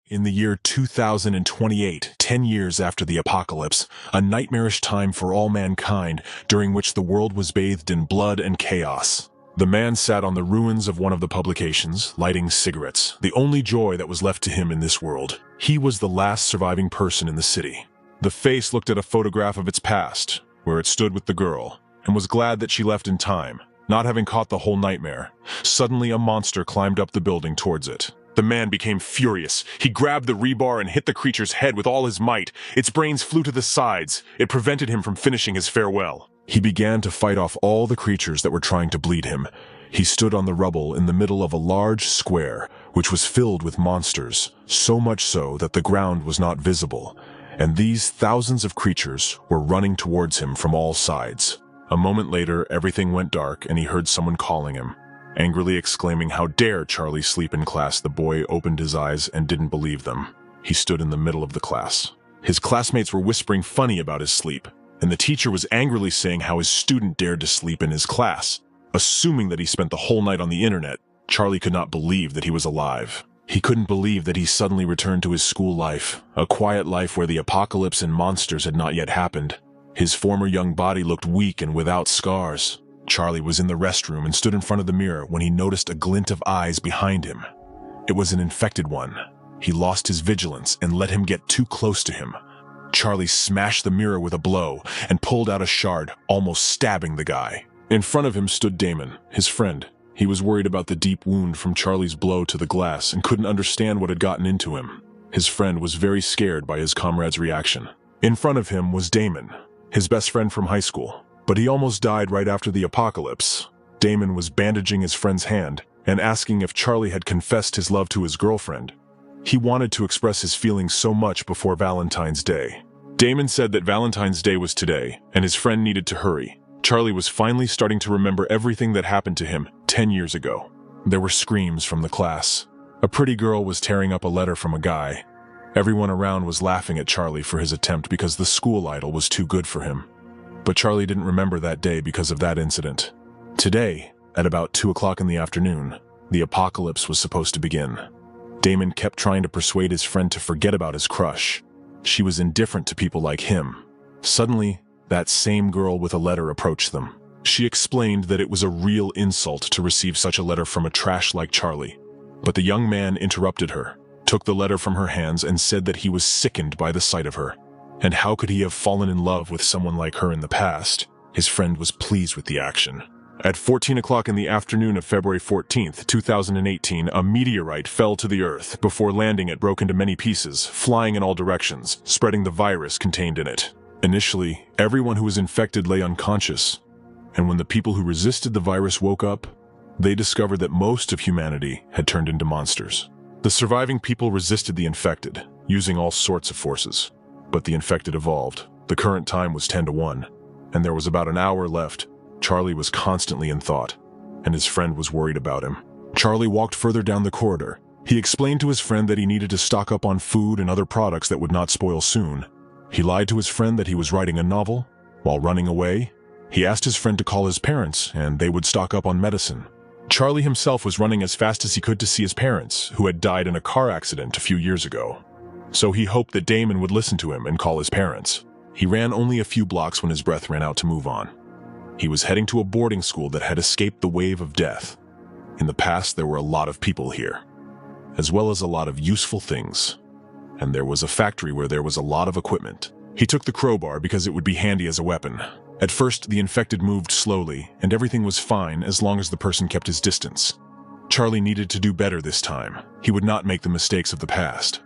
In the year 2028, 10 years after the apocalypse, a nightmarish time for all mankind, during which the world was bathed in blood and chaos. The man sat on the ruins of one of the publications, lighting cigarettes, the only joy that was left to him in this world. He was the last surviving person in the city. The face looked at a photograph of its past, where it stood with the girl, and was glad that she left in time, not having caught the whole nightmare. Suddenly a monster climbed up the building towards it. The man became furious. He grabbed the rebar and hit the creature's head with all his might. Its brains flew to the sides. It prevented him from finishing his farewell. He began to fight off all the creatures that were trying to bleed him. He stood on the rubble in the middle of a large square, which was filled with monsters, so much so that the ground was not visible, and these thousands of creatures were running towards him from all sides. A moment later, everything went dark and he heard someone calling him. Angrily exclaiming, "How dare Charlie sleep in class?" the boy opened his eyes and didn't believe them. He stood in the middle of the class. His classmates were whispering funny about his sleep, and the teacher was angrily saying how his student dared to sleep in his class. Assuming that he spent the whole night on the internet, Charlie could not believe that he was alive. He couldn't believe that he suddenly returned to his school life, a quiet life where the apocalypse and monsters had not yet happened. His former young body looked weak and without scars. Charlie was in the restroom and stood in front of the mirror when he noticed a glint of eyes behind him. It was an infected one. He lost his vigilance and let him get too close to him. Charlie smashed the mirror with a blow and pulled out a shard, almost stabbing the guy. In front of him stood Damon, his friend. He was worried about the deep wound from Charlie's blow to the glass and couldn't understand what had gotten into him. His friend was very scared by his comrade's reaction. In front of him was Damon, his best friend from high school. But he almost died right after the apocalypse. Damon was bandaging his friend's hand and asking if Charlie had confessed his love to his girlfriend. He wanted to express his feelings so much before Valentine's Day. Damon said that Valentine's Day was today, and his friend needed to hurry. Charlie was finally starting to remember everything that happened to him 10 years ago. There were screams from the class. A pretty girl was tearing up a letter from a guy. Everyone around was laughing at Charlie for his attempt because the school idol was too good for him. But Charlie didn't remember that day because of that incident. Today, at about 2 o'clock in the afternoon, the apocalypse was supposed to begin. Damon kept trying to persuade his friend to forget about his crush. She was indifferent to people like him. Suddenly, that same girl with a letter approached them. She explained that it was a real insult to receive such a letter from a trash like Charlie. But the young man interrupted her, took the letter from her hands, and said that he was sickened by the sight of her. And how could he have fallen in love with someone like her in the past? His friend was pleased with the action. At 14 o'clock in the afternoon of February 14th, 2018, a meteorite fell to the Earth before landing. It broke into many pieces, flying in all directions, spreading the virus contained in it. Initially, everyone who was infected lay unconscious, and when the people who resisted the virus woke up, they discovered that most of humanity had turned into monsters. The surviving people resisted the infected, using all sorts of forces. But the infected evolved. The current time was 10 to 1, and there was about an hour left. Charlie was constantly in thought, and his friend was worried about him. Charlie walked further down the corridor. He explained to his friend that he needed to stock up on food and other products that would not spoil soon. He lied to his friend that he was writing a novel. While running away, he asked his friend to call his parents, and they would stock up on medicine. Charlie himself was running as fast as he could to see his parents, who had died in a car accident a few years ago. So he hoped that Damon would listen to him and call his parents. He ran only a few blocks when his breath ran out to move on. He was heading to a boarding school that had escaped the wave of death. In the past, there were a lot of people here, as well as a lot of useful things. And there was a factory where there was a lot of equipment. He took the crowbar because it would be handy as a weapon. At first, the infected moved slowly, and everything was fine as long as the person kept his distance. Charlie needed to do better this time. He would not make the mistakes of the past.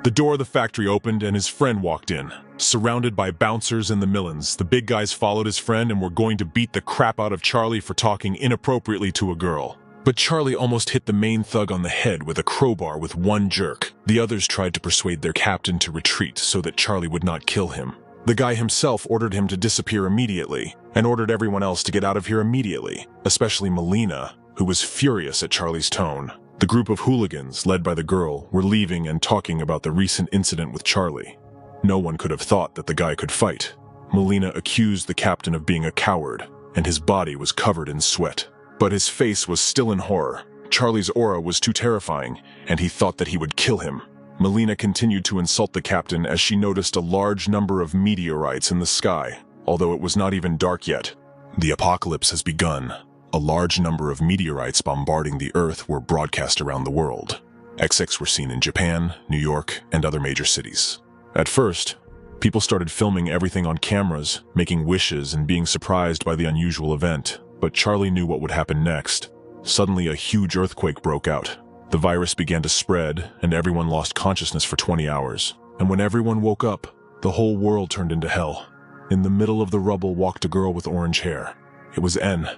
The door of the factory opened and his friend walked in. Surrounded by bouncers and the Millans, the big guys followed his friend and were going to beat the crap out of Charlie for talking inappropriately to a girl. But Charlie almost hit the main thug on the head with a crowbar with one jerk. The others tried to persuade their captain to retreat so that Charlie would not kill him. The guy himself ordered him to disappear immediately and ordered everyone else to get out of here immediately, especially Melina, who was furious at Charlie's tone. The group of hooligans, led by the girl, were leaving and talking about the recent incident with Charlie. No one could have thought that the guy could fight. Melina accused the captain of being a coward, and his body was covered in sweat. But his face was still in horror. Charlie's aura was too terrifying, and he thought that he would kill him. Melina continued to insult the captain as she noticed a large number of meteorites in the sky, although it was not even dark yet. The apocalypse has begun. A large number of meteorites bombarding the Earth were broadcast around the world. XX were seen in Japan, New York, and other major cities. At first, people started filming everything on cameras, making wishes and being surprised by the unusual event, but Charlie knew what would happen next. Suddenly, a huge earthquake broke out. The virus began to spread, and everyone lost consciousness for 20 hours. And when everyone woke up, the whole world turned into hell. In the middle of the rubble walked a girl with orange hair. It was N.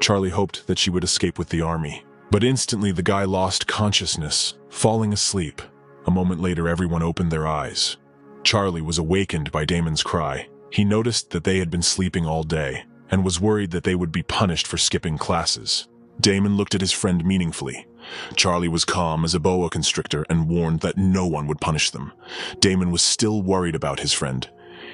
Charlie hoped that she would escape with the army. But instantly the guy lost consciousness, falling asleep. A moment later, everyone opened their eyes. Charlie was awakened by Damon's cry. He noticed that they had been sleeping all day, and was worried that they would be punished for skipping classes. Damon looked at his friend meaningfully. Charlie was calm as a boa constrictor and warned that no one would punish them. Damon was still worried about his friend.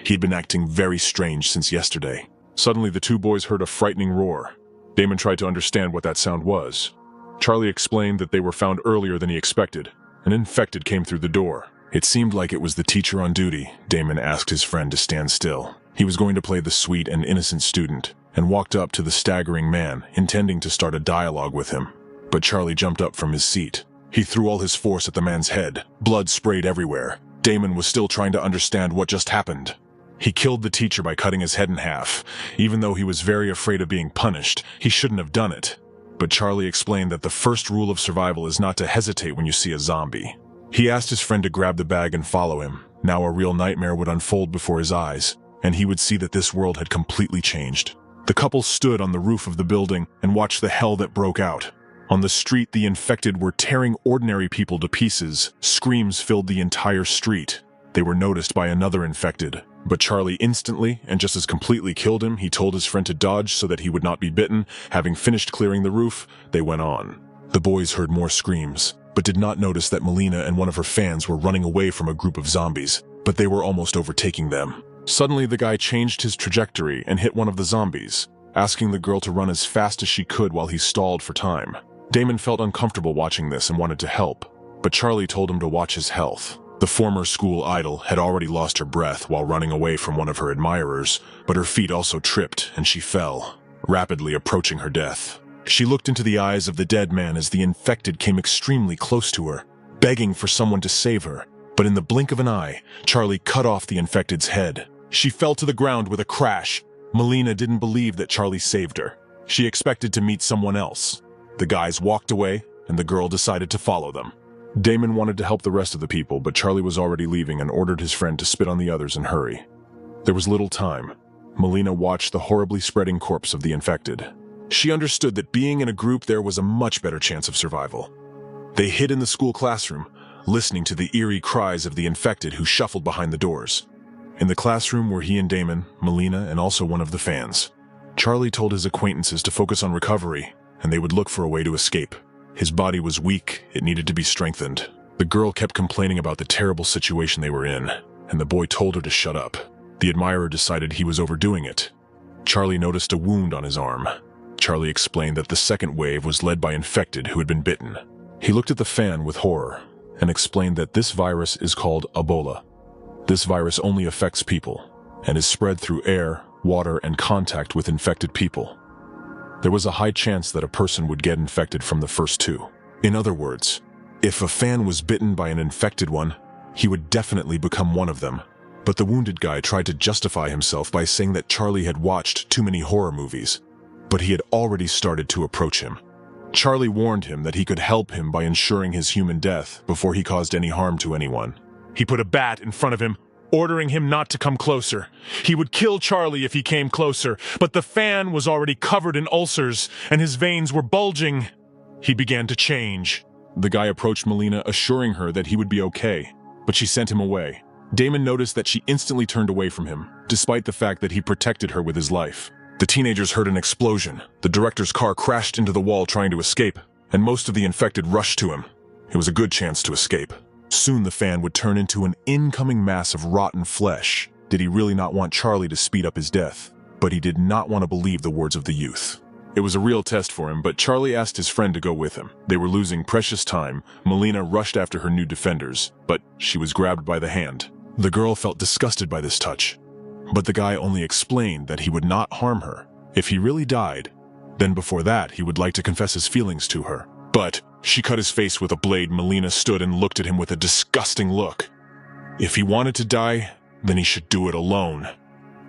He had been acting very strange since yesterday. Suddenly, the two boys heard a frightening roar. Damon tried to understand what that sound was. Charlie explained that they were found earlier than he expected. An infected came through the door. It seemed like it was the teacher on duty. Damon asked his friend to stand still. He was going to play the sweet and innocent student, and walked up to the staggering man, intending to start a dialogue with him. But Charlie jumped up from his seat. He threw all his force at the man's head. Blood sprayed everywhere. Damon was still trying to understand what just happened. He killed the teacher by cutting his head in half. Even though he was very afraid of being punished, he shouldn't have done it. But Charlie explained that the first rule of survival is not to hesitate when you see a zombie. He asked his friend to grab the bag and follow him. Now a real nightmare would unfold before his eyes, and he would see that this world had completely changed. The couple stood on the roof of the building and watched the hell that broke out. On the street, the infected were tearing ordinary people to pieces. Screams filled the entire street. They were noticed by another infected. But Charlie instantly, and just as completely, killed him. He told his friend to dodge so that he would not be bitten. Having finished clearing the roof, they went on. The boys heard more screams, but did not notice that Melina and one of her fans were running away from a group of zombies, but they were almost overtaking them. Suddenly, the guy changed his trajectory and hit one of the zombies, asking the girl to run as fast as she could while he stalled for time. Damon felt uncomfortable watching this and wanted to help, but Charlie told him to watch his health. The former school idol had already lost her breath while running away from one of her admirers, but her feet also tripped and she fell, rapidly approaching her death. She looked into the eyes of the dead man as the infected came extremely close to her, begging for someone to save her. But in the blink of an eye, Charlie cut off the infected's head. She fell to the ground with a crash. Melina didn't believe that Charlie saved her. She expected to meet someone else. The guys walked away, and the girl decided to follow them. Damon wanted to help the rest of the people, but Charlie was already leaving and ordered his friend to spit on the others and hurry. There was little time. Melina watched the horribly spreading corpse of the infected. She understood that being in a group there was a much better chance of survival. They hid in the school classroom, listening to the eerie cries of the infected who shuffled behind the doors. In the classroom were he and Damon, Melina, and also one of the fans. Charlie told his acquaintances to focus on recovery, and they would look for a way to escape. His body was weak, it needed to be strengthened. The girl kept complaining about the terrible situation they were in, and the boy told her to shut up. The admirer decided he was overdoing it. Charlie noticed a wound on his arm. Charlie explained that the second wave was led by infected who had been bitten. He looked at the fan with horror, and explained that this virus is called Ebola. This virus only affects people, and is spread through air, water, and contact with infected people. There was a high chance that a person would get infected from the first two. In other words, if a fan was bitten by an infected one, he would definitely become one of them. But the wounded guy tried to justify himself by saying that Charlie had watched too many horror movies, but he had already started to approach him. Charlie warned him that he could help him by ensuring his human death before he caused any harm to anyone. He put a bat in front of him, ordering him not to come closer. He would kill Charlie if he came closer, but the fan was already covered in ulcers, and his veins were bulging. He began to change. The guy approached Melina, assuring her that he would be okay, but she sent him away. Damon noticed that she instantly turned away from him, despite the fact that he protected her with his life. The teenagers heard an explosion. The director's car crashed into the wall trying to escape, and most of the infected rushed to him. It was a good chance to escape. Soon the fan would turn into an incoming mass of rotten flesh. Did he really not want Charlie to speed up his death? But he did not want to believe the words of the youth. It was a real test for him, but Charlie asked his friend to go with him. They were losing precious time. Melina rushed after her new defenders, but she was grabbed by the hand. The girl felt disgusted by this touch, but the guy only explained that he would not harm her. If he really died, then before that he would like to confess his feelings to her. But she cut his face with a blade. Melina stood and looked at him with a disgusting look. If he wanted to die, then he should do it alone.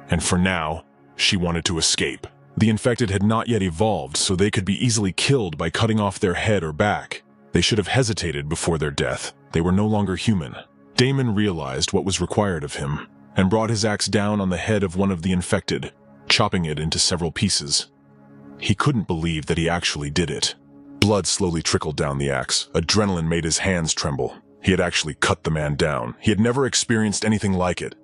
And for now, she wanted to escape. The infected had not yet evolved, so they could be easily killed by cutting off their head or back. They should have hesitated before their death. They were no longer human. Damon realized what was required of him, and brought his axe down on the head of one of the infected, chopping it into several pieces. He couldn't believe that he actually did it. Blood slowly trickled down the axe. Adrenaline made his hands tremble. He had actually cut the man down. He had never experienced anything like it.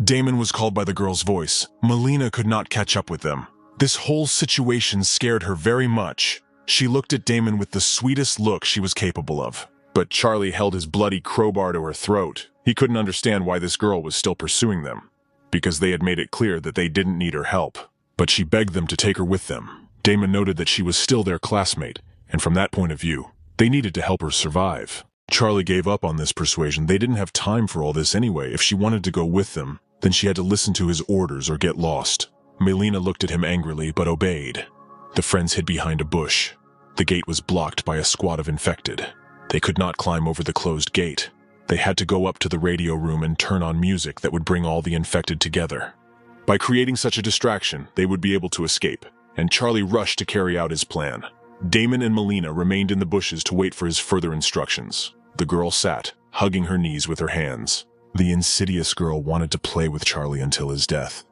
Damon was called by the girl's voice. Melina could not catch up with them. This whole situation scared her very much. She looked at Damon with the sweetest look she was capable of. But Charlie held his bloody crowbar to her throat. He couldn't understand why this girl was still pursuing them, because they had made it clear that they didn't need her help. But she begged them to take her with them. Damon noted that she was still their classmate, and from that point of view, they needed to help her survive. Charlie gave up on this persuasion. They didn't have time for all this anyway. If she wanted to go with them, then she had to listen to his orders or get lost. Melina looked at him angrily, but obeyed. The friends hid behind a bush. The gate was blocked by a squad of infected. They could not climb over the closed gate. They had to go up to the radio room and turn on music that would bring all the infected together. By creating such a distraction, they would be able to escape, and Charlie rushed to carry out his plan. Damon and Melina remained in the bushes to wait for his further instructions. The girl sat, hugging her knees with her hands. The insidious girl wanted to play with Charlie until his death,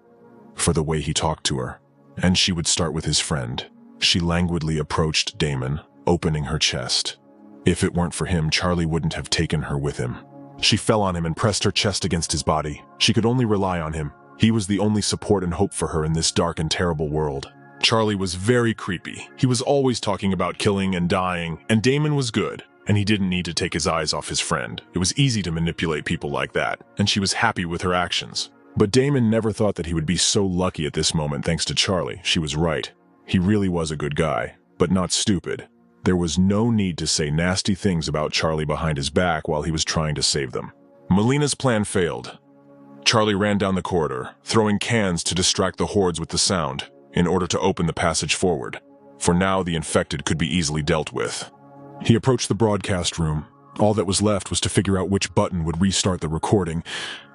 for the way he talked to her, and she would start with his friend. She languidly approached Damon, opening her chest. If it weren't for him, Charlie wouldn't have taken her with him. She fell on him and pressed her chest against his body. She could only rely on him. He was the only support and hope for her in this dark and terrible world. Charlie was very creepy. He was always talking about killing and dying, and Damon was good, and he didn't need to take his eyes off his friend. It was easy to manipulate people like that, and she was happy with her actions. But Damon never thought that he would be so lucky at this moment thanks to Charlie. She was right. He really was a good guy, but not stupid. There was no need to say nasty things about Charlie behind his back while he was trying to save them. Melina's plan failed. Charlie ran down the corridor, throwing cans to distract the hordes with the sound, in order to open the passage forward. For now, the infected could be easily dealt with. He approached the broadcast room. All that was left was to figure out which button would restart the recording,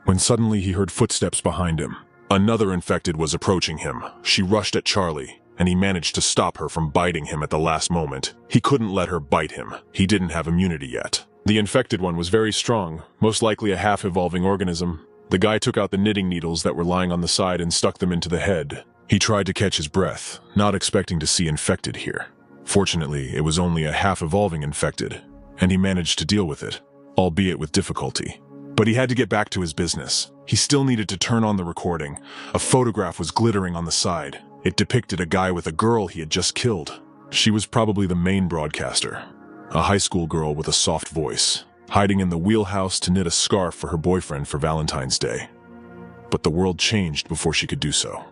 when suddenly he heard footsteps behind him. Another infected was approaching him. She rushed at Charlie, and he managed to stop her from biting him at the last moment. He couldn't let her bite him. He didn't have immunity yet. The infected one was very strong, most likely a half-evolving organism. The guy took out the knitting needles that were lying on the side and stuck them into the head. He tried to catch his breath, not expecting to see infected here. Fortunately, it was only a half-evolving infected, and he managed to deal with it, albeit with difficulty. But he had to get back to his business. He still needed to turn on the recording. A photograph was glittering on the side. It depicted a guy with a girl he had just killed. She was probably the main broadcaster, a high school girl with a soft voice, hiding in the wheelhouse to knit a scarf for her boyfriend for Valentine's Day. But the world changed before she could do so.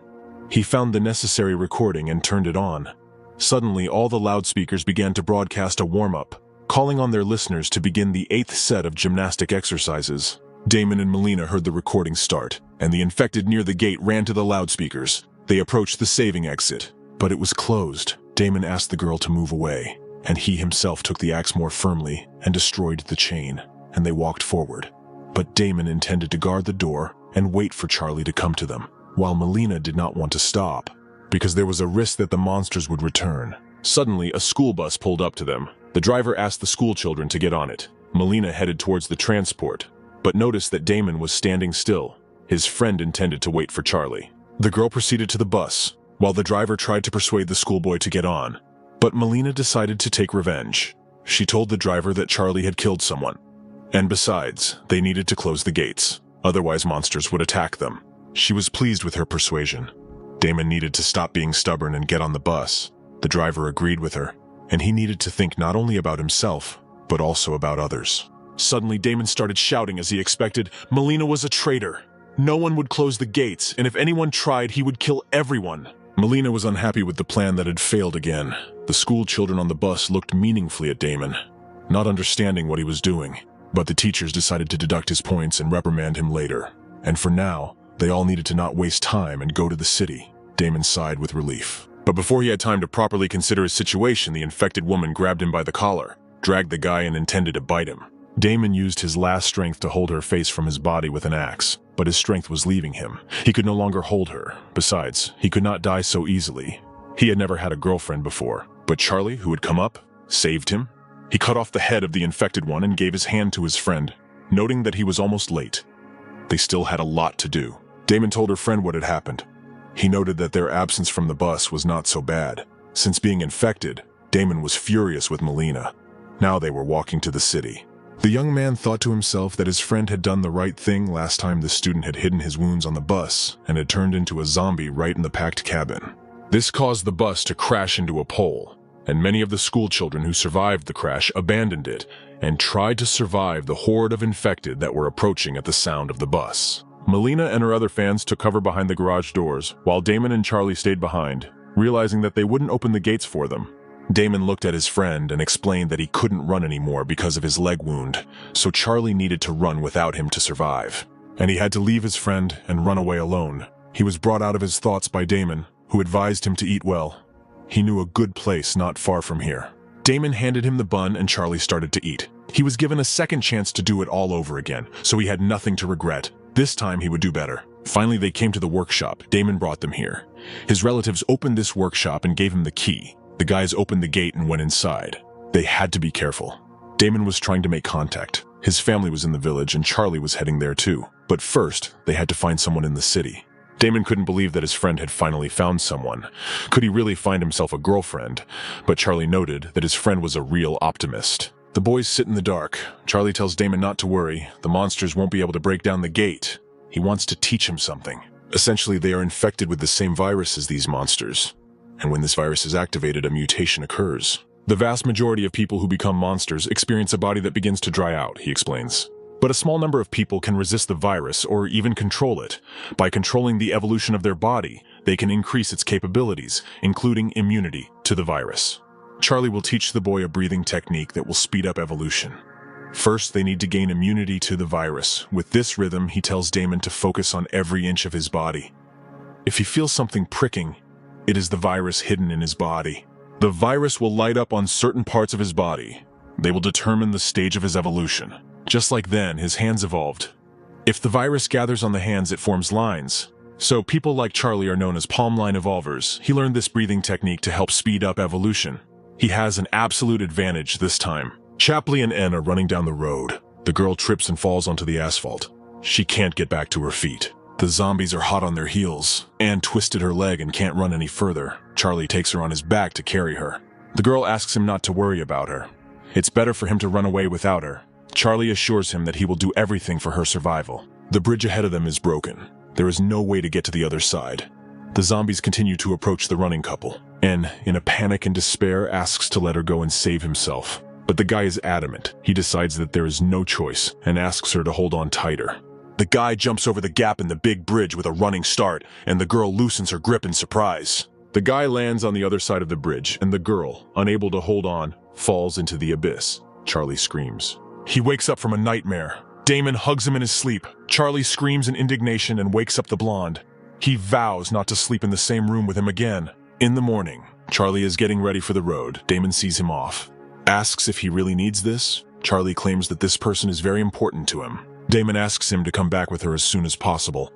He found the necessary recording and turned it on. Suddenly, all the loudspeakers began to broadcast a warm-up, calling on their listeners to begin the 8th set of gymnastic exercises. Damon and Melina heard the recording start, and the infected near the gate ran to the loudspeakers. They approached the saving exit, but it was closed. Damon asked the girl to move away, and he himself took the axe more firmly and destroyed the chain, and they walked forward. But Damon intended to guard the door and wait for Charlie to come to them, while Melina did not want to stop, because there was a risk that the monsters would return. Suddenly, a school bus pulled up to them. The driver asked the school children to get on it. Melina headed towards the transport, but noticed that Damon was standing still. His friend intended to wait for Charlie. The girl proceeded to the bus, while the driver tried to persuade the schoolboy to get on. But Melina decided to take revenge. She told the driver that Charlie had killed someone. And besides, they needed to close the gates, otherwise monsters would attack them. She was pleased with her persuasion. Damon needed to stop being stubborn and get on the bus. The driver agreed with her, and he needed to think not only about himself, but also about others. Suddenly, Damon started shouting as he expected. Melina was a traitor. No one would close the gates, and if anyone tried, he would kill everyone. Melina was unhappy with the plan that had failed again. The school children on the bus looked meaningfully at Damon, not understanding what he was doing. But the teachers decided to deduct his points and reprimand him later. And for now, they all needed to not waste time and go to the city. Damon sighed with relief. But before he had time to properly consider his situation, the infected woman grabbed him by the collar, dragged the guy, and intended to bite him. Damon used his last strength to hold her face from his body with an axe, but his strength was leaving him. He could no longer hold her. Besides, he could not die so easily. He had never had a girlfriend before, but Charlie, who had come up, saved him. He cut off the head of the infected one and gave his hand to his friend, noting that he was almost late. They still had a lot to do. Damon told her friend what had happened. He noted that their absence from the bus was not so bad. Since being infected, Damon was furious with Melina. Now they were walking to the city. The young man thought to himself that his friend had done the right thing last time the student had hidden his wounds on the bus and had turned into a zombie right in the packed cabin. This caused the bus to crash into a pole, and many of the school children who survived the crash abandoned it and tried to survive the horde of infected that were approaching at the sound of the bus. Melina and her other fans took cover behind the garage doors, while Damon and Charlie stayed behind, realizing that they wouldn't open the gates for them. Damon looked at his friend and explained that he couldn't run anymore because of his leg wound, so Charlie needed to run without him to survive. And he had to leave his friend and run away alone. He was brought out of his thoughts by Damon, who advised him to eat well. He knew a good place not far from here. Damon handed him the bun and Charlie started to eat. He was given a second chance to do it all over again, so he had nothing to regret. This time he would do better. Finally, they came to the workshop. Damon brought them here. His relatives opened this workshop and gave him the key. The guys opened the gate and went inside. They had to be careful. Damon was trying to make contact. His family was in the village and Charlie was heading there too. But first, they had to find someone in the city. Damon couldn't believe that his friend had finally found someone. Could he really find himself a girlfriend? But Charlie noted that his friend was a real optimist. The boys sit in the dark. Charlie tells Damon not to worry. The monsters won't be able to break down the gate. He wants to teach him something. Essentially, they are infected with the same virus as these monsters. And when this virus is activated, a mutation occurs. The vast majority of people who become monsters experience a body that begins to dry out, he explains. But a small number of people can resist the virus or even control it. By controlling the evolution of their body, they can increase its capabilities, including immunity to the virus. Charlie will teach the boy a breathing technique that will speed up evolution. First, they need to gain immunity to the virus. With this rhythm, he tells Damon to focus on every inch of his body. If he feels something pricking, it is the virus hidden in his body. The virus will light up on certain parts of his body. They will determine the stage of his evolution. Just like then, his hands evolved. If the virus gathers on the hands, it forms lines. So people like Charlie are known as palm line evolvers. He learned this breathing technique to help speed up evolution. He has an absolute advantage this time. Chapley and N are running down the road. The girl trips and falls onto the asphalt. She can't get back to her feet. The zombies are hot on their heels. Anne twisted her leg and can't run any further. Charlie takes her on his back to carry her. The girl asks him not to worry about her. It's better for him to run away without her. Charlie assures him that he will do everything for her survival. The bridge ahead of them is broken. There is no way to get to the other side. The zombies continue to approach the running couple. N, in a panic and despair, asks to let her go and save himself. But the guy is adamant. He decides that there is no choice and asks her to hold on tighter. The guy jumps over the gap in the big bridge with a running start, and the girl loosens her grip in surprise. The guy lands on the other side of the bridge, and the girl, unable to hold on, falls into the abyss. Charlie screams. He wakes up from a nightmare. Damon hugs him in his sleep. Charlie screams in indignation and wakes up the blonde. He vows not to sleep in the same room with him again. In the morning, Charlie is getting ready for the road. Damon sees him off. Asks if he really needs this. Charlie claims that this person is very important to him. Damon asks him to come back with her as soon as possible.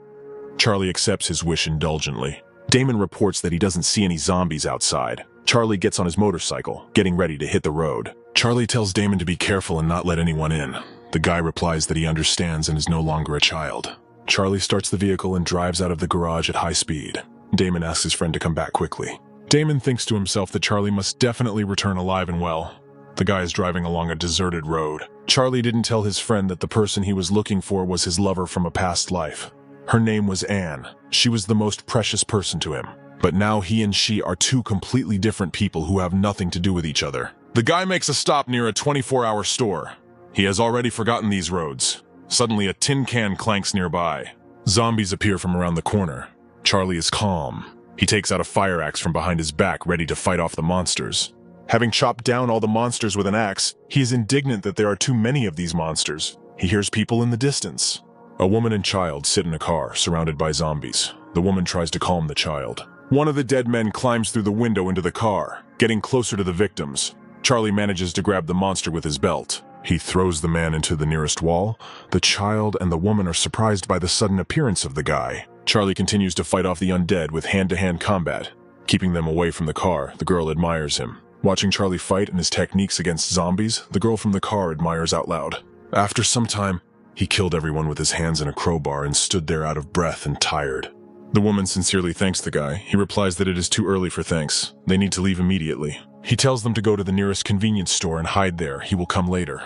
Charlie accepts his wish indulgently. Damon reports that he doesn't see any zombies outside. Charlie gets on his motorcycle, getting ready to hit the road. Charlie tells Damon to be careful and not let anyone in. The guy replies that he understands and is no longer a child. Charlie starts the vehicle and drives out of the garage at high speed. Damon asks his friend to come back quickly. Damon thinks to himself that Charlie must definitely return alive and well. The guy is driving along a deserted road. Charlie didn't tell his friend that the person he was looking for was his lover from a past life. Her name was Anne. She was the most precious person to him. But now he and she are two completely different people who have nothing to do with each other. The guy makes a stop near a 24-hour store. He has already forgotten these roads. Suddenly a tin can clanks nearby. Zombies appear from around the corner. Charlie is calm. He takes out a fire axe from behind his back, ready to fight off the monsters. Having chopped down all the monsters with an axe, he is indignant that there are too many of these monsters. He hears people in the distance. A woman and child sit in a car, surrounded by zombies. The woman tries to calm the child. One of the dead men climbs through the window into the car, getting closer to the victims. Charlie manages to grab the monster with his belt. He throws the man into the nearest wall. The child and the woman are surprised by the sudden appearance of the guy. Charlie continues to fight off the undead with hand-to-hand combat. Keeping them away from the car, the girl admires him. Watching Charlie fight and his techniques against zombies, the girl from the car admires out loud. After some time, he killed everyone with his hands and a crowbar and stood there out of breath and tired. The woman sincerely thanks the guy. He replies that it is too early for thanks. They need to leave immediately. He tells them to go to the nearest convenience store and hide there. He will come later.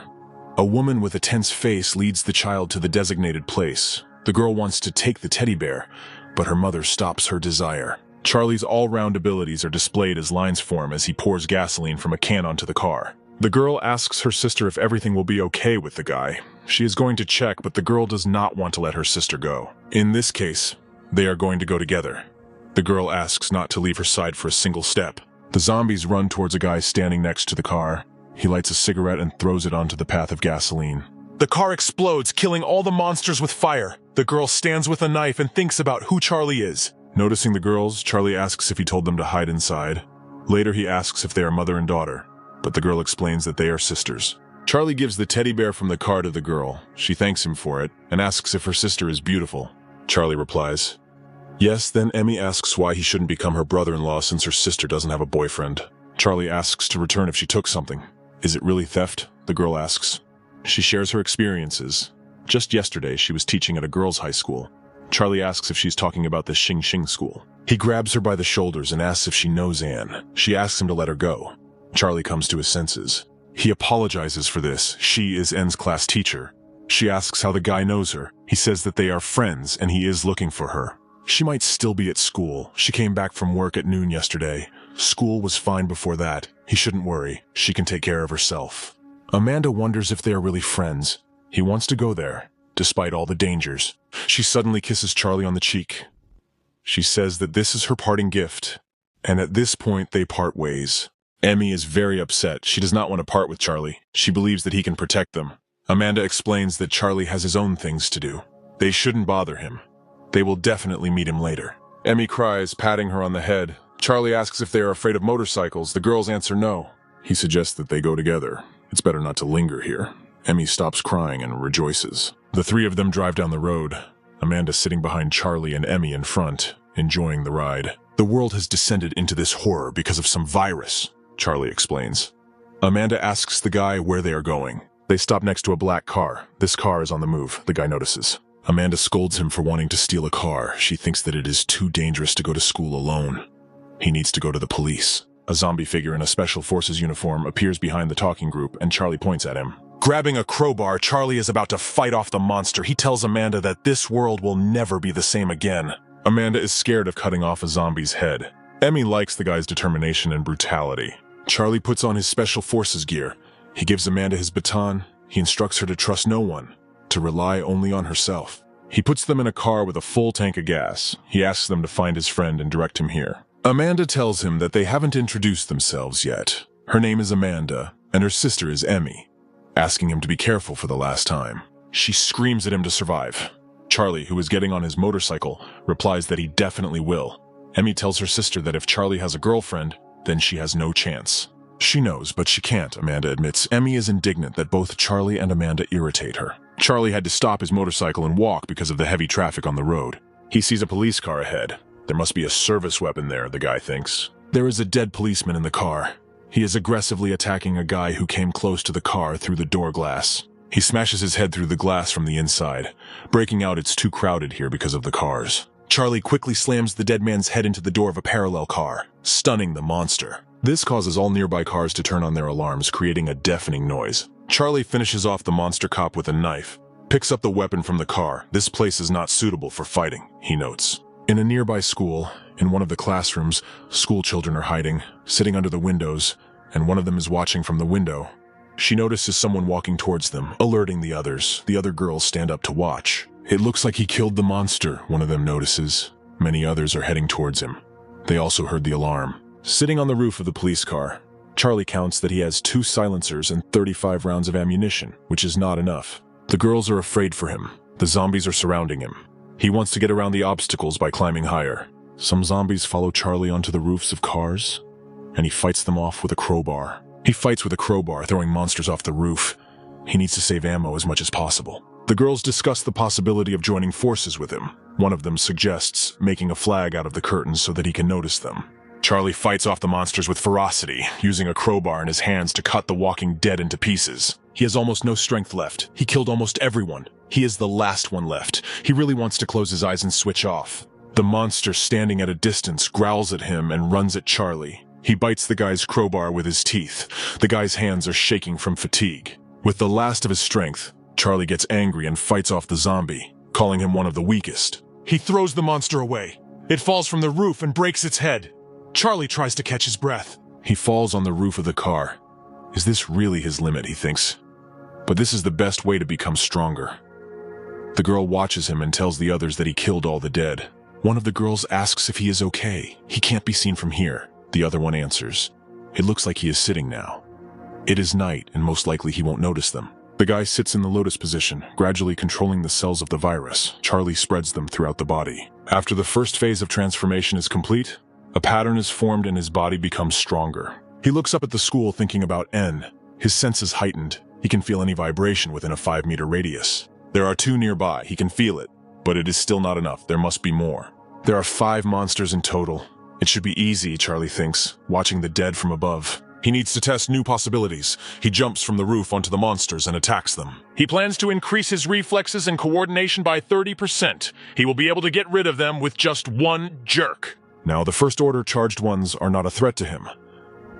A woman with a tense face leads the child to the designated place. The girl wants to take the teddy bear, but her mother stops her desire. Charlie's all-round abilities are displayed as lines form as he pours gasoline from a can onto the car. The girl asks her sister if everything will be okay with the guy. She is going to check, but the girl does not want to let her sister go. In this case, they are going to go together. The girl asks not to leave her side for a single step. The zombies run towards a guy standing next to the car. He lights a cigarette and throws it onto the path of gasoline. The car explodes, killing all the monsters with fire. The girl stands with a knife and thinks about who Charlie is. Noticing the girls, Charlie asks if he told them to hide inside. Later he asks if they are mother and daughter, but the girl explains that they are sisters. Charlie gives the teddy bear from the car to the girl. She thanks him for it and asks if her sister is beautiful. Charlie replies, yes. Then Emmy asks why he shouldn't become her brother-in-law since her sister doesn't have a boyfriend. Charlie asks to return if she took something. Is it really theft? The girl asks. She shares her experiences. Just yesterday, she was teaching at a girls' high school. Charlie asks if she's talking about the Xing Xing school. He grabs her by the shoulders and asks if she knows Anne. She asks him to let her go. Charlie comes to his senses. He apologizes for this. She is Anne's class teacher. She asks how the guy knows her. He says that they are friends and he is looking for her. She might still be at school. She came back from work at noon yesterday. School was fine before that. He shouldn't worry. She can take care of herself. Amanda wonders if they are really friends. He wants to go there, despite all the dangers. She suddenly kisses Charlie on the cheek. She says that this is her parting gift, and at this point they part ways. Emmy is very upset. She does not want to part with Charlie. She believes that he can protect them. Amanda explains that Charlie has his own things to do. They shouldn't bother him. They will definitely meet him later. Emmy cries, patting her on the head. Charlie asks if they are afraid of motorcycles. The girls answer no. He suggests that they go together. It's better not to linger here. Emmy stops crying and rejoices. The three of them drive down the road. Amanda sitting behind Charlie and Emmy in front, enjoying the ride. The world has descended into this horror because of some virus, Charlie explains. Amanda asks the guy where they are going. They stop next to a black car. This car is on the move, the guy notices. Amanda scolds him for wanting to steal a car. She thinks that it is too dangerous to go to school alone. He needs to go to the police. A zombie figure in a special forces uniform appears behind the talking group, and Charlie points at him. Grabbing a crowbar, Charlie is about to fight off the monster. He tells Amanda that this world will never be the same again. Amanda is scared of cutting off a zombie's head. Emmy likes the guy's determination and brutality. Charlie puts on his special forces gear. He gives Amanda his baton. He instructs her to trust no one, to rely only on herself. He puts them in a car with a full tank of gas. He asks them to find his friend and direct him here. Amanda tells him that they haven't introduced themselves yet. Her name is Amanda, and her sister is Emmy, asking him to be careful for the last time. She screams at him to survive. Charlie, who is getting on his motorcycle, replies that he definitely will. Emmy tells her sister that if Charlie has a girlfriend, then she has no chance. She knows, but she can't, Amanda admits. Emmy is indignant that both Charlie and Amanda irritate her. Charlie had to stop his motorcycle and walk because of the heavy traffic on the road. He sees a police car ahead. There must be a service weapon there, the guy thinks. There is a dead policeman in the car. He is aggressively attacking a guy who came close to the car through the door glass. He smashes his head through the glass from the inside. Breaking out, it's too crowded here because of the cars. Charlie quickly slams the dead man's head into the door of a parallel car, stunning the monster. This causes all nearby cars to turn on their alarms, creating a deafening noise. Charlie finishes off the monster cop with a knife, picks up the weapon from the car. This place is not suitable for fighting, he notes. In a nearby school, in one of the classrooms, school children are hiding, sitting under the windows, and one of them is watching from the window. She notices someone walking towards them, alerting the others. The other girls stand up to watch. It looks like he killed the monster, one of them notices. Many others are heading towards him. They also heard the alarm. Sitting on the roof of the police car, Charlie counts that he has 2 silencers and 35 rounds of ammunition, which is not enough. The girls are afraid for him. The zombies are surrounding him. He wants to get around the obstacles by climbing higher. Some zombies follow Charlie onto the roofs of cars, and he fights them off with a crowbar. He fights with a crowbar, throwing monsters off the roof. He needs to save ammo as much as possible. The girls discuss the possibility of joining forces with him. One of them suggests making a flag out of the curtains so that he can notice them. Charlie fights off the monsters with ferocity, using a crowbar in his hands to cut the walking dead into pieces. He has almost no strength left. He killed almost everyone. He is the last one left. He really wants to close his eyes and switch off. The monster, standing at a distance, growls at him and runs at Charlie. He bites the guy's crowbar with his teeth. The guy's hands are shaking from fatigue. With the last of his strength, Charlie gets angry and fights off the zombie, calling him one of the weakest. He throws the monster away. It falls from the roof and breaks its head. Charlie tries to catch his breath. He falls on the roof of the car. Is this really his limit, he thinks? But this is the best way to become stronger. The girl watches him and tells the others that he killed all the dead. One of the girls asks if he is okay. He can't be seen from here. The other one answers. It looks like he is sitting now. It is night, and most likely he won't notice them. The guy sits in the lotus position, gradually controlling the cells of the virus. Charlie spreads them throughout the body. After the first phase of transformation is complete, a pattern is formed and his body becomes stronger. He looks up at the school thinking about N. His senses heightened. He can feel any vibration within a 5-meter radius. There are 2 nearby. He can feel it, but it is still not enough. There must be more. There are 5 monsters in total. It should be easy, Charlie thinks, watching the dead from above. He needs to test new possibilities. He jumps from the roof onto the monsters and attacks them. He plans to increase his reflexes and coordination by 30%. He will be able to get rid of them with just 1 jerk. Now, the First Order charged ones are not a threat to him.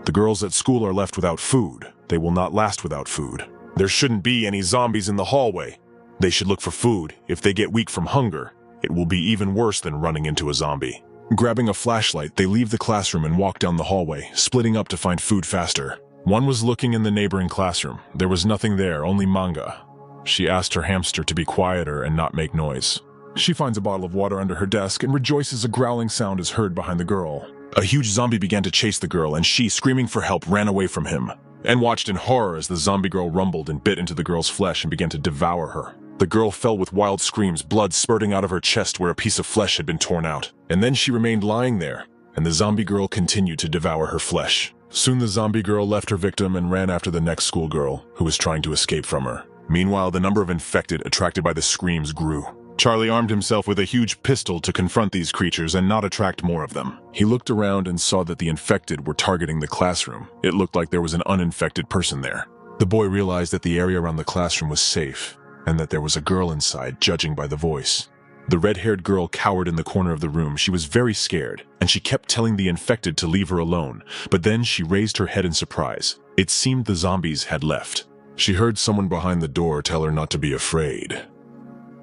The girls at school are left without food. They will not last without food. There shouldn't be any zombies in the hallway. They should look for food. If they get weak from hunger, it will be even worse than running into a zombie. Grabbing a flashlight, they leave the classroom and walk down the hallway, splitting up to find food faster. One was looking in the neighboring classroom. There was nothing there, only manga. She asked her hamster to be quieter and not make noise. She finds a bottle of water under her desk and rejoices a growling sound is heard behind the girl. A huge zombie began to chase the girl, and she, screaming for help, ran away from him, and watched in horror as the zombie girl rumbled and bit into the girl's flesh and began to devour her. The girl fell with wild screams, blood spurting out of her chest where a piece of flesh had been torn out. And then she remained lying there, and the zombie girl continued to devour her flesh. Soon the zombie girl left her victim and ran after the next schoolgirl, who was trying to escape from her. Meanwhile, the number of infected attracted by the screams grew. Charlie armed himself with a huge pistol to confront these creatures and not attract more of them. He looked around and saw that the infected were targeting the classroom. It looked like there was an uninfected person there. The boy realized that the area around the classroom was safe, and that there was a girl inside, judging by the voice. The red-haired girl cowered in the corner of the room. She was very scared, and she kept telling the infected to leave her alone, but then she raised her head in surprise. It seemed the zombies had left. She heard someone behind the door tell her not to be afraid.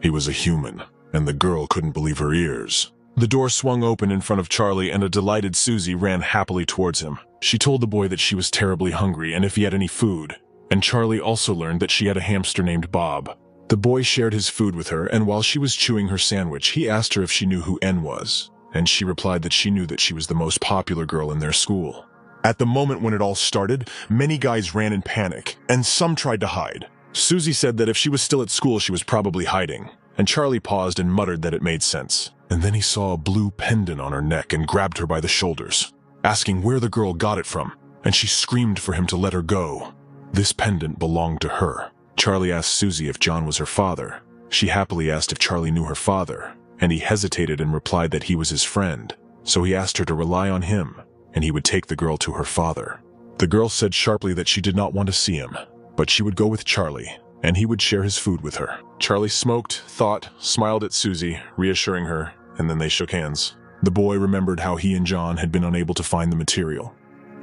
He was a human, and the girl couldn't believe her ears. The door swung open in front of Charlie, and a delighted Susie ran happily towards him. She told the boy that she was terribly hungry and if he had any food, and Charlie also learned that she had a hamster named Bob. The boy shared his food with her, and while she was chewing her sandwich, he asked her if she knew who N was, and she replied that she knew that she was the most popular girl in their school. At the moment when it all started, many guys ran in panic, and some tried to hide. Susie said that if she was still at school, she was probably hiding, and Charlie paused and muttered that it made sense. And then he saw a blue pendant on her neck and grabbed her by the shoulders, asking where the girl got it from, and she screamed for him to let her go. This pendant belonged to her. Charlie asked Susie if John was her father. She happily asked if Charlie knew her father, and he hesitated and replied that he was his friend, so he asked her to rely on him, and he would take the girl to her father. The girl said sharply that she did not want to see him, but she would go with Charlie, and he would share his food with her. Charlie smoked, thought, smiled at Susie, reassuring her, and then they shook hands. The boy remembered how he and John had been unable to find the material,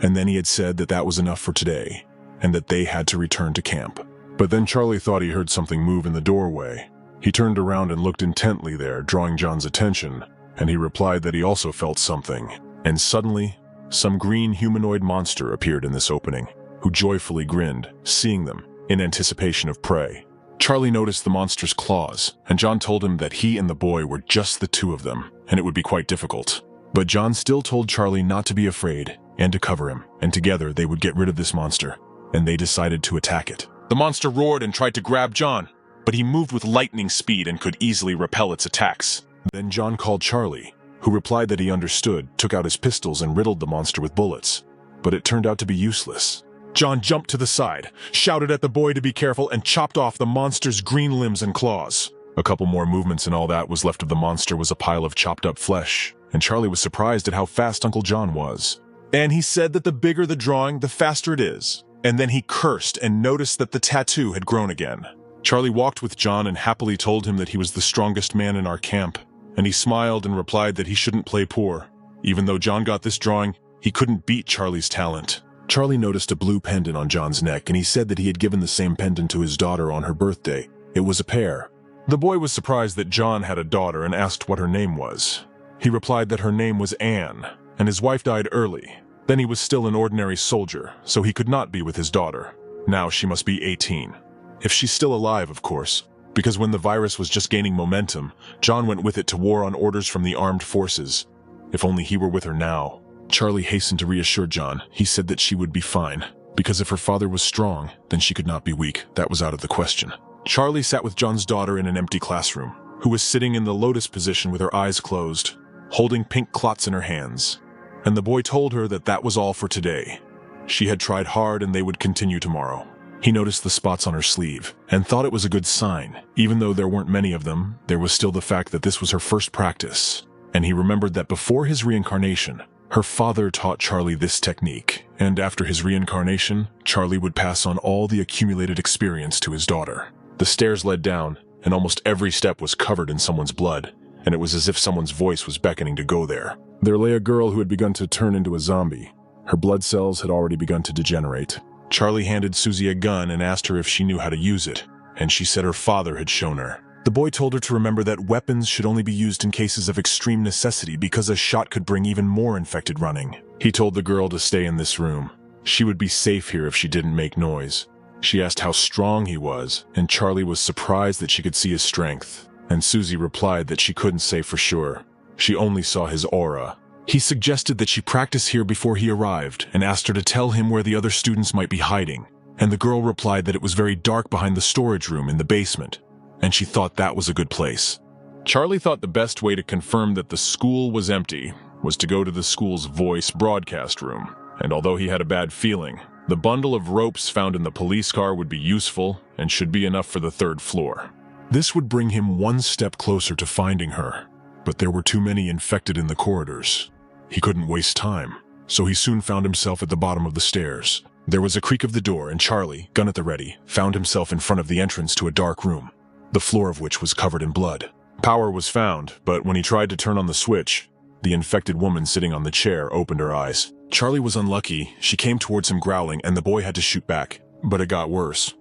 and then he had said that that was enough for today, and that they had to return to camp. But then Charlie thought he heard something move in the doorway. He turned around and looked intently there, drawing John's attention, and he replied that he also felt something. And suddenly, some green humanoid monster appeared in this opening, who joyfully grinned, seeing them, in anticipation of prey. Charlie noticed the monster's claws, and John told him that he and the boy were just the 2 of them, and it would be quite difficult. But John still told Charlie not to be afraid and to cover him, and together they would get rid of this monster, and they decided to attack it. The monster roared and tried to grab John, but he moved with lightning speed and could easily repel its attacks. Then John called Charlie, who replied that he understood, took out his pistols and riddled the monster with bullets, but it turned out to be useless. John jumped to the side, shouted at the boy to be careful, and chopped off the monster's green limbs and claws. A couple more movements and all that was left of the monster was a pile of chopped up flesh, and Charlie was surprised at how fast Uncle John was. And he said that the bigger the drawing, the faster it is. And then he cursed and noticed that the tattoo had grown again. Charlie walked with John and happily told him that he was the strongest man in our camp, and he smiled and replied that he shouldn't play poor. Even though John got this drawing, he couldn't beat Charlie's talent. Charlie noticed a blue pendant on John's neck, and he said that he had given the same pendant to his daughter on her birthday. It was a pair. The boy was surprised that John had a daughter and asked what her name was. He replied that her name was Anne, and his wife died early. Then he was still an ordinary soldier, so he could not be with his daughter. Now she must be 18. If she's still alive, of course, because when the virus was just gaining momentum, John went with it to war on orders from the armed forces. If only he were with her now. Charlie hastened to reassure John. He said that she would be fine, because if her father was strong, then she could not be weak. That was out of the question. Charlie sat with John's daughter in an empty classroom, who was sitting in the lotus position with her eyes closed, holding pink clots in her hands. And the boy told her that that was all for today. She had tried hard and they would continue tomorrow. He noticed the spots on her sleeve and thought it was a good sign. Even though there weren't many of them, there was still the fact that this was her first practice. And he remembered that before his reincarnation, her father taught Charlie this technique. And after his reincarnation, Charlie would pass on all the accumulated experience to his daughter. The stairs led down, and almost every step was covered in someone's blood, and it was as if someone's voice was beckoning to go there. There lay a girl who had begun to turn into a zombie. Her blood cells had already begun to degenerate. Charlie handed Susie a gun and asked her if she knew how to use it, and she said her father had shown her. The boy told her to remember that weapons should only be used in cases of extreme necessity because a shot could bring even more infected running. He told the girl to stay in this room. She would be safe here if she didn't make noise. She asked how strong he was, and Charlie was surprised that she could see his strength. And Susie replied that she couldn't say for sure. She only saw his aura. He suggested that she practice here before he arrived and asked her to tell him where the other students might be hiding. And the girl replied that it was very dark behind the storage room in the basement, and she thought that was a good place. Charlie thought the best way to confirm that the school was empty was to go to the school's voice broadcast room. And although he had a bad feeling, the bundle of ropes found in the police car would be useful and should be enough for the 3rd floor. This would bring him one step closer to finding her, but there were too many infected in the corridors. He couldn't waste time, so he soon found himself at the bottom of the stairs. There was a creak of the door, and Charlie, gun at the ready, found himself in front of the entrance to a dark room, the floor of which was covered in blood. Power was found, but when he tried to turn on the switch, the infected woman sitting on the chair opened her eyes. Charlie was unlucky. She came towards him growling, and the boy had to shoot back. But it got worse,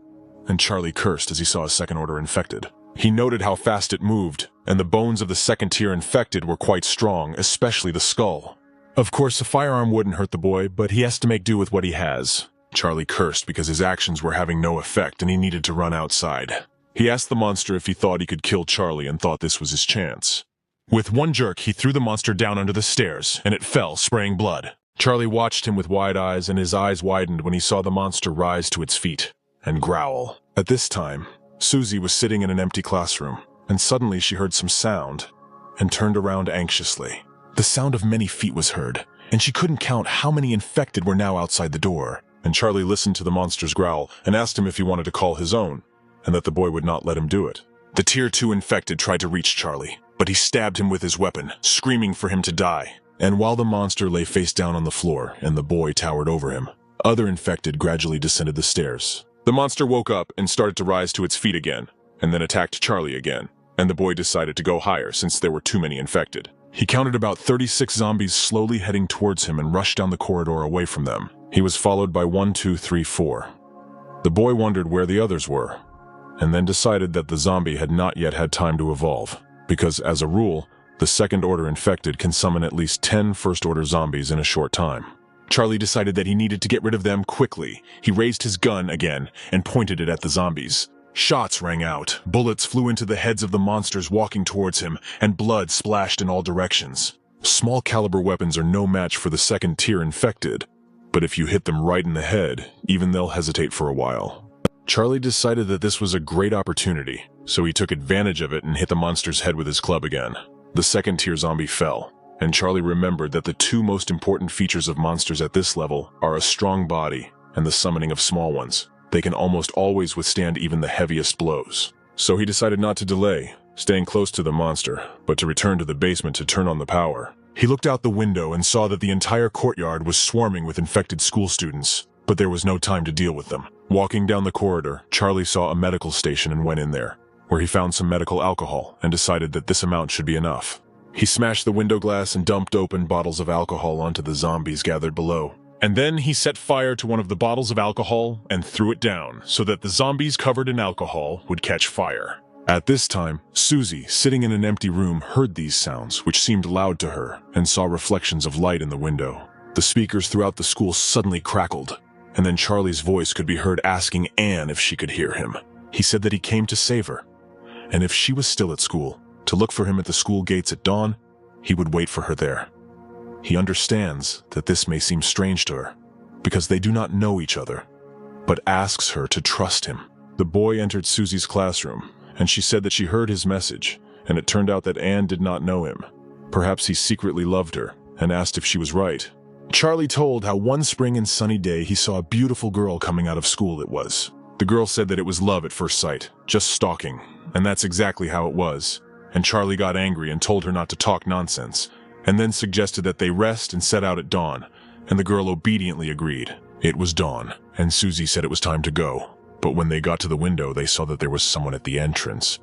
and Charlie cursed as he saw a second-order infected. He noted how fast it moved, and the bones of the second-tier infected were quite strong, especially the skull. Of course, a firearm wouldn't hurt the boy, but he has to make do with what he has. Charlie cursed because his actions were having no effect and he needed to run outside. He asked the monster if he thought he could kill Charlie and thought this was his chance. With one jerk, he threw the monster down under the stairs, and it fell, spraying blood. Charlie watched him with wide eyes, and his eyes widened when he saw the monster rise to its feet and growl. At this time, Susie was sitting in an empty classroom, and suddenly she heard some sound and turned around anxiously. The sound of many feet was heard, and she couldn't count how many infected were now outside the door. And Charlie listened to the monster's growl and asked him if he wanted to call his own, and that the boy would not let him do it. The Tier 2 infected tried to reach Charlie, but he stabbed him with his weapon, screaming for him to die. And while the monster lay face down on the floor and the boy towered over him, other infected gradually descended the stairs. The monster woke up and started to rise to its feet again, and then attacked Charlie again, and the boy decided to go higher since there were too many infected. He counted about 36 zombies slowly heading towards him and rushed down the corridor away from them. He was followed by 1, 2, 3, 4. The boy wondered where the others were, and then decided that the zombie had not yet had time to evolve, because as a rule, the second-order infected can summon at least 10 first-order zombies in a short time. Charlie decided that he needed to get rid of them quickly. He raised his gun again and pointed it at the zombies. Shots rang out, bullets flew into the heads of the monsters walking towards him, and blood splashed in all directions. Small caliber weapons are no match for the second-tier infected, but if you hit them right in the head, even they'll hesitate for a while. Charlie decided that this was a great opportunity, so he took advantage of it and hit the monster's head with his club again. The second-tier zombie fell, and Charlie remembered that the two most important features of monsters at this level are a strong body and the summoning of small ones. They can almost always withstand even the heaviest blows. So he decided not to delay, staying close to the monster, but to return to the basement to turn on the power. He looked out the window and saw that the entire courtyard was swarming with infected school students, but there was no time to deal with them. Walking down the corridor, Charlie saw a medical station and went in there, where he found some medical alcohol and decided that this amount should be enough. He smashed the window glass and dumped open bottles of alcohol onto the zombies gathered below. And then he set fire to one of the bottles of alcohol and threw it down so that the zombies covered in alcohol would catch fire. At this time, Susie, sitting in an empty room, heard these sounds, which seemed loud to her, and saw reflections of light in the window. The speakers throughout the school suddenly crackled, and then Charlie's voice could be heard asking Anne if she could hear him. He said that he came to save her, and if she was still at school, to look for him at the school gates at dawn, he would wait for her there. He understands that this may seem strange to her, because they do not know each other, but asks her to trust him. The boy entered Susie's classroom, and she said that she heard his message, and it turned out that Anne did not know him. Perhaps he secretly loved her, and asked if she was right. Charlie told how one spring and sunny day he saw a beautiful girl coming out of school it was. The girl said that it was love at first sight, just stalking, and that's exactly how it was. And Charlie got angry and told her not to talk nonsense, and then suggested that they rest and set out at dawn, and the girl obediently agreed. It was dawn, and Susie said it was time to go. But when they got to the window, they saw that there was someone at the entrance.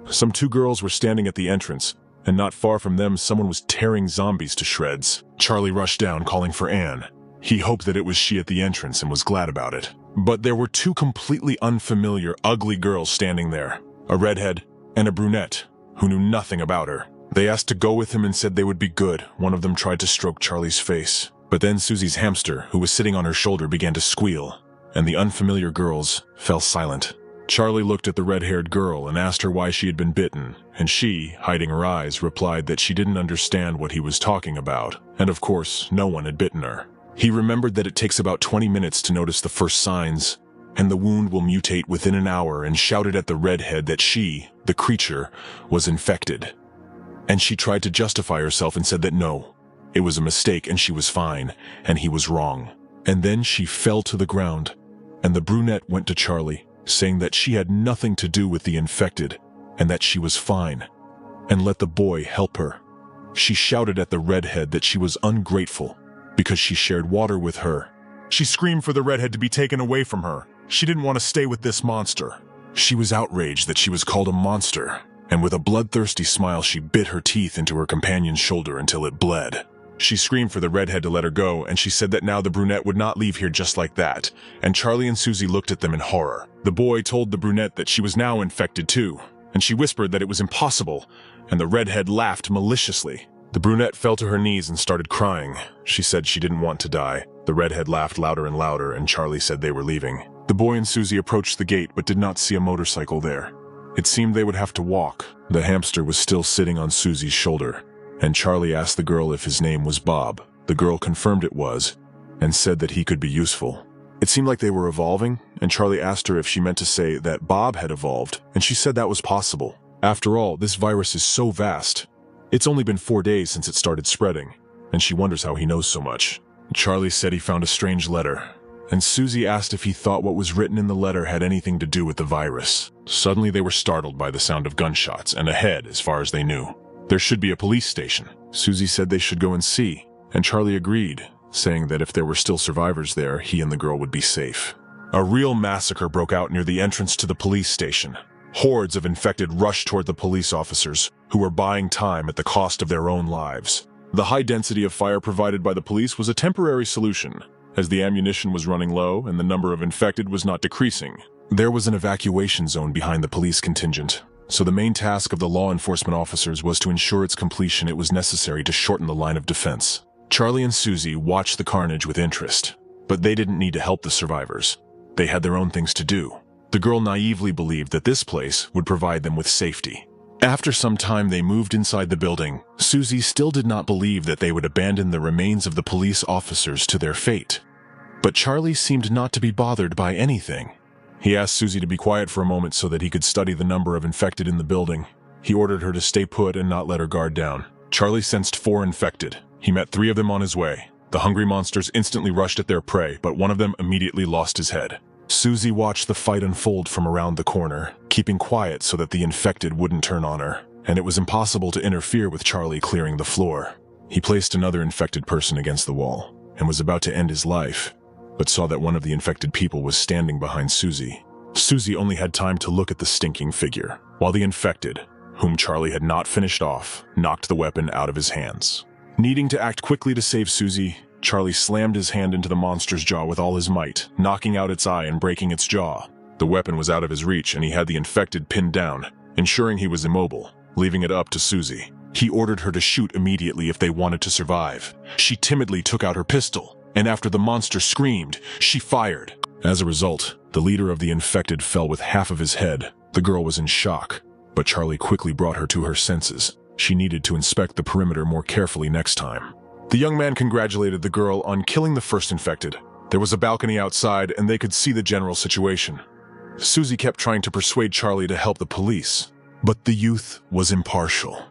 Some two girls were standing at the entrance, and not far from them, someone was tearing zombies to shreds. Charlie rushed down, calling for Anne. He hoped that it was she at the entrance and was glad about it. But there were two completely unfamiliar, ugly girls standing there, a redhead and a brunette, who knew nothing about her. They asked to go with him and said they would be good. One of them tried to stroke Charlie's face. But then Susie's hamster, who was sitting on her shoulder, began to squeal, and the unfamiliar girls fell silent. Charlie looked at the red-haired girl and asked her why she had been bitten, and she, hiding her eyes, replied that she didn't understand what he was talking about, and of course, no one had bitten her. He remembered that it takes about 20 minutes to notice the first signs, and the wound will mutate within an hour, and shouted at the redhead that she, the creature, was infected. And she tried to justify herself and said that no, it was a mistake and she was fine, and he was wrong. And then she fell to the ground, and the brunette went to Charlie, saying that she had nothing to do with the infected, and that she was fine, and let the boy help her. She shouted at the redhead that she was ungrateful, because she shared water with her. She screamed for the redhead to be taken away from her. She didn't want to stay with this monster. She was outraged that she was called a monster, and with a bloodthirsty smile she bit her teeth into her companion's shoulder until it bled. She screamed for the redhead to let her go, and she said that now the brunette would not leave here just like that, and Charlie and Susie looked at them in horror. The boy told the brunette that she was now infected too, and she whispered that it was impossible, and the redhead laughed maliciously. The brunette fell to her knees and started crying. She said she didn't want to die. The redhead laughed louder and louder, and Charlie said they were leaving. The boy and Susie approached the gate but did not see a motorcycle there. It seemed they would have to walk. The hamster was still sitting on Susie's shoulder, and Charlie asked the girl if his name was Bob. The girl confirmed it was, and said that he could be useful. It seemed like they were evolving, and Charlie asked her if she meant to say that Bob had evolved, and she said that was possible. After all, this virus is so vast. It's only been 4 days since it started spreading, and she wonders how he knows so much. Charlie said he found a strange letter, and Susie asked if he thought what was written in the letter had anything to do with the virus. Suddenly they were startled by the sound of gunshots, and ahead, as far as they knew, there should be a police station. Susie said they should go and see, and Charlie agreed, saying that if there were still survivors there, he and the girl would be safe. A real massacre broke out near the entrance to the police station. Hordes of infected rushed toward the police officers, who were buying time at the cost of their own lives. The high density of fire provided by the police was a temporary solution, as the ammunition was running low and the number of infected was not decreasing. There was an evacuation zone behind the police contingent, so the main task of the law enforcement officers was to ensure its completion. It was necessary to shorten the line of defense. Charlie and Susie watched the carnage with interest, but they didn't need to help the survivors. They had their own things to do. The girl naively believed that this place would provide them with safety. After some time they moved inside the building. Susie still did not believe that they would abandon the remains of the police officers to their fate. But Charlie seemed not to be bothered by anything. He asked Susie to be quiet for a moment so that he could study the number of infected in the building. He ordered her to stay put and not let her guard down. Charlie sensed 4 infected. He met 3 of them on his way. The hungry monsters instantly rushed at their prey, but one of them immediately lost his head. Susie watched the fight unfold from around the corner, keeping quiet so that the infected wouldn't turn on her, and it was impossible to interfere with Charlie clearing the floor. He placed another infected person against the wall, and was about to end his life, but saw that one of the infected people was standing behind Susie. Susie only had time to look at the stinking figure, while the infected, whom Charlie had not finished off, knocked the weapon out of his hands. Needing to act quickly to save Susie, Charlie slammed his hand into the monster's jaw with all his might, knocking out its eye and breaking its jaw. The weapon was out of his reach and he had the infected pinned down, ensuring he was immobile, leaving it up to Susie. He ordered her to shoot immediately if they wanted to survive. She timidly took out her pistol, and after the monster screamed, she fired. As a result, the leader of the infected fell with half of his head. The girl was in shock, but Charlie quickly brought her to her senses. She needed to inspect the perimeter more carefully next time. The young man congratulated the girl on killing the first infected. There was a balcony outside and they could see the general situation. Susie kept trying to persuade Charlie to help the police, but the youth was impartial.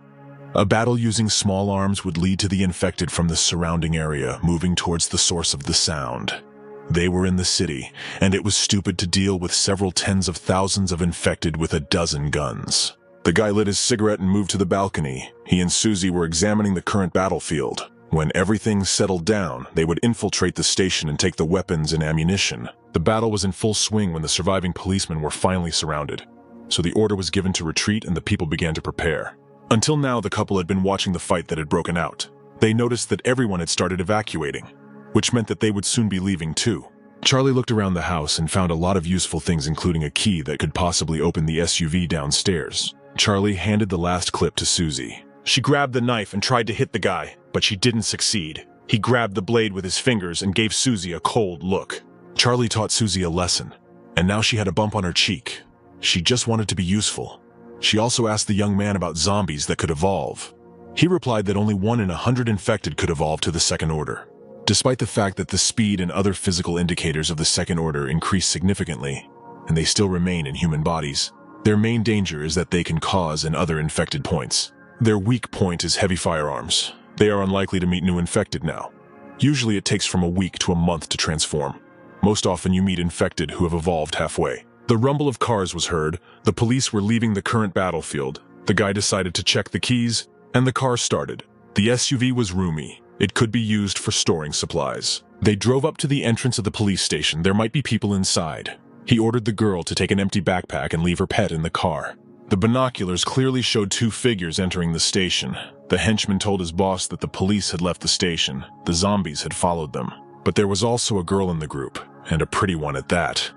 A battle using small arms would lead to the infected from the surrounding area moving towards the source of the sound. They were in the city, and it was stupid to deal with several tens of thousands of infected with a dozen guns. The guy lit his cigarette and moved to the balcony. He and Susie were examining the current battlefield. When everything settled down, they would infiltrate the station and take the weapons and ammunition. The battle was in full swing when the surviving policemen were finally surrounded. So the order was given to retreat and the people began to prepare. Until now, the couple had been watching the fight that had broken out. They noticed that everyone had started evacuating, which meant that they would soon be leaving too. Charlie looked around the house and found a lot of useful things, including a key that could possibly open the SUV downstairs. Charlie handed the last clip to Susie. She grabbed the knife and tried to hit the guy, but she didn't succeed. He grabbed the blade with his fingers and gave Susie a cold look. Charlie taught Susie a lesson, and now she had a bump on her cheek. She just wanted to be useful. She also asked the young man about zombies that could evolve. He replied that only 1 in 100 infected could evolve to the second order. Despite the fact that the speed and other physical indicators of the second order increase significantly, and they still remain in human bodies, their main danger is that they can cause and other infected points. Their weak point is heavy firearms. They are unlikely to meet new infected now. Usually it takes from a week to a month to transform. Most often you meet infected who have evolved halfway. The rumble of cars was heard. The police were leaving the current battlefield. The guy decided to check the keys, and the car started. The SUV was roomy. It could be used for storing supplies. They drove up to the entrance of the police station. There might be people inside. He ordered the girl to take an empty backpack and leave her pet in the car. The binoculars clearly showed 2 figures entering the station. The henchman told his boss that the police had left the station. The zombies had followed them. But there was also a girl in the group, and a pretty one at that.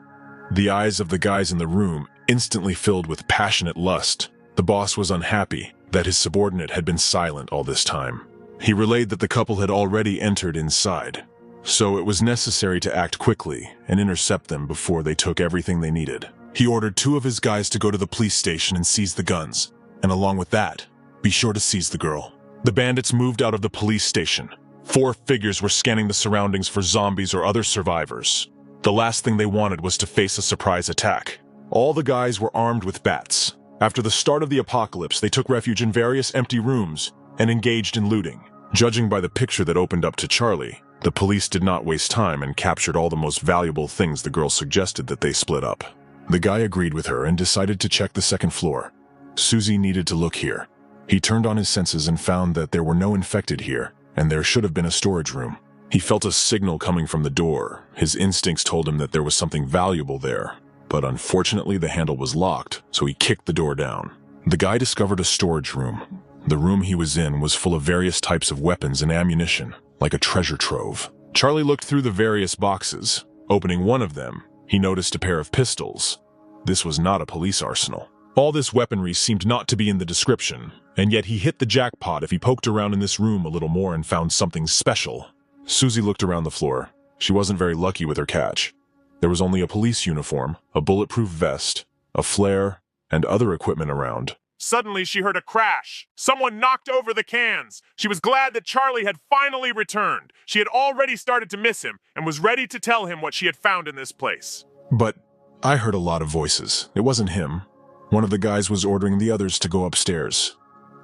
The eyes of the guys in the room instantly filled with passionate lust. The boss was unhappy that his subordinate had been silent all this time. He relayed that the couple had already entered inside, so it was necessary to act quickly and intercept them before they took everything they needed. He ordered 2 of his guys to go to the police station and seize the guns, and along with that, be sure to seize the girl. The bandits moved out of the police station. 4 figures were scanning the surroundings for zombies or other survivors. The last thing they wanted was to face a surprise attack. All the guys were armed with bats. After the start of the apocalypse, they took refuge in various empty rooms and engaged in looting. Judging by the picture that opened up to Charlie, the police did not waste time and captured all the most valuable things the girl suggested that they split up. The guy agreed with her and decided to check the second floor. Susie needed to look here. He turned on his senses and found that there were no infected here, and there should have been a storage room. He felt a signal coming from the door. His instincts told him that there was something valuable there, but unfortunately the handle was locked, so he kicked the door down. The guy discovered a storage room. The room he was in was full of various types of weapons and ammunition, like a treasure trove. Charlie looked through the various boxes. Opening one of them, he noticed a pair of pistols. This was not a police arsenal. All this weaponry seemed not to be in the description, and yet he hit the jackpot if he poked around in this room a little more and found something special. Susie looked around the floor. She wasn't very lucky with her catch. There was only a police uniform, a bulletproof vest, a flare, and other equipment around. Suddenly, she heard a crash. Someone knocked over the cans. She was glad that Charlie had finally returned. She had already started to miss him and was ready to tell him what she had found in this place. But I heard a lot of voices. It wasn't him. One of the guys was ordering the others to go upstairs.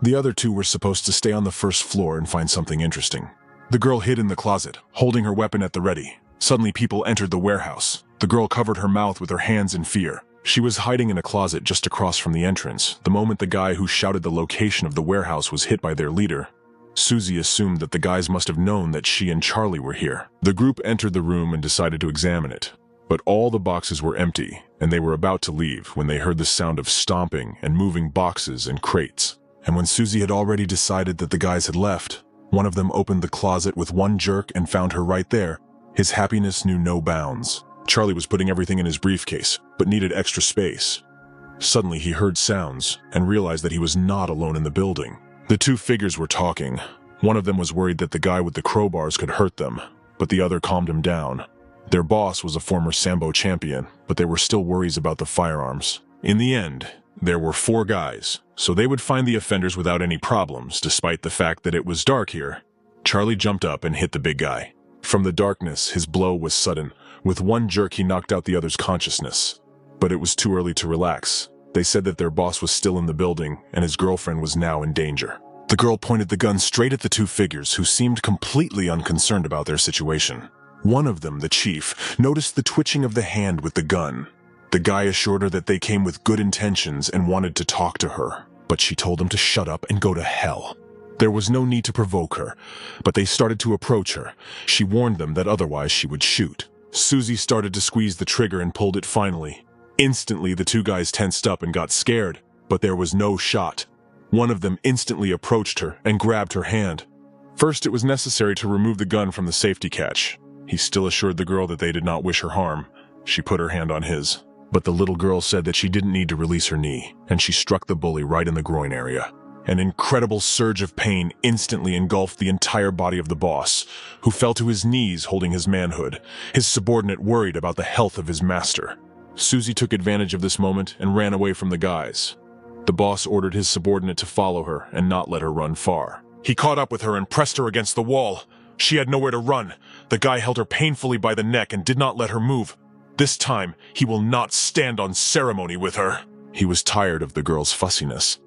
The other two were supposed to stay on the first floor and find something interesting. The girl hid in the closet, holding her weapon at the ready. Suddenly, people entered the warehouse. The girl covered her mouth with her hands in fear. She was hiding in a closet just across from the entrance, the moment the guy who shouted the location of the warehouse was hit by their leader. Susie assumed that the guys must have known that she and Charlie were here. The group entered the room and decided to examine it. But all the boxes were empty, and they were about to leave when they heard the sound of stomping and moving boxes and crates. And when Susie had already decided that the guys had left, one of them opened the closet with one jerk and found her right there. His happiness knew no bounds. Charlie was putting everything in his briefcase, but needed extra space. Suddenly he heard sounds and realized that he was not alone in the building. The two figures were talking. One of them was worried that the guy with the crowbars could hurt them, but the other calmed him down. Their boss was a former Sambo champion, but there were still worries about the firearms. In the end, there were 4 guys, so they would find the offenders without any problems, despite the fact that it was dark here. Charlie jumped up and hit the big guy. From the darkness, his blow was sudden. With one jerk, he knocked out the other's consciousness. But it was too early to relax. They said that their boss was still in the building, and his girlfriend was now in danger. The girl pointed the gun straight at the 2 figures, who seemed completely unconcerned about their situation. One of them, the chief, noticed the twitching of the hand with the gun. The guy assured her that they came with good intentions and wanted to talk to her, but she told him to shut up and go to hell. There was no need to provoke her, but they started to approach her. She warned them that otherwise she would shoot. Susie started to squeeze the trigger and pulled it finally. Instantly, the 2 guys tensed up and got scared, but there was no shot. One of them instantly approached her and grabbed her hand. First, it was necessary to remove the gun from the safety catch. He still assured the girl that they did not wish her harm. She put her hand on his. But the little girl said that she didn't need to release her knee, and she struck the bully right in the groin area. An incredible surge of pain instantly engulfed the entire body of the boss, who fell to his knees holding his manhood, his subordinate worried about the health of his master. Susie took advantage of this moment and ran away from the guys. The boss ordered his subordinate to follow her and not let her run far. He caught up with her and pressed her against the wall. She had nowhere to run. The guy held her painfully by the neck and did not let her move. This time, he will not stand on ceremony with her. He was tired of the girl's fussiness,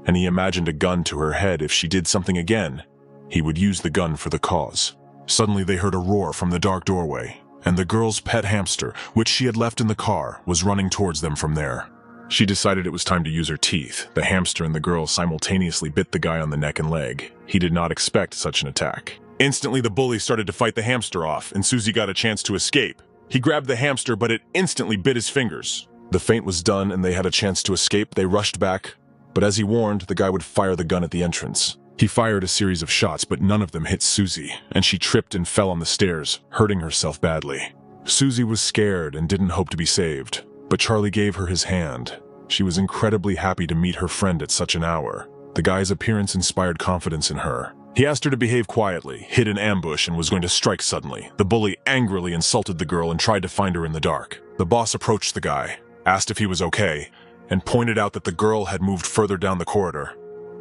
and he imagined a gun to her head if she did something again. He would use the gun for the cause. Suddenly they heard a roar from the dark doorway, and the girl's pet hamster, which she had left in the car, was running towards them from there. She decided it was time to use her teeth. The hamster and the girl simultaneously bit the guy on the neck and leg. He did not expect such an attack. Instantly the bully started to fight the hamster off, and Susie got a chance to escape. He grabbed the hamster, but it instantly bit his fingers. The feint was done and they had a chance to escape. They rushed back, but as he warned, the guy would fire the gun at the entrance. He fired a series of shots, but none of them hit Susie, and she tripped and fell on the stairs, hurting herself badly. Susie was scared and didn't hope to be saved, but Charlie gave her his hand. She was incredibly happy to meet her friend at such an hour. The guy's appearance inspired confidence in her. He asked her to behave quietly, hid in ambush, and was going to strike suddenly. The bully angrily insulted the girl and tried to find her in the dark. The boss approached the guy, asked if he was okay, and pointed out that the girl had moved further down the corridor.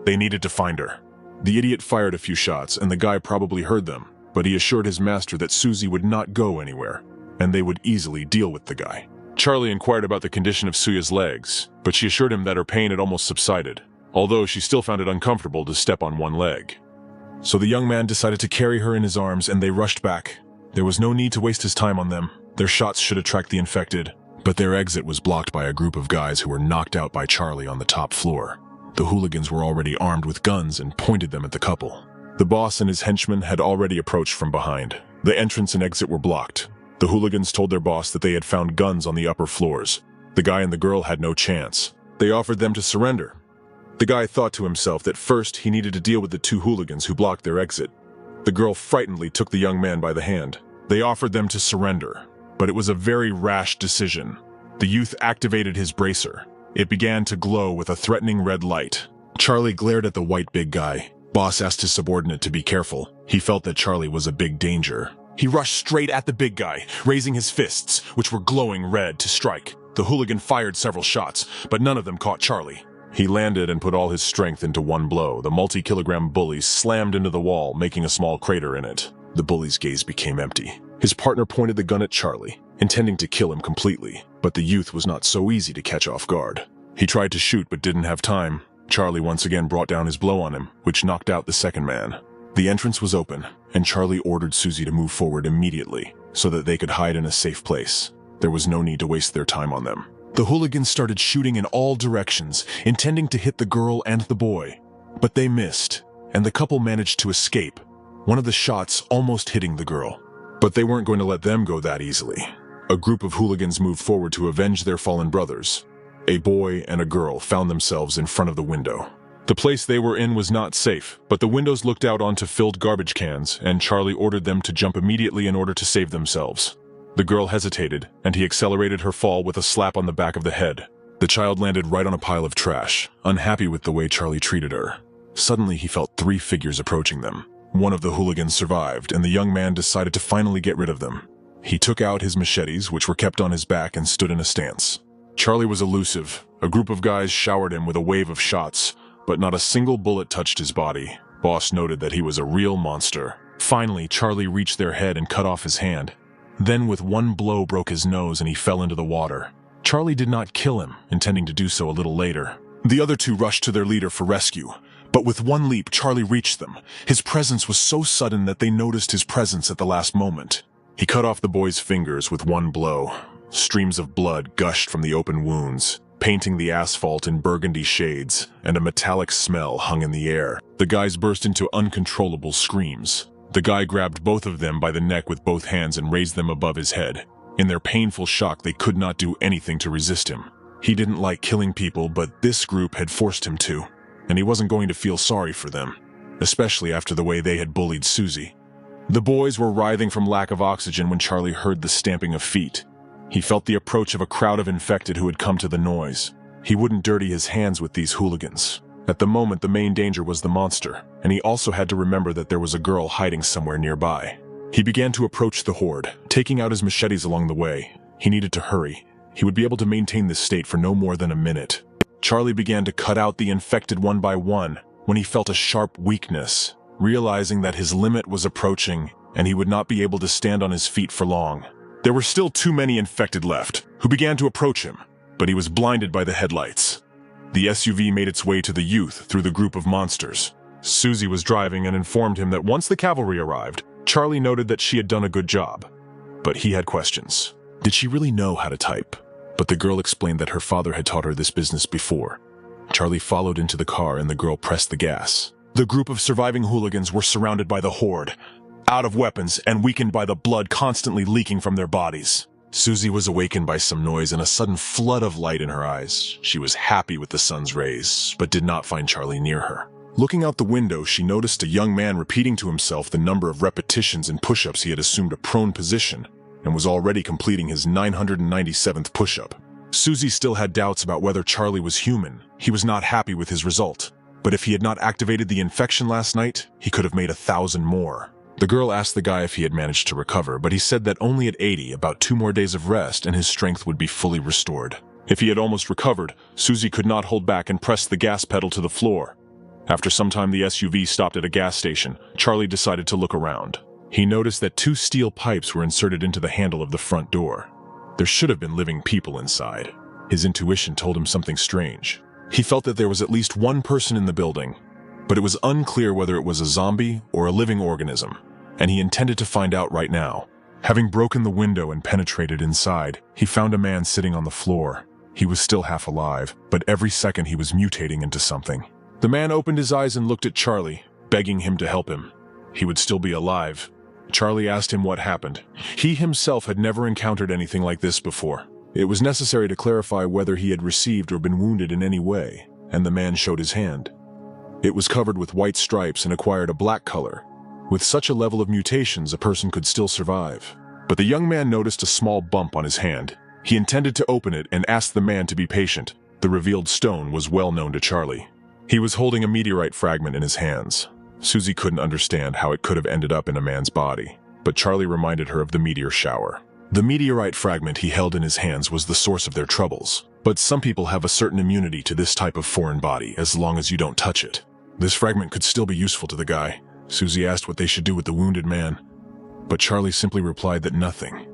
They needed to find her. The idiot fired a few shots, and the guy probably heard them, but he assured his master that Susie would not go anywhere, and they would easily deal with the guy. Charlie inquired about the condition of Suya's legs, but she assured him that her pain had almost subsided, although she still found it uncomfortable to step on one leg. So the young man decided to carry her in his arms, and they rushed back. There was no need to waste his time on them. Their shots should attract the infected, but their exit was blocked by a group of guys who were knocked out by Charlie on the top floor. The hooligans were already armed with guns and pointed them at the couple. The boss and his henchmen had already approached from behind. The entrance and exit were blocked. The hooligans told their boss that they had found guns on the upper floors. The guy and the girl had no chance. They offered them to surrender. The guy thought to himself that first he needed to deal with the 2 hooligans who blocked their exit. The girl frightenedly took the young man by the hand. They offered them to surrender, but it was a very rash decision. The youth activated his bracer. It began to glow with a threatening red light. Charlie glared at the white big guy. Boss asked his subordinate to be careful. He felt that Charlie was a big danger. He rushed straight at the big guy, raising his fists, which were glowing red, to strike. The hooligan fired several shots, but none of them caught Charlie. He landed and put all his strength into one blow. The multi-kilogram bully slammed into the wall, making a small crater in it. The bully's gaze became empty. His partner pointed the gun at Charlie, intending to kill him completely, but the youth was not so easy to catch off guard. He tried to shoot but didn't have time. Charlie once again brought down his blow on him, which knocked out the second man. The entrance was open, and Charlie ordered Susie to move forward immediately so that they could hide in a safe place. There was no need to waste their time on them. The hooligans started shooting in all directions, intending to hit the girl and the boy. But they missed, and the couple managed to escape, one of the shots almost hitting the girl. But they weren't going to let them go that easily. A group of hooligans moved forward to avenge their fallen brothers. A boy and a girl found themselves in front of the window. The place they were in was not safe, but the windows looked out onto filled garbage cans, and Charlie ordered them to jump immediately in order to save themselves. The girl hesitated, and he accelerated her fall with a slap on the back of the head. The child landed right on a pile of trash, unhappy with the way Charlie treated her. Suddenly he felt 3 figures approaching them. One of the hooligans survived, and the young man decided to finally get rid of them. He took out his machetes, which were kept on his back, and stood in a stance. Charlie was elusive. A group of guys showered him with a wave of shots, but not a single bullet touched his body. Boss noted that he was a real monster. Finally, Charlie reached their head and cut off his hand. Then with one blow broke his nose and he fell into the water. Charlie did not kill him, intending to do so a little later. The other 2 rushed to their leader for rescue, but with one leap, Charlie reached them. His presence was so sudden that they noticed his presence at the last moment. He cut off the boy's fingers with one blow. Streams of blood gushed from the open wounds, painting the asphalt in burgundy shades, and a metallic smell hung in the air. The guys burst into uncontrollable screams. The guy grabbed both of them by the neck with both hands and raised them above his head. In their painful shock, they could not do anything to resist him. He didn't like killing people, but this group had forced him to, and he wasn't going to feel sorry for them, especially after the way they had bullied Susie. The boys were writhing from lack of oxygen when Charlie heard the stamping of feet. He felt the approach of a crowd of infected who had come to the noise. He wouldn't dirty his hands with these hooligans. At the moment, the main danger was the monster, and he also had to remember that there was a girl hiding somewhere nearby. He began to approach the horde, taking out his machetes along the way. He needed to hurry. He would be able to maintain this state for no more than a minute. Charlie began to cut out the infected one by one when he felt a sharp weakness, realizing that his limit was approaching and he would not be able to stand on his feet for long. There were still too many infected left, who began to approach him, but he was blinded by the headlights. The SUV made its way to the youth through the group of monsters. Susie was driving and informed him that once the cavalry arrived, Charlie noted that she had done a good job. But he had questions. Did she really know how to type? But the girl explained that her father had taught her this business before. Charlie followed into the car and the girl pressed the gas. The group of surviving hooligans were surrounded by the horde, out of weapons and weakened by the blood constantly leaking from their bodies. Susie was awakened by some noise and a sudden flood of light in her eyes. She was happy with the sun's rays, but did not find Charlie near her. Looking out the window, she noticed a young man repeating to himself the number of repetitions and push-ups he had assumed a prone position, and was already completing his 997th push-up. Susie still had doubts about whether Charlie was human. He was not happy with his result. But if he had not activated the infection last night, he could have made 1,000 more. The girl asked the guy if he had managed to recover, but he said that only at 80, about 2 more days of rest, and his strength would be fully restored. If he had almost recovered, Susie could not hold back and pressed the gas pedal to the floor. After some time, the SUV stopped at a gas station. Charlie decided to look around. He noticed that 2 steel pipes were inserted into the handle of the front door. There should have been living people inside. His intuition told him something strange. He felt that there was at least one person in the building, but it was unclear whether it was a zombie or a living organism, and he intended to find out right now. Having broken the window and penetrated inside, he found a man sitting on the floor. He was still half alive, but every second he was mutating into something. The man opened his eyes and looked at Charlie, begging him to help him. He would still be alive. Charlie asked him what happened. He himself had never encountered anything like this before. It was necessary to clarify whether he had received or been wounded in any way, and the man showed his hand. It was covered with white stripes and acquired a black color. With such a level of mutations, a person could still survive. But the young man noticed a small bump on his hand. He intended to open it and asked the man to be patient. The revealed stone was well known to Charlie. He was holding a meteorite fragment in his hands. Susie couldn't understand how it could have ended up in a man's body, but Charlie reminded her of the meteor shower. The meteorite fragment he held in his hands was the source of their troubles, but some people have a certain immunity to this type of foreign body as long as you don't touch it. This fragment could still be useful to the guy. Susie asked what they should do with the wounded man, but Charlie simply replied that nothing.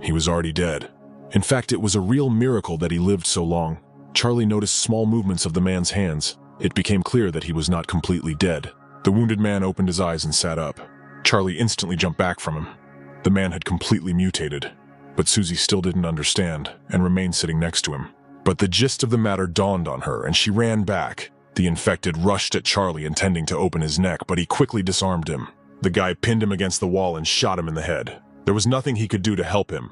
He was already dead. In fact, it was a real miracle that he lived so long. Charlie noticed small movements of the man's hands. It became clear that he was not completely dead. The wounded man opened his eyes and sat up. Charlie instantly jumped back from him. The man had completely mutated, but Susie still didn't understand and remained sitting next to him. But the gist of the matter dawned on her, and she ran back. The infected rushed at Charlie, intending to open his neck, but he quickly disarmed him. The guy pinned him against the wall and shot him in the head. There was nothing he could do to help him,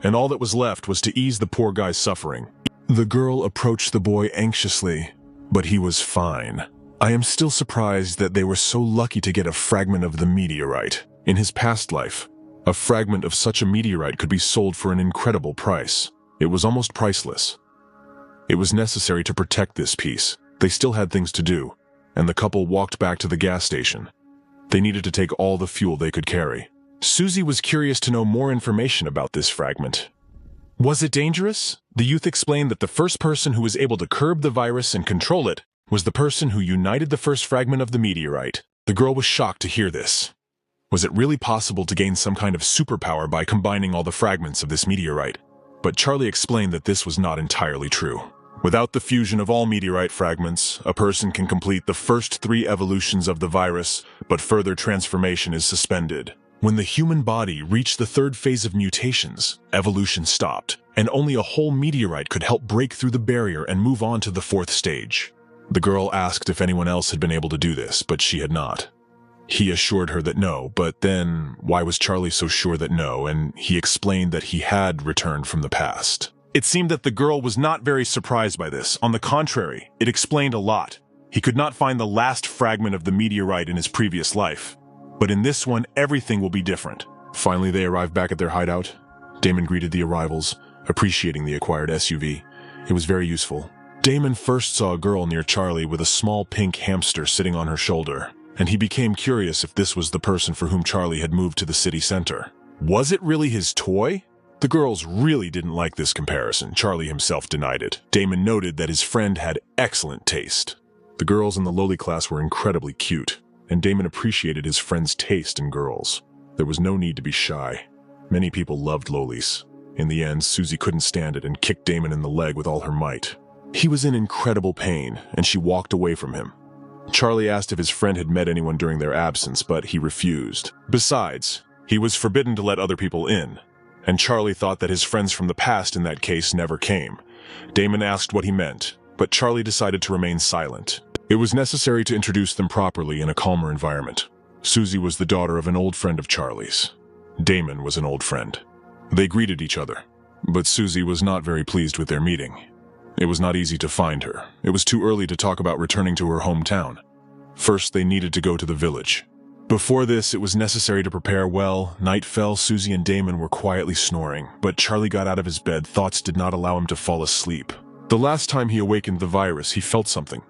and all that was left was to ease the poor guy's suffering. The girl approached the boy anxiously, but he was fine. I am still surprised that they were so lucky to get a fragment of the meteorite. In his past life, a fragment of such a meteorite could be sold for an incredible price. It was almost priceless. It was necessary to protect this piece. They still had things to do, and the couple walked back to the gas station. They needed to take all the fuel they could carry. Susie was curious to know more information about this fragment. Was it dangerous? The youth explained that the first person who was able to curb the virus and control it was the person who united the first fragment of the meteorite. The girl was shocked to hear this. Was it really possible to gain some kind of superpower by combining all the fragments of this meteorite? But Charlie explained that this was not entirely true. Without the fusion of all meteorite fragments, a person can complete the first 3 evolutions of the virus, but further transformation is suspended. When the human body reached the 3rd phase of mutations, evolution stopped, and only a whole meteorite could help break through the barrier and move on to the 4th stage. The girl asked if anyone else had been able to do this, but she had not. He assured her that no, but then why was Charlie so sure that no? And he explained that he had returned from the past. It seemed that the girl was not very surprised by this. On the contrary, it explained a lot. He could not find the last fragment of the meteorite in his previous life. But in this one, everything will be different. Finally, they arrived back at their hideout. Damon greeted the arrivals, appreciating the acquired SUV. It was very useful. Damon first saw a girl near Charlie with a small pink hamster sitting on her shoulder, and he became curious if this was the person for whom Charlie had moved to the city center. Was it really his toy? The girls really didn't like this comparison. Charlie himself denied it. Damon noted that his friend had excellent taste. The girls in the lowly class were incredibly cute, and Damon appreciated his friend's taste in girls. There was no need to be shy. Many people loved lowlies. In the end, Susie couldn't stand it and kicked Damon in the leg with all her might. He was in incredible pain, and she walked away from him. Charlie asked if his friend had met anyone during their absence, but he refused. Besides, he was forbidden to let other people in, and Charlie thought that his friends from the past in that case never came. Damon asked what he meant, but Charlie decided to remain silent. It was necessary to introduce them properly in a calmer environment. Susie was the daughter of an old friend of Charlie's. Damon was an old friend. They greeted each other, but Susie was not very pleased with their meeting. It was not easy to find her. It was too early to talk about returning to her hometown. First, they needed to go to the village. Before this, it was necessary to prepare well. Night fell, Susie and Damon were quietly snoring, but Charlie got out of his bed. Thoughts did not allow him to fall asleep. The last time he awakened the virus, he felt something.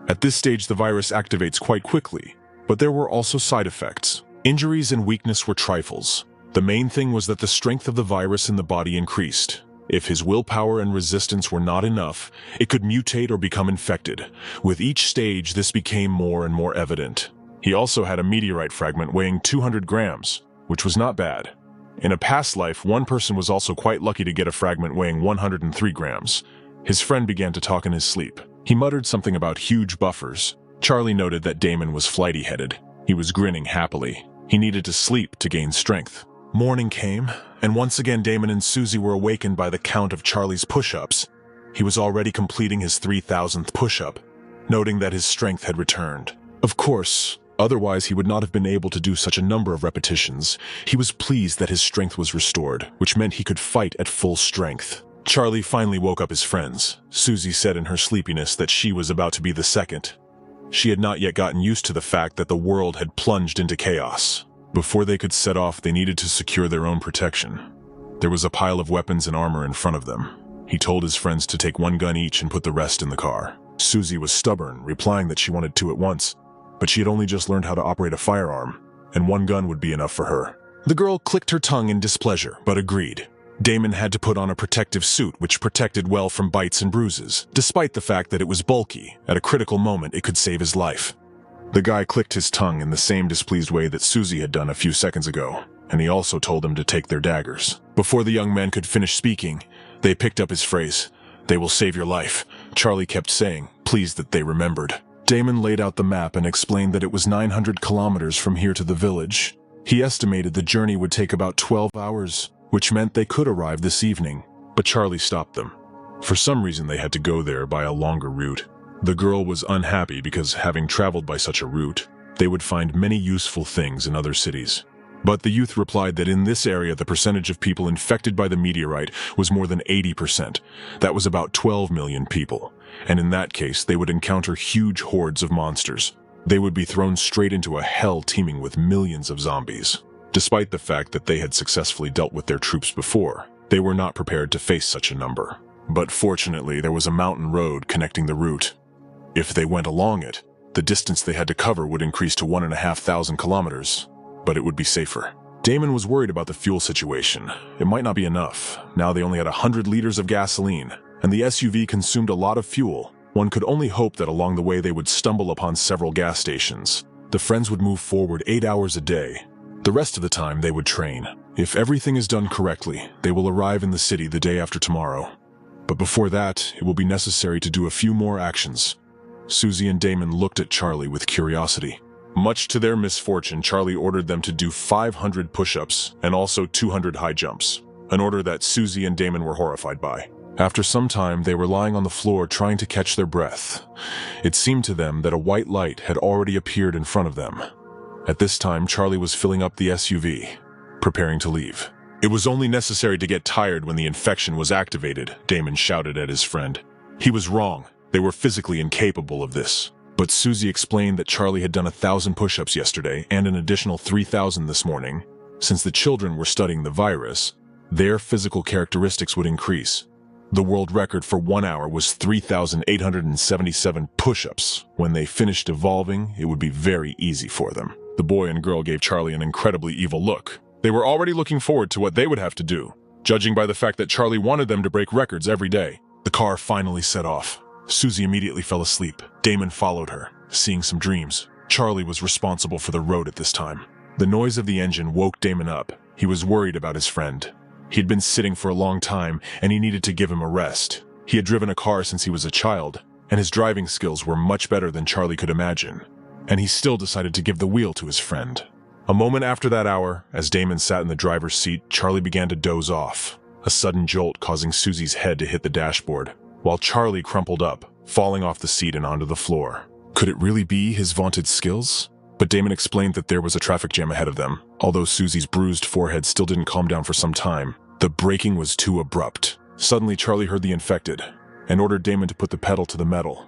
At this stage, the virus activates quite quickly, but there were also side effects. Injuries and weakness were trifles. The main thing was that the strength of the virus in the body increased. If his willpower and resistance were not enough, it could mutate or become infected. With each stage, this became more and more evident. He also had a meteorite fragment weighing 200 grams, which was not bad. In a past life, one person was also quite lucky to get a fragment weighing 103 grams. His friend began to talk in his sleep. He muttered something about huge buffers. Charlie noted that Damon was flighty-headed. He was grinning happily. He needed to sleep to gain strength. Morning came, and once again Damon and Susie were awakened by the count of Charlie's push-ups. He was already completing his 3,000th push-up, noting that his strength had returned. Of course, otherwise he would not have been able to do such a number of repetitions. He was pleased that his strength was restored, which meant he could fight at full strength. Charlie finally woke up his friends. Susie said in her sleepiness that she was about to be the second. She had not yet gotten used to the fact that the world had plunged into chaos. Before they could set off, they needed to secure their own protection. There was a pile of weapons and armor in front of them. He told his friends to take one gun each and put the rest in the car. Susie was stubborn, replying that she wanted 2 at once, but she had only just learned how to operate a firearm, and 1 gun would be enough for her. The girl clicked her tongue in displeasure, but agreed. Damon had to put on a protective suit which protected well from bites and bruises, despite the fact that it was bulky. At a critical moment, it could save his life. The guy clicked his tongue in the same displeased way that Susie had done a few seconds ago, and he also told them to take their daggers. Before the young man could finish speaking, they picked up his phrase, "They will save your life," Charlie kept saying, pleased that they remembered. Damon laid out the map and explained that it was 900 kilometers from here to the village. He estimated the journey would take about 12 hours, which meant they could arrive this evening, but Charlie stopped them. For some reason they had to go there by a longer route. The girl was unhappy because, having traveled by such a route, they would find many useful things in other cities. But the youth replied that in this area the percentage of people infected by the meteorite was more than 80%. That was about 12 million people, and in that case they would encounter huge hordes of monsters. They would be thrown straight into a hell teeming with millions of zombies. Despite the fact that they had successfully dealt with their troops before, they were not prepared to face such a number. But fortunately, there was a mountain road connecting the route. If they went along it, the distance they had to cover would increase to 1,500 kilometers, but it would be safer. Damon was worried about the fuel situation. It might not be enough. Now they only had 100 liters of gasoline, and the SUV consumed a lot of fuel. One could only hope that along the way they would stumble upon several gas stations. The friends would move forward 8 hours a day. The rest of the time they would train. If everything is done correctly, they will arrive in the city the day after tomorrow. But before that, it will be necessary to do a few more actions. Susie and Damon looked at Charlie with curiosity. Much to their misfortune, Charlie ordered them to do 500 push-ups and also 200 high jumps, an order that Susie and Damon were horrified by. After some time, they were lying on the floor trying to catch their breath. It seemed to them that a white light had already appeared in front of them. At this time, Charlie was filling up the SUV, preparing to leave. "It was only necessary to get tired when the infection was activated," Damon shouted at his friend. He was wrong. They were physically incapable of this. But Susie explained that Charlie had done 1,000 push-ups yesterday and an additional 3,000 this morning. Since the children were studying the virus, their physical characteristics would increase. The world record for 1 hour was 3,877 push-ups. When they finished evolving, it would be very easy for them. The boy and girl gave Charlie an incredibly evil look. They were already looking forward to what they would have to do, judging by the fact that Charlie wanted them to break records every day. The car finally set off. Susie immediately fell asleep. Damon followed her, seeing some dreams. Charlie was responsible for the road at this time. The noise of the engine woke Damon up. He was worried about his friend. He had been sitting for a long time, and he needed to give him a rest. He had driven a car since he was a child, and his driving skills were much better than Charlie could imagine. And he still decided to give the wheel to his friend. A moment after that hour, as Damon sat in the driver's seat, Charlie began to doze off, a sudden jolt causing Susie's head to hit the dashboard, while Charlie crumpled up, falling off the seat and onto the floor. Could it really be his vaunted skills? But Damon explained that there was a traffic jam ahead of them. Although Susie's bruised forehead still didn't calm down for some time, the braking was too abrupt. Suddenly, Charlie heard the infected and ordered Damon to put the pedal to the metal.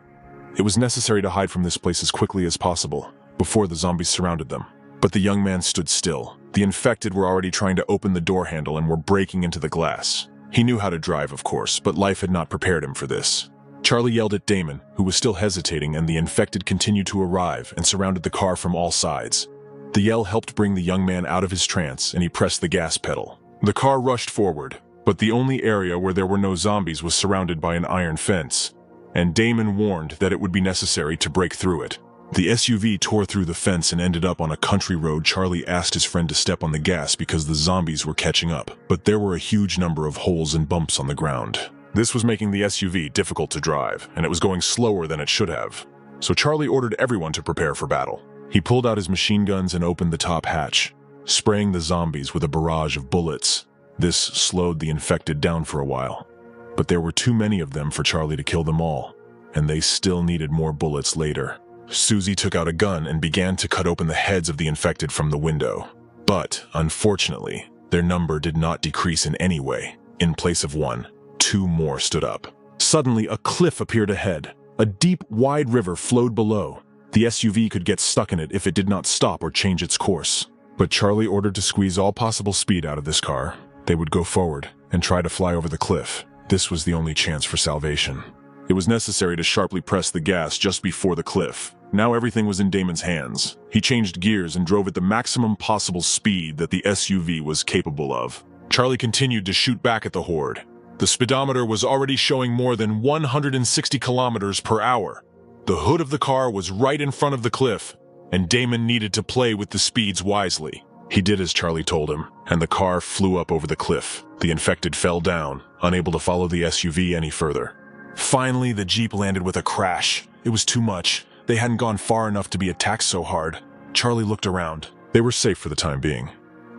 It was necessary to hide from this place as quickly as possible, before the zombies surrounded them. But the young man stood still. The infected were already trying to open the door handle and were breaking into the glass. He knew how to drive, of course, but life had not prepared him for this. Charlie yelled at Damon, who was still hesitating, and the infected continued to arrive and surrounded the car from all sides. The yell helped bring the young man out of his trance, and he pressed the gas pedal. The car rushed forward, but the only area where there were no zombies was surrounded by an iron fence, and Damon warned that it would be necessary to break through it. The SUV tore through the fence and ended up on a country road. Charlie asked his friend to step on the gas because the zombies were catching up, but there were a huge number of holes and bumps on the ground. This was making the SUV difficult to drive, and it was going slower than it should have. So Charlie ordered everyone to prepare for battle. He pulled out his machine guns and opened the top hatch, spraying the zombies with a barrage of bullets. This slowed the infected down for a while. But there were too many of them for Charlie to kill them all, and they still needed more bullets later. Susie took out a gun and began to cut open the heads of the infected from the window. But, unfortunately, their number did not decrease in any way. In place of one, 2 more stood up. Suddenly, a cliff appeared ahead. A deep, wide river flowed below. The SUV could get stuck in it if it did not stop or change its course. But Charlie ordered to squeeze all possible speed out of this car. They would go forward and try to fly over the cliff. This was the only chance for salvation. It was necessary to sharply press the gas just before the cliff. Now everything was in Damon's hands. He changed gears and drove at the maximum possible speed that the SUV was capable of. Charlie continued to shoot back at the horde. The speedometer was already showing more than 160 kilometers per hour. The hood of the car was right in front of the cliff, and Damon needed to play with the speeds wisely. He did as Charlie told him, and the car flew up over the cliff. The infected fell down, unable to follow the SUV any further. Finally, the Jeep landed with a crash. It was too much. They hadn't gone far enough to be attacked so hard. Charlie looked around. They were safe for the time being.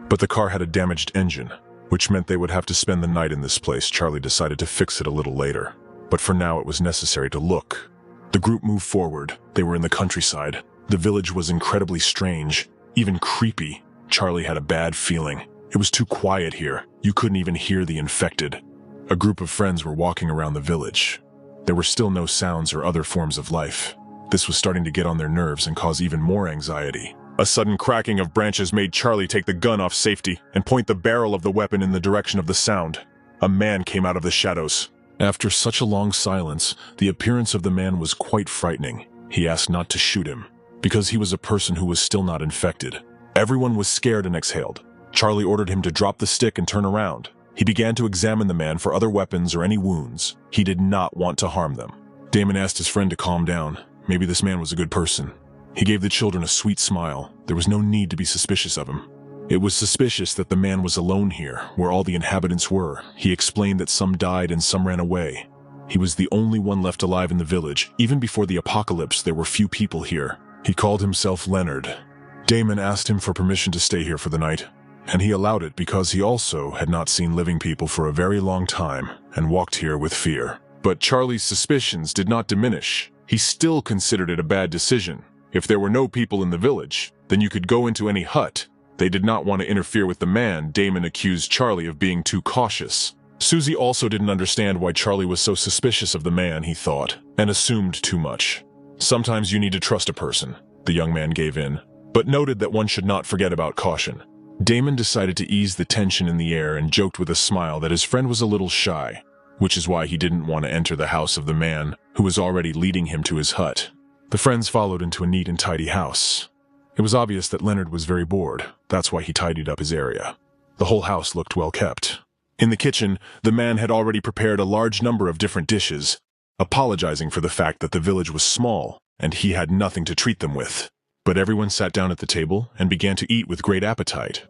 But the car had a damaged engine, which meant they would have to spend the night in this place. Charlie decided to fix it a little later. But for now, it was necessary to look. The group moved forward. They were in the countryside. The village was incredibly strange, even creepy. Charlie had a bad feeling. It was too quiet here. You couldn't even hear the infected. A group of friends were walking around the village. There were still no sounds or other forms of life. This was starting to get on their nerves and cause even more anxiety. A sudden cracking of branches made Charlie take the gun off safety and point the barrel of the weapon in the direction of the sound. A man came out of the shadows. After such a long silence, the appearance of the man was quite frightening. He asked not to shoot him, because he was a person who was still not infected. Everyone was scared and exhaled. Charlie ordered him to drop the stick and turn around. He began to examine the man for other weapons or any wounds. He did not want to harm them. Damon asked his friend to calm down. Maybe this man was a good person. He gave the children a sweet smile. There was no need to be suspicious of him. It was suspicious that the man was alone here, where all the inhabitants were. He explained that some died and some ran away. He was the only one left alive in the village. Even before the apocalypse, there were few people here. He called himself Leonard. Damon asked him for permission to stay here for the night, and he allowed it because he also had not seen living people for a very long time and walked here with fear. But Charlie's suspicions did not diminish. He still considered it a bad decision. If there were no people in the village, then you could go into any hut. They did not want to interfere with the man. Damon accused Charlie of being too cautious. Susie also didn't understand why Charlie was so suspicious of the man, he thought, and assumed too much. Sometimes you need to trust a person. The young man gave in, but noted that one should not forget about caution. Damon decided to ease the tension in the air and joked with a smile that his friend was a little shy, which is why he didn't want to enter the house of the man who was already leading him to his hut. The friends followed into a neat and tidy house. It was obvious that Leonard was very bored. That's why he tidied up his area. The whole house looked well kept. In the kitchen, the man had already prepared a large number of different dishes, apologizing for the fact that the village was small and he had nothing to treat them with. But everyone sat down at the table and began to eat with great appetite.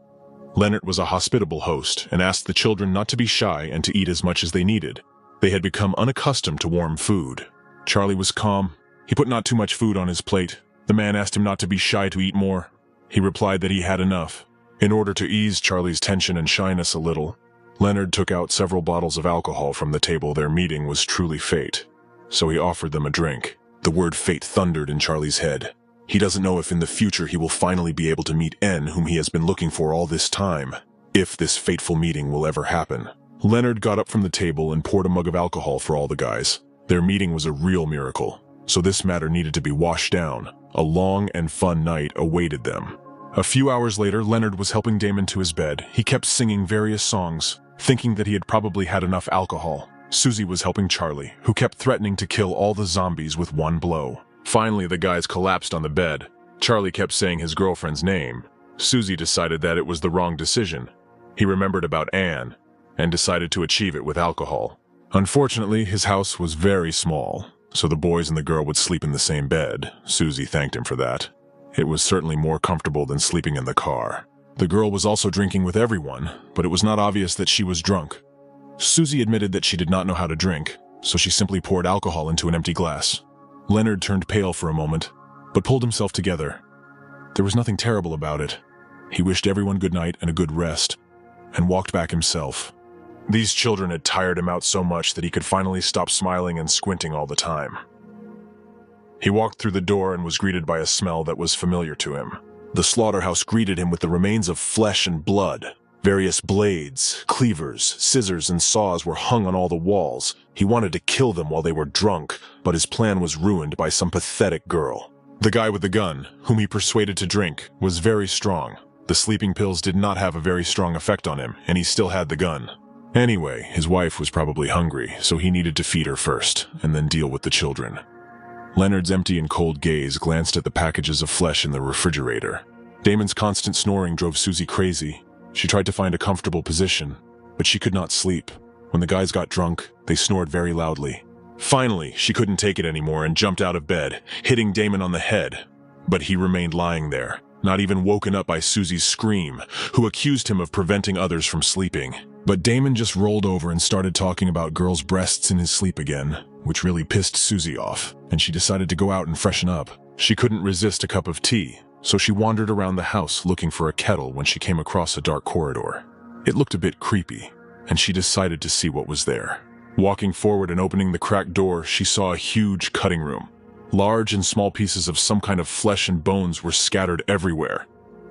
Leonard was a hospitable host and asked the children not to be shy and to eat as much as they needed. They had become unaccustomed to warm food. Charlie was calm. He put not too much food on his plate. The man asked him not to be shy to eat more. He replied that he had enough. In order to ease Charlie's tension and shyness a little, Leonard took out several bottles of alcohol from the table. Their meeting was truly fate, so he offered them a drink. The word fate thundered in Charlie's head. He doesn't know if in the future he will finally be able to meet N, whom he has been looking for all this time. If this fateful meeting will ever happen. Leonard got up from the table and poured a mug of alcohol for all the guys. Their meeting was a real miracle, so this matter needed to be washed down. A long and fun night awaited them. A few hours later, Leonard was helping Damon to his bed. He kept singing various songs, thinking that he had probably had enough alcohol. Susie was helping Charlie, who kept threatening to kill all the zombies with one blow. Finally, the guys collapsed on the bed. Charlie kept saying his girlfriend's name. Susie decided that it was the wrong decision. He remembered about Anne, and decided to achieve it with alcohol. Unfortunately, his house was very small, so the boys and the girl would sleep in the same bed. Susie thanked him for that. It was certainly more comfortable than sleeping in the car. The girl was also drinking with everyone, but it was not obvious that she was drunk. Susie admitted that she did not know how to drink, so she simply poured alcohol into an empty glass. Leonard turned pale for a moment, but pulled himself together. There was nothing terrible about it. He wished everyone good night and a good rest, and walked back himself. These children had tired him out so much that he could finally stop smiling and squinting all the time. He walked through the door and was greeted by a smell that was familiar to him. The slaughterhouse greeted him with the remains of flesh and blood. Various blades, cleavers, scissors, and saws were hung on all the walls. He wanted to kill them while they were drunk, but his plan was ruined by some pathetic girl. The guy with the gun, whom he persuaded to drink, was very strong. The sleeping pills did not have a very strong effect on him, and he still had the gun. Anyway, his wife was probably hungry, so he needed to feed her first, and then deal with the children. Leonard's empty and cold gaze glanced at the packages of flesh in the refrigerator. Damon's constant snoring drove Susie crazy. She tried to find a comfortable position, but she could not sleep. When the guys got drunk, they snored very loudly. Finally, she couldn't take it anymore and jumped out of bed, hitting Damon on the head. But he remained lying there, not even woken up by Susie's scream, who accused him of preventing others from sleeping. But Damon just rolled over and started talking about girls' breasts in his sleep again, which really pissed Susie off, and she decided to go out and freshen up. She couldn't resist a cup of tea, so she wandered around the house looking for a kettle when she came across a dark corridor. It looked a bit creepy, and she decided to see what was there. Walking forward and opening the cracked door, she saw a huge cutting room. Large and small pieces of some kind of flesh and bones were scattered everywhere.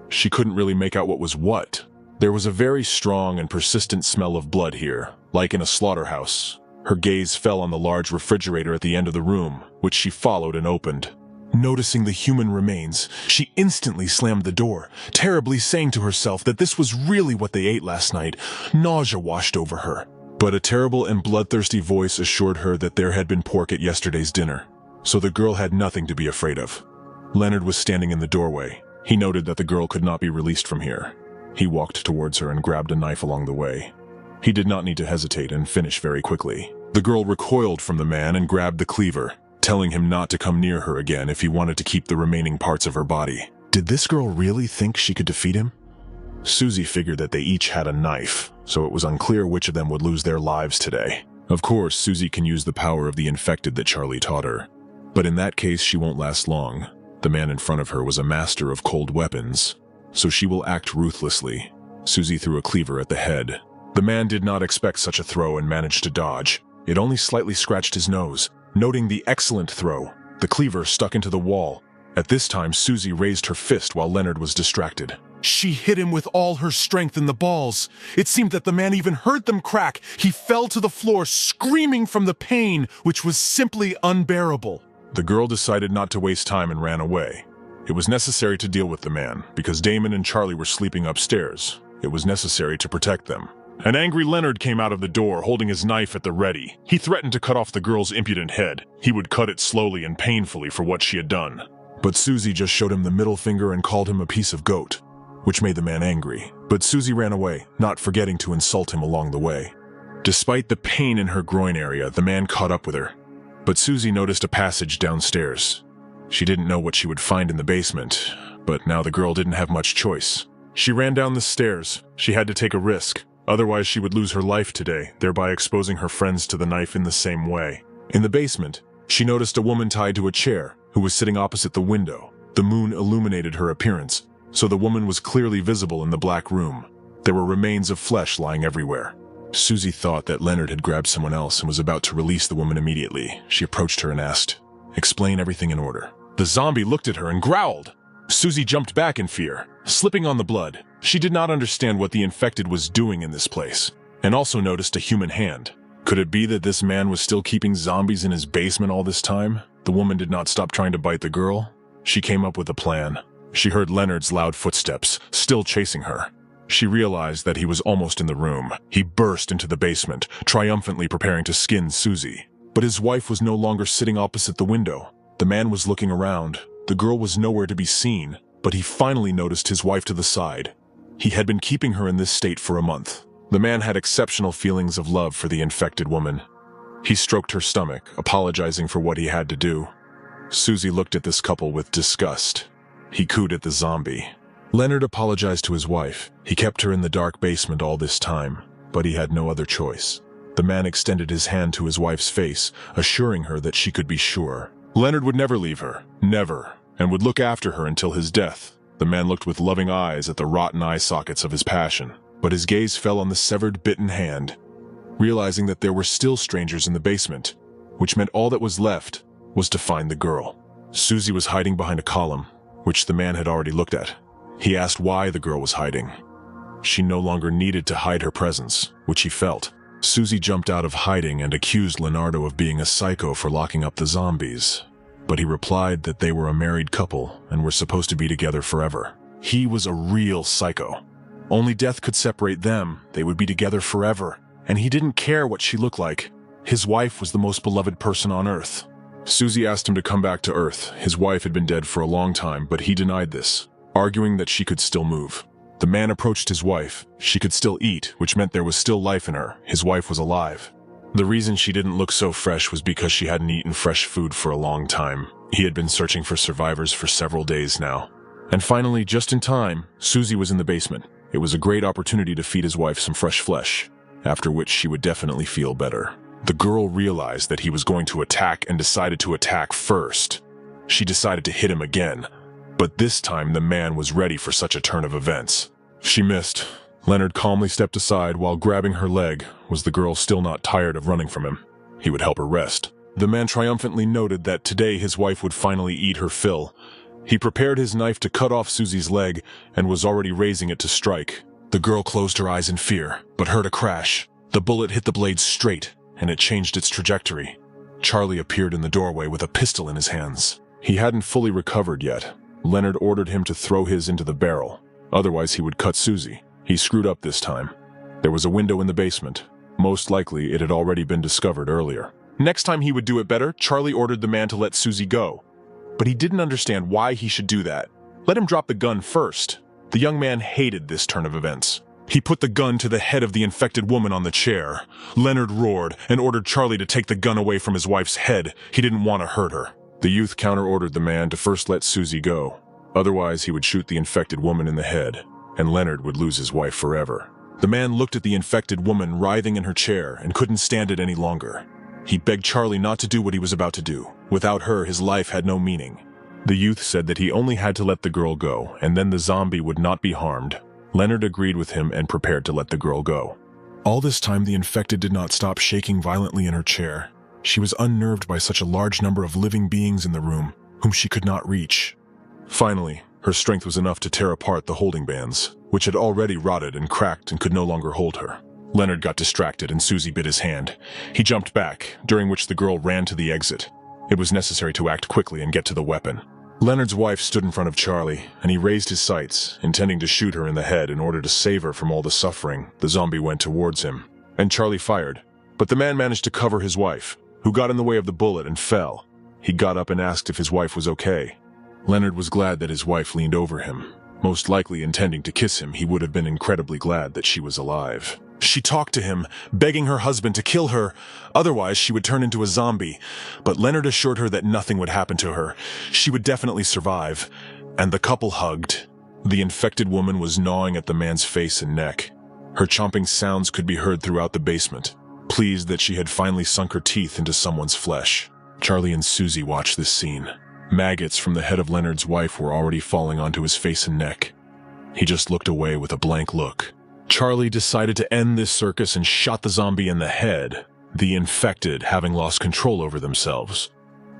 She couldn't really make out what was what. There was a very strong and persistent smell of blood here, like in a slaughterhouse. Her gaze fell on the large refrigerator at the end of the room, which she followed and opened. Noticing the human remains, she instantly slammed the door, terribly saying to herself that this was really what they ate last night. Nausea washed over her. But a terrible and bloodthirsty voice assured her that there had been pork at yesterday's dinner, so the girl had nothing to be afraid of. Leonard was standing in the doorway. He noted that the girl could not be released from here. He walked towards her and grabbed a knife along the way. He did not need to hesitate and finish very quickly. The girl recoiled from the man and grabbed the cleaver, telling him not to come near her again if he wanted to keep the remaining parts of her body. Did this girl really think she could defeat him? Susie figured that they each had a knife, so it was unclear which of them would lose their lives today. Of course, Susie can use the power of the infected that Charlie taught her. But in that case, she won't last long. The man in front of her was a master of cold weapons, so she will act ruthlessly. Susie threw a cleaver at the head. The man did not expect such a throw and managed to dodge. It only slightly scratched his nose. Noting the excellent throw, the cleaver stuck into the wall. At this time, Susie raised her fist while Leonard was distracted. She hit him with all her strength in the balls. It seemed that the man even heard them crack. He fell to the floor, screaming from the pain, which was simply unbearable. The girl decided not to waste time and ran away. It was necessary to deal with the man, because Damon and Charlie were sleeping upstairs. It was necessary to protect them. An angry Leonard came out of the door, holding his knife at the ready. He threatened to cut off the girl's impudent head. He would cut it slowly and painfully for what she had done. But Susie just showed him the middle finger and called him a piece of goat, which made the man angry. But Susie ran away, not forgetting to insult him along the way. Despite the pain in her groin area, the man caught up with her. But Susie noticed a passage downstairs. She didn't know what she would find in the basement, but now the girl didn't have much choice. She ran down the stairs. She had to take a risk. Otherwise, she would lose her life today, thereby exposing her friends to the knife in the same way. In the basement, she noticed a woman tied to a chair, who was sitting opposite the window. The moon illuminated her appearance, so the woman was clearly visible in the black room. There were remains of flesh lying everywhere. Susie thought that Leonard had grabbed someone else and was about to release the woman immediately. She approached her and asked, "Explain everything in order." The zombie looked at her and growled. Susie jumped back in fear, slipping on the blood. She did not understand what the infected was doing in this place, and also noticed a human hand. Could it be that this man was still keeping zombies in his basement all this time? The woman did not stop trying to bite the girl. She came up with a plan. She heard Leonard's loud footsteps, still chasing her. She realized that he was almost in the room. He burst into the basement, triumphantly preparing to skin Susie. But his wife was no longer sitting opposite the window. The man was looking around. The girl was nowhere to be seen, but he finally noticed his wife to the side. He had been keeping her in this state for a month. The man had exceptional feelings of love for the infected woman. He stroked her stomach, apologizing for what he had to do. Susie looked at this couple with disgust. He cooed at the zombie. Leonard apologized to his wife. He kept her in the dark basement all this time, but he had no other choice. The man extended his hand to his wife's face, assuring her that she could be sure. Leonard would never leave her, never, and would look after her until his death. The man looked with loving eyes at the rotten eye sockets of his passion, but his gaze fell on the severed, bitten hand. Realizing that there were still strangers in the basement, which meant all that was left was to find the girl. Susie was hiding behind a column, which the man had already looked at. He asked why the girl was hiding. She no longer needed to hide her presence, which he felt. Susie jumped out of hiding and accused Leonardo of being a psycho for locking up the zombies. But he replied that they were a married couple and were supposed to be together forever. He was a real psycho. Only death could separate them. They would be together forever. And he didn't care what she looked like. His wife was the most beloved person on Earth. Susie asked him to come back to Earth. His wife had been dead for a long time, but he denied this, arguing that she could still move. The man approached his wife. She could still eat, which meant there was still life in her. His wife was alive. The reason she didn't look so fresh was because she hadn't eaten fresh food for a long time. He had been searching for survivors for several days now. And finally, just in time, Susie was in the basement. It was a great opportunity to feed his wife some fresh flesh, after which she would definitely feel better. The girl realized that he was going to attack and decided to attack first. She decided to hit him again, but this time the man was ready for such a turn of events. She missed. Leonard calmly stepped aside while grabbing her leg. Was the girl still not tired of running from him? He would help her rest. The man triumphantly noted that today his wife would finally eat her fill. He prepared his knife to cut off Susie's leg and was already raising it to strike. The girl closed her eyes in fear, but heard a crash. The bullet hit the blade straight, and it changed its trajectory. Charlie appeared in the doorway with a pistol in his hands. He hadn't fully recovered yet. Leonard ordered him to throw his into the barrel. Otherwise he would cut Susie. He screwed up this time. There was a window in the basement. Most likely it had already been discovered earlier. Next time he would do it better, Charlie ordered the man to let Susie go. But he didn't understand why he should do that. Let him drop the gun first. The young man hated this turn of events. He put the gun to the head of the infected woman on the chair. Leonard roared and ordered Charlie to take the gun away from his wife's head. He didn't want to hurt her. The youth counter-ordered the man to first let Susie go. Otherwise he would shoot the infected woman in the head, and Leonard would lose his wife forever. The man looked at the infected woman writhing in her chair and couldn't stand it any longer. He begged Charlie not to do what he was about to do. Without her, his life had no meaning. The youth said that he only had to let the girl go, and then the zombie would not be harmed. Leonard agreed with him and prepared to let the girl go. All this time, the infected did not stop shaking violently in her chair. She was unnerved by such a large number of living beings in the room, whom she could not reach. Finally, her strength was enough to tear apart the holding bands, which had already rotted and cracked and could no longer hold her. Leonard got distracted and Susie bit his hand. He jumped back, during which the girl ran to the exit. It was necessary to act quickly and get to the weapon. Leonard's wife stood in front of Charlie, and he raised his sights, intending to shoot her in the head in order to save her from all the suffering. The zombie went towards him, and Charlie fired. But the man managed to cover his wife, who got in the way of the bullet and fell. He got up and asked if his wife was okay. Leonard was glad that his wife leaned over him. Most likely intending to kiss him, he would have been incredibly glad that she was alive. She talked to him, begging her husband to kill her, otherwise she would turn into a zombie. But Leonard assured her that nothing would happen to her. She would definitely survive. And the couple hugged. The infected woman was gnawing at the man's face and neck. Her chomping sounds could be heard throughout the basement, pleased that she had finally sunk her teeth into someone's flesh. Charlie and Susie watched this scene. Maggots from the head of Leonard's wife were already falling onto his face and neck. He just looked away with a blank look. Charlie decided to end this circus and shot the zombie in the head. The infected, having lost control over themselves,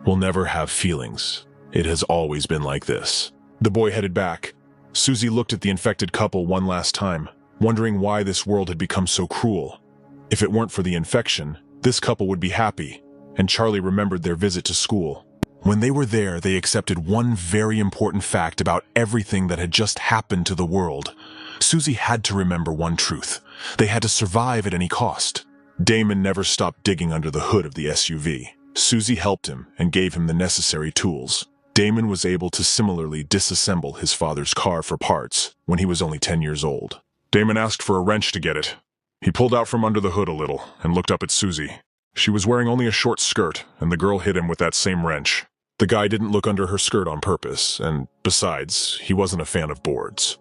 will never have feelings. It has always been like this. The boy headed back. Susie looked at the infected couple one last time, wondering why this world had become so cruel. If it weren't for the infection, this couple would be happy, and Charlie remembered their visit to school. When they were there, they accepted one very important fact about everything that had just happened to the world. Susie had to remember one truth. They had to survive at any cost. Damon never stopped digging under the hood of the SUV. Susie helped him and gave him the necessary tools. Damon was able to similarly disassemble his father's car for parts when he was only 10 years old. Damon asked for a wrench to get it. He pulled out from under the hood a little and looked up at Susie. She was wearing only a short skirt, and the girl hit him with that same wrench. The guy didn't look under her skirt on purpose, and besides, he wasn't a fan of boards.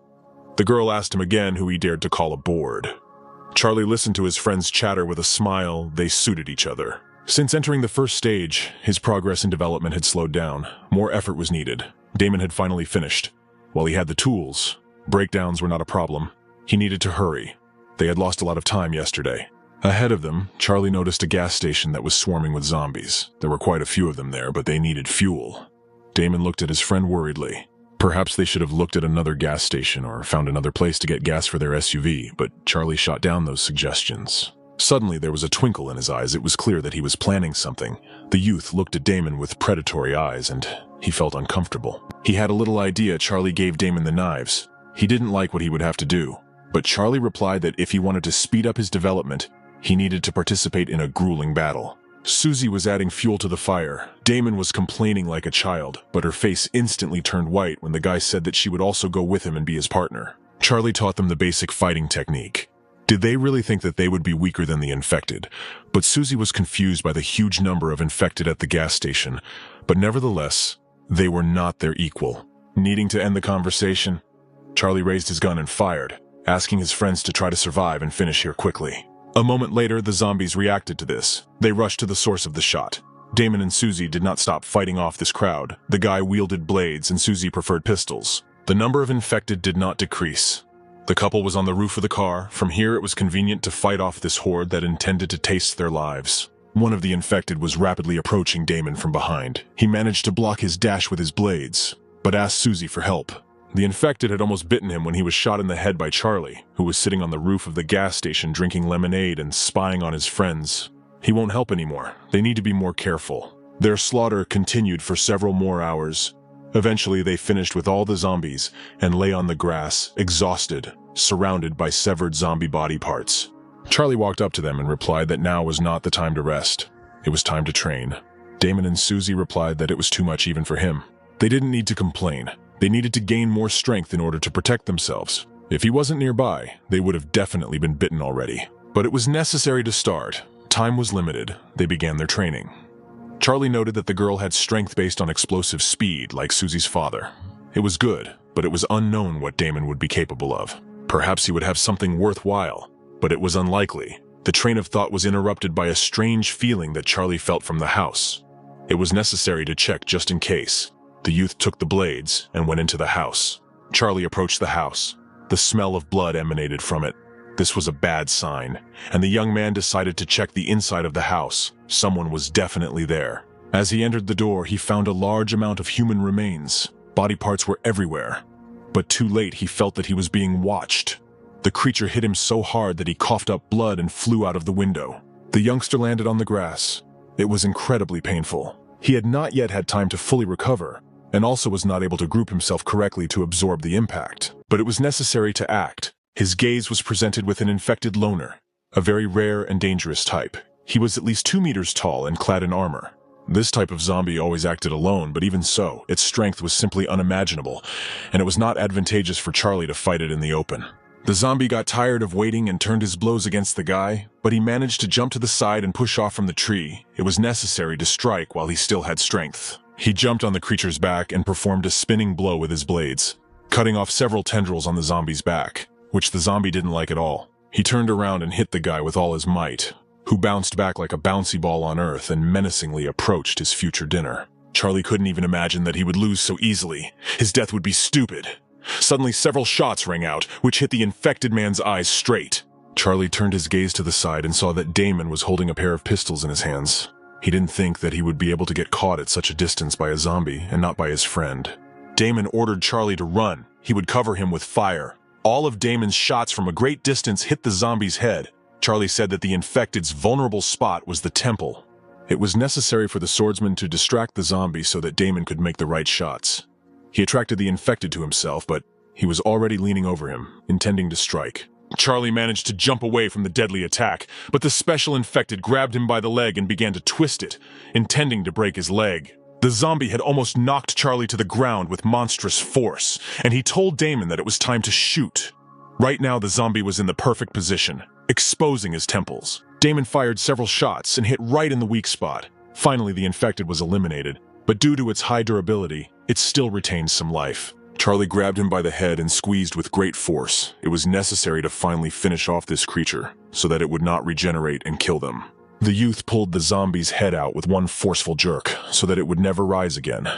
The girl asked him again who he dared to call a board. Charlie listened to his friend's chatter with a smile. They suited each other. Since entering the first stage, his progress in development had slowed down. More effort was needed. Damon had finally finished. While he had the tools, breakdowns were not a problem. He needed to hurry. They had lost a lot of time yesterday. Ahead of them, Charlie noticed a gas station that was swarming with zombies. There were quite a few of them there, but they needed fuel. Damon looked at his friend worriedly. Perhaps they should have looked at another gas station or found another place to get gas for their SUV, but Charlie shot down those suggestions. Suddenly, there was a twinkle in his eyes. It was clear that he was planning something. The youth looked at Damon with predatory eyes, and he felt uncomfortable. He had a little idea. Charlie gave Damon the knives. He didn't like what he would have to do, but Charlie replied that if he wanted to speed up his development, he needed to participate in a grueling battle. Susie was adding fuel to the fire. Damon was complaining like a child, but her face instantly turned white when the guy said that she would also go with him and be his partner. Charlie taught them the basic fighting technique. Did they really think that they would be weaker than the infected? But Susie was confused by the huge number of infected at the gas station. But nevertheless, they were not their equal. Needing to end the conversation, Charlie raised his gun and fired, asking his friends to try to survive and finish here quickly. A moment later, the zombies reacted to this. They rushed to the source of the shot. Damon and Susie did not stop fighting off this crowd. The guy wielded blades and Susie preferred pistols. The number of infected did not decrease. The couple was on the roof of the car. From here, it was convenient to fight off this horde that intended to taste their lives. One of the infected was rapidly approaching Damon from behind. He managed to block his dash with his blades, but asked Susie for help. The infected had almost bitten him when he was shot in the head by Charlie, who was sitting on the roof of the gas station drinking lemonade and spying on his friends. He won't help anymore. They need to be more careful. Their slaughter continued for several more hours. Eventually, they finished with all the zombies and lay on the grass, exhausted, surrounded by severed zombie body parts. Charlie walked up to them and replied that now was not the time to rest. It was time to train. Damon and Susie replied that it was too much even for him. They didn't need to complain. They needed to gain more strength in order to protect themselves. If he wasn't nearby, they would have definitely been bitten already. But it was necessary to start. Time was limited. They began their training. Charlie noted that the girl had strength based on explosive speed, like Susie's father. It was good, but it was unknown what Damon would be capable of. Perhaps he would have something worthwhile, but it was unlikely. The train of thought was interrupted by a strange feeling that Charlie felt from the house. It was necessary to check just in case. The youth took the blades and went into the house. Charlie approached the house. The smell of blood emanated from it. This was a bad sign, and the young man decided to check the inside of the house. Someone was definitely there. As he entered the door, he found a large amount of human remains. Body parts were everywhere. But too late, he felt that he was being watched. The creature hit him so hard that he coughed up blood and flew out of the window. The youngster landed on the grass. It was incredibly painful. He had not yet had time to fully recover, and also was not able to group himself correctly to absorb the impact. But it was necessary to act. His gaze was presented with an infected loner, a very rare and dangerous type. He was at least 2 meters tall and clad in armor. This type of zombie always acted alone, but even so, its strength was simply unimaginable, and it was not advantageous for Charlie to fight it in the open. The zombie got tired of waiting and turned his blows against the guy, but he managed to jump to the side and push off from the tree. It was necessary to strike while he still had strength. He jumped on the creature's back and performed a spinning blow with his blades, cutting off several tendrils on the zombie's back, which the zombie didn't like at all. He turned around and hit the guy with all his might, who bounced back like a bouncy ball on earth and menacingly approached his future dinner. Charlie couldn't even imagine that he would lose so easily. His death would be stupid. Suddenly, several shots rang out, which hit the infected man's eyes straight. Charlie turned his gaze to the side and saw that Damon was holding a pair of pistols in his hands. He didn't think that he would be able to get caught at such a distance by a zombie and not by his friend. Damon ordered Charlie to run. He would cover him with fire. All of Damon's shots from a great distance hit the zombie's head. Charlie said that the infected's vulnerable spot was the temple. It was necessary for the swordsman to distract the zombie so that Damon could make the right shots. He attracted the infected to himself, but he was already leaning over him, intending to strike. Charlie managed to jump away from the deadly attack, but the special infected grabbed him by the leg and began to twist it, intending to break his leg. The zombie had almost knocked Charlie to the ground with monstrous force, and he told Damon that it was time to shoot. Right now, the zombie was in the perfect position, exposing his temples. Damon fired several shots and hit right in the weak spot. Finally, the infected was eliminated, but due to its high durability, it still retained some life. Charlie grabbed him by the head and squeezed with great force. It was necessary to finally finish off this creature, so that it would not regenerate and kill them. The youth pulled the zombie's head out with one forceful jerk, so that it would never rise again.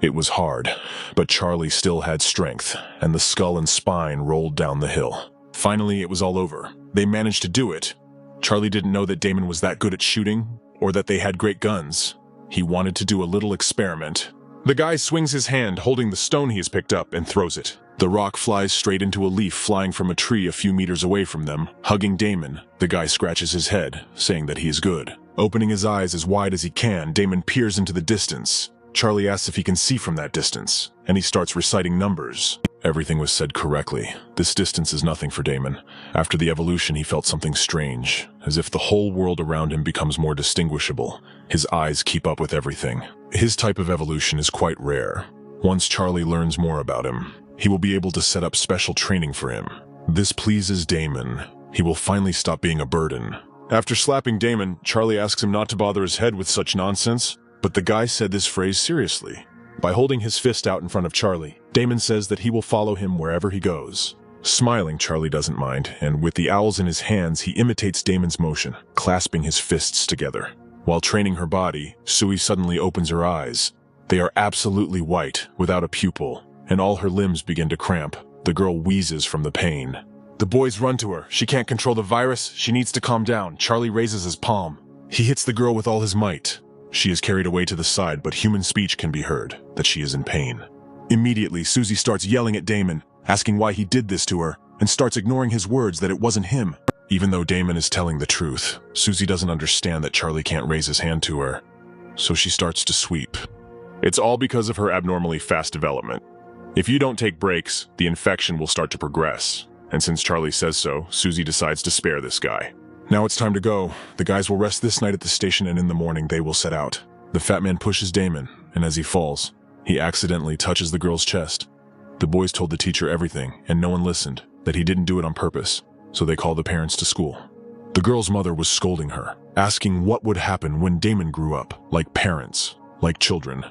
It was hard, but Charlie still had strength, and the skull and spine rolled down the hill. Finally, it was all over. They managed to do it. Charlie didn't know that Damon was that good at shooting, or that they had great guns. He wanted to do a little experiment. The guy swings his hand, holding the stone he has picked up, and throws it. The rock flies straight into a leaf flying from a tree a few meters away from them. Hugging Damon, the guy scratches his head, saying that he is good. Opening his eyes as wide as he can, Damon peers into the distance. Charlie asks if he can see from that distance, and he starts reciting numbers. Everything was said correctly. This distance is nothing for Damon. After the evolution, he felt something strange, as if the whole world around him becomes more distinguishable. His eyes keep up with everything. His type of evolution is quite rare. Once Charlie learns more about him, he will be able to set up special training for him. This pleases Damon. He will finally stop being a burden. After slapping Damon, Charlie asks him not to bother his head with such nonsense, but the guy said this phrase seriously. By holding his fist out in front of Charlie, Damon says that he will follow him wherever he goes. Smiling, Charlie doesn't mind, and with the owls in his hands, he imitates Damon's motion, clasping his fists together. While training her body, Sui suddenly opens her eyes. They are absolutely white, without a pupil, and all her limbs begin to cramp. The girl wheezes from the pain. The boys run to her. She can't control the virus. She needs to calm down. Charlie raises his palm. He hits the girl with all his might. She is carried away to the side, but human speech can be heard, that she is in pain. Immediately, Susie starts yelling at Damon, asking why he did this to her, and starts ignoring his words that it wasn't him. Even though Damon is telling the truth, Susie doesn't understand that Charlie can't raise his hand to her, so she starts to sweep. It's all because of her abnormally fast development. If you don't take breaks, the infection will start to progress, and since Charlie says so, Susie decides to spare this guy. Now it's time to go. The guys will rest this night at the station, and in the morning they will set out. The fat man pushes Damon, and as he falls, he accidentally touches the girl's chest. The boys told the teacher everything, and no one listened, that he didn't do it on purpose, so they called the parents to school. The girl's mother was scolding her, asking what would happen when Damon grew up, like parents, like children.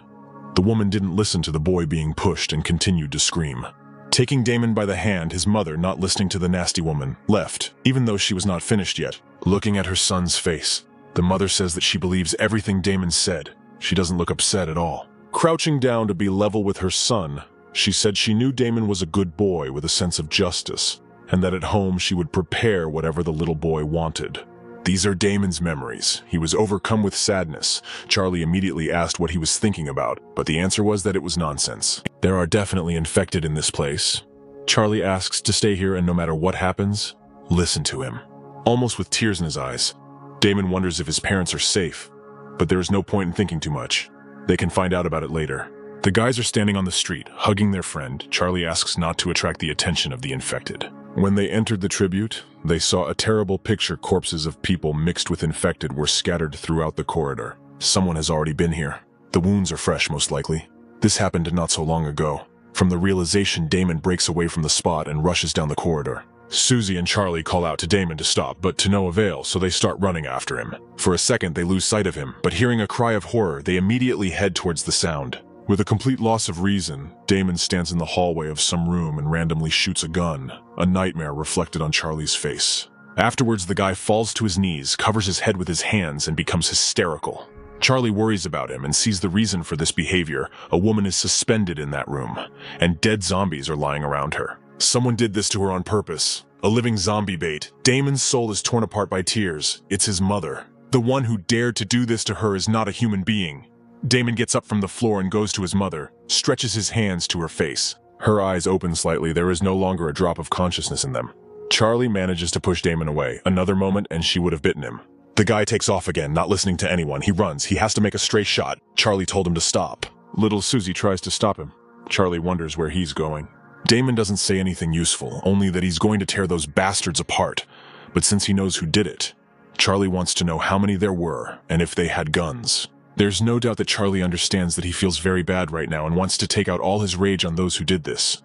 The woman didn't listen to the boy being pushed and continued to scream. Taking Damon by the hand, his mother, not listening to the nasty woman, left, even though she was not finished yet. Looking at her son's face, the mother says that she believes everything Damon said. She doesn't look upset at all. Crouching down to be level with her son, she said she knew Damon was a good boy with a sense of justice, and that at home she would prepare whatever the little boy wanted. These are Damon's memories. He was overcome with sadness. Charlie immediately asked what he was thinking about, but the answer was that it was nonsense. There are definitely infected in this place. Charlie asks to stay here, and no matter what happens, listen to him. Almost with tears in his eyes, Damon wonders if his parents are safe, but there is no point in thinking too much. They can find out about it later. The guys are standing on the street, hugging their friend. Charlie asks not to attract the attention of the infected. When they entered the tribute, they saw a terrible picture. Corpses of people mixed with infected were scattered throughout the corridor. Someone has already been here. The wounds are fresh, most likely. This happened not so long ago. From the realization, Damon breaks away from the spot and rushes down the corridor. Susie and Charlie call out to Damon to stop, but to no avail, so they start running after him. For a second, they lose sight of him, but hearing a cry of horror, they immediately head towards the sound. With a complete loss of reason, Damon stands in the hallway of some room and randomly shoots a gun, a nightmare reflected on Charlie's face. Afterwards, the guy falls to his knees, covers his head with his hands, and becomes hysterical. Charlie worries about him and sees the reason for this behavior. A woman is suspended in that room, and dead zombies are lying around her. Someone did this to her on purpose. A living zombie bait. Damon's soul is torn apart by tears. It's his mother. The one who dared to do this to her is not a human being. Damon gets up from the floor and goes to his mother, stretches his hands to her face. Her eyes open slightly. There is no longer a drop of consciousness in them. Charlie manages to push Damon away. Another moment and she would have bitten him. The guy takes off again, not listening to anyone. He runs. He has to make a stray shot. Charlie told him to stop. Little Susie tries to stop him. Charlie wonders where he's going. Damon doesn't say anything useful, only that he's going to tear those bastards apart. But since he knows who did it, Charlie wants to know how many there were and if they had guns. There's no doubt that Charlie understands that he feels very bad right now and wants to take out all his rage on those who did this.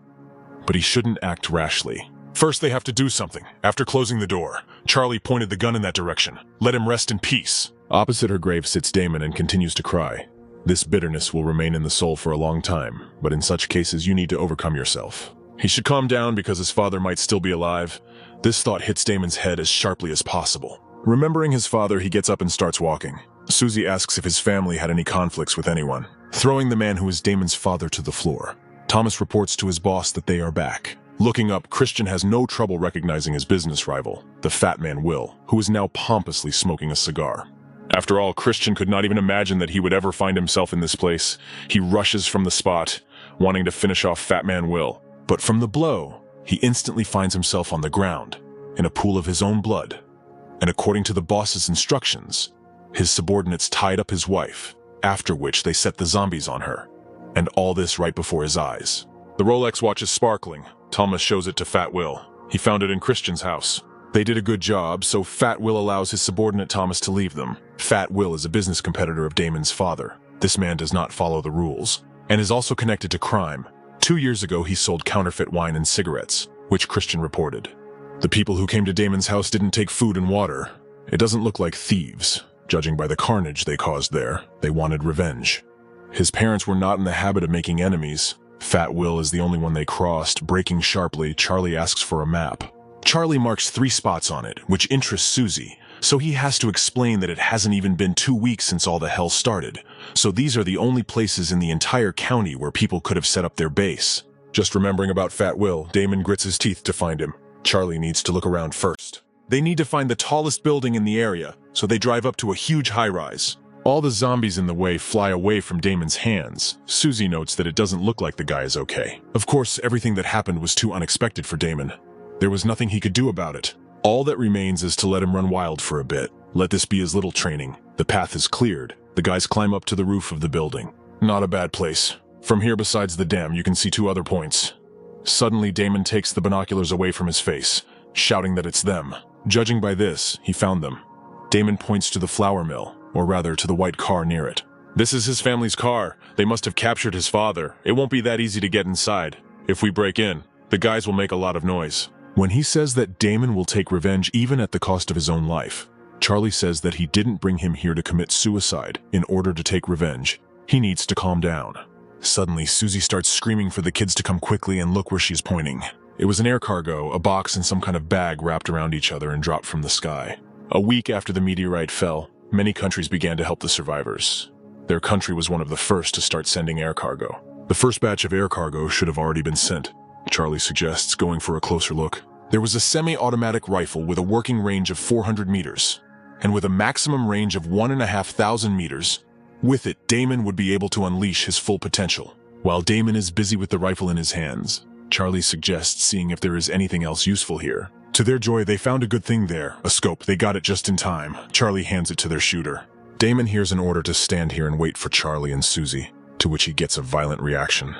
But he shouldn't act rashly. First, they have to do something. After closing the door, Charlie pointed the gun in that direction. Let him rest in peace. Opposite her grave sits Damon and continues to cry. This bitterness will remain in the soul for a long time, but in such cases you need to overcome yourself. He should calm down because his father might still be alive. This thought hits Damon's head as sharply as possible. Remembering his father, he gets up and starts walking. Susie asks if his family had any conflicts with anyone, throwing the man who is Damon's father to the floor. Thomas reports to his boss that they are back. Looking up, Christian has no trouble recognizing his business rival, the fat man Will, who is now pompously smoking a cigar. After all, Christian could not even imagine that he would ever find himself in this place. He rushes from the spot, wanting to finish off fat man Will. But from the blow, he instantly finds himself on the ground, in a pool of his own blood. And according to the boss's instructions, his subordinates tied up his wife, after which they set the zombies on her. And all this right before his eyes. The Rolex watch is sparkling. Thomas shows it to Fat Will. He found it in Christian's house. They did a good job, so Fat Will allows his subordinate Thomas to leave them. Fat Will is a business competitor of Damon's father. This man does not follow the rules, and is also connected to crime. 2 years ago, he sold counterfeit wine and cigarettes, which Christian reported. The people who came to Damon's house didn't take food and water. It doesn't look like thieves. Judging by the carnage they caused there, they wanted revenge. His parents were not in the habit of making enemies. Fat Will is the only one they crossed. Braking sharply, Charlie asks for a map. Charlie marks 3 spots on it, which interests Susie, so he has to explain that it hasn't even been 2 weeks since all the hell started. So these are the only places in the entire county where people could have set up their base. Just remembering about Fat Will, Damon grits his teeth to find him. Charlie needs to look around first. They need to find the tallest building in the area, so they drive up to a huge high-rise. All the zombies in the way fly away from Damon's hands. Susie notes that it doesn't look like the guy is okay. Of course, everything that happened was too unexpected for Damon. There was nothing he could do about it. All that remains is to let him run wild for a bit. Let this be his little training. The path is cleared. The guys climb up to the roof of the building. Not a bad place. From here, besides the dam, you can see 2 other points. Suddenly, Damon takes the binoculars away from his face, shouting that it's them. Judging by this, he found them. Damon points to the flour mill, or rather to the white car near it. This is his family's car. They must have captured his father. It won't be that easy to get inside. If we break in, the guys will make a lot of noise. When he says that Damon will take revenge even at the cost of his own life, Charlie says that he didn't bring him here to commit suicide in order to take revenge. He needs to calm down. Suddenly, Susie starts screaming for the kids to come quickly and look where she's pointing. It was an air cargo, a box and some kind of bag wrapped around each other and dropped from the sky. A week after the meteorite fell, many countries began to help the survivors. Their country was one of the first to start sending air cargo. The first batch of air cargo should have already been sent, Charlie suggests, going for a closer look. There was a semi-automatic rifle with a working range of 400 meters, and with a maximum range of 1,500 meters. With it, Damon would be able to unleash his full potential. While Damon is busy with the rifle in his hands, Charlie suggests seeing if there is anything else useful here. To their joy, they found a good thing there, a scope. They got it just in time. Charlie hands it to their shooter. Damon hears an order to stand here and wait for Charlie and Susie, to which he gets a violent reaction.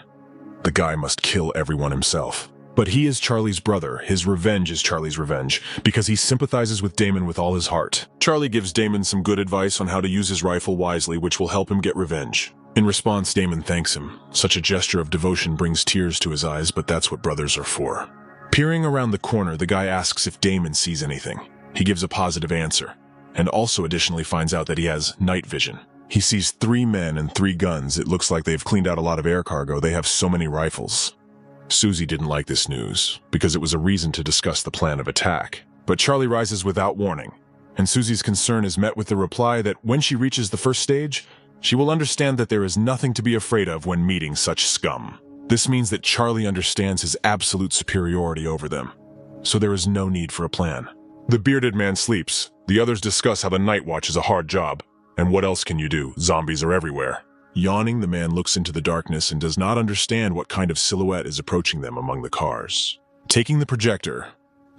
The guy must kill everyone himself. But he is Charlie's brother. His revenge is Charlie's revenge, because he sympathizes with Damon with all his heart. Charlie gives Damon some good advice on how to use his rifle wisely, which will help him get revenge. In response, Damon thanks him. Such a gesture of devotion brings tears to his eyes, but that's what brothers are for. Peering around the corner, the guy asks if Damon sees anything. He gives a positive answer, and also additionally finds out that he has night vision. He sees 3 men and 3 guns. It looks like they've cleaned out a lot of air cargo. They have so many rifles. Susie didn't like this news, because it was a reason to discuss the plan of attack. But Charlie rises without warning, and Susie's concern is met with the reply that when she reaches the first stage, she will understand that there is nothing to be afraid of when meeting such scum. This means that Charlie understands his absolute superiority over them, so there is no need for a plan. The bearded man sleeps. The others discuss how the night watch is a hard job. And what else can you do? Zombies are everywhere. Yawning, the man looks into the darkness and does not understand what kind of silhouette is approaching them among the cars. Taking the projector,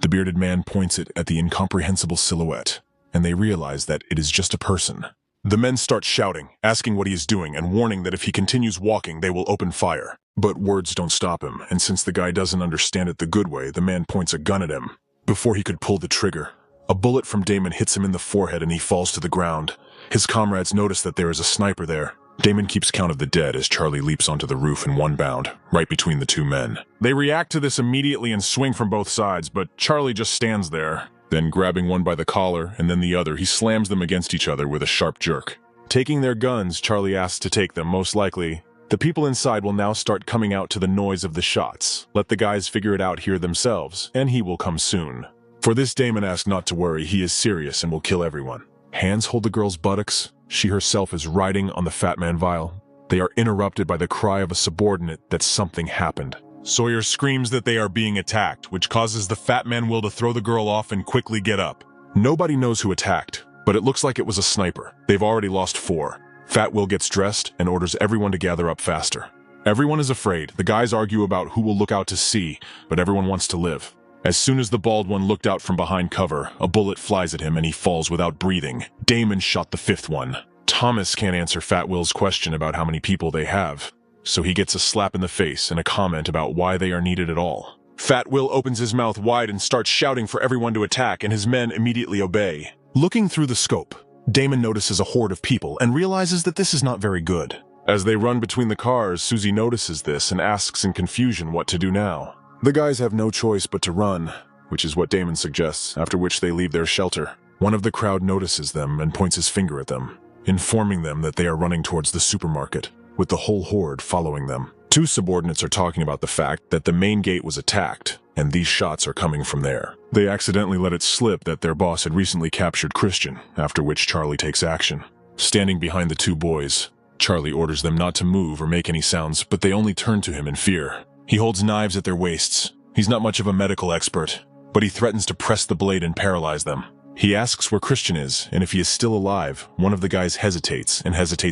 the bearded man points it at the incomprehensible silhouette, and they realize that it is just a person. The men start shouting, asking what he is doing, and warning that if he continues walking, they will open fire. But words don't stop him, and since the guy doesn't understand it the good way, the man points a gun at him. Before he could pull the trigger, a bullet from Damon hits him in the forehead and he falls to the ground. His comrades notice that there is a sniper there. Damon keeps count of the dead as Charlie leaps onto the roof in one bound, right between the 2 men. They react to this immediately and swing from both sides, but Charlie just stands there. Then grabbing one by the collar and then the other, he slams them against each other with a sharp jerk. Taking their guns, Charlie asks to take them. Most likely, the people inside will now start coming out to the noise of the shots. Let the guys figure it out here themselves, and he will come soon. For this, Damon asks not to worry. He is serious and will kill everyone. Hands hold the girl's buttocks. She herself is riding on the Fat Man vial. They are interrupted by the cry of a subordinate that something happened. Sawyer screams that they are being attacked, which causes the Fat Man Will to throw the girl off and quickly get up. Nobody knows who attacked, but it looks like it was a sniper. They've already lost 4. Fat Will gets dressed and orders everyone to gather up faster. Everyone is afraid. The guys argue about who will look out to sea, but everyone wants to live. As soon as the bald one looked out from behind cover, a bullet flies at him and he falls without breathing. Damon shot the 5th one. Thomas can't answer Fat Will's question about how many people they have, so he gets a slap in the face and a comment about why they are needed at all. Fat Will opens his mouth wide and starts shouting for everyone to attack, and his men immediately obey. Looking through the scope, Damon notices a horde of people and realizes that this is not very good. As they run between the cars, Susie notices this and asks in confusion what to do now. The guys have no choice but to run, which is what Damon suggests, after which they leave their shelter. One of the crowd notices them and points his finger at them, informing them that they are running towards the supermarket, with the whole horde following them. Two subordinates are talking about the fact that the main gate was attacked, and these shots are coming from there. They accidentally let it slip that their boss had recently captured Christian, after which Charlie takes action. Standing behind the two boys, Charlie orders them not to move or make any sounds, but they only turn to him in fear. He holds knives at their waists. He's not much of a medical expert, but he threatens to press the blade and paralyze them. He asks where Christian is, and if he is still alive. One of the guys hesitates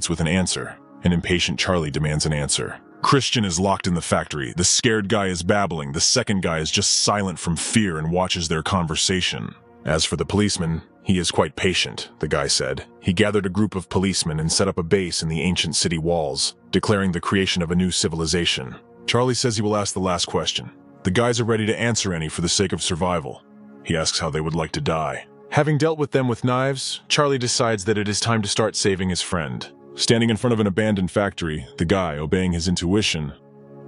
with an answer. An impatient Charlie demands an answer. Christian is locked in the factory. The scared guy is babbling. The second guy is just silent from fear and watches their conversation. As for the policeman, he is quite patient, the guy said. He gathered a group of policemen and set up a base in the ancient city walls, declaring the creation of a new civilization. Charlie says he will ask the last question. The guys are ready to answer any for the sake of survival. He asks how they would like to die. Having dealt with them with knives, Charlie decides that it is time to start saving his friend. Standing in front of an abandoned factory, the guy, obeying his intuition,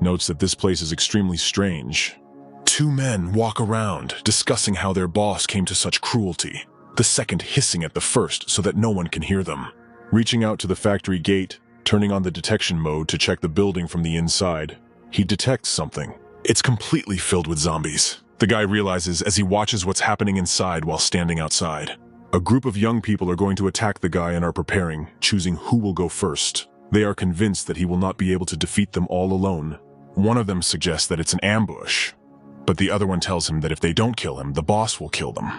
notes that this place is extremely strange. Two men walk around, discussing how their boss came to such cruelty, the second hissing at the first so that no one can hear them. Reaching out to the factory gate, turning on the detection mode to check the building from the inside, he detects something. It's completely filled with zombies. The guy realizes as he watches what's happening inside while standing outside. A group of young people are going to attack the guy and are preparing, choosing who will go first. They are convinced that he will not be able to defeat them all alone. One of them suggests that it's an ambush, but the other one tells him that if they don't kill him, the boss will kill them.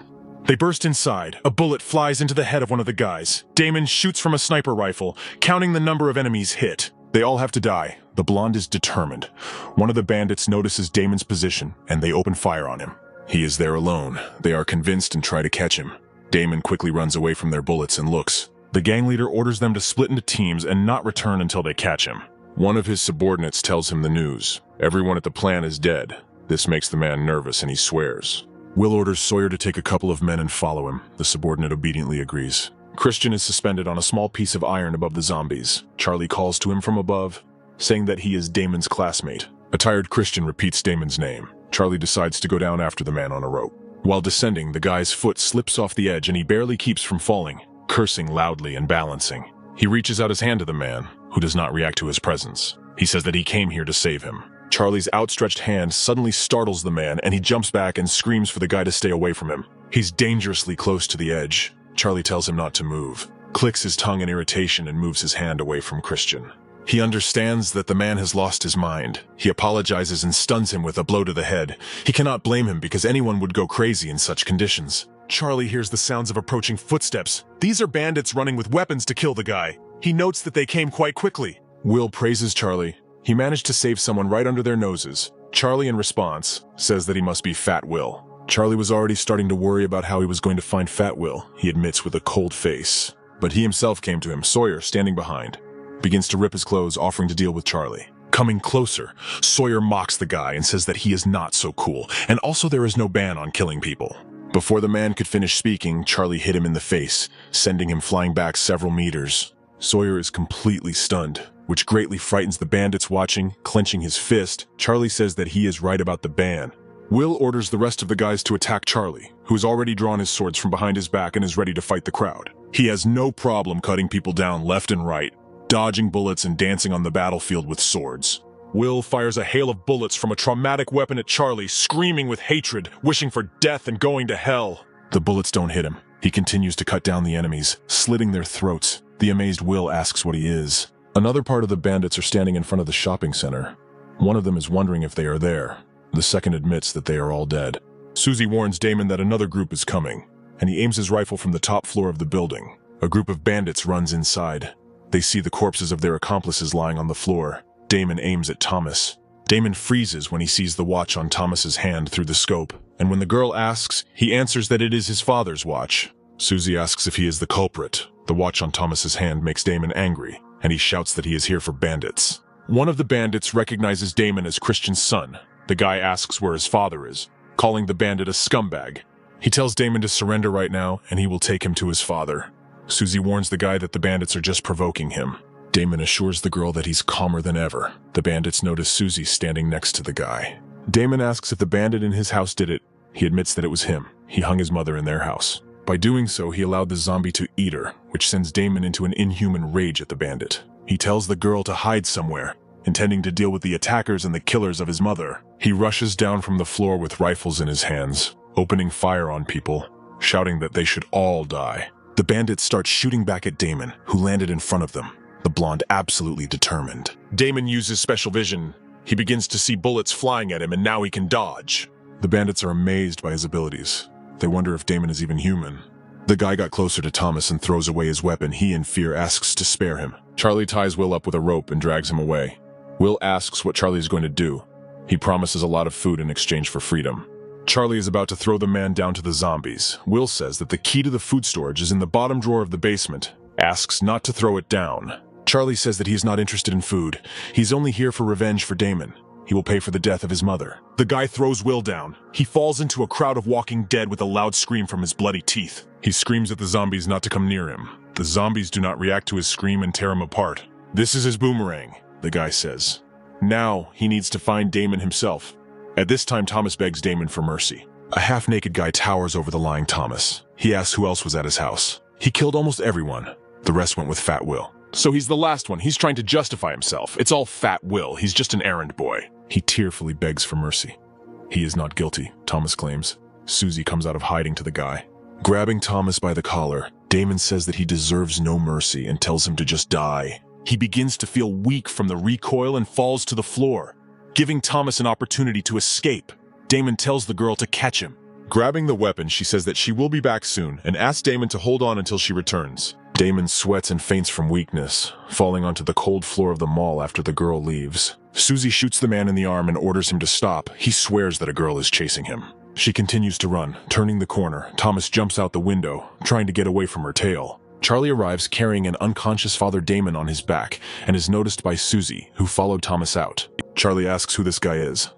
They burst inside. A bullet flies into the head of one of the guys. Damon shoots from a sniper rifle, counting the number of enemies hit. They all have to die. The blonde is determined. One of the bandits notices Damon's position, and they open fire on him. He is there alone. They are convinced and try to catch him. Damon quickly runs away from their bullets and looks. The gang leader orders them to split into teams and not return until they catch him. One of his subordinates tells him the news. Everyone at the plant is dead. This makes the man nervous and he swears. Will orders Sawyer to take a couple of men and follow him. The subordinate obediently agrees. Christian is suspended on a small piece of iron above the zombies. Charlie calls to him from above, saying that he is Damon's classmate. A tired Christian repeats Damon's name. Charlie decides to go down after the man on a rope. While descending, the guy's foot slips off the edge and he barely keeps from falling, cursing loudly and balancing. He reaches out his hand to the man, who does not react to his presence. He says that he came here to save him. Charlie's outstretched hand suddenly startles the man and he jumps back and screams for the guy to stay away from him. He's dangerously close to the edge. Charlie tells him not to move, clicks his tongue in irritation and moves his hand away from Christian. He understands that the man has lost his mind. He apologizes and stuns him with a blow to the head. He cannot blame him because anyone would go crazy in such conditions. Charlie hears the sounds of approaching footsteps. These are bandits running with weapons to kill the guy. He notes that they came quite quickly. Will praises Charlie. He managed to save someone right under their noses. Charlie, in response, says that he must be Fat Will. Charlie was already starting to worry about how he was going to find Fat Will, he admits with a cold face. But he himself came to him, Sawyer, standing behind. Begins to rip his clothes, offering to deal with Charlie. Coming closer, Sawyer mocks the guy and says that he is not so cool, and also there is no ban on killing people. Before the man could finish speaking, Charlie hit him in the face, sending him flying back several meters. Sawyer is completely stunned, which greatly frightens the bandits watching. Clenching his fist, Charlie says that he is right about the ban. Will orders the rest of the guys to attack Charlie, who has already drawn his swords from behind his back and is ready to fight the crowd. He has no problem cutting people down left and right, dodging bullets and dancing on the battlefield with swords. Will fires a hail of bullets from a traumatic weapon at Charlie, screaming with hatred, wishing for death and going to hell. The bullets don't hit him. He continues to cut down the enemies, slitting their throats. The amazed Will asks what he is. Another part of the bandits are standing in front of the shopping center. One of them is wondering if they are there. The second admits that they are all dead. Susie warns Damon that another group is coming, and he aims his rifle from the top floor of the building. A group of bandits runs inside. They see the corpses of their accomplices lying on the floor. Damon aims at Thomas. Damon freezes when he sees the watch on Thomas's hand through the scope, and when the girl asks, he answers that it is his father's watch. Susie asks if he is the culprit. The watch on Thomas's hand makes Damon angry, and he shouts that he is here for bandits. One of the bandits recognizes Damon as Christian's son. The guy asks where his father is, calling the bandit a scumbag. He tells Damon to surrender right now, and he will take him to his father. Susie warns the guy that the bandits are just provoking him. Damon assures the girl that he's calmer than ever. The bandits notice Susie standing next to the guy. Damon asks if the bandit in his house did it. He admits that it was him. He hung his mother in their house. By doing so, he allowed the zombie to eat her, which sends Damon into an inhuman rage at the bandit. He tells the girl to hide somewhere, intending to deal with the attackers and the killers of his mother. He rushes down from the floor with rifles in his hands, opening fire on people, shouting that they should all die. The bandits start shooting back at Damon, who landed in front of them, the blonde absolutely determined. Damon uses special vision. He begins to see bullets flying at him, and now he can dodge. The bandits are amazed by his abilities. They wonder if Damon is even human. The guy got closer to Thomas and throws away his weapon. He, in fear, asks to spare him. Charlie ties Will up with a rope and drags him away. Will asks what Charlie is going to do. He promises a lot of food in exchange for freedom. Charlie is about to throw the man down to the zombies. Will says that the key to the food storage is in the bottom drawer of the basement, asks not to throw it down. Charlie says that he is not interested in food. He's only here for revenge for Damon. He will pay for the death of his mother. The guy throws Will down. He falls into a crowd of walking dead with a loud scream from his bloody teeth. He screams at the zombies not to come near him. The zombies do not react to his scream and tear him apart. This is his boomerang, the guy says. Now he needs to find Damon himself. At this time, Thomas begs Damon for mercy. A half-naked guy towers over the lying Thomas. He asks who else was at his house. He killed almost everyone. The rest went with Fat Will. So he's the last one. He's trying to justify himself. It's all Fat Will. He's just an errand boy. He tearfully begs for mercy. He is not guilty, Thomas claims. Susie comes out of hiding to the guy. Grabbing Thomas by the collar, Damon says that he deserves no mercy and tells him to just die. He begins to feel weak from the recoil and falls to the floor, giving Thomas an opportunity to escape. Damon tells the girl to catch him. Grabbing the weapon, she says that she will be back soon and asks Damon to hold on until she returns. Damon sweats and faints from weakness, falling onto the cold floor of the mall after the girl leaves. Susie shoots the man in the arm and orders him to stop. He swears that a girl is chasing him. She continues to run, turning the corner. Thomas jumps out the window, trying to get away from her tail. Charlie arrives carrying an unconscious Father Damon on his back and is noticed by Susie, who followed Thomas out. Charlie asks who this guy is.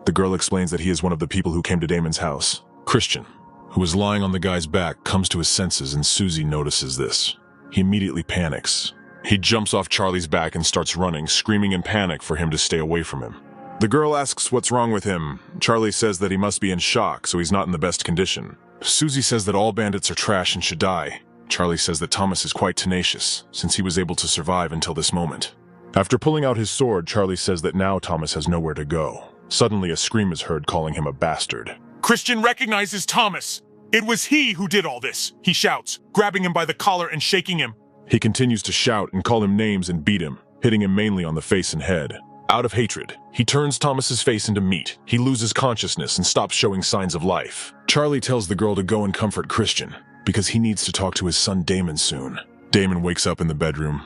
The girl explains that he is one of the people who came to Damon's house. Christian, who is lying on the guy's back, comes to his senses and Susie notices this. He immediately panics. He jumps off Charlie's back and starts running, screaming in panic for him to stay away from him. The girl asks what's wrong with him. Charlie says that he must be in shock, so he's not in the best condition. Susie says that all bandits are trash and should die. Charlie says that Thomas is quite tenacious, since he was able to survive until this moment. After pulling out his sword, Charlie says that now Thomas has nowhere to go. Suddenly a scream is heard calling him a bastard. Christian recognizes Thomas. It was he who did all this, he shouts, grabbing him by the collar and shaking him. He continues to shout and call him names and beat him, hitting him mainly on the face and head. Out of hatred, he turns Thomas's face into meat. He loses consciousness and stops showing signs of life. Charlie tells the girl to go and comfort Christian, because he needs to talk to his son Damon soon. Damon wakes up in the bedroom.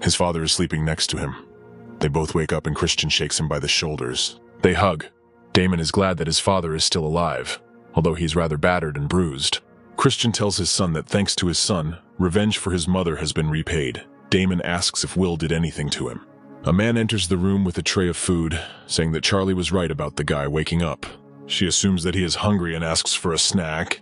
His father is sleeping next to him. They both wake up and Christian shakes him by the shoulders. They hug. Damon is glad that his father is still alive, although he's rather battered and bruised. Christian tells his son that thanks to his son, revenge for his mother has been repaid. Damon asks if Will did anything to him. A man enters the room with a tray of food, saying that Charlie was right about the guy waking up. She assumes that he is hungry and asks for a snack.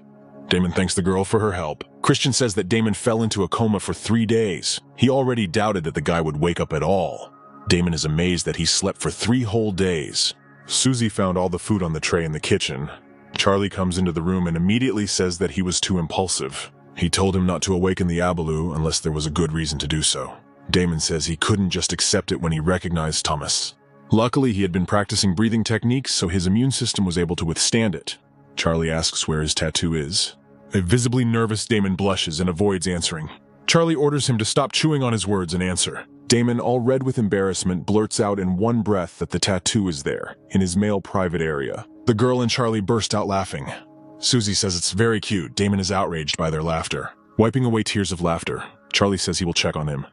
Damon thanks the girl for her help. Christian says that Damon fell into a coma for 3 days. He already doubted that the guy would wake up at all. Damon is amazed that he slept for 3 whole days. Susie found all the food on the tray in the kitchen. Charlie comes into the room and immediately says that he was too impulsive. He told him not to awaken the Abalu unless there was a good reason to do so. Damon says he couldn't just accept it when he recognized Thomas. Luckily, he had been practicing breathing techniques, so his immune system was able to withstand it. Charlie asks where his tattoo is. A visibly nervous Damon blushes and avoids answering. Charlie orders him to stop chewing on his words and answer. Damon, all red with embarrassment, blurts out in one breath that the tattoo is there, in his male private area. The girl and Charlie burst out laughing. Susie says it's very cute. Damon is outraged by their laughter. Wiping away tears of laughter, Charlie says he will check on him.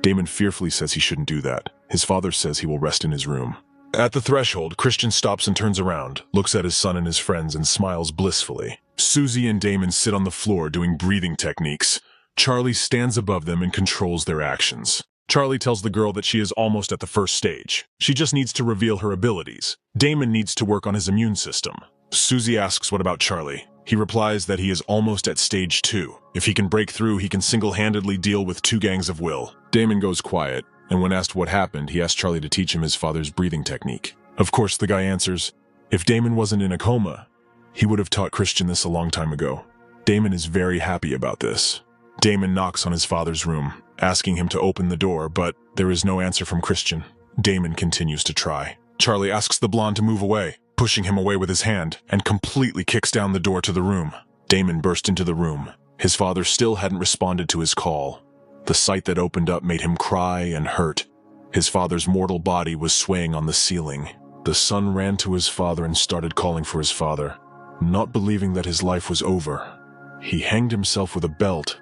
Damon fearfully says he shouldn't do that. His father says he will rest in his room. At the threshold, Christian stops and turns around, looks at his son and his friends, and smiles blissfully. Susie and Damon sit on the floor doing breathing techniques. Charlie stands above them and controls their actions. Charlie tells the girl that she is almost at the first stage. She just needs to reveal her abilities. Damon needs to work on his immune system. Susie asks what about Charlie. He replies that he is almost at stage 2. If he can break through, he can single-handedly deal with 2 gangs of Will. Damon goes quiet. And when asked what happened, he asked Charlie to teach him his father's breathing technique. Of course, the guy answers, if Damon wasn't in a coma, he would have taught Christian this a long time ago. Damon is very happy about this. Damon knocks on his father's room, asking him to open the door, but there is no answer from Christian. Damon continues to try. Charlie asks the blonde to move away, pushing him away with his hand, and completely kicks down the door to the room. Damon burst into the room. His father still hadn't responded to his call. The sight that opened up made him cry and hurt. His father's mortal body was swaying on the ceiling. The son ran to his father and started calling for his father, not believing that his life was over. He hanged himself with a belt.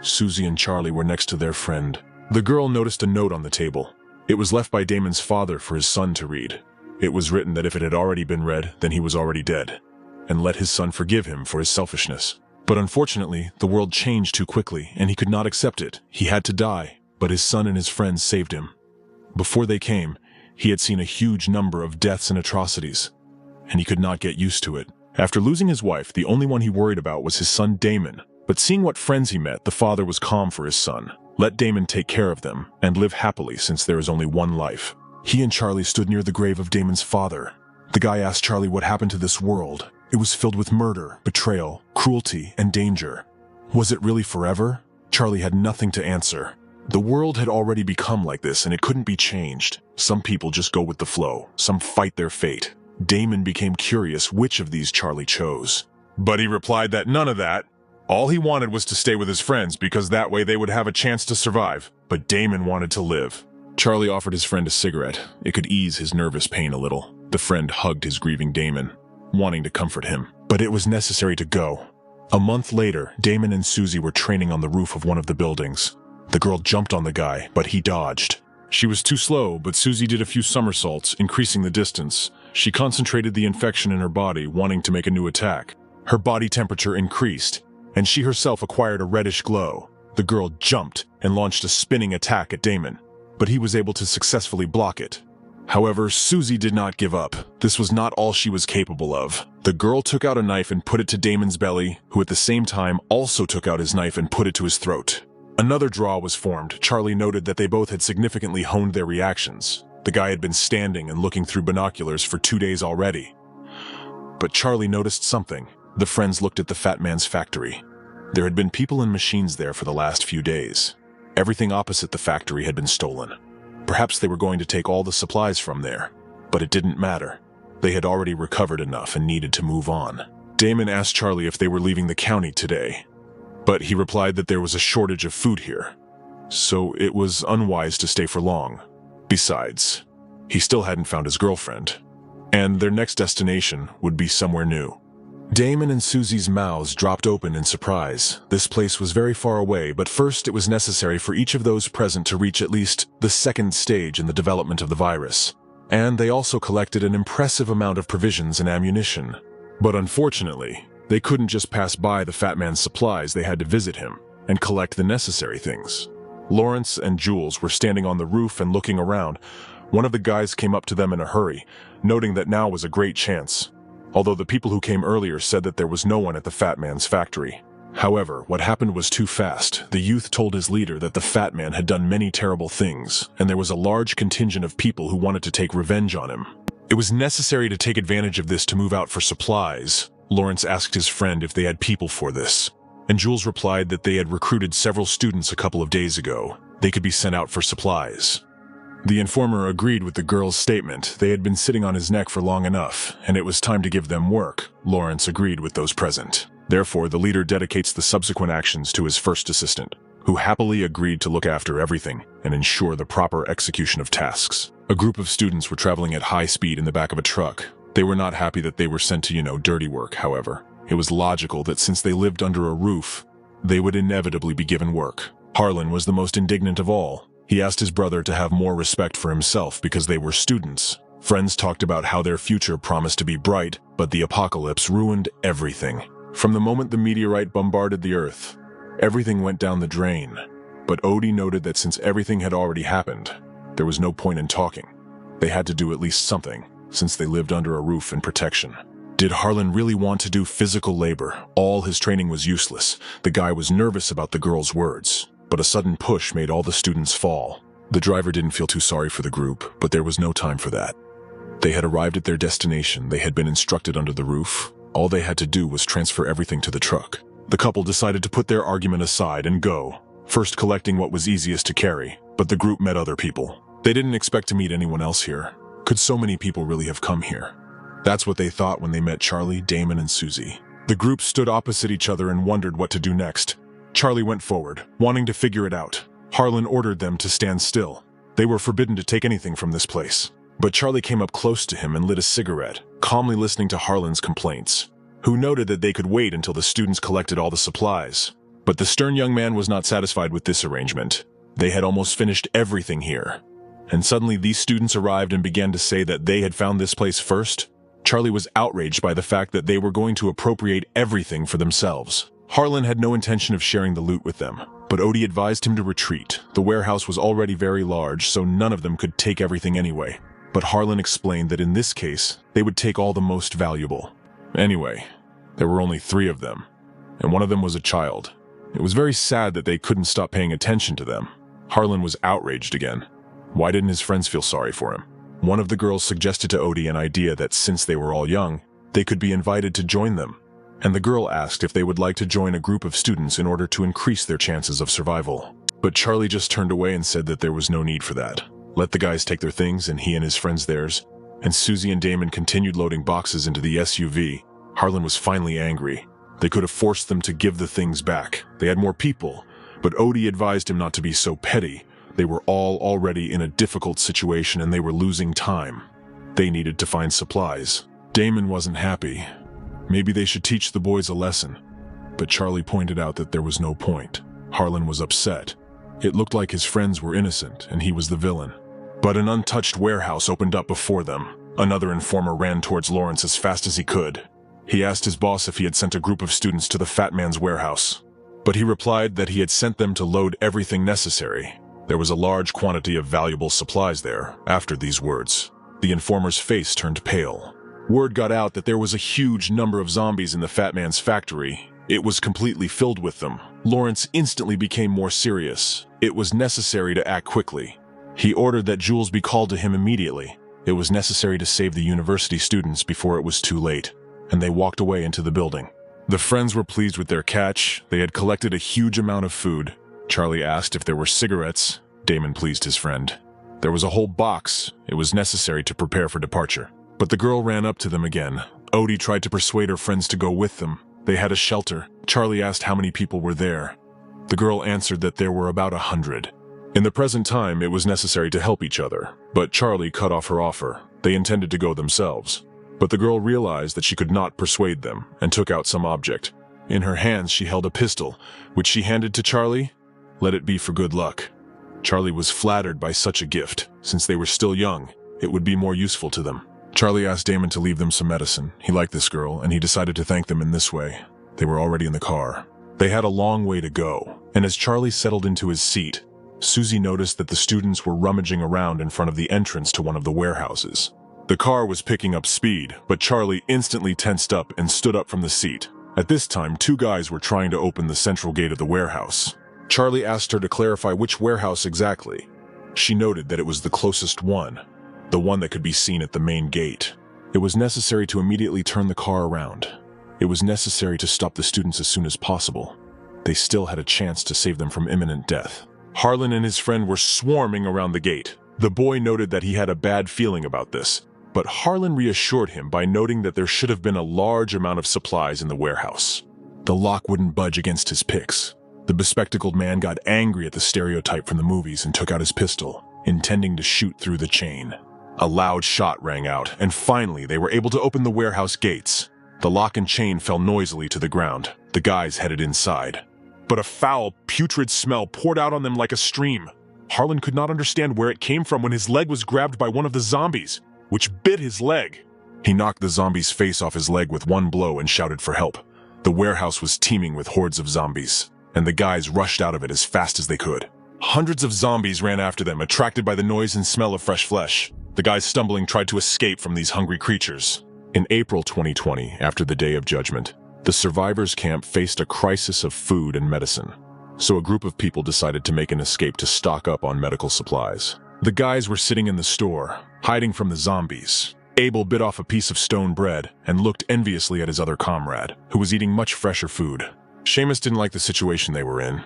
Susie and Charlie were next to their friend. The girl noticed a note on the table. It was left by Damon's father for his son to read. It was written that if it had already been read, then he was already dead, and let his son forgive him for his selfishness. But unfortunately, the world changed too quickly, and he could not accept it. He had to die, but his son and his friends saved him. Before they came, he had seen a huge number of deaths and atrocities, and he could not get used to it. After losing his wife, the only one he worried about was his son Damon. But seeing what friends he met, the father was calm for his son. Let Damon take care of them, and live happily since there is only one life. He and Charlie stood near the grave of Damon's father. The guy asked Charlie what happened to this world. It was filled with murder, betrayal, cruelty, and danger. Was it really forever? Charlie had nothing to answer. The world had already become like this, and it couldn't be changed. Some people just go with the flow. Some fight their fate. Damon became curious which of these Charlie chose. But he replied that none of that. All he wanted was to stay with his friends because that way they would have a chance to survive. But Damon wanted to live. Charlie offered his friend a cigarette. It could ease his nervous pain a little. The friend hugged his grieving Damon, wanting to comfort him. But it was necessary to go. A month later, Damon and Susie were training on the roof of one of the buildings. The girl jumped on the guy, but he dodged. She was too slow, but Susie did a few somersaults, increasing the distance. She concentrated the infection in her body, wanting to make a new attack. Her body temperature increased, and she herself acquired a reddish glow. The girl jumped and launched a spinning attack at Damon, but he was able to successfully block it. However, Susie did not give up. This was not all she was capable of. The girl took out a knife and put it to Damon's belly, who at the same time also took out his knife and put it to his throat. Another draw was formed. Charlie noted that they both had significantly honed their reactions. The guy had been standing and looking through binoculars for 2 days already. But Charlie noticed something. The friends looked at the fat man's factory. There had been people and machines there for the last few days. Everything opposite the factory had been stolen. Perhaps they were going to take all the supplies from there, but it didn't matter. They had already recovered enough and needed to move on. Damon asked Charlie if they were leaving the county today, but he replied that there was a shortage of food here, so it was unwise to stay for long. Besides, he still hadn't found his girlfriend, and their next destination would be somewhere new. Damon and Susie's mouths dropped open in surprise. This place was very far away, but first it was necessary for each of those present to reach at least the second stage in the development of the virus. And they also collected an impressive amount of provisions and ammunition. But unfortunately, they couldn't just pass by the fat man's supplies. They had to visit him and collect the necessary things. Lawrence and Jules were standing on the roof and looking around. One of the guys came up to them in a hurry, noting that now was a great chance. Although the people who came earlier said that there was no one at the fat man's factory. However, what happened was too fast. The youth told his leader that the fat man had done many terrible things, and there was a large contingent of people who wanted to take revenge on him. It was necessary to take advantage of this to move out for supplies. Lawrence asked his friend if they had people for this, and Jules replied that they had recruited several students a couple of days ago. They could be sent out for supplies. The informer agreed with the girl's statement. They had been sitting on his neck for long enough, and it was time to give them work. Lawrence agreed with those present. Therefore, the leader dedicates the subsequent actions to his first assistant, who happily agreed to look after everything and ensure the proper execution of tasks. A group of students were traveling at high speed in the back of a truck. They were not happy that they were sent to, dirty work, however. It was logical that since they lived under a roof, they would inevitably be given work. Harlan was the most indignant of all. He asked his brother to have more respect for himself because they were students. Friends talked about how their future promised to be bright, but the apocalypse ruined everything. From the moment the meteorite bombarded the Earth, everything went down the drain. But Odie noted that since everything had already happened, there was no point in talking. They had to do at least something, since they lived under a roof and protection. Did Harlan really want to do physical labor? All his training was useless. The guy was nervous about the girl's words, but a sudden push made all the students fall. The driver didn't feel too sorry for the group, but there was no time for that. They had arrived at their destination. They had been instructed under the roof. All they had to do was transfer everything to the truck. The couple decided to put their argument aside and go, first collecting what was easiest to carry, but the group met other people. They didn't expect to meet anyone else here. Could so many people really have come here? That's what they thought when they met Charlie, Damon, and Susie. The group stood opposite each other and wondered what to do next. Charlie went forward, wanting to figure it out. Harlan ordered them to stand still. They were forbidden to take anything from this place. But Charlie came up close to him and lit a cigarette, calmly listening to Harlan's complaints, who noted that they could wait until the students collected all the supplies. But the stern young man was not satisfied with this arrangement. They had almost finished everything here. And suddenly these students arrived and began to say that they had found this place first. Charlie was outraged by the fact that they were going to appropriate everything for themselves. Harlan had no intention of sharing the loot with them, but Odie advised him to retreat. The warehouse was already very large, so none of them could take everything anyway. But Harlan explained that in this case, they would take all the most valuable. Anyway, there were only 3 of them, and one of them was a child. It was very sad that they couldn't stop paying attention to them. Harlan was outraged again. Why didn't his friends feel sorry for him? One of the girls suggested to Odie an idea that since they were all young, they could be invited to join them. And the girl asked if they would like to join a group of students in order to increase their chances of survival. But Charlie just turned away and said that there was no need for that. Let the guys take their things and he and his friends theirs. And Susie and Damon continued loading boxes into the SUV. Harlan was finally angry. They could have forced them to give the things back. They had more people, but Odie advised him not to be so petty. They were all already in a difficult situation and they were losing time. They needed to find supplies. Damon wasn't happy. Maybe they should teach the boys a lesson. But Charlie pointed out that there was no point. Harlan was upset. It looked like his friends were innocent and he was the villain. But an untouched warehouse opened up before them. Another informer ran towards Lawrence as fast as he could. He asked his boss if he had sent a group of students to the fat man's warehouse. But he replied that he had sent them to load everything necessary. There was a large quantity of valuable supplies there. After these words, the informer's face turned pale. Word got out that there was a huge number of zombies in the fat man's factory. It was completely filled with them. Lawrence instantly became more serious. It was necessary to act quickly. He ordered that Jules be called to him immediately. It was necessary to save the university students before it was too late, and they walked away into the building. The friends were pleased with their catch. They had collected a huge amount of food. Charlie asked if there were cigarettes. Damon pleased his friend. There was a whole box. It was necessary to prepare for departure. But the girl ran up to them again. Odie tried to persuade her friends to go with them. They had a shelter. Charlie asked how many people were there. The girl answered that there were about 100. In the present time, it was necessary to help each other, but Charlie cut off her offer. They intended to go themselves. But the girl realized that she could not persuade them and took out some object. In her hands, she held a pistol, which she handed to Charlie. Let it be for good luck. Charlie was flattered by such a gift. Since they were still young, it would be more useful to them. Charlie asked Damon to leave them some medicine. He liked this girl, and he decided to thank them in this way. They were already in the car. They had a long way to go, and as Charlie settled into his seat, Susie noticed that the students were rummaging around in front of the entrance to one of the warehouses. The car was picking up speed, but Charlie instantly tensed up and stood up from the seat. At this time, 2 guys were trying to open the central gate of the warehouse. Charlie asked her to clarify which warehouse exactly. She noted that it was the closest one, the one that could be seen at the main gate. It was necessary to immediately turn the car around. It was necessary to stop the students as soon as possible. They still had a chance to save them from imminent death. Harlan and his friend were swarming around the gate. The boy noted that he had a bad feeling about this, but Harlan reassured him by noting that there should have been a large amount of supplies in the warehouse. The lock wouldn't budge against his picks. The bespectacled man got angry at the stereotype from the movies and took out his pistol, intending to shoot through the chain. A loud shot rang out, and finally they were able to open the warehouse gates. The lock and chain fell noisily to the ground. The guys headed inside. But a foul, putrid smell poured out on them like a stream. Harlan could not understand where it came from when his leg was grabbed by one of the zombies, which bit his leg. He knocked the zombie's face off his leg with one blow and shouted for help. The warehouse was teeming with hordes of zombies, and the guys rushed out of it as fast as they could. Hundreds of zombies ran after them, attracted by the noise and smell of fresh flesh. The guys stumbling tried to escape from these hungry creatures. In April 2020, after the Day of Judgment, the survivors' camp faced a crisis of food and medicine. so a group of people decided to make an escape to stock up on medical supplies. The guys were sitting in the store, hiding from the zombies. Abel bit off a piece of stone bread and looked enviously at his other comrade, who was eating much fresher food. Seamus didn't like the situation they were in.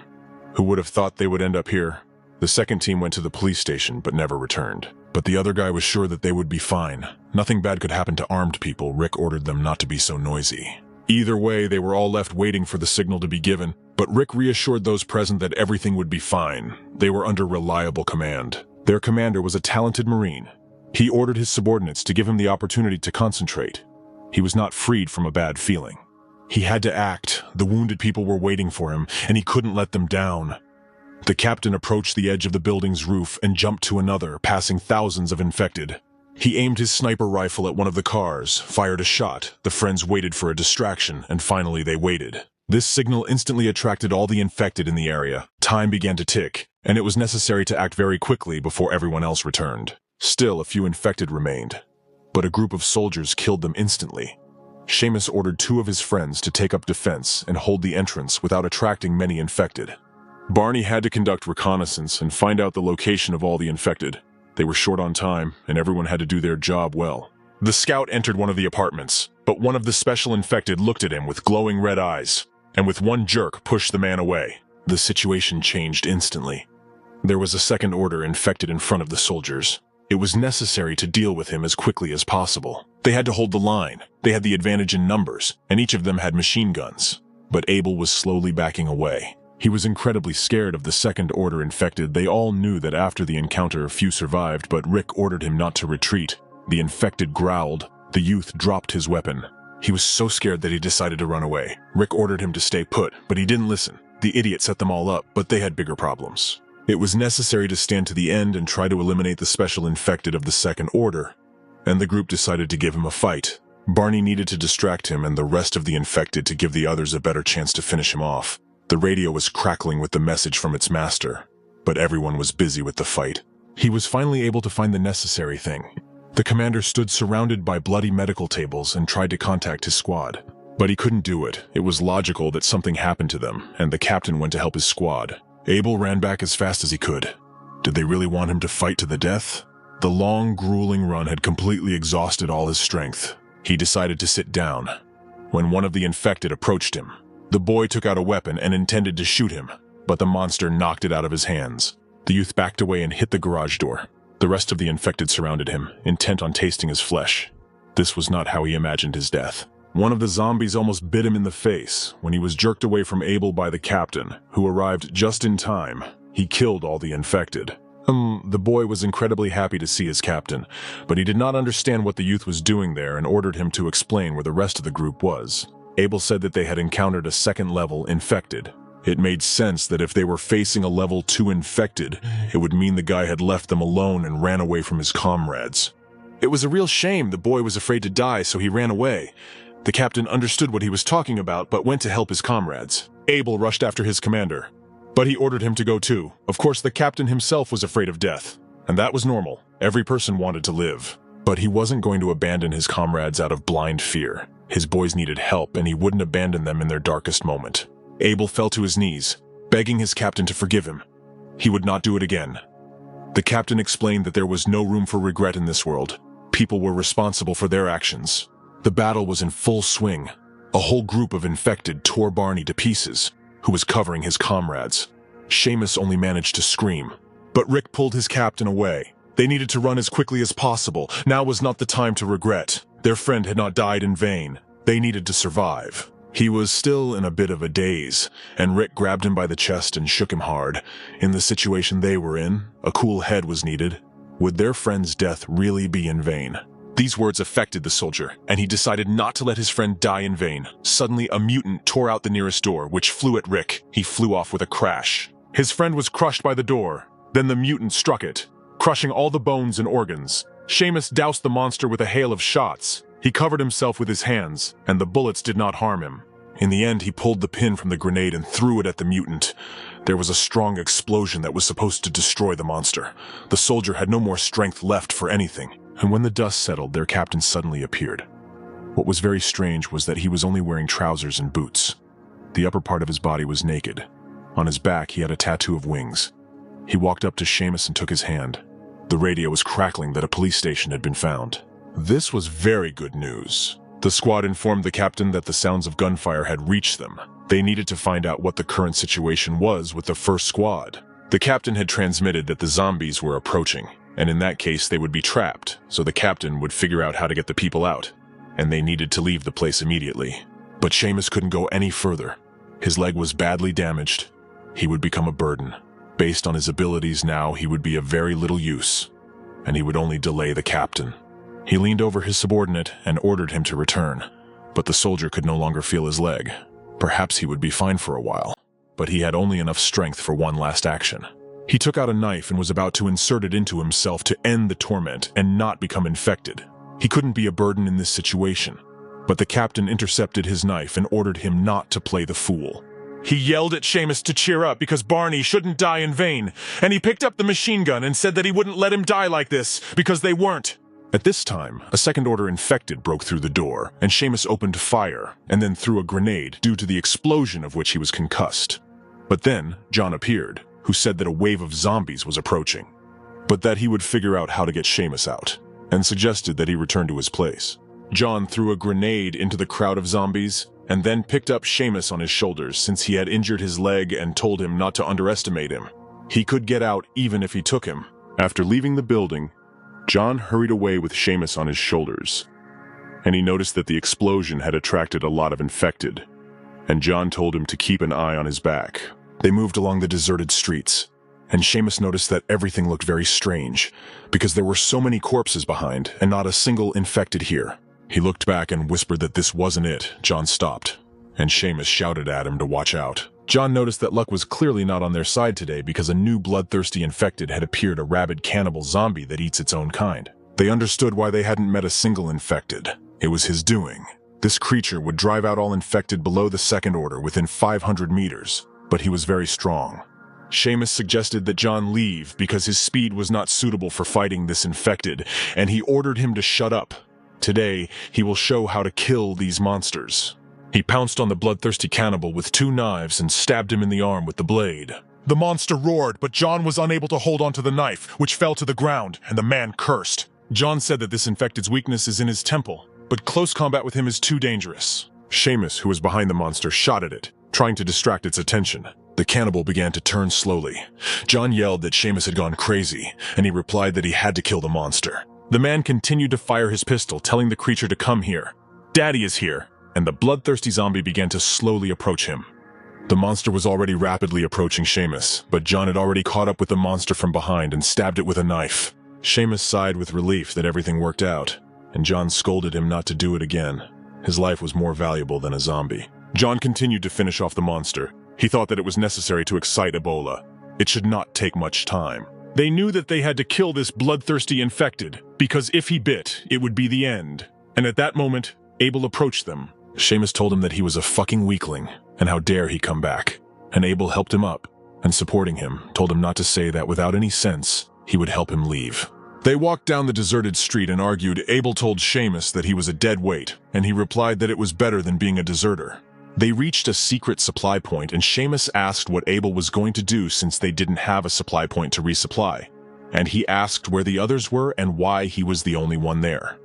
Who would have thought they would end up here? The second team went to the police station but never returned. But the other guy was sure that they would be fine. Nothing bad could happen to armed people. Rick ordered them not to be so noisy. Either way, they were all left waiting for the signal to be given, but Rick reassured those present that everything would be fine. They were under reliable command. Their commander was a talented Marine. He ordered his subordinates to give him the opportunity to concentrate. He was not freed from a bad feeling. He had to act. The wounded people were waiting for him, and he couldn't let them down. The captain approached the edge of the building's roof and jumped to another, passing thousands of infected. He aimed his sniper rifle at one of the cars, fired a shot. The friends waited for a distraction, and finally they waited. This signal instantly attracted all the infected in the area. Time began to tick, and it was necessary to act very quickly before everyone else returned. Still, a few infected remained, but a group of soldiers killed them instantly. Seamus ordered 2 of his friends to take up defense and hold the entrance without attracting many infected. Barney had to conduct reconnaissance and find out the location of all the infected. They were short on time, and everyone had to do their job well. The scout entered one of the apartments, but one of the special infected looked at him with glowing red eyes, and with one jerk pushed the man away. The situation changed instantly. There was a second order infected in front of the soldiers. It was necessary to deal with him as quickly as possible. They had to hold the line. They had the advantage in numbers, and each of them had machine guns. But Abel was slowly backing away. He was incredibly scared of the second order infected. They all knew that after the encounter a few survived, but Rick ordered him not to retreat. The infected growled. The youth dropped his weapon. He was so scared that he decided to run away. Rick ordered him to stay put, but he didn't listen. The idiot set them all up, but they had bigger problems. It was necessary to stand to the end and try to eliminate the special infected of the second order, and the group decided to give him a fight. Barney needed to distract him and the rest of the infected to give the others a better chance to finish him off. The radio was crackling with the message from its master, but everyone was busy with the fight. He was finally able to find the necessary thing. The commander stood surrounded by bloody medical tables and tried to contact his squad. But he couldn't do it. It was logical that something happened to them, and the captain went to help his squad. Abel ran back as fast as he could. Did they really want him to fight to the death? The long, grueling run had completely exhausted all his strength. He decided to sit down. When one of the infected approached him, the boy took out a weapon and intended to shoot him, but the monster knocked it out of his hands. The youth backed away and hit the garage door. The rest of the infected surrounded him, intent on tasting his flesh. This was not how he imagined his death. One of the zombies almost bit him in the face when he was jerked away from Abel by the captain, who arrived just in time. He killed all the infected. The boy was incredibly happy to see his captain, but he did not understand what the youth was doing there and ordered him to explain where the rest of the group was. Abel said that they had encountered a second-level infected. It made sense that if they were facing a level 2 infected, it would mean the guy had left them alone and ran away from his comrades. It was a real shame. The boy was afraid to die, so he ran away. The captain understood what he was talking about, but went to help his comrades. Abel rushed after his commander, but he ordered him to go too. Of course, the captain himself was afraid of death, and that was normal. Every person wanted to live. But he wasn't going to abandon his comrades out of blind fear. His boys needed help, and he wouldn't abandon them in their darkest moment. Abel fell to his knees, begging his captain to forgive him. He would not do it again. The captain explained that there was no room for regret in this world. People were responsible for their actions. The battle was in full swing. A whole group of infected tore Barney to pieces, who was covering his comrades. Seamus only managed to scream, but Rick pulled his captain away. They needed to run as quickly as possible. Now was not the time to regret. Their friend had not died in vain. They needed to survive. He was still in a bit of a daze, and Rick grabbed him by the chest and shook him hard. In the situation they were in, a cool head was needed. Would their friend's death really be in vain? These words affected the soldier, and he decided not to let his friend die in vain. Suddenly, a mutant tore out the nearest door, which flew at Rick. He flew off with a crash. His friend was crushed by the door. Then the mutant struck it, crushing all the bones and organs. Seamus doused the monster with a hail of shots. He covered himself with his hands, and the bullets did not harm him. In the end, he pulled the pin from the grenade and threw it at the mutant. There was a strong explosion that was supposed to destroy the monster. The soldier had no more strength left for anything, and when the dust settled, their captain suddenly appeared. What was very strange was that he was only wearing trousers and boots. The upper part of his body was naked. On his back, he had a tattoo of wings. He walked up to Seamus and took his hand. The radio was crackling that a police station had been found. This was very good news. The squad informed the captain that the sounds of gunfire had reached them. They needed to find out what the current situation was with the first squad. The captain had transmitted that the zombies were approaching, and in that case they would be trapped, so the captain would figure out how to get the people out, and they needed to leave the place immediately. But Seamus couldn't go any further. His leg was badly damaged. He would become a burden. Based on his abilities now, he would be of very little use, and he would only delay the captain. He leaned over his subordinate and ordered him to return, but the soldier could no longer feel his leg. Perhaps he would be fine for a while, but he had only enough strength for one last action. He took out a knife and was about to insert it into himself to end the torment and not become infected. He couldn't be a burden in this situation, but the captain intercepted his knife and ordered him not to play the fool. He yelled at Seamus to cheer up because Barney shouldn't die in vain, and he picked up the machine gun and said that he wouldn't let him die like this because they weren't. At this time, a second-order infected broke through the door, and Seamus opened fire and then threw a grenade due to the explosion of which he was concussed. But then, John appeared, who said that a wave of zombies was approaching, but that he would figure out how to get Seamus out, and suggested that he return to his place. John threw a grenade into the crowd of zombies, and then picked up Seamus on his shoulders since he had injured his leg and told him not to underestimate him. He could get out even if he took him. After leaving the building, John hurried away with Seamus on his shoulders, and he noticed that the explosion had attracted a lot of infected, and John told him to keep an eye on his back. They moved along the deserted streets, and Seamus noticed that everything looked very strange, because there were so many corpses behind, and not a single infected here. He looked back and whispered that this wasn't it. John stopped, and Seamus shouted at him to watch out. John noticed that luck was clearly not on their side today because a new bloodthirsty infected had appeared, a rabid cannibal zombie that eats its own kind. They understood why they hadn't met a single infected. It was his doing. This creature would drive out all infected below the second order within 500 meters, but he was very strong. Seamus suggested that John leave because his speed was not suitable for fighting this infected, and he ordered him to shut up. Today, he will show how to kill these monsters. He pounced on the bloodthirsty cannibal with 2 knives and stabbed him in the arm with the blade. The monster roared, but John was unable to hold onto the knife, which fell to the ground, and the man cursed. John said that this infected's weakness is in his temple, but close combat with him is too dangerous. Seamus, who was behind the monster, shot at it, trying to distract its attention. The cannibal began to turn slowly. John yelled that Seamus had gone crazy, and he replied that he had to kill the monster. The man continued to fire his pistol, telling the creature to come here. Daddy is here. And the bloodthirsty zombie began to slowly approach him. The monster was already rapidly approaching Seamus, but John had already caught up with the monster from behind and stabbed it with a knife. Seamus sighed with relief that everything worked out, and John scolded him not to do it again. His life was more valuable than a zombie. John continued to finish off the monster. He thought that it was necessary to excite Ebola. It should not take much time. They knew that they had to kill this bloodthirsty infected, because if he bit, it would be the end. And at that moment, Abel approached them. Seamus told him that he was a fucking weakling, and how dare he come back. And Abel helped him up, and supporting him, told him not to say that without any sense, he would help him leave. They walked down the deserted street and argued. Abel told Seamus that he was a dead weight, and he replied that it was better than being a deserter. They reached a secret supply point, and Seamus asked what Abel was going to do since they didn't have a supply point to resupply. And he asked where the others were and why he was the only one there.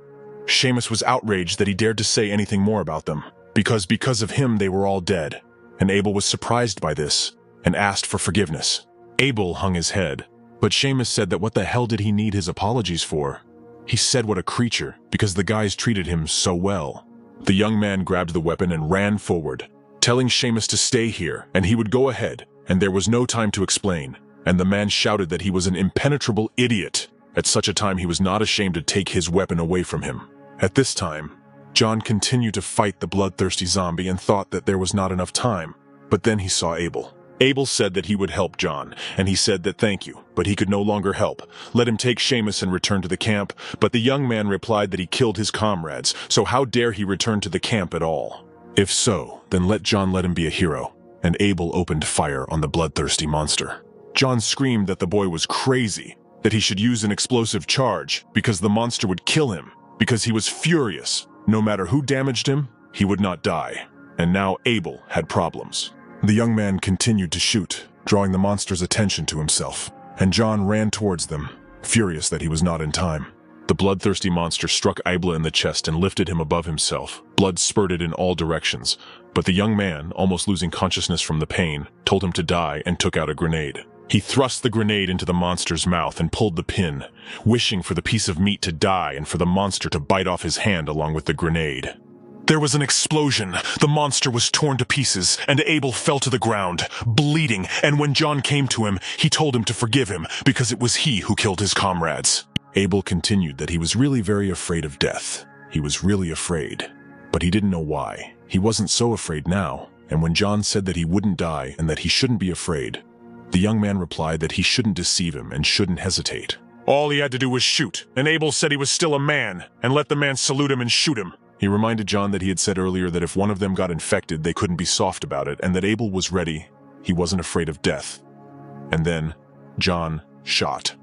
Seamus was outraged that he dared to say anything more about them, because of him they were all dead, and Abel was surprised by this, and asked for forgiveness. Abel hung his head, but Seamus said that what the hell did he need his apologies for? He said what a creature, because the guys treated him so well. The young man grabbed the weapon and ran forward, telling Seamus to stay here, and he would go ahead, and there was no time to explain, and the man shouted that he was an impenetrable idiot. At such a time he was not ashamed to take his weapon away from him. At this time, John continued to fight the bloodthirsty zombie and thought that there was not enough time, but then he saw Abel. Abel said that he would help John, and he said that thank you, but he could no longer help. Let him take Seamus and return to the camp, but the young man replied that he killed his comrades, so how dare he return to the camp at all? If so, then let John let him be a hero, and Abel opened fire on the bloodthirsty monster. John screamed that the boy was crazy, that he should use an explosive charge, because the monster would kill him. Because he was furious. No matter who damaged him, he would not die. And now Abel had problems. The young man continued to shoot, drawing the monster's attention to himself, and John ran towards them, furious that he was not in time. The bloodthirsty monster struck Ibla in the chest and lifted him above himself. Blood spurted in all directions, but the young man, almost losing consciousness from the pain, told him to die and took out a grenade. He thrust the grenade into the monster's mouth and pulled the pin, wishing for the piece of meat to die and for the monster to bite off his hand along with the grenade. There was an explosion. The monster was torn to pieces, and Abel fell to the ground, bleeding, and when John came to him, he told him to forgive him because it was he who killed his comrades. Abel continued that he was really very afraid of death. He was really afraid, but he didn't know why. He wasn't so afraid now, and when John said that he wouldn't die and that he shouldn't be afraid, the young man replied that he shouldn't deceive him and shouldn't hesitate. All he had to do was shoot, and Abel said he was still a man, and let the man salute him and shoot him. He reminded John that he had said earlier that if one of them got infected, they couldn't be soft about it, and that Abel was ready. He wasn't afraid of death. And then, John shot.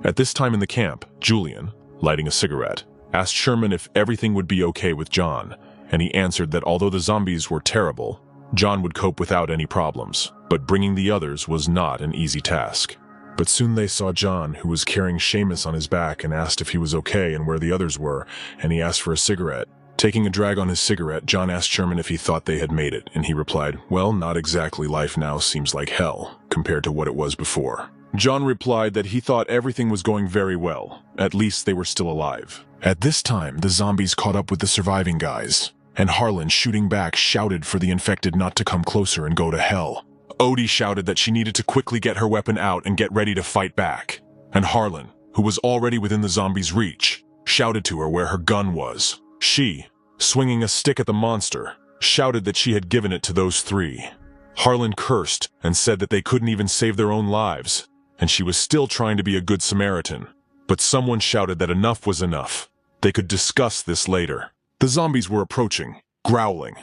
At this time in the camp, Julian, lighting a cigarette, asked Sherman if everything would be okay with John, and he answered that although the zombies were terrible, John would cope without any problems, but bringing the others was not an easy task. But soon they saw John, who was carrying Seamus on his back, and asked if he was okay and where the others were, and he asked for a cigarette. Taking a drag on his cigarette, John asked Sherman if he thought they had made it, and he replied, "Well, not exactly. Life now seems like hell, compared to what it was before." John replied that he thought everything was going very well. At least they were still alive. At this time, the zombies caught up with the surviving guys, and Harlan, shooting back, shouted for the infected not to come closer and go to hell. Odie shouted that she needed to quickly get her weapon out and get ready to fight back. And Harlan, who was already within the zombies' reach, shouted to her where her gun was. She, swinging a stick at the monster, shouted that she had given it to those three. Harlan cursed and said that they couldn't even save their own lives, and she was still trying to be a good Samaritan. But someone shouted that enough was enough. They could discuss this later. The zombies were approaching, growling.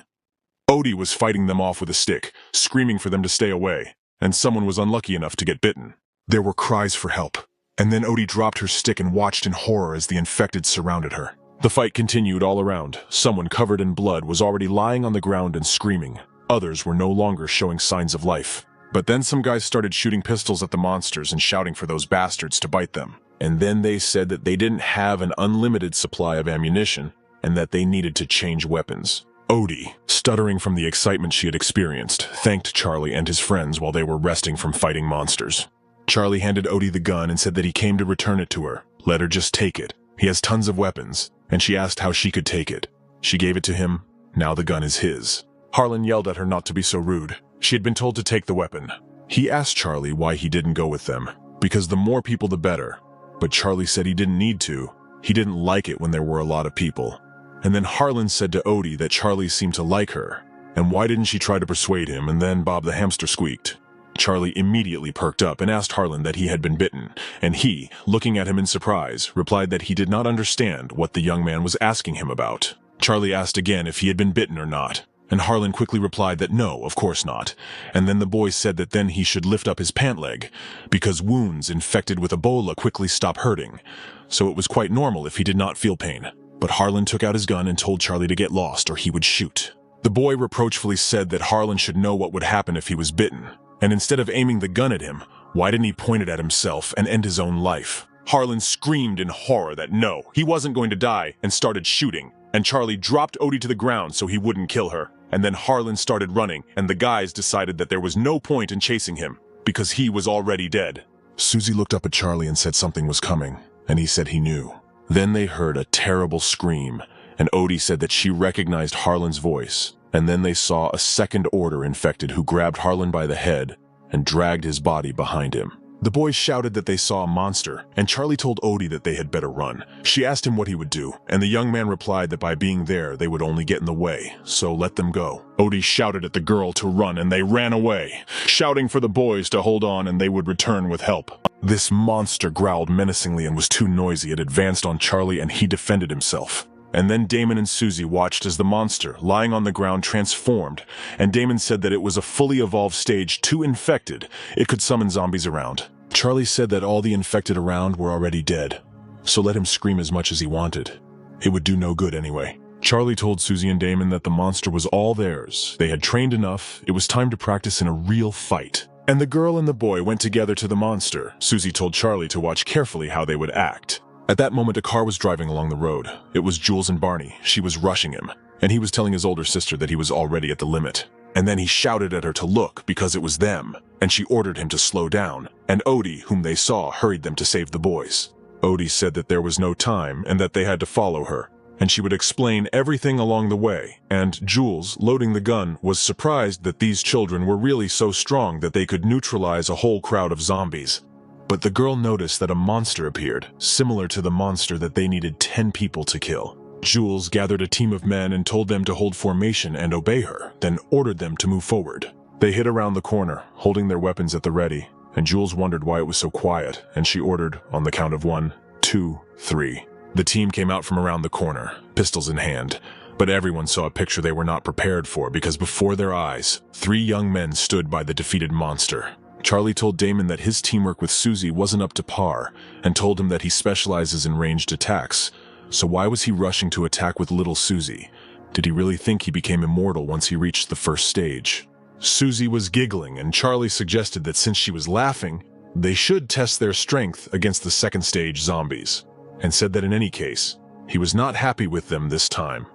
Odie was fighting them off with a stick, screaming for them to stay away, and someone was unlucky enough to get bitten. There were cries for help, and then Odie dropped her stick and watched in horror as the infected surrounded her. The fight continued all around. Someone covered in blood was already lying on the ground and screaming. Others were no longer showing signs of life. But then some guys started shooting pistols at the monsters and shouting for those bastards to bite them. And then they said that they didn't have an unlimited supply of ammunition and that they needed to change weapons. Odie, stuttering from the excitement she had experienced, thanked Charlie and his friends while they were resting from fighting monsters. Charlie handed Odie the gun and said that he came to return it to her. Let her just take it. He has tons of weapons. And she asked how she could take it. She gave it to him. Now the gun is his. Harlan yelled at her not to be so rude. She had been told to take the weapon. He asked Charlie why he didn't go with them, because the more people the better. But Charlie said he didn't need to. He didn't like it when there were a lot of people. And then Harlan said to Odie that Charlie seemed to like her, and why didn't she try to persuade him, and then Bob the hamster squeaked. Charlie immediately perked up and asked Harlan that he had been bitten, and he, looking at him in surprise, replied that he did not understand what the young man was asking him about. Charlie asked again if he had been bitten or not, and Harlan quickly replied that no, of course not, and then the boy said that then he should lift up his pant leg, because wounds infected with Ebola quickly stop hurting, so it was quite normal if he did not feel pain. But Harlan took out his gun and told Charlie to get lost or he would shoot. The boy reproachfully said that Harlan should know what would happen if he was bitten. And instead of aiming the gun at him, why didn't he point it at himself and end his own life? Harlan screamed in horror that no, he wasn't going to die and started shooting. And Charlie dropped Odie to the ground so he wouldn't kill her. And then Harlan started running, and the guys decided that there was no point in chasing him because he was already dead. Susie looked up at Charlie and said something was coming, and he said he knew. Then they heard a terrible scream, and Odie said that she recognized Harlan's voice. And then they saw a second-order infected who grabbed Harlan by the head and dragged his body behind him. The boys shouted that they saw a monster, and Charlie told Odie that they had better run. She asked him what he would do, and the young man replied that by being there, they would only get in the way, so let them go. Odie shouted at the girl to run, and they ran away, shouting for the boys to hold on and they would return with help. This monster growled menacingly and was too noisy. It advanced on Charlie, and he defended himself. And then Damon and Susie watched as the monster, lying on the ground, transformed, and Damon said that it was a fully evolved stage 2 infected. It could summon zombies around. Charlie said that all the infected around were already dead, so let him scream as much as he wanted. It would do no good anyway. Charlie told Susie and Damon that the monster was all theirs. They had trained enough. It was time to practice in a real fight. And the girl and the boy went together to the monster. Susie told Charlie to watch carefully how they would act. At that moment, a car was driving along the road. It was Jules and Barney. She was rushing him, and he was telling his older sister that he was already at the limit. And then he shouted at her to look because it was them, and she ordered him to slow down. And Odie, whom they saw, hurried them to save the boys. Odie said that there was no time and that they had to follow her, and she would explain everything along the way. And Jules, loading the gun, was surprised that these children were really so strong that they could neutralize a whole crowd of zombies. But the girl noticed that a monster appeared, similar to the monster that they needed 10 people to kill. Jules gathered a team of men and told them to hold formation and obey her, then ordered them to move forward. They hid around the corner, holding their weapons at the ready, and Jules wondered why it was so quiet, and she ordered, on the count of 1, 2, 3. The team came out from around the corner, pistols in hand, but everyone saw a picture they were not prepared for because before their eyes, 3 young men stood by the defeated monster. Charlie told Damon that his teamwork with Susie wasn't up to par, and told him that he specializes in ranged attacks. So why was he rushing to attack with little Susie? Did he really think he became immortal once he reached the first stage? Susie was giggling, and Charlie suggested that since she was laughing, they should test their strength against the second stage zombies, and said that in any case, he was not happy with them this time.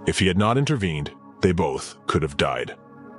If he had not intervened, they both could have died.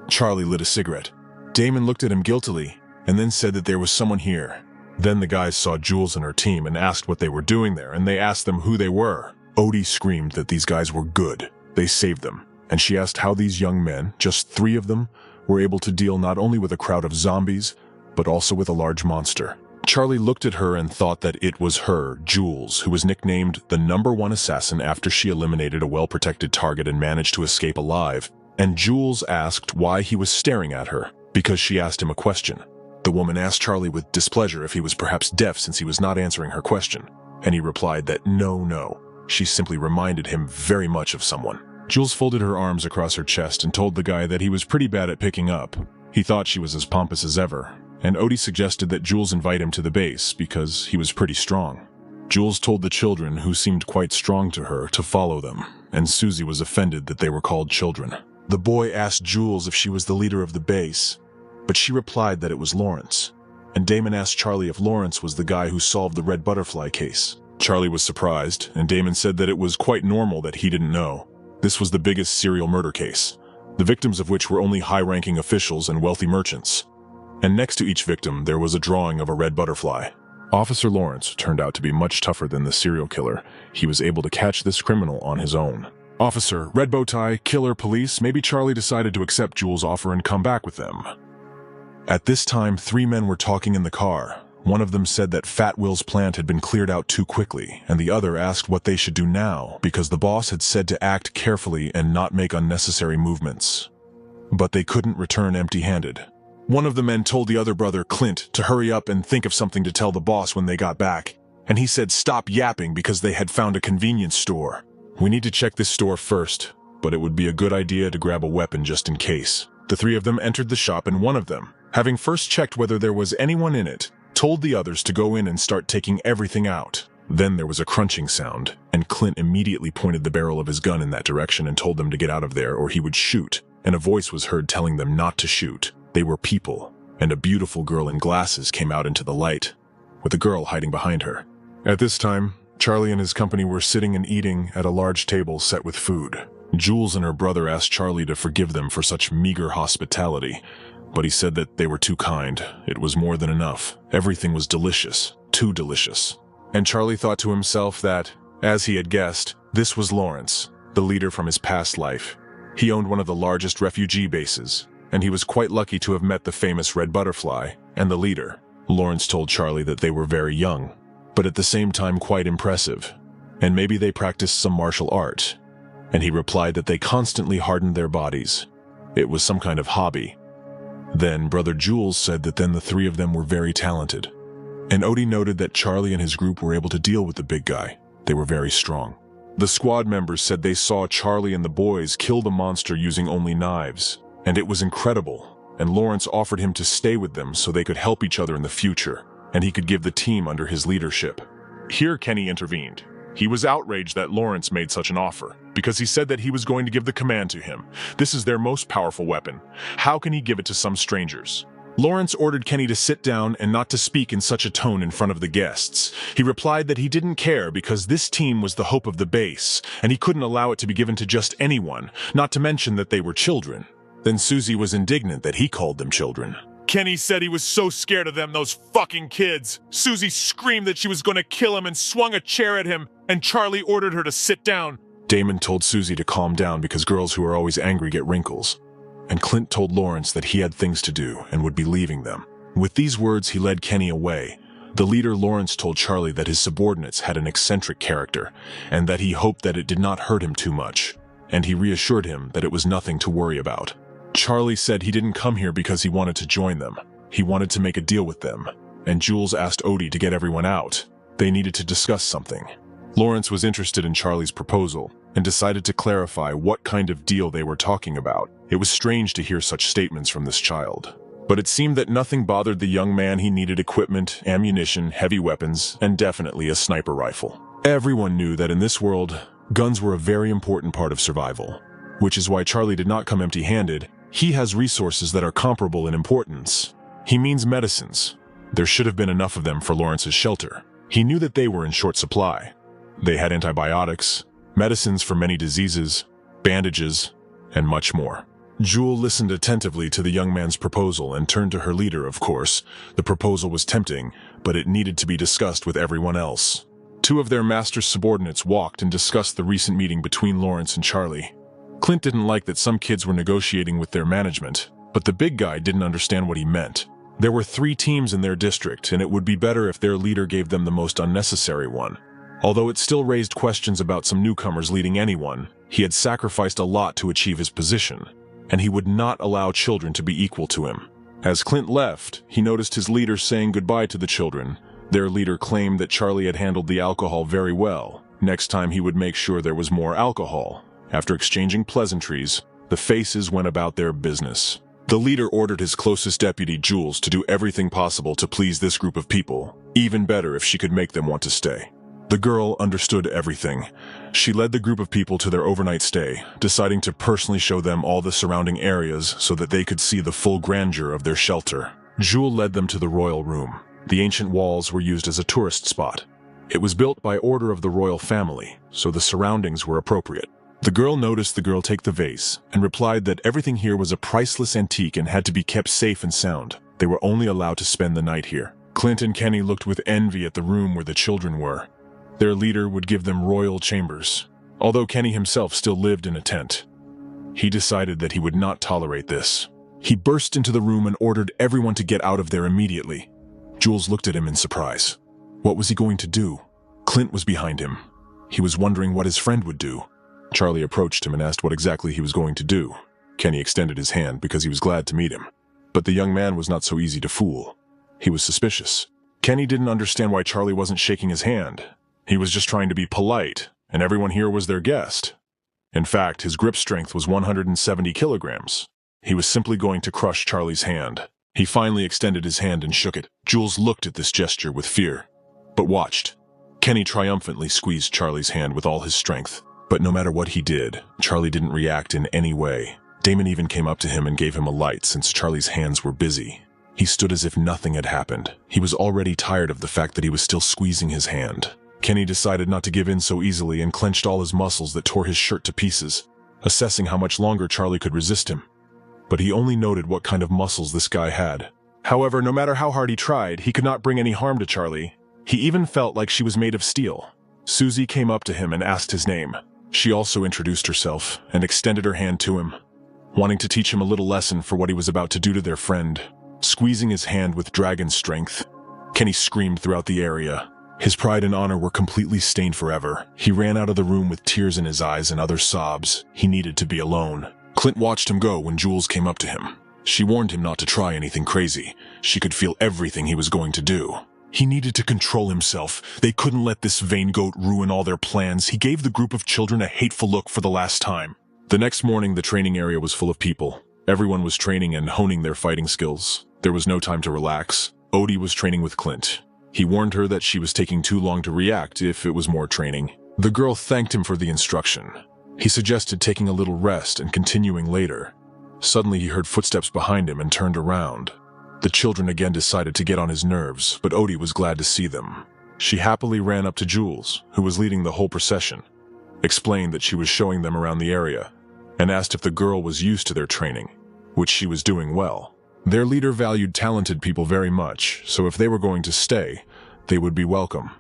Charlie lit a cigarette. Damon looked at him guiltily, and then said that there was someone here. Then the guys saw Jules and her team and asked what they were doing there, and they asked them who they were. Odie screamed that these guys were good. They saved them. And she asked how these young men, just 3 of them, were able to deal not only with a crowd of zombies, but also with a large monster. Charlie looked at her and thought that it was her, Jules, who was nicknamed the #1 assassin after she eliminated a well-protected target and managed to escape alive. And Jules asked why he was staring at her, because she asked him a question. The woman asked Charlie with displeasure if he was perhaps deaf since he was not answering her question, and he replied that no, she simply reminded him very much of someone. Jules folded her arms across her chest and told the guy that he was pretty bad at picking up. He thought she was as pompous as ever, and Odie suggested that Jules invite him to the base because he was pretty strong. Jules told the children, who seemed quite strong to her, to follow them, and Susie was offended that they were called children. The boy asked Jules if she was the leader of the base, but she replied that it was Lawrence. And Damon asked Charlie if Lawrence was the guy who solved the red butterfly case. Charlie was surprised, and Damon said that it was quite normal that he didn't know. This was the biggest serial murder case, the victims of which were only high-ranking officials and wealthy merchants. And next to each victim, there was a drawing of a red butterfly. Officer Lawrence turned out to be much tougher than the serial killer. He was able to catch this criminal on his own. Officer, red bow tie, killer, police, maybe Charlie decided to accept Jules' offer and come back with them. At this time, 3 men were talking in the car. One of them said that Fat Will's plant had been cleared out too quickly, and the other asked what they should do now because the boss had said to act carefully and not make unnecessary movements. But they couldn't return empty-handed. One of the men told the other brother, Clint, to hurry up and think of something to tell the boss when they got back, and he said stop yapping because they had found a convenience store. We need to check this store first, but it would be a good idea to grab a weapon just in case. The 3 of them entered the shop, and one of them, having first checked whether there was anyone in it, told the others to go in and start taking everything out. Then there was a crunching sound, and Clint immediately pointed the barrel of his gun in that direction and told them to get out of there or he would shoot, and a voice was heard telling them not to shoot. They were people, and a beautiful girl in glasses came out into the light, with a girl hiding behind her. At this time, Charlie and his company were sitting and eating at a large table set with food. Jules and her brother asked Charlie to forgive them for such meager hospitality, but he said that they were too kind. It was more than enough. Everything was delicious, too delicious. And Charlie thought to himself that, as he had guessed, this was Lawrence, the leader from his past life. He owned one of the largest refugee bases, and he was quite lucky to have met the famous Red Butterfly and the leader. Lawrence told Charlie that they were very young, but at the same time quite impressive, and maybe they practiced some martial art. And he replied that they constantly hardened their bodies. It was some kind of hobby. Then Brother Jules said that then the 3 of them were very talented. And Odie noted that Charlie and his group were able to deal with the big guy. They were very strong. The squad members said they saw Charlie and the boys kill the monster using only knives, and it was incredible. And Lawrence offered him to stay with them so they could help each other in the future, and he could give the team under his leadership. Here Kenny intervened. He was outraged that Lawrence made such an offer, because he said that he was going to give the command to him. This is their most powerful weapon. How can he give it to some strangers? Lawrence ordered Kenny to sit down and not to speak in such a tone in front of the guests. He replied that he didn't care because this team was the hope of the base, and he couldn't allow it to be given to just anyone, not to mention that they were children. Then Susie was indignant that he called them children. Kenny said he was so scared of them, those fucking kids. Susie screamed that she was going to kill him and swung a chair at him, and Charlie ordered her to sit down. Damon told Susie to calm down because girls who are always angry get wrinkles. And Clint told Lawrence that he had things to do and would be leaving them. With these words, he led Kenny away. The leader Lawrence told Charlie that his subordinates had an eccentric character, and that he hoped that it did not hurt him too much. And he reassured him that it was nothing to worry about. Charlie said he didn't come here because he wanted to join them. He wanted to make a deal with them. And Jules asked Odie to get everyone out. They needed to discuss something. Lawrence was interested in Charlie's proposal and decided to clarify what kind of deal they were talking about. It was strange to hear such statements from this child. But it seemed that nothing bothered the young man. He needed equipment, ammunition, heavy weapons, and definitely a sniper rifle. Everyone knew that in this world, guns were a very important part of survival. Which is why Charlie did not come empty-handed. He has resources that are comparable in importance. He means medicines. There should have been enough of them for Lawrence's shelter. He knew that they were in short supply. They had antibiotics, medicines for many diseases, bandages, and much more. Jewel listened attentively to the young man's proposal and turned to her leader, of course. The proposal was tempting, but it needed to be discussed with everyone else. Two of their master's subordinates walked and discussed the recent meeting between Lawrence and Charlie. Clint didn't like that some kids were negotiating with their management, but the big guy didn't understand what he meant. There were 3 teams in their district, and it would be better if their leader gave them the most unnecessary one. Although it still raised questions about some newcomers leading anyone, he had sacrificed a lot to achieve his position, and he would not allow children to be equal to him. As Clint left, he noticed his leader saying goodbye to the children. Their leader claimed that Charlie had handled the alcohol very well. Next time he would make sure there was more alcohol. After exchanging pleasantries, the faces went about their business. The leader ordered his closest deputy, Jules, to do everything possible to please this group of people, even better if she could make them want to stay. The girl understood everything. She led the group of people to their overnight stay, deciding to personally show them all the surrounding areas so that they could see the full grandeur of their shelter. Jules led them to the royal room. The ancient walls were used as a tourist spot. It was built by order of the royal family, so the surroundings were appropriate. The girl noticed the girl take the vase and replied that everything here was a priceless antique and had to be kept safe and sound. They were only allowed to spend the night here. Clint and Kenny looked with envy at the room where the children were. Their leader would give them royal chambers, although Kenny himself still lived in a tent. He decided that he would not tolerate this. He burst into the room and ordered everyone to get out of there immediately. Jules looked at him in surprise. What was he going to do? Clint was behind him. He was wondering what his friend would do. Charlie approached him and asked what exactly he was going to do. Kenny extended his hand because he was glad to meet him. But the young man was not so easy to fool. He was suspicious. Kenny didn't understand why Charlie wasn't shaking his hand. He was just trying to be polite, and everyone here was their guest. In fact, his grip strength was 170 kilograms. He was simply going to crush Charlie's hand. He finally extended his hand and shook it. Jules looked at this gesture with fear, but watched. Kenny triumphantly squeezed Charlie's hand with all his strength. But no matter what he did, Charlie didn't react in any way. Damon even came up to him and gave him a light since Charlie's hands were busy. He stood as if nothing had happened. He was already tired of the fact that he was still squeezing his hand. Kenny decided not to give in so easily and clenched all his muscles that tore his shirt to pieces, assessing how much longer Charlie could resist him. But he only noted what kind of muscles this guy had. However, no matter how hard he tried, he could not bring any harm to Charlie. He even felt like she was made of steel. Susie came up to him and asked his name. She also introduced herself and extended her hand to him, wanting to teach him a little lesson for what he was about to do to their friend. Squeezing his hand with dragon strength, Kenny screamed throughout the area. His pride and honor were completely stained forever. He ran out of the room with tears in his eyes and other sobs. He needed to be alone. Clint watched him go when Jules came up to him. She warned him not to try anything crazy. She could feel everything he was going to do. He needed to control himself. They couldn't let this vain goat ruin all their plans. He gave the group of children a hateful look for the last time. The next morning, the training area was full of people. Everyone was training and honing their fighting skills. There was no time to relax. Odie was training with Clint. He warned her that she was taking too long to react if it was more training. The girl thanked him for the instruction. He suggested taking a little rest and continuing later. Suddenly he heard footsteps behind him and turned around. The children again decided to get on his nerves, but Odie was glad to see them. She happily ran up to Jules, who was leading the whole procession, explained that she was showing them around the area, and asked if the girl was used to their training, which she was doing well. Their leader valued talented people very much, so if they were going to stay, they would be welcome.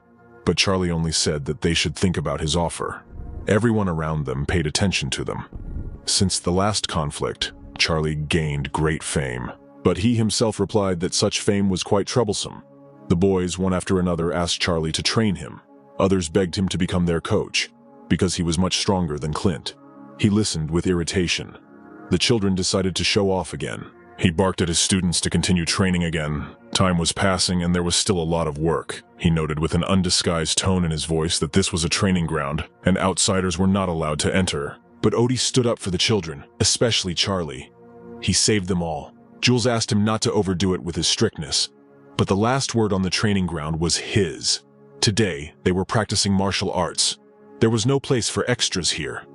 But Charlie only said that they should think about his offer. Everyone around them paid attention to them. Since the last conflict, Charlie gained great fame, but he himself replied that such fame was quite troublesome. The boys, one after another, asked Charlie to train him. Others begged him to become their coach, because he was much stronger than Clint. He listened with irritation. The children decided to show off again. He barked at his students to continue training again. Time was passing and there was still a lot of work. He noted with an undisguised tone in his voice that this was a training ground, and outsiders were not allowed to enter. But Odie stood up for the children, especially Charlie. He saved them all. Jules asked him not to overdo it with his strictness, but the last word on the training ground was his. Today, they were practicing martial arts. There was no place for extras here.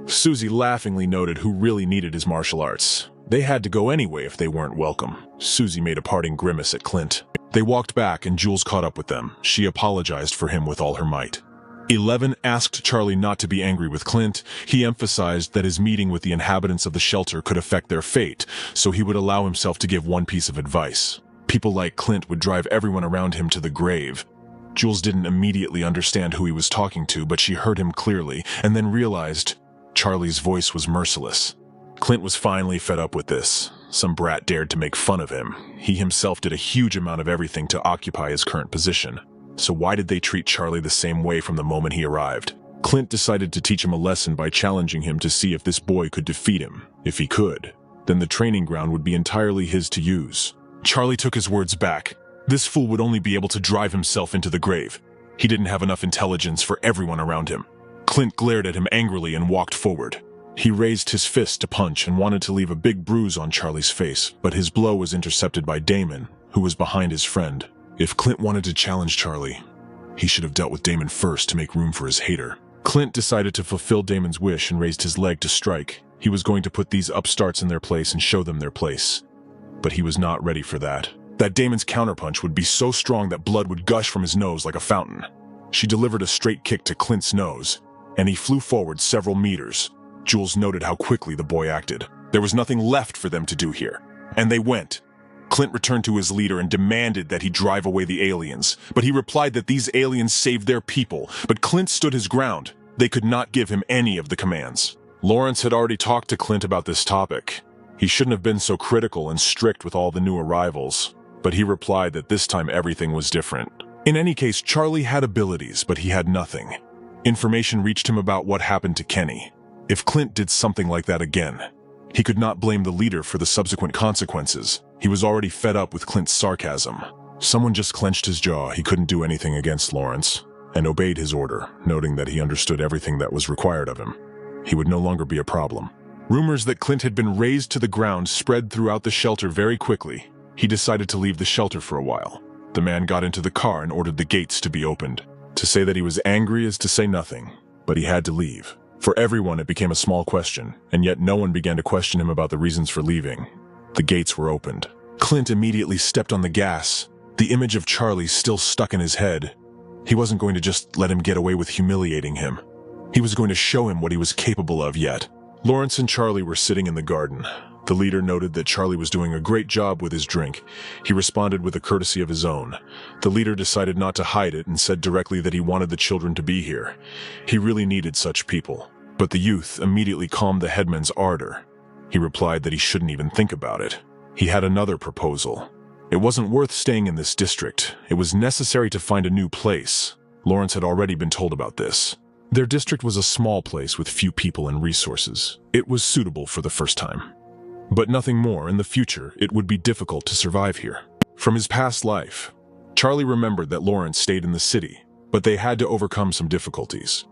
Susie laughingly noted who really needed his martial arts. They had to go anyway if they weren't welcome. Susie made a parting grimace at Clint. They walked back and Jules caught up with them. She apologized for him with all her might. 11 asked Charlie not to be angry with Clint. He emphasized that his meeting with the inhabitants of the shelter could affect their fate, so he would allow himself to give one piece of advice. People like Clint would drive everyone around him to the grave. Jules didn't immediately understand who he was talking to, but she heard him clearly, and then realized Charlie's voice was merciless. Clint was finally fed up with this. Some brat dared to make fun of him. He himself did a huge amount of everything to occupy his current position. So why did they treat Charlie the same way from the moment he arrived? Clint decided to teach him a lesson by challenging him to see if this boy could defeat him. If he could, then the training ground would be entirely his to use. Charlie took his words back. This fool would only be able to drive himself into the grave. He didn't have enough intelligence for everyone around him. Clint glared at him angrily and walked forward. He raised his fist to punch and wanted to leave a big bruise on Charlie's face, but his blow was intercepted by Damon, who was behind his friend. If Clint wanted to challenge Charlie, he should have dealt with Damon first to make room for his hater. Clint decided to fulfill Damon's wish and raised his leg to strike. He was going to put these upstarts in their place and show them their place. But he was not ready for that. That Damon's counterpunch would be so strong that blood would gush from his nose like a fountain. She delivered a straight kick to Clint's nose, and he flew forward several meters. Jules noted how quickly the boy acted. There was nothing left for them to do here, and they went. Clint returned to his leader and demanded that he drive away the aliens, but he replied that these aliens saved their people, but Clint stood his ground. They could not give him any of the commands. Lawrence had already talked to Clint about this topic. He shouldn't have been so critical and strict with all the new arrivals, but he replied that this time everything was different. In any case, Charlie had abilities, but he had nothing. Information reached him about what happened to Kenny. If Clint did something like that again, he could not blame the leader for the subsequent consequences. He was already fed up with Clint's sarcasm. Someone just clenched his jaw. He couldn't do anything against Lawrence, and obeyed his order, noting that he understood everything that was required of him. He would no longer be a problem. Rumors that Clint had been razed to the ground spread throughout the shelter very quickly. He decided to leave the shelter for a while. The man got into the car and ordered the gates to be opened. To say that he was angry is to say nothing, but he had to leave. For everyone, it became a small question, and yet no one began to question him about the reasons for leaving. The gates were opened. Clint immediately stepped on the gas. The image of Charlie still stuck in his head. He wasn't going to just let him get away with humiliating him. He was going to show him what he was capable of yet. Lawrence and Charlie were sitting in the garden. The leader noted that Charlie was doing a great job with his drink. He responded with a courtesy of his own. The leader decided not to hide it and said directly that he wanted the children to be here. He really needed such people. But the youth immediately calmed the headman's ardor. He replied that he shouldn't even think about it. He had another proposal. It wasn't worth staying in this district. It was necessary to find a new place. Lawrence had already been told about this. Their district was a small place with few people and resources. It was suitable for the first time. But nothing more. In the future, it would be difficult to survive here. From his past life, Charlie remembered that Lawrence stayed in the city, but they had to overcome some difficulties.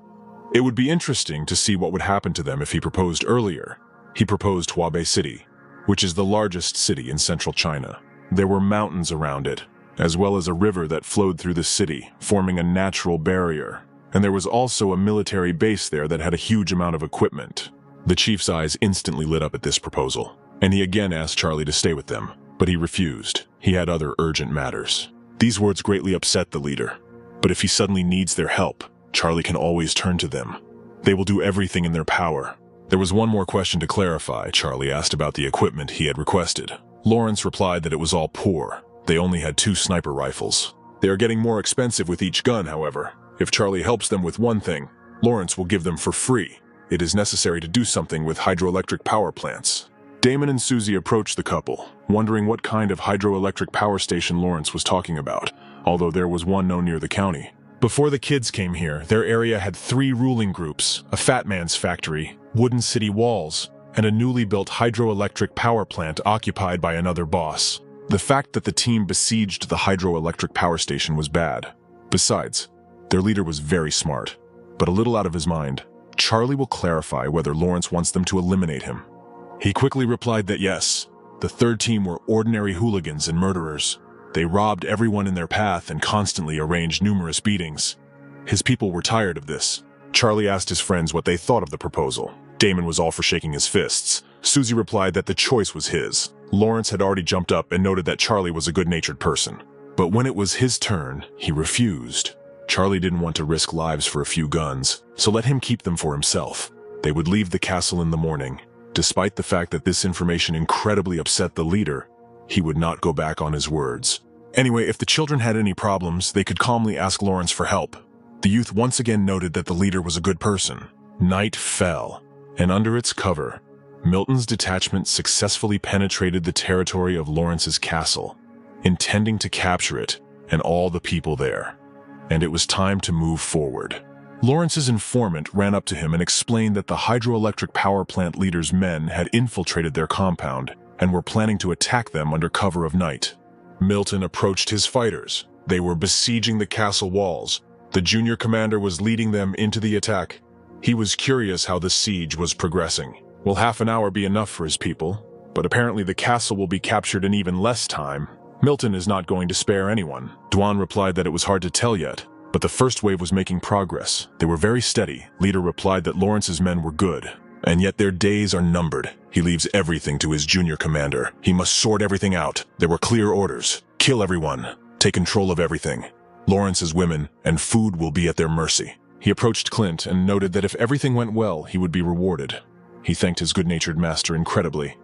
It would be interesting to see what would happen to them if he proposed earlier. He proposed Huabei City, which is the largest city in central China. There were mountains around it, as well as a river that flowed through the city, forming a natural barrier. and there was also a military base there that had a huge amount of equipment. The chief's eyes instantly lit up at this proposal, and he again asked Charlie to stay with them, but he refused. He had other urgent matters. These words greatly upset the leader, but if he suddenly needs their help, Charlie can always turn to them. They will do everything in their power. There was one more question to clarify. Charlie asked about the equipment he had requested. Lawrence replied that it was all poor. They only had 2 sniper rifles. They are getting more expensive with each gun, however. If Charlie helps them with one thing, Lawrence will give them for free. It is necessary to do something with hydroelectric power plants. Damon and Susie approached the couple, wondering what kind of hydroelectric power station Lawrence was talking about, although there was one known near the county. Before the kids came here, their area had 3 ruling groups, a fat man's factory, wooden city walls, and a newly built hydroelectric power plant occupied by another boss. The fact that the team besieged the hydroelectric power station was bad. Besides, their leader was very smart, but a little out of his mind. Charlie will clarify whether Lawrence wants them to eliminate him. He quickly replied that yes, the third team were ordinary hooligans and murderers. They robbed everyone in their path and constantly arranged numerous beatings. His people were tired of this. Charlie asked his friends what they thought of the proposal. Damon was all for shaking his fists. Susie replied that the choice was his. Lawrence had already jumped up and noted that Charlie was a good-natured person. But when it was his turn, he refused. Charlie didn't want to risk lives for a few guns, so let him keep them for himself. They would leave the castle in the morning. Despite the fact that this information incredibly upset the leader, he would not go back on his words. Anyway, if the children had any problems, they could calmly ask Lawrence for help. The youth once again noted that the leader was a good person. Night fell, and under its cover, Milton's detachment successfully penetrated the territory of Lawrence's castle, intending to capture it and all the people there. And it was time to move forward. Lawrence's informant ran up to him and explained that the hydroelectric power plant leader's men had infiltrated their compound and were planning to attack them under cover of night. Milton approached his fighters. They were besieging the castle walls. The junior commander was leading them into the attack. He was curious how the siege was progressing. Will half an hour be enough for his people? But apparently the castle will be captured in even less time. Milton is not going to spare anyone. Dwan replied that it was hard to tell yet, but the first wave was making progress. They were very steady. Leader replied that Lawrence's men were good, and yet their days are numbered. He leaves everything to his junior commander. He must sort everything out. There were clear orders. Kill everyone. Take control of everything. Lawrence's women and food will be at their mercy. He approached Clint and noted that if everything went well, he would be rewarded. He thanked his good-natured master incredibly,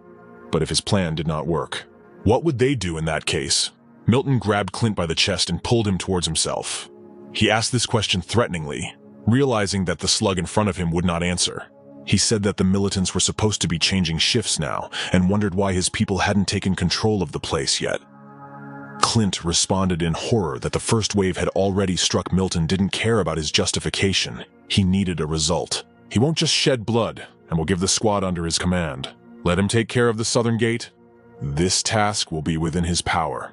but if his plan did not work, what would they do in that case? Milton grabbed Clint by the chest and pulled him towards himself. He asked this question threateningly, realizing that the slug in front of him would not answer. He said that the militants were supposed to be changing shifts now, and wondered why his people hadn't taken control of the place yet. Clint responded in horror that the first wave had already struck. Milton didn't care about his justification. He needed a result. He won't just shed blood, and will give the squad under his command. Let him take care of the southern gate. This task will be within his power.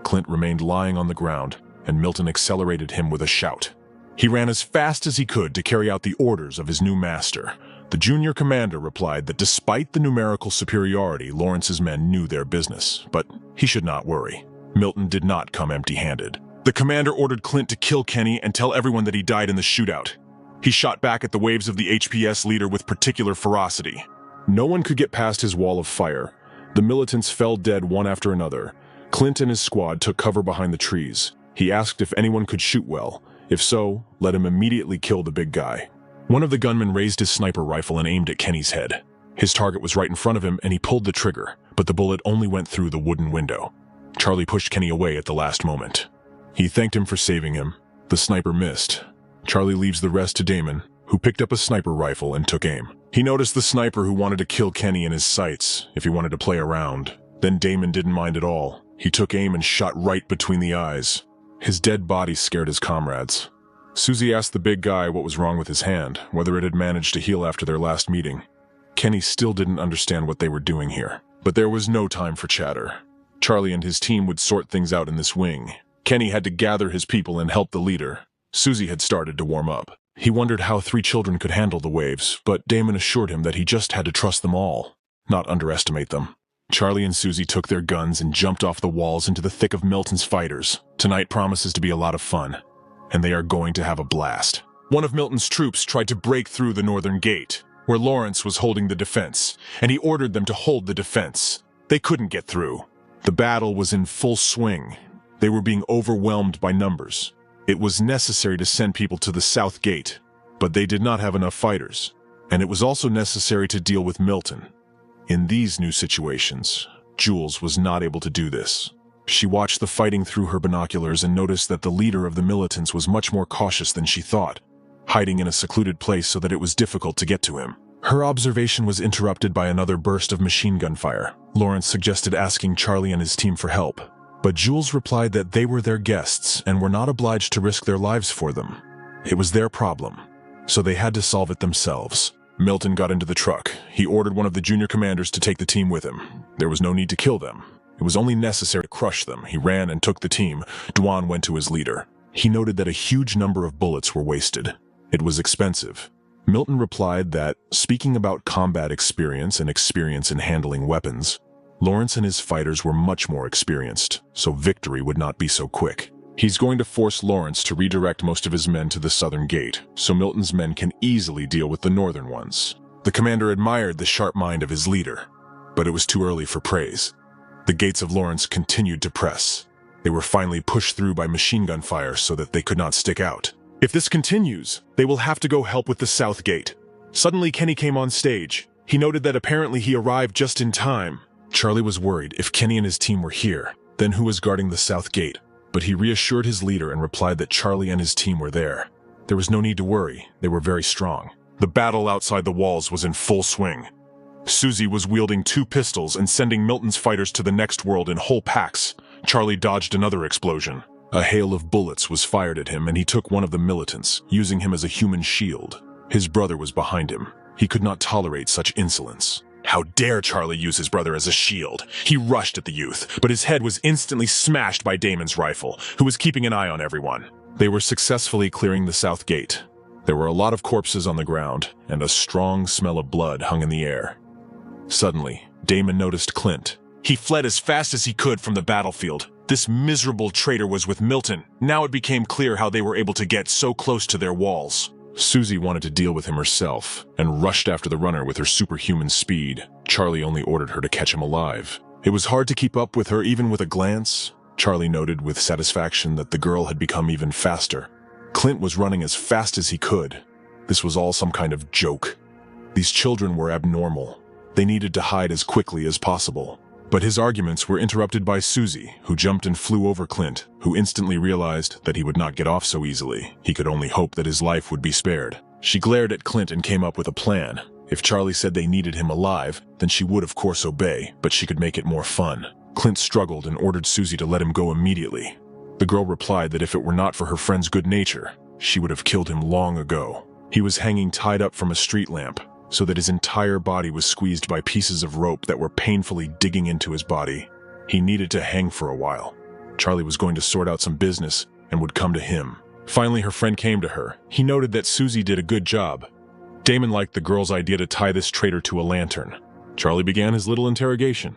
Clint remained lying on the ground, and Milton accelerated him with a shout. He ran as fast as he could to carry out the orders of his new master. The junior commander replied that despite the numerical superiority, Lawrence's men knew their business, but he should not worry. Milton did not come empty-handed. The commander ordered Clint to kill Kenny and tell everyone that he died in the shootout. He shot back at the waves of the HPS leader with particular ferocity. No one could get past his wall of fire. The militants fell dead one after another. Clint and his squad took cover behind the trees. He asked if anyone could shoot well. If so, let him immediately kill the big guy. One of the gunmen raised his sniper rifle and aimed at Kenny's head. His target was right in front of him, and he pulled the trigger, but the bullet only went through the wooden window. Charlie pushed Kenny away at the last moment. He thanked him for saving him. The sniper missed. Charlie leaves the rest to Damon, who picked up a sniper rifle and took aim. He noticed the sniper who wanted to kill Kenny in his sights if he wanted to play around. Then Damon didn't mind at all. He took aim and shot right between the eyes. His dead body scared his comrades. Susie asked the big guy what was wrong with his hand, whether it had managed to heal after their last meeting. Kenny still didn't understand what they were doing here, but there was no time for chatter. Charlie and his team would sort things out in this wing. Kenny had to gather his people and help the leader. Susie had started to warm up. He wondered how 3 children could handle the waves, but Damon assured him that he just had to trust them all, not underestimate them. Charlie and Susie took their guns and jumped off the walls into the thick of Milton's fighters. Tonight promises to be a lot of fun. and they are going to have a blast. One of Milton's troops tried to break through the northern gate, where Lawrence was holding the defense, and he ordered them to hold the defense. They couldn't get through. The battle was in full swing. They were being overwhelmed by numbers. It was necessary to send people to the south gate, but they did not have enough fighters, and it was also necessary to deal with Milton. In these new situations, Jules was not able to do this. She watched the fighting through her binoculars and noticed that the leader of the militants was much more cautious than she thought, hiding in a secluded place so that it was difficult to get to him. Her observation was interrupted by another burst of machine gun fire. Lawrence suggested asking Charlie and his team for help, but Jules replied that they were their guests and were not obliged to risk their lives for them. It was their problem, so they had to solve it themselves. Milton got into the truck. He ordered one of the junior commanders to take the team with him. There was no need to kill them. It was only necessary to crush them. He ran and took the team. Duan went to his leader. He noted that a huge number of bullets were wasted. It was expensive. Milton replied that, speaking about combat experience and experience in handling weapons, Lawrence and his fighters were much more experienced, so victory would not be so quick. He's going to force Lawrence to redirect most of his men to the southern gate, so Milton's men can easily deal with the northern ones. The commander admired the sharp mind of his leader, but it was too early for praise. The gates of Lawrence continued to press. They were finally pushed through by machine gun fire so that they could not stick out. If this continues, they will have to go help with the south gate. Suddenly, Kenny came on stage. He noted that apparently he arrived just in time. Charlie was worried if Kenny and his team were here, then who was guarding the south gate? But he reassured his leader and replied that Charlie and his team were there. There was no need to worry. They were very strong. The battle outside the walls was in full swing. Susie was wielding 2 pistols and sending Milton's fighters to the next world in whole packs. Charlie dodged another explosion. A hail of bullets was fired at him, and he took one of the militants, using him as a human shield. His brother was behind him. He could not tolerate such insolence. How dare Charlie use his brother as a shield? He rushed at the youth, but his head was instantly smashed by Damon's rifle, who was keeping an eye on everyone. They were successfully clearing the south gate. There were a lot of corpses on the ground, and a strong smell of blood hung in the air. Suddenly, Damon noticed Clint. He fled as fast as he could from the battlefield. This miserable traitor was with Milton. Now it became clear how they were able to get so close to their walls. Susie wanted to deal with him herself, and rushed after the runner with her superhuman speed. Charlie only ordered her to catch him alive. It was hard to keep up with her even with a glance. Charlie noted with satisfaction that the girl had become even faster. Clint was running as fast as he could. This was all some kind of joke. These children were abnormal. They needed to hide as quickly as possible. But his arguments were interrupted by Susie, who jumped and flew over Clint, who instantly realized that he would not get off so easily. He could only hope that his life would be spared. She glared at Clint and came up with a plan. If Charlie said they needed him alive, then she would of course obey, but she could make it more fun. Clint struggled and ordered Susie to let him go immediately. The girl replied that if it were not for her friend's good nature, she would have killed him long ago. He was hanging tied up from a street lamp, so that his entire body was squeezed by pieces of rope that were painfully digging into his body. He needed to hang for a while. Charlie was going to sort out some business and would come to him. Finally, her friend came to her. He noted that Susie did a good job. Damon liked the girl's idea to tie this traitor to a lantern. Charlie began his little interrogation.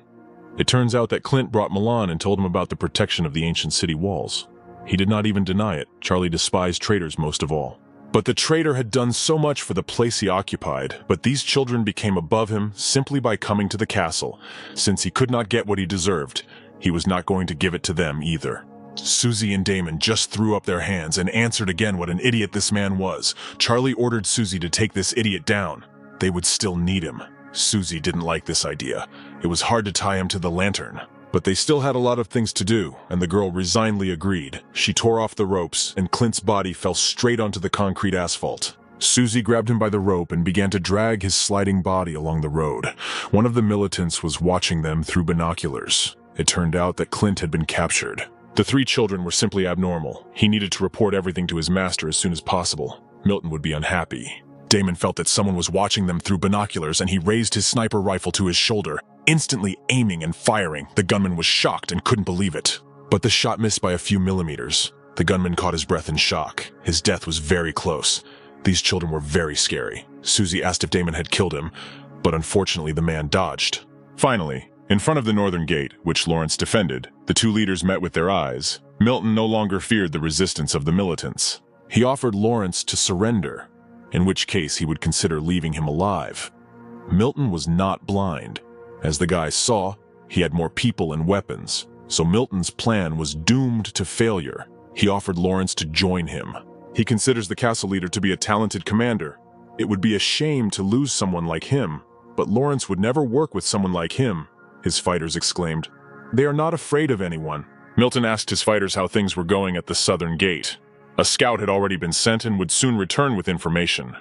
It turns out that Clint brought Milan and told him about the protection of the ancient city walls. He did not even deny it. Charlie despised traitors most of all. But the traitor had done so much for the place he occupied, but these children became above him simply by coming to the castle. Since he could not get what he deserved, he was not going to give it to them either. Susie and Damon just threw up their hands and answered again what an idiot this man was. Charlie ordered Susie to take this idiot down. They would still need him. Susie didn't like this idea. It was hard to tie him to the lantern. But they still had a lot of things to do, and the girl resignedly agreed. She tore off the ropes, and Clint's body fell straight onto the concrete asphalt. Susie grabbed him by the rope and began to drag his sliding body along the road. One of the militants was watching them through binoculars. It turned out that Clint had been captured. The 3 children were simply abnormal. He needed to report everything to his master as soon as possible. Milton would be unhappy. Damon felt that someone was watching them through binoculars, and he raised his sniper rifle to his shoulder, instantly aiming and firing. The gunman was shocked and couldn't believe it. But the shot missed by a few millimeters. The gunman caught his breath in shock. His death was very close. These children were very scary. Susie asked if Damon had killed him, but unfortunately the man dodged. Finally, in front of the northern gate, which Lawrence defended, the 2 leaders met with their eyes. Milton no longer feared the resistance of the militants. He offered Lawrence to surrender, in which case he would consider leaving him alive. Milton was not blind. As the guy saw, he had more people and weapons, so Milton's plan was doomed to failure. He offered Lawrence to join him. He considers the castle leader to be a talented commander. It would be a shame to lose someone like him, but Lawrence would never work with someone like him, his fighters exclaimed. They are not afraid of anyone. Milton asked his fighters how things were going at the southern gate. A scout had already been sent and would soon return with information.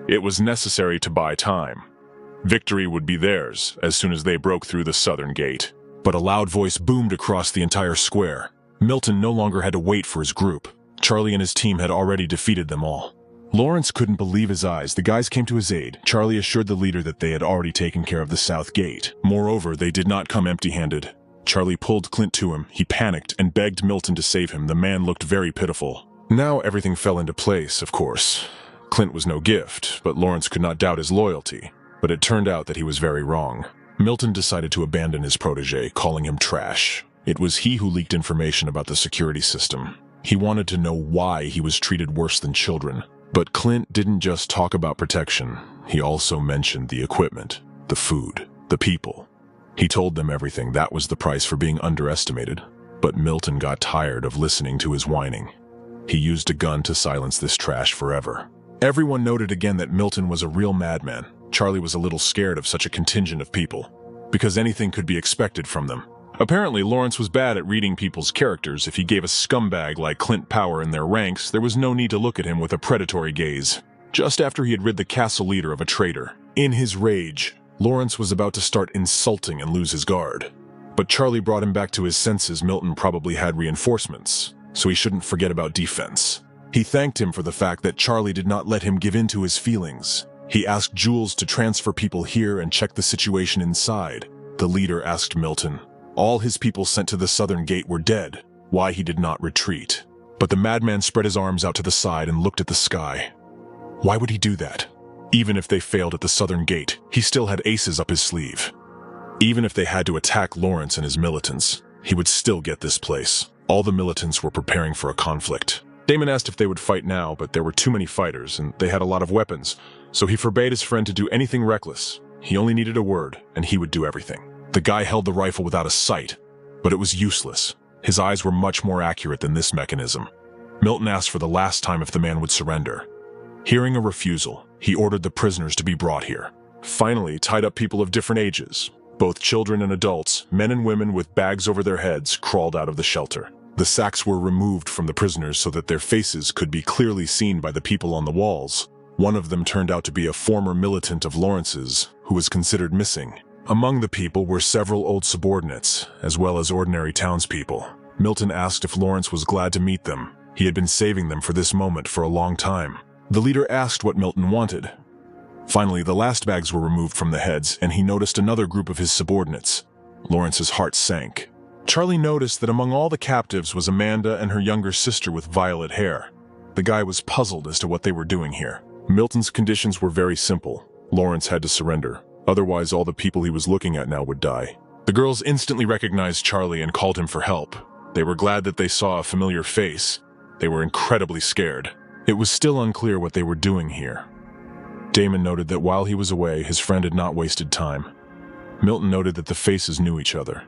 It was necessary to buy time. Victory would be theirs as soon as they broke through the southern gate. But a loud voice boomed across the entire square. Milton no longer had to wait for his group. Charlie and his team had already defeated them all. Lawrence couldn't believe his eyes. The guys came to his aid. Charlie assured the leader that they had already taken care of the south gate. Moreover, they did not come empty-handed. Charlie pulled Clint to him. He panicked and begged Milton to save him. The man looked very pitiful. Now everything fell into place, of course. Clint was no gift, but Lawrence could not doubt his loyalty. But it turned out that he was very wrong. Milton decided to abandon his protege, calling him trash. It was he who leaked information about the security system. He wanted to know why he was treated worse than children. But Clint didn't just talk about protection. He also mentioned the equipment, the food, the people. He told them everything. That was the price for being underestimated. But Milton got tired of listening to his whining. He used a gun to silence this trash forever. Everyone noted again that Milton was a real madman. Charlie was a little scared of such a contingent of people, because anything could be expected from them. Apparently, Lawrence was bad at reading people's characters. If he gave a scumbag like Clint power in their ranks, there was no need to look at him with a predatory gaze. Just after he had rid the castle leader of a traitor, in his rage, Lawrence was about to start insulting and lose his guard. But Charlie brought him back to his senses. Milton probably had reinforcements, so he shouldn't forget about defense. He thanked him for the fact that Charlie did not let him give in to his feelings. He asked Jules to transfer people here and check the situation inside. The leader asked Milton. All his people sent to the southern gate were dead. Why he did not retreat. But the madman spread his arms out to the side and looked at the sky. Why would he do that? Even if they failed at the southern gate, he still had aces up his sleeve. Even if they had to attack Lawrence and his militants, he would still get this place. All the militants were preparing for a conflict. Damon asked if they would fight now, but there were too many fighters and they had a lot of weapons, so he forbade his friend to do anything reckless. He only needed a word, and he would do everything. The guy held the rifle without a sight, but it was useless. His eyes were much more accurate than this mechanism. Milton asked for the last time if the man would surrender. Hearing a refusal, he ordered the prisoners to be brought here. Finally, tied up people of different ages, both children and adults, men and women with bags over their heads, crawled out of the shelter. The sacks were removed from the prisoners so that their faces could be clearly seen by the people on the walls. One of them turned out to be a former militant of Lawrence's, who was considered missing. Among the people were several old subordinates, as well as ordinary townspeople. Milton asked if Lawrence was glad to meet them. He had been saving them for this moment for a long time. The leader asked what Milton wanted. Finally, the last bags were removed from the heads, and he noticed another group of his subordinates. Lawrence's heart sank. Charlie noticed that among all the captives was Amanda and her younger sister with violet hair. The guy was puzzled as to what they were doing here. Milton's conditions were very simple. Lawrence had to surrender. Otherwise, all the people he was looking at now would die. The girls instantly recognized Charlie and called him for help. They were glad that they saw a familiar face. They were incredibly scared. It was still unclear what they were doing here. Damon noted that while he was away, his friend had not wasted time. Milton noted that the faces knew each other.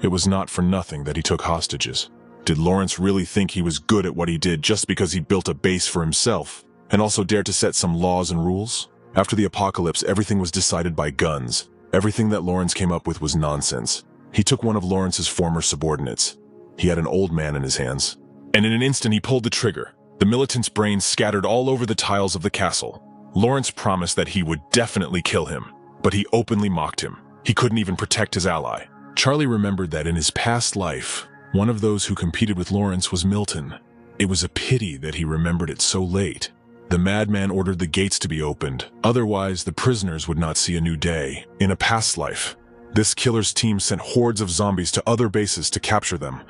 It was not for nothing that he took hostages. Did Lawrence really think he was good at what he did just because he built a base for himself, and also dared to set some laws and rules? After the apocalypse, everything was decided by guns. Everything that Lawrence came up with was nonsense. He took one of Lawrence's former subordinates. He had an old man in his hands. And in an instant he pulled the trigger. The militant's brains scattered all over the tiles of the castle. Lawrence promised that he would definitely kill him, but he openly mocked him. He couldn't even protect his ally. Charlie remembered that in his past life, one of those who competed with Lawrence was Milton. It was a pity that he remembered it so late. The madman ordered the gates to be opened. Otherwise, the prisoners would not see a new day. In a past life, this killer's team sent hordes of zombies to other bases to capture them.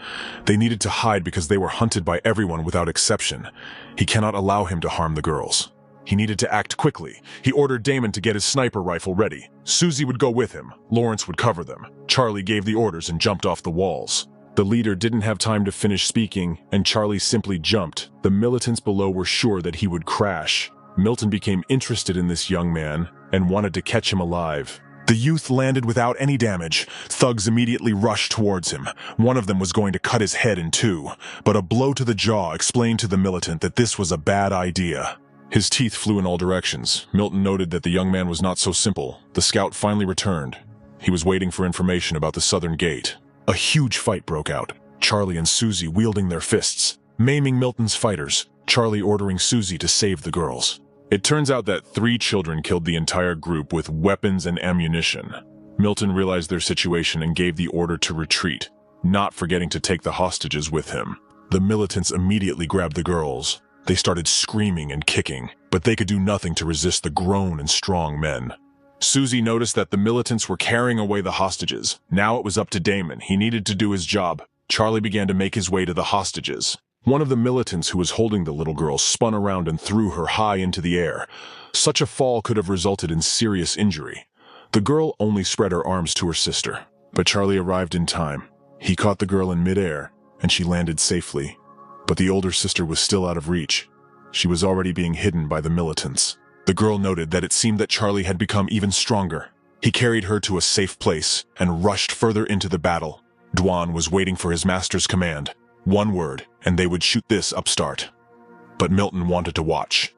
They needed to hide because they were hunted by everyone without exception. He cannot allow him to harm the girls. He needed to act quickly. He ordered Damon to get his sniper rifle ready. Susie would go with him. Lawrence would cover them. Charlie gave the orders and jumped off the walls. The leader didn't have time to finish speaking, and Charlie simply jumped. The militants below were sure that he would crash. Milton became interested in this young man and wanted to catch him alive. The youth landed without any damage. Thugs immediately rushed towards him. One of them was going to cut his head in two, but a blow to the jaw explained to the militant that this was a bad idea. His teeth flew in all directions. Milton noted that the young man was not so simple. The scout finally returned. He was waiting for information about the southern gate. A huge fight broke out, Charlie and Susie wielding their fists, maiming Milton's fighters, Charlie ordering Susie to save the girls. It turns out that 3 children killed the entire group with weapons and ammunition. Milton realized their situation and gave the order to retreat, not forgetting to take the hostages with him. The militants immediately grabbed the girls. They started screaming and kicking, but they could do nothing to resist the grown and strong men. Susie noticed that the militants were carrying away the hostages. Now it was up to Damon. He needed to do his job. Charlie began to make his way to the hostages. One of the militants who was holding the little girl spun around and threw her high into the air. Such a fall could have resulted in serious injury. The girl only spread her arms to her sister, but Charlie arrived in time. He caught the girl in midair, and she landed safely. But the older sister was still out of reach. She was already being hidden by the militants. The girl noted that it seemed that Charlie had become even stronger. He carried her to a safe place and rushed further into the battle. Dwan was waiting for his master's command. One word, and they would shoot this upstart. But Milton wanted to watch.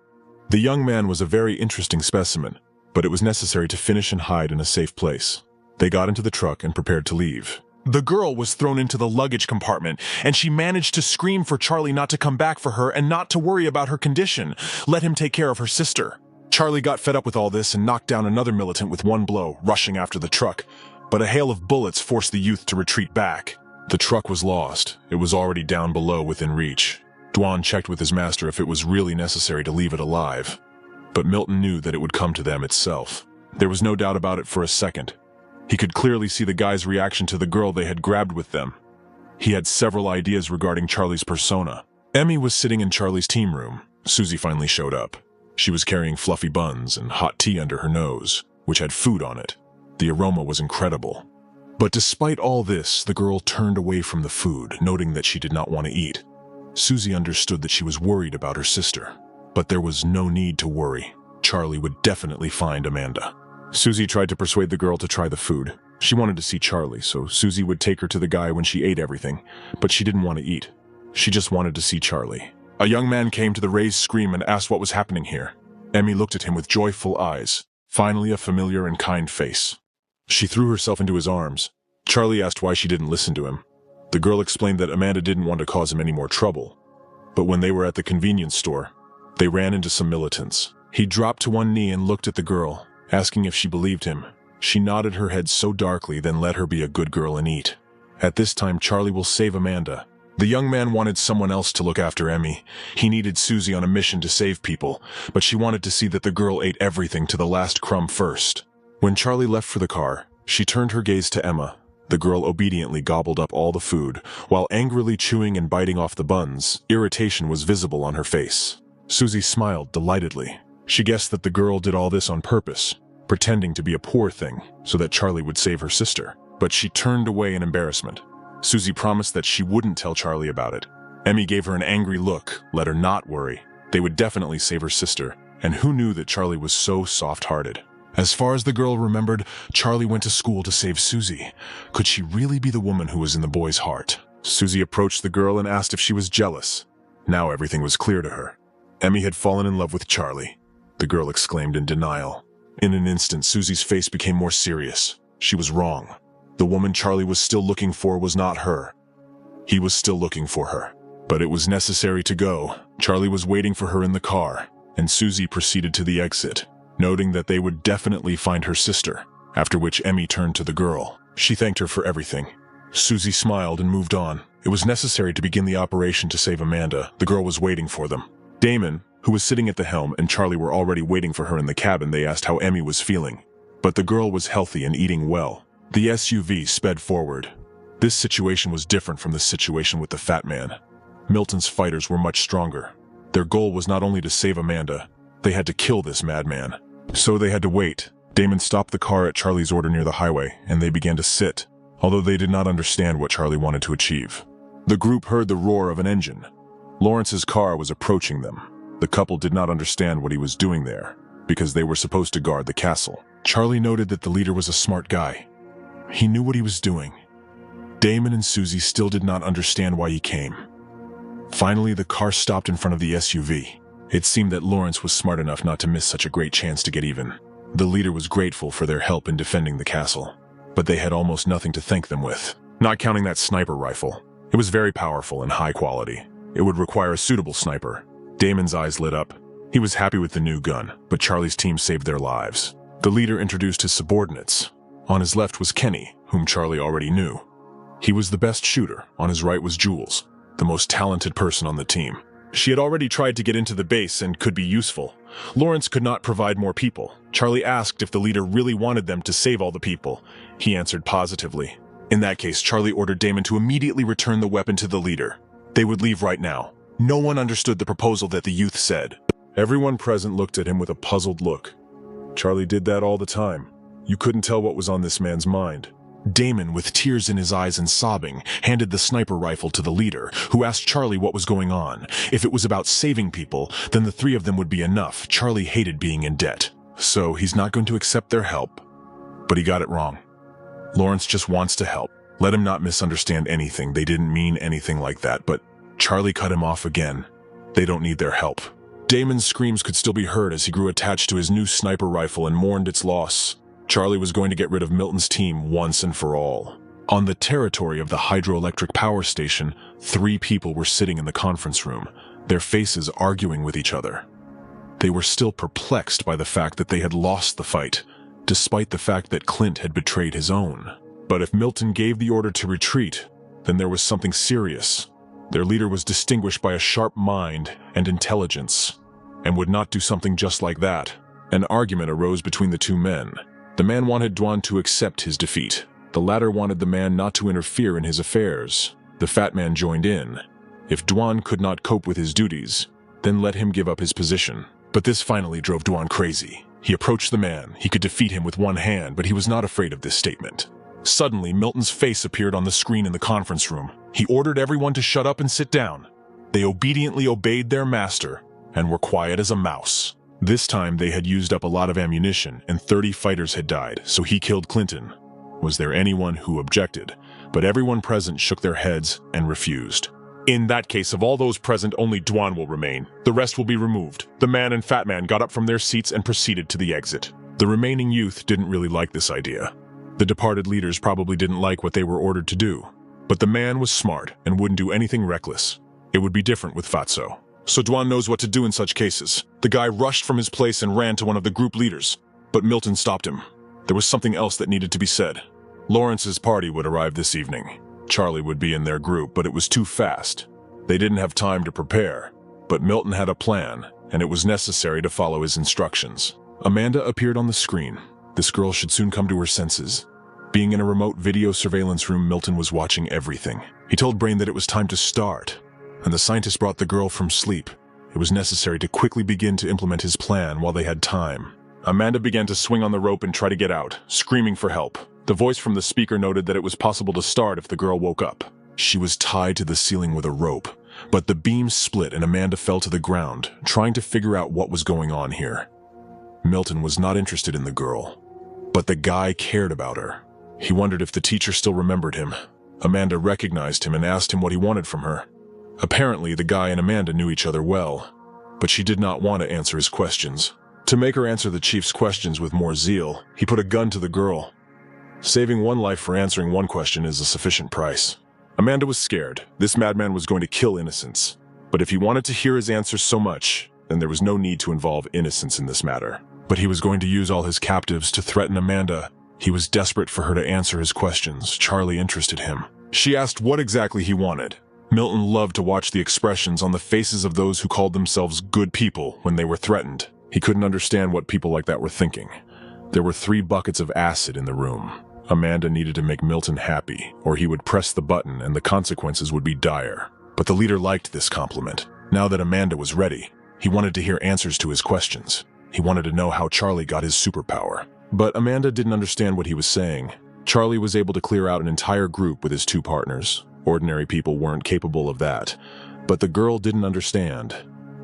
The young man was a very interesting specimen, but it was necessary to finish and hide in a safe place. They got into the truck and prepared to leave. The girl was thrown into the luggage compartment, and she managed to scream for Charlie not to come back for her and not to worry about her condition. Let him take care of her sister. Charlie got fed up with all this and knocked down another militant with one blow, rushing after the truck. But a hail of bullets forced the youth to retreat back. The truck was lost. It was already down below within reach. Dwan checked with his master if it was really necessary to leave it alive. But Milton knew that it would come to them itself. There was no doubt about it for a second. He could clearly see the guy's reaction to the girl they had grabbed with them. He had several ideas regarding Charlie's persona. Emmy was sitting in Charlie's team room. Susie finally showed up. She was carrying fluffy buns and hot tea under her nose, which had food on it. The aroma was incredible. But despite all this, the girl turned away from the food, noting that she did not want to eat. Susie understood that she was worried about her sister. But there was no need to worry. Charlie would definitely find Amanda. Susie tried to persuade the girl to try the food. She wanted to see Charlie, so Susie would take her to the guy when she ate everything, but she didn't want to eat. She just wanted to see Charlie. A young man came to the raised scream and asked what was happening here. Emmy looked at him with joyful eyes, finally a familiar and kind face. She threw herself into his arms. Charlie asked why she didn't listen to him. The girl explained that Amanda didn't want to cause him any more trouble. But when they were at the convenience store, they ran into some militants. He dropped to one knee and looked at the girl, asking if she believed him. She nodded her head so darkly, then let her be a good girl and eat. At this time, Charlie will save Amanda. The young man wanted someone else to look after Emmy. He needed Susie on a mission to save people, but she wanted to see that the girl ate everything to the last crumb first. When Charlie left for the car, she turned her gaze to Emma. The girl obediently gobbled up all the food, while angrily chewing and biting off the buns. Irritation was visible on her face. Susie smiled delightedly. She guessed that the girl did all this on purpose, pretending to be a poor thing, so that Charlie would save her sister. But she turned away in embarrassment. Susie promised that she wouldn't tell Charlie about it. Emmy gave her an angry look, let her not worry. They would definitely save her sister, and who knew that Charlie was so soft-hearted? As far as the girl remembered, Charlie went to school to save Susie. Could she really be the woman who was in the boy's heart? Susie approached the girl and asked if she was jealous. Now everything was clear to her. Emmy had fallen in love with Charlie. The girl exclaimed in denial. In an instant, Susie's face became more serious. She was wrong. The woman Charlie was still looking for was not her. He was still looking for her. But it was necessary to go. Charlie was waiting for her in the car, and Susie proceeded to the exit, noting that they would definitely find her sister, after which Emmy turned to the girl. She thanked her for everything. Susie smiled and moved on. It was necessary to begin the operation to save Amanda. The girl was waiting for them. Damon, who was sitting at the helm, and Charlie were already waiting for her in the cabin. They asked how Emmy was feeling. But the girl was healthy and eating well. The SUV sped forward. This situation was different from the situation with the fat man. Milton's fighters were much stronger. Their goal was not only to save Amanda, they had to kill this madman. So they had to wait. Damon stopped the car at Charlie's order near the highway, and they began to sit. although they did not understand what Charlie wanted to achieve. The group heard the roar of an engine. Lawrence's car was approaching them. The couple did not understand what he was doing there, because they were supposed to guard the castle. Charlie noted that the leader was a smart guy. He knew what he was doing. Damon and Susie still did not understand why he came. Finally, the car stopped in front of the SUV. It seemed that Lawrence was smart enough not to miss such a great chance to get even. The leader was grateful for their help in defending the castle, but they had almost nothing to thank them with. Not counting that sniper rifle. It was very powerful and high quality. It would require a suitable sniper. Damon's eyes lit up. He was happy with the new gun, but Charlie's team saved their lives. The leader introduced his subordinates. On his left was Kenny, whom Charlie already knew. He was the best shooter. On his right was Jules, the most talented person on the team. She had already tried to get into the base and could be useful. Lawrence could not provide more people. Charlie asked if the leader really wanted them to save all the people. He answered positively. In that case, Charlie ordered Damon to immediately return the weapon to the leader. They would leave right now. No one understood the proposal that the youth said. Everyone present looked at him with a puzzled look. Charlie did that all the time. You couldn't tell what was on this man's mind. Damon, with tears in his eyes and sobbing, handed the sniper rifle to the leader, who asked Charlie what was going on. If it was about saving people, then the three of them would be enough. Charlie hated being in debt, so he's not going to accept their help. But he got it wrong. Lawrence just wants to help. Let him not misunderstand anything. They didn't mean anything like that, but Charlie cut him off again. They don't need their help. Damon's screams could still be heard as he grew attached to his new sniper rifle and mourned its loss. Charlie was going to get rid of Milton's team once and for all. On the territory of the hydroelectric power station, 3 people were sitting in the conference room, their faces arguing with each other. They were still perplexed by the fact that they had lost the fight, despite the fact that Clint had betrayed his own. But if Milton gave the order to retreat, then there was something serious. Their leader was distinguished by a sharp mind and intelligence, and would not do something just like that. An argument arose between the 2 men. The man wanted Dwan to accept his defeat. The latter wanted the man not to interfere in his affairs. The fat man joined in. If Dwan could not cope with his duties, then let him give up his position. But this finally drove Dwan crazy. He approached the man. He could defeat him with one hand, but he was not afraid of this statement. Suddenly, Milton's face appeared on the screen in the conference room. He ordered everyone to shut up and sit down. They obediently obeyed their master and were quiet as a mouse. This time they had used up a lot of ammunition and 30 fighters had died, so he killed Clinton. Was there anyone who objected? But everyone present shook their heads and refused. In that case, of all those present, only Dwan will remain. The rest will be removed. The man and fat man got up from their seats and proceeded to the exit. The remaining youth didn't really like this idea. The departed leaders probably didn't like what they were ordered to do. But the man was smart and wouldn't do anything reckless. It would be different with Fatso. So Dwan knows what to do in such cases. The guy rushed from his place and ran to one of the group leaders. But Milton stopped him. There was something else that needed to be said. Lawrence's party would arrive this evening. Charlie would be in their group, but it was too fast. They didn't have time to prepare. But Milton had a plan, and it was necessary to follow his instructions. Amanda appeared on the screen. This girl should soon come to her senses. Being in a remote video surveillance room, Milton was watching everything. He told Brain that it was time to start, and the scientist brought the girl from sleep. It was necessary to quickly begin to implement his plan while they had time. Amanda began to swing on the rope and try to get out, screaming for help. The voice from the speaker noted that it was possible to start if the girl woke up. She was tied to the ceiling with a rope, but the beam split and Amanda fell to the ground, trying to figure out what was going on here. Milton was not interested in the girl, but the guy cared about her. He wondered if the teacher still remembered him. Amanda recognized him and asked him what he wanted from her. Apparently, the guy and Amanda knew each other well, but she did not want to answer his questions. To make her answer the chief's questions with more zeal, he put a gun to the girl. Saving one life for answering one question is a sufficient price. Amanda was scared. This madman was going to kill innocents. But if he wanted to hear his answers so much, then there was no need to involve innocents in this matter. But he was going to use all his captives to threaten Amanda. He was desperate for her to answer his questions. Charlie interested him. She asked what exactly he wanted. Milton loved to watch the expressions on the faces of those who called themselves good people when they were threatened. He couldn't understand what people like that were thinking. There were 3 buckets of acid in the room. Amanda needed to make Milton happy, or he would press the button and the consequences would be dire. But the leader liked this compliment. Now that Amanda was ready, he wanted to hear answers to his questions. He wanted to know how Charlie got his superpower. But Amanda didn't understand what he was saying. Charlie was able to clear out an entire group with his 2 partners. Ordinary people weren't capable of that. But the girl didn't understand.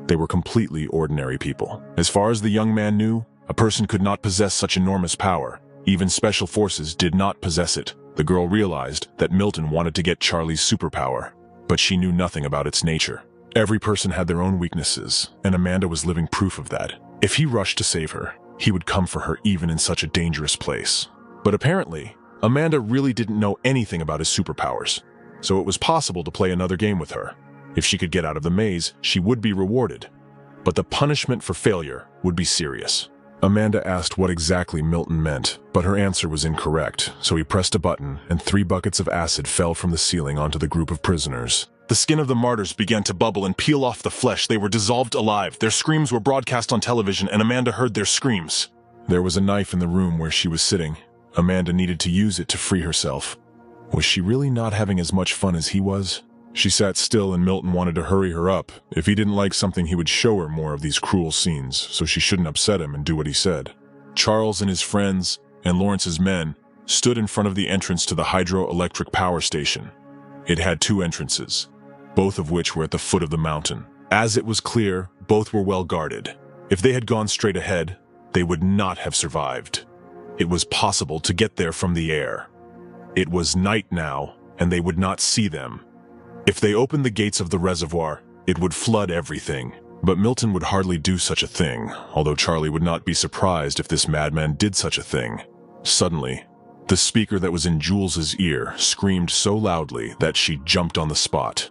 They were completely ordinary people. As far as the young man knew, a person could not possess such enormous power. Even special forces did not possess it. The girl realized that Milton wanted to get Charlie's superpower, but she knew nothing about its nature. Every person had their own weaknesses, and Amanda was living proof of that. If he rushed to save her, he would come for her even in such a dangerous place. But apparently, Amanda really didn't know anything about his superpowers, so it was possible to play another game with her. If she could get out of the maze, she would be rewarded, but the punishment for failure would be serious. Amanda asked what exactly Milton meant, but her answer was incorrect, so he pressed a button and 3 buckets of acid fell from the ceiling onto the group of prisoners. The skin of the martyrs began to bubble and peel off the flesh. They were dissolved alive. Their screams were broadcast on television, and Amanda heard their screams. There was a knife in the room where she was sitting. Amanda needed to use it to free herself. Was she really not having as much fun as he was? She sat still, and Milton wanted to hurry her up. If he didn't like something, he would show her more of these cruel scenes, so she shouldn't upset him and do what he said. Charles and his friends, and Lawrence's men, stood in front of the entrance to the hydroelectric power station. It had 2 entrances, both of which were at the foot of the mountain. As it was clear, both were well guarded. If they had gone straight ahead, they would not have survived. It was possible to get there from the air. It was night now, and they would not see them. If they opened the gates of the reservoir, it would flood everything. But Milton would hardly do such a thing, although Charlie would not be surprised if this madman did such a thing. Suddenly, the speaker that was in Jules's ear screamed so loudly that she jumped on the spot.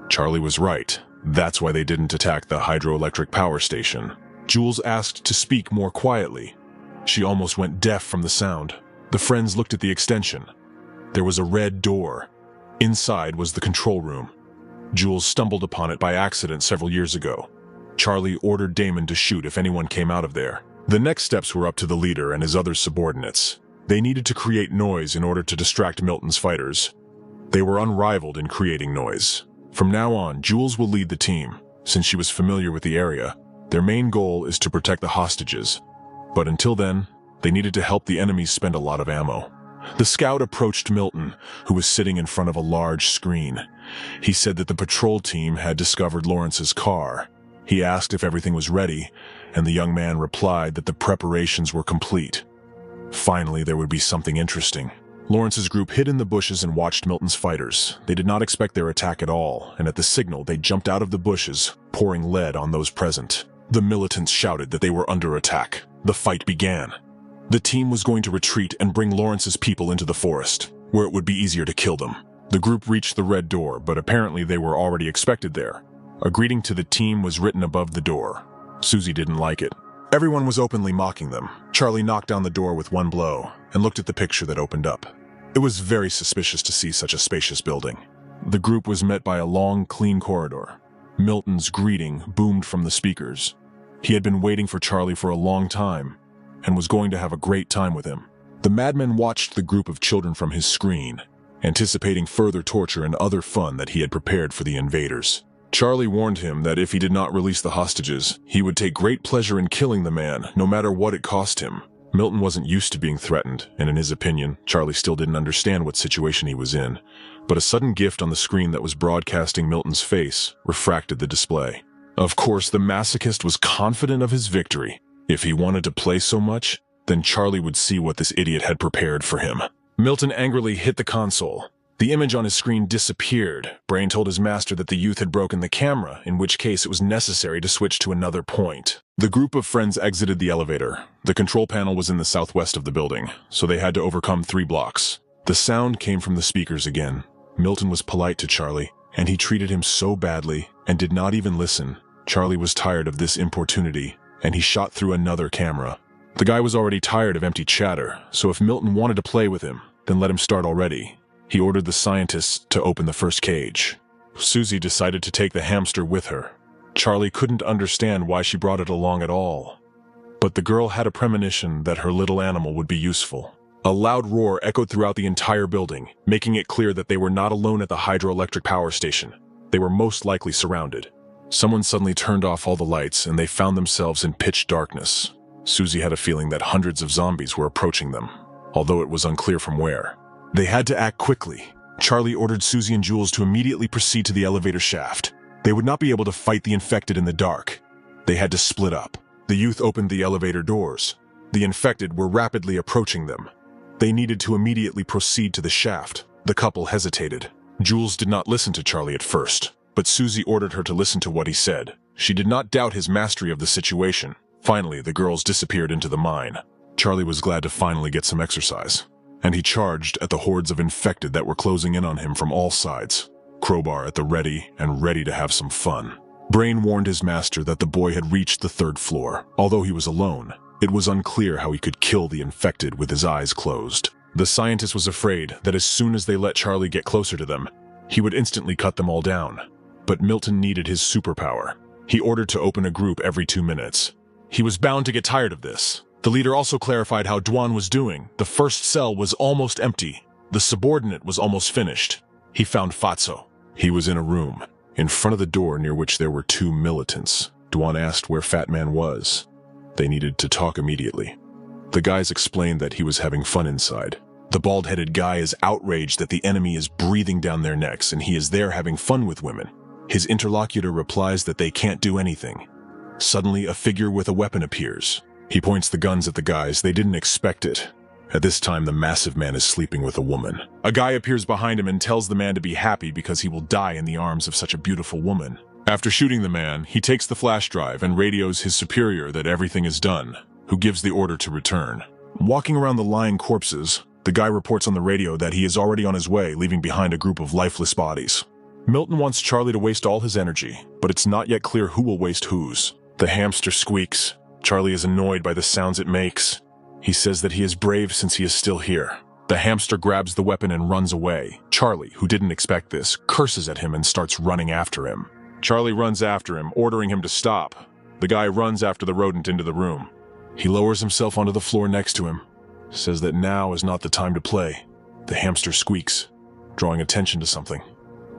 Charlie was right. That's why they didn't attack the hydroelectric power station. Jules asked to speak more quietly. She almost went deaf from the sound. The friends looked at the extension. There was a red door. Inside was the control room. Jules stumbled upon it by accident several years ago. Charlie ordered Damon to shoot if anyone came out of there. The next steps were up to the leader and his other subordinates. They needed to create noise in order to distract Milton's fighters. They were unrivaled in creating noise. From now on, Jules will lead the team. Since she was familiar with the area, their main goal is to protect the hostages. But until then, they needed to help the enemies spend a lot of ammo. The scout approached Milton, who was sitting in front of a large screen. He said that the patrol team had discovered Lawrence's car. He asked if everything was ready, and the young man replied that the preparations were complete. Finally, there would be something interesting. Lawrence's group hid in the bushes and watched Milton's fighters. They did not expect their attack at all, and at the signal, they jumped out of the bushes, pouring lead on those present. The militants shouted that they were under attack. The fight began. The team was going to retreat and bring Lawrence's people into the forest, where it would be easier to kill them. The group reached the red door, but apparently they were already expected there. A greeting to the team was written above the door. Susie didn't like it. Everyone was openly mocking them. Charlie knocked down the door with one blow and looked at the picture that opened up. It was very suspicious to see such a spacious building. The group was met by a long, clean corridor. Milton's greeting boomed from the speakers. He had been waiting for Charlie for a long time and was going to have a great time with him. The madman watched the group of children from his screen, anticipating further torture and other fun that he had prepared for the invaders. Charlie warned him that if he did not release the hostages, he would take great pleasure in killing the man, no matter what it cost him. Milton wasn't used to being threatened, and in his opinion, Charlie still didn't understand what situation he was in. But a sudden gift on the screen that was broadcasting Milton's face refracted the display. Of course, the masochist was confident of his victory. If he wanted to play so much, then Charlie would see what this idiot had prepared for him. Milton angrily hit the console. The image on his screen disappeared. Brain told his master that the youth had broken the camera, in which case it was necessary to switch to another point. The group of friends exited the elevator. The control panel was in the southwest of the building, so they had to overcome 3 blocks. The sound came from the speakers again. Milton was polite to Charlie, and he treated him so badly and did not even listen. Charlie was tired of this importunity, and he shot through another camera. The guy was already tired of empty chatter, so if Milton wanted to play with him, then let him start already. He ordered the scientists to open the first cage. Susie decided to take the hamster with her. Charlie couldn't understand why she brought it along at all. But the girl had a premonition that her little animal would be useful. A loud roar echoed throughout the entire building, making it clear that they were not alone at the hydroelectric power station. They were most likely surrounded. Someone suddenly turned off all the lights, and they found themselves in pitch darkness. Susie had a feeling that hundreds of zombies were approaching them. although it was unclear from where. They had to act quickly. Charlie ordered Susie and Jules to immediately proceed to the elevator shaft. They would not be able to fight the infected in the dark. They had to split up. The youth opened the elevator doors. The infected were rapidly approaching them. They needed to immediately proceed to the shaft. The couple hesitated. Jules did not listen to Charlie at first, but Susie ordered her to listen to what he said. She did not doubt his mastery of the situation. Finally, the girls disappeared into the mine. Charlie was glad to finally get some exercise, and he charged at the hordes of infected that were closing in on him from all sides, crowbar at the ready and ready to have some fun. Brain warned his master that the boy had reached the 3rd floor. Although he was alone, it was unclear how he could kill the infected with his eyes closed. The scientist was afraid that as soon as they let Charlie get closer to them, he would instantly cut them all down. But Milton needed his superpower. He ordered to open a group every 2 minutes. He was bound to get tired of this. The leader also clarified how Dwan was doing. The first cell was almost empty. The subordinate was almost finished. He found Fatso. He was in a room, in front of the door near which there were 2 militants. Dwan asked where Fat Man was. They needed to talk immediately. The guys explained that he was having fun inside. The bald-headed guy is outraged that the enemy is breathing down their necks and he is there having fun with women. His interlocutor replies that they can't do anything. Suddenly, a figure with a weapon appears. He points the guns at the guys. They didn't expect it. At this time, the massive man is sleeping with a woman. A guy appears behind him and tells the man to be happy because he will die in the arms of such a beautiful woman. After shooting the man, he takes the flash drive and radios his superior that everything is done, who gives the order to return. Walking around the lying corpses, the guy reports on the radio that he is already on his way, leaving behind a group of lifeless bodies. Milton wants Charlie to waste all his energy, but it's not yet clear who will waste whose. The hamster squeaks. Charlie is annoyed by the sounds it makes. He says that he is brave since he is still here. The hamster grabs the weapon and runs away. Charlie, who didn't expect this, curses at him and starts running after him. Charlie runs after him, ordering him to stop. The guy runs after the rodent into the room. He lowers himself onto the floor next to him, says that now is not the time to play. The hamster squeaks, drawing attention to something.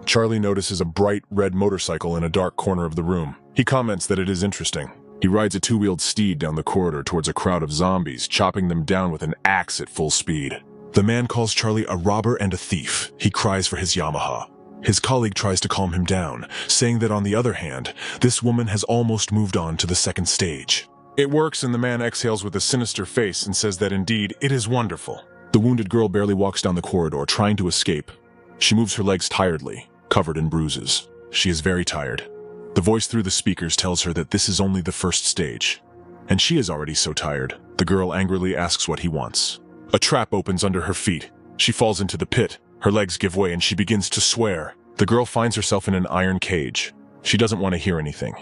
Charlie notices a bright red motorcycle in a dark corner of the room. He comments that it is interesting. He rides a 2-wheeled steed down the corridor towards a crowd of zombies, chopping them down with an axe at full speed. The man calls Charlie a robber and a thief. He cries for his Yamaha. His colleague tries to calm him down, saying that on the other hand, this woman has almost moved on to the 2nd stage. It works, and the man exhales with a sinister face and says that indeed, it is wonderful. The wounded girl barely walks down the corridor, trying to escape. She moves her legs tiredly, covered in bruises. She is very tired. The voice through the speakers tells her that this is only the 1st stage, and she is already so tired. The girl angrily asks what he wants. A trap opens under her feet. She falls into the pit. Her legs give way and she begins to swear. The girl finds herself in an iron cage. She doesn't want to hear anything,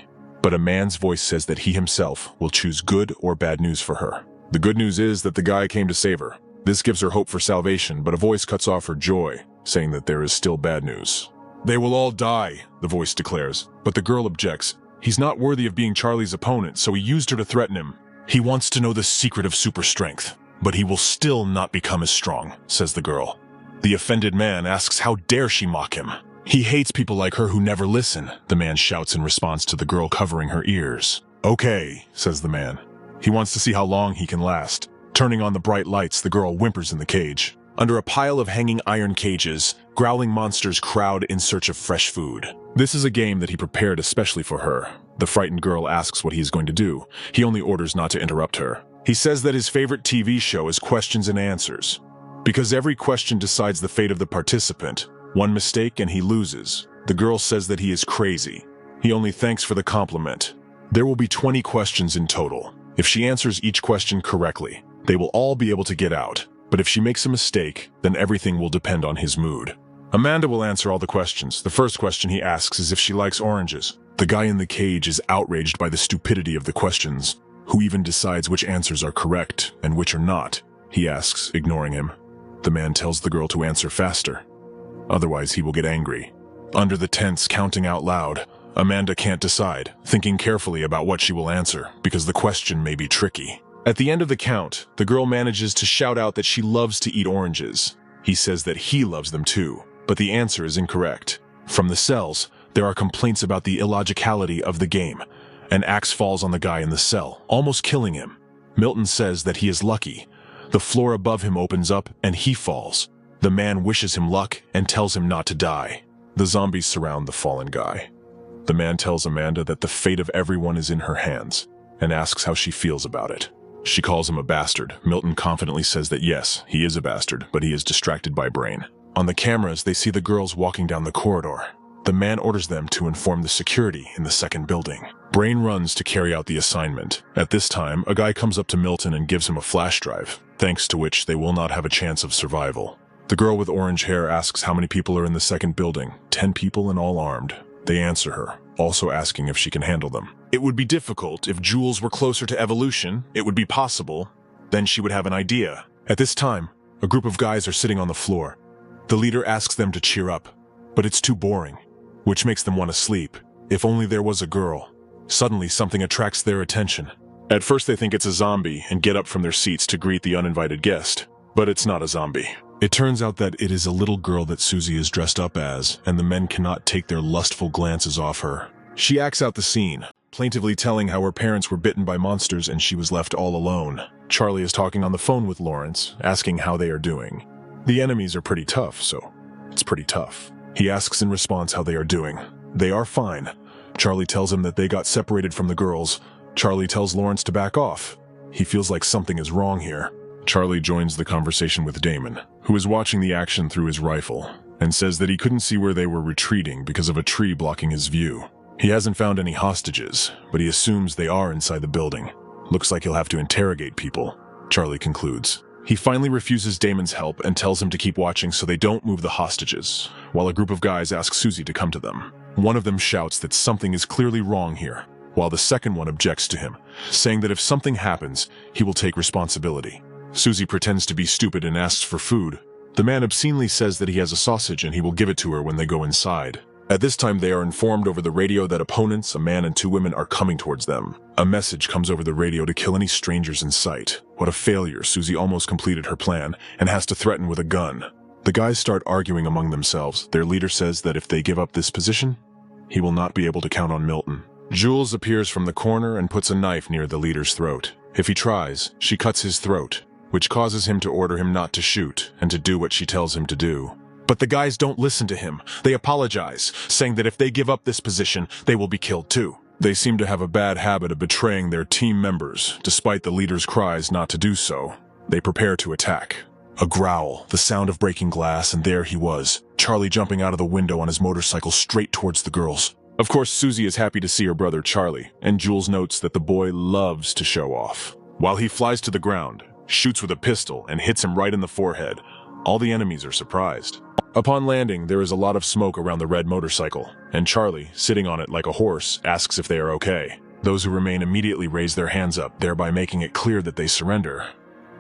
but a man's voice says that he himself will choose good or bad news for her. The good news is that the guy came to save her. This gives her hope for salvation, but a voice cuts off her joy, saying that there is still bad news. They will all die, the voice declares, but the girl objects. He's not worthy of being Charlie's opponent, so he used her to threaten him. He wants to know the secret of super strength, but he will still not become as strong, says the girl. The offended man asks how dare she mock him. He hates people like her who never listen, the man shouts in response to the girl covering her ears. Okay, says the man. He wants to see how long he can last. Turning on the bright lights, the girl whimpers in the cage. Under a pile of hanging iron cages, growling monsters crowd in search of fresh food. This is a game that he prepared especially for her. The frightened girl asks what he is going to do. He only orders not to interrupt her. He says that his favorite TV show is Questions and Answers, because every question decides the fate of the participant. One mistake and he loses. The girl says that he is crazy. He only thanks for the compliment. There will be 20 questions in total. If she answers each question correctly, they will all be able to get out. But if she makes a mistake, then everything will depend on his mood. Amanda will answer all the questions. The first question he asks is if she likes oranges. The guy in the cage is outraged by the stupidity of the questions. Who even decides which answers are correct and which are not? He asks, ignoring him. The man tells the girl to answer faster. Otherwise, he will get angry. Under the tents, counting out loud, Amanda can't decide, thinking carefully about what she will answer, because the question may be tricky. At the end of the count, the girl manages to shout out that she loves to eat oranges. He says that he loves them too, but the answer is incorrect. From the cells, there are complaints about the illogicality of the game. An axe falls on the guy in the cell, almost killing him. Milton says that he is lucky. The floor above him opens up and he falls. The man wishes him luck and tells him not to die. The zombies surround the fallen guy. The man tells Amanda that the fate of everyone is in her hands and asks how she feels about it. She calls him a bastard. Milton confidently says that yes, he is a bastard, but he is distracted by Brain. On the cameras, they see the girls walking down the corridor. The man orders them to inform the security in the second building. Brain runs to carry out the assignment. At this time, a guy comes up to Milton and gives him a flash drive, thanks to which they will not have a chance of survival. The girl with orange hair asks how many people are in the second building. 10 people and all armed. They answer her, also asking if she can handle them. It would be difficult if Jules were closer to evolution. It would be possible. Then she would have an idea. At this time, a group of guys are sitting on the floor. The leader asks them to cheer up, but it's too boring, which makes them want to sleep. If only there was a girl. Suddenly, something attracts their attention. At first, they think it's a zombie and get up from their seats to greet the uninvited guest. But it's not a zombie. It turns out that it is a little girl that Susie is dressed up as, and the men cannot take their lustful glances off her. She acts out the scene, plaintively telling how her parents were bitten by monsters and she was left all alone. Charlie is talking on the phone with Lawrence, asking how they are doing. The enemies are pretty tough, so it's pretty tough. He asks in response how they are doing. They are fine. Charlie tells him that they got separated from the girls. Charlie tells Lawrence to back off. He feels like something is wrong here. Charlie joins the conversation with Damon, who is watching the action through his rifle, and says that he couldn't see where they were retreating because of a tree blocking his view. He hasn't found any hostages, but he assumes they are inside the building. Looks like he'll have to interrogate people, Charlie concludes. He finally refuses Damon's help and tells him to keep watching so they don't move the hostages, while a group of guys ask Susie to come to them. One of them shouts that something is clearly wrong here, while the second one objects to him, saying that if something happens, he will take responsibility. Susie pretends to be stupid and asks for food. The man obscenely says that he has a sausage and he will give it to her when they go inside. At this time, they are informed over the radio that opponents, a man and 2 women, are coming towards them. A message comes over the radio to kill any strangers in sight. What a failure. Susie almost completed her plan and has to threaten with a gun. The guys start arguing among themselves. Their leader says that if they give up this position, he will not be able to count on Milton. Jules appears from the corner and puts a knife near the leader's throat. If he tries, she cuts his throat, which causes him to order him not to shoot and to do what she tells him to do. But the guys don't listen to him. They apologize, saying that if they give up this position, they will be killed too. They seem to have a bad habit of betraying their team members, despite the leader's cries not to do so. They prepare to attack. A growl, the sound of breaking glass, and there he was, Charlie jumping out of the window on his motorcycle straight towards the girls. Of course, Susie is happy to see her brother Charlie, and Jules notes that the boy loves to show off. While he flies to the ground, shoots with a pistol, and hits him right in the forehead, all the enemies are surprised. Upon landing, there is a lot of smoke around the red motorcycle, and Charlie, sitting on it like a horse, asks if they are okay. Those who remain immediately raise their hands up, thereby making it clear that they surrender.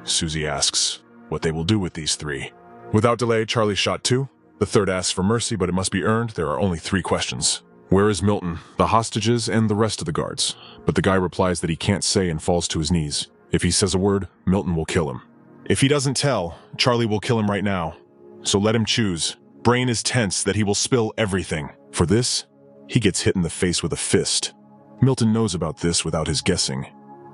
Susie asks what they will do with these 3. Without delay, Charlie shot 2. The third asks for mercy, but it must be earned. There are only 3 questions. Where is Milton, the hostages, and the rest of the guards? But the guy replies that he can't say and falls to his knees. If he says a word, Milton will kill him. If he doesn't tell, Charlie will kill him right now. So let him choose. Brain is tense that he will spill everything. For this, he gets hit in the face with a fist. Milton knows about this without his guessing,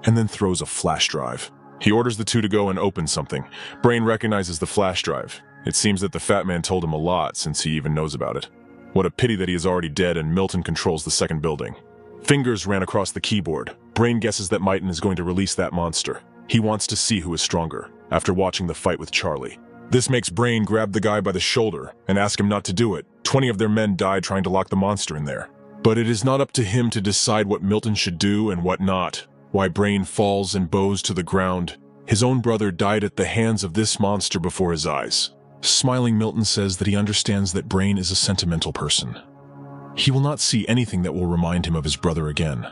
and then throws a flash drive. He orders the 2 to go and open something. Brain recognizes the flash drive. It seems that the fat man told him a lot since he even knows about it. What a pity that he is already dead and Milton controls the second building. Fingers ran across the keyboard. Brain guesses that Milton is going to release that monster. He wants to see who is stronger, after watching the fight with Charlie. This makes Brain grab the guy by the shoulder and ask him not to do it. 20 of their men died trying to lock the monster in there. But it is not up to him to decide what Milton should do and what not. Why Brain falls and bows to the ground. His own brother died at the hands of this monster before his eyes. Smiling, Milton says that he understands that Brain is a sentimental person. He will not see anything that will remind him of his brother again,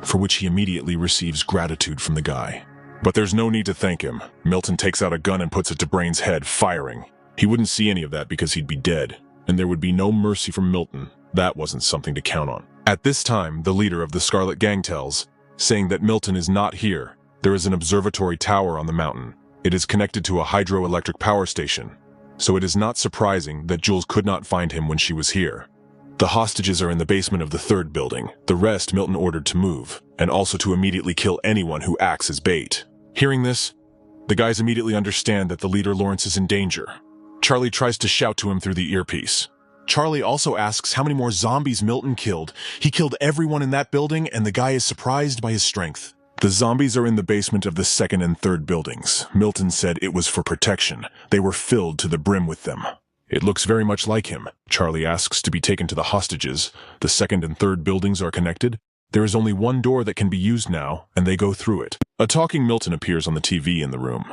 for which he immediately receives gratitude from the guy. But there's no need to thank him. Milton takes out a gun and puts it to Brain's head, firing. He wouldn't see any of that because he'd be dead, and there would be no mercy from Milton. That wasn't something to count on. At this time, the leader of the Scarlet Gang tells, saying that Milton is not here. There is an observatory tower on the mountain. It is connected to a hydroelectric power station, so it is not surprising that Jules could not find him when she was here. The hostages are in the basement of the third building. The rest Milton ordered to move, and also to immediately kill anyone who acts as bait. Hearing this, The guys immediately understand that the leader Lawrence is in danger. Charlie tries to shout to him through the earpiece. Charlie also asks how many more zombies Milton killed. He killed everyone in that building, and the guy is surprised by his strength. The zombies are in the basement of the second and third buildings. Milton said it was for protection. They were filled to the brim with them. It looks very much like him. Charlie asks to be taken to the hostages. The second and third buildings are connected. There is only one door that can be used now, and they go through it. A talking Milton appears on the TV in the room.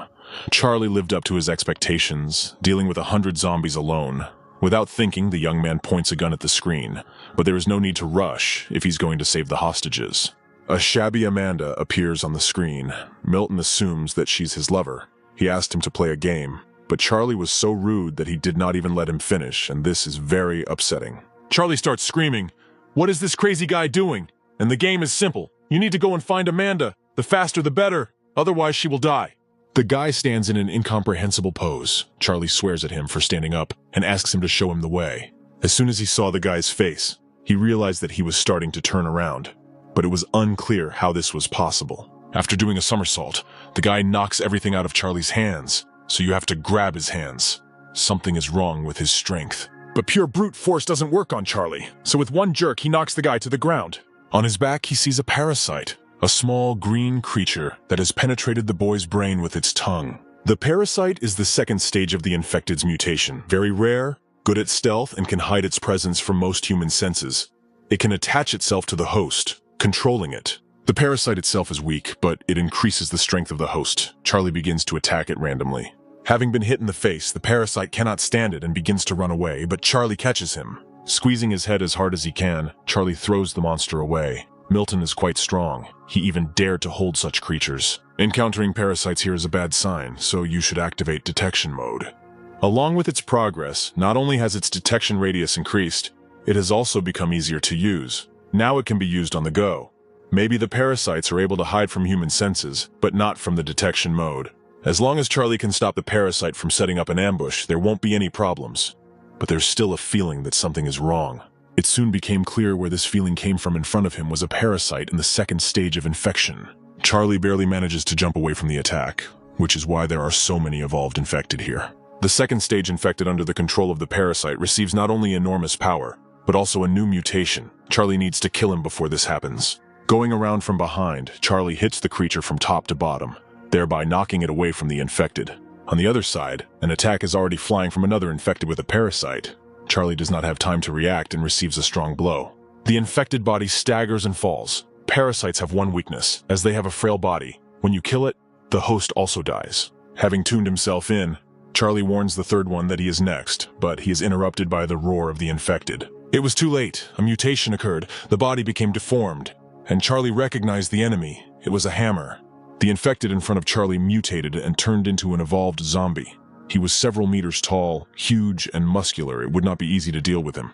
Charlie lived up to his expectations, dealing with 100 zombies alone. Without thinking, the young man points a gun at the screen, but there is no need to rush if he's going to save the hostages. A shabby Amanda appears on the screen. Milton assumes that she's his lover. He asked him to play a game, but Charlie was so rude that he did not even let him finish, and this is very upsetting. Charlie starts screaming, "What is this crazy guy doing? And the game is simple. You need to go and find Amanda. The faster the better, otherwise she will die." The guy stands in an incomprehensible pose. Charlie swears at him for standing up and asks him to show him the way. As soon as he saw the guy's face, he realized that he was starting to turn around, but it was unclear how this was possible. After doing a somersault, the guy knocks everything out of Charlie's hands, so you have to grab his hands. Something is wrong with his strength. But pure brute force doesn't work on Charlie, so with one jerk he knocks the guy to the ground. On his back he sees a parasite, a small green creature that has penetrated the boy's brain with its tongue. The parasite is the second stage of the infected's mutation, very rare, good at stealth, and can hide its presence from most human senses. It can attach itself to the host, controlling it. The parasite itself is weak, but it increases the strength of the host. Charlie begins to attack it randomly. Having been hit in the face, the parasite cannot stand it and begins to run away, but Charlie catches him. Squeezing his head as hard as he can, Charlie throws the monster away. Milton is quite strong. He even dared to hold such creatures. Encountering parasites here is a bad sign, so you should activate detection mode. Along with its progress, not only has its detection radius increased, it has also become easier to use. Now it can be used on the go. Maybe the parasites are able to hide from human senses, but not from the detection mode. As long as Charlie can stop the parasite from setting up an ambush, there won't be any problems. But there's still a feeling that something is wrong. It soon became clear where this feeling came from. In front of him was a parasite in the second stage of infection. Charlie barely manages to jump away from the attack, which is why there are so many evolved infected here. The second stage infected under the control of the parasite receives not only enormous power, but also a new mutation. Charlie needs to kill him before this happens. Going around from behind, Charlie hits the creature from top to bottom, thereby knocking it away from the infected. On the other side, an attack is already flying from another infected with a parasite. Charlie does not have time to react and receives a strong blow. The infected body staggers and falls. Parasites have one weakness, as they have a frail body. When you kill it, the host also dies. Having tuned himself in, Charlie warns the third one that he is next, but he is interrupted by the roar of the infected. It was too late. A mutation occurred. The body became deformed, and Charlie recognized the enemy. It was a hammer. The infected in front of Charlie mutated and turned into an evolved zombie. He was several meters tall, huge, and muscular. It would not be easy to deal with him.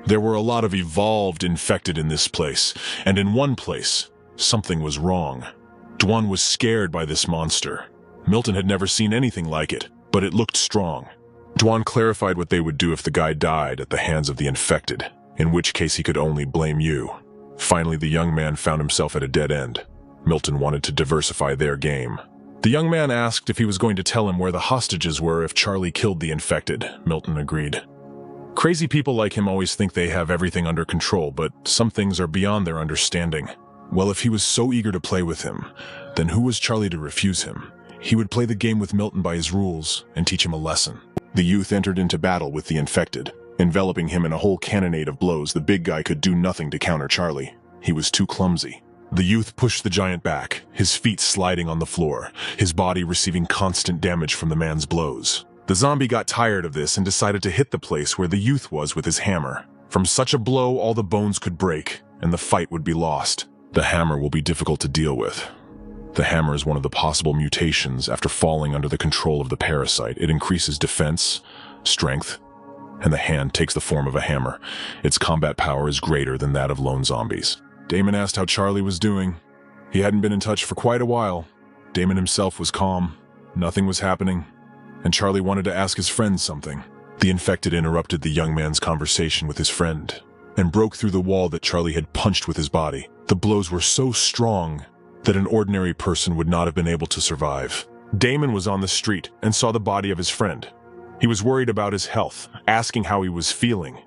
There were a lot of evolved infected in this place, and in one place, something was wrong. Dwan was scared by this monster. Milton had never seen anything like it, but it looked strong. Dwan clarified what they would do if the guy died at the hands of the infected, in which case he could only blame you. Finally, the young man found himself at a dead end. Milton wanted to diversify their game. The young man asked if he was going to tell him where the hostages were if Charlie killed the infected. Milton agreed. Crazy people like him always think they have everything under control, but some things are beyond their understanding. Well, if he was so eager to play with him, then who was Charlie to refuse him? He would play the game with Milton by his rules and teach him a lesson. The youth entered into battle with the infected. Enveloping him in a whole cannonade of blows, the big guy could do nothing to counter Charlie. He was too clumsy. The youth pushed the giant back, his feet sliding on the floor, his body receiving constant damage from the man's blows. The zombie got tired of this and decided to hit the place where the youth was with his hammer. From such a blow, all the bones could break, and the fight would be lost. The hammer will be difficult to deal with. The hammer is one of the possible mutations after falling under the control of the parasite. It increases defense, strength, and the hand takes the form of a hammer. Its combat power is greater than that of lone zombies. Damon asked how Charlie was doing. He hadn't been in touch for quite a while. Damon himself was calm. Nothing was happening. And Charlie wanted to ask his friend something. The infected interrupted the young man's conversation with his friend and broke through the wall that Charlie had punched with his body. The blows were so strong that an ordinary person would not have been able to survive. Damon was on the street and saw the body of his friend. He was worried about his health, asking how he was feeling.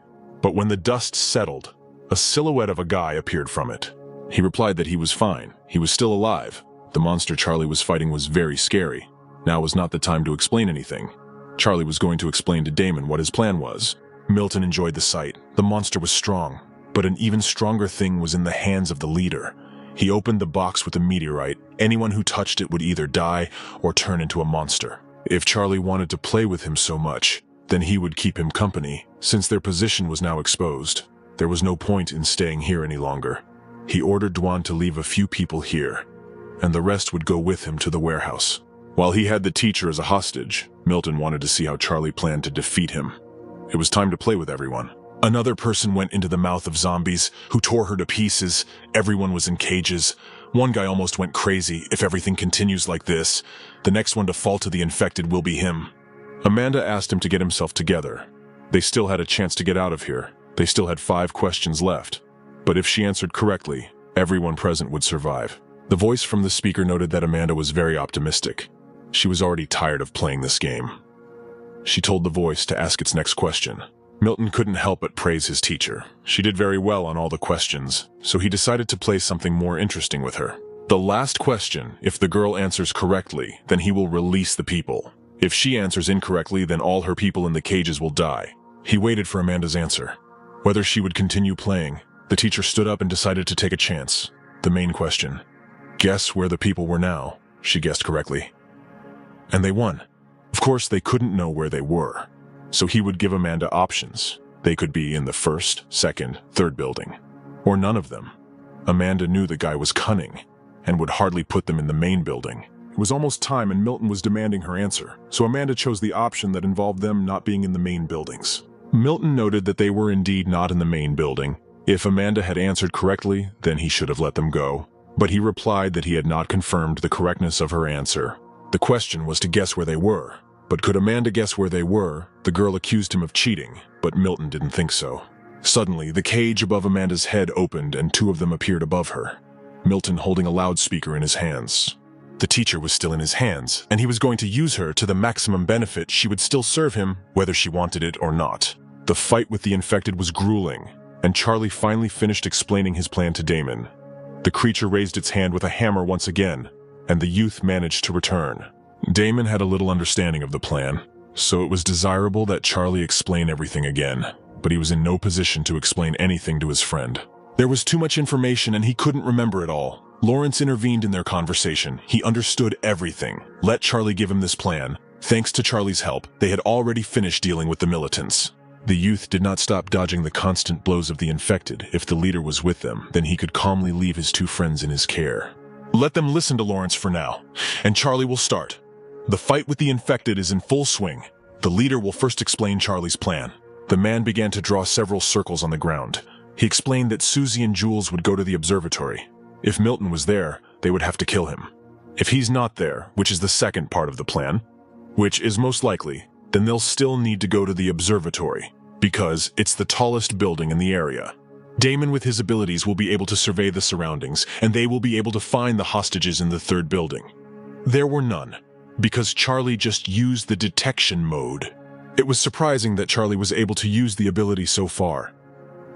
But when the dust settled, a silhouette of a guy appeared from it. He replied that he was fine, he was still alive. The monster Charlie was fighting was very scary. Now was not the time to explain anything. Charlie was going to explain to Damon what his plan was. Milton enjoyed the sight. The monster was strong, but an even stronger thing was in the hands of the leader. He opened the box with a meteorite. Anyone who touched it would either die or turn into a monster. If Charlie wanted to play with him so much, then he would keep him company. Since their position was now exposed, there was no point in staying here any longer. He ordered Dwan to leave a few people here, and the rest would go with him to the warehouse. While he had the teacher as a hostage, Milton wanted to see how Charlie planned to defeat him. It was time to play with everyone. Another person went into the mouth of zombies, who tore her to pieces. Everyone was in cages. One guy almost went crazy. If everything continues like this, the next one to fall to the infected will be him. Amanda asked him to get himself together. They still had a chance to get out of here. They still had 5 questions left. But if she answered correctly, everyone present would survive. The voice from the speaker noted that Amanda was very optimistic. She was already tired of playing this game. She told the voice to ask its next question. Milton couldn't help but praise his teacher. She did very well on all the questions, so he decided to play something more interesting with her. The last question, if the girl answers correctly, then he will release the people. If she answers incorrectly, then all her people in the cages will die. He waited for Amanda's answer. Whether she would continue playing, the teacher stood up and decided to take a chance. The main question. Guess where the people were now. She guessed correctly. And they won. Of course, they couldn't know where they were, so he would give Amanda options. They could be in the 1st, 2nd, 3rd building, or none of them. Amanda knew the guy was cunning, and would hardly put them in the main building. It was almost time and Milton was demanding her answer, so Amanda chose the option that involved them not being in the main buildings. Milton noted that they were indeed not in the main building. If Amanda had answered correctly, then he should have let them go. But he replied that he had not confirmed the correctness of her answer. The question was to guess where they were. But could Amanda guess where they were? The girl accused him of cheating, but Milton didn't think so. Suddenly, the cage above Amanda's head opened and 2 of them appeared above her. Milton holding a loudspeaker in his hands. The teacher was still in his hands, and he was going to use her to the maximum benefit. She would still serve him, whether she wanted it or not. The fight with the infected was grueling, and Charlie finally finished explaining his plan to Damon. The creature raised its hand with a hammer once again, and the youth managed to return. Damon had a little understanding of the plan, so it was desirable that Charlie explain everything again, but he was in no position to explain anything to his friend. There was too much information and he couldn't remember it all. Lawrence intervened in their conversation. He understood everything. Let Charlie give him this plan. Thanks to Charlie's help, they had already finished dealing with the militants. The youth did not stop dodging the constant blows of the infected. If the leader was with them, then he could calmly leave his 2 friends in his care. Let them listen to Lawrence for now, and Charlie will start. The fight with the infected is in full swing. The leader will first explain Charlie's plan. The man began to draw several circles on the ground. He explained that Susie and Jules would go to the observatory. If Milton was there, they would have to kill him. If he's not there, which is the second part of the plan, which is most likely, then they'll still need to go to the observatory, because it's the tallest building in the area. Damon with his abilities will be able to survey the surroundings, and they will be able to find the hostages in the 3rd building. There were none, because Charlie just used the detection mode. It was surprising that Charlie was able to use the ability so far.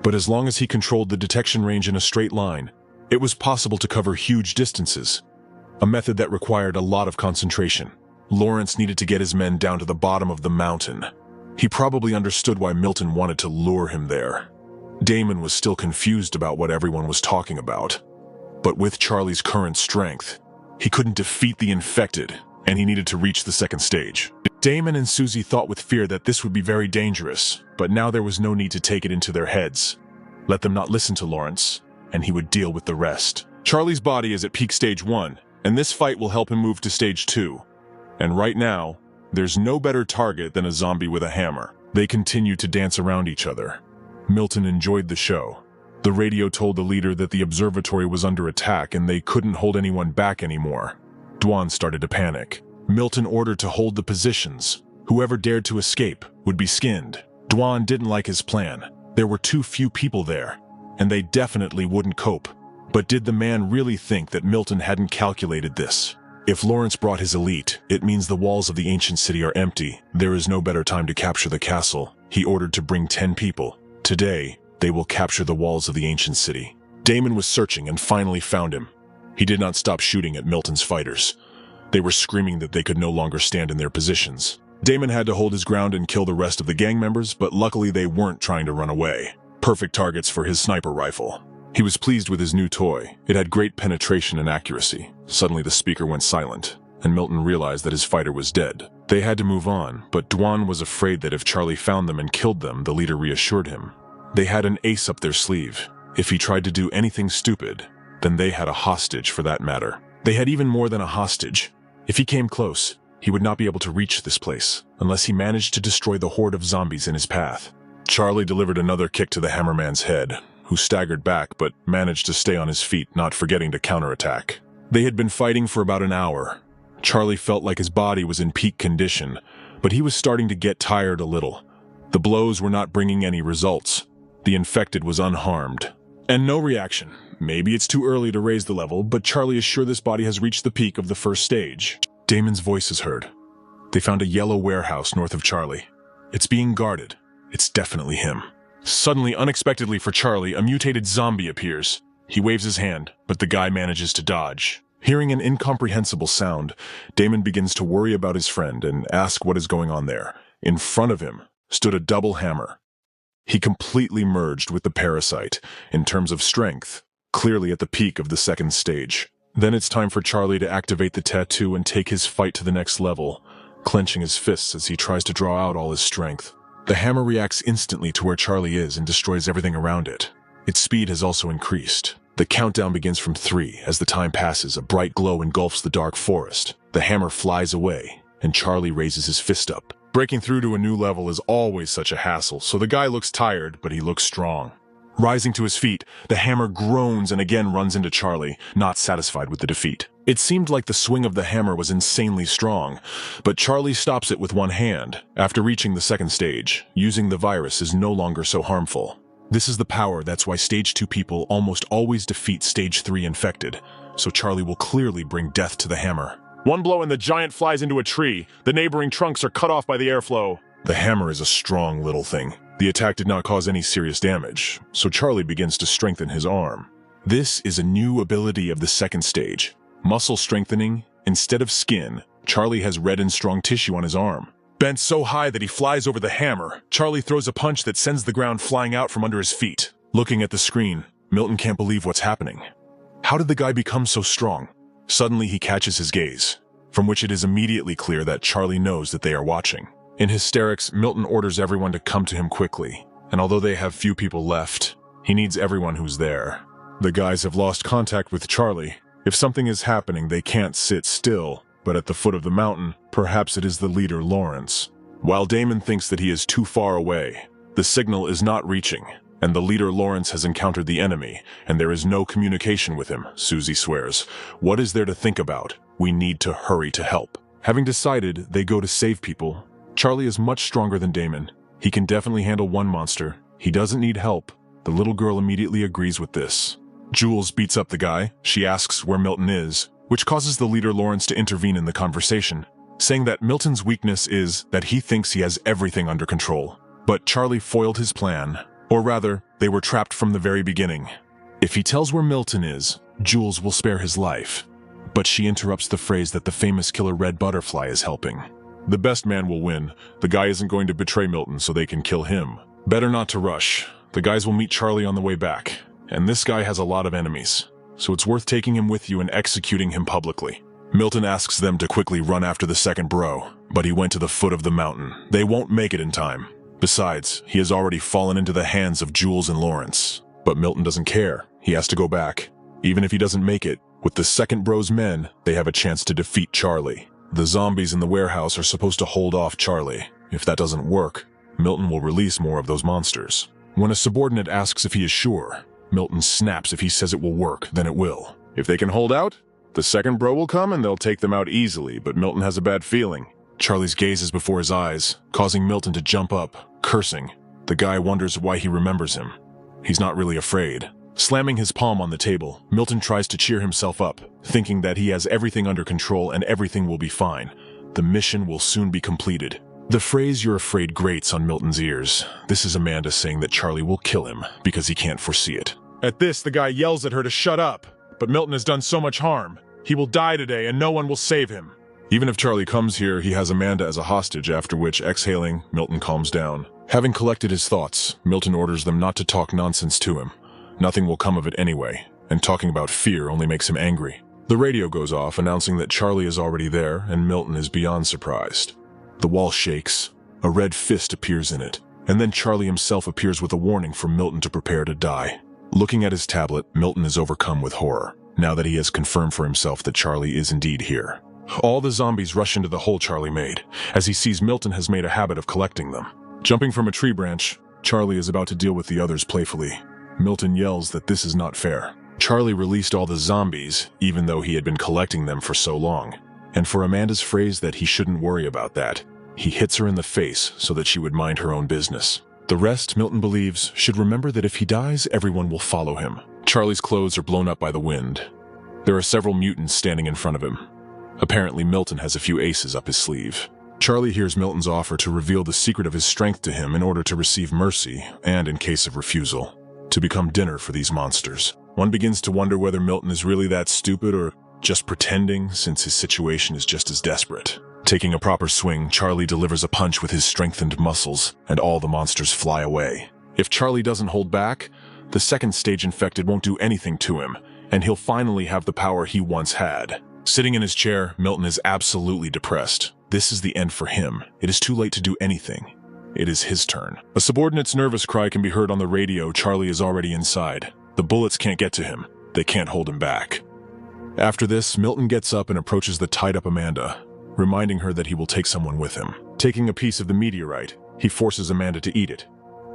But as long as he controlled the detection range in a straight line, it was possible to cover huge distances, a method that required a lot of concentration. Lawrence needed to get his men down to the bottom of the mountain. He probably understood why Milton wanted to lure him there. Damon was still confused about what everyone was talking about. But with Charlie's current strength, he couldn't defeat the infected, and he needed to reach the 2nd stage. Damon and Susie thought with fear that this would be very dangerous, but now there was no need to take it into their heads. Let them not listen to Lawrence, and he would deal with the rest. Charlie's body is at peak stage 1, and this fight will help him move to stage 2. And right now, there's no better target than a zombie with a hammer. They continued to dance around each other. Milton enjoyed the show. The radio told the leader that the observatory was under attack and they couldn't hold anyone back anymore. Dwan started to panic. Milton ordered to hold the positions. Whoever dared to escape would be skinned. Dwan didn't like his plan. There were too few people there, and they definitely wouldn't cope. But did the man really think that Milton hadn't calculated this? If Lawrence brought his elite, it means the walls of the ancient city are empty. There is no better time to capture the castle. He ordered to bring 10 people. Today, they will capture the walls of the ancient city. Damon was searching and finally found him. He did not stop shooting at Milton's fighters. They were screaming that they could no longer stand in their positions. Damon had to hold his ground and kill the rest of the gang members, but luckily they weren't trying to run away. Perfect targets for his sniper rifle. He was pleased with his new toy. It had great penetration and accuracy. Suddenly the speaker went silent, and Milton realized that his fighter was dead. They had to move on, but Dwan was afraid that if Charlie found them and killed them, the leader reassured him. They had an ace up their sleeve. If he tried to do anything stupid, then they had a hostage for that matter. They had even more than a hostage. If he came close, he would not be able to reach this place, unless he managed to destroy the horde of zombies in his path. Charlie delivered another kick to the Hammerman's head, who staggered back but managed to stay on his feet, not forgetting to counterattack. They had been fighting for about an hour. Charlie felt like his body was in peak condition, but he was starting to get tired a little. The blows were not bringing any results. The infected was unharmed. And no reaction. Maybe it's too early to raise the level, but Charlie is sure this body has reached the peak of the first stage. Damon's voice is heard. They found a yellow warehouse north of Charlie. It's being guarded. It's definitely him. Suddenly, unexpectedly for Charlie, a mutated zombie appears. He waves his hand, but the guy manages to dodge. Hearing an incomprehensible sound, Damon begins to worry about his friend and ask what is going on there. In front of him stood a double hammer. He completely merged with the parasite, in terms of strength, clearly at the peak of the second stage. Then it's time for Charlie to activate the tattoo and take his fight to the next level, clenching his fists as he tries to draw out all his strength. The hammer reacts instantly to where Charlie is and destroys everything around it. Its speed has also increased. The countdown begins from 3. As the time passes, a bright glow engulfs the dark forest. The hammer flies away, and Charlie raises his fist up. Breaking through to a new level is always such a hassle, so the guy looks tired, but he looks strong. Rising to his feet, the hammer groans and again runs into Charlie, not satisfied with the defeat. It seemed like the swing of the hammer was insanely strong, but Charlie stops it with one hand. After reaching the second stage, using the virus is no longer so harmful. This is the power that's why Stage 2 people almost always defeat Stage 3 infected, so Charlie will clearly bring death to the hammer. One blow and the giant flies into a tree. The neighboring trunks are cut off by the airflow. The hammer is a strong little thing. The attack did not cause any serious damage, so Charlie begins to strengthen his arm. This is a new ability of the second stage. Muscle strengthening. Instead of skin, Charlie has red and strong tissue on his arm. Bent so high that he flies over the hammer, Charlie throws a punch that sends the ground flying out from under his feet. Looking at the screen, Milton can't believe what's happening. How did the guy become so strong? Suddenly he catches his gaze, from which it is immediately clear that Charlie knows that they are watching. In hysterics, Milton orders everyone to come to him quickly, and although they have few people left, he needs everyone who's there. The guys have lost contact with Charlie. If something is happening, they can't sit still, but at the foot of the mountain, perhaps it is the leader Lawrence. While Damon thinks that he is too far away, the signal is not reaching, and the leader Lawrence has encountered the enemy, and there is no communication with him, Susie swears. What is there to think about? We need to hurry to help. Having decided, they go to save people. Charlie is much stronger than Damon. He can definitely handle one monster. He doesn't need help. The little girl immediately agrees with this. Jules beats up the guy. She asks where Milton is, which causes the leader Lawrence to intervene in the conversation, saying that Milton's weakness is that he thinks he has everything under control. But Charlie foiled his plan, or rather, they were trapped from the very beginning. If he tells where Milton is, Jules will spare his life. But she interrupts the phrase that the famous killer Red Butterfly is helping. The best man will win. The guy isn't going to betray Milton so they can kill him. Better not to rush. The guys will meet Charlie on the way back, and this guy has a lot of enemies, so it's worth taking him with you and executing him publicly. Milton asks them to quickly run after the second bro, but he went to the foot of the mountain. They won't make it in time. Besides, he has already fallen into the hands of Jules and Lawrence. But Milton doesn't care. He has to go back. Even if he doesn't make it, with the second bro's men, they have a chance to defeat Charlie. The zombies in the warehouse are supposed to hold off Charlie. If that doesn't work, Milton will release more of those monsters. When a subordinate asks if he is sure, Milton snaps. If he says it will work, then it will. If they can hold out, the second bro will come and they'll take them out easily, but Milton has a bad feeling. Charlie's gaze is before his eyes, causing Milton to jump up, cursing. The guy wonders why he remembers him. He's not really afraid. Slamming his palm on the table, Milton tries to cheer himself up, thinking that he has everything under control and everything will be fine. The mission will soon be completed. The phrase "you're afraid" grates on Milton's ears. This is Amanda saying that Charlie will kill him because he can't foresee it. At this, the guy yells at her to shut up, but Milton has done so much harm. He will die today and no one will save him. Even if Charlie comes here, he has Amanda as a hostage, after which, exhaling, Milton calms down. Having collected his thoughts, Milton orders them not to talk nonsense to him. Nothing will come of it anyway, and talking about fear only makes him angry. The radio goes off, announcing that Charlie is already there, and Milton is beyond surprised. The wall shakes, a red fist appears in it, and then Charlie himself appears with a warning for Milton to prepare to die. Looking at his tablet, Milton is overcome with horror, now that he has confirmed for himself that Charlie is indeed here. All the zombies rush into the hole Charlie made, as he sees Milton has made a habit of collecting them. Jumping from a tree branch, Charlie is about to deal with the others playfully. Milton yells that this is not fair. Charlie released all the zombies, even though he had been collecting them for so long. And for Amanda's phrase that he shouldn't worry about that, he hits her in the face so that she would mind her own business. The rest, Milton believes, should remember that if he dies, everyone will follow him. Charlie's clothes are blown up by the wind. There are several mutants standing in front of him. Apparently, Milton has a few aces up his sleeve. Charlie hears Milton's offer to reveal the secret of his strength to him in order to receive mercy, and in case of refusal, to become dinner for these monsters. One begins to wonder whether Milton is really that stupid or just pretending, since his situation is just as desperate. Taking a proper swing, Charlie delivers a punch with his strengthened muscles, and all the monsters fly away. If Charlie doesn't hold back, the second stage infected won't do anything to him, and he'll finally have the power he once had. Sitting in his chair, Milton is absolutely depressed. This is the end for him. It is too late to do anything. It is his turn. A subordinate's nervous cry can be heard on the radio. Charlie is already inside. The bullets can't get to him. They can't hold him back. After this, Milton gets up and approaches the tied-up Amanda, reminding her that he will take someone with him. Taking a piece of the meteorite, he forces Amanda to eat it.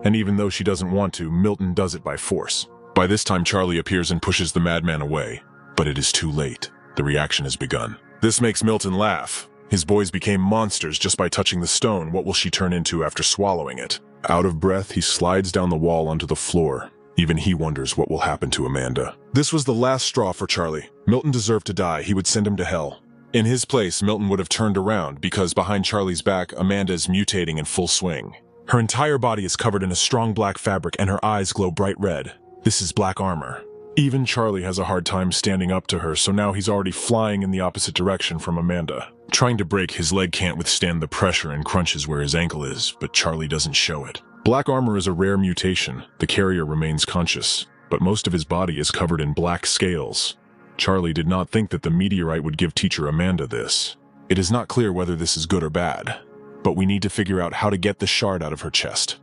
And even though she doesn't want to, Milton does it by force. By this time, Charlie appears and pushes the madman away. But it is too late. The reaction has begun. This makes Milton laugh. His boys became monsters just by touching the stone. What will she turn into after swallowing it? Out of breath, he slides down the wall onto the floor. Even he wonders what will happen to Amanda. This was the last straw for Charlie. Milton deserved to die. He would send him to hell. In his place, Milton would have turned around because behind Charlie's back, Amanda is mutating in full swing. Her entire body is covered in a strong black fabric and her eyes glow bright red. This is black armor. Even Charlie has a hard time standing up to her, so now he's already flying in the opposite direction from Amanda. Trying to break, his leg can't withstand the pressure and crunches where his ankle is, but Charlie doesn't show it. Black armor is a rare mutation. The carrier remains conscious, but most of his body is covered in black scales. Charlie did not think that the meteorite would give teacher Amanda this. It is not clear whether this is good or bad, but we need to figure out how to get the shard out of her chest.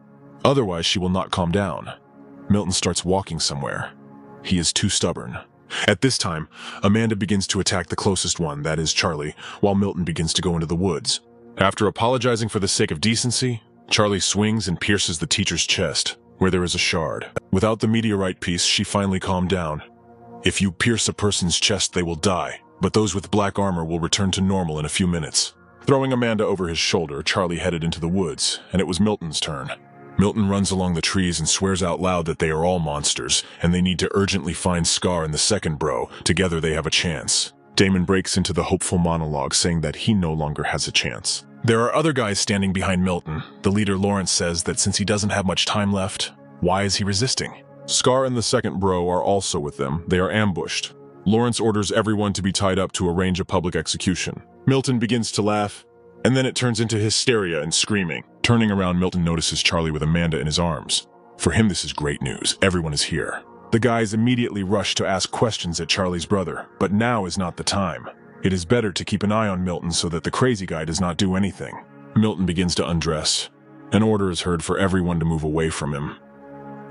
Otherwise, she will not calm down. Milton starts walking somewhere. He is too stubborn. At this time, Amanda begins to attack the closest one, that is Charlie, while Milton begins to go into the woods. After apologizing for the sake of decency, Charlie swings and pierces the teacher's chest, where there is a shard. Without the meteorite piece, she finally calmed down. If you pierce a person's chest, they will die, but those with black armor will return to normal in a few minutes. Throwing Amanda over his shoulder, Charlie headed into the woods, and it was Milton's turn. Milton runs along the trees and swears out loud that they are all monsters, and they need to urgently find Scar and the second bro. Together they have a chance. Damon breaks into the hopeful monologue, saying that he no longer has a chance. There are other guys standing behind Milton. The leader, Lawrence, says that since he doesn't have much time left, why is he resisting? Scar and the second bro are also with them. They are ambushed. Lawrence orders everyone to be tied up to arrange a public execution. Milton begins to laugh, and then it turns into hysteria and screaming. Turning around, Milton notices Charlie with Amanda in his arms. For him, this is great news. Everyone is here. The guys immediately rush to ask questions at Charlie's brother, but now is not the time. It is better to keep an eye on Milton so that the crazy guy does not do anything. Milton begins to undress. An order is heard for everyone to move away from him.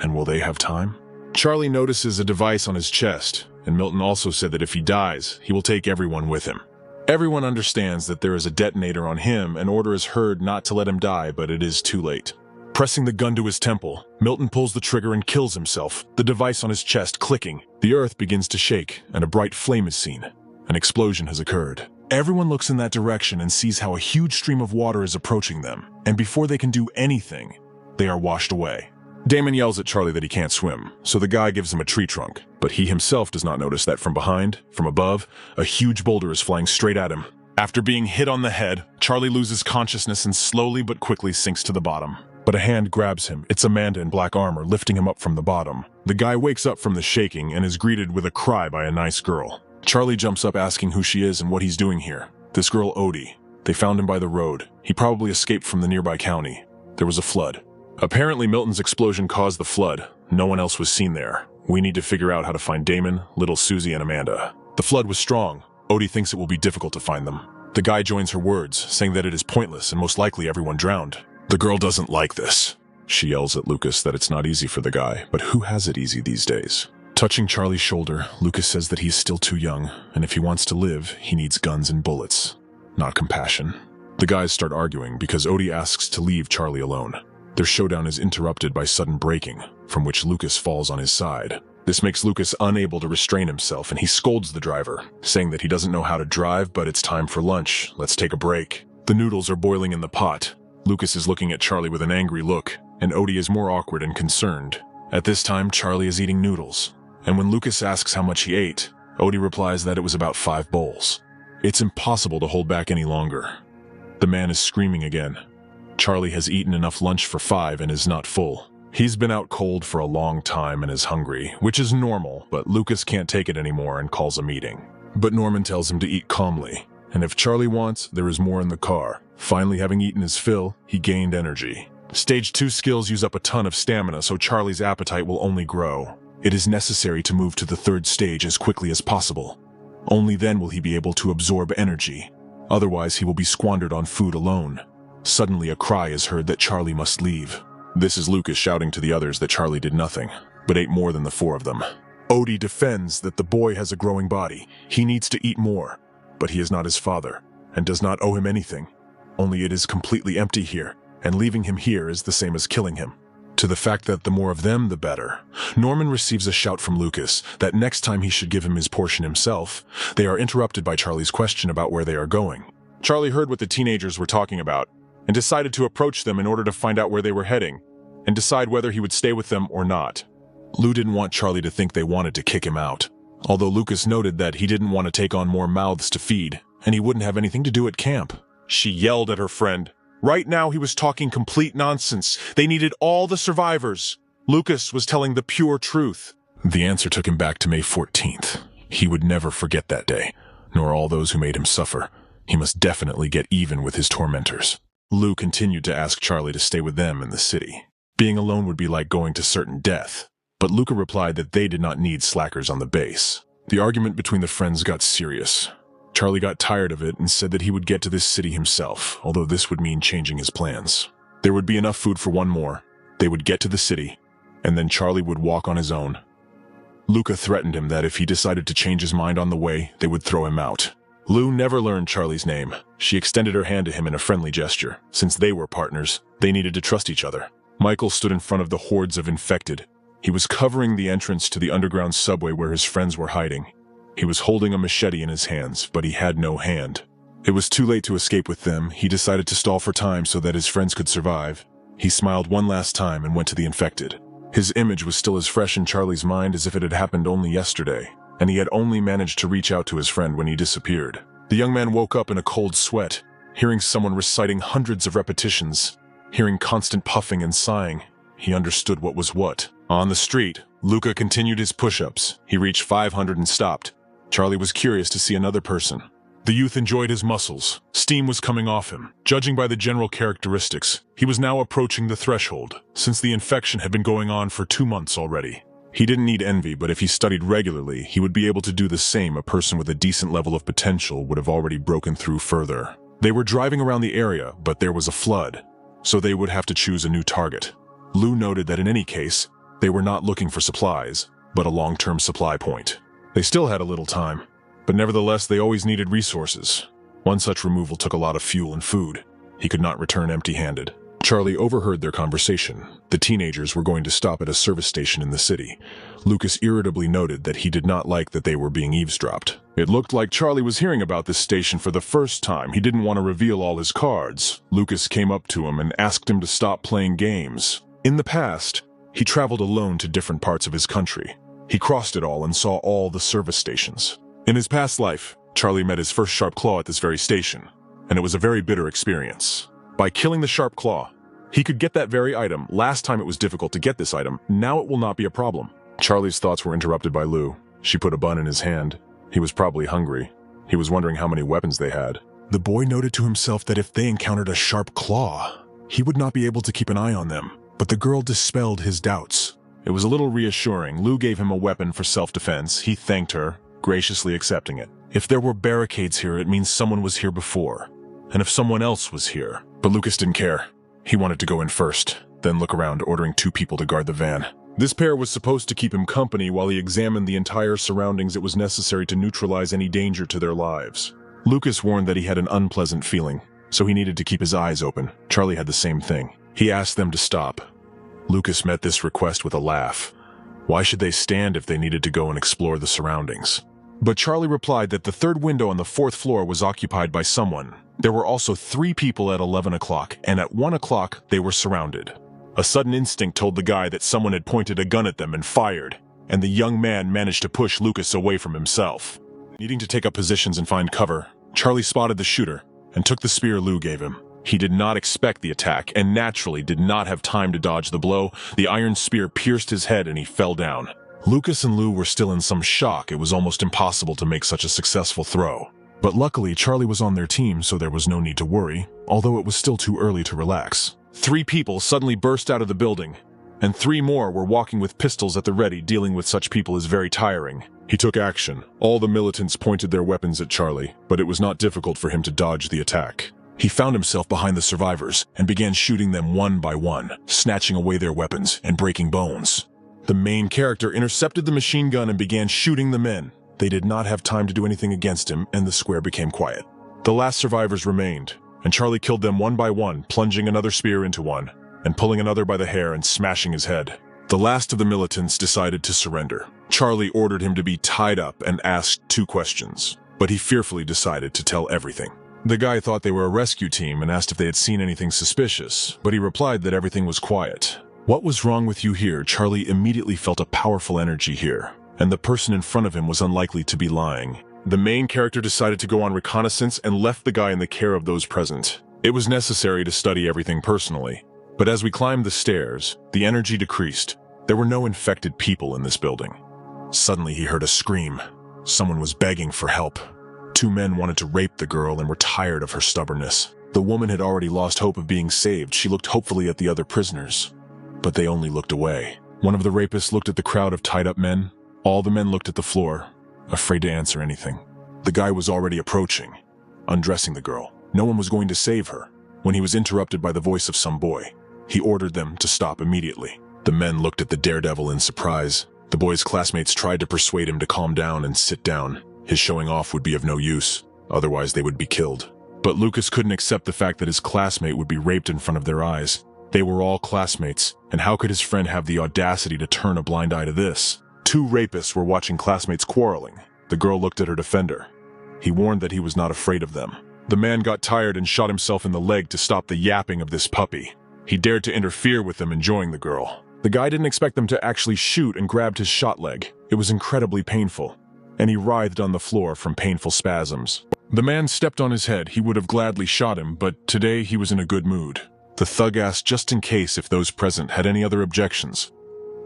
And will they have time? Charlie notices a device on his chest, and Milton also said that if he dies, he will take everyone with him. Everyone understands that there is a detonator on him. An order is heard not to let him die, but it is too late. Pressing the gun to his temple, Milton pulls the trigger and kills himself, the device on his chest clicking. The earth begins to shake, and a bright flame is seen. An explosion has occurred. Everyone looks in that direction and sees how a huge stream of water is approaching them, and before they can do anything, they are washed away. Damon yells at Charlie that he can't swim, so the guy gives him a tree trunk, but he himself does not notice that from behind, from above, a huge boulder is flying straight at him. After being hit on the head, Charlie loses consciousness and slowly but quickly sinks to the bottom. But a hand grabs him. It's Amanda in black armor, lifting him up from the bottom. The guy wakes up from the shaking and is greeted with a cry by a nice girl. Charlie jumps up asking who she is and what he's doing here. This girl, Odie. They found him by the road. He probably escaped from the nearby county. There was a flood. Apparently Milton's explosion caused the flood. No one else was seen there. We need to figure out how to find Damon, little Susie, and Amanda. The flood was strong. Odie thinks it will be difficult to find them. The guy joins her words, saying that it is pointless and most likely everyone drowned. The girl doesn't like this. She yells at Lucas that it's not easy for the guy, but who has it easy these days? Touching Charlie's shoulder, Lucas says that he's still too young, and if he wants to live, he needs guns and bullets, not compassion. The guys start arguing because Odie asks to leave Charlie alone. Their showdown is interrupted by sudden braking, from which Lucas falls on his side. This makes Lucas unable to restrain himself, and he scolds the driver, saying that he doesn't know how to drive, but it's time for lunch. Let's take a break. The noodles are boiling in the pot. Lucas is looking at Charlie with an angry look, and Odie is more awkward and concerned. At this time, Charlie is eating noodles, and when Lucas asks how much he ate, Odie replies that it was about 5 bowls. It's impossible to hold back any longer. The man is screaming again. Charlie has eaten enough lunch for 5 and is not full. He's been out cold for a long time and is hungry, which is normal, but Lucas can't take it anymore and calls a meeting. But Norman tells him to eat calmly, and if Charlie wants, there is more in the car. Finally having eaten his fill, he gained energy. Stage 2 skills use up a ton of stamina, so Charlie's appetite will only grow. It is necessary to move to the 3rd stage as quickly as possible. Only then will he be able to absorb energy. Otherwise, he will be squandered on food alone. Suddenly, a cry is heard that Charlie must leave. This is Lucas shouting to the others that Charlie did nothing, but ate more than the 4 of them. Odie defends that the boy has a growing body. He needs to eat more, but he is not his father, and does not owe him anything. Only it is completely empty here, and leaving him here is the same as killing him. To the fact that the more of them, the better. Norman receives a shout from Lucas that next time he should give him his portion himself. They are interrupted by Charlie's question about where they are going. Charlie heard what the teenagers were talking about, and decided to approach them in order to find out where they were heading, and decide whether he would stay with them or not. Lou didn't want Charlie to think they wanted to kick him out, although Lucas noted that he didn't want to take on more mouths to feed, and he wouldn't have anything to do at camp. She yelled at her friend. Right now he was talking complete nonsense. They needed all the survivors. Lucas was telling the pure truth. The answer took him back to May 14th. He would never forget that day, nor all those who made him suffer. He must definitely get even with his tormentors. Lou continued to ask Charlie to stay with them in the city. Being alone would be like going to certain death, but Luca replied that they did not need slackers on the base. The argument between the friends got serious. Charlie got tired of it and said that he would get to this city himself, although this would mean changing his plans. There would be enough food for one more. They would get to the city, and then Charlie would walk on his own. Luca threatened him that if he decided to change his mind on the way, they would throw him out. Lou never learned Charlie's name. She extended her hand to him in a friendly gesture. Since they were partners, they needed to trust each other. Michael stood in front of the hordes of infected. He was covering the entrance to the underground subway where his friends were hiding. He was holding a machete in his hands, but he had no hand. It was too late to escape with them. He decided to stall for time so that his friends could survive. He smiled one last time and went to the infected. His image was still as fresh in Charlie's mind as if it had happened only yesterday, and he had only managed to reach out to his friend when he disappeared. The young man woke up in a cold sweat, hearing someone reciting hundreds of repetitions, hearing constant puffing and sighing. He understood what was what. On the street, Luca continued his push-ups. He reached 500 and stopped. Charlie was curious to see another person. The youth enjoyed his muscles. Steam was coming off him. Judging by the general characteristics, he was now approaching the threshold, since the infection had been going on for 2 months already. He didn't need envy, but if he studied regularly, he would be able to do the same. A person with a decent level of potential would have already broken through further. They were driving around the area, but there was a flood, so they would have to choose a new target. Lou noted that in any case, they were not looking for supplies, but a long-term supply point. They still had a little time, but nevertheless they always needed resources. One such removal took a lot of fuel and food. He could not return empty-handed. Charlie overheard their conversation. The teenagers were going to stop at a service station in the city. Lucas irritably noted that he did not like that they were being eavesdropped. It looked like Charlie was hearing about this station for the first time. He didn't want to reveal all his cards. Lucas came up to him and asked him to stop playing games. In the past, He traveled alone to different parts of his country. He crossed it all and saw all the service stations. In his past life, Charlie met his first sharp claw at this very station, and it was a very bitter experience. By killing the sharp claw, he could get that very item. Last time it was difficult to get this item, now it will not be a problem. Charlie's thoughts were interrupted by Lou. She put a bun in his hand. He was probably hungry. He was wondering how many weapons they had. The boy noted to himself that if they encountered a sharp claw, he would not be able to keep an eye on them. But the girl dispelled his doubts. It was a little reassuring. Lou gave him a weapon for self-defense. He thanked her, graciously accepting it. If there were barricades here, it means someone was here before. And if someone else was here. But Lucas didn't care. He wanted to go in first, then look around, ordering 2 people to guard the van. This pair was supposed to keep him company while he examined the entire surroundings. It was necessary to neutralize any danger to their lives. Lucas warned that he had an unpleasant feeling, so he needed to keep his eyes open. Charlie had the same thing. He asked them to stop. Lucas met this request with a laugh. Why should they stand if they needed to go and explore the surroundings? But Charlie replied that the 3rd window on the 4th floor was occupied by someone. There were also 3 people at 11 o'clock, and at 1 o'clock they were surrounded. A sudden instinct told the guy that someone had pointed a gun at them and fired, and the young man managed to push Lucas away from himself. Needing to take up positions and find cover, Charlie spotted the shooter and took the spear Lou gave him. He did not expect the attack and naturally did not have time to dodge the blow. The iron spear pierced his head and he fell down. Lucas and Lou were still in some shock. It was almost impossible to make such a successful throw. But luckily, Charlie was on their team, so there was no need to worry, although it was still too early to relax. 3 people suddenly burst out of the building, and 3 more were walking with pistols at the ready. Dealing with such people is very tiring. He took action. All the militants pointed their weapons at Charlie, but it was not difficult for him to dodge the attack. He found himself behind the survivors and began shooting them one by one, snatching away their weapons and breaking bones. The main character intercepted the machine gun and began shooting the men. They did not have time to do anything against him, and the square became quiet. The last survivors remained, and Charlie killed them one by one, plunging another spear into one, and pulling another by the hair and smashing his head. The last of the militants decided to surrender. Charlie ordered him to be tied up and asked 2 questions, but he fearfully decided to tell everything. The guy thought they were a rescue team and asked if they had seen anything suspicious, but he replied that everything was quiet. What was wrong with you here? Charlie immediately felt a powerful energy here, and the person in front of him was unlikely to be lying. The main character decided to go on reconnaissance and left the guy in the care of those present. It was necessary to study everything personally, but as we climbed the stairs, the energy decreased. There were no infected people in this building. Suddenly he heard a scream. Someone was begging for help. 2 men wanted to rape the girl and were tired of her stubbornness. The woman had already lost hope of being saved. She looked hopefully at the other prisoners, but they only looked away. One of the rapists looked at the crowd of tied-up men. All the men looked at the floor, afraid to answer anything. The guy was already approaching, undressing the girl. No one was going to save her, when he was interrupted by the voice of some boy. He ordered them to stop immediately. The men looked at the daredevil in surprise. The boy's classmates tried to persuade him to calm down and sit down. His showing off would be of no use, otherwise they would be killed. But Lucas couldn't accept the fact that his classmate would be raped in front of their eyes. They were all classmates, and how could his friend have the audacity to turn a blind eye to this? 2 rapists were watching classmates quarreling. The girl looked at her defender. He warned that he was not afraid of them. The man got tired and shot himself in the leg to stop the yapping of this puppy. He dared to interfere with them enjoying the girl. The guy didn't expect them to actually shoot and grabbed his shot leg. It was incredibly painful, and he writhed on the floor from painful spasms. The man stepped on his head. He would have gladly shot him, but today he was in a good mood. The thug asked just in case if those present had any other objections,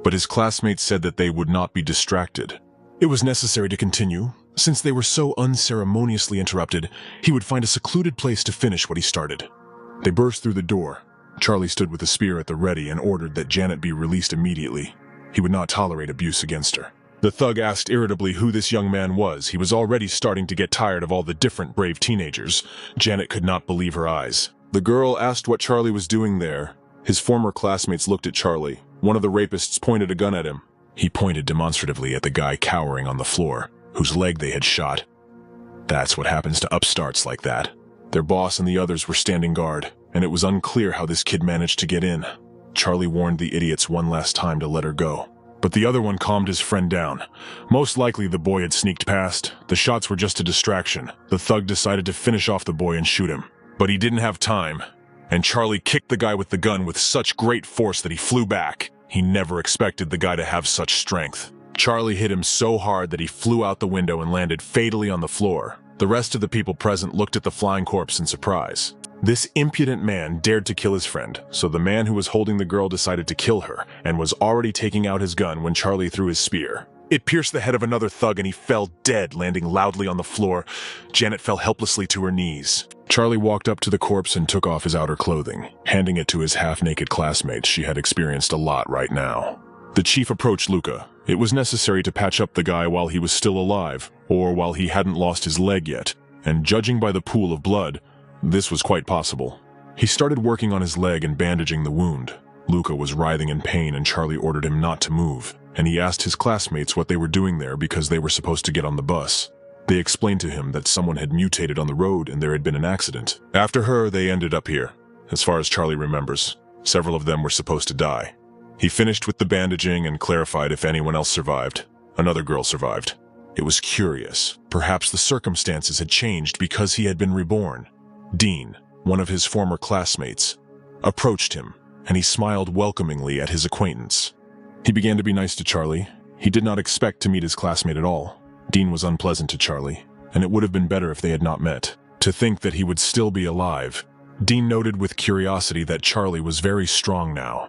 but his classmates said that they would not be distracted. It was necessary to continue. Since they were so unceremoniously interrupted, he would find a secluded place to finish what he started. They burst through the door. Charlie stood with a spear at the ready and ordered that Janet be released immediately. He would not tolerate abuse against her. The thug asked irritably who this young man was. He was already starting to get tired of all the different brave teenagers. Janet could not believe her eyes. The girl asked what Charlie was doing there. His former classmates looked at Charlie. One of the rapists pointed a gun at him. He pointed demonstratively at the guy cowering on the floor, whose leg they had shot. That's what happens to upstarts like that. Their boss and the others were standing guard, and it was unclear how this kid managed to get in. Charlie warned the idiots one last time to let her go, but the other one calmed his friend down. Most likely the boy had sneaked past. The shots were just a distraction. The thug decided to finish off the boy and shoot him, but he didn't have time, and Charlie kicked the guy with the gun with such great force that he flew back. He never expected the guy to have such strength. Charlie hit him so hard that he flew out the window and landed fatally on the floor. The rest of the people present looked at the flying corpse in surprise. This impudent man dared to kill his friend, so the man who was holding the girl decided to kill her, and was already taking out his gun when Charlie threw his spear. It pierced the head of another thug and he fell dead, landing loudly on the floor. Janet fell helplessly to her knees. Charlie walked up to the corpse and took off his outer clothing, handing it to his half-naked classmates. She had experienced a lot right now. The chief approached Luca. It was necessary to patch up the guy while he was still alive, or while he hadn't lost his leg yet, and judging by the pool of blood, this was quite possible. He started working on his leg and bandaging the wound. Luca was writhing in pain and Charlie ordered him not to move, and he asked his classmates what they were doing there because they were supposed to get on the bus. They explained to him that someone had mutated on the road and there had been an accident. After her, they ended up here. As far as Charlie remembers, several of them were supposed to die. He finished with the bandaging and clarified if anyone else survived. Another girl survived. It was curious. Perhaps the circumstances had changed because he had been reborn. Dean, one of his former classmates, approached him, and he smiled welcomingly at his acquaintance. He began to be nice to Charlie. He did not expect to meet his classmate at all. Dean was unpleasant to Charlie, and it would have been better if they had not met. To think that he would still be alive. Dean noted with curiosity that Charlie was very strong now.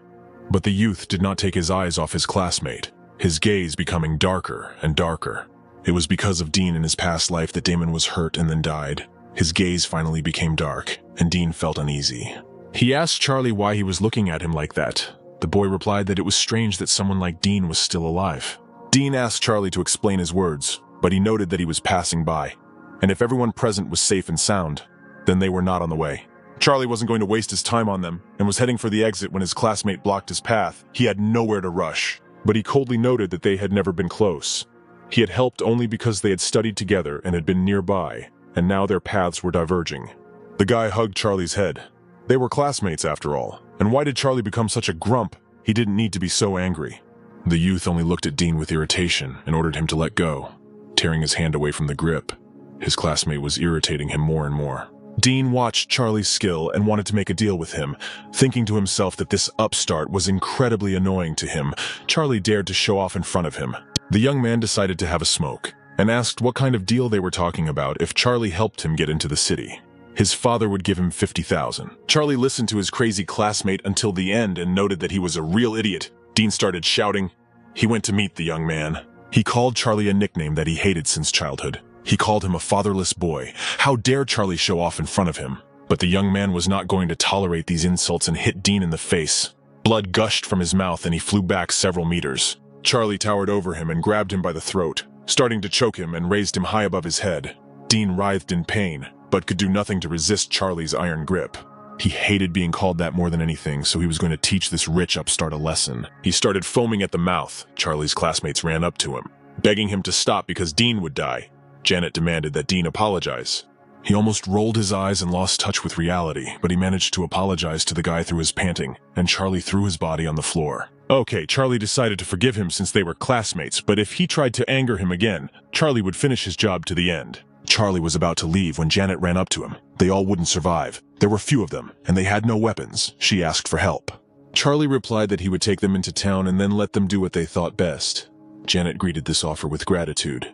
But the youth did not take his eyes off his classmate, his gaze becoming darker and darker. It was because of Dean in his past life that Damon was hurt and then died. His gaze finally became dark, and Dean felt uneasy. He asked Charlie why he was looking at him like that. The boy replied that it was strange that someone like Dean was still alive. Dean asked Charlie to explain his words, but he noted that he was passing by, and if everyone present was safe and sound, then they were not on the way. Charlie wasn't going to waste his time on them, and was heading for the exit when his classmate blocked his path. He had nowhere to rush, but he coldly noted that they had never been close. He had helped only because they had studied together and had been nearby, and now their paths were diverging. The guy hugged Charlie's head. They were classmates after all, and why did Charlie become such a grump? He didn't need to be so angry. The youth only looked at Dean with irritation and ordered him to let go, tearing his hand away from the grip. His classmate was irritating him more and more. Dean watched Charlie's skill and wanted to make a deal with him, thinking to himself that this upstart was incredibly annoying to him. Charlie dared to show off in front of him. The young man decided to have a smoke, and asked what kind of deal they were talking about if Charlie helped him get into the city. His father would give him $50,000. Charlie listened to his crazy classmate until the end and noted that he was a real idiot. Dean started shouting. He went to meet the young man. He called Charlie a nickname that he hated since childhood. He called him a fatherless boy. How dare Charlie show off in front of him? But the young man was not going to tolerate these insults and hit Dean in the face. Blood gushed from his mouth and he flew back several meters. Charlie towered over him and grabbed him by the throat, starting to choke him and raised him high above his head. Dean writhed in pain, but could do nothing to resist Charlie's iron grip. He hated being called that more than anything, so he was going to teach this rich upstart a lesson. He started foaming at the mouth. Charlie's classmates ran up to him, begging him to stop because Dean would die. Janet demanded that Dean apologize. He almost rolled his eyes and lost touch with reality, but he managed to apologize to the guy through his panting, and Charlie threw his body on the floor. Okay, Charlie decided to forgive him since they were classmates, but if he tried to anger him again, Charlie would finish his job to the end. Charlie was about to leave when Janet ran up to him. They all wouldn't survive. There were few of them, and they had no weapons. She asked for help. Charlie replied that he would take them into town and then let them do what they thought best. Janet greeted this offer with gratitude.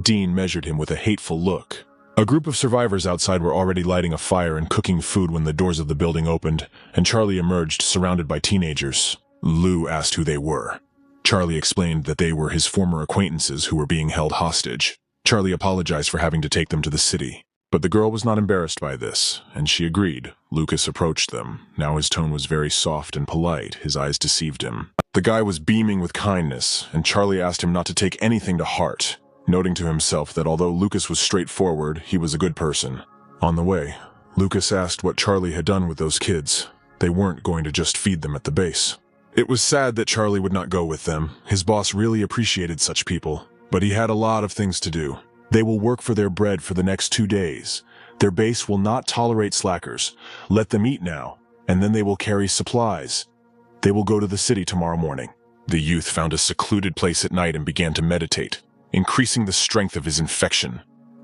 Dean measured him with a hateful look. A group of survivors outside were already lighting a fire and cooking food when the doors of the building opened, and Charlie emerged surrounded by teenagers. Lou asked who they were. Charlie explained that they were his former acquaintances who were being held hostage. Charlie apologized for having to take them to the city, but the girl was not embarrassed by this, and she agreed. Lucas approached them. Now his tone was very soft and polite. His eyes deceived him. The guy was beaming with kindness, and Charlie asked him not to take anything to heart, noting to himself that although Lucas was straightforward, he was a good person. On the way, Lucas asked what Charlie had done with those kids. They weren't going to just feed them at the base. It was sad that Charlie would not go with them. His boss really appreciated such people, but he had a lot of things to do. They will work for their bread for the next 2 days. Their base will not tolerate slackers. Let them eat now, and then they will carry supplies. They will go to the city tomorrow morning. The youth found a secluded place at night and began to meditate, increasing the strength of his infection,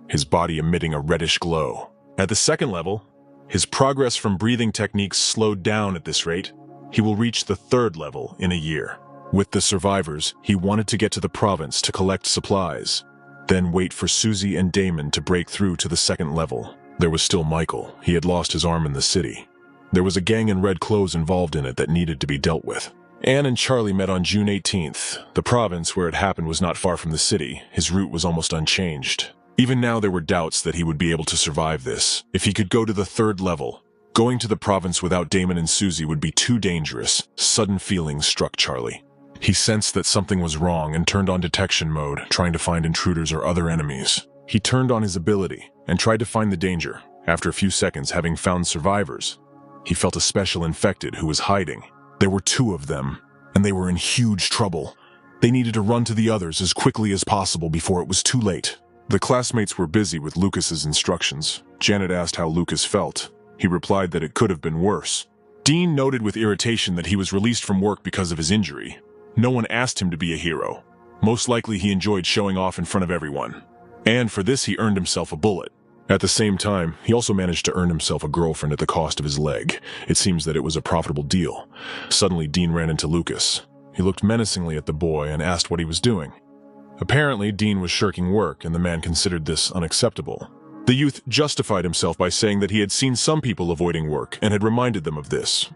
his body emitting a reddish glow. At the second level, his progress from breathing techniques slowed down at this rate. He will reach the 3rd level in a year. With the survivors, he wanted to get to the province to collect supplies, then wait for Susie and Damon to break through to the 2nd level. There was still Michael. He had lost his arm in the city. There was a gang in red clothes involved in it that needed to be dealt with. Anne and Charlie met on June 18th. The province where it happened was not far from the city. His route was almost unchanged. Even now there were doubts that he would be able to survive this. If he could go to the 3rd level, going to the province without Damon and Susie would be too dangerous. Sudden feelings struck Charlie. He sensed that something was wrong and turned on detection mode, trying to find intruders or other enemies. He turned on his ability and tried to find the danger. After a few seconds, having found survivors, he felt a special infected who was hiding. There were 2 of them, and they were in huge trouble. They needed to run to the others as quickly as possible before it was too late. The classmates were busy with Lucas's instructions. Janet asked how Lucas felt. He replied that it could have been worse. Dean noted with irritation that he was released from work because of his injury. No one asked him to be a hero. Most likely he enjoyed showing off in front of everyone. And for this he earned himself a bullet. At the same time, he also managed to earn himself a girlfriend at the cost of his leg. It seems that it was a profitable deal. Suddenly Dean ran into Lucas. He looked menacingly at the boy and asked what he was doing. Apparently Dean was shirking work, and the man considered this unacceptable. The youth justified himself by saying that he had seen some people avoiding work and had reminded them of this.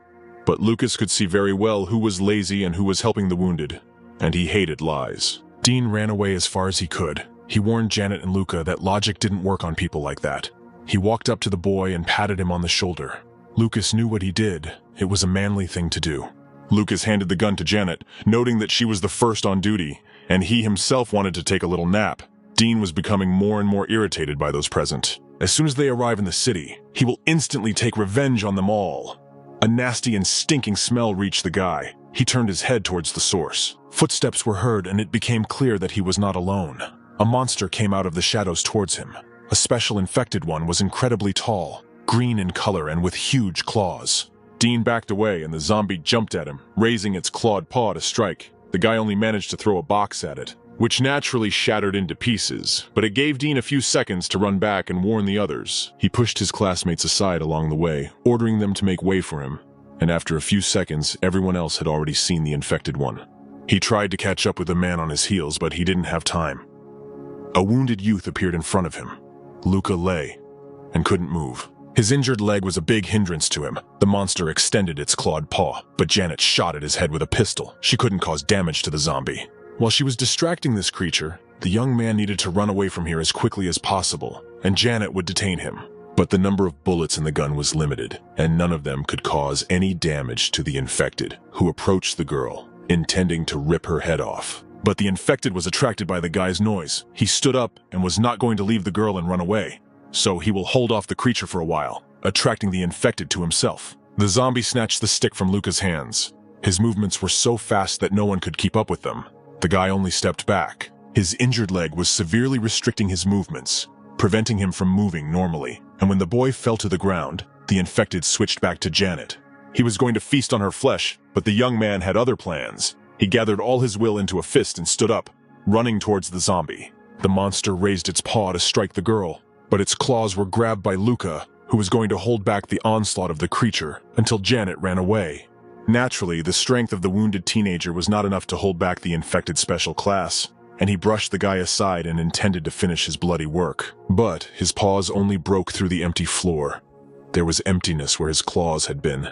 But Lucas could see very well who was lazy and who was helping the wounded, and he hated lies. Dean ran away as far as he could. He warned Janet and Luca that logic didn't work on people like that. He walked up to the boy and patted him on the shoulder. Lucas knew what he did. It was a manly thing to do. Lucas handed the gun to Janet, noting that she was the first on duty, and he himself wanted to take a little nap. Dean was becoming more and more irritated by those present. As soon as they arrive in the city, he will instantly take revenge on them all. A nasty and stinking smell reached the guy. He turned his head towards the source. Footsteps were heard, and it became clear that he was not alone. A monster came out of the shadows towards him. A special infected one was incredibly tall, green in color and with huge claws. Dean backed away and the zombie jumped at him, raising its clawed paw to strike. The guy only managed to throw a box at it, which naturally shattered into pieces, but it gave Dean a few seconds to run back and warn the others. He pushed his classmates aside along the way, ordering them to make way for him, and after a few seconds, everyone else had already seen the infected one. He tried to catch up with the man on his heels, but he didn't have time. A wounded youth appeared in front of him. Luca lay and couldn't move. His injured leg was a big hindrance to him. The monster extended its clawed paw, but Janet shot at his head with a pistol. She couldn't cause damage to the zombie. While she was distracting this creature, the young man needed to run away from here as quickly as possible, and Janet would detain him. But the number of bullets in the gun was limited, and none of them could cause any damage to the infected, who approached the girl, intending to rip her head off. But the infected was attracted by the guy's noise. He stood up and was not going to leave the girl and run away. So he will hold off the creature for a while, attracting the infected to himself. The zombie snatched the stick from Luca's hands. His movements were so fast that no one could keep up with them. The guy only stepped back. His injured leg was severely restricting his movements, preventing him from moving normally. And when the boy fell to the ground, the infected switched back to Janet. He was going to feast on her flesh, but the young man had other plans. He gathered all his will into a fist and stood up, running towards the zombie. The monster raised its paw to strike the girl, but its claws were grabbed by Luca, who was going to hold back the onslaught of the creature until Janet ran away. Naturally, the strength of the wounded teenager was not enough to hold back the infected special class, and he brushed the guy aside and intended to finish his bloody work. But his paws only broke through the empty floor. There was emptiness where his claws had been,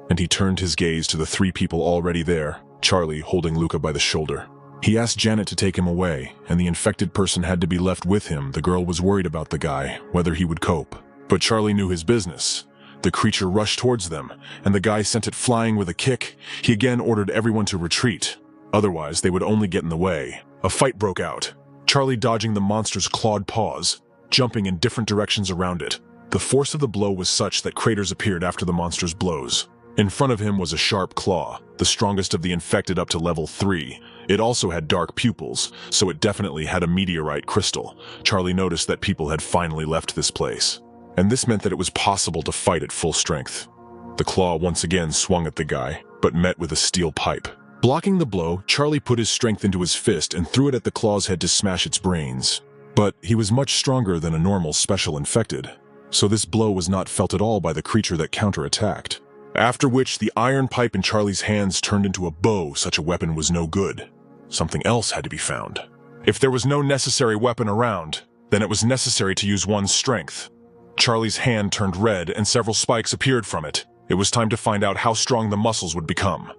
and he turned his gaze to the 3 people already there, Charlie holding Luca by the shoulder. He asked Janet to take him away, and the infected person had to be left with him. The girl was worried about the guy, whether he would cope. But Charlie knew his business. The creature rushed towards them, and the guy sent it flying with a kick. He again ordered everyone to retreat. Otherwise, they would only get in the way. A fight broke out, Charlie dodging the monster's clawed paws, jumping in different directions around it. The force of the blow was such that craters appeared after the monster's blows. In front of him was a sharp claw, the strongest of the infected up to level 3. It also had dark pupils, so it definitely had a meteorite crystal. Charlie noticed that people had finally left this place, and this meant that it was possible to fight at full strength. The claw once again swung at the guy, but met with a steel pipe. Blocking the blow, Charlie put his strength into his fist and threw it at the claw's head to smash its brains. But he was much stronger than a normal special infected, so this blow was not felt at all by the creature that counterattacked. After which, the iron pipe in Charlie's hands turned into a bow. Such a weapon was no good. Something else had to be found. If there was no necessary weapon around, then it was necessary to use one's strength. Charlie's hand turned red and several spikes appeared from it. It was time to find out how strong the muscles would become.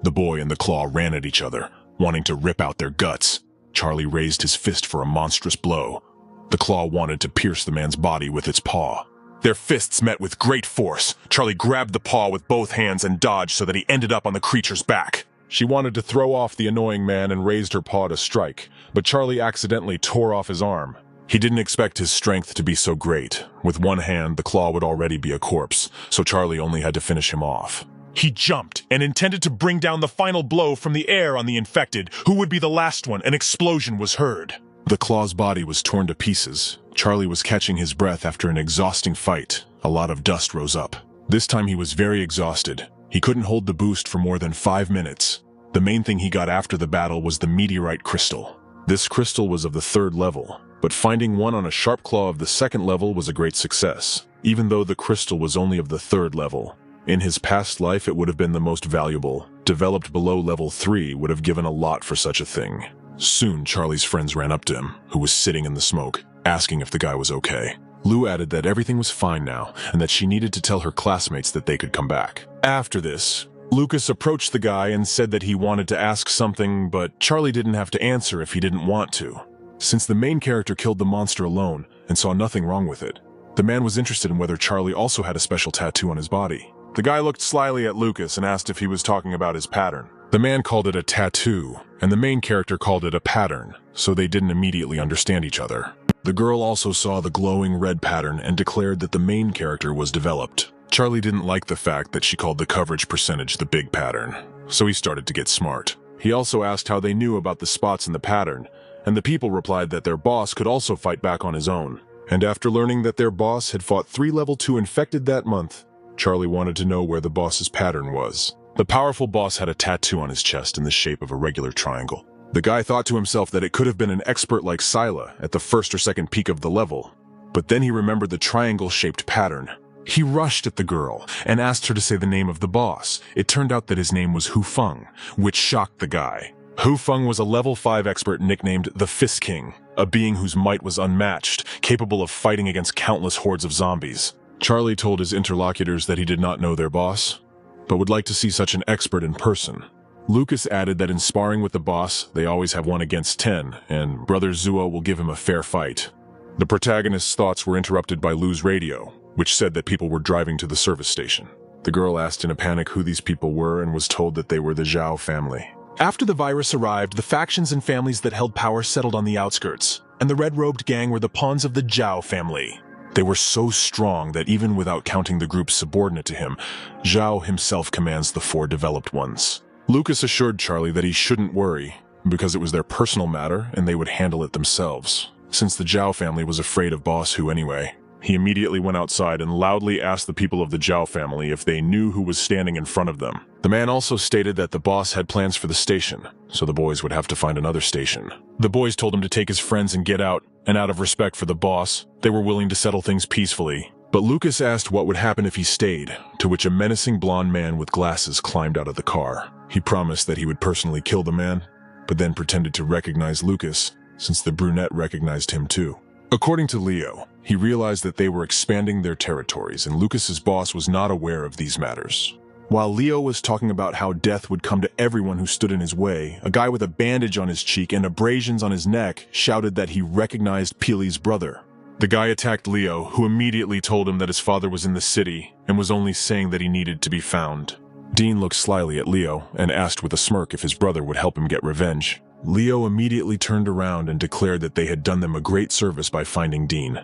The boy and the claw ran at each other, wanting to rip out their guts. Charlie raised his fist for a monstrous blow. The claw wanted to pierce the man's body with its paw. Their fists met with great force. Charlie grabbed the paw with both hands and dodged so that he ended up on the creature's back. She wanted to throw off the annoying man and raised her paw to strike, but Charlie accidentally tore off his arm. He didn't expect his strength to be so great. With one hand, the claw would already be a corpse, so Charlie only had to finish him off. He jumped and intended to bring down the final blow from the air on the infected, who would be the last one. An explosion was heard. The claw's body was torn to pieces. Charlie was catching his breath after an exhausting fight. A lot of dust rose up. This time he was very exhausted. He couldn't hold the boost for more than 5 minutes. The main thing he got after the battle was the meteorite crystal. This crystal was of the 3rd level, but finding one on a sharp claw of the 2nd level was a great success, even though the crystal was only of the 3rd level. In his past life, it would have been the most valuable. Developed below level 3 would have given a lot for such a thing. Soon, Charlie's friends ran up to him, who was sitting in the smoke, asking if the guy was okay. Lou added that everything was fine now, and that she needed to tell her classmates that they could come back. After this, Lucas approached the guy and said that he wanted to ask something, but Charlie didn't have to answer if he didn't want to. Since the main character killed the monster alone and saw nothing wrong with it, the man was interested in whether Charlie also had a special tattoo on his body. The guy looked slyly at Lucas and asked if he was talking about his pattern. The man called it a tattoo, and the main character called it a pattern, so they didn't immediately understand each other. The girl also saw the glowing red pattern and declared that the main character was developed. Charlie didn't like the fact that she called the coverage percentage the big pattern, so he started to get smart. He also asked how they knew about the spots in the pattern, and the people replied that their boss could also fight back on his own. And after learning that their boss had fought 3 level 2 infected that month, Charlie wanted to know where the boss's pattern was. The powerful boss had a tattoo on his chest in the shape of a regular triangle. The guy thought to himself that it could have been an expert like Scylla at the 1st or 2nd peak of the level, but then he remembered the triangle-shaped pattern. He rushed at the girl and asked her to say the name of the boss. It turned out that his name was Hu Feng, which shocked the guy. Hu Feng was a level 5 expert nicknamed the Fist King, a being whose might was unmatched, capable of fighting against countless hordes of zombies. Charlie told his interlocutors that he did not know their boss, but would like to see such an expert in person. Lucas added that in sparring with the boss, they always have 1 against 10, and Brother Zuo will give him a fair fight. The protagonist's thoughts were interrupted by Lou's radio, which said that people were driving to the service station. The girl asked in a panic who these people were and was told that they were the Zhao family. After the virus arrived, the factions and families that held power settled on the outskirts, and the red-robed gang were the pawns of the Zhao family. They were so strong that even without counting the groups subordinate to him, Zhao himself commands the 4 developed ones. Lucas assured Charlie that he shouldn't worry, because it was their personal matter and they would handle it themselves, since the Zhao family was afraid of Boss Hu anyway. He immediately went outside and loudly asked the people of the Zhao family if they knew who was standing in front of them. The man also stated that the boss had plans for the station, so the boys would have to find another station. The boys told him to take his friends and get out, and out of respect for the boss, they were willing to settle things peacefully. But Lucas asked what would happen if he stayed, to which a menacing blonde man with glasses climbed out of the car. He promised that he would personally kill the man, but then pretended to recognize Lucas, since the brunette recognized him too. According to Leo, he realized that they were expanding their territories, and Lucas's boss was not aware of these matters. While Leo was talking about how death would come to everyone who stood in his way, a guy with a bandage on his cheek and abrasions on his neck shouted that he recognized Peely's brother. The guy attacked Leo, who immediately told him that his father was in the city and was only saying that he needed to be found. Dean looked slyly at Leo and asked with a smirk if his brother would help him get revenge. Leo immediately turned around and declared that they had done them a great service by finding Dean,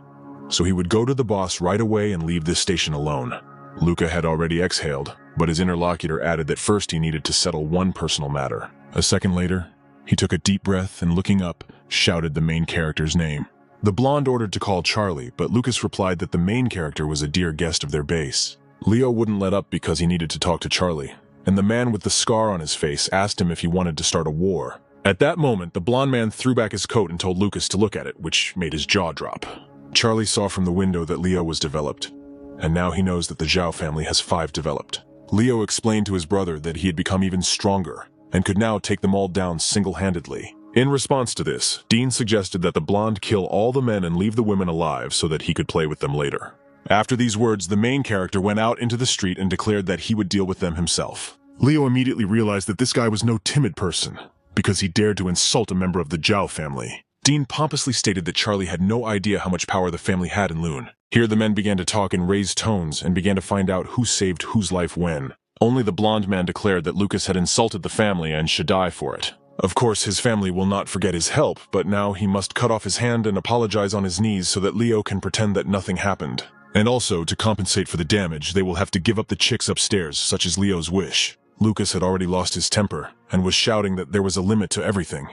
so he would go to the boss right away and leave this station alone. Luca had already exhaled, but his interlocutor added that first he needed to settle one personal matter. A second later, he took a deep breath and looking up, shouted the main character's name. The blonde ordered to call Charlie, but Lucas replied that the main character was a dear guest of their base. Leo wouldn't let up because he needed to talk to Charlie, and the man with the scar on his face asked him if he wanted to start a war. At that moment, the blonde man threw back his coat and told Lucas to look at it, which made his jaw drop. Charlie saw from the window that Leo was developed, and now he knows that the Zhao family has 5 developed. Leo explained to his brother that he had become even stronger and could now take them all down single-handedly. In response to this, Dean suggested that the blonde kill all the men and leave the women alive so that he could play with them later. After these words, the main character went out into the street and declared that he would deal with them himself. Leo immediately realized that this guy was no timid person, because he dared to insult a member of the Zhao family. Dean pompously stated that Charlie had no idea how much power the family had in Loon. Here the men began to talk in raised tones and began to find out who saved whose life when. Only the blonde man declared that Lucas had insulted the family and should die for it. Of course, his family will not forget his help, but now he must cut off his hand and apologize on his knees so that Leo can pretend that nothing happened. And also, to compensate for the damage, they will have to give up the chicks upstairs, such as Leo's wish. Lucas had already lost his temper and was shouting that there was a limit to everything.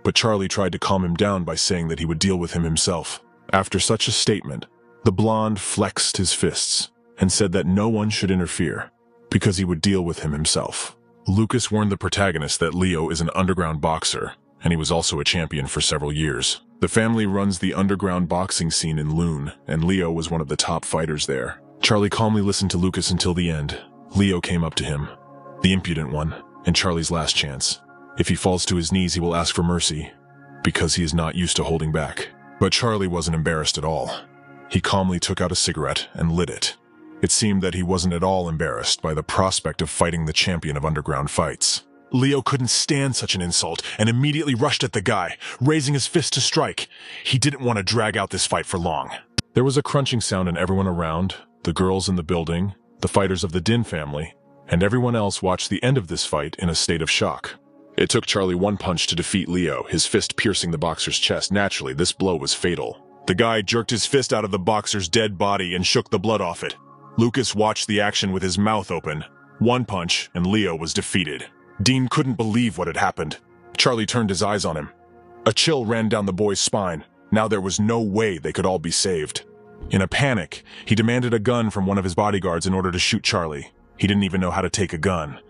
But Charlie tried to calm him down by saying that he would deal with him himself. After such a statement, the blonde flexed his fists and said that no one should interfere, because he would deal with him himself. Lucas warned the protagonist that Leo is an underground boxer, and he was also a champion for several years. The family runs the underground boxing scene in Loon, and Leo was one of the top fighters there. Charlie calmly listened to Lucas until the end. Leo came up to him, the impudent one, and Charlie's last chance. If he falls to his knees, he will ask for mercy, because he is not used to holding back. But Charlie wasn't embarrassed at all. He calmly took out a cigarette and lit it. It seemed that he wasn't at all embarrassed by the prospect of fighting the champion of underground fights. Leo couldn't stand such an insult and immediately rushed at the guy, raising his fist to strike. He didn't want to drag out this fight for long. There was a crunching sound and everyone around, the girls in the building, the fighters of the Din family, and everyone else watched the end of this fight in a state of shock. It took Charlie one punch to defeat Leo, his fist piercing the boxer's chest. Naturally, this blow was fatal. The guy jerked his fist out of the boxer's dead body and shook the blood off it. Lucas watched the action with his mouth open. One punch, and Leo was defeated. Dean couldn't believe what had happened. Charlie turned his eyes on him. A chill ran down the boy's spine. Now there was no way they could all be saved. In a panic, he demanded a gun from one of his bodyguards in order to shoot Charlie. He didn't even know how to take a gun.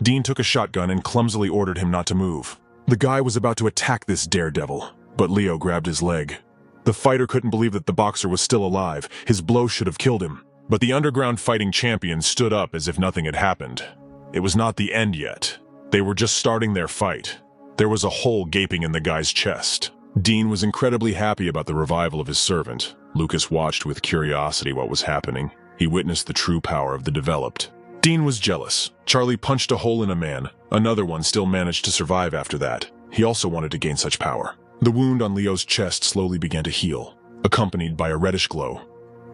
Dean took a shotgun and clumsily ordered him not to move. The guy was about to attack this daredevil, but Leo grabbed his leg. The fighter couldn't believe that the boxer was still alive. His blow should have killed him. But the underground fighting champion stood up as if nothing had happened. It was not the end yet. They were just starting their fight. There was a hole gaping in the guy's chest. Dean was incredibly happy about the revival of his servant. Lucas watched with curiosity what was happening. He witnessed the true power of the developed. Dean was jealous. Charlie punched a hole in a man. Another one still managed to survive after that. He also wanted to gain such power. The wound on Leo's chest slowly began to heal, accompanied by a reddish glow.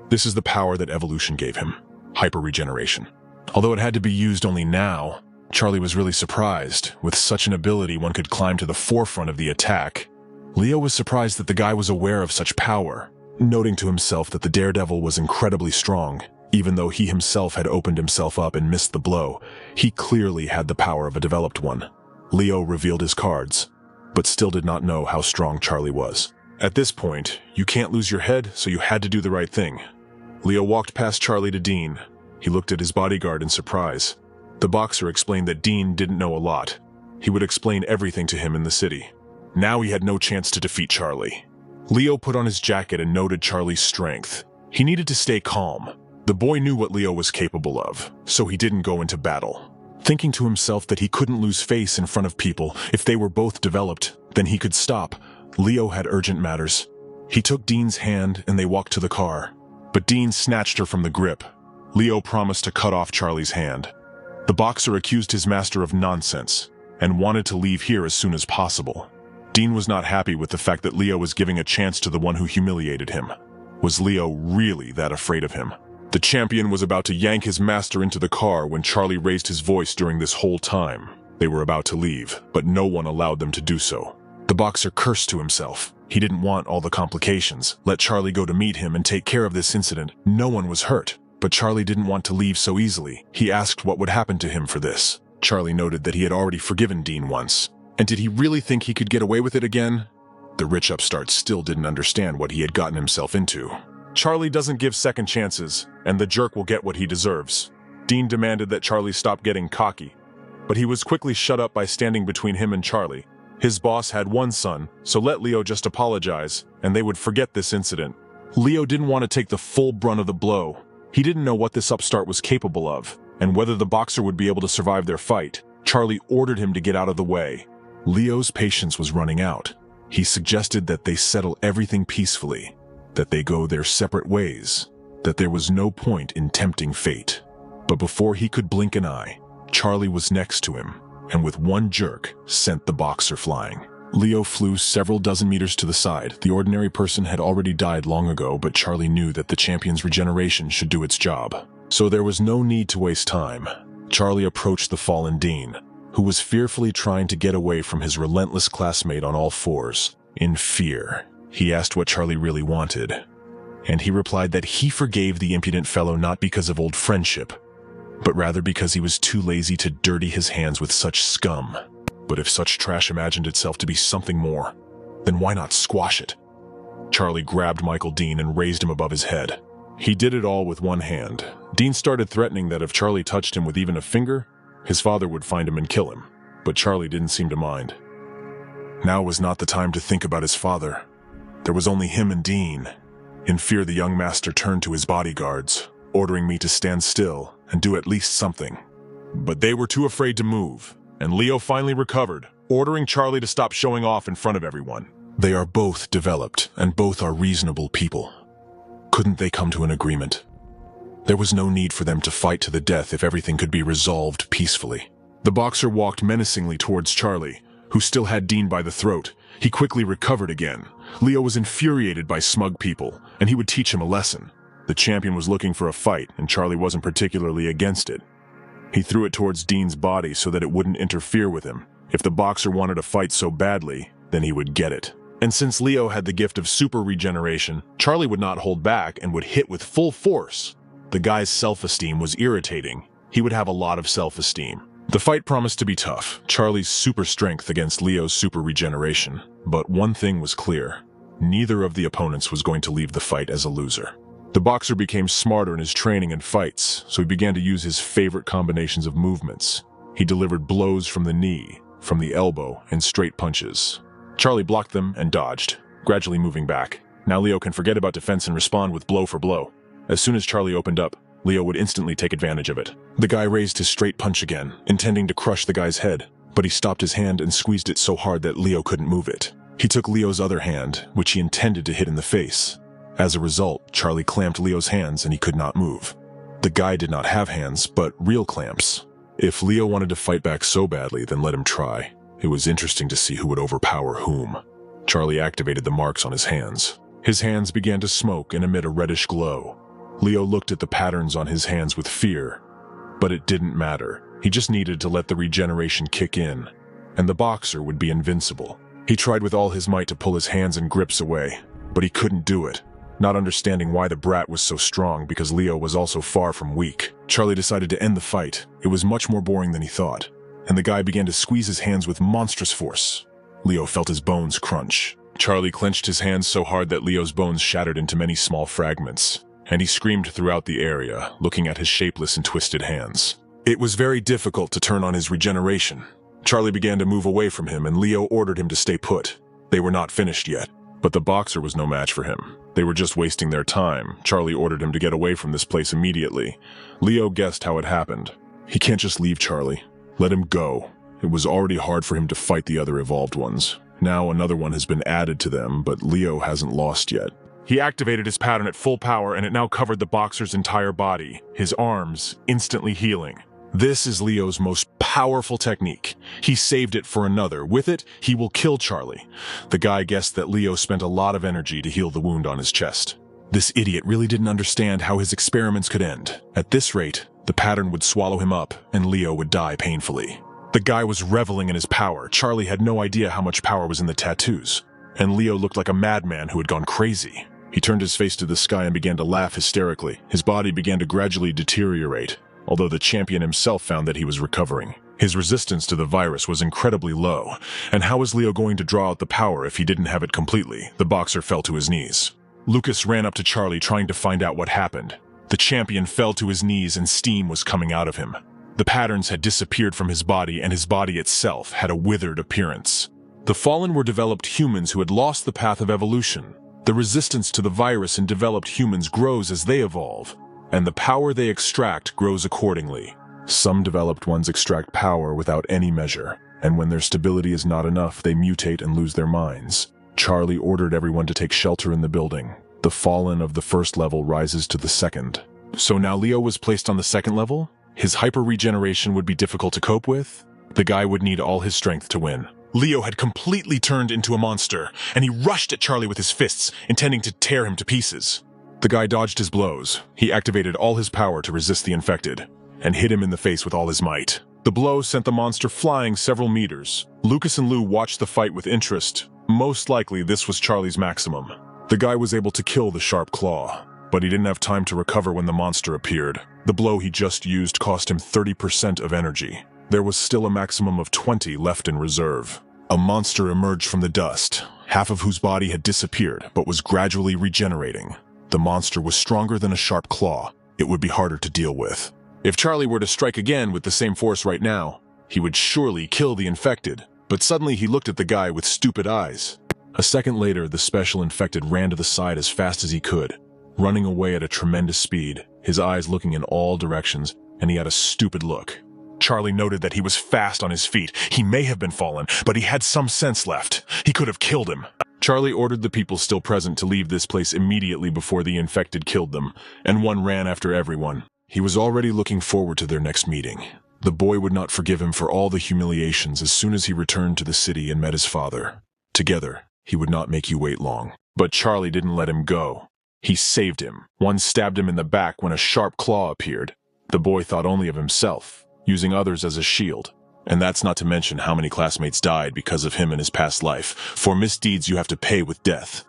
This is the power that evolution gave him, hyper-regeneration. Although it had to be used only now, Charlie was really surprised. With such an ability, one could climb to the forefront of the attack. Leo was surprised that the guy was aware of such power, noting to himself that the daredevil was incredibly strong. Even though he himself had opened himself up and missed the blow, he clearly had the power of a developed one. Leo revealed his cards, but still did not know how strong Charlie was. At this point, you can't lose your head, so you had to do the right thing. Leo walked past Charlie to Dean. He looked at his bodyguard in surprise. The boxer explained that Dean didn't know a lot. He would explain everything to him in the city. Now he had no chance to defeat Charlie. Leo put on his jacket and noted Charlie's strength. He needed to stay calm. The boy knew what Leo was capable of, so he didn't go into battle. Thinking to himself that he couldn't lose face in front of people, if they were both developed, then he could stop. Leo had urgent matters. He took Dean's hand and they walked to the car. But Dean snatched her from the grip. Leo promised to cut off Charlie's hand. The boxer accused his master of nonsense and wanted to leave here as soon as possible. Dean was not happy with the fact that Leo was giving a chance to the one who humiliated him. Was Leo really that afraid of him? The champion was about to yank his master into the car when Charlie raised his voice during this whole time. They were about to leave, but no one allowed them to do so. The boxer cursed to himself. He didn't want all the complications. Let Charlie go to meet him and take care of this incident. No one was hurt, but Charlie didn't want to leave so easily. He asked what would happen to him for this. Charlie noted that he had already forgiven Dean once. And did he really think he could get away with it again? The rich upstart still didn't understand what he had gotten himself into. Charlie doesn't give second chances, and the jerk will get what he deserves. Dean demanded that Charlie stop getting cocky, but he was quickly shut up by standing between him and Charlie. His boss had one son, so let Leo just apologize, and they would forget this incident. Leo didn't want to take the full brunt of the blow. He didn't know what this upstart was capable of. and whether the boxer would be able to survive their fight, Charlie ordered him to get out of the way. Leo's patience was running out. He suggested that they settle everything peacefully, that they go their separate ways, that there was no point in tempting fate. But before he could blink an eye, Charlie was next to him, and with one jerk, sent the boxer flying. Leo flew several dozen meters to the side. The ordinary person had already died long ago, but Charlie knew that the champion's regeneration should do its job. So there was no need to waste time. Charlie approached the fallen Dean, who was fearfully trying to get away from his relentless classmate on all fours. In fear, he asked what Charlie really wanted, and he replied that he forgave the impudent fellow not because of old friendship, but rather because he was too lazy to dirty his hands with such scum. But if such trash imagined itself to be something more, then why not squash it? Charlie grabbed Michael Dean and raised him above his head. He did it all with one hand. Dean started threatening that if Charlie touched him with even a finger, his father would find him and kill him, but Charlie didn't seem to mind. Now was not the time to think about his father. There was only him and Dean. In fear, the young master turned to his bodyguards, ordering me to stand still and do at least something. But they were too afraid to move, and Leo finally recovered, ordering Charlie to stop showing off in front of everyone. They are both developed, and both are reasonable people. Couldn't they come to an agreement? There was no need for them to fight to the death if everything could be resolved peacefully. The boxer walked menacingly towards Charlie, who still had Dean by the throat. He quickly recovered again. Leo was infuriated by smug people, and he would teach him a lesson. The champion was looking for a fight, and Charlie wasn't particularly against it. He threw it towards Dean's body so that it wouldn't interfere with him. If the boxer wanted to fight so badly, then he would get it. And since Leo had the gift of super regeneration, Charlie would not hold back and would hit with full force. The guy's self-esteem was irritating. He would have a lot of self-esteem. The fight promised to be tough, Charlie's super strength against Leo's super regeneration. But one thing was clear. Neither of the opponents was going to leave the fight as a loser. The boxer became smarter in his training and fights, so he began to use his favorite combinations of movements. He delivered blows from the knee, from the elbow, and straight punches. Charlie blocked them and dodged, gradually moving back. Now Leo can forget about defense and respond with blow for blow. As soon as Charlie opened up, Leo would instantly take advantage of it. The guy raised his straight punch again, intending to crush the guy's head, but he stopped his hand and squeezed it so hard that Leo couldn't move it. He took Leo's other hand, which he intended to hit in the face. As a result, Charlie clamped Leo's hands and he could not move. The guy did not have hands, but real clamps. If Leo wanted to fight back so badly, then let him try. It was interesting to see who would overpower whom. Charlie activated the marks on his hands. His hands began to smoke and emit a reddish glow. Leo looked at the patterns on his hands with fear, but it didn't matter. He just needed to let the regeneration kick in, and the boxer would be invincible. He tried with all his might to pull his hands and grips away, but he couldn't do it. Not understanding why the brat was so strong because Leo was also far from weak, Charlie decided to end the fight. It was much more boring than he thought, and the guy began to squeeze his hands with monstrous force. Leo felt his bones crunch. Charlie clenched his hands so hard that Leo's bones shattered into many small fragments, and he screamed throughout the area, looking at his shapeless and twisted hands. It was very difficult to turn on his regeneration. Charlie began to move away from him, and Leo ordered him to stay put. They were not finished yet, but the boxer was no match for him. They were just wasting their time. Charlie ordered him to get away from this place immediately. Leo guessed how it happened. He can't just leave Charlie. Let him go. It was already hard for him to fight the other evolved ones. Now another one has been added to them, but Leo hasn't lost yet. He activated his pattern at full power, and it now covered the boxer's entire body, his arms instantly healing. This is Leo's most powerful technique. He saved it for another. With it, he will kill Charlie. The guy guessed that Leo spent a lot of energy to heal the wound on his chest. This idiot really didn't understand how his experiments could end. At this rate, the pattern would swallow him up, and Leo would die painfully. The guy was reveling in his power. Charlie had no idea how much power was in the tattoos, and Leo looked like a madman who had gone crazy. He turned his face to the sky and began to laugh hysterically. His body began to gradually deteriorate, although the champion himself found that he was recovering. His resistance to the virus was incredibly low, and how was Leo going to draw out the power if he didn't have it completely? The boxer fell to his knees. Lucas ran up to Charlie trying to find out what happened. The champion fell to his knees and steam was coming out of him. The patterns had disappeared from his body, and his body itself had a withered appearance. The fallen were developed humans who had lost the path of evolution. The resistance to the virus in developed humans grows as they evolve, and the power they extract grows accordingly. Some developed ones extract power without any measure, and when their stability is not enough, they mutate and lose their minds. Charlie ordered everyone to take shelter in the building. The fallen of the first level rises to the second. So now Leo was placed on the second level? His hyper-regeneration would be difficult to cope with? The guy would need all his strength to win. Leo had completely turned into a monster, and he rushed at Charlie with his fists, intending to tear him to pieces. The guy dodged his blows. He activated all his power to resist the infected, and hit him in the face with all his might. The blow sent the monster flying several meters. Lucas and Lou watched the fight with interest. Most likely, this was Charlie's maximum. The guy was able to kill the sharp claw, but he didn't have time to recover when the monster appeared. The blow he just used cost him 30% of energy. There was still a maximum of 20 left in reserve. A monster emerged from the dust, half of whose body had disappeared, but was gradually regenerating. The monster was stronger than a sharp claw. It would be harder to deal with. If Charlie were to strike again with the same force right now, he would surely kill the infected. But suddenly he looked at the guy with stupid eyes. A second later, the special infected ran to the side as fast as he could, running away at a tremendous speed, his eyes looking in all directions, and he had a stupid look. Charlie noted that he was fast on his feet. He may have been fallen, but he had some sense left. He could have killed him. Charlie ordered the people still present to leave this place immediately before the infected killed them, and one ran after everyone. He was already looking forward to their next meeting. The boy would not forgive him for all the humiliations as soon as he returned to the city and met his father. Together, he would not make you wait long. But Charlie didn't let him go. He saved him. One stabbed him in the back when a sharp claw appeared. The boy thought only of himself, using others as a shield. And that's not to mention how many classmates died because of him in his past life. For misdeeds you have to pay with death.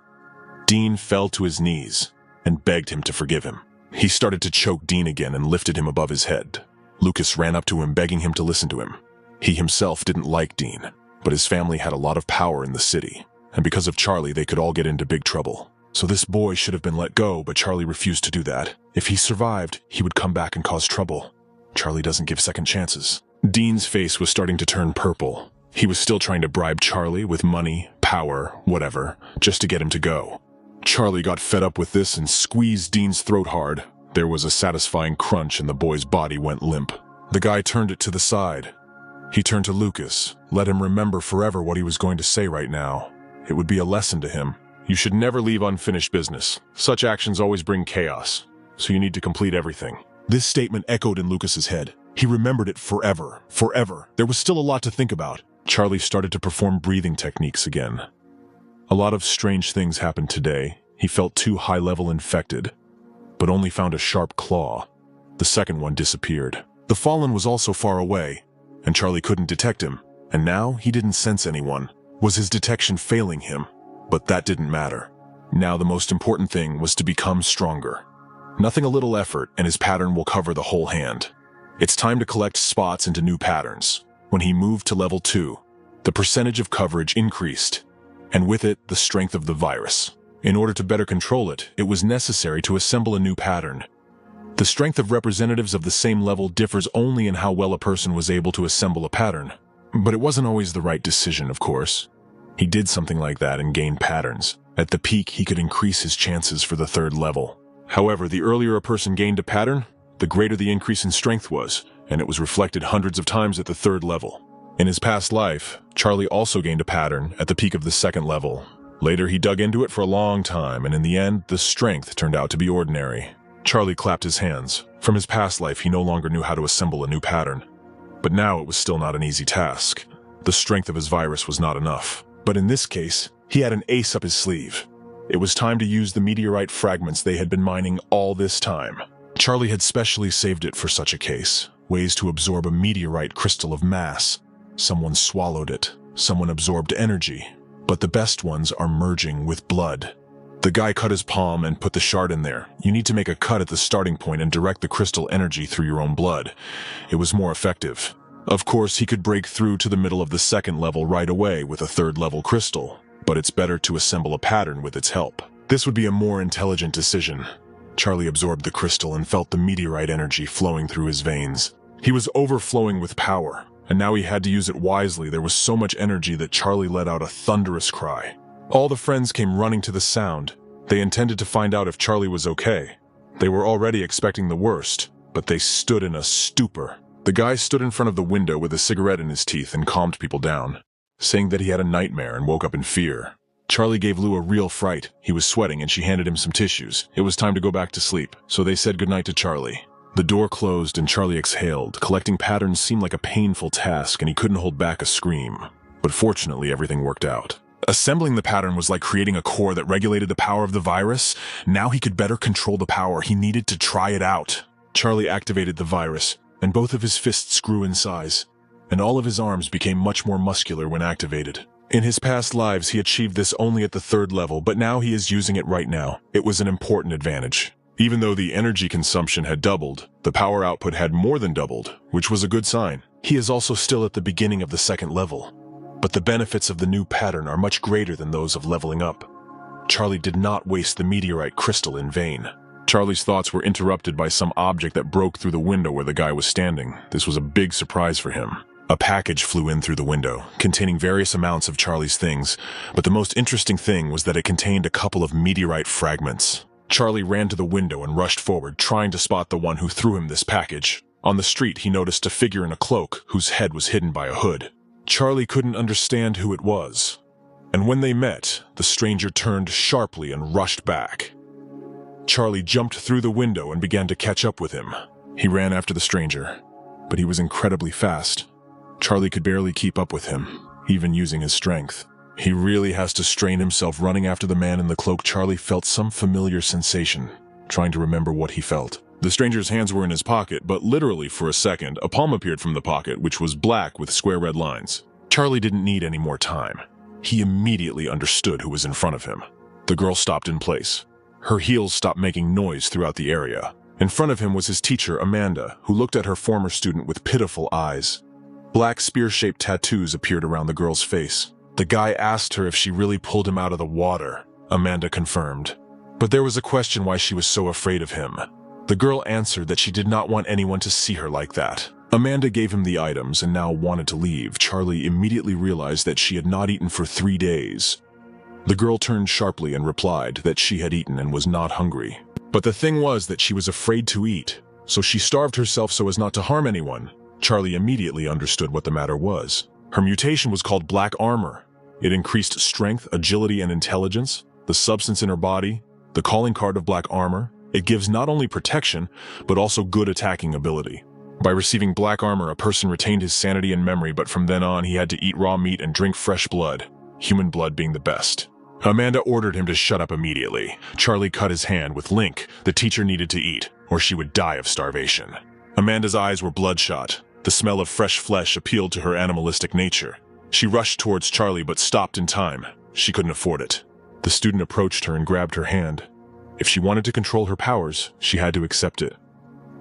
Dean fell to his knees and begged him to forgive him. He started to choke Dean again and lifted him above his head. Lucas ran up to him begging him to listen to him. He himself didn't like Dean, but his family had a lot of power in the city. And because of Charlie, they could all get into big trouble. So this boy should have been let go, but Charlie refused to do that. If he survived, he would come back and cause trouble. Charlie doesn't give second chances. Dean's face was starting to turn purple. He was still trying to bribe Charlie with money, power, whatever, just to get him to go. Charlie got fed up with this and squeezed Dean's throat hard. There was a satisfying crunch and the boy's body went limp. The guy turned it to the side. He turned to Lucas, let him remember forever what he was going to say right now. It would be a lesson to him. You should never leave unfinished business. Such actions always bring chaos, so you need to complete everything. This statement echoed in Lucas's head. He remembered it forever, forever. There was still a lot to think about. Charlie started to perform breathing techniques again. A lot of strange things happened today. He felt 2 high-level infected, but only found a sharp claw. The second one disappeared. The fallen was also far away, and Charlie couldn't detect him. And now he didn't sense anyone. Was his detection failing him? But that didn't matter. Now the most important thing was to become stronger. Nothing a little effort, and his pattern will cover the whole hand. It's time to collect spots into new patterns. When he moved to level 2, the percentage of coverage increased, and with it, the strength of the virus. In order to better control it, it was necessary to assemble a new pattern. The strength of representatives of the same level differs only in how well a person was able to assemble a pattern. But it wasn't always the right decision, of course. He did something like that and gained patterns. At the peak, he could increase his chances for the 3rd level. However, the earlier a person gained a pattern, the greater the increase in strength was, and it was reflected hundreds of times at the 3rd level. In his past life, Charlie also gained a pattern at the peak of the 2nd level. Later, he dug into it for a long time, and in the end, the strength turned out to be ordinary. Charlie clapped his hands. From his past life, he no longer knew how to assemble a new pattern. But now it was still not an easy task. The strength of his virus was not enough. But in this case, he had an ace up his sleeve. It was time to use the meteorite fragments they had been mining all this time. Charlie had specially saved it for such a case. Ways to absorb a meteorite crystal of mass. Someone swallowed it. Someone absorbed energy. But the best ones are merging with blood. The guy cut his palm and put the shard in there. You need to make a cut at the starting point and direct the crystal energy through your own blood. It was more effective. Of course, he could break through to the middle of the 2nd level right away with a 3rd level crystal, but it's better to assemble a pattern with its help. This would be a more intelligent decision. Charlie absorbed the crystal and felt the meteorite energy flowing through his veins. He was overflowing with power, and now he had to use it wisely. There was so much energy that Charlie let out a thunderous cry. All the friends came running to the sound. They intended to find out if Charlie was okay. They were already expecting the worst, but they stood in a stupor. The The guy stood in front of the window with a cigarette in his teeth and calmed people down, saying that he had a nightmare and woke up in fear. Charlie gave Lou a real fright. He was sweating and she handed him some tissues. It was time to go back to sleep, so they said goodnight to Charlie. The door closed and Charlie exhaled. Collecting patterns seemed like a painful task and he couldn't hold back a scream. But fortunately, everything worked out. Assembling the pattern was like creating a core that regulated the power of the virus. Now he could better control the power. He needed to try it out. Charlie activated the virus, and both of his fists grew in size, and all of his arms became much more muscular when activated. In his past lives, he achieved this only at the 3rd level, but now he is using it right now. It was an important advantage. Even though the energy consumption had doubled, the power output had more than doubled, which was a good sign. He is also still at the beginning of the 2nd level, but the benefits of the new pattern are much greater than those of leveling up. Charlie did not waste the meteorite crystal in vain. Charlie's thoughts were interrupted by some object that broke through the window where the guy was standing. This was a big surprise for him. A package flew in through the window, containing various amounts of Charlie's things, but the most interesting thing was that it contained a couple of meteorite fragments. Charlie ran to the window and rushed forward, trying to spot the one who threw him this package. On the street, he noticed a figure in a cloak whose head was hidden by a hood. Charlie couldn't understand who it was, and when they met, the stranger turned sharply and rushed back. Charlie jumped through the window and began to catch up with him. He ran after the stranger, but he was incredibly fast. Charlie could barely keep up with him, even using his strength. He really has to strain himself running after the man in the cloak. Charlie felt some familiar sensation, trying to remember what he felt. The stranger's hands were in his pocket, but literally for a second, a palm appeared from the pocket, which was black with square red lines. Charlie didn't need any more time. He immediately understood who was in front of him. The girl stopped in place. Her heels stopped making noise throughout the area. In front of him was his teacher, Amanda, who looked at her former student with pitiful eyes. Black spear-shaped tattoos appeared around the girl's face. The guy asked her if she really pulled him out of the water. Amanda confirmed. But there was a question why she was so afraid of him. The girl answered that she did not want anyone to see her like that. Amanda gave him the items and now wanted to leave. Charlie immediately realized that she had not eaten for 3 days. The girl turned sharply and replied that she had eaten and was not hungry. But the thing was that she was afraid to eat, so she starved herself so as not to harm anyone. Charlie immediately understood what the matter was. Her mutation was called Black Armor. It increased strength, agility, and intelligence, the substance in her body, the calling card of Black Armor. It gives not only protection, but also good attacking ability. By receiving Black Armor, a person retained his sanity and memory, but from then on he had to eat raw meat and drink fresh blood, human blood being the best. Amanda ordered him to shut up immediately. Charlie cut his hand with Link. The teacher needed to eat, or she would die of starvation. Amanda's eyes were bloodshot. The smell of fresh flesh appealed to her animalistic nature. She rushed towards Charlie but stopped in time. She couldn't afford it. The student approached her and grabbed her hand. If she wanted to control her powers, she had to accept it.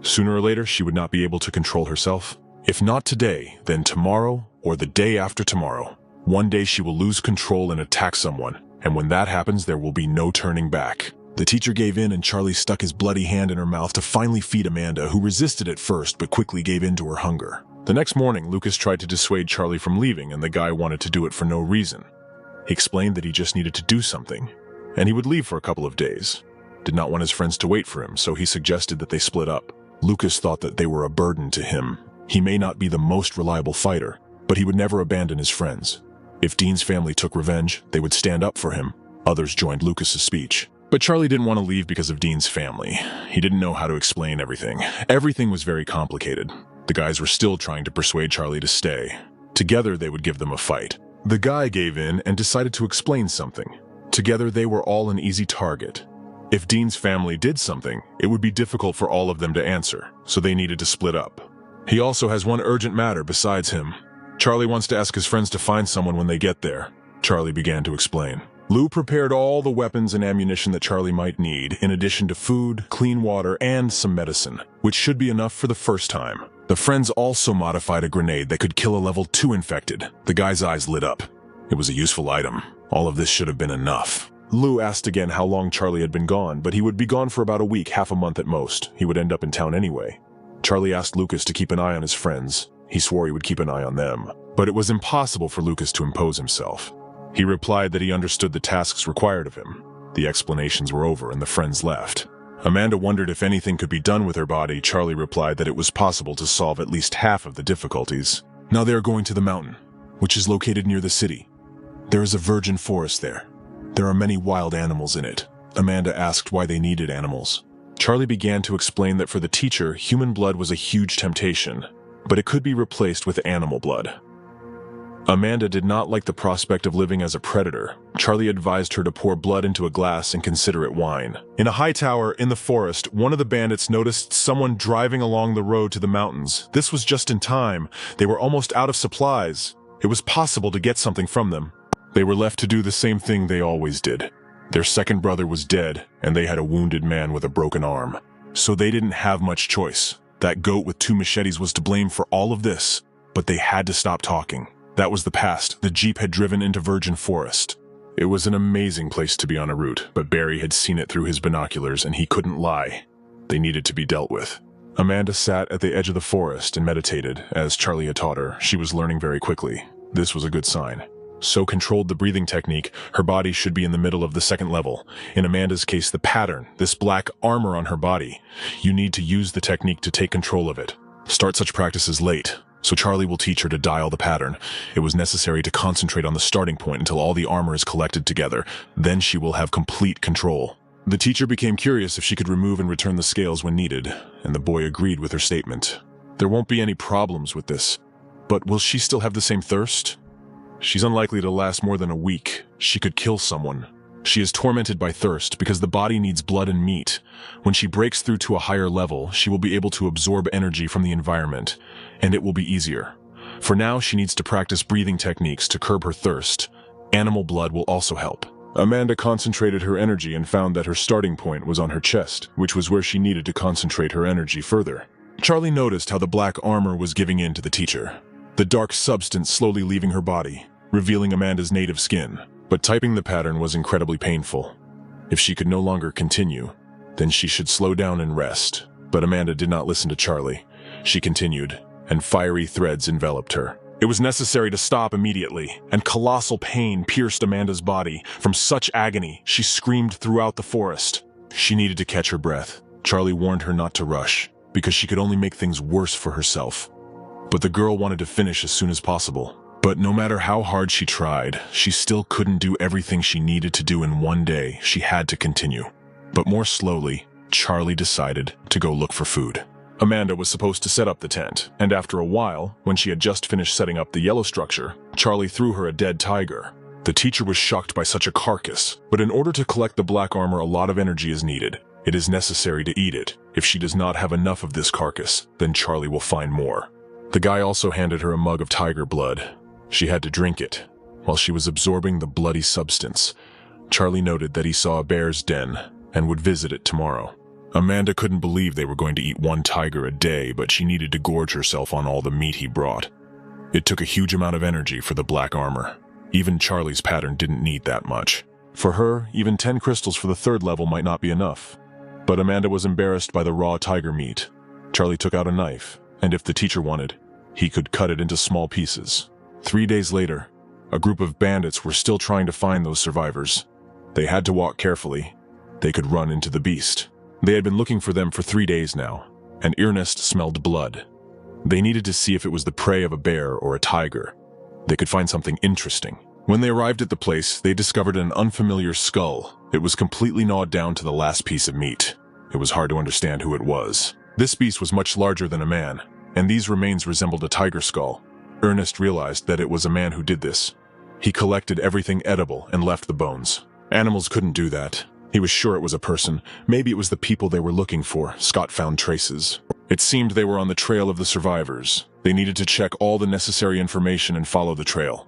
Sooner or later, she would not be able to control herself. If not today, then tomorrow or the day after tomorrow. One day she will lose control and attack someone, and when that happens, there will be no turning back. The teacher gave in and Charlie stuck his bloody hand in her mouth to finally feed Amanda, who resisted at first but quickly gave in to her hunger. The next morning, Lucas tried to dissuade Charlie from leaving, and the guy wanted to do it for no reason. He explained that he just needed to do something, and he would leave for a couple of days. Did not want his friends to wait for him, so he suggested that they split up. Lucas thought that they were a burden to him. He may not be the most reliable fighter, but he would never abandon his friends. If Dean's family took revenge, they would stand up for him. Others joined Lucas's speech. But Charlie didn't want to leave because of Dean's family. He didn't know how to explain everything. Everything was very complicated. The guys were still trying to persuade Charlie to stay. Together, they would give them a fight. The guy gave in and decided to explain something. Together, they were all an easy target. If Dean's family did something, it would be difficult for all of them to answer, so they needed to split up. He also has one urgent matter besides him. Charlie wants to ask his friends to find someone when they get there. Charlie began to explain. Lou prepared all the weapons and ammunition that Charlie might need, in addition to food, clean water, and some medicine, which should be enough for the first time. The friends also modified a grenade that could kill a level 2 infected. The guy's eyes lit up. It was a useful item. All of this should have been enough. Lou asked again how long Charlie had been gone, but he would be gone for about a week, half a month at most. He would end up in town anyway. Charlie asked Lucas to keep an eye on his friends. He swore he would keep an eye on them, but it was impossible for Lucas to impose himself. He replied that he understood the tasks required of him. The explanations were over and the friends left. Amanda wondered if anything could be done with her body. Charlie replied that it was possible to solve at least half of the difficulties. Now they are going to the mountain, which is located near the city. There is a virgin forest there. There are many wild animals in it. Amanda asked why they needed animals. Charlie began to explain that for the teacher, human blood was a huge temptation, but it could be replaced with animal blood. Amanda did not like the prospect of living as a predator. Charlie advised her to pour blood into a glass and consider it wine. In a high tower in the forest, one of the bandits noticed someone driving along the road to the mountains. This was just in time. They were almost out of supplies. It was possible to get something from them. They were left to do the same thing they always did. Their second brother was dead, and they had a wounded man with a broken arm. So they didn't have much choice. That goat with 2 machetes was to blame for all of this, but they had to stop talking. That was the past. The jeep had driven into virgin forest. It was an amazing place to be on a route, but Barry had seen it through his binoculars and he couldn't lie. They needed to be dealt with. Amanda sat at the edge of the forest and meditated. As Charlie had taught her, she was learning very quickly. This was a good sign. So controlled the breathing technique, her body should be in the middle of the second level. In Amanda's case, the pattern, this black armor on her body. You need to use the technique to take control of it. Start such practices late. So Charlie will teach her to dial the pattern. It was necessary to concentrate on the starting point until all the armor is collected together. Then she will have complete control. The teacher became curious if she could remove and return the scales when needed, and the boy agreed with her statement. There won't be any problems with this. But will she still have the same thirst? She's unlikely to last more than a week. She could kill someone. She is tormented by thirst because the body needs blood and meat. When she breaks through to a higher level, she will be able to absorb energy from the environment, and it will be easier. For now, she needs to practice breathing techniques to curb her thirst. Animal blood will also help. Amanda concentrated her energy and found that her starting point was on her chest, which was where she needed to concentrate her energy further. Charlie noticed how the black armor was giving in to the teacher. The dark substance slowly leaving her body, revealing Amanda's native skin. But typing the pattern was incredibly painful. If she could no longer continue, then she should slow down and rest. But Amanda did not listen to Charlie. She continued, and fiery threads enveloped her. It was necessary to stop immediately, and colossal pain pierced Amanda's body. From such agony, she screamed throughout the forest. She needed to catch her breath. Charlie warned her not to rush, because she could only make things worse for herself. But the girl wanted to finish as soon as possible. But no matter how hard she tried, she still couldn't do everything she needed to do in one day. She had to continue. But more slowly, Charlie decided to go look for food. Amanda was supposed to set up the tent, and after a while, when she had just finished setting up the yellow structure, Charlie threw her a dead tiger. The teacher was shocked by such a carcass, but in order to collect the black armor, a lot of energy is needed. It is necessary to eat it. If she does not have enough of this carcass, then Charlie will find more. The guy also handed her a mug of tiger blood. She had to drink it. While she was absorbing the bloody substance, Charlie noted that he saw a bear's den and would visit it tomorrow. Amanda couldn't believe they were going to eat 1 tiger a day, but she needed to gorge herself on all the meat he brought. It took a huge amount of energy for the black armor. Even Charlie's pattern didn't need that much. For her, even 10 crystals for the 3rd level might not be enough. But Amanda was embarrassed by the raw tiger meat. Charlie took out a knife, and if the teacher wanted, he could cut it into small pieces. 3 days later, a group of bandits were still trying to find those survivors. They had to walk carefully. They could run into the beast. They had been looking for them for 3 days now, and Ernest smelled blood. They needed to see if it was the prey of a bear or a tiger. They could find something interesting. When they arrived at the place, they discovered an unfamiliar skull. It was completely gnawed down to the last piece of meat. It was hard to understand who it was. This beast was much larger than a man, and these remains resembled a tiger skull. Ernest realized that it was a man who did this. He collected everything edible and left the bones. Animals couldn't do that. He was sure it was a person. Maybe it was the people they were looking for. Scott found traces. It seemed they were on the trail of the survivors. They needed to check all the necessary information and follow the trail.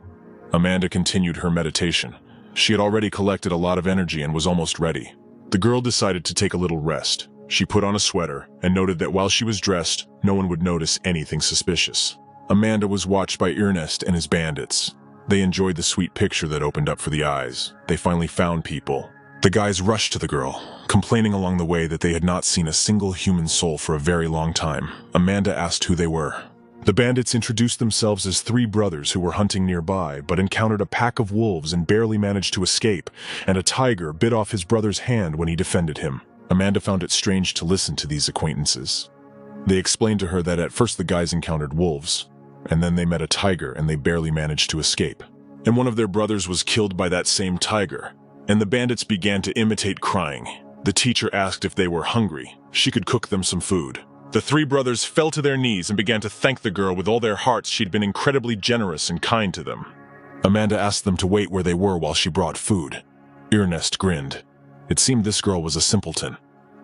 Amanda continued her meditation. She had already collected a lot of energy and was almost ready. The girl decided to take a little rest. She put on a sweater and noted that while she was dressed, no one would notice anything suspicious. Amanda was watched by Ernest and his bandits. They enjoyed the sweet picture that opened up for the eyes. They finally found people. The guys rushed to the girl, complaining along the way that they had not seen a single human soul for a very long time. Amanda asked who they were. The bandits introduced themselves as 3 brothers who were hunting nearby, but encountered a pack of wolves and barely managed to escape, and a tiger bit off his brother's hand when he defended him. Amanda found it strange to listen to these acquaintances. They explained to her that at first the guys encountered wolves, and then they met a tiger and they barely managed to escape. And one of their brothers was killed by that same tiger, and the bandits began to imitate crying. The teacher asked if they were hungry. She could cook them some food. The three brothers fell to their knees and began to thank the girl with all their hearts. She'd been incredibly generous and kind to them. Amanda asked them to wait where they were while she brought food. Ernest grinned. It seemed this girl was a simpleton.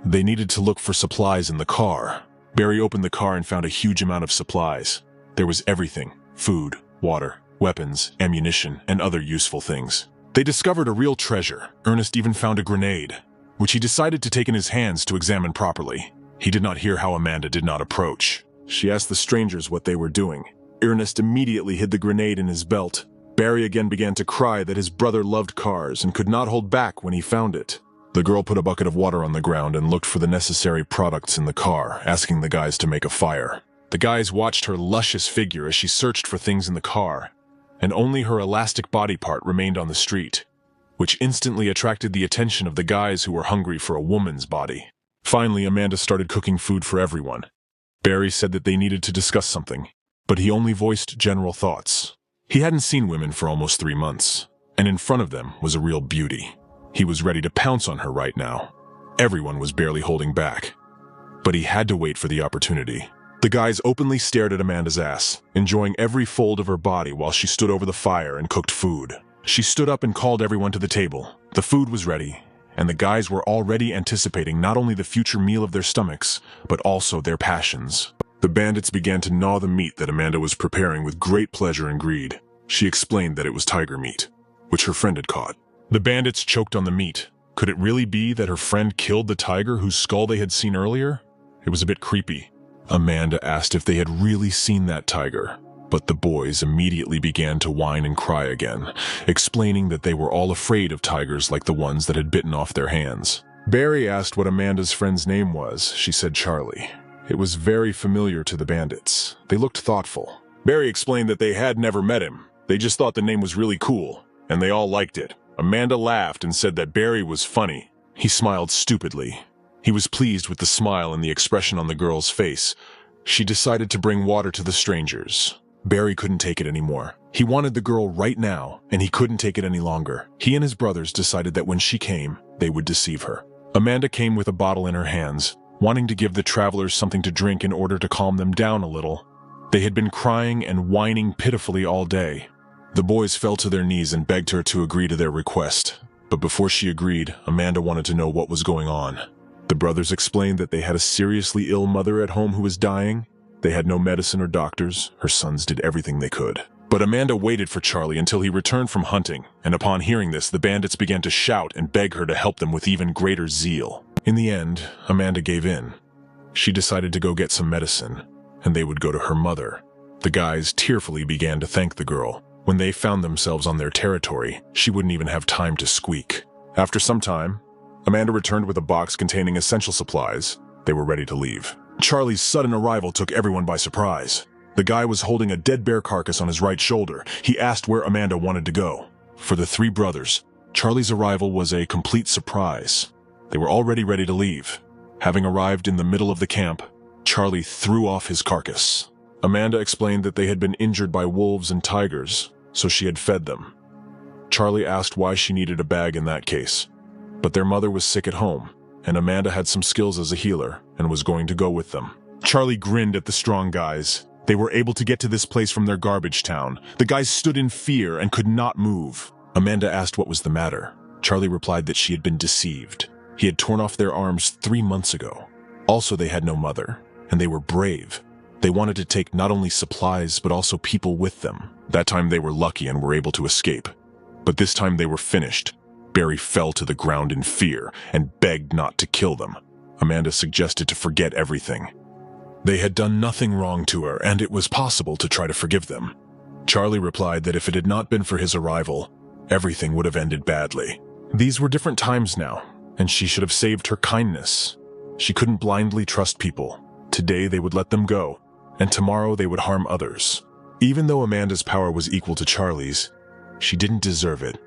They needed to look for supplies in the car. Barry opened the car and found a huge amount of supplies. There was everything: food, water, weapons, ammunition, and other useful things. They discovered a real treasure. Ernest even found a grenade, which he decided to take in his hands to examine properly. He did not hear how Amanda did not approach. She asked the strangers what they were doing. Ernest immediately hid the grenade in his belt. Barry again began to cry that his brother loved cars and could not hold back when he found it. The girl put a bucket of water on the ground and looked for the necessary products in the car, asking the guys to make a fire. The guys watched her luscious figure as she searched for things in the car, and only her elastic body part remained on the street, which instantly attracted the attention of the guys who were hungry for a woman's body. Finally, Amanda started cooking food for everyone. Barry said that they needed to discuss something, but he only voiced general thoughts. He hadn't seen women for almost 3 months, and in front of them was a real beauty. He was ready to pounce on her right now. Everyone was barely holding back, but he had to wait for the opportunity. The guys openly stared at Amanda's ass, enjoying every fold of her body while she stood over the fire and cooked food. She stood up and called everyone to the table. The food was ready, and the guys were already anticipating not only the future meal of their stomachs, but also their passions. The bandits began to gnaw the meat that Amanda was preparing with great pleasure and greed. She explained that it was tiger meat, which her friend had caught. The bandits choked on the meat. Could it really be that her friend killed the tiger whose skull they had seen earlier? It was a bit creepy. Amanda asked if they had really seen that tiger, but the boys immediately began to whine and cry again, explaining that they were all afraid of tigers like the ones that had bitten off their hands. Barry asked what Amanda's friend's name was. She said Charlie. It was very familiar to the bandits. They looked thoughtful. Barry explained that they had never met him. They just thought the name was really cool, and they all liked it. Amanda laughed and said that Barry was funny. He smiled stupidly. He was pleased with the smile and the expression on the girl's face. She decided to bring water to the strangers. Barry couldn't take it anymore. He wanted the girl right now, and he couldn't take it any longer. He and his brothers decided that when she came, they would deceive her. Amanda came with a bottle in her hands, wanting to give the travelers something to drink in order to calm them down a little. They had been crying and whining pitifully all day. The boys fell to their knees and begged her to agree to their request. But before she agreed, Amanda wanted to know what was going on. The brothers explained that they had a seriously ill mother at home who was dying. They had no medicine or doctors. Her sons did everything they could. But Amanda waited for Charlie until he returned from hunting, and upon hearing this, the bandits began to shout and beg her to help them with even greater zeal. In the end, Amanda gave in. She decided to go get some medicine, and they would go to her mother. The guys tearfully began to thank the girl. When they found themselves on their territory, she wouldn't even have time to squeak. After some time, Amanda returned with a box containing essential supplies. They were ready to leave. Charlie's sudden arrival took everyone by surprise. The guy was holding a dead bear carcass on his right shoulder. He asked where Amanda wanted to go. For the three brothers, Charlie's arrival was a complete surprise. They were already ready to leave. Having arrived in the middle of the camp, Charlie threw off his carcass. Amanda explained that they had been injured by wolves and tigers, so she had fed them. Charlie asked why she needed a bag in that case, but their mother was sick at home, and Amanda had some skills as a healer and was going to go with them. Charlie grinned at the strong guys. They were able to get to this place from their garbage town. The guys stood in fear and could not move. Amanda asked what was the matter. Charlie replied that she had been deceived. He had torn off their arms 3 months ago. Also, they had no mother, and they were brave. They wanted to take not only supplies, but also people with them. That time they were lucky and were able to escape. But this time they were finished. Barry fell to the ground in fear and begged not to kill them. Amanda suggested to forget everything. They had done nothing wrong to her, and it was possible to try to forgive them. Charlie replied that if it had not been for his arrival, everything would have ended badly. These were different times now, and she should have saved her kindness. She couldn't blindly trust people. Today they would let them go, and tomorrow they would harm others. Even though Amanda's power was equal to Charlie's, she didn't deserve it.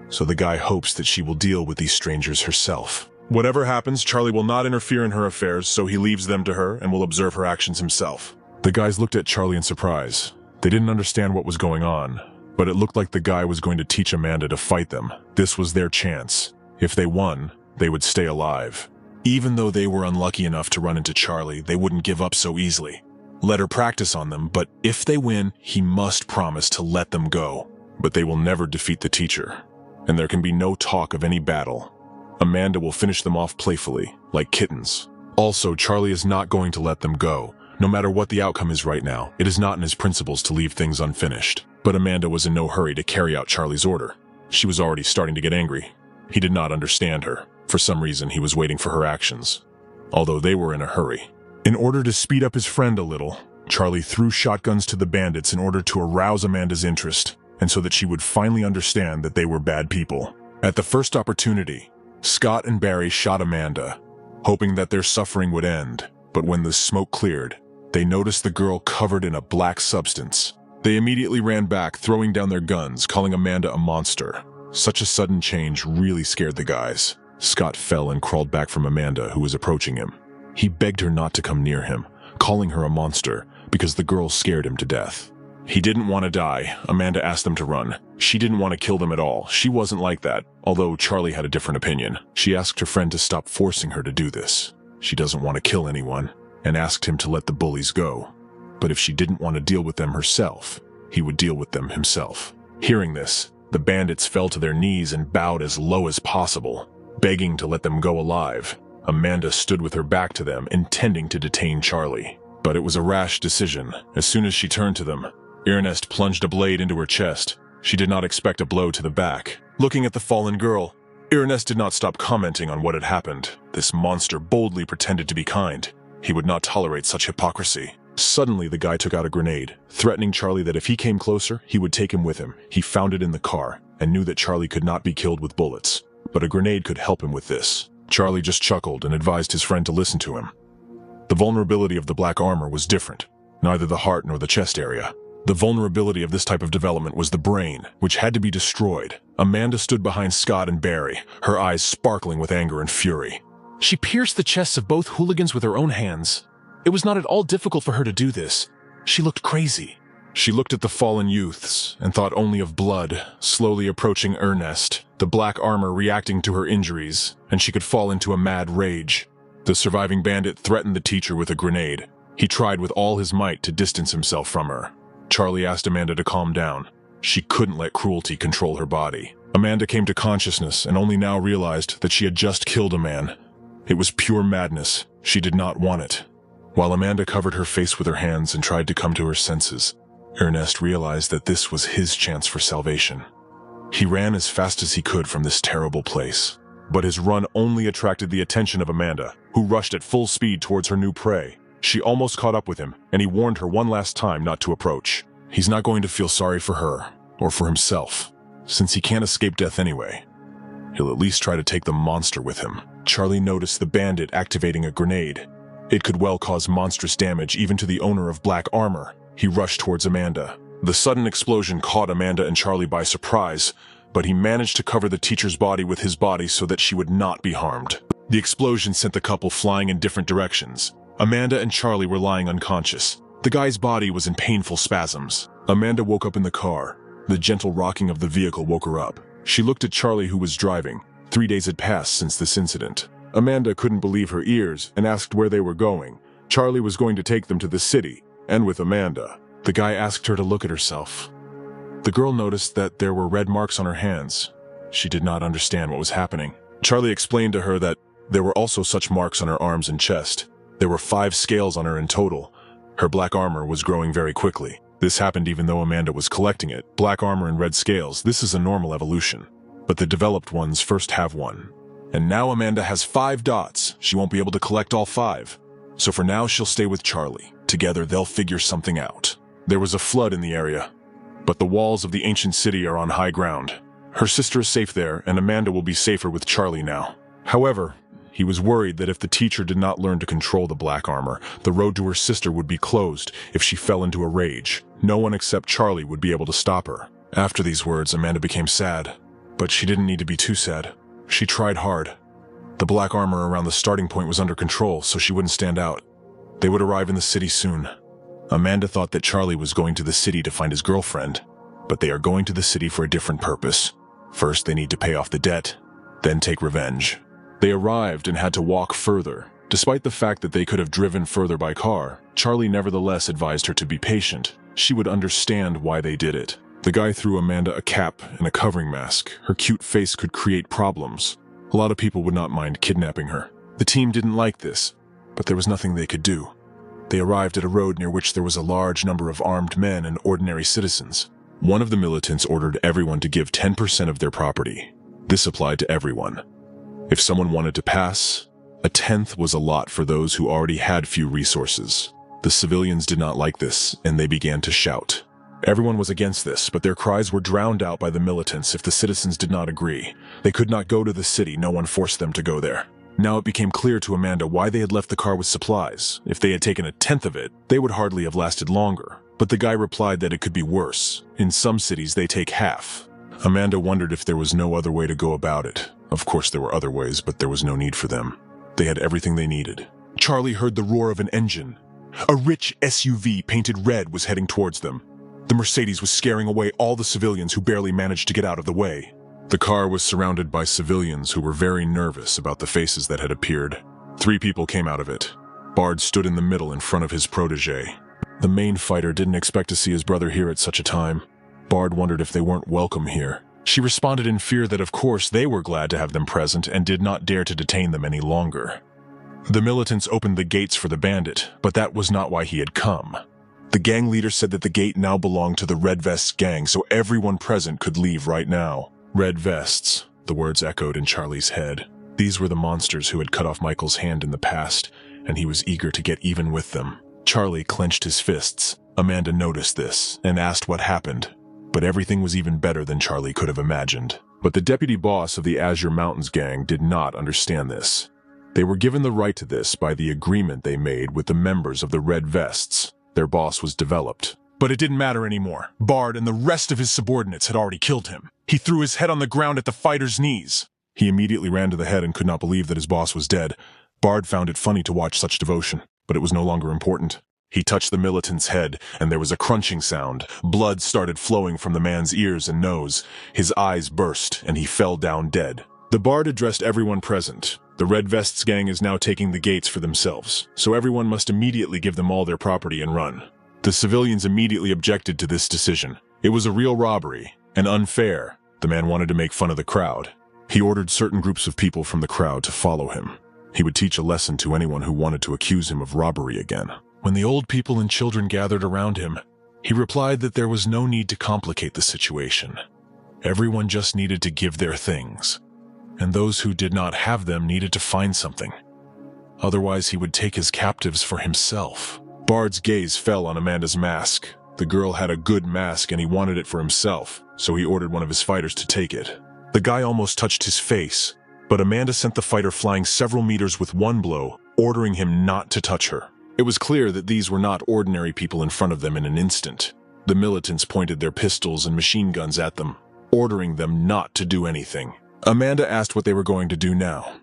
So the guy hopes that she will deal with these strangers herself. Whatever happens, Charlie will not interfere in her affairs, so he leaves them to her and will observe her actions himself. The guys looked at Charlie in surprise. They didn't understand what was going on, but it looked like the guy was going to teach Amanda to fight them. This was their chance. If they won, they would stay alive. Even though they were unlucky enough to run into Charlie, they wouldn't give up so easily. Let her practice on them, but if they win, he must promise to let them go. But they will never defeat the teacher, and there can be no talk of any battle. Amanda will finish them off playfully, like kittens. Also, Charlie is not going to let them go. No matter what the outcome is right now, it is not in his principles to leave things unfinished. But Amanda was in no hurry to carry out Charlie's order. She was already starting to get angry. He did not understand her. For some reason, he was waiting for her actions, although they were in a hurry. In order to speed up his friend a little, Charlie threw shotguns to the bandits in order to arouse Amanda's interest, and so that she would finally understand that they were bad people. At the first opportunity, Scott and Barry shot Amanda, hoping that their suffering would end, but when the smoke cleared, they noticed the girl covered in a black substance. They immediately ran back, throwing down their guns, calling Amanda a monster. Such a sudden change really scared the guys. Scott fell and crawled back from Amanda, who was approaching him. He begged her not to come near him, calling her a monster, because the girl scared him to death. He didn't want to die. Amanda asked them to run. She didn't want to kill them at all. She wasn't like that, although Charlie had a different opinion. She asked her friend to stop forcing her to do this. She doesn't want to kill anyone, and asked him to let the bullies go. But if she didn't want to deal with them herself, he would deal with them himself. Hearing this, the bandits fell to their knees and bowed as low as possible, begging to let them go alive. Amanda stood with her back to them, intending to detain Charlie. But it was a rash decision. As soon as she turned to them, Ernest plunged a blade into her chest. She did not expect a blow to the back. Looking at the fallen girl, Ernest did not stop commenting on what had happened. This monster boldly pretended to be kind. He would not tolerate such hypocrisy. Suddenly, the guy took out a grenade, threatening Charlie that if he came closer, he would take him with him. He found it in the car, and knew that Charlie could not be killed with bullets. But a grenade could help him with this. Charlie just chuckled and advised his friend to listen to him. The vulnerability of the black armor was different, neither the heart nor the chest area. The vulnerability of this type of development was the brain, which had to be destroyed. Amanda stood behind Scott and Barry, her eyes sparkling with anger and fury. She pierced the chests of both hooligans with her own hands. It was not at all difficult for her to do this. She looked crazy. She looked at the fallen youths and thought only of blood, slowly approaching Ernest, the black armor reacting to her injuries, and she could fall into a mad rage. The surviving bandit threatened the teacher with a grenade. He tried with all his might to distance himself from her. Charlie asked Amanda to calm down. She couldn't let cruelty control her body. Amanda came to consciousness and only now realized that she had just killed a man. It was pure madness. She did not want it. While Amanda covered her face with her hands and tried to come to her senses, Ernest realized that this was his chance for salvation. He ran as fast as he could from this terrible place. But his run only attracted the attention of Amanda, who rushed at full speed towards her new prey. She almost caught up with him, and he warned her one last time not to approach. He's not going to feel sorry for her, or for himself, since he can't escape death anyway. He'll at least try to take the monster with him. Charlie noticed the bandit activating a grenade. It could well cause monstrous damage even to the owner of black armor. He rushed towards Amanda. The sudden explosion caught Amanda and Charlie by surprise, but he managed to cover the teacher's body with his body so that she would not be harmed. The explosion sent the couple flying in different directions. Amanda and Charlie were lying unconscious. The guy's body was in painful spasms. Amanda woke up in the car. The gentle rocking of the vehicle woke her up. She looked at Charlie, who was driving. 3 days had passed since this incident. Amanda couldn't believe her ears and asked where they were going. Charlie was going to take them to the city, and with Amanda. The guy asked her to look at herself. The girl noticed that there were red marks on her hands. She did not understand what was happening. Charlie explained to her that there were also such marks on her arms and chest. There were 5 scales on her in total. Her black armor was growing very quickly. This happened even though Amanda was collecting it. Black armor and red scales, this is a normal evolution. But the developed ones first have one. And now Amanda has 5 dots. She won't be able to collect all 5. So for now, she'll stay with Charlie. Together, they'll figure something out. There was a flood in the area, but the walls of the ancient city are on high ground. Her sister is safe there, and Amanda will be safer with Charlie now. However, he was worried that if the teacher did not learn to control the black armor, the road to her sister would be closed if she fell into a rage. No one except Charlie would be able to stop her. After these words, Amanda became sad, but she didn't need to be too sad. She tried hard. The black armor around the starting point was under control, so she wouldn't stand out. They would arrive in the city soon. Amanda thought that Charlie was going to the city to find his girlfriend, but they are going to the city for a different purpose. First, they need to pay off the debt, then take revenge. They arrived and had to walk further. Despite the fact that they could have driven further by car, Charlie nevertheless advised her to be patient. She would understand why they did it. The guy threw Amanda a cap and a covering mask. Her cute face could create problems. A lot of people would not mind kidnapping her. The team didn't like this, but there was nothing they could do. They arrived at a road near which there was a large number of armed men and ordinary citizens. One of the militants ordered everyone to give 10% of their property. This applied to everyone. If someone wanted to pass, a tenth was a lot for those who already had few resources. The civilians did not like this, and they began to shout. Everyone was against this, but their cries were drowned out by the militants if the citizens did not agree. They could not go to the city, no one forced them to go there. Now it became clear to Amanda why they had left the car with supplies. If they had taken a tenth of it, they would hardly have lasted longer. But the guy replied that it could be worse. In some cities, they take half. Amanda wondered if there was no other way to go about it. Of course there were other ways, but there was no need for them. They had everything they needed. Charlie heard the roar of an engine. A rich SUV painted red was heading towards them. The Mercedes was scaring away all the civilians who barely managed to get out of the way. The car was surrounded by civilians who were very nervous about the faces that had appeared. 3 people came out of it. Bard stood in the middle in front of his protege. The main fighter didn't expect to see his brother here at such a time. Bard wondered if they weren't welcome here. She responded in fear that of course they were glad to have them present and did not dare to detain them any longer. The militants opened the gates for the bandit, but that was not why he had come. The gang leader said that the gate now belonged to the Red Vests gang, so everyone present could leave right now. Red Vests, the words echoed in Charlie's head. These were the monsters who had cut off Michael's hand in the past, and he was eager to get even with them. Charlie clenched his fists. Amanda noticed this and asked what happened, but everything was even better than Charlie could have imagined. But the deputy boss of the Azure Mountains gang did not understand this. They were given the right to this by the agreement they made with the members of the Red Vests. Their boss was developed. But it didn't matter anymore. Bard and the rest of his subordinates had already killed him. He threw his head on the ground at the fighter's knees. He immediately ran to the head and could not believe that his boss was dead. Bard found it funny to watch such devotion, but it was no longer important. He touched the militant's head, and there was a crunching sound. Blood started flowing from the man's ears and nose. His eyes burst, and he fell down dead. The Bard addressed everyone present. The Red Vests gang is now taking the gates for themselves, so everyone must immediately give them all their property and run. The civilians immediately objected to this decision. It was a real robbery, and unfair. The man wanted to make fun of the crowd. He ordered certain groups of people from the crowd to follow him. He would teach a lesson to anyone who wanted to accuse him of robbery again. When the old people and children gathered around him, he replied that there was no need to complicate the situation. Everyone just needed to give their things, and those who did not have them needed to find something. Otherwise, he would take his captives for himself. Bard's gaze fell on Amanda's mask. The girl had a good mask and he wanted it for himself, so he ordered one of his fighters to take it. The guy almost touched his face, but Amanda sent the fighter flying several meters with one blow, ordering him not to touch her. It was clear that these were not ordinary people in front of them in an instant. The militants pointed their pistols and machine guns at them, ordering them not to do anything. Amanda asked what they were going to do now.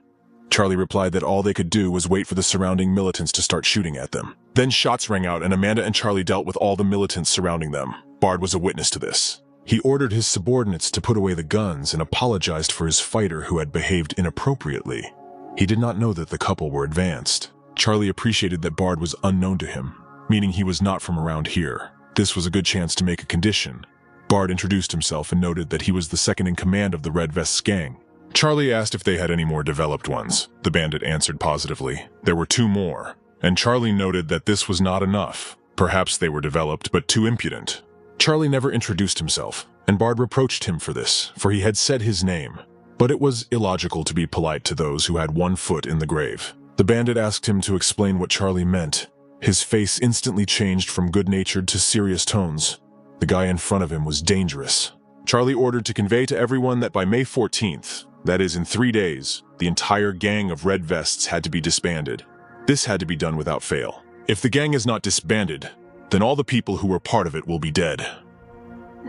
Charlie replied that all they could do was wait for the surrounding militants to start shooting at them. Then shots rang out and Amanda and Charlie dealt with all the militants surrounding them. Bard was a witness to this. He ordered his subordinates to put away the guns and apologized for his fighter who had behaved inappropriately. He did not know that the couple were advanced. Charlie appreciated that Bard was unknown to him, meaning he was not from around here. This was a good chance to make a condition. Bard introduced himself and noted that he was the second in command of the Red Vests gang. Charlie asked if they had any more developed ones. The bandit answered positively. There were 2 more, and Charlie noted that this was not enough. Perhaps they were developed, but too impudent. Charlie never introduced himself, and Bard reproached him for this, for he had said his name. But it was illogical to be polite to those who had one foot in the grave. The bandit asked him to explain what Charlie meant. His face instantly changed from good-natured to serious tones. The guy in front of him was dangerous. Charlie ordered to convey to everyone that by May 14th, that is in 3 days, the entire gang of Red Vests had to be disbanded. This had to be done without fail. If the gang is not disbanded, then all the people who were part of it will be dead.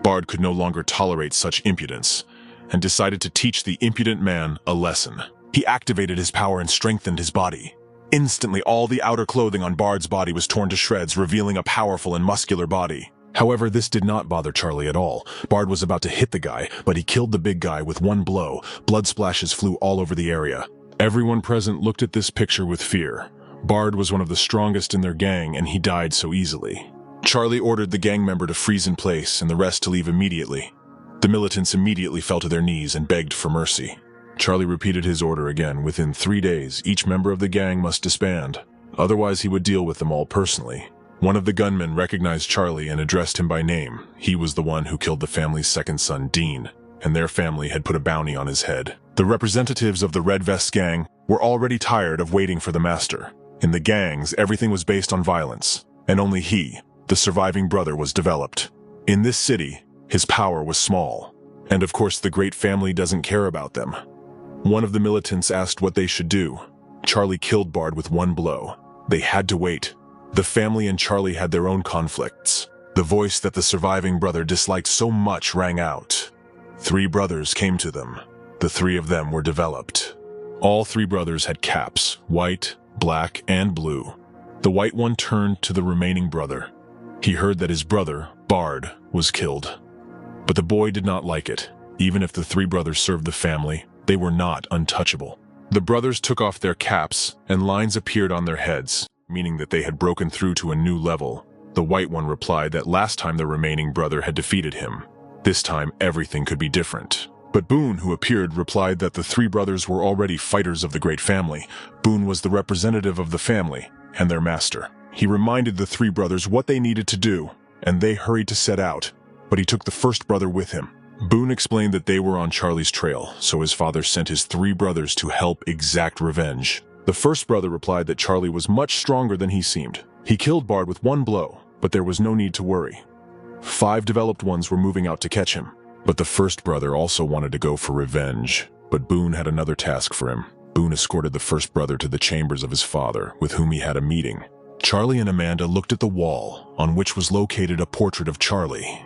Bard could no longer tolerate such impudence, and decided to teach the impudent man a lesson. He activated his power and strengthened his body. Instantly, all the outer clothing on Bard's body was torn to shreds, revealing a powerful and muscular body. However, this did not bother Charlie at all. Bard was about to hit the guy, but he killed the big guy with one blow. Blood splashes flew all over the area. Everyone present looked at this picture with fear. Bard was one of the strongest in their gang, and he died so easily. Charlie ordered the gang member to freeze in place and the rest to leave immediately. The militants immediately fell to their knees and begged for mercy. Charlie repeated his order again. Within 3 days, each member of the gang must disband. Otherwise, he would deal with them all personally. One of the gunmen recognized Charlie and addressed him by name. He was the one who killed the family's second son, Dean, and their family had put a bounty on his head. The representatives of the Red Vest gang were already tired of waiting for the master. In the gangs, everything was based on violence, and only he, the surviving brother, was developed. In this city, his power was small, and of course the great family doesn't care about them. One of the militants asked what they should do. Charlie killed Bard with one blow. They had to wait. The family and Charlie had their own conflicts. The voice that the surviving brother disliked so much rang out. 3 brothers came to them. The 3 of them were developed. All 3 brothers had caps, white, black, and blue. The white one turned to the remaining brother. He heard that his brother, Bard, was killed. But the boy did not like it. Even if the 3 brothers served the family, they were not untouchable. The brothers took off their caps, and lines appeared on their heads, meaning that they had broken through to a new level. The white one replied that last time the remaining brother had defeated him. This time, everything could be different. But Boone, who appeared, replied that the 3 brothers were already fighters of the great family. Boone was the representative of the family, and their master. He reminded the 3 brothers what they needed to do, and they hurried to set out, but he took the first brother with him. Boone explained that they were on Charlie's trail, so his father sent his 3 brothers to help exact revenge. The first brother replied that Charlie was much stronger than he seemed. He killed Bard with one blow, but there was no need to worry. 5 developed ones were moving out to catch him. But the first brother also wanted to go for revenge. But Boone had another task for him. Boone escorted the first brother to the chambers of his father, with whom he had a meeting. Charlie and Amanda looked at the wall, on which was located a portrait of Charlie,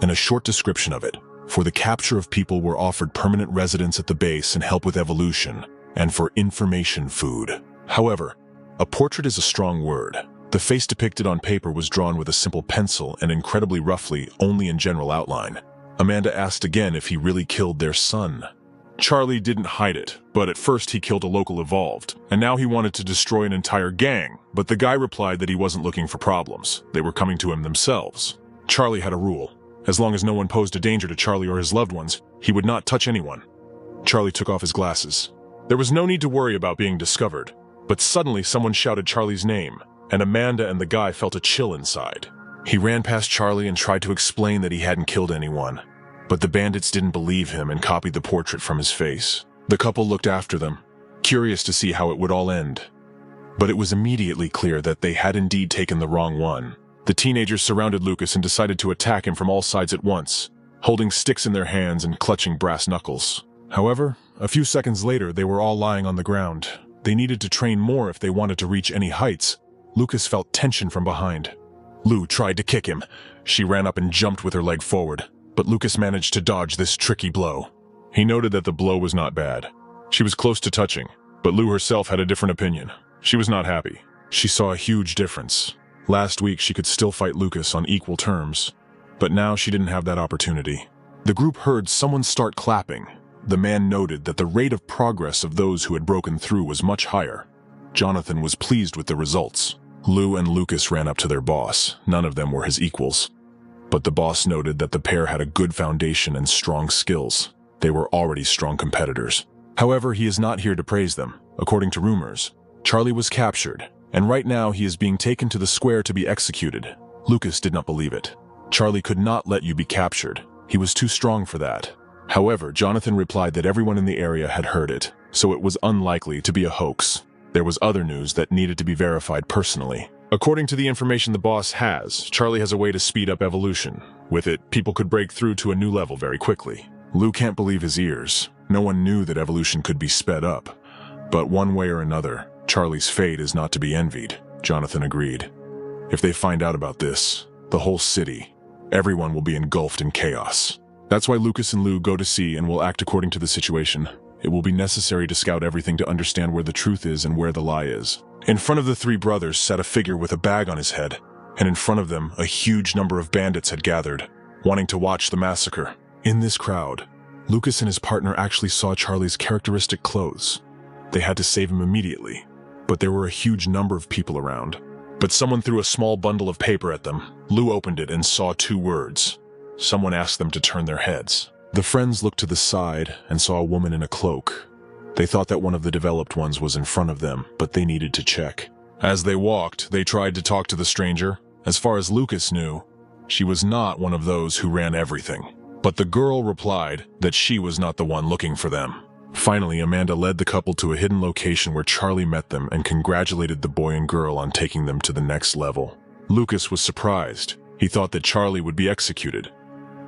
and a short description of it. For the capture of people were offered permanent residence at the base and help with evolution, and for information food. However, a portrait is a strong word. The face depicted on paper was drawn with a simple pencil and incredibly roughly, only in general outline. Amanda asked again if he really killed their son. Charlie didn't hide it, but at first he killed a local evolved, and now he wanted to destroy an entire gang, but the guy replied that he wasn't looking for problems. They were coming to him themselves. Charlie had a rule. As long as no one posed a danger to Charlie or his loved ones, he would not touch anyone. Charlie took off his glasses. There was no need to worry about being discovered, but suddenly someone shouted Charlie's name, and Amanda and the guy felt a chill inside. He ran past Charlie and tried to explain that he hadn't killed anyone, but the bandits didn't believe him and copied the portrait from his face. The couple looked after them, curious to see how it would all end. But it was immediately clear that they had indeed taken the wrong one. The teenagers surrounded Lucas and decided to attack him from all sides at once, holding sticks in their hands and clutching brass knuckles. However, a few seconds later they were all lying on the ground. They needed to train more if they wanted to reach any heights. Lucas felt tension from behind. Lou tried to kick him. She ran up and jumped with her leg forward, but Lucas managed to dodge this tricky blow. He noted that the blow was not bad. She was close to touching, but Lou herself had a different opinion. She was not happy. She saw a huge difference. Last week she could still fight Lucas on equal terms, but now she didn't have that opportunity. The group heard someone start clapping. The man noted that the rate of progress of those who had broken through was much higher. Jonathan was pleased with the results. Lou and Lucas ran up to their boss. None of them were his equals. But the boss noted that the pair had a good foundation and strong skills. They were already strong competitors. However, he is not here to praise them. According to rumors, Charlie was captured, and right now he is being taken to the square to be executed. Lucas did not believe it. Charlie could not let you be captured. He was too strong for that. However, Jonathan replied that everyone in the area had heard it, so it was unlikely to be a hoax. There was other news that needed to be verified personally. According to the information the boss has, Charlie has a way to speed up evolution. With it, people could break through to a new level very quickly. Lou can't believe his ears. No one knew that evolution could be sped up. But one way or another, Charlie's fate is not to be envied, Jonathan agreed. If they find out about this, the whole city, everyone will be engulfed in chaos. That's why Lucas and Lou go to see and will act according to the situation. It will be necessary to scout everything to understand where the truth is and where the lie is. In front of the three brothers sat a figure with a bag on his head, and in front of them a huge number of bandits had gathered, wanting to watch the massacre. In this crowd, Lucas and his partner actually saw Charlie's characteristic clothes. They had to save him immediately, but there were a huge number of people around. But someone threw a small bundle of paper at them. Lou opened it and saw two words. Someone asked them to turn their heads. The friends looked to the side and saw a woman in a cloak. They thought that one of the developed ones was in front of them, but they needed to check. As they walked, they tried to talk to the stranger. As far as Lucas knew, she was not one of those who ran everything. But the girl replied that she was not the one looking for them. Finally, Amanda led the couple to a hidden location where Charlie met them and congratulated the boy and girl on taking them to the next level. Lucas was surprised. He thought that Charlie would be executed.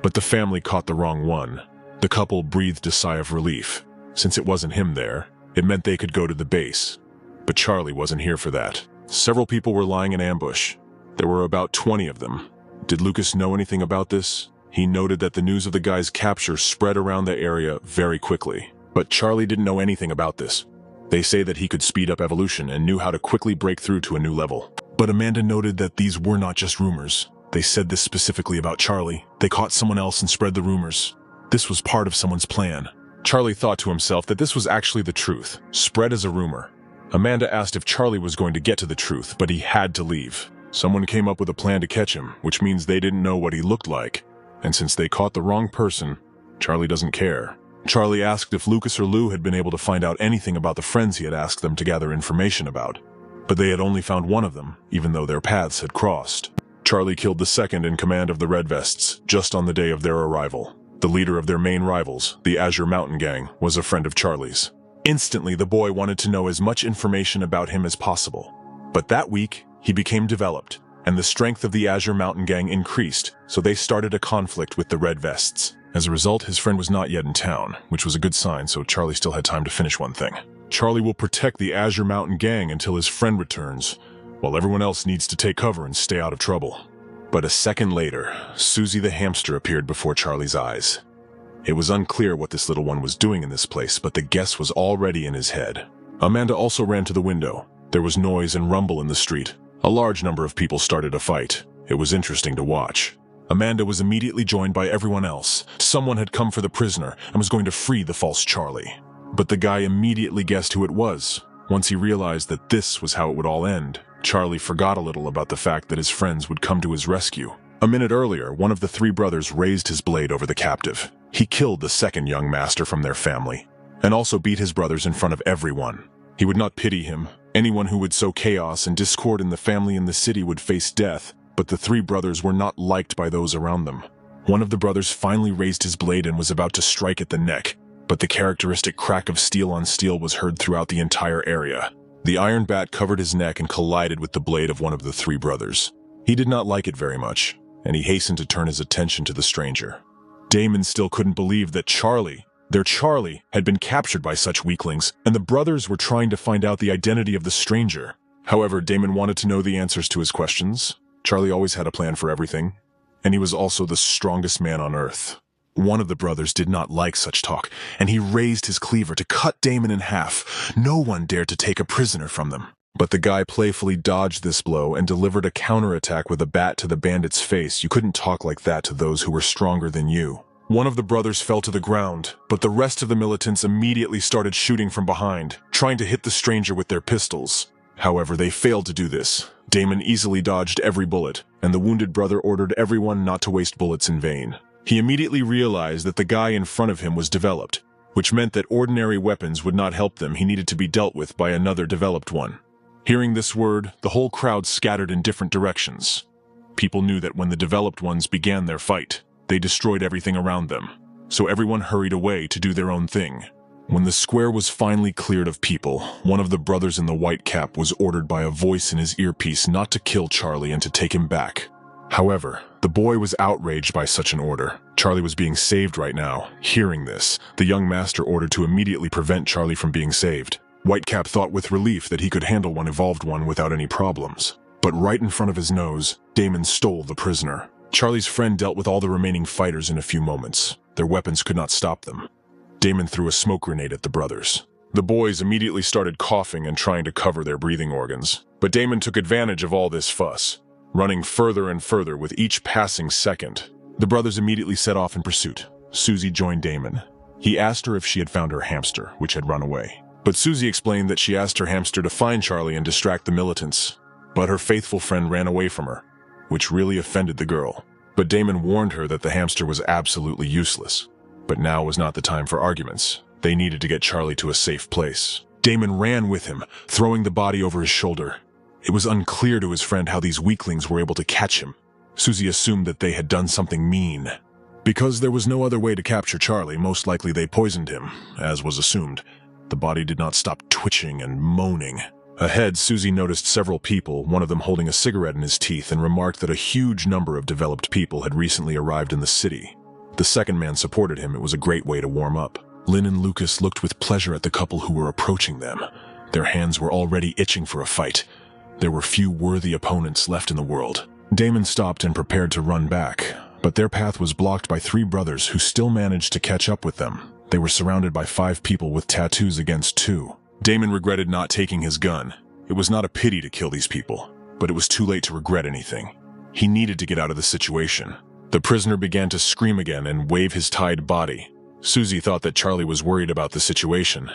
But the family caught the wrong one. The couple breathed a sigh of relief. Since it wasn't him there, it meant they could go to the base. But Charlie wasn't here for that. Several people were lying in ambush. There were about 20 of them. Did Lucas know anything about this? He noted that the news of the guy's capture spread around the area very quickly. But Charlie didn't know anything about this. They say that he could speed up evolution and knew how to quickly break through to a new level. But Amanda noted that these were not just rumors. They said this specifically about Charlie. They caught someone else and spread the rumors. This was part of someone's plan. Charlie thought to himself that this was actually the truth, spread as a rumor. Amanda asked if Charlie was going to get to the truth, but he had to leave. Someone came up with a plan to catch him, which means they didn't know what he looked like. And since they caught the wrong person, Charlie doesn't care. Charlie asked if Lucas or Lou had been able to find out anything about the friends he had asked them to gather information about. But they had only found one of them, even though their paths had crossed. Charlie killed the second in command of the Red Vests, just on the day of their arrival. The leader of their main rivals, the Azure Mountain Gang, was a friend of Charlie's. Instantly, the boy wanted to know as much information about him as possible. But that week, he became developed, and the strength of the Azure Mountain Gang increased, so they started a conflict with the Red Vests. As a result, his friend was not yet in town, which was a good sign, so Charlie still had time to finish one thing. Charlie will protect the Azure Mountain Gang until his friend returns, while everyone else needs to take cover and stay out of trouble. But a second later, Susie the hamster appeared before Charlie's eyes. It was unclear what this little one was doing in this place, but the guess was already in his head. Amanda also ran to the window. There was noise and rumble in the street. A large number of people started a fight. It was interesting to watch. Amanda was immediately joined by everyone else. Someone had come for the prisoner and was going to free the false Charlie. But the guy immediately guessed who it was. Once he realized that this was how it would all end, Charlie forgot a little about the fact that his friends would come to his rescue. A minute earlier, one of the three brothers raised his blade over the captive. He killed the second young master from their family, and also beat his brothers in front of everyone. He would not pity him. Anyone who would sow chaos and discord in the family and the city would face death, but the three brothers were not liked by those around them. One of the brothers finally raised his blade and was about to strike at the neck, but the characteristic crack of steel on steel was heard throughout the entire area. The iron bat covered his neck and collided with the blade of one of the three brothers. He did not like it very much, and he hastened to turn his attention to the stranger. Damon still couldn't believe that their Charlie, had been captured by such weaklings, and the brothers were trying to find out the identity of the stranger. However, Damon wanted to know the answers to his questions. Charlie always had a plan for everything, and he was also the strongest man on Earth. One of the brothers did not like such talk, and he raised his cleaver to cut Damon in half. No one dared to take a prisoner from them. But the guy playfully dodged this blow and delivered a counterattack with a bat to the bandit's face. You couldn't talk like that to those who were stronger than you. One of the brothers fell to the ground, but the rest of the militants immediately started shooting from behind, trying to hit the stranger with their pistols. However, they failed to do this. Damon easily dodged every bullet, and the wounded brother ordered everyone not to waste bullets in vain. He immediately realized that the guy in front of him was developed, which meant that ordinary weapons would not help them. He needed to be dealt with by another developed one. Hearing this word, the whole crowd scattered in different directions. People knew that when the developed ones began their fight, they destroyed everything around them, so everyone hurried away to do their own thing. When the square was finally cleared of people, one of the brothers in the white cap was ordered by a voice in his earpiece not to kill Charlie and to take him back. However, the boy was outraged by such an order. Charlie was being saved right now. Hearing this, the young master ordered to immediately prevent Charlie from being saved. Whitecap thought with relief that he could handle one evolved one without any problems. But right in front of his nose, Damon stole the prisoner. Charlie's friend dealt with all the remaining fighters in a few moments. Their weapons could not stop them. Damon threw a smoke grenade at the brothers. The boys immediately started coughing and trying to cover their breathing organs, but Damon took advantage of all this fuss, running further and further with each passing second. The brothers immediately set off in pursuit. Susie joined Damon. He asked her if she had found her hamster, which had run away. But Susie explained that she asked her hamster to find Charlie and distract the militants. But her faithful friend ran away from her, which really offended the girl. But Damon warned her that the hamster was absolutely useless. But now was not the time for arguments. They needed to get Charlie to a safe place. Damon ran with him, throwing the body over his shoulder. It was unclear to his friend how these weaklings were able to catch him. Susie assumed that they had done something mean. Because there was no other way to capture Charlie, most likely they poisoned him, as was assumed. The body did not stop twitching and moaning. Ahead, Susie noticed several people, one of them holding a cigarette in his teeth, and remarked that a huge number of developed people had recently arrived in the city. The second man supported him. It was a great way to warm up. Lynn and Lucas looked with pleasure at the couple who were approaching them. Their hands were already itching for a fight. There were few worthy opponents left in the world. Damon stopped and prepared to run back, but their path was blocked by three brothers who still managed to catch up with them. They were surrounded by 5 people with tattoos against 2. Damon regretted not taking his gun. It was not a pity to kill these people, but it was too late to regret anything. He needed to get out of the situation. The prisoner began to scream again and wave his tied body. Susie thought that Charlie was worried about the situation.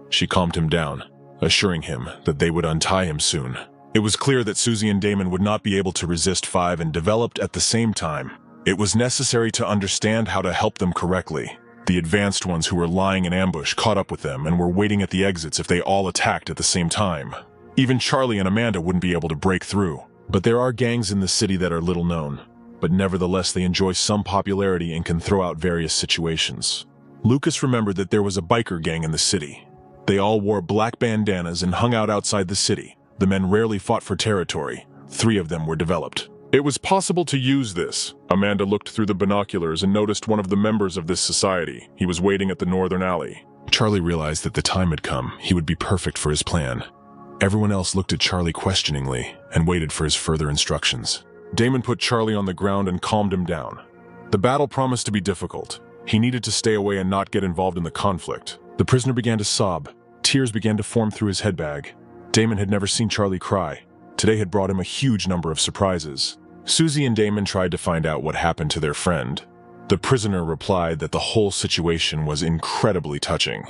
She calmed him down, assuring him that they would untie him soon. It was clear that Susie and Damon would not be able to resist 5 and developed at the same time. It was necessary to understand how to help them correctly. The advanced ones who were lying in ambush caught up with them and were waiting at the exits if they all attacked at the same time. Even Charlie and Amanda wouldn't be able to break through. But there are gangs in the city that are little known, but nevertheless they enjoy some popularity and can throw out various situations. Lucas remembered that there was a biker gang in the city. They all wore black bandanas and hung out outside the city. The men rarely fought for territory. 3 of them were developed. It was possible to use this. Amanda looked through the binoculars and noticed one of the members of this society. He was waiting at the northern alley. Charlie realized that the time had come. He would be perfect for his plan. Everyone else looked at Charlie questioningly and waited for his further instructions. Damon put Charlie on the ground and calmed him down. The battle promised to be difficult. He needed to stay away and not get involved in the conflict. The prisoner began to sob. Tears began to form through his headbag. Damon had never seen Charlie cry. Today had brought him a huge number of surprises. Susie and Damon tried to find out what happened to their friend. The prisoner replied that the whole situation was incredibly touching.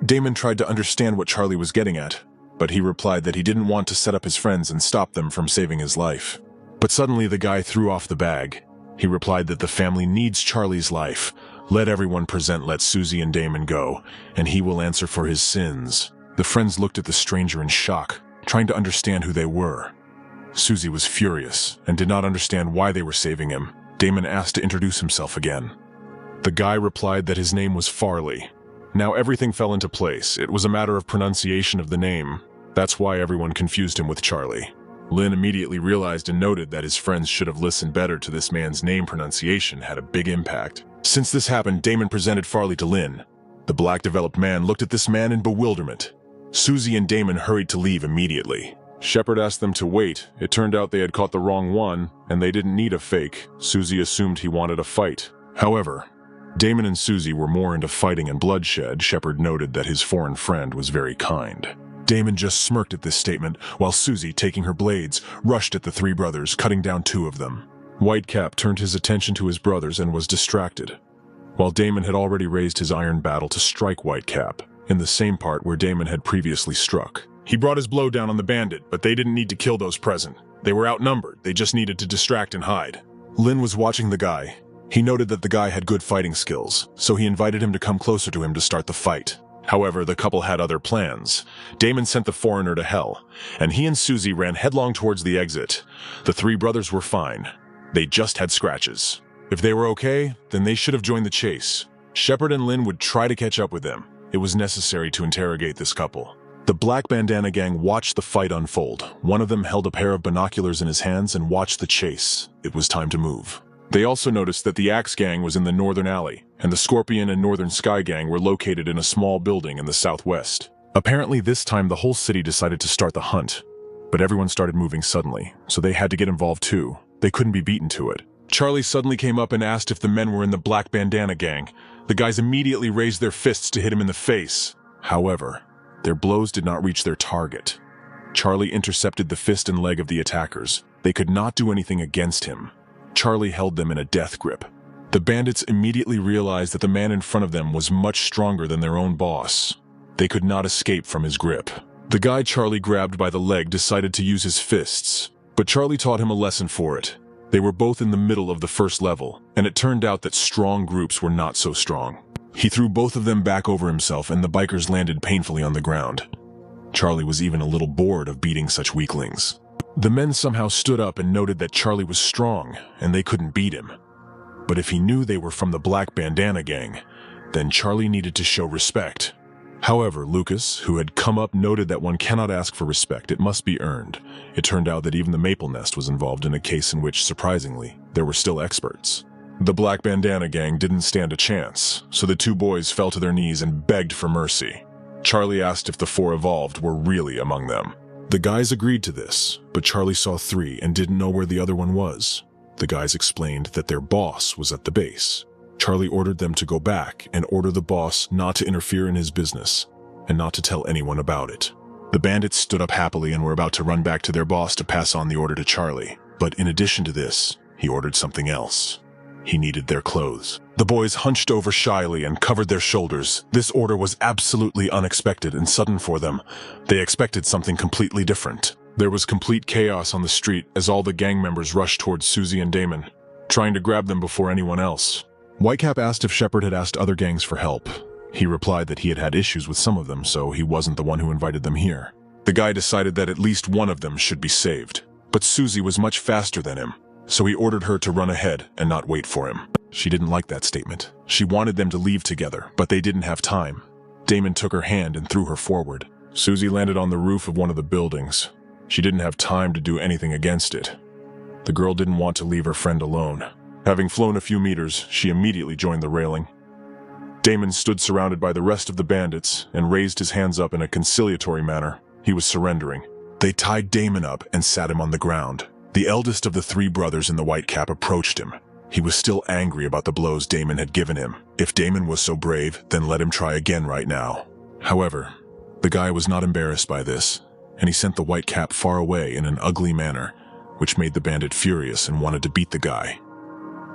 Damon tried to understand what Charlie was getting at, but he replied that he didn't want to set up his friends and stop them from saving his life. But suddenly the guy threw off the bag. He replied that the family needs Charlie's life. Let everyone present, let Susie and Damon go, and he will answer for his sins. The friends looked at the stranger in shock, trying to understand who they were. Susie was furious and did not understand why they were saving him. Damon asked to introduce himself again. The guy replied that his name was Farley. Now everything fell into place. It was a matter of pronunciation of the name. That's why everyone confused him with Charlie. Lynn immediately realized and noted that his friends should have listened better to this man's name pronunciation had a big impact. Since this happened, Damon presented Farley to Lynn. The black developed man looked at this man in bewilderment. Susie and Damon hurried to leave immediately. Shepard asked them to wait. It turned out they had caught the wrong one, and they didn't need a fake. Susie assumed he wanted a fight. However, Damon and Susie were more into fighting and bloodshed. Shepard noted that his foreign friend was very kind. Damon just smirked at this statement, while Susie, taking her blades, rushed at the 3 brothers, cutting down 2 of them. Whitecap turned his attention to his brothers and was distracted, while Damon had already raised his iron battle to strike Whitecap, in the same part where Damon had previously struck. He brought his blow down on the bandit, but they didn't need to kill those present. They were outnumbered. They just needed to distract and hide. Lynn was watching the guy. He noted that the guy had good fighting skills, so he invited him to come closer to him to start the fight. However, the couple had other plans. Damon sent the foreigner to hell, and he and Susie ran headlong towards the exit. The 3 brothers were fine. They just had scratches. If they were okay, then they should have joined the chase. Shepard and Lynn would try to catch up with them. It was necessary to interrogate this couple. The Black Bandana Gang watched the fight unfold. One of them held a pair of binoculars in his hands and watched the chase. It was time to move. They also noticed that the Axe Gang was in the northern alley, and the Scorpion and Northern Sky Gang were located in a small building in the southwest. Apparently this time the whole city decided to start the hunt, but everyone started moving suddenly, so they had to get involved too. They couldn't be beaten to it. Charlie suddenly came up and asked if the men were in the Black Bandana Gang. The guys immediately raised their fists to hit him in the face. However, their blows did not reach their target. Charlie intercepted the fist and leg of the attackers. They could not do anything against him. Charlie held them in a death grip. The bandits immediately realized that the man in front of them was much stronger than their own boss. They could not escape from his grip. The guy Charlie grabbed by the leg decided to use his fists, but Charlie taught him a lesson for it. They were both in the middle of the first level, and it turned out that strong groups were not so strong. He threw both of them back over himself, and the bikers landed painfully on the ground. Charlie was even a little bored of beating such weaklings. The men somehow stood up and noted that Charlie was strong, and they couldn't beat him. But if he knew they were from the Black Bandana Gang, then Charlie needed to show respect. However, Lucas, who had come up, noted that one cannot ask for respect, it must be earned. It turned out that even the Maple Nest was involved in a case in which, surprisingly, there were still experts. The Black Bandana Gang didn't stand a chance, so the two boys fell to their knees and begged for mercy. Charlie asked if the four evolved were really among them. The guys agreed to this, but Charlie saw three and didn't know where the other one was. The guys explained that their boss was at the base. Charlie ordered them to go back and order the boss not to interfere in his business and not to tell anyone about it. The bandits stood up happily and were about to run back to their boss to pass on the order to Charlie. But in addition to this, he ordered something else. He needed their clothes. The boys hunched over shyly and covered their shoulders. This order was absolutely unexpected and sudden for them. They expected something completely different. There was complete chaos on the street as all the gang members rushed towards Susie and Damon, trying to grab them before anyone else. Whitecap asked if Shepard had asked other gangs for help. He replied that he had had issues with some of them, so he wasn't the one who invited them here. The guy decided that at least one of them should be saved. But Susie was much faster than him, so he ordered her to run ahead and not wait for him. She didn't like that statement. She wanted them to leave together, but they didn't have time. Damon took her hand and threw her forward. Susie landed on the roof of one of the buildings. She didn't have time to do anything against it. The girl didn't want to leave her friend alone. Having flown a few meters, she immediately joined the railing. Damon stood surrounded by the rest of the bandits and raised his hands up in a conciliatory manner. He was surrendering. They tied Damon up and sat him on the ground. The eldest of the three brothers in the white cap approached him. He was still angry about the blows Damon had given him. If Damon was so brave, then let him try again right now. However, the guy was not embarrassed by this, and he sent the white cap far away in an ugly manner, which made the bandit furious and wanted to beat the guy.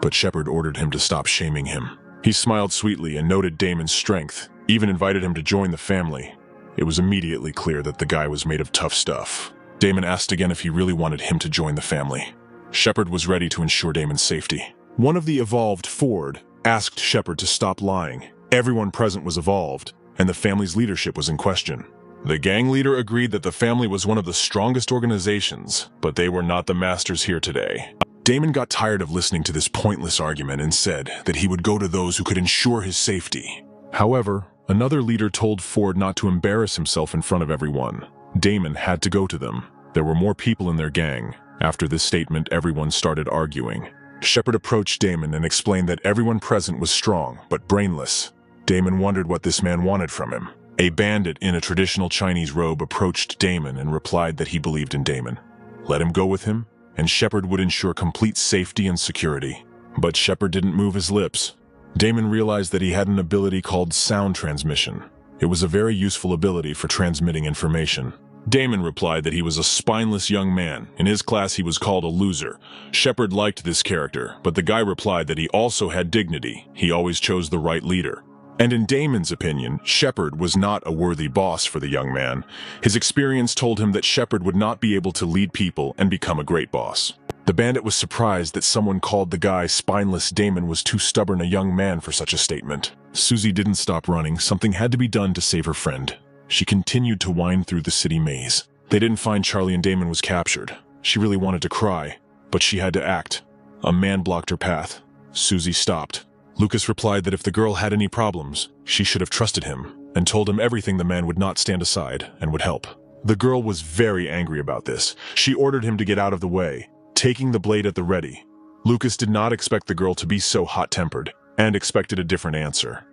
But Shepard ordered him to stop shaming him. He smiled sweetly and noted Damon's strength, even invited him to join the family. It was immediately clear that the guy was made of tough stuff. Damon asked again if he really wanted him to join the family. Shepard was ready to ensure Damon's safety. One of the evolved, Ford, asked Shepard to stop lying. Everyone present was evolved, and the family's leadership was in question. The gang leader agreed that the family was one of the strongest organizations, but they were not the masters here today. Damon got tired of listening to this pointless argument and said that he would go to those who could ensure his safety. However, another leader told Ford not to embarrass himself in front of everyone. Damon had to go to them. There were more people in their gang. After this statement, everyone started arguing. Shepard approached Damon and explained that everyone present was strong, but brainless. Damon wondered what this man wanted from him. A bandit in a traditional Chinese robe approached Damon and replied that he believed in Damon. Let him go with him, and Shepard would ensure complete safety and security. But Shepard didn't move his lips. Damon realized that he had an ability called sound transmission. It was a very useful ability for transmitting information. Damon replied that he was a spineless young man. In his class he was called a loser. Shepard liked this character, but the guy replied that he also had dignity. He always chose the right leader. And in Damon's opinion, Shepard was not a worthy boss for the young man. His experience told him that Shepard would not be able to lead people and become a great boss. The bandit was surprised that someone called the guy spineless. Damon was too stubborn a young man for such a statement. Susie didn't stop running. Something had to be done to save her friend. She continued to wind through the city maze. They didn't find Charlie and Damon was captured. She really wanted to cry, but she had to act. A man blocked her path. Susie stopped. Lucas replied that if the girl had any problems, she should have trusted him, and told him everything the man would not stand aside and would help. The girl was very angry about this. She ordered him to get out of the way, taking the blade at the ready. Lucas did not expect the girl to be so hot-tempered, and expected a different answer.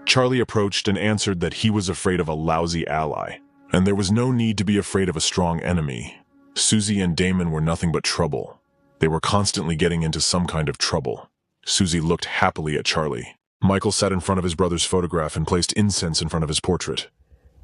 Charlie approached and answered that he was afraid of a lousy ally, and there was no need to be afraid of a strong enemy. Susie and Damon were nothing but trouble. They were constantly getting into some kind of trouble. Susie looked happily at Charlie. Michael sat in front of his brother's photograph and placed incense in front of his portrait.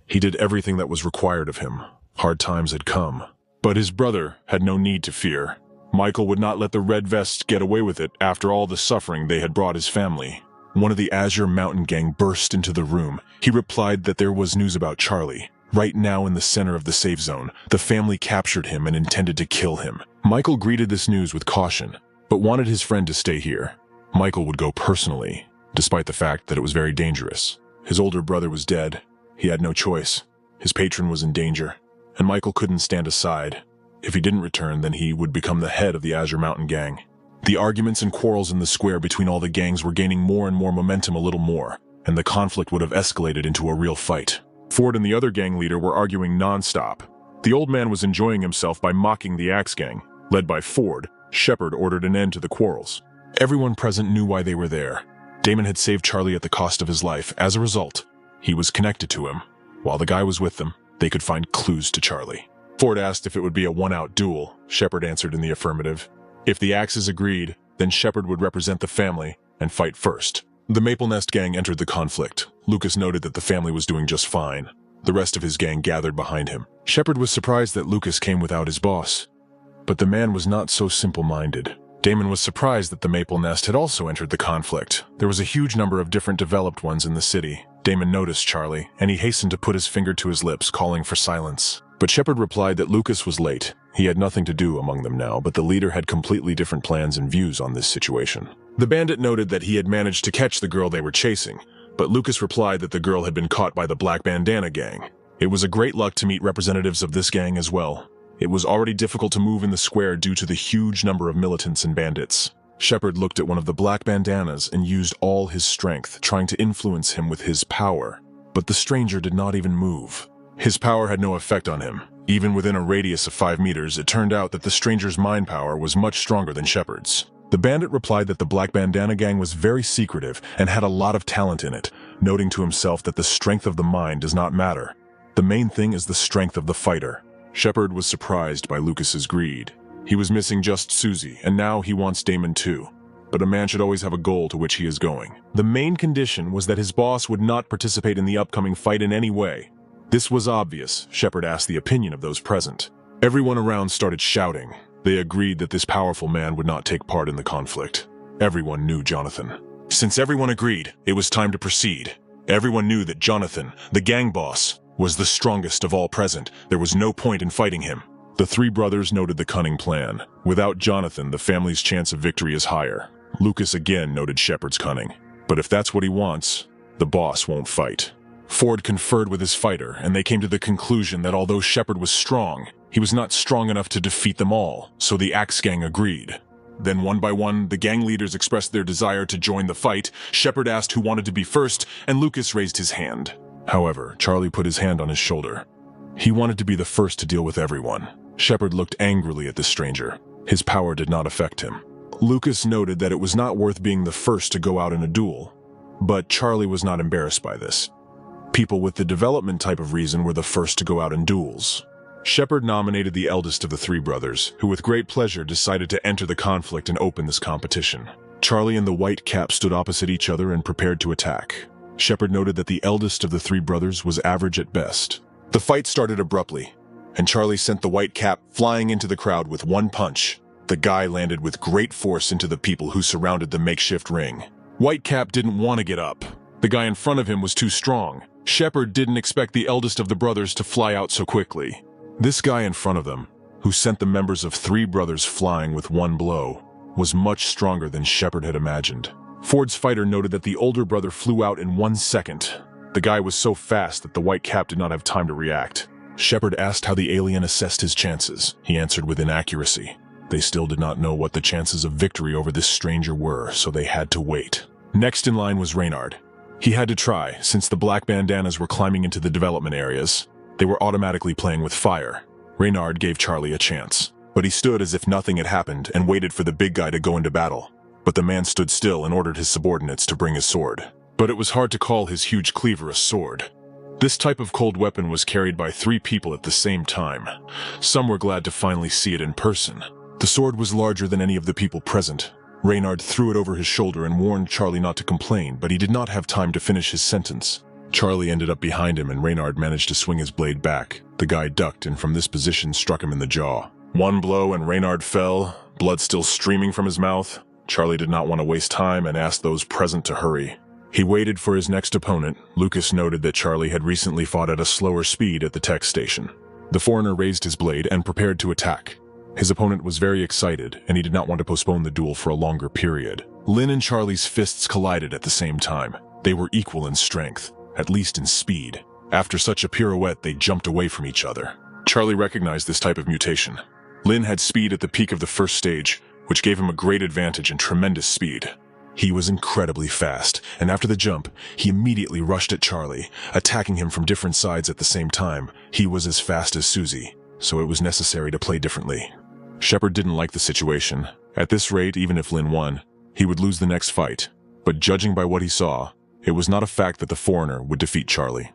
He did everything that was required of him. Hard times had come. But his brother had no need to fear. Michael would not let the Red Vests get away with it after all the suffering they had brought his family. One of the Azure Mountain Gang burst into the room. He replied that there was news about Charlie. Right now in the center of the safe zone, the family captured him and intended to kill him. Michael greeted this news with caution, but wanted his friend to stay here. Michael would go personally, despite the fact that it was very dangerous. His older brother was dead. He had no choice. His patron was in danger, and Michael couldn't stand aside. If he didn't return, then he would become the head of the Azure Mountain Gang. The arguments and quarrels in the square between all the gangs were gaining more and more momentum a little more, and the conflict would have escalated into a real fight. Ford and the other gang leader were arguing non-stop. The old man was enjoying himself by mocking the Axe Gang. Led by Ford, Shepard ordered an end to the quarrels. Everyone present knew why they were there. Damon had saved Charlie at the cost of his life. As a result, he was connected to him. While the guy was with them, they could find clues to Charlie. Ford asked if it would be a one-out duel. Shepard answered in the affirmative. If the Axes agreed, then Shepard would represent the family and fight first. The Maple Nest Gang entered the conflict. Lucas noted that the family was doing just fine. The rest of his gang gathered behind him. Shepard was surprised that Lucas came without his boss. But the man was not so simple-minded. Damon was surprised that the Maple Nest had also entered the conflict. There was a huge number of different developed ones in the city. Damon noticed Charlie, and he hastened to put his finger to his lips, calling for silence. But Shepard replied that Lucas was late. He had nothing to do among them now, but the leader had completely different plans and views on this situation. The bandit noted that he had managed to catch the girl they were chasing, but Lucas replied that the girl had been caught by the Black Bandana Gang. It was a great luck to meet representatives of this gang as well. It was already difficult to move in the square due to the huge number of militants and bandits. Shepard looked at one of the Black Bandanas and used all his strength, trying to influence him with his power. But the stranger did not even move. His power had no effect on him. Even within a radius of 5 meters, it turned out that the stranger's mind power was much stronger than Shepard's. The bandit replied that the Black Bandana Gang was very secretive and had a lot of talent in it, noting to himself that the strength of the mind does not matter. The main thing is the strength of the fighter. Shepard was surprised by Lucas's greed. He was missing just Susie, and now he wants Damon too. But a man should always have a goal to which he is going. The main condition was that his boss would not participate in the upcoming fight in any way. This was obvious. Shepard asked the opinion of those present. Everyone around started shouting. They agreed that this powerful man would not take part in the conflict. Everyone knew Jonathan. Since everyone agreed, it was time to proceed. Everyone knew that Jonathan, the gang boss, was the strongest of all present. There was no point in fighting him. The three brothers noted the cunning plan. Without Jonathan, the family's chance of victory is higher. Lucas again noted Shepard's cunning. But if that's what he wants, the boss won't fight. Ford conferred with his fighter, and they came to the conclusion that although Shepard was strong, he was not strong enough to defeat them all, so the Axe Gang agreed. Then one by one, the gang leaders expressed their desire to join the fight. Shepard asked who wanted to be first, and Lucas raised his hand. However, Charlie put his hand on his shoulder. He wanted to be the first to deal with everyone. Shepard looked angrily at the stranger. His power did not affect him. Lucas noted that it was not worth being the first to go out in a duel, but Charlie was not embarrassed by this. People with the development type of reason were the first to go out in duels. Shepard nominated the eldest of the three brothers, who with great pleasure decided to enter the conflict and open this competition. Charlie and the White Cap stood opposite each other and prepared to attack. Shepard noted that the eldest of the three brothers was average at best. The fight started abruptly, and Charlie sent the White Cap flying into the crowd with one punch. The guy landed with great force into the people who surrounded the makeshift ring. White Cap didn't want to get up. The guy in front of him was too strong. Shepard didn't expect the eldest of the brothers to fly out so quickly. This guy in front of them, who sent the members of three brothers flying with one blow, was much stronger than Shepard had imagined. Ford's fighter noted that the older brother flew out in 1 second. The guy was so fast that the White Cap did not have time to react. Shepard asked how the alien assessed his chances. He answered with inaccuracy. They still did not know what the chances of victory over this stranger were, so they had to wait. Next in line was Reynard. He had to try, since the Black Bandanas were climbing into the development areas. They were automatically playing with fire. Reynard gave Charlie a chance, but he stood as if nothing had happened and waited for the big guy to go into battle. But the man stood still and ordered his subordinates to bring his sword. But it was hard to call his huge cleaver a sword. This type of cold weapon was carried by 3 people at the same time. Some were glad to finally see it in person. The sword was larger than any of the people present. Reynard threw it over his shoulder and warned Charlie not to complain, but he did not have time to finish his sentence. Charlie ended up behind him and Reynard managed to swing his blade back. The guy ducked and from this position struck him in the jaw. One blow and Reynard fell, blood still streaming from his mouth. Charlie did not want to waste time and asked those present to hurry. He waited for his next opponent. Lucas noted that Charlie had recently fought at a slower speed at the tech station. The foreigner raised his blade and prepared to attack. His opponent was very excited, and he did not want to postpone the duel for a longer period. Lin and Charlie's fists collided at the same time. They were equal in strength, at least in speed. After such a pirouette, they jumped away from each other. Charlie recognized this type of mutation. Lin had speed at the peak of the first stage, which gave him a great advantage and tremendous speed. He was incredibly fast, and after the jump, he immediately rushed at Charlie, attacking him from different sides at the same time. He was as fast as Susie, so it was necessary to play differently. Shepard didn't like the situation. At this rate, even if Lin won, he would lose the next fight. But judging by what he saw, it was not a fact that the foreigner would defeat Charlie.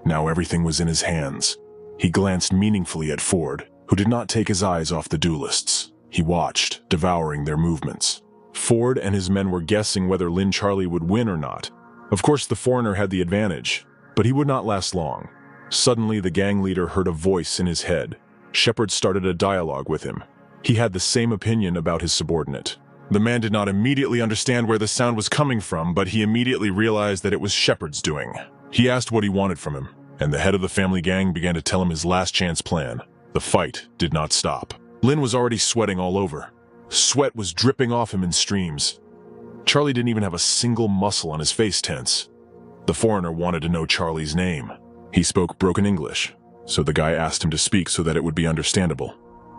Now everything was in his hands. He glanced meaningfully at Ford, who did not take his eyes off the duelists. He watched, devouring their movements. Ford and his men were guessing whether Lin Charlie would win or not. Of course, the foreigner had the advantage, but he would not last long. Suddenly, the gang leader heard a voice in his head. Shepard started a dialogue with him. He had the same opinion about his subordinate. The man did not immediately understand where the sound was coming from, but he immediately realized that it was Shepard's doing. He asked what he wanted from him, and the head of the family gang began to tell him his last chance plan. The fight did not stop. Lin was already sweating all over. Sweat was dripping off him in streams. Charlie didn't even have a single muscle on his face tense. The foreigner wanted to know Charlie's name. He spoke broken English, so the guy asked him to speak so that it would be understandable.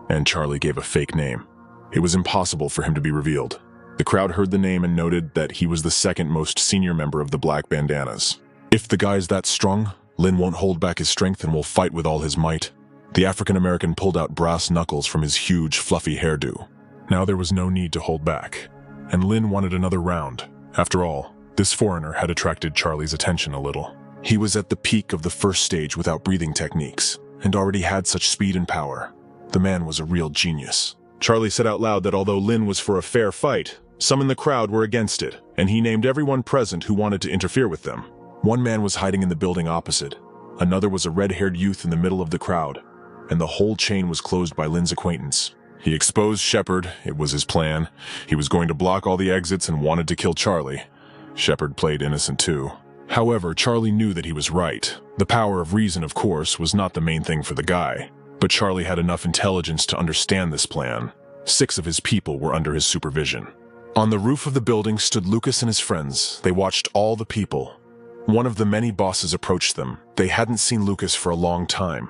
And Charlie gave a fake name. It was impossible for him to be revealed. The crowd heard the name and noted that he was the second most senior member of the Black Bandanas. If the guy's that strong, Lin won't hold back his strength and will fight with all his might. The African-American pulled out brass knuckles from his huge, fluffy hairdo. Now there was no need to hold back, and Lin wanted another round. After all, this foreigner had attracted Charlie's attention a little. He was at the peak of the first stage without breathing techniques, and already had such speed and power. The man was a real genius. Charlie said out loud that although Lin was for a fair fight, some in the crowd were against it, and he named everyone present who wanted to interfere with them. One man was hiding in the building opposite. Another was a red-haired youth in the middle of the crowd, and the whole chain was closed by Lin's acquaintance. He exposed Shepard. It was his plan. He was going to block all the exits and wanted to kill Charlie. Shepard played innocent too. However, Charlie knew that he was right. The power of reason, of course, was not the main thing for the guy. But Charlie had enough intelligence to understand this plan. 6 of his people were under his supervision. On the roof of the building stood Lucas and his friends. They watched all the people. One of the many bosses approached them. They hadn't seen Lucas for a long time.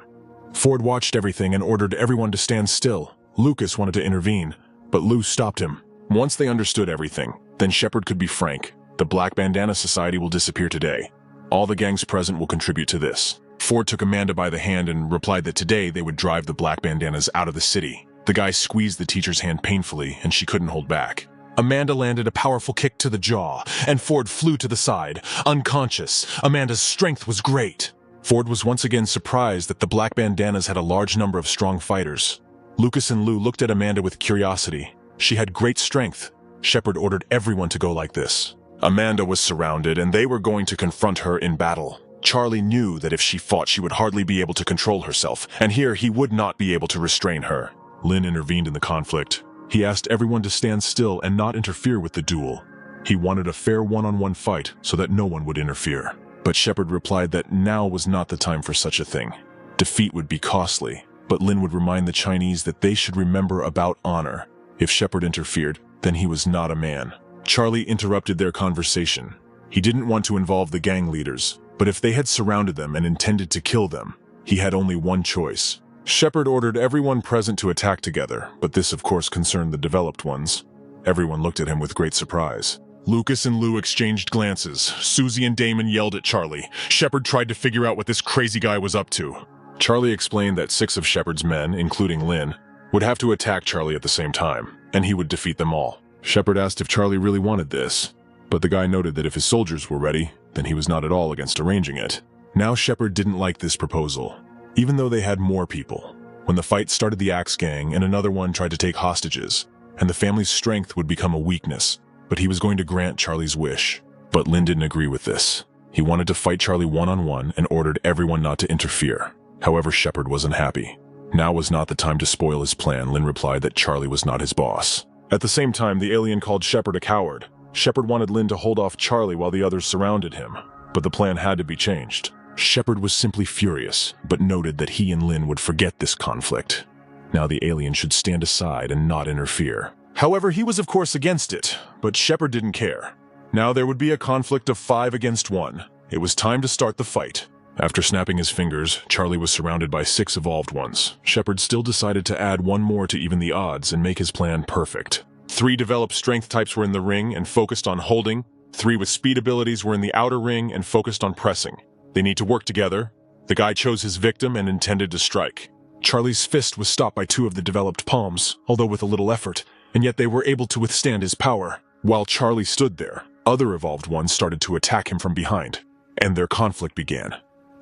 Ford watched everything and ordered everyone to stand still. Lucas wanted to intervene, but Lou stopped him. Once they understood everything, then Shepard could be frank. The Black Bandana Society will disappear today. All the gangs present will contribute to this. Ford took Amanda by the hand and replied that today they would drive the Black Bandanas out of the city. The guy squeezed the teacher's hand painfully, and she couldn't hold back. Amanda landed a powerful kick to the jaw, and Ford flew to the side, unconscious. Amanda's strength was great. Ford was once again surprised that the Black Bandanas had a large number of strong fighters. Lucas and Lou looked at Amanda with curiosity. She had great strength. Shepard ordered everyone to go like this. Amanda was surrounded, and they were going to confront her in battle. Charlie knew that if she fought, she would hardly be able to control herself, and here he would not be able to restrain her. Lin intervened in the conflict. He asked everyone to stand still and not interfere with the duel. He wanted a fair one-on-one fight so that no one would interfere. But Shepard replied that now was not the time for such a thing. Defeat would be costly, but Lin would remind the Chinese that they should remember about honor. If Shepard interfered, then he was not a man. Charlie interrupted their conversation. He didn't want to involve the gang leaders, but if they had surrounded them and intended to kill them, he had only one choice. Shepard ordered everyone present to attack together, but this of course concerned the developed ones. Everyone looked at him with great surprise. Lucas and Lou exchanged glances. Susie and Damon yelled at Charlie. Shepard tried to figure out what this crazy guy was up to. Charlie explained that 6 of Shepard's men, including Lin, would have to attack Charlie at the same time, and he would defeat them all. Shepard asked if Charlie really wanted this, but the guy noted that if his soldiers were ready, then he was not at all against arranging it. Now Shepard didn't like this proposal, even though they had more people. When the fight started, the Axe Gang and another one tried to take hostages. and the family's strength would become a weakness, but he was going to grant Charlie's wish. But Lin didn't agree with this. He wanted to fight Charlie one-on-one and ordered everyone not to interfere. However, Shepard was unhappy. Now was not the time to spoil his plan. Lin replied that Charlie was not his boss. At the same time, the alien called Shepard a coward. Shepard wanted Lin to hold off Charlie while the others surrounded him, but the plan had to be changed. Shepard was simply furious, but noted that he and Lin would forget this conflict. Now the alien should stand aside and not interfere. However, he was of course against it, but Shepard didn't care. Now there would be a conflict of 5 against 1. It was time to start the fight. After snapping his fingers, Charlie was surrounded by 6 evolved ones. Shepard still decided to add 1 more to even the odds and make his plan perfect. 3 developed strength types were in the ring and focused on holding. 3 with speed abilities were in the outer ring and focused on pressing. They need to work together. The guy chose his victim and intended to strike. Charlie's fist was stopped by 2 of the developed palms, although with a little effort, and yet they were able to withstand his power. While Charlie stood there, other evolved ones started to attack him from behind, and their conflict began.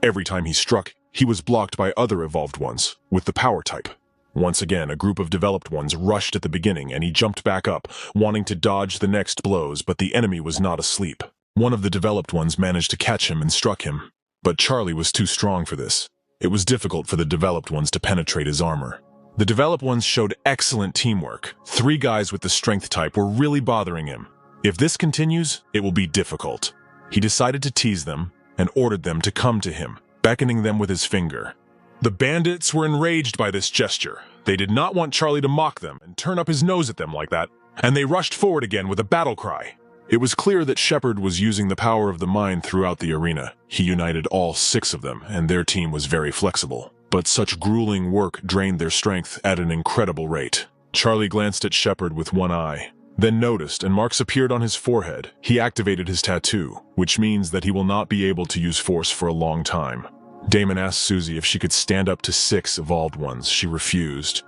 Every time he struck, he was blocked by other evolved ones, with the power type. Once again, a group of developed ones rushed at the beginning, and he jumped back up, wanting to dodge the next blows, but the enemy was not asleep. One of the developed ones managed to catch him and struck him, but Charlie was too strong for this. It was difficult for the developed ones to penetrate his armor. The developed ones showed excellent teamwork. 3 guys with the strength type were really bothering him. If this continues, it will be difficult. He decided to tease them and ordered them to come to him, beckoning them with his finger. The bandits were enraged by this gesture. They did not want Charlie to mock them and turn up his nose at them like that, and they rushed forward again with a battle cry. It was clear that Shepard was using the power of the mind throughout the arena. He united all 6 of them, and their team was very flexible. But such grueling work drained their strength at an incredible rate. Charlie glanced at Shepard with one eye, then noticed, and marks appeared on his forehead. He activated his tattoo, which means that he will not be able to use force for a long time. Damon asked Susie if she could stand up to 6 evolved ones. She refused.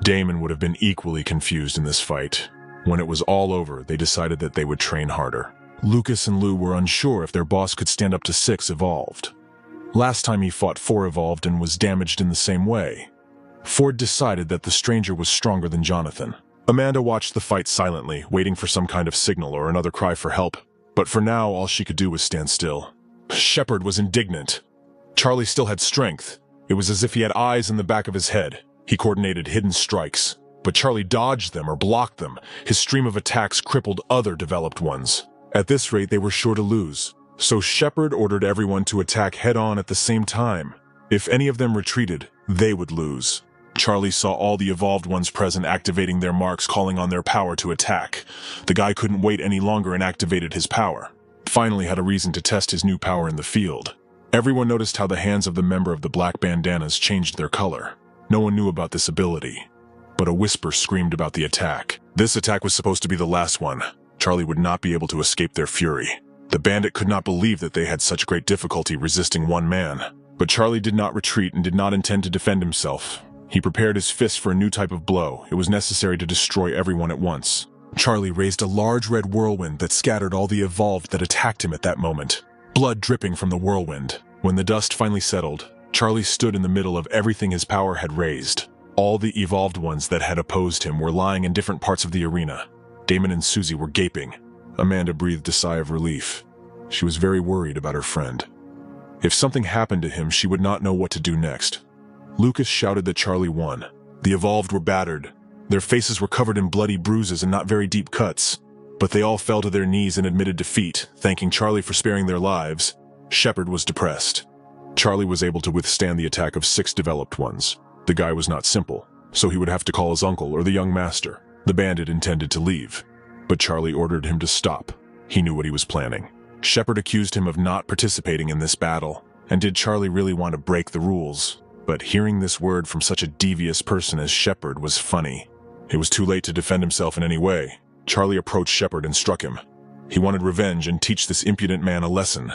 Damon would have been equally confused in this fight. When it was all over, they decided that they would train harder. Lucas and Lou were unsure if their boss could stand up to 6 evolved. Last time he fought 4 evolved and was damaged in the same way. Ford decided that the stranger was stronger than Jonathan. Amanda watched the fight silently, waiting for some kind of signal or another cry for help. But for now, all she could do was stand still. Shepard was indignant. Charlie still had strength. It was as if he had eyes in the back of his head. He coordinated hidden strikes, but Charlie dodged them or blocked them. His stream of attacks crippled other developed ones. At this rate, they were sure to lose. So Shepard ordered everyone to attack head-on at the same time. If any of them retreated, they would lose. Charlie saw all the evolved ones present activating their marks, calling on their power to attack. The guy couldn't wait any longer and activated his power. Finally had a reason to test his new power in the field. Everyone noticed how the hands of the member of the black bandanas changed their color. No one knew about this ability, but a whisper screamed about the attack. This attack was supposed to be the last one. Charlie would not be able to escape their fury. The bandit could not believe that they had such great difficulty resisting one man. But Charlie did not retreat and did not intend to defend himself. He prepared his fist for a new type of blow. It was necessary to destroy everyone at once. Charlie raised a large red whirlwind that scattered all the evolved that attacked him at that moment, blood dripping from the whirlwind. When the dust finally settled, Charlie stood in the middle of everything his power had raised. All the evolved ones that had opposed him were lying in different parts of the arena. Damon and Susie were gaping. Amanda breathed a sigh of relief. She was very worried about her friend. If something happened to him, she would not know what to do next. Lucas shouted that Charlie won. The evolved were battered. Their faces were covered in bloody bruises and not very deep cuts. But they all fell to their knees and admitted defeat, thanking Charlie for sparing their lives. Shepard was depressed. Charlie was able to withstand the attack of 6 developed ones. The guy was not simple, so he would have to call his uncle or the young master. The bandit intended to leave, but Charlie ordered him to stop. He knew what he was planning. Shepard accused him of not participating in this battle, and did Charlie really want to break the rules? But hearing this word from such a devious person as Shepard was funny. It was too late to defend himself in any way. Charlie approached Shepard and struck him. He wanted revenge and teach this impudent man a lesson.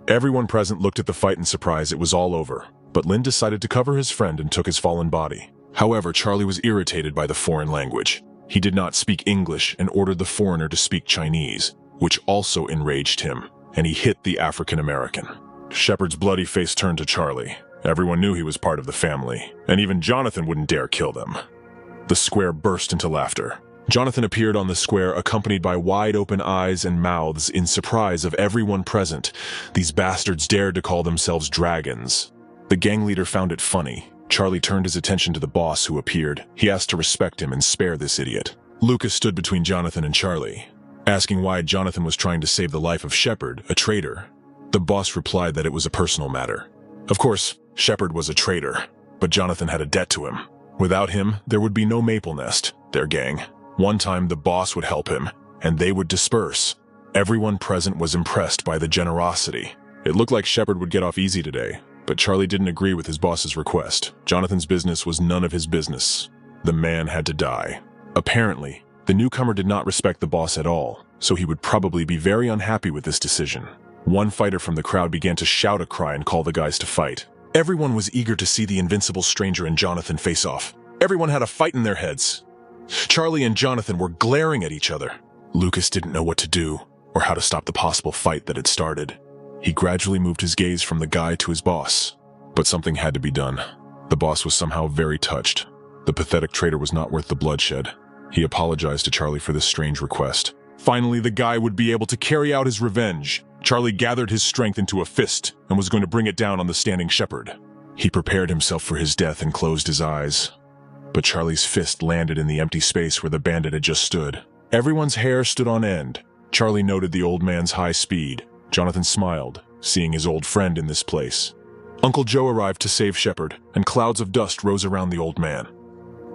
Everyone present looked at the fight in surprise. It was all over, but Lin decided to cover his friend and took his fallen body. However, Charlie was irritated by the foreign language. He did not speak English and ordered the foreigner to speak Chinese, which also enraged him, and he hit the African American. Shepard's bloody face turned to Charlie. Everyone knew he was part of the family, and even Jonathan wouldn't dare kill them. The square burst into laughter. Jonathan appeared on the square accompanied by wide-open eyes and mouths in surprise of everyone present. These bastards dared to call themselves dragons. The gang leader found it funny. Charlie turned his attention to the boss who appeared. He asked to respect him and spare this idiot. Lucas stood between Jonathan and Charlie, asking why Jonathan was trying to save the life of Shepard, a traitor. The boss replied that it was a personal matter. Of course, Shepard was a traitor, but Jonathan had a debt to him. Without him, there would be no Maple Nest, their gang. One time the boss would help him, and they would disperse. Everyone present was impressed by the generosity. It looked like Shepard would get off easy today, but Charlie didn't agree with his boss's request. Jonathan's business was none of his business. The man had to die. Apparently, the newcomer did not respect the boss at all, so he would probably be very unhappy with this decision. One fighter from the crowd began to shout a cry and call the guys to fight. Everyone was eager to see the invincible stranger and Jonathan face off. Everyone had a fight in their heads. Charlie and Jonathan were glaring at each other. Lucas didn't know what to do, or how to stop the possible fight that had started. He gradually moved his gaze from the guy to his boss. But something had to be done. The boss was somehow very touched. The pathetic traitor was not worth the bloodshed. He apologized to Charlie for this strange request. Finally, the guy would be able to carry out his revenge. Charlie gathered his strength into a fist and was going to bring it down on the standing Shepard. He prepared himself for his death and closed his eyes. But Charlie's fist landed in the empty space where the bandit had just stood. Everyone's hair stood on end. Charlie noted the old man's high speed. Jonathan smiled, seeing his old friend in this place. Uncle Joe arrived to save Shepard, and clouds of dust rose around the old man.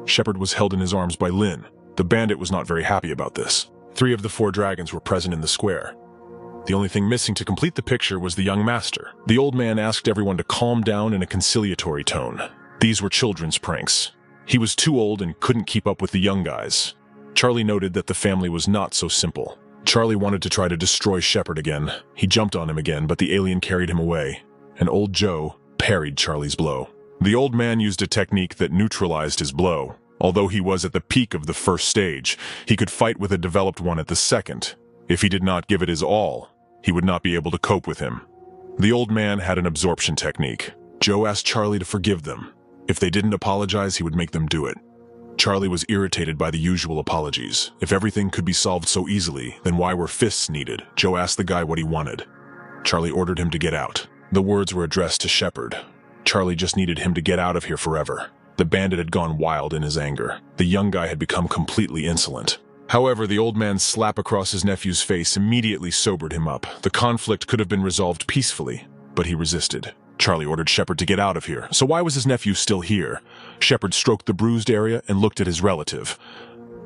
Shepard was held in his arms by Lynn. The bandit was not very happy about this. 3 of the 4 dragons were present in the square. The only thing missing to complete the picture was the young master. The old man asked everyone to calm down in a conciliatory tone. These were children's pranks. He was too old and couldn't keep up with the young guys. Charlie noted that the family was not so simple. Charlie wanted to try to destroy Shepard again. He jumped on him again, but the alien carried him away, and old Joe parried Charlie's blow. The old man used a technique that neutralized his blow. Although he was at the peak of the first stage, he could fight with a developed one at the second. If he did not give it his all, he would not be able to cope with him. The old man had an absorption technique. Joe asked Charlie to forgive them. If they didn't apologize, he would make them do it. Charlie was irritated by the usual apologies. If everything could be solved so easily, then why were fists needed? Joe asked the guy what he wanted. Charlie ordered him to get out. The words were addressed to Shepard. Charlie just needed him to get out of here forever. The bandit had gone wild in his anger. The young guy had become completely insolent. However, the old man's slap across his nephew's face immediately sobered him up. The conflict could have been resolved peacefully, but he resisted. Charlie ordered Shepard to get out of here, so why was his nephew still here? Shepard stroked the bruised area and looked at his relative,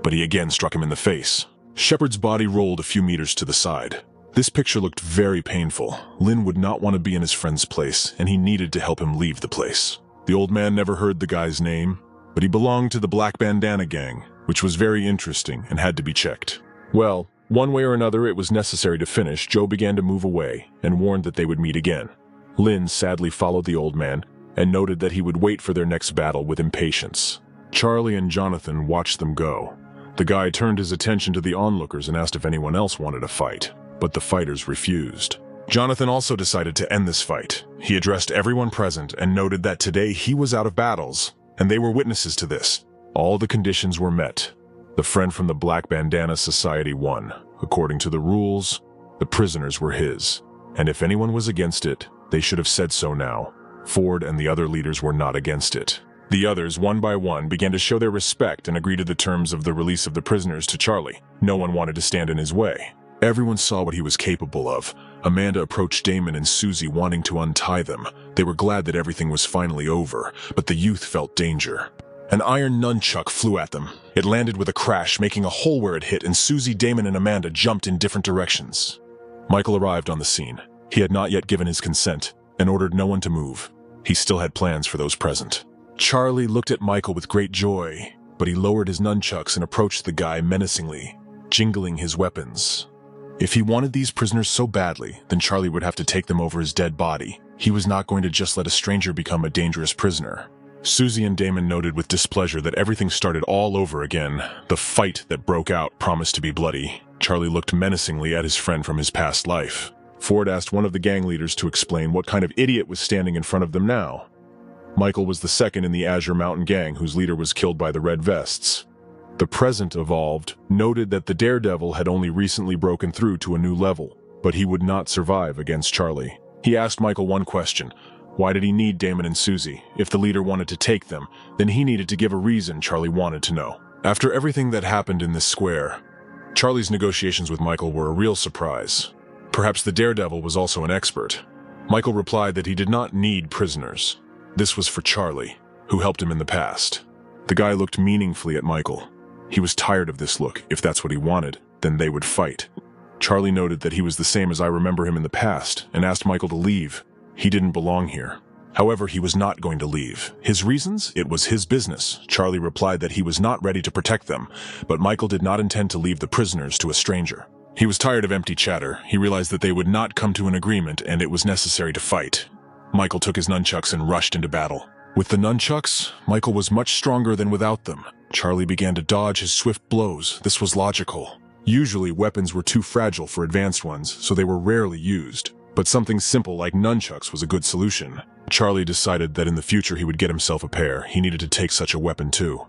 but he again struck him in the face. Shepard's body rolled a few meters to the side. This picture looked very painful. Lynn would not want to be in his friend's place, and he needed to help him leave the place. The old man never heard the guy's name, but he belonged to the Black Bandana Gang, which was very interesting and had to be checked. Well, one way or another it was necessary to finish. Joe began to move away and warned that they would meet again. Lynn sadly followed the old man and noted that he would wait for their next battle with impatience. Charlie and Jonathan watched them go. The guy turned his attention to the onlookers and asked if anyone else wanted a fight, but the fighters refused. Jonathan also decided to end this fight. He addressed everyone present and noted that today he was out of battles, and they were witnesses to this. All the conditions were met. The friend from the Black Bandana Society won. According to the rules, the prisoners were his, and if anyone was against it, they should have said so now. Ford and the other leaders were not against it. The others, one by one, began to show their respect and agree to the terms of the release of the prisoners to Charlie. No one wanted to stand in his way. Everyone saw what he was capable of. Amanda approached Damon and Susie wanting to untie them. They were glad that everything was finally over, but the youth felt danger. An iron nunchuck flew at them. It landed with a crash, making a hole where it hit, and Susie, Damon, and Amanda jumped in different directions. Michael arrived on the scene. He had not yet given his consent and ordered no one to move. He still had plans for those present. Charlie looked at Michael with great joy, but he lowered his nunchucks and approached the guy menacingly, jingling his weapons. If he wanted these prisoners so badly, then Charlie would have to take them over his dead body. He was not going to just let a stranger become a dangerous prisoner. Susie and Damon noted with displeasure that everything started all over again. The fight that broke out promised to be bloody. Charlie looked menacingly at his friend from his past life. Ford asked one of the gang leaders to explain what kind of idiot was standing in front of them now. Michael was the second in the Azure Mountain gang whose leader was killed by the Red Vests. The present evolved, noted that the daredevil had only recently broken through to a new level, but he would not survive against Charlie. He asked Michael one question: why did he need Damon and Susie? If the leader wanted to take them, then he needed to give a reason. Charlie wanted to know. After everything that happened in this square, Charlie's negotiations with Michael were a real surprise. Perhaps the daredevil was also an expert. Michael replied that he did not need prisoners. This was for Charlie, who helped him in the past. The guy looked meaningfully at Michael. He was tired of this look. If that's what he wanted, then they would fight. Charlie noted that he was the same as I remember him in the past and asked Michael to leave. He didn't belong here. However, he was not going to leave. His reasons? It was his business. Charlie replied that he was not ready to protect them, but Michael did not intend to leave the prisoners to a stranger. He was tired of empty chatter. He realized that they would not come to an agreement and it was necessary to fight. Michael took his nunchucks and rushed into battle. With the nunchucks, Michael was much stronger than without them. Charlie began to dodge his swift blows. This was logical. Usually, weapons were too fragile for advanced ones, so they were rarely used. But something simple like nunchucks was a good solution. Charlie decided that in the future he would get himself a pair. He needed to take such a weapon too.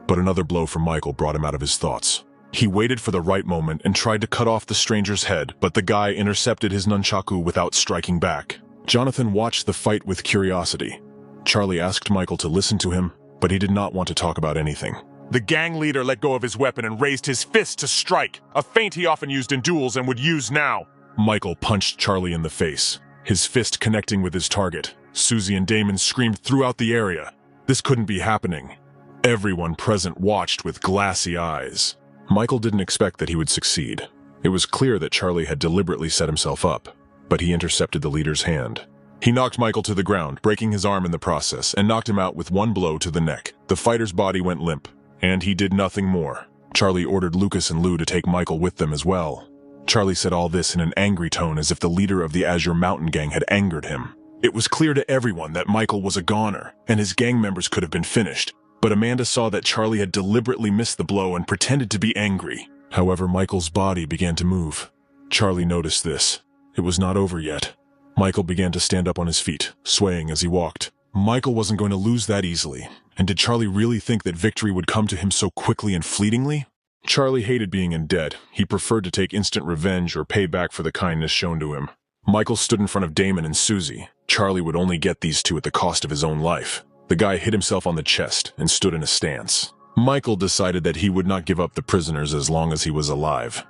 But another blow from Michael brought him out of his thoughts. He waited for the right moment and tried to cut off the stranger's head, but the guy intercepted his nunchaku without striking back. Jonathan watched the fight with curiosity. Charlie asked Michael to listen to him, but he did not want to talk about anything. The gang leader let go of his weapon and raised his fist to strike, a feint he often used in duels and would use now. Michael punched Charlie in the face, his fist connecting with his target. Susie and Damon screamed throughout the area. This couldn't be happening. Everyone present watched with glassy eyes. Michael didn't expect that he would succeed. It was clear that Charlie had deliberately set himself up, but he intercepted the leader's hand. He knocked Michael to the ground, breaking his arm in the process, and knocked him out with one blow to the neck. The fighter's body went limp, and he did nothing more. Charlie ordered Lucas and Lou to take Michael with them as well. Charlie said all this in an angry tone, as if the leader of the Azure Mountain Gang had angered him. It was clear to everyone that Michael was a goner, and his gang members could have been finished. But Amanda saw that Charlie had deliberately missed the blow and pretended to be angry. However, Michael's body began to move. Charlie noticed this. It was not over yet. Michael began to stand up on his feet, swaying as he walked. Michael wasn't going to lose that easily. And did Charlie really think that victory would come to him so quickly and fleetingly? Charlie hated being in debt. He preferred to take instant revenge or pay back for the kindness shown to him. Michael stood in front of Damon and Susie. Charlie would only get these two at the cost of his own life. The guy hit himself on the chest and stood in a stance. Michael decided that he would not give up the prisoners as long as he was alive.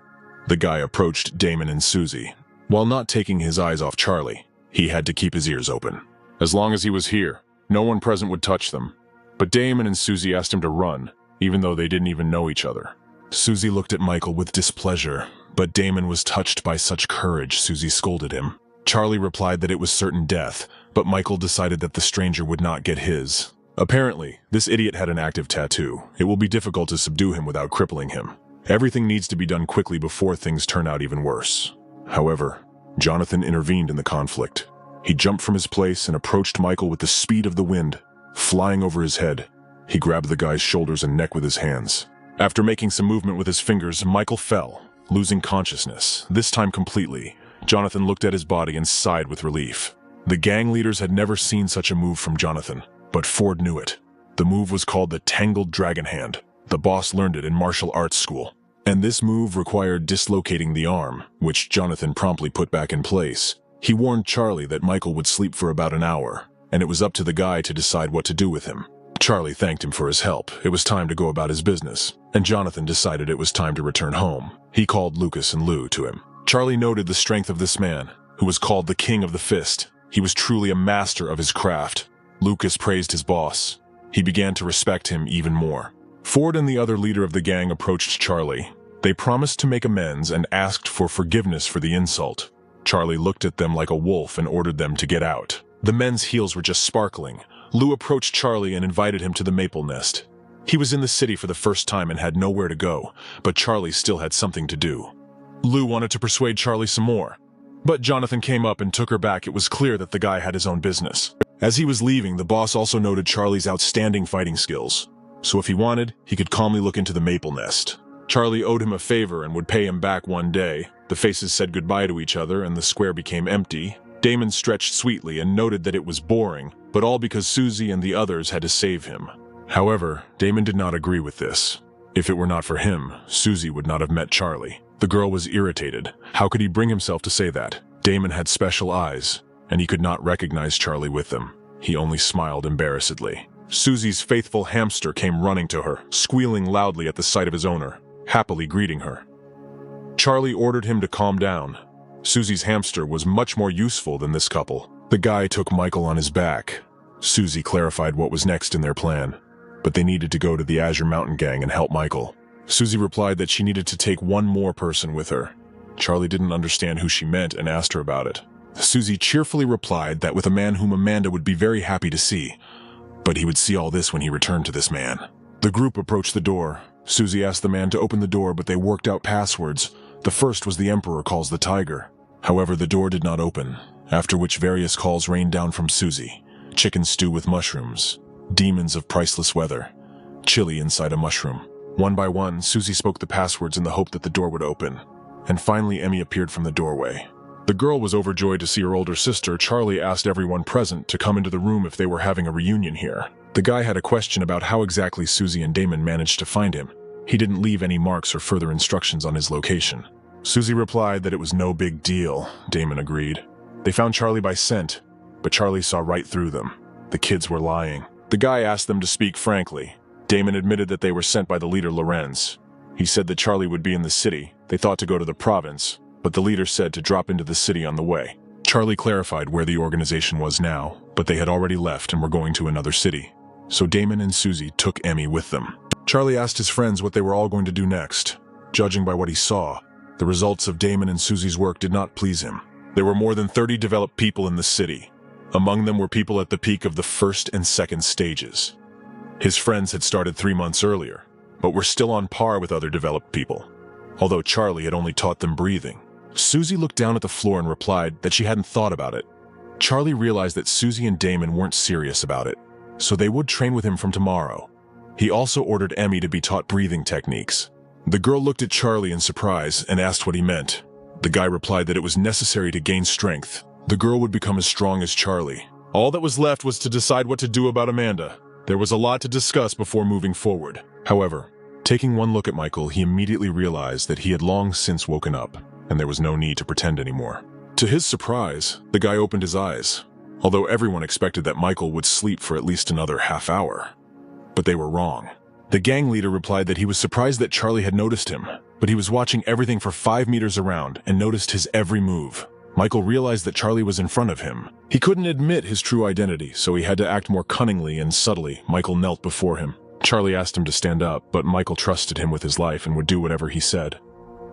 The guy approached Damon and Susie. While not taking his eyes off Charlie, he had to keep his ears open. As long as he was here, no one present would touch them. But Damon and Susie asked him to run, even though they didn't even know each other. Susie looked at Michael with displeasure, but Damon was touched by such courage. Susie scolded him. Charlie replied that it was certain death, but Michael decided that the stranger would not get his. Apparently, this idiot had an active tattoo. It will be difficult to subdue him without crippling him. Everything needs to be done quickly before things turn out even worse. However, Jonathan intervened in the conflict. He jumped from his place and approached Michael with the speed of the wind. Flying over his head, he grabbed the guy's shoulders and neck with his hands. After making some movement with his fingers, Michael fell, losing consciousness, this time completely. Jonathan looked at his body and sighed with relief. The gang leaders had never seen such a move from Jonathan, but Ford knew it. The move was called the Tangled Dragon Hand. The boss learned it in martial arts school. And this move required dislocating the arm, which Jonathan promptly put back in place. He warned Charlie that Michael would sleep for about an hour, and it was up to the guy to decide what to do with him. Charlie thanked him for his help. It was time to go about his business, and Jonathan decided it was time to return home. He called Lucas and Lou to him. Charlie noted the strength of this man, who was called the King of the Fist. He was truly a master of his craft. Lucas praised his boss. He began to respect him even more. Ford and the other leader of the gang approached Charlie. They promised to make amends and asked for forgiveness for the insult. Charlie looked at them like a wolf and ordered them to get out. The men's heels were just sparkling. Lou approached Charlie and invited him to the Maple Nest. He was in the city for the first time and had nowhere to go, but Charlie still had something to do. Lou wanted to persuade Charlie some more, but Jonathan came up and took her back. It was clear that the guy had his own business. As he was leaving, the boss also noted Charlie's outstanding fighting skills, so if he wanted, he could calmly look into the Maple Nest. Charlie owed him a favor and would pay him back one day. The faces said goodbye to each other and the square became empty. Damon stretched sweetly and noted that it was boring, but all because Susie and the others had to save him. However, Damon did not agree with this. If it were not for him, Susie would not have met Charlie. The girl was irritated. How could he bring himself to say that? Damon had special eyes, and he could not recognize Charlie with them. He only smiled embarrassedly. Susie's faithful hamster came running to her, squealing loudly at the sight of his owner, happily greeting her. Charlie ordered him to calm down. Susie's hamster was much more useful than this couple. The guy took Michael on his back. Susie clarified what was next in their plan, but they needed to go to the Azure Mountain Gang and help Michael. Susie replied that she needed to take one more person with her. Charlie didn't understand who she meant and asked her about it. Susie cheerfully replied that with a man whom Amanda would be very happy to see, but he would see all this when he returned to this man. The group approached the door. Susie asked the man to open the door, but they worked out passwords. The first was the Emperor calls the tiger. However, the door did not open, after which various calls rained down from Susie. Chicken stew with mushrooms, demons of priceless weather, chili inside a mushroom. One by one, Susie spoke the passwords in the hope that the door would open. And finally, Emmy appeared from the doorway. The girl was overjoyed to see her older sister. Charlie asked everyone present to come into the room if they were having a reunion here. The guy had a question about how exactly Susie and Damon managed to find him. He didn't leave any marks or further instructions on his location. Susie replied that it was no big deal. Damon agreed. They found Charlie by scent, but Charlie saw right through them. The kids were lying. The guy asked them to speak frankly. Damon admitted that they were sent by the leader Lorenz. He said that Charlie would be in the city. They thought to go to the province, but the leader said to drop into the city on the way. Charlie clarified where the organization was now, but they had already left and were going to another city. So Damon and Susie took Emmy with them. Charlie asked his friends what they were all going to do next. Judging by what he saw, the results of Damon and Susie's work did not please him. There were more than 30 developed people in the city. Among them were people at the peak of the first and second stages. His friends had started 3 months earlier, but were still on par with other developed people, although Charlie had only taught them breathing. Susie looked down at the floor and replied that she hadn't thought about it. Charlie realized that Susie and Damon weren't serious about it, so they would train with him from tomorrow. He also ordered Emmy to be taught breathing techniques. The girl looked at Charlie in surprise and asked what he meant. The guy replied that it was necessary to gain strength. The girl would become as strong as Charlie. All that was left was to decide what to do about Amanda. There was a lot to discuss before moving forward. However, taking one look at Michael, he immediately realized that he had long since woken up, and there was no need to pretend anymore. To his surprise, the guy opened his eyes, although everyone expected that Michael would sleep for at least another half hour. But they were wrong. The gang leader replied that he was surprised that Charlie had noticed him, but he was watching everything for 5 meters around and noticed his every move. Michael realized that Charlie was in front of him. He couldn't admit his true identity, so he had to act more cunningly and subtly. Michael knelt before him. Charlie asked him to stand up, but Michael trusted him with his life and would do whatever he said.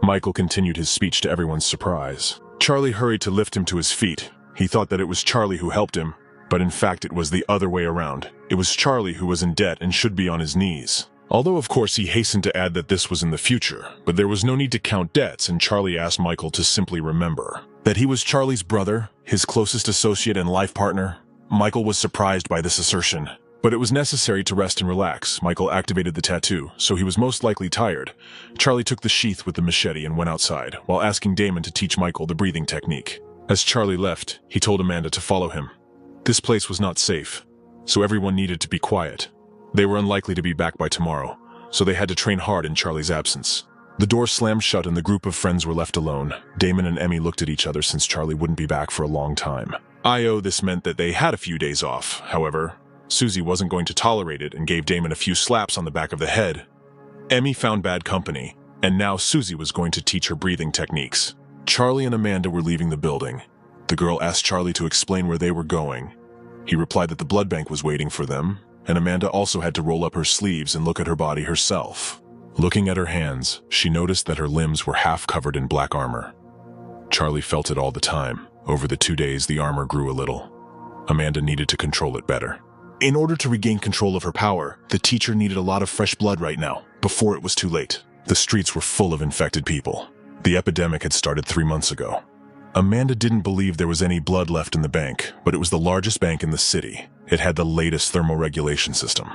Michael continued his speech to everyone's surprise. Charlie hurried to lift him to his feet. He thought that it was Charlie who helped him, but in fact it was the other way around. It was Charlie who was in debt and should be on his knees. Although of course he hastened to add that this was in the future, but there was no need to count debts, and Charlie asked Michael to simply remember that he was Charlie's brother, his closest associate and life partner. Michael was surprised by this assertion, but it was necessary to rest and relax. Michael activated the tattoo, so he was most likely tired. Charlie took the sheath with the machete and went outside, while asking Damon to teach Michael the breathing technique. As Charlie left, he told Amanda to follow him. This place was not safe, so everyone needed to be quiet. They were unlikely to be back by tomorrow, so they had to train hard in Charlie's absence. The door slammed shut and the group of friends were left alone. Damon and Emmy looked at each other since Charlie wouldn't be back for a long time. This meant that they had a few days off. However, Susie wasn't going to tolerate it and gave Damon a few slaps on the back of the head. Emmy found bad company, and now Susie was going to teach her breathing techniques. Charlie and Amanda were leaving the building. The girl asked Charlie to explain where they were going. He replied that the blood bank was waiting for them, and Amanda also had to roll up her sleeves and look at her body herself. Looking at her hands, she noticed that her limbs were half covered in black armor. Charlie felt it all the time. Over the 2 days, the armor grew a little. Amanda needed to control it better. In order to regain control of her power, the teacher needed a lot of fresh blood right now, before it was too late. The streets were full of infected people. The epidemic had started 3 months ago. Amanda didn't believe there was any blood left in the bank, but it was the largest bank in the city. It had the latest thermoregulation system.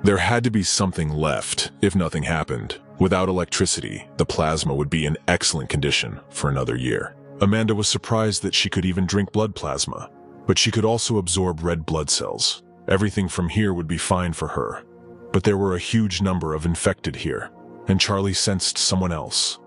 There had to be something left, if nothing happened. Without electricity, the plasma would be in excellent condition for another year. Amanda was surprised that she could even drink blood plasma, but she could also absorb red blood cells. Everything from here would be fine for her, but there were a huge number of infected here. and Charlie sensed someone else,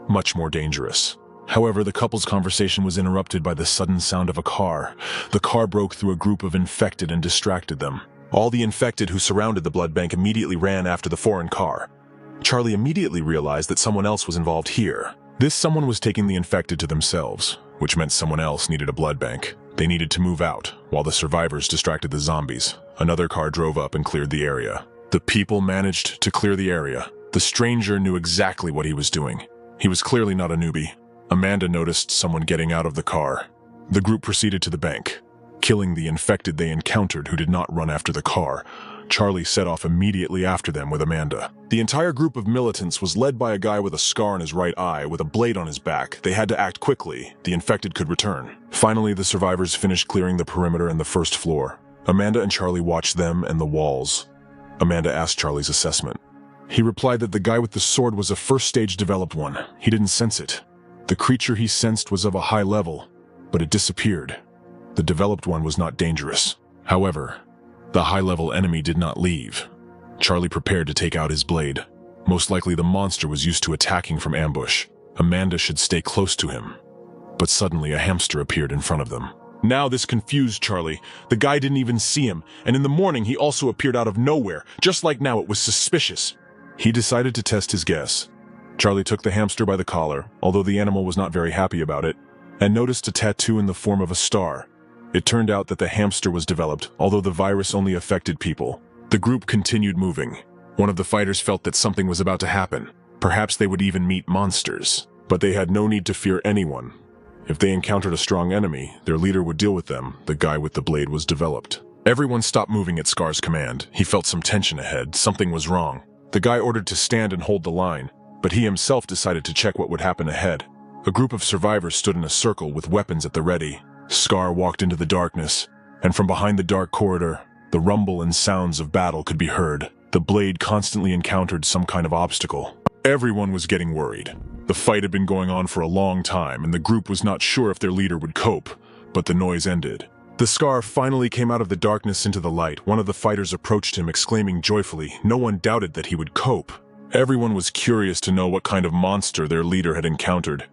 much more dangerous. However, the couple's conversation was interrupted by the sudden sound of a car. The car broke through a group of infected and distracted them. All the infected who surrounded the blood bank immediately ran after the foreign car. Charlie immediately realized that someone else was involved here. This someone was taking the infected to themselves, which meant someone else needed a blood bank. They needed to move out, while the survivors distracted the zombies. Another car drove up and cleared the area. The people managed to clear the area. The stranger knew exactly what he was doing. He was clearly not a newbie. Amanda noticed someone getting out of the car. The group proceeded to the bank, killing the infected they encountered who did not run after the car. Charlie set off immediately after them with Amanda. The entire group of militants was led by a guy with a scar on his right eye with a blade on his back. They had to act quickly. The infected could return. Finally, the survivors finished clearing the perimeter and the first floor. Amanda and Charlie watched them and the walls. Amanda asked Charlie's assessment. He replied that the guy with the sword was a first-stage developed one. He didn't sense it. The creature he sensed was of a high level, but it disappeared. The developed one was not dangerous. However, the high-level enemy did not leave. Charlie prepared to take out his blade. Most likely the monster was used to attacking from ambush. Amanda should stay close to him. But suddenly a hamster appeared in front of them. Now this confused Charlie. The guy didn't even see him, and in the morning he also appeared out of nowhere. Just like now, it was suspicious. He decided to test his guess. Charlie took the hamster by the collar, although the animal was not very happy about it, and noticed a tattoo in the form of a star. It turned out that the hamster was developed, although the virus only affected people. The group continued moving. One of the fighters felt that something was about to happen. Perhaps they would even meet monsters. But they had no need to fear anyone. If they encountered a strong enemy, their leader would deal with them. The guy with the blade was developed. Everyone stopped moving at Scar's command. He felt some tension ahead. Something was wrong. The guy ordered to stand and hold the line, but he himself decided to check what would happen ahead. A group of survivors stood in a circle with weapons at the ready. Scar walked into the darkness, and from behind the dark corridor, the rumble and sounds of battle could be heard. The blade constantly encountered some kind of obstacle. Everyone was getting worried. The fight had been going on for a long time, and the group was not sure if their leader would cope, but the noise ended. The Scar finally came out of the darkness into the light. One of the fighters approached him, exclaiming joyfully. No one doubted that he would cope. Everyone was curious to know what kind of monster their leader had encountered.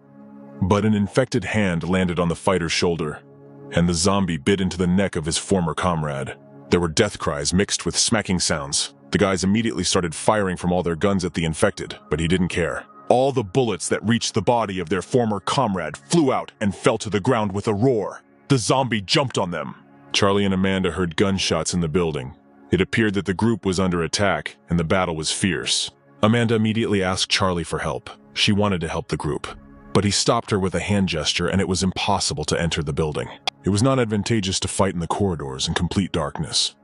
But an infected hand landed on the fighter's shoulder, and the zombie bit into the neck of his former comrade. There were death cries mixed with smacking sounds. The guys immediately started firing from all their guns at the infected, but he didn't care. All the bullets that reached the body of their former comrade flew out and fell to the ground with a roar. The zombie jumped on them. Charlie and Amanda heard gunshots in the building. It appeared that the group was under attack, and the battle was fierce. Amanda immediately asked Charlie for help. She wanted to help the group, but he stopped her with a hand gesture, and it was impossible to enter the building. It was not advantageous to fight in the corridors in complete darkness,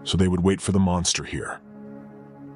so they would wait for the monster here.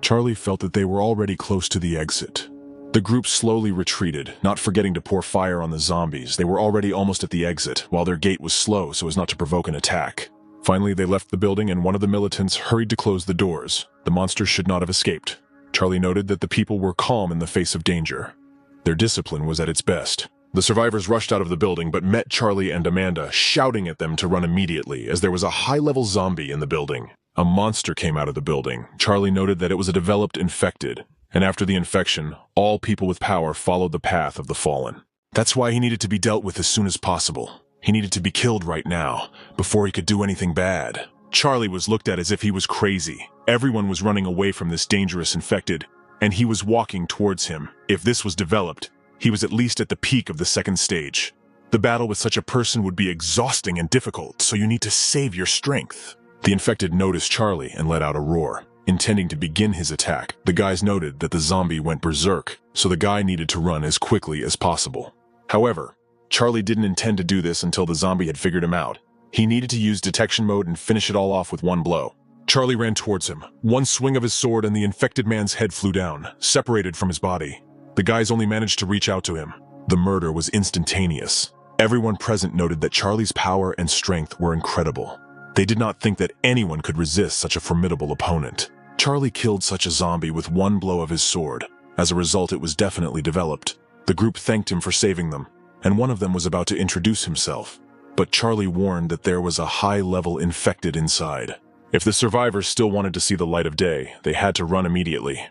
Charlie felt that they were already close to the exit. The group slowly retreated, not forgetting to pour fire on the zombies. They were already almost at the exit, while their gait was slow so as not to provoke an attack. Finally, they left the building, and one of the militants hurried to close the doors. The monster should not have escaped. Charlie noted that the people were calm in the face of danger. Their discipline was at its best. The survivors rushed out of the building, but met Charlie and Amanda, shouting at them to run immediately, as there was a high-level zombie in the building. A monster came out of the building. Charlie noted that it was a developed infected, and after the infection, all people with power followed the path of the fallen. That's why he needed to be dealt with as soon as possible. He needed to be killed right now, before he could do anything bad. Charlie was looked at as if he was crazy. Everyone was running away from this dangerous infected, and he was walking towards him. If this was developed, he was at least at the peak of the second stage. The battle with such a person would be exhausting and difficult, so you need to save your strength. The infected noticed Charlie and let out a roar, intending to begin his attack. The guys noted that the zombie went berserk, so the guy needed to run as quickly as possible. However, Charlie didn't intend to do this until the zombie had figured him out. He needed to use detection mode and finish it all off with one blow. Charlie ran towards him. One swing of his sword and the infected man's head flew down, separated from his body. The guys only managed to reach out to him. The murder was instantaneous. Everyone present noted that Charlie's power and strength were incredible. They did not think that anyone could resist such a formidable opponent. Charlie killed such a zombie with one blow of his sword. As a result, it was definitely developed. The group thanked him for saving them, and one of them was about to introduce himself. But Charlie warned that there was a high-level infected inside. If the survivors still wanted to see the light of day, they had to run immediately.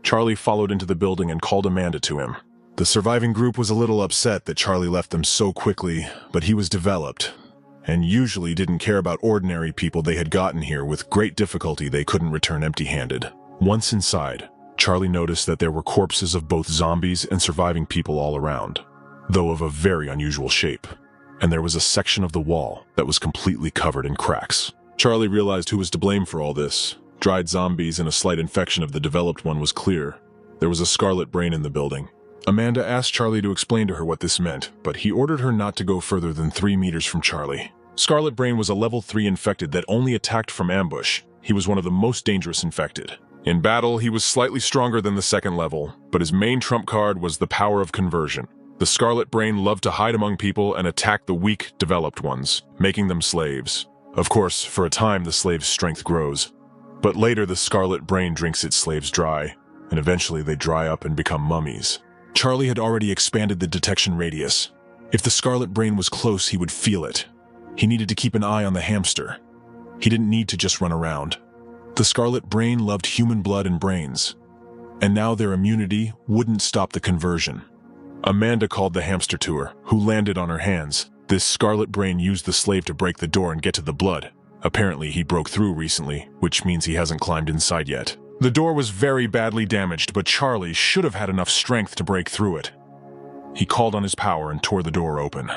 Charlie followed into the building and called Amanda to him. The surviving group was a little upset that Charlie left them so quickly, but he was developed, and usually didn't care about ordinary people they had gotten here. With great difficulty they couldn't return empty-handed. Once inside, Charlie noticed that there were corpses of both zombies and surviving people all around, though of a very unusual shape, and there was a section of the wall that was completely covered in cracks. Charlie realized who was to blame for all this. Dried zombies and a slight infection of the developed one was clear. There was a scarlet brain in the building. Amanda asked Charlie to explain to her what this meant, but he ordered her not to go further than 3 meters from Charlie. Scarlet Brain was a level 3 infected that only attacked from ambush. He was one of the most dangerous infected. In battle, he was slightly stronger than the second level, but his main trump card was the power of conversion. The Scarlet Brain loved to hide among people and attack the weak, developed ones, making them slaves. Of course, for a time the slave's strength grows, but later the Scarlet Brain drinks its slaves dry, and eventually they dry up and become mummies. Charlie had already expanded the detection radius. If the Scarlet Brain was close, he would feel it. He needed to keep an eye on the hamster. He didn't need to just run around. The Scarlet Brain loved human blood and brains, and now their immunity wouldn't stop the conversion. Amanda called the hamster to her, who landed on her hands. This Scarlet Brain used the slave to break the door and get to the blood. Apparently he broke through recently, which means he hasn't climbed inside yet. The door was very badly damaged, but Charlie should have had enough strength to break through it. He called on his power and tore the door open.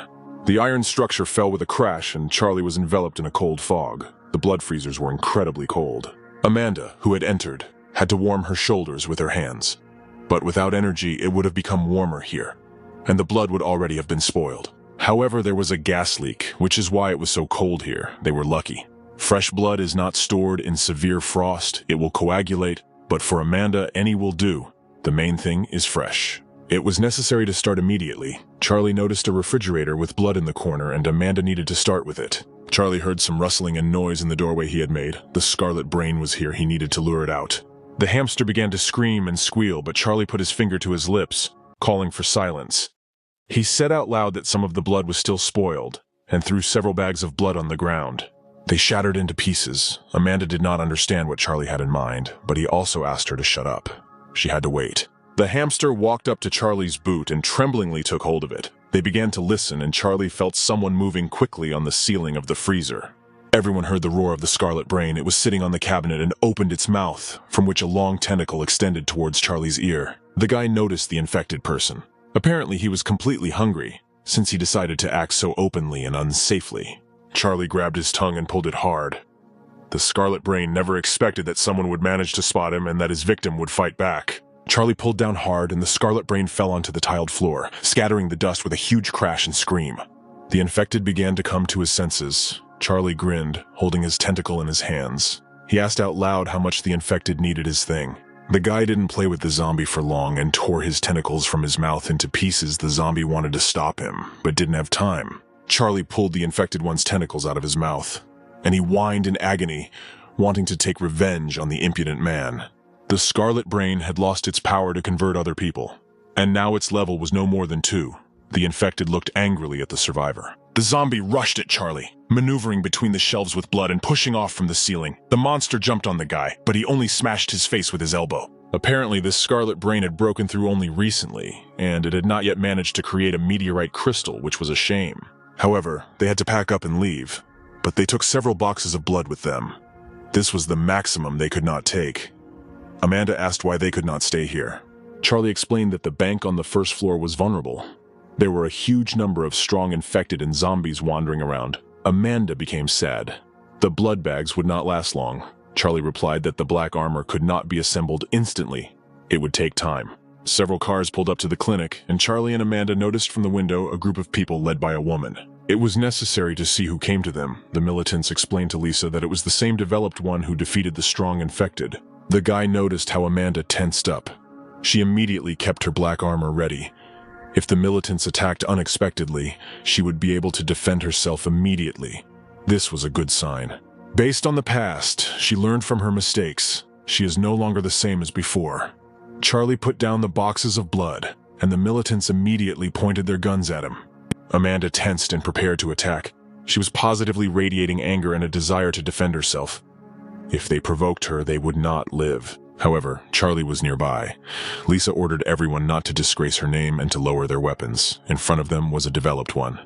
The iron structure fell with a crash, and Charlie was enveloped in a cold fog. The blood freezers were incredibly cold. Amanda, who had entered, had to warm her shoulders with her hands. But without energy, it would have become warmer here, and the blood would already have been spoiled. However, there was a gas leak, which is why it was so cold here. They were lucky. Fresh blood is not stored in severe frost. It will coagulate, but for Amanda, any will do. The main thing is fresh. It was necessary to start immediately. Charlie noticed a refrigerator with blood in the corner, and Amanda needed to start with it. Charlie heard some rustling and noise in the doorway he had made. The Scarlet Brain was here. He needed to lure it out. The hamster began to scream and squeal, but Charlie put his finger to his lips, calling for silence. He said out loud that some of the blood was still spoiled, and threw several bags of blood on the ground. They shattered into pieces. Amanda did not understand what Charlie had in mind, but he also asked her to shut up. She had to wait. The hamster walked up to Charlie's boot and tremblingly took hold of it. They began to listen, and Charlie felt someone moving quickly on the ceiling of the freezer. Everyone heard the roar of the Scarlet Brain. It was sitting on the cabinet and opened its mouth, from which a long tentacle extended towards Charlie's ear. The guy noticed the infected person. Apparently he was completely hungry, since he decided to act so openly and unsafely. Charlie grabbed his tongue and pulled it hard. The Scarlet Brain never expected that someone would manage to spot him and that his victim would fight back. Charlie pulled down hard, and the Scarlet Brain fell onto the tiled floor, scattering the dust with a huge crash and scream. The infected began to come to his senses. Charlie grinned, holding his tentacle in his hands. He asked out loud how much the infected needed his thing. The guy didn't play with the zombie for long and tore his tentacles from his mouth into pieces. The zombie wanted to stop him, but didn't have time. Charlie pulled the infected one's tentacles out of his mouth, and he whined in agony, wanting to take revenge on the impudent man. The Scarlet Brain had lost its power to convert other people, and now its level was no more than 2. The infected looked angrily at the survivor. The zombie rushed at Charlie, maneuvering between the shelves with blood and pushing off from the ceiling. The monster jumped on the guy, but he only smashed his face with his elbow. Apparently, this Scarlet Brain had broken through only recently, and it had not yet managed to create a meteorite crystal, which was a shame. However, they had to pack up and leave, but they took several boxes of blood with them. This was the maximum they could not take. Amanda asked why they could not stay here. Charlie explained that the bank on the first floor was vulnerable. There were a huge number of strong infected and zombies wandering around. Amanda became sad. The blood bags would not last long. Charlie replied that the black armor could not be assembled instantly. It would take time. Several cars pulled up to the clinic, and Charlie and Amanda noticed from the window a group of people led by a woman. It was necessary to see who came to them. The militants explained to Lisa that it was the same developed one who defeated the strong infected. The guy noticed how Amanda tensed up. She immediately kept her black armor ready. If the militants attacked unexpectedly, she would be able to defend herself immediately. This was a good sign. Based on the past, she learned from her mistakes. She is no longer the same as before. Charlie put down the boxes of blood, and the militants immediately pointed their guns at him. Amanda tensed and prepared to attack. She was positively radiating anger and a desire to defend herself. If they provoked her, they would not live. However, Charlie was nearby. Lisa ordered everyone not to disgrace her name and to lower their weapons. In front of them was a developed one.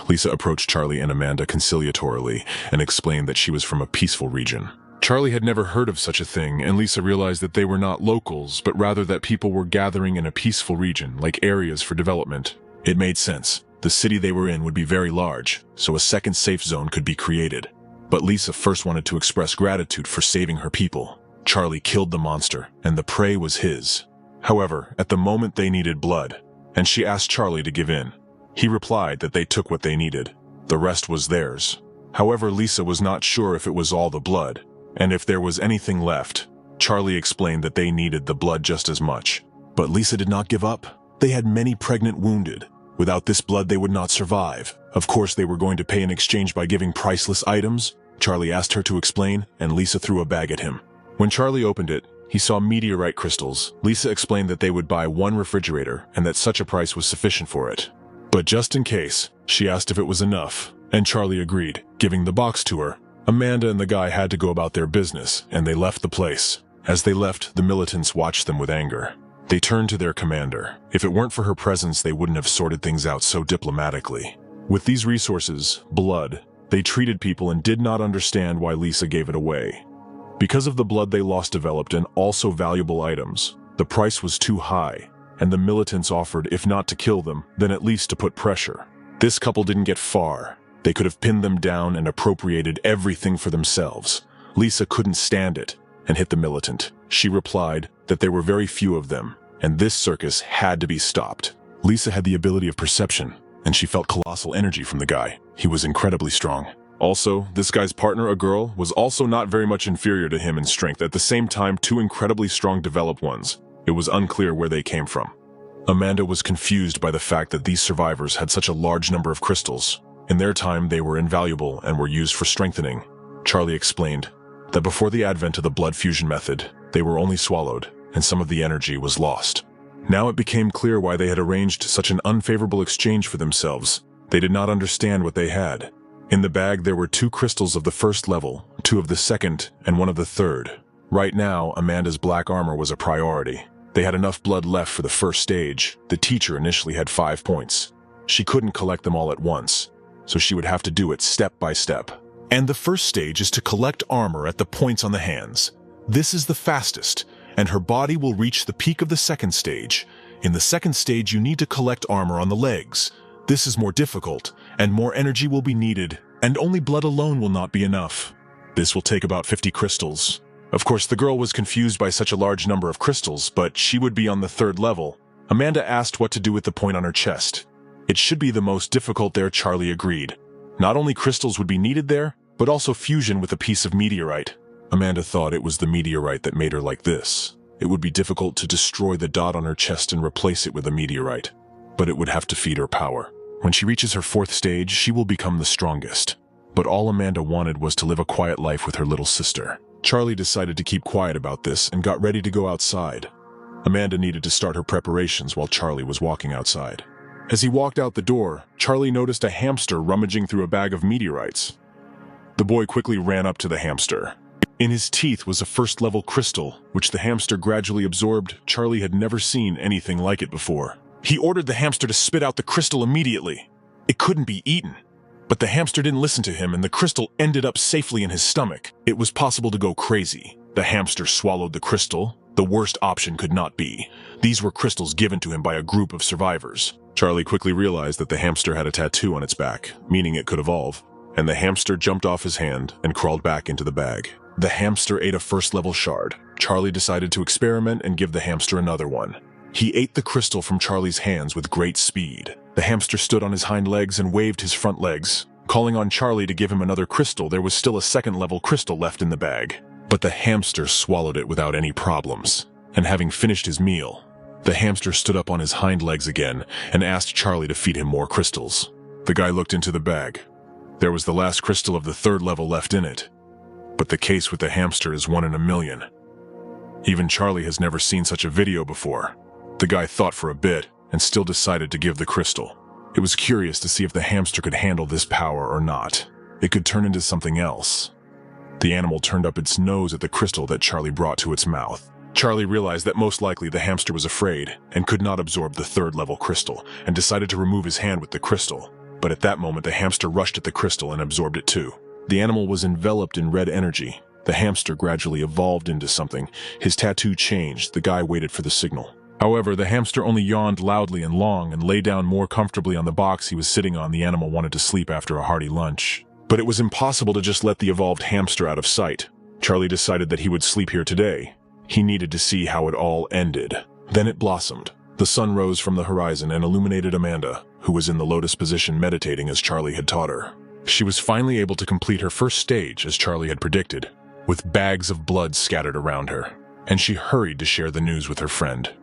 Lisa approached Charlie and Amanda conciliatorily and explained that she was from a peaceful region. Charlie had never heard of such a thing, and Lisa realized that they were not locals, but rather that people were gathering in a peaceful region, like areas for development. It made sense. The city they were in would be very large, so a second safe zone could be created. But Lisa first wanted to express gratitude for saving her people. Charlie killed the monster, and the prey was his. However, at the moment they needed blood, and she asked Charlie to give in. He replied that they took what they needed. The rest was theirs. However, Lisa was not sure if it was all the blood, and if there was anything left. Charlie explained that they needed the blood just as much. But Lisa did not give up. They had many pregnant wounded. Without this blood, they would not survive. Of course, they were going to pay in exchange by giving priceless items. Charlie asked her to explain, and Lisa threw a bag at him. When Charlie opened it, he saw meteorite crystals. Lisa explained that they would buy one refrigerator and that such a price was sufficient for it. But just in case, she asked if it was enough, and Charlie agreed, giving the box to her. Amanda and the guy had to go about their business, and they left the place. As they left, the militants watched them with anger. They turned to their commander. If it weren't for her presence, they wouldn't have sorted things out so diplomatically. With these resources, blood, they treated people and did not understand why Lisa gave it away. Because of the blood they lost developed and also valuable items, the price was too high, and the militants offered, if not to kill them, then at least to put pressure. This couple didn't get far. They could have pinned them down and appropriated everything for themselves. Lisa couldn't stand it and hit the militant. She replied that there were very few of them, and this circus had to be stopped. Lisa had the ability of perception, and she felt colossal energy from the guy. He was incredibly strong. Also, this guy's partner, a girl, was also not very much inferior to him in strength. At the same time, two incredibly strong developed ones. It was unclear where they came from. Amanda was confused by the fact that these survivors had such a large number of crystals. In their time, they were invaluable and were used for strengthening. Charlie explained that before the advent of the blood fusion method, they were only swallowed, and some of the energy was lost. Now it became clear why they had arranged such an unfavorable exchange for themselves. They did not understand what they had. In the bag there were 2 crystals of the first level, 2 of the second, and 1 of the third. Right now, Amanda's black armor was a priority. They had enough blood left for the first stage. The teacher initially had 5 points. She couldn't collect them all at once, so she would have to do it step by step. And the first stage is to collect armor at the points on the hands. This is the fastest, and her body will reach the peak of the second stage. In the second stage, you need to collect armor on the legs. This is more difficult, and more energy will be needed, and only blood alone will not be enough. This will take about 50 crystals. Of course, the girl was confused by such a large number of crystals, but she would be on the 3rd level. Amanda asked what to do with the point on her chest. It should be the most difficult there, Charlie agreed. Not only crystals would be needed there, but also fusion with a piece of meteorite. Amanda thought it was the meteorite that made her like this. It would be difficult to destroy the dot on her chest and replace it with a meteorite, but it would have to feed her power. When she reaches her 4th stage, she will become the strongest. But all Amanda wanted was to live a quiet life with her little sister. Charlie decided to keep quiet about this and got ready to go outside. Amanda needed to start her preparations while Charlie was walking outside. As he walked out the door, Charlie noticed a hamster rummaging through a bag of meteorites. The boy quickly ran up to the hamster. In his teeth was a 1st-level crystal, which the hamster gradually absorbed. Charlie had never seen anything like it before. He ordered the hamster to spit out the crystal immediately. It couldn't be eaten. But the hamster didn't listen to him, and the crystal ended up safely in his stomach. It was possible to go crazy. The hamster swallowed the crystal. The worst option could not be. These were crystals given to him by a group of survivors. Charlie quickly realized that the hamster had a tattoo on its back, meaning it could evolve, and the hamster jumped off his hand and crawled back into the bag. The hamster ate a 1st-level shard. Charlie decided to experiment and give the hamster another one. He ate the crystal from Charlie's hands with great speed. The hamster stood on his hind legs and waved his front legs. Calling on Charlie to give him another crystal, there was still a 2nd-level crystal left in the bag. But the hamster swallowed it without any problems. And having finished his meal, the hamster stood up on his hind legs again and asked Charlie to feed him more crystals. The guy looked into the bag. There was the last crystal of the 3rd level left in it. But the case with the hamster is 1 in a million. Even Charlie has never seen such a video before. The guy thought for a bit and still decided to give the crystal. It was curious to see if the hamster could handle this power or not. It could turn into something else. The animal turned up its nose at the crystal that Charlie brought to its mouth. Charlie realized that most likely the hamster was afraid and could not absorb the third-level crystal, and decided to remove his hand with the crystal. But at that moment, the hamster rushed at the crystal and absorbed it too. The animal was enveloped in red energy. The hamster gradually evolved into something. His tattoo changed. The guy waited for the signal. However, the hamster only yawned loudly and long and lay down more comfortably on the box he was sitting on. The animal wanted to sleep after a hearty lunch. But it was impossible to just let the evolved hamster out of sight. Charlie decided that he would sleep here today. He needed to see how it all ended. Then it blossomed. The sun rose from the horizon and illuminated Amanda, who was in the lotus position meditating as Charlie had taught her. She was finally able to complete her first stage as Charlie had predicted, with bags of blood scattered around her, and she hurried to share the news with her friend.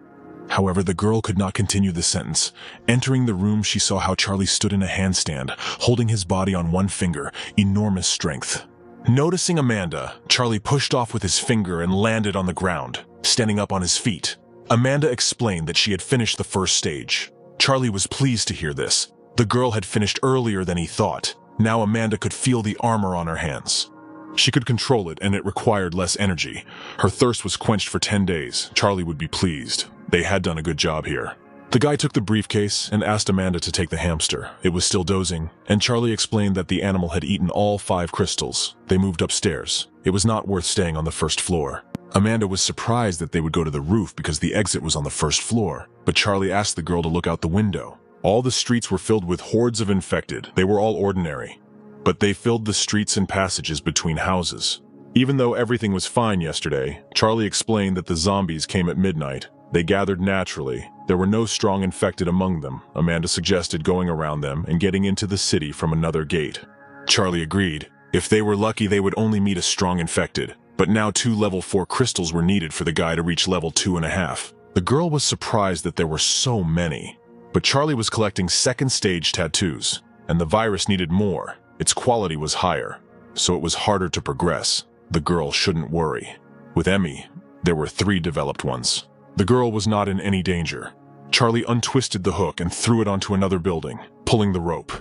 However, the girl could not continue the sentence. Entering the room, she saw how Charlie stood in a handstand, holding his body on one finger, enormous strength. Noticing Amanda, Charlie pushed off with his finger and landed on the ground, standing up on his feet. Amanda explained that she had finished the first stage. Charlie was pleased to hear this. The girl had finished earlier than he thought. Now Amanda could feel the armor on her hands. She could control it, and it required less energy. Her thirst was quenched for 10 days. Charlie would be pleased. They had done a good job here. The guy took the briefcase and asked Amanda to take the hamster. It was still dozing, and Charlie explained that the animal had eaten all 5 crystals. They moved upstairs. It was not worth staying on the first floor. Amanda was surprised that they would go to the roof because the exit was on the first floor, but Charlie asked the girl to look out the window. All the streets were filled with hordes of infected. They were all ordinary, but they filled the streets and passages between houses. Even though everything was fine yesterday, Charlie explained that the zombies came at midnight. They gathered naturally. There were no strong infected among them. Amanda suggested going around them and getting into the city from another gate. Charlie agreed. If they were lucky, they would only meet a strong infected. But now 2 level 4 crystals were needed for the guy to reach level 2.5. The girl was surprised that there were so many. But Charlie was collecting second stage tattoos, and the virus needed more. Its quality was higher, so it was harder to progress. The girl shouldn't worry. With Emmy, there were 3 developed ones. The girl was not in any danger. Charlie untwisted the hook and threw it onto another building, pulling the rope.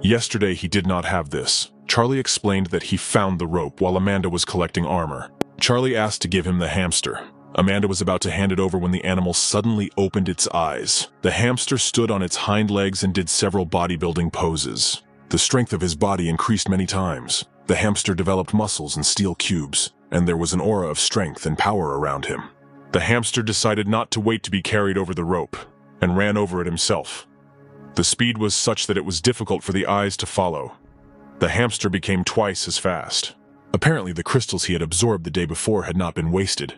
Yesterday he did not have this. Charlie explained that he found the rope while Amanda was collecting armor. Charlie asked to give him the hamster. Amanda was about to hand it over when the animal suddenly opened its eyes. The hamster stood on its hind legs and did several bodybuilding poses. The strength of his body increased many times. The hamster developed muscles and steel cubes, and there was an aura of strength and power around him. The hamster decided not to wait to be carried over the rope, and ran over it himself. The speed was such that it was difficult for the eyes to follow. The hamster became twice as fast. Apparently the crystals he had absorbed the day before had not been wasted,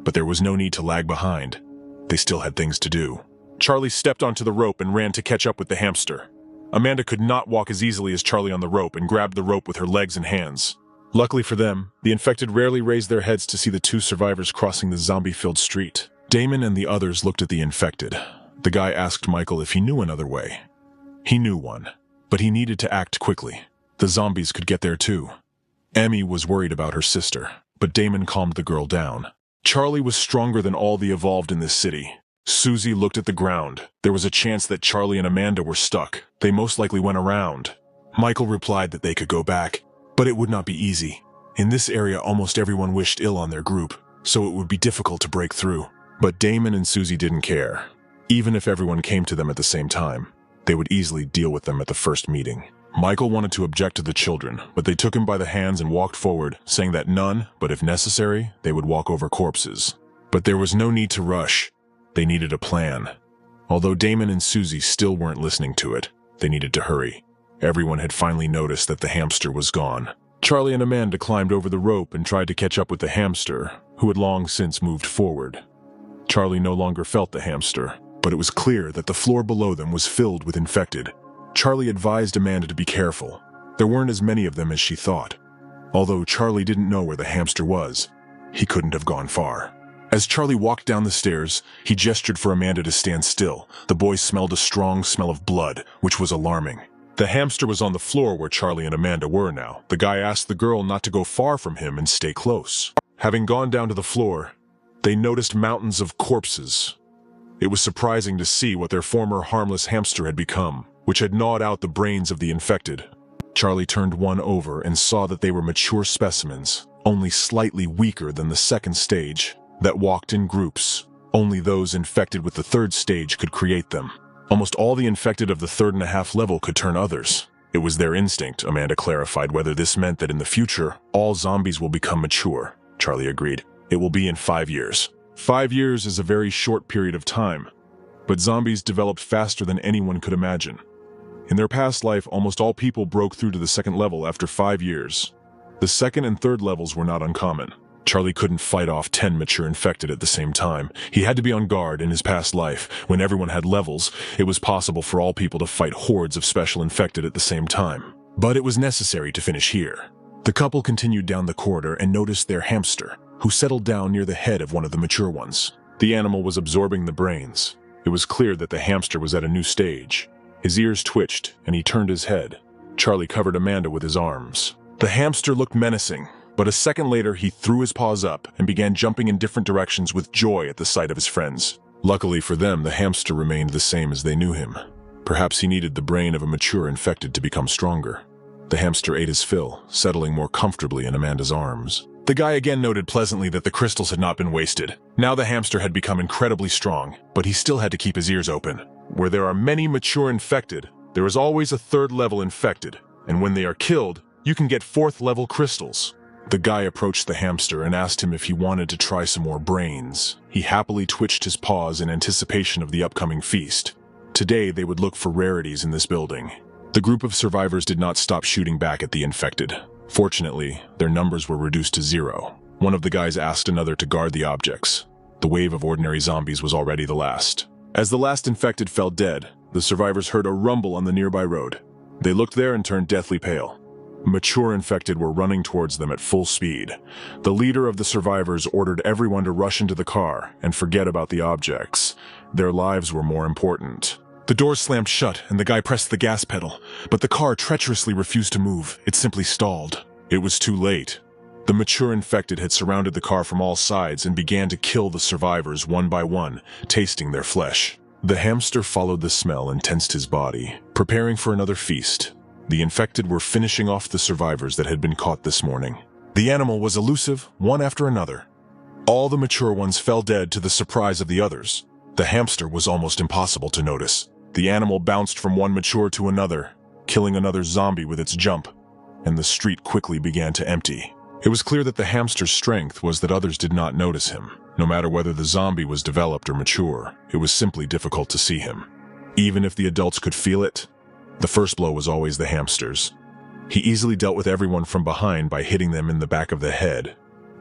but there was no need to lag behind. They still had things to do. Charlie stepped onto the rope and ran to catch up with the hamster. Amanda could not walk as easily as Charlie on the rope and grabbed the rope with her legs and hands. Luckily for them, the infected rarely raised their heads to see the 2 survivors crossing the zombie-filled street. Damon and the others looked at the infected. The guy asked Michael if he knew another way. He knew one, but he needed to act quickly. The zombies could get there too. Emmy was worried about her sister, but Damon calmed the girl down. Charlie was stronger than all the evolved in this city. Susie looked at the ground. There was a chance that Charlie and Amanda were stuck. They most likely went around. Michael replied that they could go back, but it would not be easy. In this area, almost everyone wished ill on their group, so it would be difficult to break through. But Damon and Susie didn't care. Even if everyone came to them at the same time, they would easily deal with them at the first meeting. Michael wanted to object to the children, but they took him by the hands and walked forward, saying that none, but if necessary, they would walk over corpses. But there was no need to rush. They needed a plan. Although Damon and Susie still weren't listening to it, they needed to hurry. Everyone had finally noticed that the hamster was gone. Charlie and Amanda climbed over the rope and tried to catch up with the hamster, who had long since moved forward. Charlie no longer felt the hamster, but it was clear that the floor below them was filled with infected. Charlie advised Amanda to be careful. There weren't as many of them as she thought. Although Charlie didn't know where the hamster was, he couldn't have gone far. As Charlie walked down the stairs, he gestured for Amanda to stand still. The boys smelled a strong smell of blood, which was alarming. The hamster was on the floor where Charlie and Amanda were now. The guy asked the girl not to go far from him and stay close. Having gone down to the floor, they noticed mountains of corpses. It was surprising to see what their former harmless hamster had become, which had gnawed out the brains of the infected. Charlie turned one over and saw that they were mature specimens, only slightly weaker than the second stage. that walked in groups. Only those infected with the third stage could create them. Almost all the infected of the 3.5 level could turn others. It was their instinct, Amanda clarified. Whether this meant that in the future, all zombies will become mature. Charlie agreed. It will be in 5 years. 5 years is a very short period of time, but zombies developed faster than anyone could imagine. In their past life, almost all people broke through to the 2nd level after 5 years. The 2nd and 3rd levels were not uncommon. Charlie couldn't fight off 10 mature infected at the same time. He had to be on guard. In his past life, when everyone had levels, it was possible for all people to fight hordes of special infected at the same time. But it was necessary to finish here. The couple continued down the corridor and noticed their hamster, who settled down near the head of one of the mature ones. The animal was absorbing the brains. It was clear that the hamster was at a new stage. His ears twitched, and he turned his head. Charlie covered Amanda with his arms. The hamster looked menacing, but a second later he threw his paws up and began jumping in different directions with joy at the sight of his friends. Luckily for them, the hamster remained the same as they knew him. Perhaps he needed the brain of a mature infected to become stronger. The hamster ate his fill, settling more comfortably in Amanda's arms. The guy again noted pleasantly that the crystals had not been wasted. Now the hamster had become incredibly strong, but he still had to keep his ears open. Where there are many mature infected, there is always a 3rd level infected, and when they are killed, you can get 4th level crystals. The guy approached the hamster and asked him if he wanted to try some more brains. He happily twitched his paws in anticipation of the upcoming feast. Today they would look for rarities in this building. The group of survivors did not stop shooting back at the infected. Fortunately, their numbers were reduced to 0. One of the guys asked another to guard the objects. The wave of ordinary zombies was already the last. As the last infected fell dead, the survivors heard a rumble on the nearby road. They looked there and turned deathly pale. Mature infected were running towards them at full speed. The leader of the survivors ordered everyone to rush into the car and forget about the objects. Their lives were more important. The door slammed shut and the guy pressed the gas pedal, but the car treacherously refused to move. It simply stalled. It was too late. The mature infected had surrounded the car from all sides and began to kill the survivors one by one, tasting their flesh. The hamster followed the smell and tensed his body, preparing for another feast. The infected were finishing off the survivors that had been caught this morning. The animal was elusive, one after another. All the mature ones fell dead to the surprise of the others. The hamster was almost impossible to notice. The animal bounced from one mature to another, killing another zombie with its jump, and the street quickly began to empty. It was clear that the hamster's strength was that others did not notice him. No matter whether the zombie was developed or mature, it was simply difficult to see him. Even if the adults could feel it, the first blow was always the hamster's. He easily dealt with everyone from behind by hitting them in the back of the head.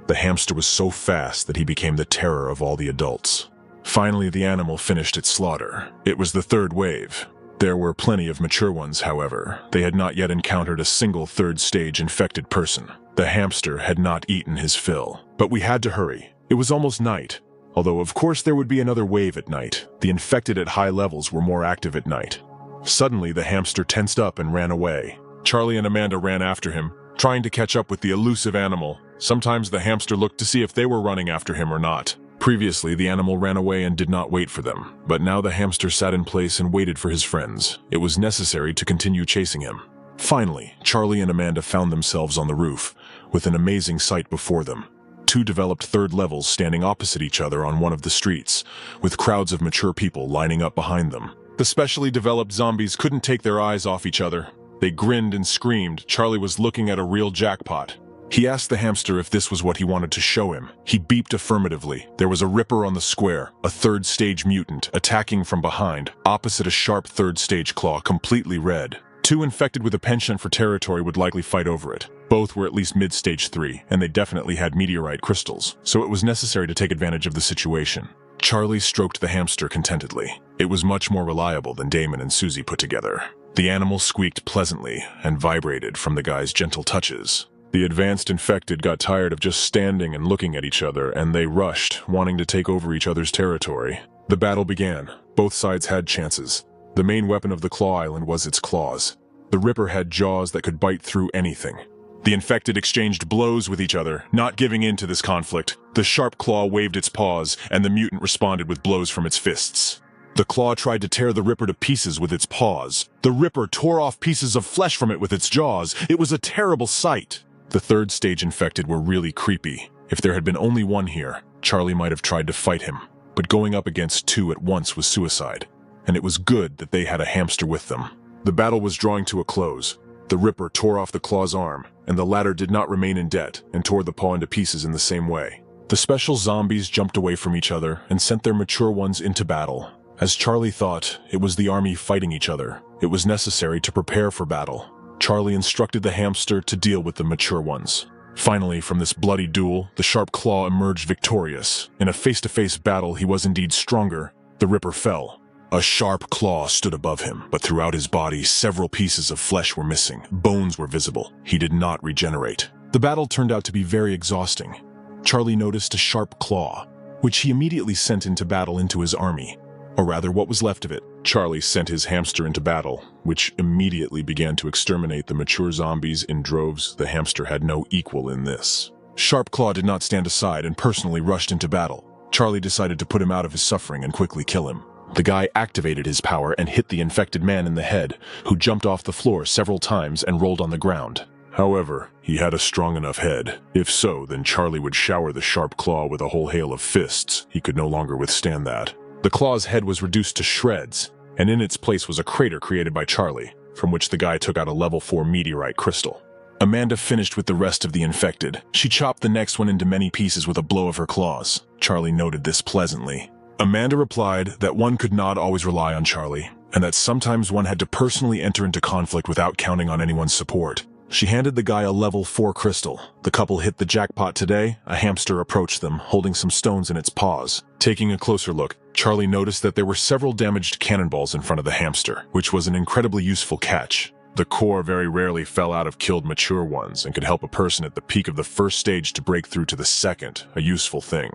The hamster was so fast that he became the terror of all the adults. Finally, the animal finished its slaughter. It was the 3rd wave. There were plenty of mature ones, however. They had not yet encountered a single 3rd stage infected person. The hamster had not eaten his fill. But we had to hurry. It was almost night. Although, of course, there would be another wave at night. The infected at high levels were more active at night. Suddenly, the hamster tensed up and ran away. Charlie and Amanda ran after him, trying to catch up with the elusive animal. Sometimes the hamster looked to see if they were running after him or not. Previously, the animal ran away and did not wait for them, but now the hamster sat in place and waited for his friends. It was necessary to continue chasing him. Finally, Charlie and Amanda found themselves on the roof, with an amazing sight before them. 2 developed 3rd levels standing opposite each other on one of the streets, with crowds of mature people lining up behind them. The specially developed zombies couldn't take their eyes off each other. They grinned and screamed. Charlie was looking at a real jackpot. He asked the hamster if this was what he wanted to show him. He beeped affirmatively. There was a ripper on the square, a 3rd stage mutant, attacking from behind, opposite a sharp 3rd stage claw, completely red. 2 infected with a penchant for territory would likely fight over it. Both were at least mid-stage 3, and they definitely had meteorite crystals, so it was necessary to take advantage of the situation. Charlie stroked the hamster contentedly. It was much more reliable than Damon and Susie put together. The animal squeaked pleasantly and vibrated from the guy's gentle touches. The advanced infected got tired of just standing and looking at each other, and they rushed, wanting to take over each other's territory. The battle began. Both sides had chances. The main weapon of the Claw Island was its claws. The Ripper had jaws that could bite through anything. The infected exchanged blows with each other, not giving in to this conflict. The sharp claw waved its paws, and the mutant responded with blows from its fists. The claw tried to tear the Ripper to pieces with its paws. The Ripper tore off pieces of flesh from it with its jaws. It was a terrible sight. The 3rd stage infected were really creepy. If there had been only one here, Charlie might have tried to fight him, but going up against two at once was suicide, and it was good that they had a hamster with them. The battle was drawing to a close. The Ripper tore off the Claw's arm, and the latter did not remain in debt and tore the paw into pieces in the same way. The special zombies jumped away from each other and sent their mature ones into battle. As Charlie thought, it was the army fighting each other. It was necessary to prepare for battle. Charlie instructed the hamster to deal with the mature ones. Finally, from this bloody duel, the sharp claw emerged victorious. In a face-to-face battle, he was indeed stronger. The Ripper fell. A sharp claw stood above him, but throughout his body, several pieces of flesh were missing. Bones were visible. He did not regenerate. The battle turned out to be very exhausting. Charlie noticed a sharp claw, which he immediately sent into battle into his army. Or rather, what was left of it. Charlie sent his hamster into battle, which immediately began to exterminate the mature zombies in droves. The hamster had no equal in this. Sharp Claw did not stand aside and personally rushed into battle. Charlie decided to put him out of his suffering and quickly kill him. The guy activated his power and hit the infected man in the head, who jumped off the floor several times and rolled on the ground. However, he had a strong enough head. If so, then Charlie would shower the Sharp Claw with a whole hail of fists. He could no longer withstand that. The Claw's head was reduced to shreds, and in its place was a crater created by Charlie, from which the guy took out a level 4 meteorite crystal. Amanda finished with the rest of the infected. She chopped the next one into many pieces with a blow of her claws. Charlie noted this pleasantly. Amanda replied that one could not always rely on Charlie, and that sometimes one had to personally enter into conflict without counting on anyone's support. She handed the guy a level 4 crystal. The couple hit the jackpot today. A hamster approached them, holding some stones in its paws. Taking a closer look, Charlie noticed that there were several damaged cannonballs in front of the hamster, which was an incredibly useful catch. The core very rarely fell out of killed mature ones and could help a person at the peak of the first stage to break through to the second, a useful thing.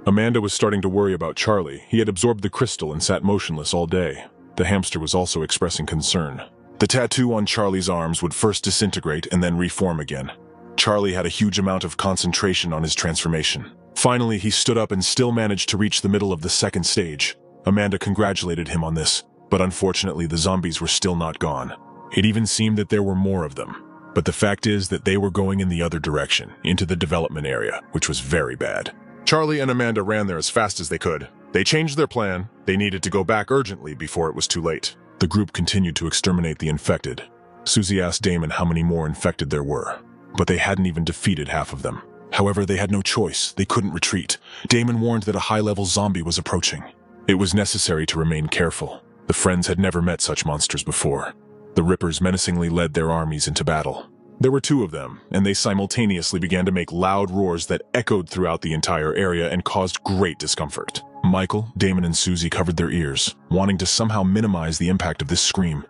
Amanda was starting to worry about Charlie. He had absorbed the crystal and sat motionless all day. The hamster was also expressing concern. The tattoo on Charlie's arms would first disintegrate and then reform again. Charlie had a huge amount of concentration on his transformation. Finally, he stood up and still managed to reach the middle of the second stage. Amanda congratulated him on this, but unfortunately the zombies were still not gone. It even seemed that there were more of them. But the fact is that they were going in the other direction, into the development area, which was very bad. Charlie and Amanda ran there as fast as they could. They changed their plan. They needed to go back urgently before it was too late. The group continued to exterminate the infected. Susie asked Damon how many more infected there were, but they hadn't even defeated half of them. However, they had no choice. They couldn't retreat. Damon warned that a high-level zombie was approaching. It was necessary to remain careful. The friends had never met such monsters before. The Rippers menacingly led their armies into battle. There were 2 of them, and they simultaneously began to make loud roars that echoed throughout the entire area and caused great discomfort. Michael, Damon, and Susie covered their ears, wanting to somehow minimize the impact of this scream.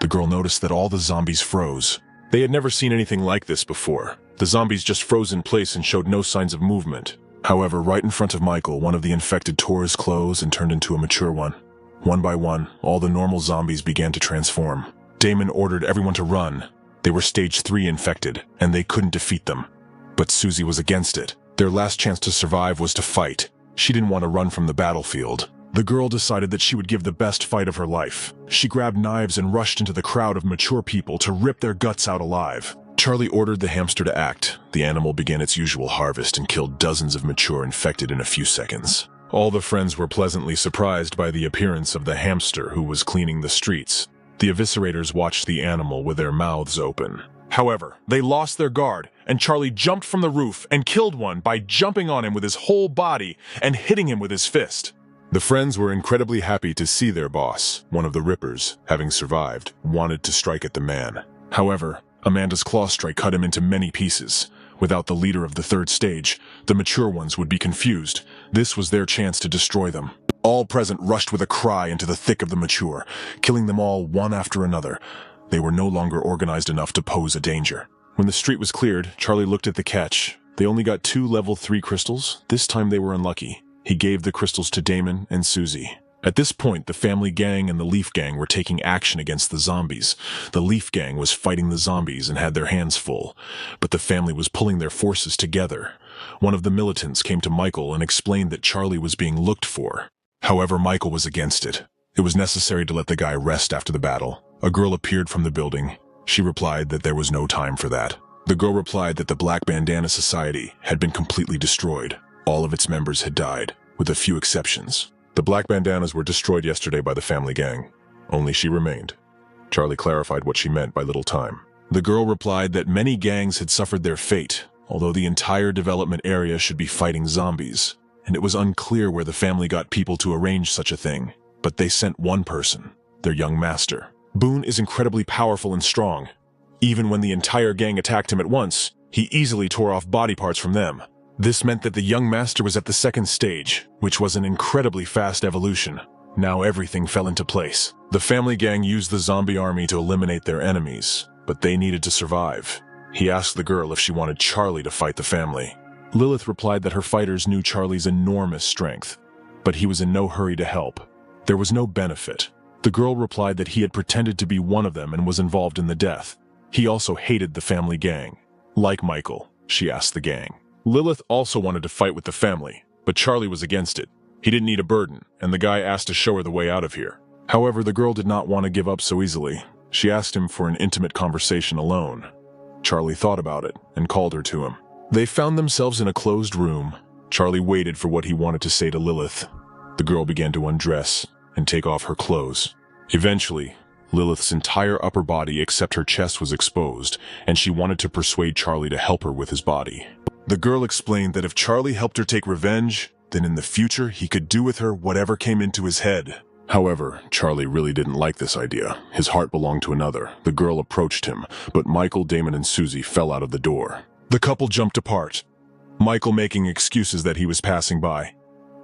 The girl noticed that all the zombies froze. They had never seen anything like this before. The zombies just froze in place and showed no signs of movement. However, right in front of Michael, one of the infected tore his clothes and turned into a mature one. One by one, all the normal zombies began to transform. Damon ordered everyone to run. They were stage 3 infected, and they couldn't defeat them. But Susie was against it. Their last chance to survive was to fight. She didn't want to run from the battlefield. The girl decided that she would give the best fight of her life. She grabbed knives and rushed into the crowd of mature people to rip their guts out alive. Charlie ordered the hamster to act. The animal began its usual harvest and killed dozens of mature infected in a few seconds. All the friends were pleasantly surprised by the appearance of the hamster who was cleaning the streets. The eviscerators watched the animal with their mouths open. However, they lost their guard, and Charlie jumped from the roof and killed one by jumping on him with his whole body and hitting him with his fist. The friends were incredibly happy to see their boss, one of the Rippers, having survived, wanted to strike at the man. However, Amanda's claw strike cut him into many pieces. Without the leader of the third stage, the mature ones would be confused. This was their chance to destroy them. All present rushed with a cry into the thick of the mature, killing them all one after another. They were no longer organized enough to pose a danger. When the street was cleared, Charlie looked at the catch. They only got 2 level 3 crystals. This time they were unlucky. He gave the crystals to Damon and Susie. At this point, the Family Gang and the Leaf Gang were taking action against the zombies. The Leaf Gang was fighting the zombies and had their hands full, but the family was pulling their forces together. One of the militants came to Michael and explained that Charlie was being looked for. However, Michael was against it. It was necessary to let the guy rest after the battle. A girl appeared from the building. She replied that there was no time for that. The girl replied that the Black Bandana Society had been completely destroyed. All of its members had died, with a few exceptions. The Black Bandanas were destroyed yesterday by the family gang. Only she remained. Charlie clarified what she meant by little time. The girl replied that many gangs had suffered their fate, although the entire development area should be fighting zombies, and it was unclear where the family got people to arrange such a thing. But they sent one person, their young master. Boone is incredibly powerful and strong. Even when the entire gang attacked him at once, he easily tore off body parts from them. This meant that the young master was at the second stage, which was an incredibly fast evolution. Now everything fell into place. The family gang used the zombie army to eliminate their enemies, but they needed to survive. He asked the girl if she wanted Charlie to fight the family. Lilith replied that her fighters knew Charlie's enormous strength, but he was in no hurry to help. There was no benefit. The girl replied that he had pretended to be one of them and was involved in the death. He also hated the family gang. Like Michael, she asked the gang. Lilith also wanted to fight with the family, but Charlie was against it. He didn't need a burden, and the guy asked to show her the way out of here. However, the girl did not want to give up so easily. She asked him for an intimate conversation alone. Charlie thought about it and called her to him. They found themselves in a closed room. Charlie waited for what he wanted to say to Lilith. The girl began to undress and take off her clothes. Eventually, Lilith's entire upper body except her chest was exposed, and she wanted to persuade Charlie to help her with his body. The girl explained that if Charlie helped her take revenge, then in the future he could do with her whatever came into his head. However, Charlie really didn't like this idea. His heart belonged to another. The girl approached him, but Michael, Damon, and Susie fell out of the door. The couple jumped apart, Michael making excuses that he was passing by.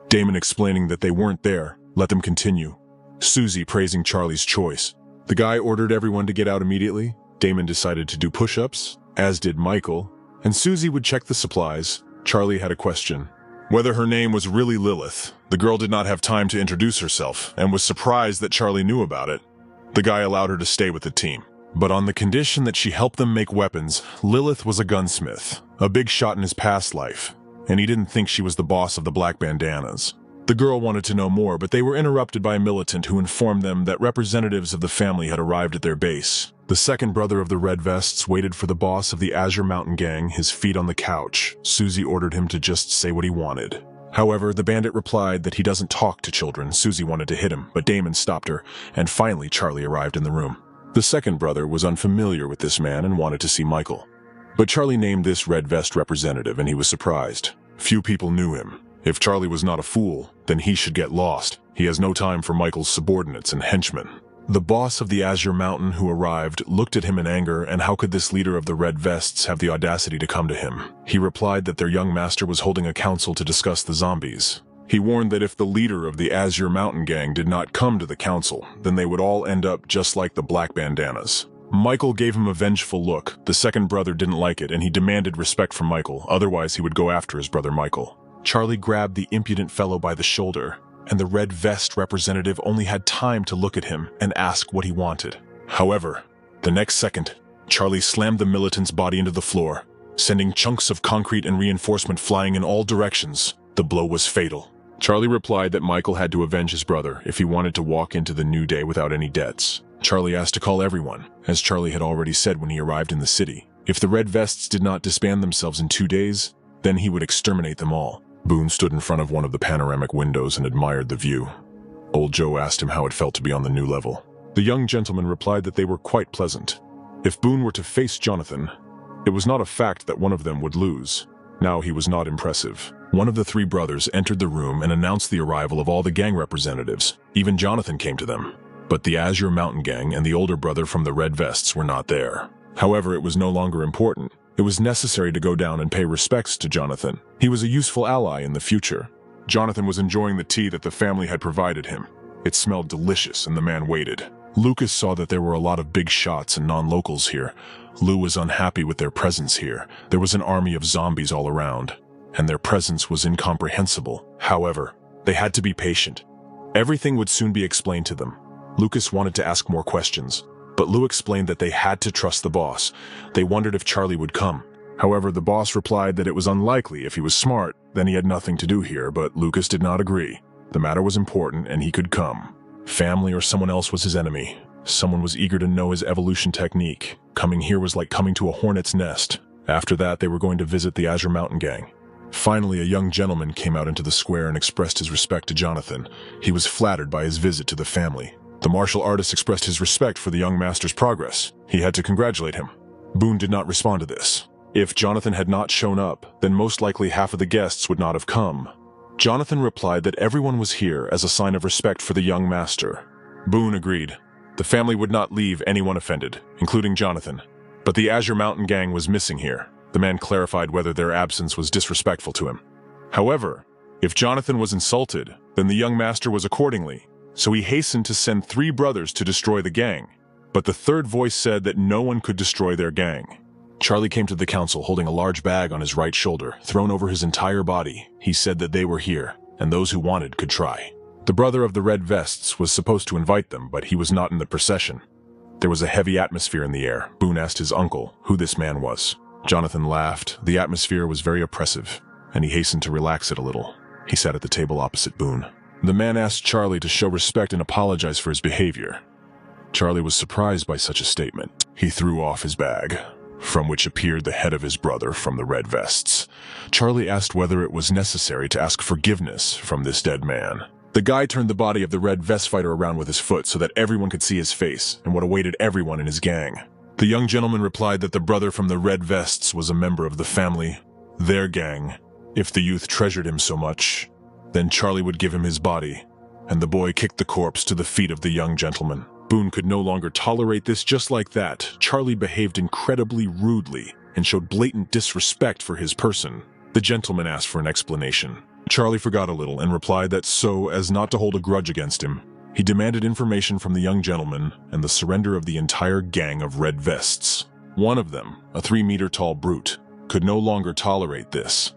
Damon explaining that they weren't there, let them continue. Susie praising Charlie's choice. The guy ordered everyone to get out immediately. Damon decided to do push-ups, as did Michael, and Susie would check the supplies. Charlie had a question. Whether her name was really Lilith. The girl did not have time to introduce herself, and was surprised that Charlie knew about it. The guy allowed her to stay with the team, but on the condition that she helped them make weapons. Lilith was a gunsmith, a big shot in his past life, and he didn't think she was the boss of the Black Bandanas. The girl wanted to know more, but they were interrupted by a militant who informed them that representatives of the family had arrived at their base. The second brother of the Red Vests waited for the boss of the Azure Mountain Gang, his feet on the couch. Susie ordered him to just say what he wanted. However, the bandit replied that he doesn't talk to children. Susie wanted to hit him, but Damon stopped her, and finally Charlie arrived in the room. The second brother was unfamiliar with this man and wanted to see Michael. But Charlie named this Red Vest representative, and he was surprised. Few people knew him. If Charlie was not a fool, then he should get lost. He has no time for Michael's subordinates and henchmen. The boss of the Azure Mountain who arrived looked at him in anger, and how could this leader of the Red Vests have the audacity to come to him? He replied that their young master was holding a council to discuss the zombies. He warned that if the leader of the Azure Mountain Gang did not come to the council, then they would all end up just like the Black Bandanas. Michael gave him a vengeful look. The second brother didn't like it, and he demanded respect from Michael, otherwise he would go after his brother Michael. Charlie grabbed the impudent fellow by the shoulder, and the Red Vest representative only had time to look at him and ask what he wanted. However, the next second, Charlie slammed the militant's body into the floor, sending chunks of concrete and reinforcement flying in all directions. The blow was fatal. Charlie replied that Michael had to avenge his brother if he wanted to walk into the new day without any debts. Charlie asked to call everyone, as Charlie had already said when he arrived in the city. If the Red Vests did not disband themselves in 2 days, then he would exterminate them all. Boone stood in front of one of the panoramic windows and admired the view. Old Joe asked him how it felt to be on the new level. The young gentleman replied that they were quite pleasant. If Boone were to face Jonathan, it was not a fact that one of them would lose. Now he was not impressive. One of the 3 brothers entered the room and announced the arrival of all the gang representatives. Even Jonathan came to them. But the Azure Mountain Gang and the older brother from the Red Vests were not there. However, it was no longer important. It was necessary to go down and pay respects to Jonathan. He was a useful ally in the future. Jonathan was enjoying the tea that the family had provided him. It smelled delicious, and the man waited. Lucas saw that there were a lot of big shots and non-locals here. Lou was unhappy with their presence here. There was an army of zombies all around, and their presence was incomprehensible. However, they had to be patient. Everything would soon be explained to them. Lucas wanted to ask more questions, but Lou explained that they had to trust the boss. They wondered if Charlie would come. However, the boss replied that it was unlikely. If he was smart, then he had nothing to do here, but Lucas did not agree. The matter was important, and he could come. Family or someone else was his enemy. Someone was eager to know his evolution technique. Coming here was like coming to a hornet's nest. After that, they were going to visit the Azure Mountain Gang. Finally, a young gentleman came out into the square and expressed his respect to Jonathan. He was flattered by his visit to the family. The martial artist expressed his respect for the young master's progress. He had to congratulate him. Boone did not respond to this. If Jonathan had not shown up, then most likely half of the guests would not have come. Jonathan replied that everyone was here as a sign of respect for the young master. Boone agreed. The family would not leave anyone offended, including Jonathan. But the Azure Mountain Gang was missing here. The man clarified whether their absence was disrespectful to him. However, if Jonathan was insulted, then the young master was accordingly. So he hastened to send 3 brothers to destroy the gang. But the third voice said that no one could destroy their gang. Charlie came to the council holding a large bag on his right shoulder, thrown over his entire body. He said that they were here, and those who wanted could try. The brother of the red vests was supposed to invite them, but he was not in the procession. There was a heavy atmosphere in the air. Boone asked his uncle who this man was. Jonathan laughed. The atmosphere was very oppressive, and he hastened to relax it a little. He sat at the table opposite Boone. The man asked Charlie to show respect and apologize for his behavior. Charlie was surprised by such a statement. He threw off his bag, from which appeared the head of his brother from the red vests. Charlie asked whether it was necessary to ask forgiveness from this dead man. The guy turned the body of the red vest fighter around with his foot so that everyone could see his face and what awaited everyone in his gang. The young gentleman replied that the brother from the red vests was a member of the family, their gang. If the youth treasured him so much, then Charlie would give him his body, and the boy kicked the corpse to the feet of the young gentleman. Boone could no longer tolerate this. Just like that, Charlie behaved incredibly rudely and showed blatant disrespect for his person. The gentleman asked for an explanation. Charlie forgot a little and replied that so as not to hold a grudge against him, he demanded information from the young gentleman and the surrender of the entire gang of red vests. One of them, a 3-meter-tall brute, could no longer tolerate this.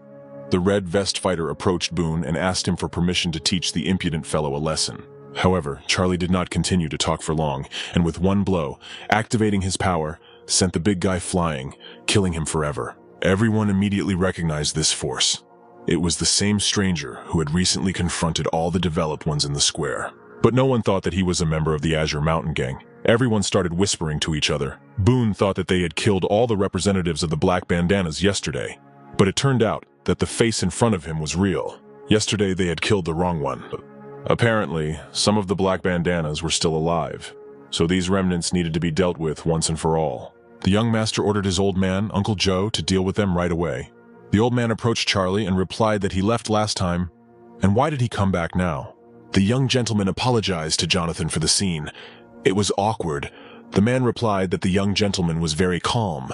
The red vest fighter approached Boone and asked him for permission to teach the impudent fellow a lesson. However, Charlie did not continue to talk for long, and with one blow, activating his power, sent the big guy flying, killing him forever. Everyone immediately recognized this force. It was the same stranger who had recently confronted all the developed ones in the square. But no one thought that he was a member of the Azure Mountain Gang. Everyone started whispering to each other. Boone thought that they had killed all the representatives of the Black Bandanas yesterday, but it turned out that the face in front of him was real. Yesterday they had killed the wrong one. Apparently, some of the Black Bandanas were still alive, so these remnants needed to be dealt with once and for all. The young master ordered his old man, Uncle Joe, to deal with them right away. The old man approached Charlie and replied that he left last time, and why did he come back now? The young gentleman apologized to Jonathan for the scene. It was awkward. The man replied that the young gentleman was very calm,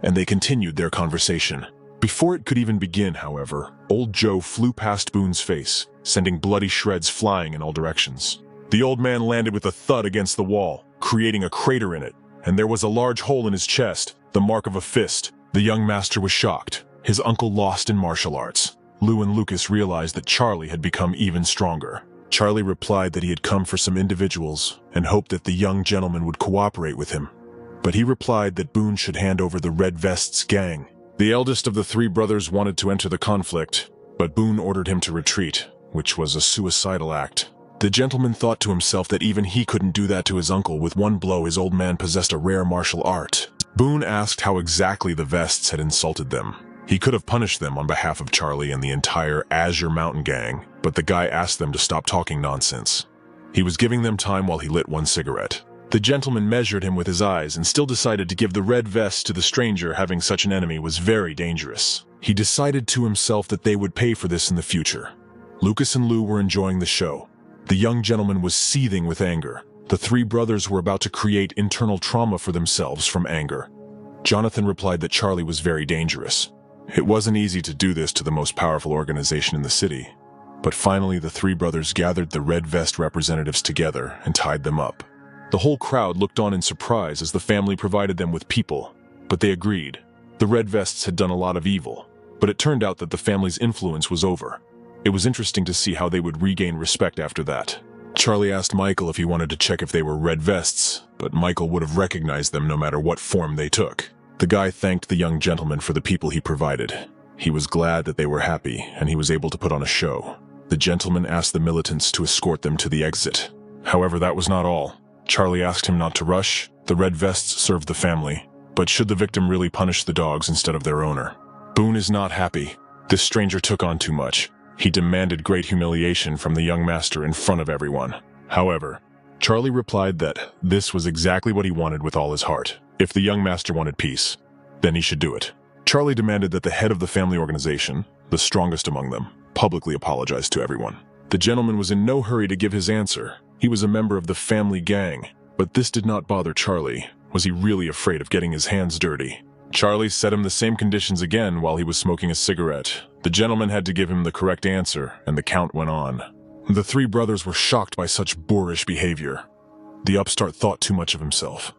and they continued their conversation. Before it could even begin, however, old Joe flew past Boone's face, sending bloody shreds flying in all directions. The old man landed with a thud against the wall, creating a crater in it, and there was a large hole in his chest, the mark of a fist. The young master was shocked. His uncle lost in martial arts. Lou and Lucas realized that Charlie had become even stronger. Charlie replied that he had come for some individuals and hoped that the young gentleman would cooperate with him. But he replied that Boone should hand over the Red Vest's gang. The eldest of the 3 brothers wanted to enter the conflict, but Boone ordered him to retreat, which was a suicidal act. The gentleman thought to himself that even he couldn't do that to his uncle. With one blow, his old man possessed a rare martial art. Boone asked how exactly the Vests had insulted them. He could have punished them on behalf of Charlie and the entire Azure Mountain Gang, but the guy asked them to stop talking nonsense. He was giving them time while he lit one cigarette. The gentleman measured him with his eyes and still decided to give the red vest to the stranger. Having such an enemy was very dangerous. He decided to himself that they would pay for this in the future. Lucas and Lou were enjoying the show. The young gentleman was seething with anger. The 3 brothers were about to create internal trauma for themselves from anger. Jonathan replied that Charlie was very dangerous. It wasn't easy to do this to the most powerful organization in the city, but finally the 3 brothers gathered the Red Vest representatives together and tied them up. The whole crowd looked on in surprise as the family provided them with people, but they agreed. The Red Vests had done a lot of evil, but it turned out that the family's influence was over. It was interesting to see how they would regain respect after that. Charlie asked Michael if he wanted to check if they were Red Vests, but Michael would have recognized them no matter what form they took. The guy thanked the young gentleman for the people he provided. He was glad that they were happy, and he was able to put on a show. The gentleman asked the militants to escort them to the exit. However, that was not all. Charlie asked him not to rush. The Red Vests served the family, But should the victim really punish the dogs instead of their owner? Boone is not happy. This stranger took on too much. He demanded great humiliation from the young master in front of everyone. However, Charlie replied that this was exactly what he wanted with all his heart. If the young master wanted peace, then he should do it. Charlie demanded that the head of the family organization, the strongest among them, publicly apologize to everyone. The gentleman was in no hurry to give his answer. He was a member of the family gang, but this did not bother Charlie. Was he really afraid of getting his hands dirty? Charlie set him the same conditions again while he was smoking a cigarette. The gentleman had to give him the correct answer, and the count went on. The three brothers were shocked by such boorish behavior. The upstart thought too much of himself.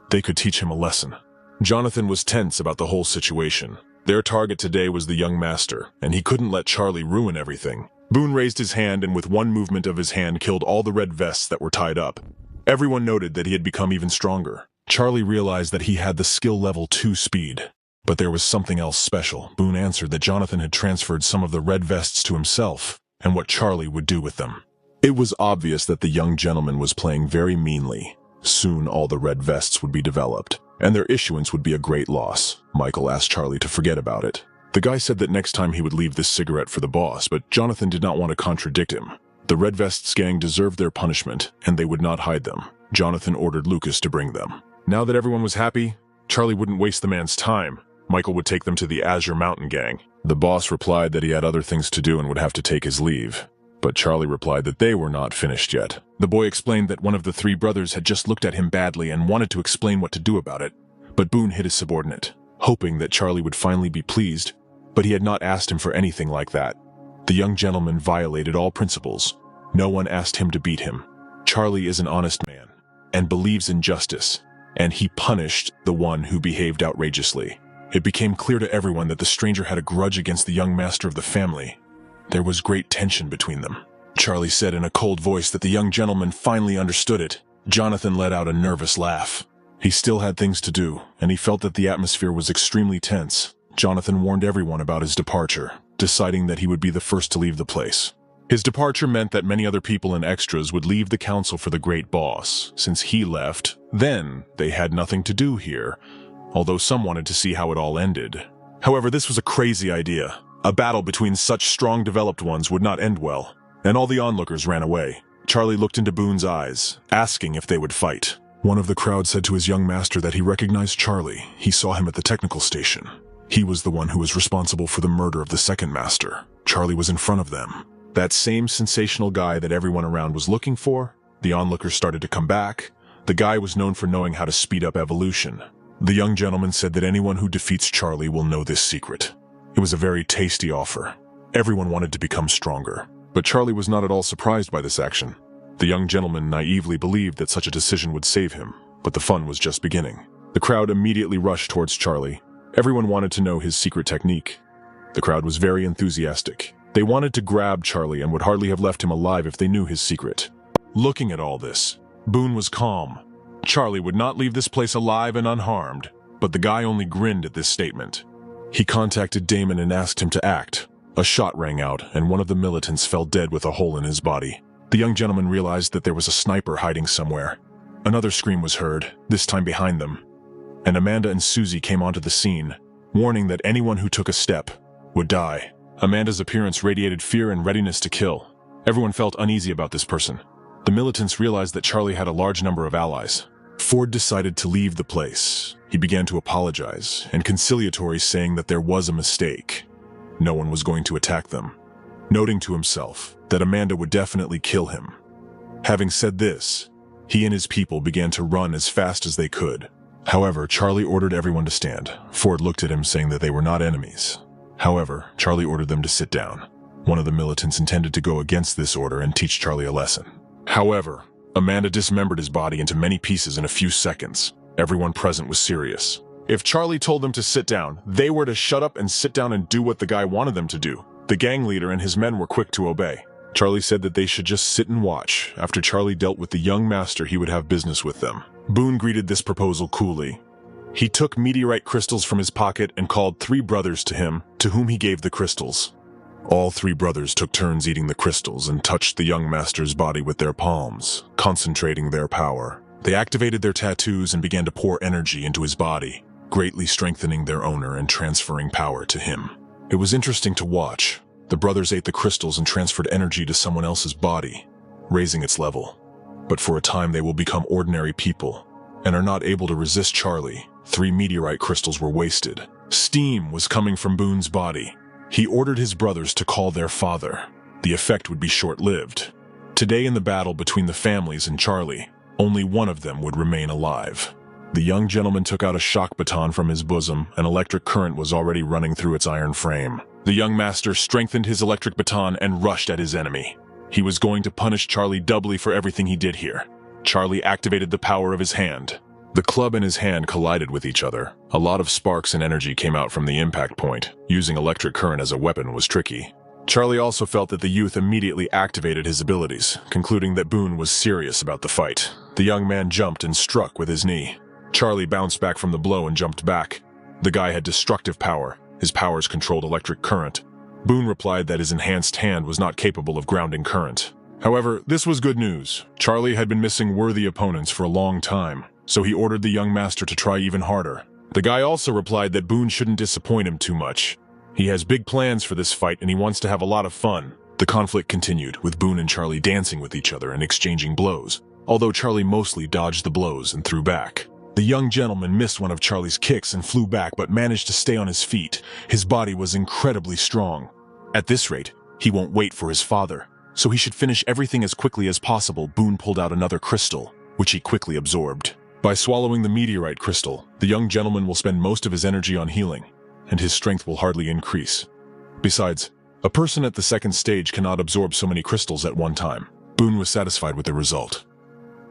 They could teach him a lesson. Jonathan was tense about the whole situation. Their target today was the young master, and he couldn't let Charlie ruin everything. Boone raised his hand and with one movement of his hand killed all the red vests that were tied up. Everyone noted that he had become even stronger. Charlie realized that he had the skill level 2 speed. But there was something else special. Boone answered that Jonathan had transferred some of the red vests to himself, and what Charlie would do with them. It was obvious that the young gentleman was playing very meanly. Soon all the red vests would be developed, and their issuance would be a great loss. Michael asked Charlie to forget about it. The guy said that next time he would leave this cigarette for the boss, but Jonathan did not want to contradict him. The Red Vests gang deserved their punishment, and they would not hide them. Jonathan ordered Lucas to bring them. Now that everyone was happy, Charlie wouldn't waste the man's time. Michael would take them to the Azure Mountain gang. The boss replied that he had other things to do and would have to take his leave. But Charlie replied that they were not finished yet. The boy explained that one of the three brothers had just looked at him badly and wanted to explain what to do about it. But Boone hit his subordinate, hoping that Charlie would finally be pleased, but he had not asked him for anything like that. The young gentleman violated all principles. No one asked him to beat him. Charlie is an honest man and believes in justice, and he punished the one who behaved outrageously. It became clear to everyone that the stranger had a grudge against the young master of the family. There was great tension between them. Charlie said in a cold voice that the young gentleman finally understood it. Jonathan let out a nervous laugh. He still had things to do, and he felt that the atmosphere was extremely tense. Jonathan warned everyone about his departure, deciding that he would be the first to leave the place. His departure meant that many other people and extras would leave the council for the great boss. Since he left, then they had nothing to do here, although some wanted to see how it all ended. However, this was a crazy idea. A battle between such strong developed ones would not end well, and all the onlookers ran away. Charlie looked into Boone's eyes, asking if they would fight. One of the crowd said to his young master that he recognized Charlie. He saw him at the technical station. He was the one who was responsible for the murder of the second master. Charlie was in front of them. That same sensational guy that everyone around was looking for. The onlookers started to come back. The guy was known for knowing how to speed up evolution. The young gentleman said that anyone who defeats Charlie will know this secret. It was a very tasty offer. Everyone wanted to become stronger. But Charlie was not at all surprised by this action. The young gentleman naively believed that such a decision would save him, but the fun was just beginning. The crowd immediately rushed towards Charlie. Everyone wanted to know his secret technique. The crowd was very enthusiastic. They wanted to grab Charlie and would hardly have left him alive if they knew his secret. Looking at all this, Boone was calm. Charlie would not leave this place alive and unharmed, but the guy only grinned at this statement. He contacted Damon and asked him to act. A shot rang out, and one of the militants fell dead with a hole in his body. The young gentleman realized that there was a sniper hiding somewhere. Another scream was heard, this time behind them, and Amanda and Susie came onto the scene, warning that anyone who took a step would die. Amanda's appearance radiated fear and readiness to kill. Everyone felt uneasy about this person. The militants realized that Charlie had a large number of allies. Ford decided to leave the place. He began to apologize and conciliatory, saying that there was a mistake. No one was going to attack them, noting to himself that Amanda would definitely kill him. Having said this, he and his people began to run as fast as they could. However, Charlie ordered everyone to stand. Ford looked at him, saying that they were not enemies. However, Charlie ordered them to sit down. One of the militants intended to go against this order and teach Charlie a lesson. However, Amanda dismembered his body into many pieces in a few seconds. Everyone present was serious. If Charlie told them to sit down, they were to shut up and sit down and do what the guy wanted them to do. The gang leader and his men were quick to obey. Charlie said that they should just sit and watch. After Charlie dealt with the young master, he would have business with them. Boone greeted this proposal coolly. He took meteorite crystals from his pocket and called 3 brothers to him, to whom he gave the crystals. All 3 brothers took turns eating the crystals and touched the young master's body with their palms, concentrating their power. They activated their tattoos and began to pour energy into his body. greatly strengthening their owner and transferring power to him. It was interesting to watch. The brothers ate the crystals and transferred energy to someone else's body, raising its level. But for a time they will become ordinary people, and are not able to resist Charlie. 3 meteorite crystals were wasted. Steam was coming from Boone's body. He ordered his brothers to call their father. The effect would be short-lived. Today in the battle between the families and Charlie, only one of them would remain alive. The young gentleman took out a shock baton from his bosom. An electric current was already running through its iron frame. The young master strengthened his electric baton and rushed at his enemy. He was going to punish Charlie doubly for everything he did here. Charlie activated the power of his hand. The club and his hand collided with each other. A lot of sparks and energy came out from the impact point. Using electric current as a weapon was tricky. Charlie also felt that the youth immediately activated his abilities, concluding that Boone was serious about the fight. The young man jumped and struck with his knee. Charlie bounced back from the blow and jumped back. The guy had destructive power. His powers controlled electric current. Boone replied that his enhanced hand was not capable of grounding current. However, this was good news. Charlie had been missing worthy opponents for a long time, so he ordered the young master to try even harder. The guy also replied that Boone shouldn't disappoint him too much. He has big plans for this fight and he wants to have a lot of fun. The conflict continued, with Boone and Charlie dancing with each other and exchanging blows, although Charlie mostly dodged the blows and threw back. The young gentleman missed one of Charlie's kicks and flew back but managed to stay on his feet. His body was incredibly strong. At this rate, he won't wait for his father, so he should finish everything as quickly as possible. Boone pulled out another crystal, which he quickly absorbed. By swallowing the meteorite crystal, the young gentleman will spend most of his energy on healing, and his strength will hardly increase. Besides, a person at the second stage cannot absorb so many crystals at one time. Boone was satisfied with the result.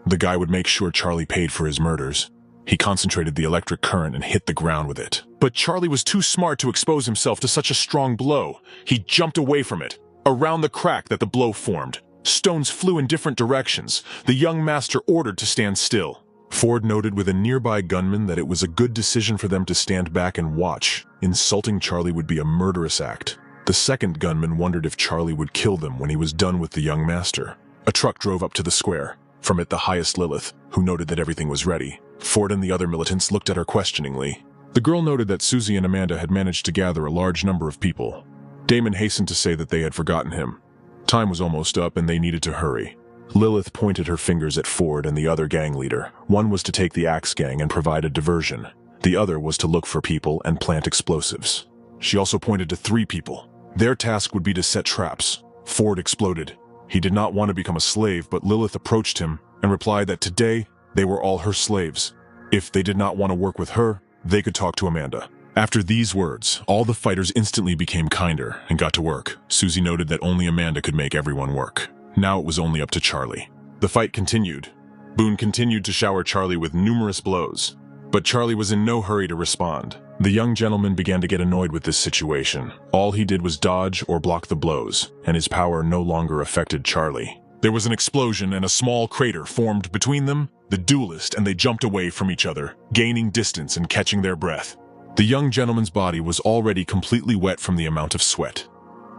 The guy would make sure Charlie paid for his murders. He concentrated the electric current and hit the ground with it. But Charlie was too smart to expose himself to such a strong blow. He jumped away from it, around the crack that the blow formed. Stones flew in different directions. The young master ordered to stand still. Ford noted with a nearby gunman that it was a good decision for them to stand back and watch. Insulting Charlie would be a murderous act. The second gunman wondered if Charlie would kill them when he was done with the young master. A truck drove up to the square. From it, the highest Lilith, who noted that everything was ready. Ford and the other militants looked at her questioningly. The girl noted that Susie and Amanda had managed to gather a large number of people. Damon hastened to say that they had forgotten him. Time was almost up and they needed to hurry. Lilith pointed her fingers at Ford and the other gang leader. One was to take the Axe Gang and provide a diversion. The other was to look for people and plant explosives. She also pointed to 3 people. Their task would be to set traps. Ford exploded. He did not want to become a slave, but Lilith approached him and replied that today they were all her slaves. If they did not want to work with her, they could talk to Amanda. After these words, all the fighters instantly became kinder and got to work. Susie noted that only Amanda could make everyone work. Now it was only up to Charlie. The fight continued. Boone continued to shower Charlie with numerous blows, but Charlie was in no hurry to respond. The young gentleman began to get annoyed with this situation. All he did was dodge or block the blows, and his power no longer affected Charlie. There was an explosion and a small crater formed between them, the duelist, and they jumped away from each other, gaining distance and catching their breath. The young gentleman's body was already completely wet from the amount of sweat.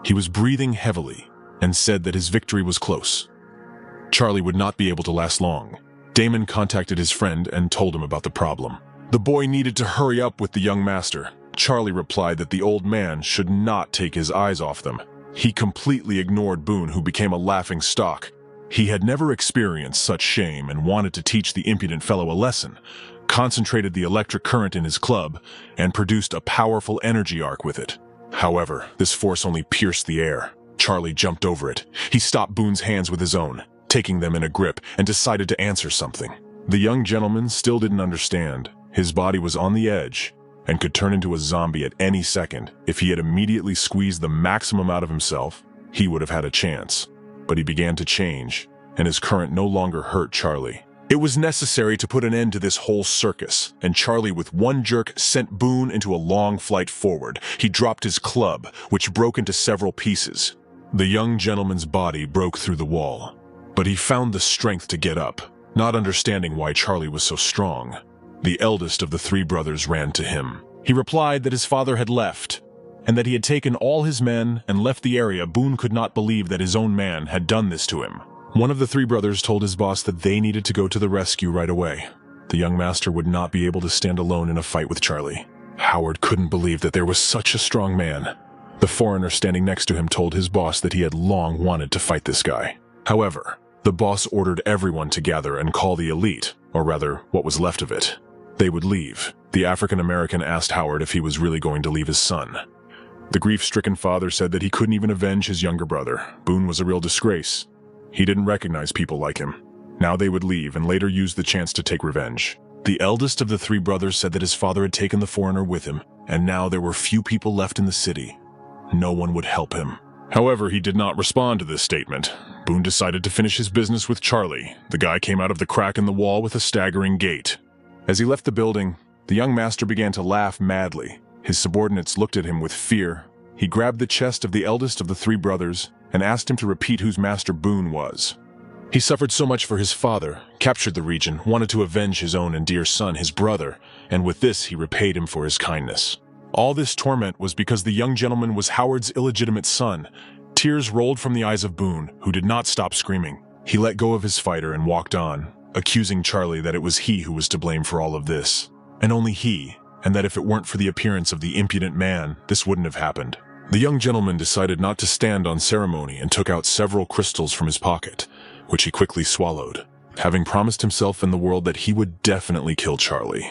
He was breathing heavily and said that his victory was close. Charlie would not be able to last long. Damon contacted his friend and told him about the problem. The boy needed to hurry up with the young master. Charlie replied that the old man should not take his eyes off them. He completely ignored Boone, who became a laughing stock. He had never experienced such shame and wanted to teach the impudent fellow a lesson, concentrated the electric current in his club, and produced a powerful energy arc with it. However, this force only pierced the air. Charlie jumped over it. He stopped Boone's hands with his own, taking them in a grip, and decided to answer something. The young gentleman still didn't understand. His body was on the edge and could turn into a zombie at any second. If he had immediately squeezed the maximum out of himself, he would have had a chance. But he began to change, and his current no longer hurt Charlie. It was necessary to put an end to this whole circus, and Charlie with one jerk sent Boone into a long flight forward. He dropped his club, which broke into several pieces. The young gentleman's body broke through the wall, but he found the strength to get up, not understanding why Charlie was so strong. The eldest of the 3 brothers ran to him. He replied that his father had left, and that he had taken all his men and left the area. Boone could not believe that his own man had done this to him. One of the 3 brothers told his boss that they needed to go to the rescue right away. The young master would not be able to stand alone in a fight with Charlie. Howard couldn't believe that there was such a strong man. The foreigner standing next to him told his boss that he had long wanted to fight this guy. However, the boss ordered everyone to gather and call the elite, or rather, what was left of it. They would leave. The African-American asked Howard if he was really going to leave his son. The grief-stricken father said that he couldn't even avenge his younger brother. Boone was a real disgrace. He didn't recognize people like him. Now they would leave and later use the chance to take revenge. The eldest of the three brothers said that his father had taken the foreigner with him, and now there were few people left in the city. No one would help him. However, he did not respond to this statement. Boone decided to finish his business with Charlie. The guy came out of the crack in the wall with a staggering gait. As he left the building, the young master began to laugh madly. His subordinates looked at him with fear. He grabbed the chest of the eldest of the three brothers and asked him to repeat whose master Boone was. He suffered so much for his father, captured the region, wanted to avenge his own and dear son, his brother, and with this he repaid him for his kindness. All this torment was because the young gentleman was Howard's illegitimate son. Tears rolled from the eyes of Boone, who did not stop screaming. He let go of his fighter and walked on, accusing Charlie that it was he who was to blame for all of this. And only he, and that if it weren't for the appearance of the impudent man, this wouldn't have happened. The young gentleman decided not to stand on ceremony and took out several crystals from his pocket, which he quickly swallowed, having promised himself and the world that he would definitely kill Charlie.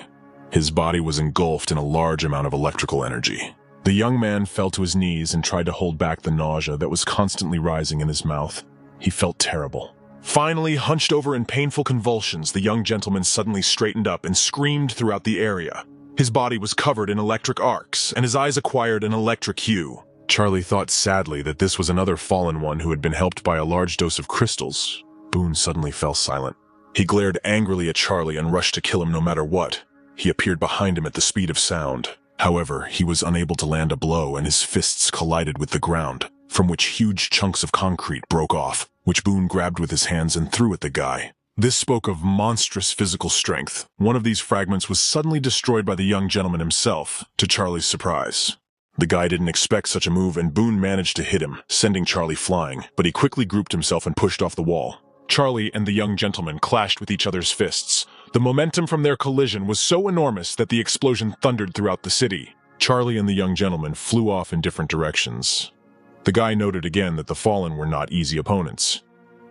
His body was engulfed in a large amount of electrical energy. The young man fell to his knees and tried to hold back the nausea that was constantly rising in his mouth. He felt terrible. Finally, hunched over in painful convulsions, the young gentleman suddenly straightened up and screamed throughout the area. His body was covered in electric arcs, and his eyes acquired an electric hue. Charlie thought sadly that this was another fallen one who had been helped by a large dose of crystals. Boone suddenly fell silent. He glared angrily at Charlie and rushed to kill him no matter what. He appeared behind him at the speed of sound. However, he was unable to land a blow and his fists collided with the ground, from which huge chunks of concrete broke off, which Boone grabbed with his hands and threw at the guy. This spoke of monstrous physical strength. One of these fragments was suddenly destroyed by the young gentleman himself, to Charlie's surprise. The guy didn't expect such a move and Boone managed to hit him, sending Charlie flying, but he quickly grouped himself and pushed off the wall. Charlie and the young gentleman clashed with each other's fists. The momentum from their collision was so enormous that the explosion thundered throughout the city. Charlie and the young gentleman flew off in different directions. The guy noted again that the fallen were not easy opponents,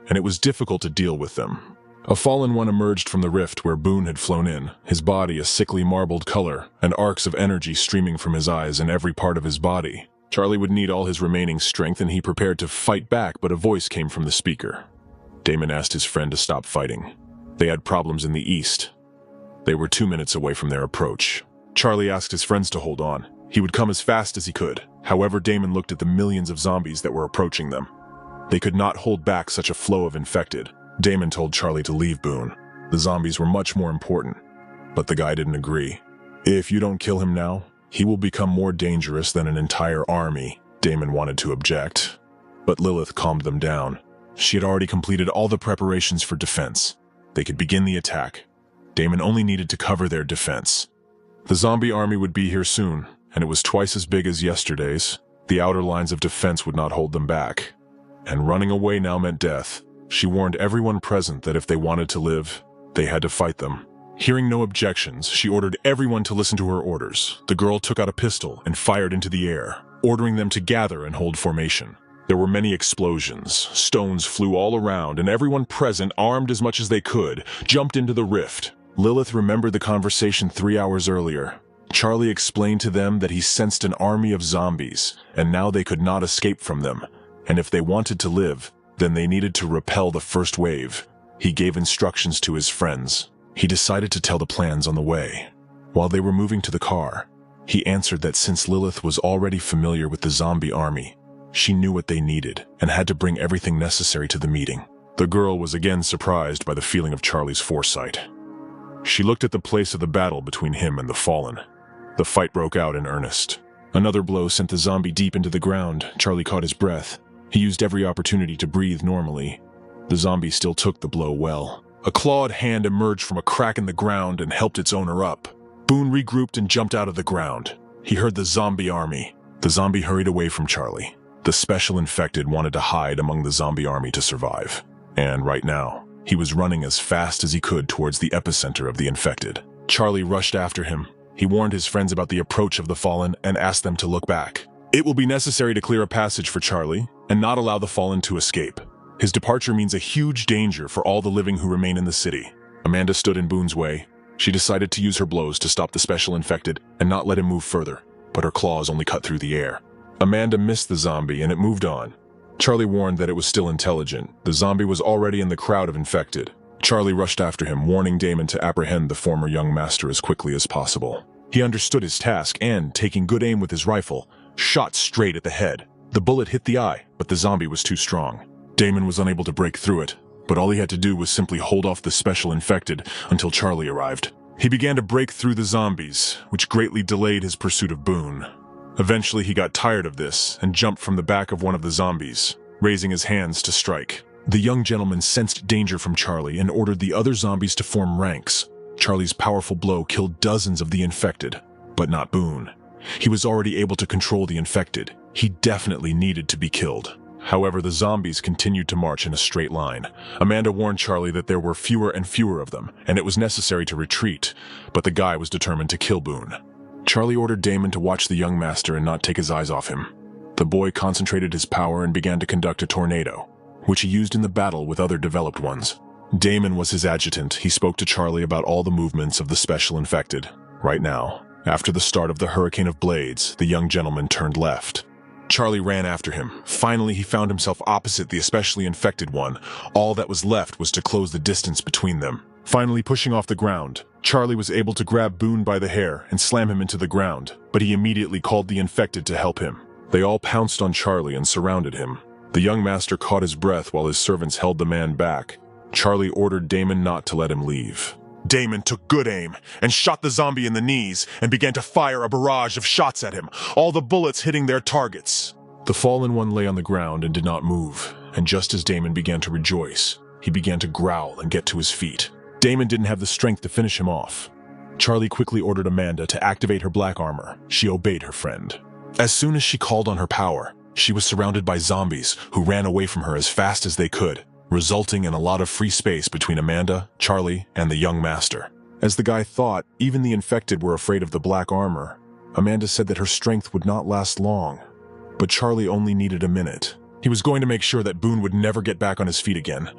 and it was difficult to deal with them. A fallen one emerged from the rift where Boone had flown in, his body a sickly marbled color, and arcs of energy streaming from his eyes and every part of his body. Charlie would need all his remaining strength and he prepared to fight back, but a voice came from the speaker. Damon asked his friend to stop fighting. They had problems in the east. They were 2 minutes away from their approach. Charlie asked his friends to hold on. He would come as fast as he could. However, Damon looked at the millions of zombies that were approaching them. They could not hold back such a flow of infected. Damon told Charlie to leave Boone. The zombies were much more important, but the guy didn't agree. If you don't kill him now, he will become more dangerous than an entire army, Damon wanted to object. But Lilith calmed them down. She had already completed all the preparations for defense. They could begin the attack. Damon only needed to cover their defense. The zombie army would be here soon, and it was twice as big as yesterday's. The outer lines of defense would not hold them back. And running away now meant death. She warned everyone present that if they wanted to live, they had to fight them. Hearing no objections, she ordered everyone to listen to her orders. The girl took out a pistol and fired into the air, ordering them to gather and hold formation. There were many explosions, stones flew all around, and everyone present, armed as much as they could, jumped into the rift. Lilith remembered the conversation 3 hours earlier. Charlie explained to them that he sensed an army of zombies, and now they could not escape from them. And if they wanted to live, then they needed to repel the first wave. He gave instructions to his friends. He decided to tell the plans on the way. While they were moving to the car, he answered that since Lilith was already familiar with the zombie army, she knew what they needed and had to bring everything necessary to the meeting. The girl was again surprised by the feeling of Charlie's foresight. She looked at the place of the battle between him and the fallen. The fight broke out in earnest. Another blow sent the zombie deep into the ground. Charlie caught his breath. He used every opportunity to breathe normally. The zombie still took the blow well. A clawed hand emerged from a crack in the ground and helped its owner up. Boone regrouped and jumped out of the ground. He heard the zombie army. The zombie hurried away from Charlie. The special infected wanted to hide among the zombie army to survive. And right now, He was running as fast as he could towards the epicenter of the infected. Charlie rushed after him. He warned his friends about the approach of the fallen and asked them to look back. It will be necessary to clear a passage for Charlie and not allow the fallen to escape. His departure means a huge danger for all the living who remain in the city. Amanda stood in Boone's way. She decided to use her blows to stop the special infected and not let him move further, but her claws only cut through the air. Amanda missed the zombie and it moved on. Charlie warned that it was still intelligent. The zombie was already in the crowd of infected. Charlie rushed after him, warning Damon to apprehend the former young master as quickly as possible. He understood his task and, taking good aim with his rifle, shot straight at the head. The bullet hit the eye, but the zombie was too strong. Damon was unable to break through it, but all he had to do was simply hold off the special infected until Charlie arrived. He began to break through the zombies, which greatly delayed his pursuit of Boone. Eventually he got tired of this and jumped from the back of one of the zombies, raising his hands to strike. The young gentleman sensed danger from Charlie and ordered the other zombies to form ranks. Charlie's powerful blow killed dozens of the infected, but not Boone. He was already able to control the infected. He definitely needed to be killed. However, the zombies continued to march in a straight line. Amanda warned Charlie that there were fewer and fewer of them, and it was necessary to retreat, but the guy was determined to kill Boone. Charlie ordered Damon to watch the young master and not take his eyes off him. The boy concentrated his power and began to conduct a tornado, which he used in the battle with other developed ones. Damon was his adjutant. He spoke to Charlie about all the movements of the special infected. Right now, after the start of the hurricane of blades, the young gentleman turned left. Charlie ran after him. Finally, he found himself opposite the especially infected one. All that was left was to close the distance between them. Finally pushing off the ground, Charlie was able to grab Boone by the hair and slam him into the ground, but he immediately called the infected to help him. They all pounced on Charlie and surrounded him. The young master caught his breath while his servants held the man back. Charlie ordered Damon not to let him leave. Damon took good aim and shot the zombie in the knees and began to fire a barrage of shots at him, all the bullets hitting their targets. The fallen one lay on the ground and did not move, and just as Damon began to rejoice, he began to growl and get to his feet. Damon didn't have the strength to finish him off. Charlie quickly ordered Amanda to activate her black armor. She obeyed her friend. As soon as she called on her power, she was surrounded by zombies who ran away from her as fast as they could, resulting in a lot of free space between Amanda, Charlie, and the young master. As the guy thought, even the infected were afraid of the black armor. Amanda said that her strength would not last long, but Charlie only needed a minute. He was going to make sure that Boone would never get back on his feet again.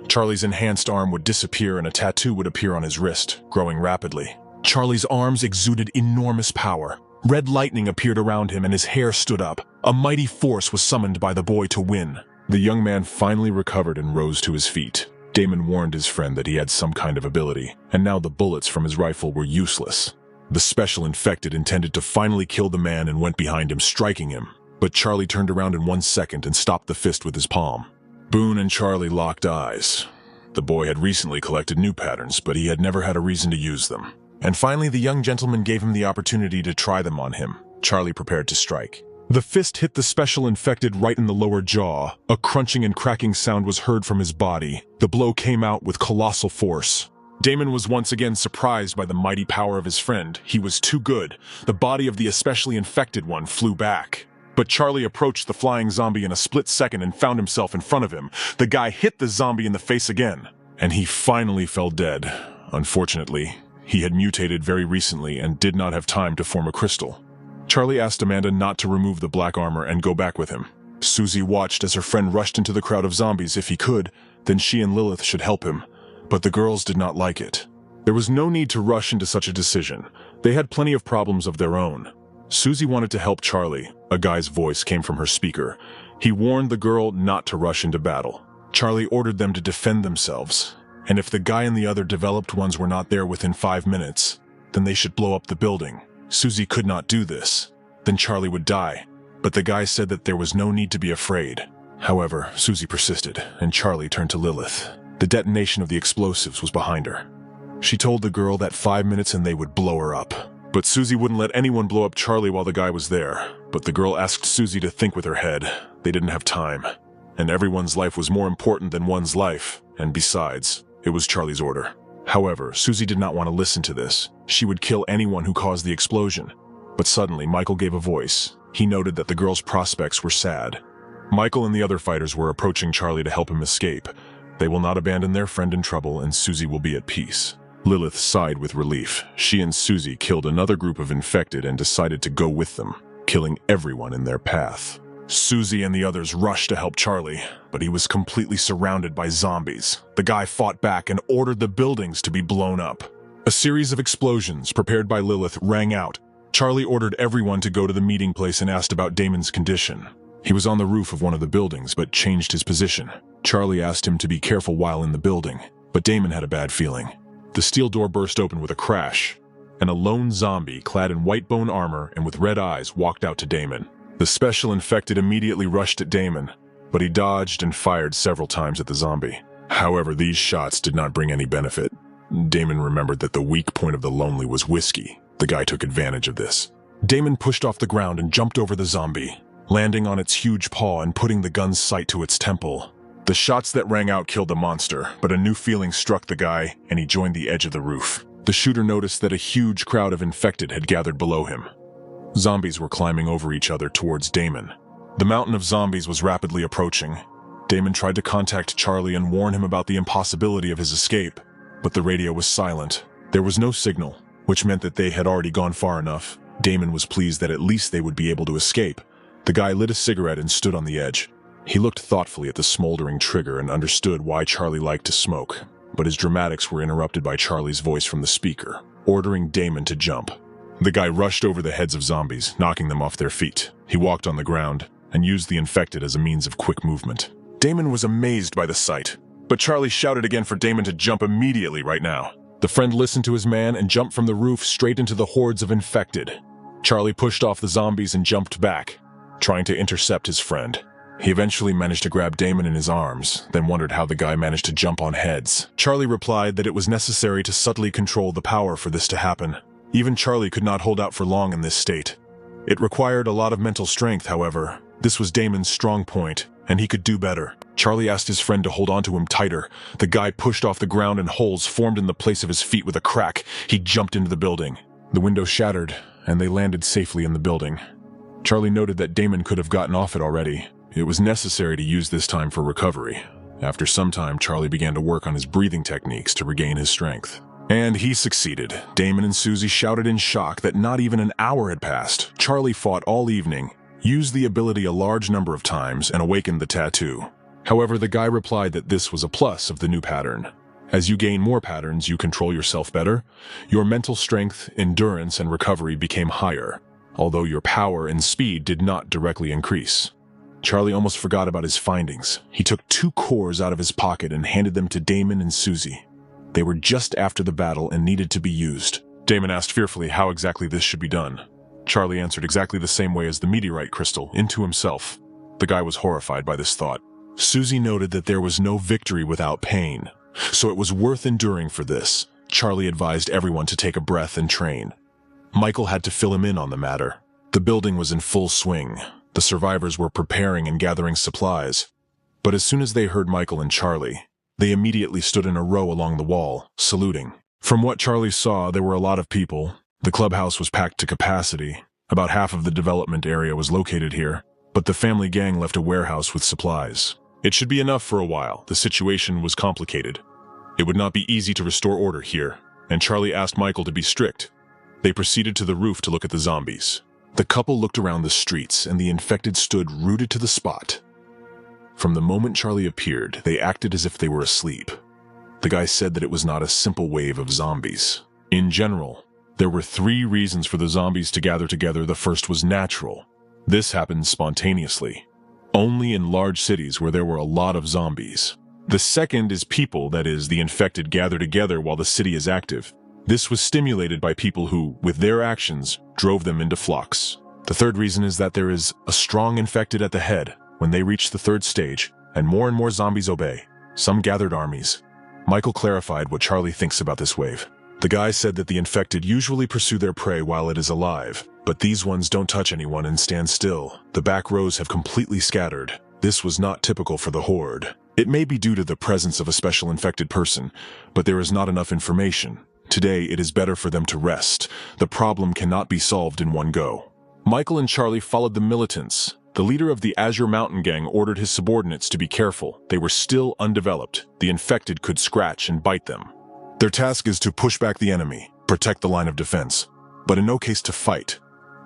Charlie's enhanced arm would disappear and a tattoo would appear on his wrist, growing rapidly. Charlie's arms exuded enormous power. Red lightning appeared around him and his hair stood up. A mighty force was summoned by the boy to win. The young man finally recovered and rose to his feet. Damon warned his friend that he had some kind of ability, and now the bullets from his rifle were useless. The special infected intended to finally kill the man and went behind him, striking him. But Charlie turned around in 1 second and stopped the fist with his palm. Boone and Charlie locked eyes. The boy had recently collected new patterns, but he had never had a reason to use them. And finally, the young gentleman gave him the opportunity to try them on him. Charlie prepared to strike. The fist hit the special infected right in the lower jaw. A crunching and cracking sound was heard from his body. The blow came out with colossal force. Damon was once again surprised by the mighty power of his friend. He was too good. The body of the especially infected one flew back. But Charlie approached the flying zombie in a split second and found himself in front of him. The guy hit the zombie in the face again, and he finally fell dead. Unfortunately, he had mutated very recently and did not have time to form a crystal. Charlie asked Amanda not to remove the black armor and go back with him. Susie watched as her friend rushed into the crowd of zombies. If he could, then she and Lilith should help him. But the girls did not like it. There was no need to rush into such a decision. They had plenty of problems of their own. Susie wanted to help Charlie. A guy's voice came from her speaker. He warned the girl not to rush into battle. Charlie ordered them to defend themselves, and if the guy and the other developed ones were not there within 5 minutes, then they should blow up the building. Susie could not do this. Then Charlie would die. But the guy said that there was no need to be afraid. However, Susie persisted, and Charlie turned to Lilith. The detonation of the explosives was behind her. She told the girl that 5 minutes and they would blow her up. But Susie wouldn't let anyone blow up Charlie while the guy was there. But the girl asked Susie to think with her head. They didn't have time. And everyone's life was more important than one's life. And besides, it was Charlie's order. However, Susie did not want to listen to this. She would kill anyone who caused the explosion. But suddenly, Michael gave a voice. He noted that the girl's prospects were sad. Michael and the other fighters were approaching Charlie to help him escape. They will not abandon their friend in trouble, and Susie will be at peace. Lilith sighed with relief. She and Susie killed another group of infected and decided to go with them, killing everyone in their path. Susie and the others rushed to help Charlie, but he was completely surrounded by zombies. The guy fought back and ordered the buildings to be blown up. A series of explosions, prepared by Lilith, rang out. Charlie ordered everyone to go to the meeting place and asked about Damon's condition. He was on the roof of one of the buildings, but changed his position. Charlie asked him to be careful while in the building, but Damon had a bad feeling. The steel door burst open with a crash, and a lone zombie, clad in white bone armor and with red eyes, walked out to Damon. The special infected immediately rushed at Damon, but he dodged and fired several times at the zombie. However, these shots did not bring any benefit. Damon remembered that the weak point of the lonely was whiskey. The guy took advantage of this. Damon pushed off the ground and jumped over the zombie, landing on its huge paw and putting the gun's sight to its temple. The shots that rang out killed the monster, but a new feeling struck the guy, and he joined the edge of the roof. The shooter noticed that a huge crowd of infected had gathered below him. Zombies were climbing over each other towards Damon. The mountain of zombies was rapidly approaching. Damon tried to contact Charlie and warn him about the impossibility of his escape, but the radio was silent. There was no signal, which meant that they had already gone far enough. Damon was pleased that at least they would be able to escape. The guy lit a cigarette and stood on the edge. He looked thoughtfully at the smoldering trigger and understood why Charlie liked to smoke, but his dramatics were interrupted by Charlie's voice from the speaker, ordering Damon to jump. The guy rushed over the heads of zombies, knocking them off their feet. He walked on the ground and used the infected as a means of quick movement. Damon was amazed by the sight, but Charlie shouted again for Damon to jump immediately right now. The friend listened to his man and jumped from the roof straight into the hordes of infected. Charlie pushed off the zombies and jumped back, trying to intercept his friend. He eventually managed to grab Damon in his arms, then wondered how the guy managed to jump on heads. Charlie replied that it was necessary to subtly control the power for this to happen. Even Charlie could not hold out for long in this state. It required a lot of mental strength, however. This was Damon's strong point, and he could do better. Charlie asked his friend to hold onto him tighter. The guy pushed off the ground and holes formed in the place of his feet with a crack. He jumped into the building. The window shattered, and they landed safely in the building. Charlie noted that Damon could have gotten off it already. It was necessary to use this time for recovery. After some time, Charlie began to work on his breathing techniques to regain his strength. And he succeeded. Damon and Susie shouted in shock that not even an hour had passed. Charlie fought all evening, used the ability a large number of times, and awakened the tattoo. However, the guy replied that this was a plus of the new pattern. As you gain more patterns, you control yourself better. Your mental strength, endurance, and recovery became higher, although your power and speed did not directly increase. Charlie almost forgot about his findings. He took 2 cores out of his pocket and handed them to Damon and Susie. They were just after the battle and needed to be used. Damon asked fearfully how exactly this should be done. Charlie answered exactly the same way as the meteorite crystal, into himself. The guy was horrified by this thought. Susie noted that there was no victory without pain, so it was worth enduring for this. Charlie advised everyone to take a breath and train. Michael had to fill him in on the matter. The building was in full swing. The survivors were preparing and gathering supplies. But as soon as they heard Michael and Charlie, they immediately stood in a row along the wall, saluting. From what Charlie saw, there were a lot of people. The clubhouse was packed to capacity. About half of the development area was located here, but the family gang left a warehouse with supplies. It should be enough for a while. The situation was complicated. It would not be easy to restore order here, and Charlie asked Michael to be strict. They proceeded to the roof to look at the zombies. The couple looked around the streets, and the infected stood rooted to the spot. From the moment Charlie appeared, they acted as if they were asleep. The guy said that it was not a simple wave of zombies. In general, there were 3 reasons for the zombies to gather together. The first was natural. This happened spontaneously, only in large cities where there were a lot of zombies. The second is people, that is, the infected gather together while the city is active. This was stimulated by people who, with their actions, drove them into flocks. The third reason is that there is a strong infected at the head. When they reach the 3rd stage, and more zombies obey, some gathered armies. Michael clarified what Charlie thinks about this wave. The guy said that the infected usually pursue their prey while it is alive, but these ones don't touch anyone and stand still. The back rows have completely scattered. This was not typical for the horde. It may be due to the presence of a special infected person, but there is not enough information. Today, it is better for them to rest. The problem cannot be solved in one go. Michael and Charlie followed the militants, The leader of the Azure Mountain Gang ordered his subordinates to be careful. They were still undeveloped. The infected could scratch and bite them. Their task is to push back the enemy, protect the line of defense, but in no case to fight.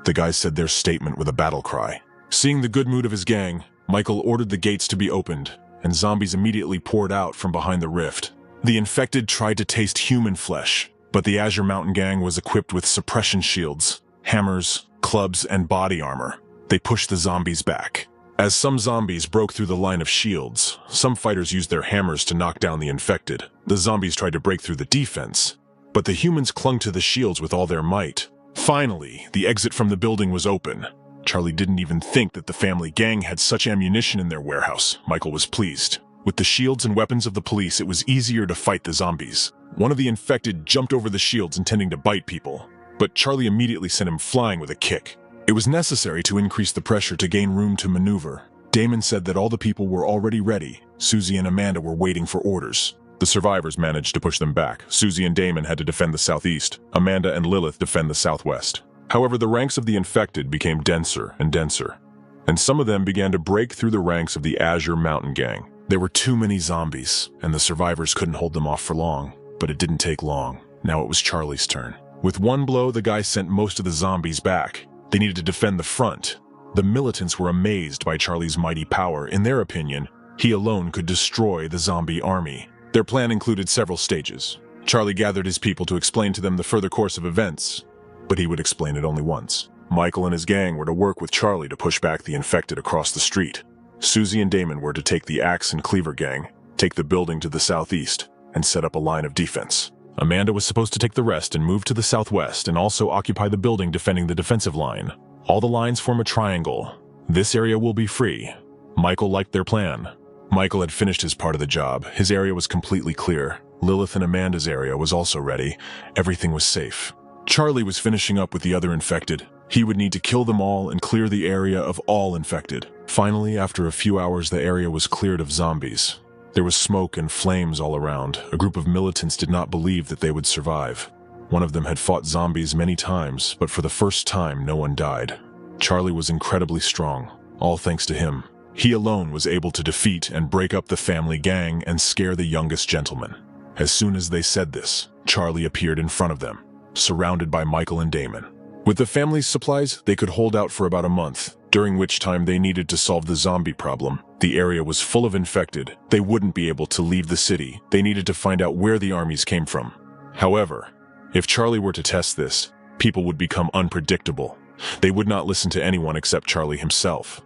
The guys said their statement with a battle cry. Seeing the good mood of his gang, Michael ordered the gates to be opened, and zombies immediately poured out from behind the rift. The infected tried to taste human flesh, but the Azure Mountain Gang was equipped with suppression shields, hammers, clubs, and body armor. They pushed the zombies back. As some zombies broke through the line of shields, some fighters used their hammers to knock down the infected. The zombies tried to break through the defense, but the humans clung to the shields with all their might. Finally, the exit from the building was open. Charlie didn't even think that the family gang had such ammunition in their warehouse. Michael was pleased. With the shields and weapons of the police, it was easier to fight the zombies. One of the infected jumped over the shields intending to bite people, but Charlie immediately sent him flying with a kick. It was necessary to increase the pressure to gain room to maneuver. Damon said that all the people were already ready. Susie and Amanda were waiting for orders. The survivors managed to push them back. Susie and Damon had to defend the southeast. Amanda and Lilith defend the southwest. However, the ranks of the infected became denser and denser, and some of them began to break through the ranks of the Azure Mountain Gang. There were too many zombies, and the survivors couldn't hold them off for long, but it didn't take long. Now it was Charlie's turn. With one blow, the guy sent most of the zombies back. They needed to defend the front. The militants were amazed by Charlie's mighty power. In their opinion, he alone could destroy the zombie army. Their plan included several stages. Charlie gathered his people to explain to them the further course of events, but he would explain it only once. Michael and his gang were to work with Charlie to push back the infected across the street. Susie and Damon were to take the Axe and Cleaver gang, take the building to the southeast, and set up a line of defense. Amanda was supposed to take the rest and move to the southwest and also occupy the building defending the defensive line. All the lines form a triangle. This area will be free. Michael liked their plan. Michael had finished his part of the job. His area was completely clear. Lilith and Amanda's area was also ready. Everything was safe. Charlie was finishing up with the other infected. He would need to kill them all and clear the area of all infected. Finally, after a few hours, the area was cleared of zombies. There was smoke and flames all around. A group of militants did not believe that they would survive. One of them had fought zombies many times, but for the first time, no one died. Charlie was incredibly strong, all thanks to him. He alone was able to defeat and break up the family gang and scare the youngest gentleman. As soon as they said this, Charlie appeared in front of them, surrounded by Michael and Damon. With the family's supplies, they could hold out for about a month, during which time they needed to solve the zombie problem. The area was full of infected. They wouldn't be able to leave the city. They needed to find out where the armies came from. However, if Charlie were to test this, people would become unpredictable. They would not listen to anyone except Charlie himself.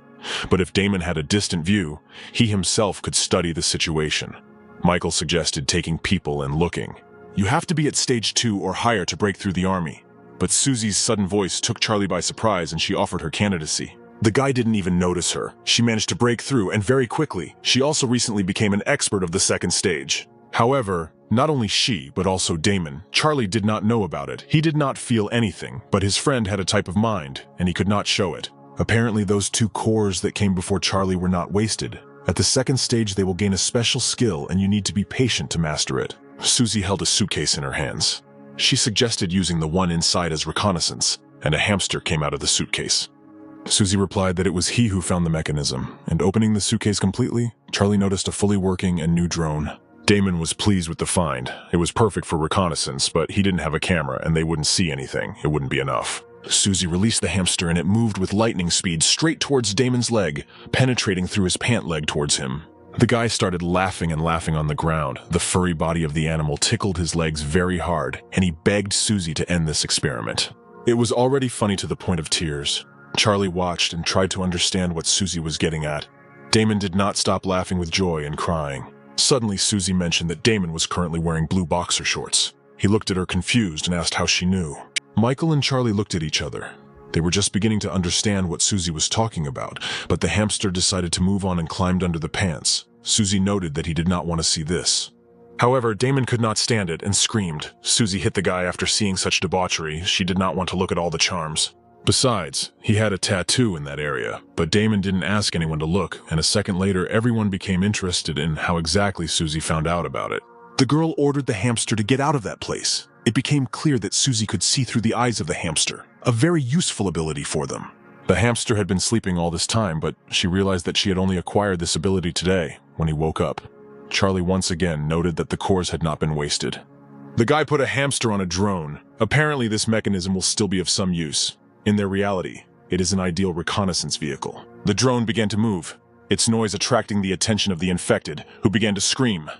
But if Damon had a distant view, he himself could study the situation. Michael suggested taking people and looking. You have to be at stage 2 or higher to break through the army. But Susie's sudden voice took Charlie by surprise and she offered her candidacy. The guy didn't even notice her. She managed to break through, and very quickly. She also recently became an expert of the second stage. However, not only she, but also Damon. Charlie did not know about it. He did not feel anything, but his friend had a type of mind, and he could not show it. Apparently those 2 cores that came before Charlie were not wasted. At the second stage they will gain a special skill, and you need to be patient to master it. Susie held a suitcase in her hands. She suggested using the one inside as reconnaissance, and a hamster came out of the suitcase. Susie replied that it was he who found the mechanism, and opening the suitcase completely, Charlie noticed a fully working and new drone. Damon was pleased with the find. It was perfect for reconnaissance, but he didn't have a camera and they wouldn't see anything. It wouldn't be enough. Susie released the hamster and it moved with lightning speed straight towards Damon's leg, penetrating through his pant leg towards him. The guy started laughing and laughing on the ground. The furry body of the animal tickled his legs very hard, and he begged Susie to end this experiment. It was already funny to the point of tears. Charlie watched and tried to understand what Susie was getting at. Damon did not stop laughing with joy and crying. Suddenly, Susie mentioned that Damon was currently wearing blue boxer shorts. He looked at her confused and asked how she knew. Michael and Charlie looked at each other. They were just beginning to understand what Susie was talking about, but the hamster decided to move on and climbed under the pants. Susie noted that he did not want to see this. However, Damon could not stand it and screamed. Susie hit the guy after seeing such debauchery. She did not want to look at all the charms. Besides, he had a tattoo in that area, but Damon didn't ask anyone to look, and a second later everyone became interested in how exactly Susie found out about it. The girl ordered the hamster to get out of that place. It became clear that Susie could see through the eyes of the hamster, a very useful ability for them. The hamster had been sleeping all this time, but she realized that she had only acquired this ability today when he woke up. Charlie once again noted that the cores had not been wasted. The guy put a hamster on a drone. Apparently this mechanism will still be of some use. In their reality, it is an ideal reconnaissance vehicle. The drone began to move, its noise attracting the attention of the infected, who began to scream.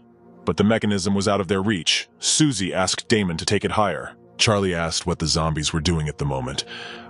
But the mechanism was out of their reach. Susie asked Damon to take it higher. Charlie asked what the zombies were doing at the moment,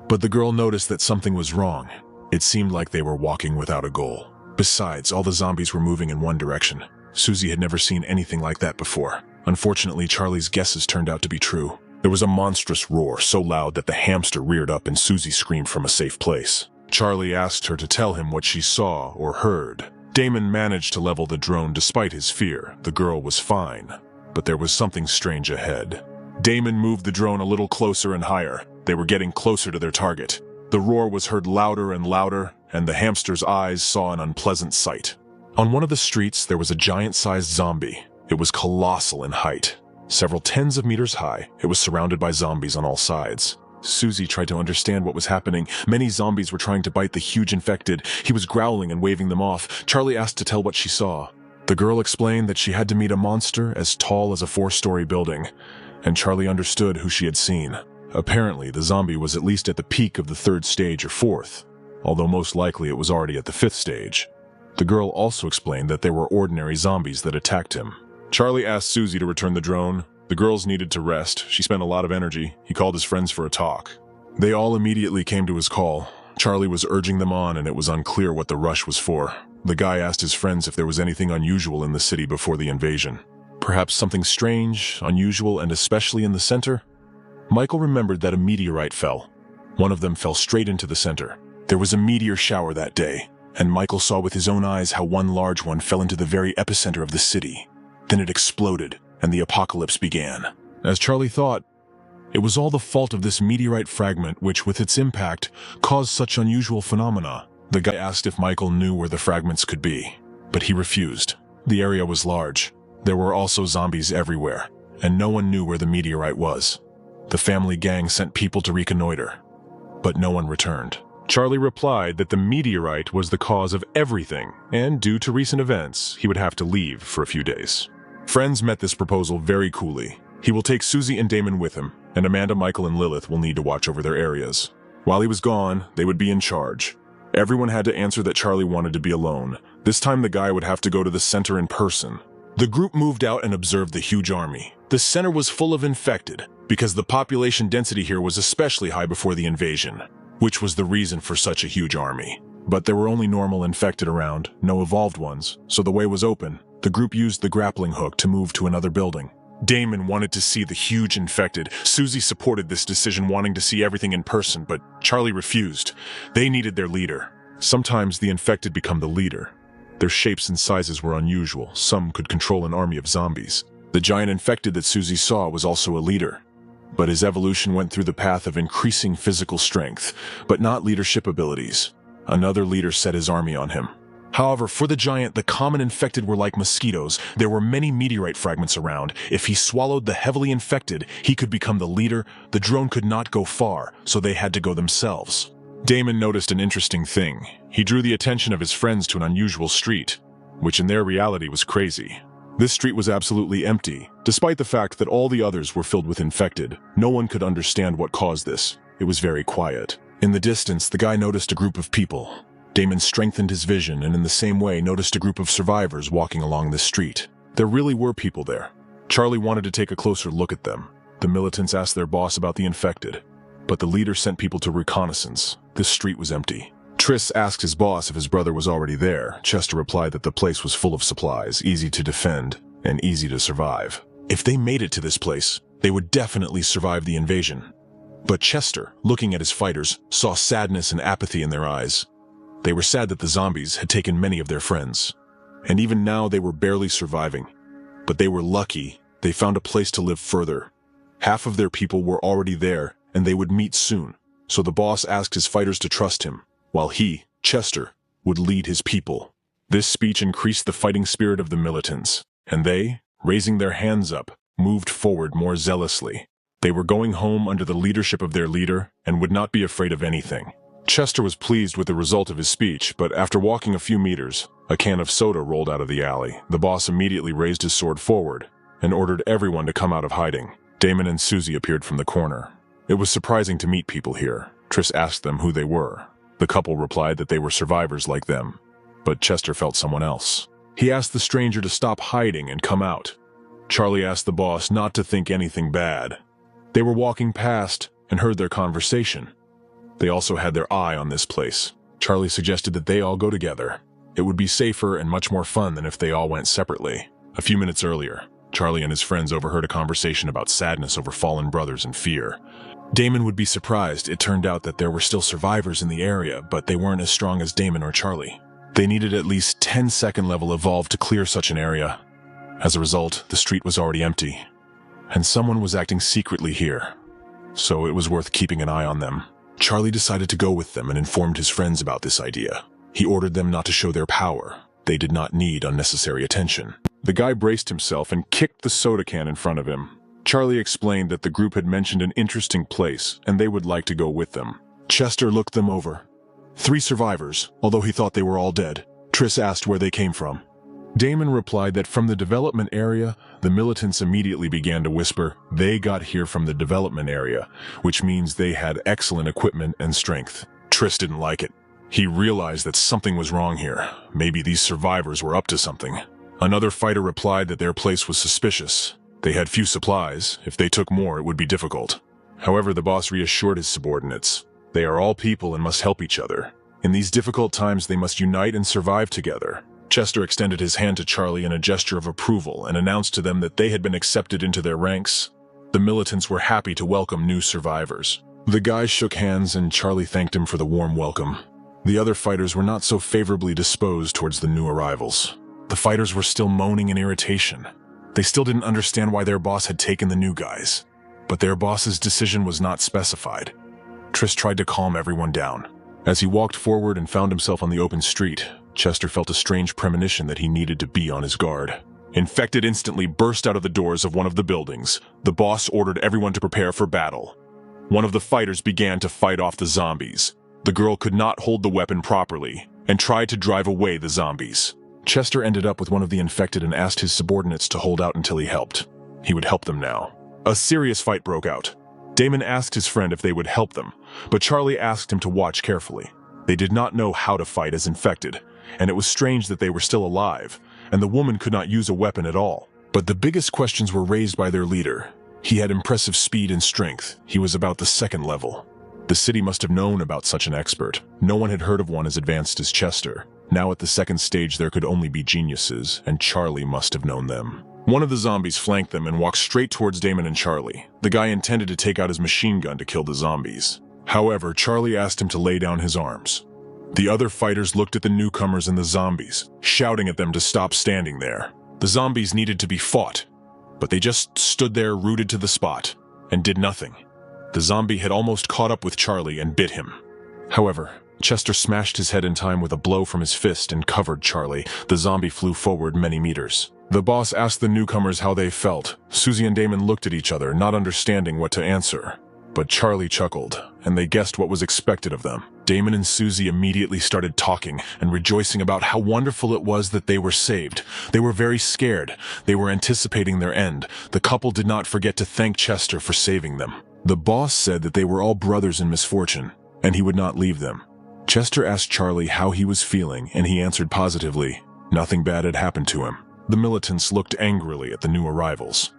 but the girl noticed that something was wrong. It seemed like they were walking without a goal. Besides, all the zombies were moving in one direction. Susie had never seen anything like that before. Unfortunately, Charlie's guesses turned out to be true. There was a monstrous roar so loud that the hamster reared up and Susie screamed from a safe place. Charlie asked her to tell him what she saw or heard. Damon managed to level the drone despite his fear. The girl was fine, but there was something strange ahead. Damon moved the drone a little closer and higher. They were getting closer to their target. The roar was heard louder and louder, and the hamster's eyes saw an unpleasant sight. On one of the streets, there was a giant-sized zombie. It was colossal in height. Several tens of meters high, it was surrounded by zombies on all sides. Susie tried to understand what was happening. Many zombies were trying to bite the huge infected. He was growling and waving them off. Charlie asked to tell what she saw. The girl explained that she had to meet a monster as tall as a 4-story building, and Charlie understood who she had seen. Apparently, the zombie was at least at the peak of the 3rd stage or 4th, although most likely it was already at the 5th stage. The girl also explained that there were ordinary zombies that attacked him. Charlie asked Susie to return the drone. The girls needed to rest. She spent a lot of energy. He called his friends for a talk. They all immediately came to his call. Charlie was urging them on, and it was unclear what the rush was for. The guy asked his friends if there was anything unusual in the city before the invasion. Perhaps something strange, unusual, and especially in the center? Michael remembered that a meteorite fell. One of them fell straight into the center. There was a meteor shower that day, and Michael saw with his own eyes how one large one fell into the very epicenter of the city. Then it exploded, and the apocalypse began. As Charlie thought, it was all the fault of this meteorite fragment which, with its impact, caused such unusual phenomena. The guy asked if Michael knew where the fragments could be, but he refused. The area was large. There were also zombies everywhere, and no one knew where the meteorite was. The family gang sent people to reconnoiter, but no one returned. Charlie replied that the meteorite was the cause of everything, and due to recent events, he would have to leave for a few days. Friends met this proposal very coolly. He will take Susie and Damon with him, and Amanda, Michael, and Lilith will need to watch over their areas. While he was gone, they would be in charge. Everyone had to answer that Charlie wanted to be alone. This time the guy would have to go to the center in person. The group moved out and observed the huge army. The center was full of infected, because the population density here was especially high before the invasion, which was the reason for such a huge army. But there were only normal infected around, no evolved ones, so the way was open. The group used the grappling hook to move to another building. Damon wanted to see the huge infected. Susie supported this decision, wanting to see everything in person, but Charlie refused. They needed their leader. Sometimes the infected become the leader. Their shapes and sizes were unusual. Some could control an army of zombies. The giant infected that Susie saw was also a leader, but his evolution went through the path of increasing physical strength, but not leadership abilities. Another leader set his army on him. However, for the giant, the common infected were like mosquitoes. There were many meteorite fragments around. If he swallowed the heavily infected, he could become the leader. The drone could not go far, so they had to go themselves. Damon noticed an interesting thing. He drew the attention of his friends to an unusual street, which in their reality was crazy. This street was absolutely empty, despite the fact that all the others were filled with infected. No one could understand what caused this. It was very quiet. In the distance, the guy noticed a group of people. Damon strengthened his vision and in the same way noticed a group of survivors walking along this street. There really were people there. Charlie wanted to take a closer look at them. The militants asked their boss about the infected, but the leader sent people to reconnaissance. This street was empty. Triss asked his boss if his brother was already there. Chester replied that the place was full of supplies, easy to defend, and easy to survive. If they made it to this place, they would definitely survive the invasion. But Chester, looking at his fighters, saw sadness and apathy in their eyes. They were sad that the zombies had taken many of their friends, and even now they were barely surviving. But they were lucky they found a place to live further. Half of their people were already there, and they would meet soon, so the boss asked his fighters to trust him, while he, Chester, would lead his people. This speech increased the fighting spirit of the militants, and they, raising their hands up, moved forward more zealously. They were going home under the leadership of their leader and would not be afraid of anything. Chester was pleased with the result of his speech, but after walking a few meters, a can of soda rolled out of the alley. The boss immediately raised his sword forward and ordered everyone to come out of hiding. Damon and Susie appeared from the corner. It was surprising to meet people here. Triss asked them who they were. The couple replied that they were survivors like them, but Chester felt someone else. He asked the stranger to stop hiding and come out. Charlie asked the boss not to think anything bad. They were walking past and heard their conversation. They also had their eye on this place. Charlie suggested that they all go together. It would be safer and much more fun than if they all went separately. A few minutes earlier, Charlie and his friends overheard a conversation about sadness over fallen brothers and fear. Damon would be surprised. It turned out that there were still survivors in the area, but they weren't as strong as Damon or Charlie. They needed at least 10 second level evolve to clear such an area. As a result, the street was already empty, and someone was acting secretly here, so it was worth keeping an eye on them. Charlie decided to go with them and informed his friends about this idea. He ordered them not to show their power. They did not need unnecessary attention. The guy braced himself and kicked the soda can in front of him. Charlie explained that the group had mentioned an interesting place and they would like to go with them. Chester looked them over. 3 survivors, although he thought they were all dead. Triss asked where they came from. Damon replied that from the development area. The militants immediately began to whisper, they got here from the development area, which means they had excellent equipment and strength. Triss didn't like it. He realized that something was wrong here. Maybe these survivors were up to something. Another fighter replied that their place was suspicious. They had few supplies. If they took more, it would be difficult. However, the boss reassured his subordinates. They are all people and must help each other. In these difficult times, they must unite and survive together. Chester extended his hand to Charlie in a gesture of approval and announced to them that they had been accepted into their ranks. The militants were happy to welcome new survivors. The guys shook hands and Charlie thanked him for the warm welcome. The other fighters were not so favorably disposed towards the new arrivals. The fighters were still moaning in irritation. They still didn't understand why their boss had taken the new guys. But their boss's decision was not specified. Triss tried to calm everyone down. As he walked forward and found himself on the open street, Chester felt a strange premonition that he needed to be on his guard. Infected instantly burst out of the doors of one of the buildings. The boss ordered everyone to prepare for battle. One of the fighters began to fight off the zombies. The girl could not hold the weapon properly and tried to drive away the zombies. Chester ended up with one of the infected and asked his subordinates to hold out until he helped. He would help them now. A serious fight broke out. Damon asked his friend if they would help them, but Charlie asked him to watch carefully. They did not know how to fight as infected, and it was strange that they were still alive, and the woman could not use a weapon at all. But the biggest questions were raised by their leader. He had impressive speed and strength. He was about the 2nd level. The city must have known about such an expert. No one had heard of one as advanced as Chester. Now at the 2nd stage there could only be geniuses, and Charlie must have known them. One of the zombies flanked them and walked straight towards Damon and Charlie. The guy intended to take out his machine gun to kill the zombies. However, Charlie asked him to lay down his arms. The other fighters looked at the newcomers and the zombies, shouting at them to stop standing there. The zombies needed to be fought, but they just stood there rooted to the spot and did nothing. The zombie had almost caught up with Charlie and bit him. However, Chester smashed his head in time with a blow from his fist and covered Charlie. The zombie flew forward many meters. The boss asked the newcomers how they felt. Susie and Damon looked at each other, not understanding what to answer. But Charlie chuckled, and they guessed what was expected of them. Damon and Susie immediately started talking and rejoicing about how wonderful it was that they were saved. They were very scared. They were anticipating their end. The couple did not forget to thank Chester for saving them. The boss said that they were all brothers in misfortune, and he would not leave them. Chester asked Charlie how he was feeling, and he answered positively. Nothing bad had happened to him. The militants looked angrily at the new arrivals.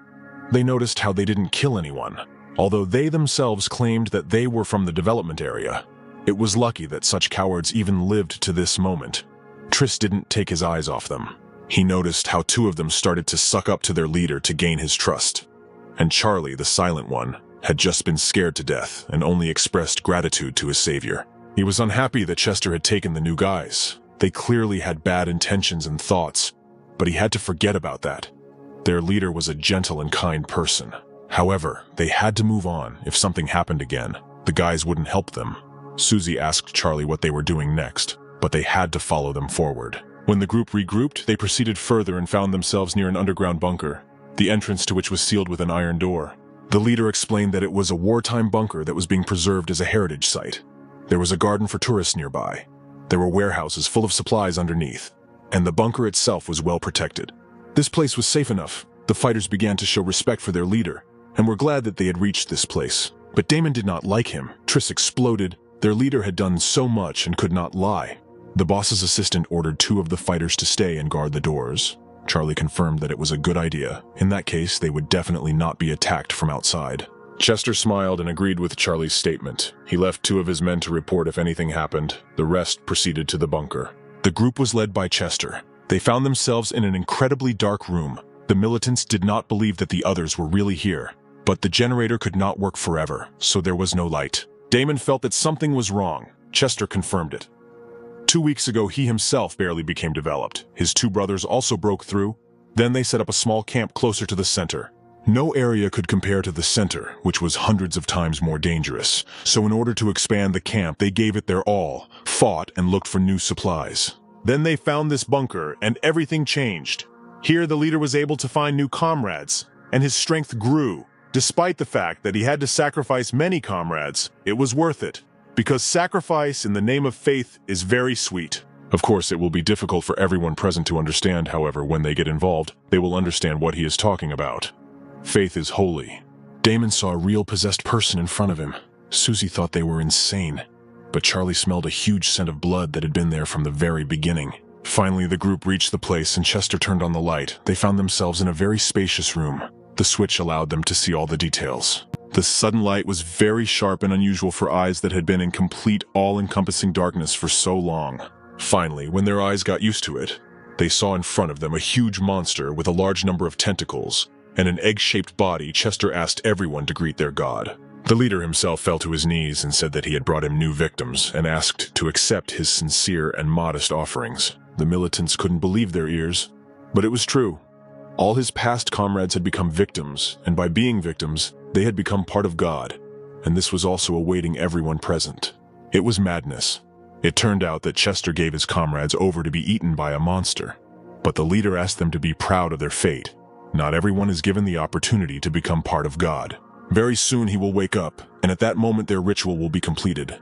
They noticed how they didn't kill anyone, although they themselves claimed that they were from the development area. It was lucky that such cowards even lived to this moment. Triss didn't take his eyes off them. He noticed how 2 of them started to suck up to their leader to gain his trust. And Charlie, the silent one, had just been scared to death and only expressed gratitude to his savior. He was unhappy that Chester had taken the new guys. They clearly had bad intentions and thoughts, but he had to forget about that. Their leader was a gentle and kind person. However, they had to move on. If something happened again, the guys wouldn't help them. Susie asked Charlie what they were doing next, but they had to follow them forward. When the group regrouped, they proceeded further and found themselves near an underground bunker, the entrance to which was sealed with an iron door. The leader explained that it was a wartime bunker that was being preserved as a heritage site. There was a garden for tourists nearby. There were warehouses full of supplies underneath, and the bunker itself was well protected. This place was safe enough. The fighters began to show respect for their leader, and were glad that they had reached this place. But Damon did not like him. Triss exploded. Their leader had done so much and could not lie. The boss's assistant ordered 2 of the fighters to stay and guard the doors. Charlie confirmed that it was a good idea. In that case, they would definitely not be attacked from outside. Chester smiled and agreed with Charlie's statement. He left 2 of his men to report if anything happened. The rest proceeded to the bunker. The group was led by Chester. They found themselves in an incredibly dark room. The militants did not believe that the others were really here. But the generator could not work forever, so there was no light. Damon felt that something was wrong. Chester confirmed it. 2 weeks ago, he himself barely became developed. His 2 brothers also broke through. Then they set up a small camp closer to the center. No area could compare to the center, which was hundreds of times more dangerous. So in order to expand the camp, they gave it their all, fought, and looked for new supplies. Then they found this bunker, and everything changed. Here, the leader was able to find new comrades, and his strength grew. Despite the fact that he had to sacrifice many comrades, it was worth it, because sacrifice in the name of faith is very sweet. Of course, it will be difficult for everyone present to understand, however, when they get involved, they will understand what he is talking about. Faith is holy. Damon saw a real possessed person in front of him. Susie thought they were insane, but Charlie smelled a huge scent of blood that had been there from the very beginning. Finally, the group reached the place and Chester turned on the light. They found themselves in a very spacious room. The switch allowed them to see all the details. The sudden light was very sharp and unusual for eyes that had been in complete, all-encompassing darkness for so long. Finally, when their eyes got used to it, they saw in front of them a huge monster with a large number of tentacles and an egg-shaped body. Chester asked everyone to greet their god. The leader himself fell to his knees and said that he had brought him new victims and asked to accept his sincere and modest offerings. The militants couldn't believe their ears, but it was true. All his past comrades had become victims, and by being victims, they had become part of God, and this was also awaiting everyone present. It was madness. It turned out that Chester gave his comrades over to be eaten by a monster, but the leader asked them to be proud of their fate. Not everyone is given the opportunity to become part of God. Very soon he will wake up, and at that moment their ritual will be completed.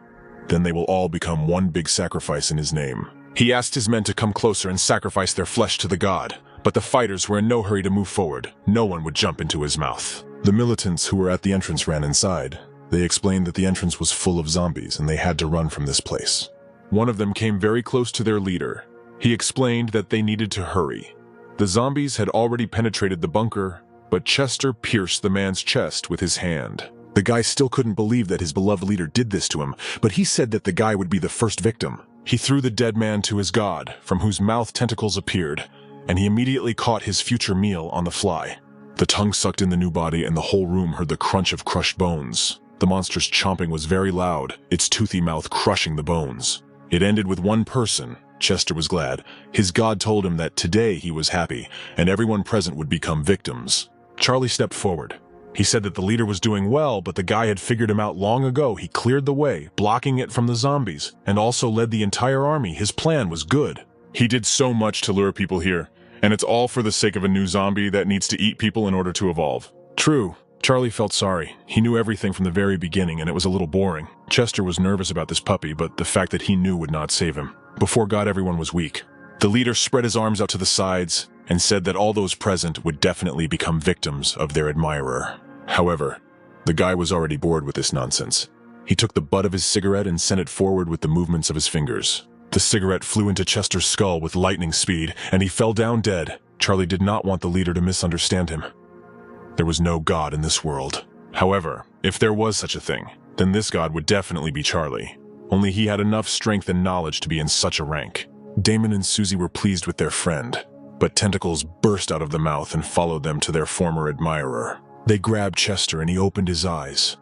Then they will all become one big sacrifice in his name. He asked his men to come closer and sacrifice their flesh to the god. But the fighters were in no hurry to move forward. No one would jump into his mouth. The militants who were at the entrance ran inside. They explained that the entrance was full of zombies and they had to run from this place. One of them came very close to their leader. He explained that they needed to hurry. The zombies had already penetrated the bunker, but Chester pierced the man's chest with his hand. The guy still couldn't believe that his beloved leader did this to him, but he said that the guy would be the first victim. He threw the dead man to his god, from whose mouth tentacles appeared, and he immediately caught his future meal on the fly. The tongue sucked in the new body and the whole room heard the crunch of crushed bones. The monster's chomping was very loud, its toothy mouth crushing the bones. It ended with one person. Chester was glad. His god told him that today he was happy, and everyone present would become victims. Charlie stepped forward. He said that the leader was doing well, but the guy had figured him out long ago. He cleared the way, blocking it from the zombies, and also led the entire army. His plan was good. He did so much to lure people here, and it's all for the sake of a new zombie that needs to eat people in order to evolve. True. Charlie felt sorry. He knew everything from the very beginning, and it was a little boring. Chester was nervous about this puppy, but the fact that he knew would not save him. Before God, everyone was weak. The leader spread his arms out to the sides and said that all those present would definitely become victims of their admirer. However, the guy was already bored with this nonsense. He took the butt of his cigarette and sent it forward with the movements of his fingers. The cigarette flew into Chester's skull with lightning speed, and he fell down dead. Charlie did not want the leader to misunderstand him. There was no God in this world. However, if there was such a thing, then this God would definitely be Charlie. Only he had enough strength and knowledge to be in such a rank. Damon and Susie were pleased with their friend, but tentacles burst out of the mouth and followed them to their former admirer. They grabbed Chester and he opened his eyes.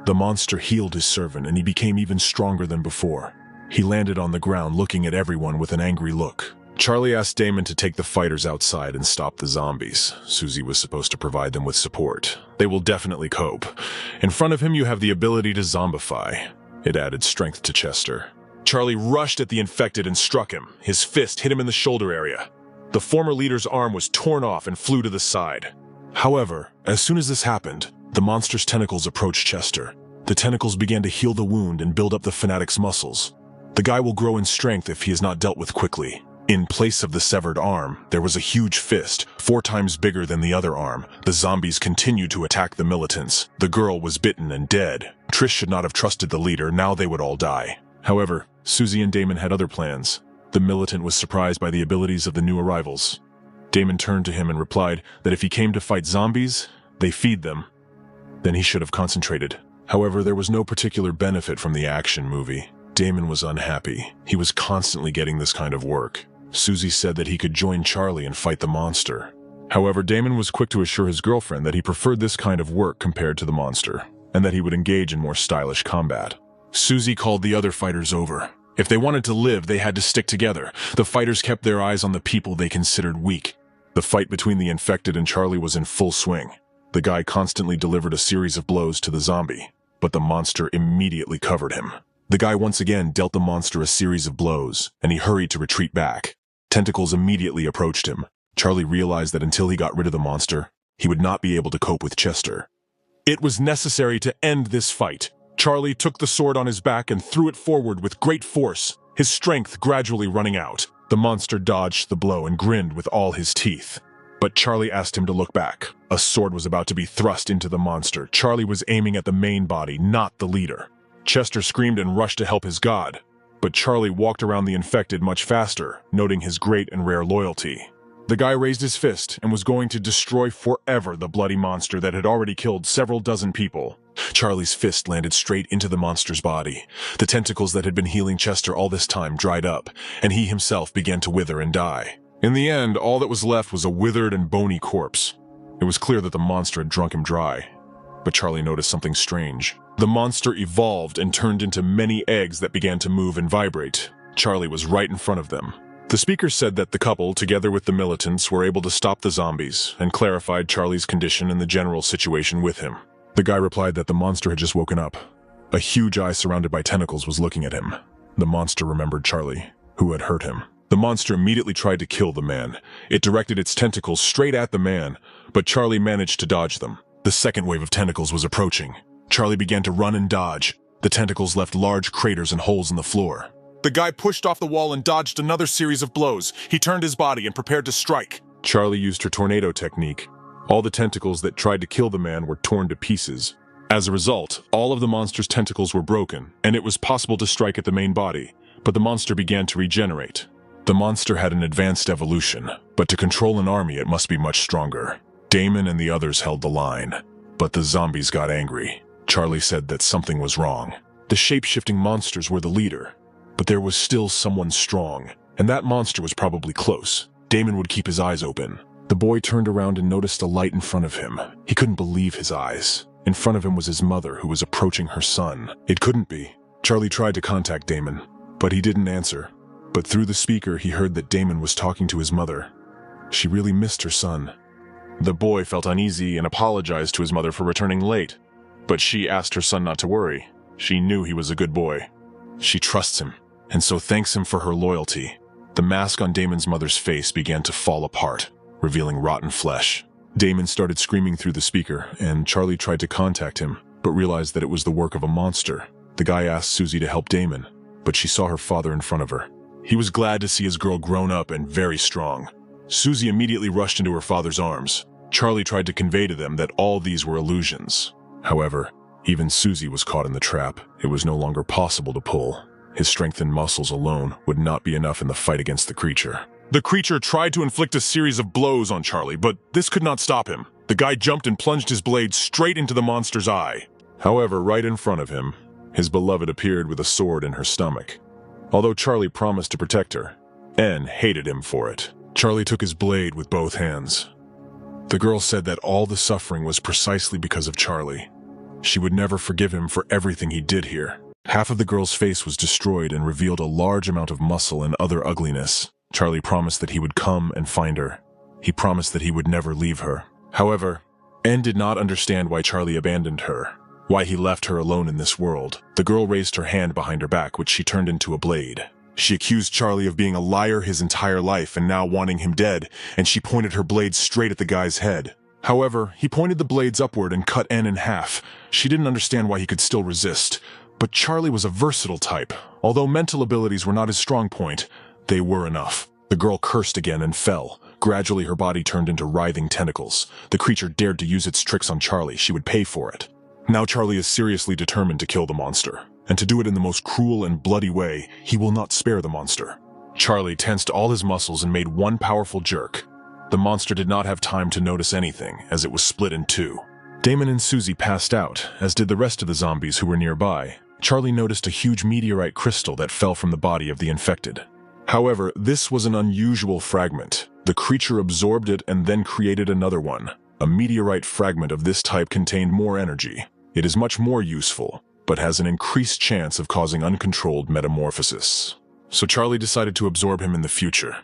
The monster healed his servant and he became even stronger than before. He landed on the ground looking at everyone with an angry look. Charlie asked Damon to take the fighters outside and stop the zombies. Susie was supposed to provide them with support. They will definitely cope. In front of him you have the ability to zombify. It added strength to Chester. Charlie rushed at the infected and struck him. His fist hit him in the shoulder area. The former leader's arm was torn off and flew to the side. However, as soon as this happened, the monster's tentacles approached Chester. The tentacles began to heal the wound and build up the fanatic's muscles. The guy will grow in strength if he is not dealt with quickly. In place of the severed arm, there was a huge fist, 4 times bigger than the other arm. The zombies continued to attack the militants. The girl was bitten and dead. Trish should not have trusted the leader, now they would all die. However, Susie and Damon had other plans. The militant was surprised by the abilities of the new arrivals. Damon turned to him and replied that if he came to fight zombies, they feed them. Then he should have concentrated. However, there was no particular benefit from the action movie. Damon was unhappy. He was constantly getting this kind of work. Susie said that he could join Charlie and fight the monster. However, Damon was quick to assure his girlfriend that he preferred this kind of work compared to the monster, and that he would engage in more stylish combat. Susie called the other fighters over. If they wanted to live, they had to stick together. The fighters kept their eyes on the people they considered weak. The fight between the infected and Charlie was in full swing. The guy constantly delivered a series of blows to the zombie, but the monster immediately covered him. The guy once again dealt the monster a series of blows, and he hurried to retreat back. Tentacles immediately approached him. Charlie realized that until he got rid of the monster, he would not be able to cope with Chester. It was necessary to end this fight. Charlie took the sword on his back and threw it forward with great force, his strength gradually running out. The monster dodged the blow and grinned with all his teeth. But Charlie asked him to look back. A sword was about to be thrust into the monster. Charlie was aiming at the main body, not the leader. Chester screamed and rushed to help his god, but Charlie walked around the infected much faster, noting his great and rare loyalty. The guy raised his fist and was going to destroy forever the bloody monster that had already killed several dozen people. Charlie's fist landed straight into the monster's body. The tentacles that had been healing Chester all this time dried up, and he himself began to wither and die. In the end, all that was left was a withered and bony corpse. It was clear that the monster had drunk him dry. But Charlie noticed something strange. The monster evolved and turned into many eggs that began to move and vibrate. Charlie was right in front of them. The speaker said that the couple, together with the militants, were able to stop the zombies, and clarified Charlie's condition and the general situation with him. The guy replied that the monster had just woken up. A huge eye surrounded by tentacles was looking at him. The monster remembered Charlie, who had hurt him. The monster immediately tried to kill the man. It directed its tentacles straight at the man, but Charlie managed to dodge them. The second wave of tentacles was approaching. Charlie began to run and dodge. The tentacles left large craters and holes in the floor. The guy pushed off the wall and dodged another series of blows. He turned his body and prepared to strike. Charlie used her tornado technique. All the tentacles that tried to kill the man were torn to pieces. As a result, all of the monster's tentacles were broken, and it was possible to strike at the main body, but the monster began to regenerate. The monster had an advanced evolution, but to control an army it must be much stronger. Damon and the others held the line, but the zombies got angry. Charlie said that something was wrong. The shape-shifting monsters were the leader, but there was still someone strong, and that monster was probably close. Damon would keep his eyes open. The boy turned around and noticed a light in front of him. He couldn't believe his eyes. In front of him was his mother, who was approaching her son. It couldn't be. Charlie tried to contact Damon, but he didn't answer. But through the speaker, he heard that Damon was talking to his mother. She really missed her son. The boy felt uneasy and apologized to his mother for returning late, but she asked her son not to worry. She knew he was a good boy. She trusts him, and so thanks him for her loyalty. The mask on Damon's mother's face began to fall apart, revealing rotten flesh. Damon started screaming through the speaker, and Charlie tried to contact him, but realized that it was the work of a monster. The guy asked Susie to help Damon, but she saw her father in front of her. He was glad to see his girl grown up and very strong. Susie immediately rushed into her father's arms. Charlie tried to convey to them that all these were illusions. However, even Susie was caught in the trap. It was no longer possible to pull. His strength and muscles alone would not be enough in the fight against the creature. The creature tried to inflict a series of blows on Charlie, but this could not stop him. The guy jumped and plunged his blade straight into the monster's eye. However, right in front of him, his beloved appeared with a sword in her stomach. Although Charlie promised to protect her, N hated him for it. Charlie took his blade with both hands. The girl said that all the suffering was precisely because of Charlie. She would never forgive him for everything he did here. Half of the girl's face was destroyed and revealed a large amount of muscle and other ugliness. Charlie promised that he would come and find her. He promised that he would never leave her. However, N did not understand why Charlie abandoned her, why he left her alone in this world. The girl raised her hand behind her back, which she turned into a blade. She accused Charlie of being a liar his entire life and now wanting him dead, and she pointed her blade straight at the guy's head. However, he pointed the blades upward and cut N in half. She didn't understand why he could still resist. But Charlie was a versatile type. Although mental abilities were not his strong point, they were enough. The girl cursed again and fell. Gradually, her body turned into writhing tentacles. The creature dared to use its tricks on Charlie. She would pay for it. Now Charlie is seriously determined to kill the monster. And to do it in the most cruel and bloody way, he will not spare the monster. Charlie tensed all his muscles and made one powerful jerk. The monster did not have time to notice anything, as it was split in two. Damon and Susie passed out, as did the rest of the zombies who were nearby. Charlie noticed a huge meteorite crystal that fell from the body of the infected. However, this was an unusual fragment. The creature absorbed it and then created another one. A meteorite fragment of this type contained more energy. It is much more useful, but has an increased chance of causing uncontrolled metamorphosis. So Charlie decided to absorb him in the future.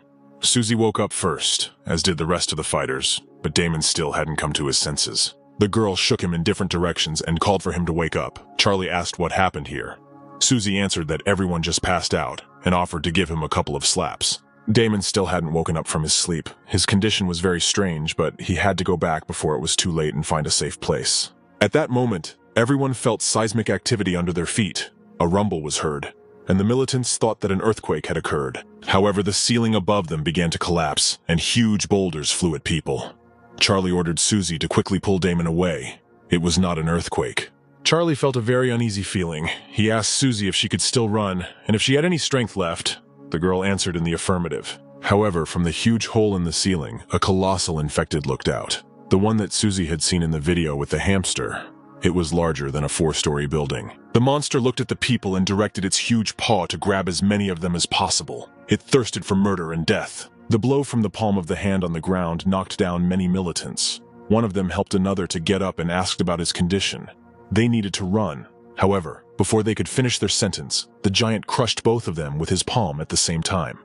Susie woke up first, as did the rest of the fighters, but Damon still hadn't come to his senses. The girl shook him in different directions and called for him to wake up. Charlie asked what happened here. Susie answered that everyone just passed out and offered to give him a couple of slaps. Damon still hadn't woken up from his sleep. His condition was very strange, but he had to go back before it was too late and find a safe place. At that moment, everyone felt seismic activity under their feet. A rumble was heard, and the militants thought that an earthquake had occurred. However, the ceiling above them began to collapse, and huge boulders flew at people. Charlie ordered Susie to quickly pull Damon away. It was not an earthquake. Charlie felt a very uneasy feeling. He asked Susie if she could still run, and if she had any strength left. The girl answered in the affirmative. However, from the huge hole in the ceiling, a colossal infected looked out. The one that Susie had seen in the video with the hamster. It was larger than a 4-story building. The monster looked at the people and directed its huge paw to grab as many of them as possible. It thirsted for murder and death. The blow from the palm of the hand on the ground knocked down many militants. One of them helped another to get up and asked about his condition. They needed to run. However, before they could finish their sentence, the giant crushed both of them with his palm at the same time.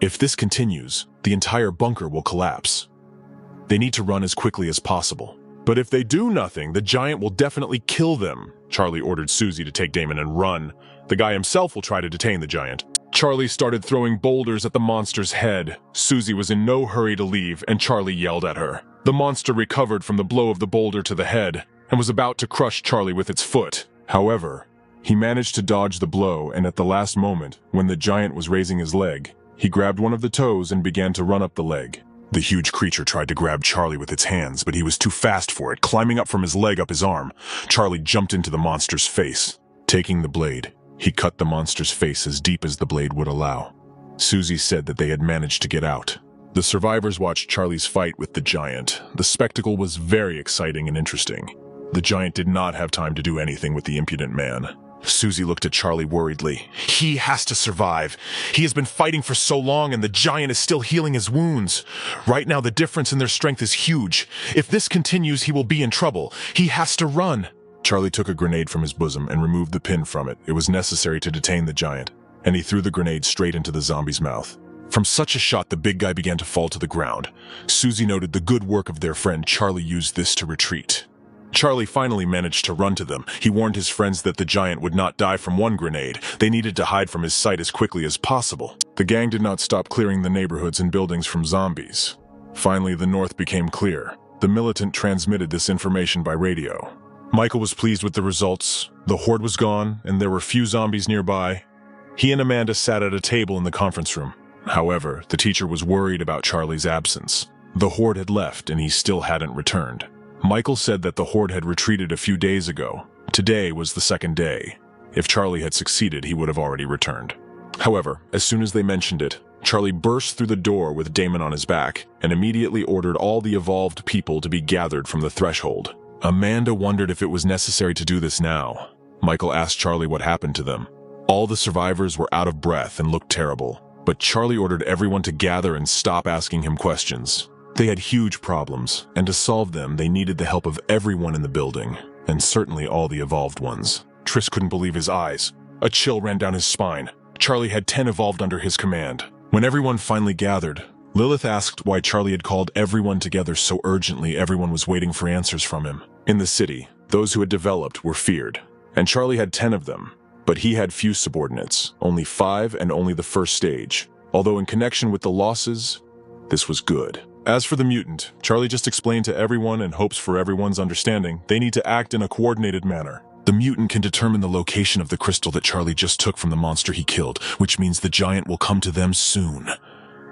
If this continues, the entire bunker will collapse. They need to run as quickly as possible. But if they do nothing, the giant will definitely kill them. Charlie ordered Susie to take Damon and run. The guy himself will try to detain the giant. Charlie started throwing boulders at the monster's head. Susie was in no hurry to leave, and Charlie yelled at her. The monster recovered from the blow of the boulder to the head, and was about to crush Charlie with its foot. However, he managed to dodge the blow, and at the last moment, when the giant was raising his leg, he grabbed one of the toes and began to run up the leg. The huge creature tried to grab Charlie with its hands, but he was too fast for it, climbing up from his leg up his arm. Charlie jumped into the monster's face. Taking the blade, he cut the monster's face as deep as the blade would allow. Susie said that they had managed to get out. The survivors watched Charlie's fight with the giant. The spectacle was very exciting and interesting. The giant did not have time to do anything with the impudent man. Susie looked at Charlie worriedly. He has to survive. He has been fighting for so long, and the giant is still healing his wounds. Right now, the difference in their strength is huge. If this continues, he will be in trouble. He has to run. Charlie took a grenade from his bosom and removed the pin from it. It was necessary to detain the giant, and he threw the grenade straight into the zombie's mouth. From such a shot, the big guy began to fall to the ground. Susie noted the good work of their friend. Charlie used this to retreat. Charlie finally managed to run to them. He warned his friends that the giant would not die from one grenade. They needed to hide from his sight as quickly as possible. The gang did not stop clearing the neighborhoods and buildings from zombies. Finally, the north became clear. The militant transmitted this information by radio. Michael was pleased with the results. The horde was gone, and there were few zombies nearby. He and Amanda sat at a table in the conference room. However, the teacher was worried about Charlie's absence. The horde had left, and he still hadn't returned. Michael said that the horde had retreated a few days ago. Today was the second day. If Charlie had succeeded, he would have already returned. However, as soon as they mentioned it, Charlie burst through the door with Damon on his back and immediately ordered all the evolved people to be gathered from the threshold. Amanda wondered if it was necessary to do this now. Michael asked Charlie what happened to them. All the survivors were out of breath and looked terrible, but Charlie ordered everyone to gather and stop asking him questions. They had huge problems, and to solve them, they needed the help of everyone in the building, and certainly all the evolved ones. Triss couldn't believe his eyes. A chill ran down his spine. Charlie had 10 evolved under his command. When everyone finally gathered, Lilith asked why Charlie had called everyone together so urgently. Everyone was waiting for answers from him. In the city, those who had developed were feared, and Charlie had 10 of them, but he had few subordinates, only 5 and only the first stage. Although in connection with the losses, this was good. As for the mutant, Charlie just explained to everyone in hopes for everyone's understanding they need to act in a coordinated manner. The mutant can determine the location of the crystal that Charlie just took from the monster he killed, which means the giant will come to them soon.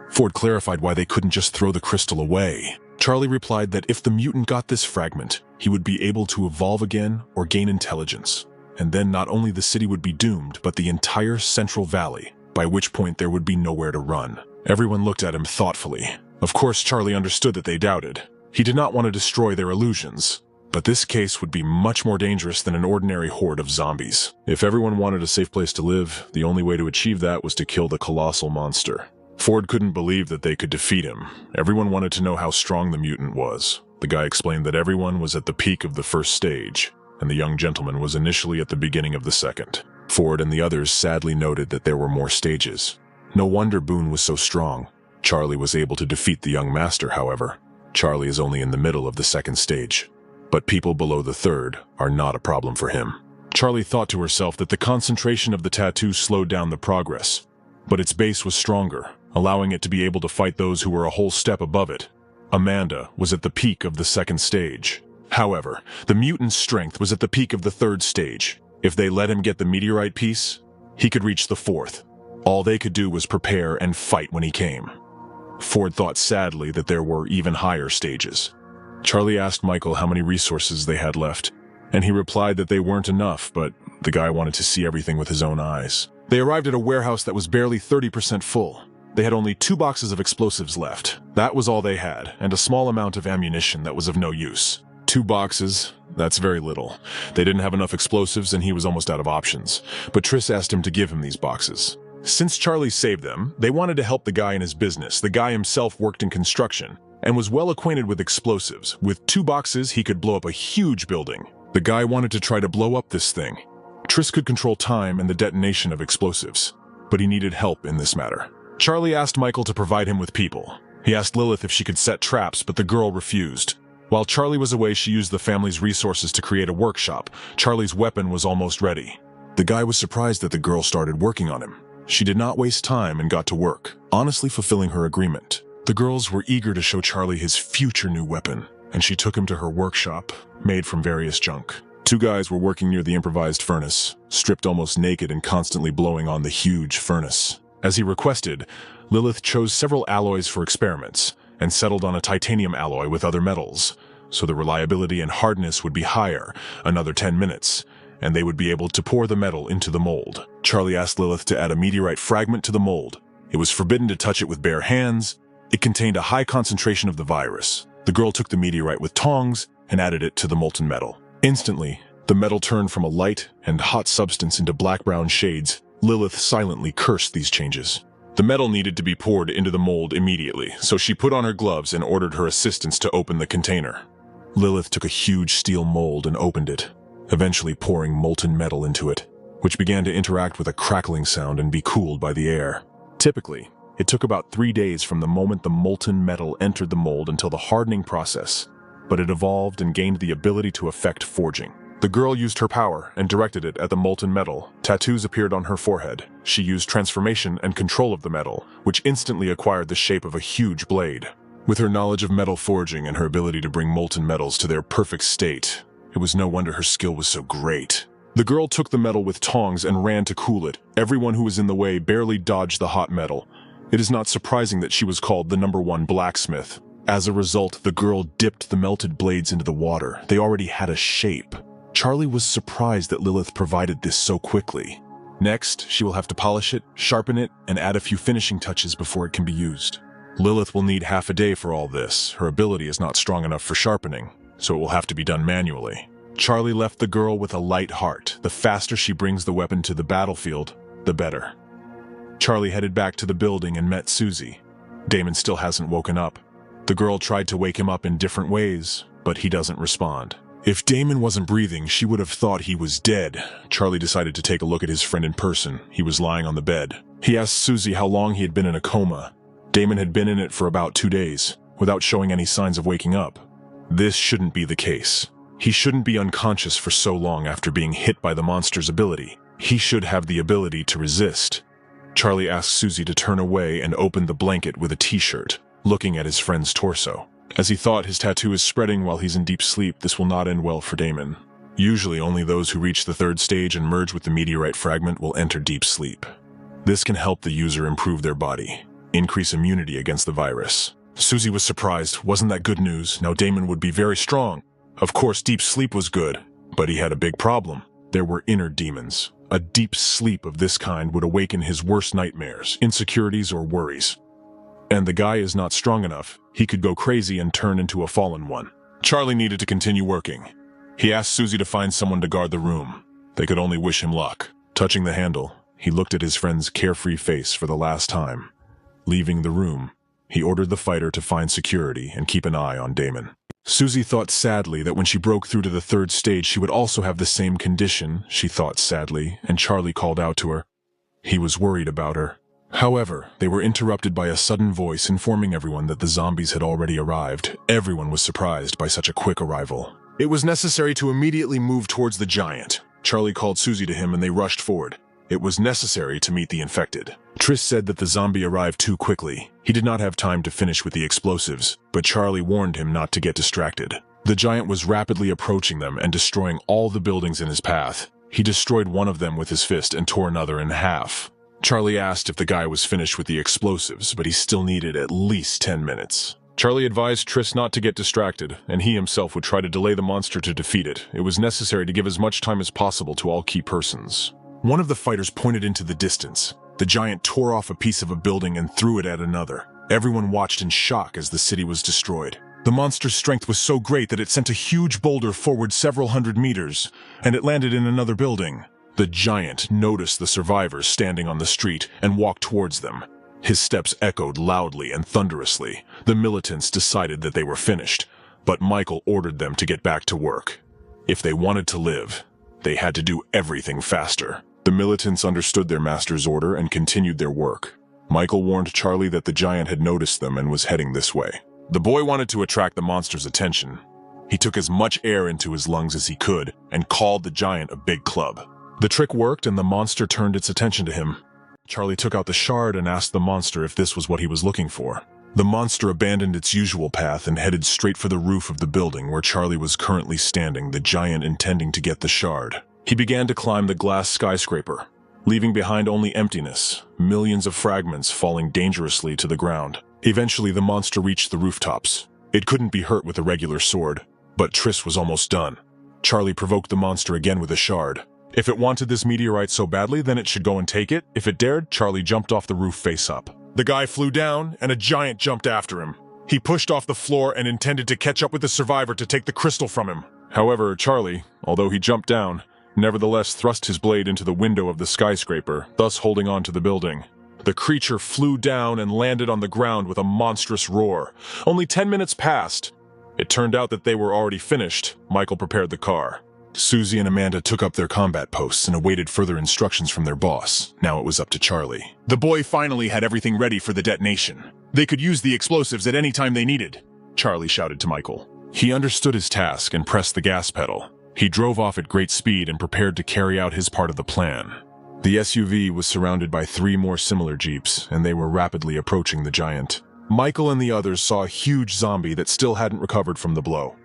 Ford clarified why they couldn't just throw the crystal away. Charlie replied that if the mutant got this fragment, he would be able to evolve again or gain intelligence. And then not only the city would be doomed, but the entire Central Valley, by which point there would be nowhere to run. Everyone looked at him thoughtfully. Of course, Charlie understood that they doubted. He did not want to destroy their illusions. But this case would be much more dangerous than an ordinary horde of zombies. If everyone wanted a safe place to live, the only way to achieve that was to kill the colossal monster. Ford couldn't believe that they could defeat him. Everyone wanted to know how strong the mutant was. The guy explained that everyone was at the peak of the first stage, and the young gentleman was initially at the beginning of the second. Ford and the others sadly noted that there were more stages. No wonder Boone was so strong. Charlie was able to defeat the young master, however. Charlie is only in the middle of the second stage. But people below the third are not a problem for him. Charlie thought to herself that the concentration of the tattoo slowed down the progress, but its base was stronger, allowing it to be able to fight those who were a whole step above it. Amanda was at the peak of the second stage. However, the mutant's strength was at the peak of the third stage. If they let him get the meteorite piece, he could reach the fourth. All they could do was prepare and fight when he came. Ford thought sadly that there were even higher stages. Charlie asked Michael how many resources they had left, and he replied that they weren't enough, but the guy wanted to see everything with his own eyes. They arrived at a warehouse that was barely 30% full. They had only 2 boxes of explosives left. That was all they had, and a small amount of ammunition that was of no use. 2 boxes, that's very little. They didn't have enough explosives and he was almost out of options, but Triss asked him to give him these boxes. Since Charlie saved them, they wanted to help the guy in his business. The guy himself worked in construction and was well acquainted with explosives. With 2 boxes, he could blow up a huge building. The guy wanted to try to blow up this thing. Triss could control time and the detonation of explosives, but he needed help in this matter. Charlie asked Michael to provide him with people. He asked Lilith if she could set traps, but the girl refused. While Charlie was away, she used the family's resources to create a workshop. Charlie's weapon was almost ready. The guy was surprised that the girl started working on him. She did not waste time and got to work, honestly fulfilling her agreement. The girls were eager to show Charlie his future new weapon, and she took him to her workshop, made from various junk. 2 guys were working near the improvised furnace, stripped almost naked and constantly blowing on the huge furnace. As he requested, Lilith chose several alloys for experiments, and settled on a titanium alloy with other metals, so the reliability and hardness would be higher, another 10 minutes, and they would be able to pour the metal into the mold. Charlie asked Lilith to add a meteorite fragment to the mold. It was forbidden to touch it with bare hands. It contained a high concentration of the virus. The girl took the meteorite with tongs and added it to the molten metal. Instantly, the metal turned from a light and hot substance into black-brown shades. Lilith silently cursed these changes. The metal needed to be poured into the mold immediately, so she put on her gloves and ordered her assistants to open the container. Lilith took a huge steel mold and opened it, eventually pouring molten metal into it, which began to interact with a crackling sound and be cooled by the air. Typically, it took about 3 days from the moment the molten metal entered the mold until the hardening process, but it evolved and gained the ability to affect forging. The girl used her power and directed it at the molten metal. Tattoos appeared on her forehead. She used transformation and control of the metal, which instantly acquired the shape of a huge blade. With her knowledge of metal forging and her ability to bring molten metals to their perfect state, it was no wonder her skill was so great. The girl took the metal with tongs and ran to cool it. Everyone who was in the way barely dodged the hot metal. It is not surprising that she was called the #1 blacksmith. As a result, the girl dipped the melted blades into the water. They already had a shape. Charlie was surprised that Lilith provided this so quickly. Next, she will have to polish it, sharpen it, and add a few finishing touches before it can be used. Lilith will need half a day for all this. Her ability is not strong enough for sharpening, so it will have to be done manually. Charlie left the girl with a light heart. The faster she brings the weapon to the battlefield, the better. Charlie headed back to the building and met Susie. Damon still hasn't woken up. The girl tried to wake him up in different ways, but he doesn't respond. If Damon wasn't breathing, she would have thought he was dead. Charlie decided to take a look at his friend in person. He was lying on the bed. He asked Susie how long he had been in a coma. Damon had been in it for about 2 days, without showing any signs of waking up. This shouldn't be the case. He shouldn't be unconscious for so long after being hit by the monster's ability. He should have the ability to resist. Charlie asked Susie to turn away and opened the blanket with a t-shirt. looking at his friend's torso. As he thought, his tattoo is spreading while he's in deep sleep. This will not end well for Damon. Usually only those who reach the third stage and merge with the meteorite fragment will enter deep sleep. This can help the user improve their body, increase immunity against the virus. Susie was surprised. Wasn't that good news? Now Damon would be very strong. Of course, deep sleep was good, but he had a big problem. There were inner demons. A deep sleep of this kind would awaken his worst nightmares, insecurities, or worries. And the guy is not strong enough. He could go crazy and turn into a fallen one. Charlie needed to continue working. He asked Susie to find someone to guard the room. They could only wish him luck. Touching the handle, he looked at his friend's carefree face for the last time. Leaving the room, he ordered the fighter to find security and keep an eye on Damon. Susie thought sadly that when she broke through to the third stage, she would also have the same condition, she thought sadly, and Charlie called out to her. He was worried about her. However, they were interrupted by a sudden voice informing everyone that the zombies had already arrived. Everyone was surprised by such a quick arrival. It was necessary to immediately move towards the giant. Charlie called Susie to him and they rushed forward. It was necessary to meet the infected. Triss said that the zombie arrived too quickly. He did not have time to finish with the explosives, but Charlie warned him not to get distracted. The giant was rapidly approaching them and destroying all the buildings in his path. He destroyed one of them with his fist and tore another in half. Charlie asked if the guy was finished with the explosives, but he still needed at least 10 minutes. Charlie advised Triss not to get distracted, and he himself would try to delay the monster to defeat it. It was necessary to give as much time as possible to all key persons. One of the fighters pointed into the distance. The giant tore off a piece of a building and threw it at another. Everyone watched in shock as the city was destroyed. The monster's strength was so great that it sent a huge boulder forward several hundred meters, and it landed in another building. The giant noticed the survivors standing on the street and walked towards them. His steps echoed loudly and thunderously. The militants decided that they were finished, but Michael ordered them to get back to work. If they wanted to live, they had to do everything faster. The militants understood their master's order and continued their work. Michael warned Charlie that the giant had noticed them and was heading this way. The boy wanted to attract the monster's attention. He took as much air into his lungs as he could and called the giant a big club. The trick worked and the monster turned its attention to him. Charlie took out the shard and asked the monster if this was what he was looking for. The monster abandoned its usual path and headed straight for the roof of the building where Charlie was currently standing, the giant intending to get the shard. He began to climb the glass skyscraper, leaving behind only emptiness, millions of fragments falling dangerously to the ground. Eventually, the monster reached the rooftops. It couldn't be hurt with a regular sword, but Triss was almost done. Charlie provoked the monster again with a shard. If it wanted this meteorite so badly, then it should go and take it. If it dared, Charlie jumped off the roof face up. The guy flew down, and a giant jumped after him. He pushed off the floor and intended to catch up with the survivor to take the crystal from him. However, Charlie, although he jumped down, nevertheless thrust his blade into the window of the skyscraper, thus holding on to the building. The creature flew down and landed on the ground with a monstrous roar. Only 10 minutes passed. It turned out that they were already finished. Michael prepared the car. Susie and Amanda took up their combat posts and awaited further instructions from their boss. Now it was up to Charlie. The boy finally had everything ready for the detonation. They could use the explosives at any time they needed, Charlie shouted to Michael. He understood his task and pressed the gas pedal. He drove off at great speed and prepared to carry out his part of the plan. The SUV was surrounded by 3 more similar jeeps, and they were rapidly approaching the giant. Michael and the others saw a huge zombie that still hadn't recovered from the blow.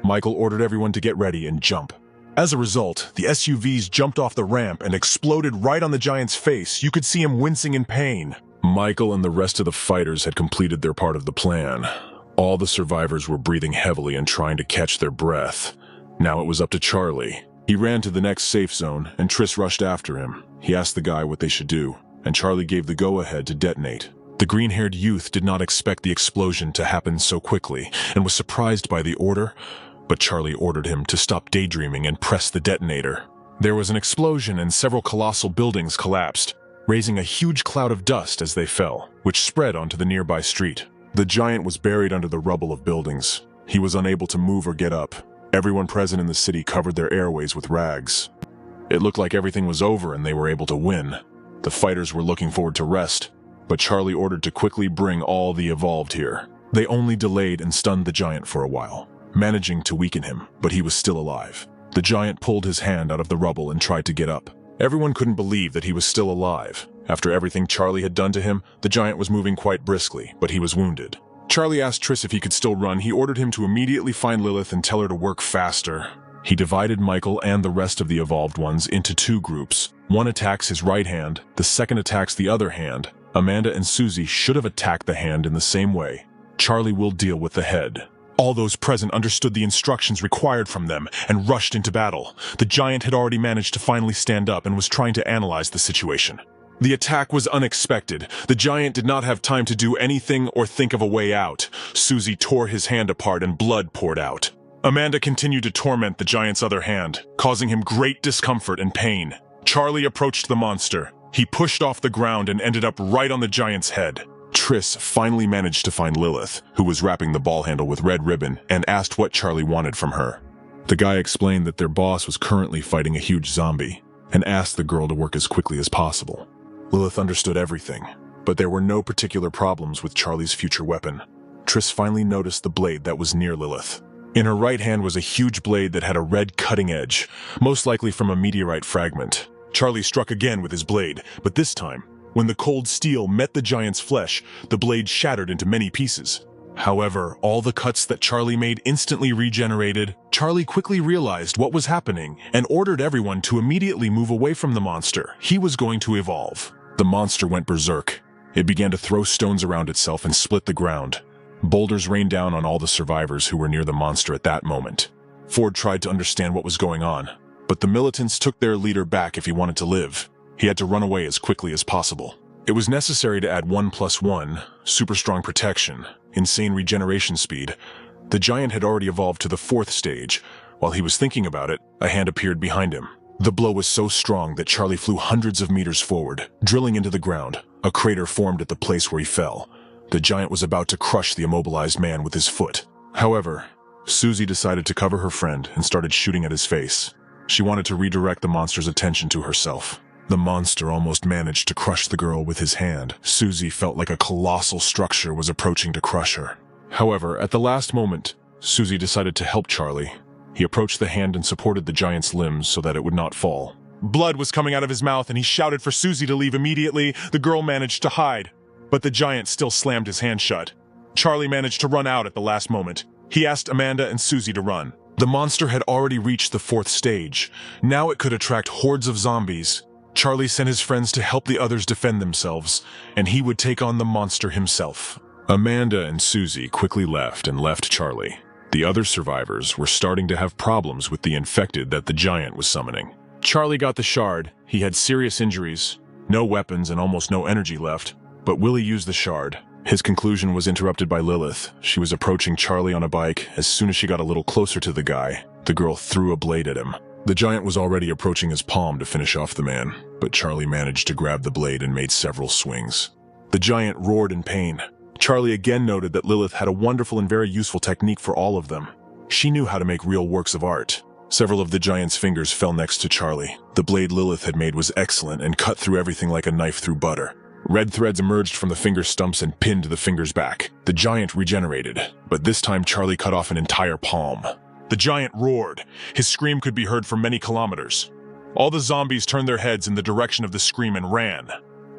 Michael ordered everyone to get ready and jump. As a result, the SUVs jumped off the ramp and exploded right on the giant's face. You could see him wincing in pain. Michael and the rest of the fighters had completed their part of the plan. All the survivors were breathing heavily and trying to catch their breath. Now it was up to Charlie. He ran to the next safe zone, and Triss rushed after him. He asked the guy what they should do, and Charlie gave the go-ahead to detonate. The green-haired youth did not expect the explosion to happen so quickly, and was surprised by the order, but Charlie ordered him to stop daydreaming and press the detonator. There was an explosion and several colossal buildings collapsed, raising a huge cloud of dust as they fell, which spread onto the nearby street. The giant was buried under the rubble of buildings. He was unable to move or get up. Everyone present in the city covered their airways with rags. It looked like everything was over and they were able to win. The fighters were looking forward to rest, but Charlie ordered to quickly bring all the evolved here. They only delayed and stunned the giant for a while, managing to weaken him, but he was still alive. The giant pulled his hand out of the rubble and tried to get up. Everyone couldn't believe that he was still alive. After everything Charlie had done to him, the giant was moving quite briskly, but he was wounded. Charlie asked Triss if he could still run. He ordered him to immediately find Lilith and tell her to work faster. He divided Michael and the rest of the evolved ones into two groups. One attacks his right hand, the second attacks the other hand. Amanda and Susie should have attacked the hand in the same way. Charlie will deal with the head. All those present understood the instructions required from them and rushed into battle. The giant had already managed to finally stand up and was trying to analyze the situation. The attack was unexpected. The giant did not have time to do anything or think of a way out. Susie tore his hand apart and blood poured out. Amanda continued to torment the giant's other hand, causing him great discomfort and pain. Charlie approached the monster. He pushed off the ground and ended up right on the giant's head. Triss finally managed to find Lilith, who was wrapping the ball handle with red ribbon, and asked what Charlie wanted from her. The guy explained that their boss was currently fighting a huge zombie, and asked the girl to work as quickly as possible. Lilith understood everything, but there were no particular problems with Charlie's future weapon. Triss finally noticed the blade that was near Lilith. In her right hand was a huge blade that had a red cutting edge, most likely from a meteorite fragment. Charlie struck again with his blade, but this time, when the cold steel met the giant's flesh, the blade shattered into many pieces. However, all the cuts that Charlie made instantly regenerated. Charlie quickly realized what was happening and ordered everyone to immediately move away from the monster. He was going to evolve. The monster went berserk. It began to throw stones around itself and split the ground. Boulders rained down on all the survivors who were near the monster at that moment. Ford tried to understand what was going on, but the militants took their leader back if he wanted to live. He had to run away as quickly as possible. It was necessary to add 1+1, super strong protection, insane regeneration speed. The giant had already evolved to the 4th stage. While he was thinking about it, a hand appeared behind him. The blow was so strong that Charlie flew hundreds of meters forward, drilling into the ground. A crater formed at the place where he fell. The giant was about to crush the immobilized man with his foot. However, Susie decided to cover her friend and started shooting at his face. She wanted to redirect the monster's attention to herself. The monster almost managed to crush the girl with his hand. Susie felt like a colossal structure was approaching to crush her. However, at the last moment, Susie decided to help Charlie. He approached the hand and supported the giant's limbs so that it would not fall. Blood was coming out of his mouth and he shouted for Susie to leave immediately. The girl managed to hide, but the giant still slammed his hand shut. Charlie managed to run out at the last moment. He asked Amanda and Susie to run. The monster had already reached the 4th stage. Now it could attract hordes of zombies. Charlie sent his friends to help the others defend themselves, and he would take on the monster himself. Amanda and Susie quickly left and left Charlie. The other survivors were starting to have problems with the infected that the giant was summoning. Charlie got the shard. He had serious injuries, no weapons and almost no energy left, but Willie used the shard. His conclusion was interrupted by Lilith. She was approaching Charlie on a bike. As soon as she got a little closer to the guy, the girl threw a blade at him. The giant was already approaching his palm to finish off the man, but Charlie managed to grab the blade and made several swings. The giant roared in pain. Charlie again noted that Lilith had a wonderful and very useful technique for all of them. She knew how to make real works of art. Several of the giant's fingers fell next to Charlie. The blade Lilith had made was excellent and cut through everything like a knife through butter. Red threads emerged from the finger stumps and pinned the fingers back. The giant regenerated, but this time Charlie cut off an entire palm. The giant roared. His scream could be heard for many kilometers. All the zombies turned their heads in the direction of the scream and ran.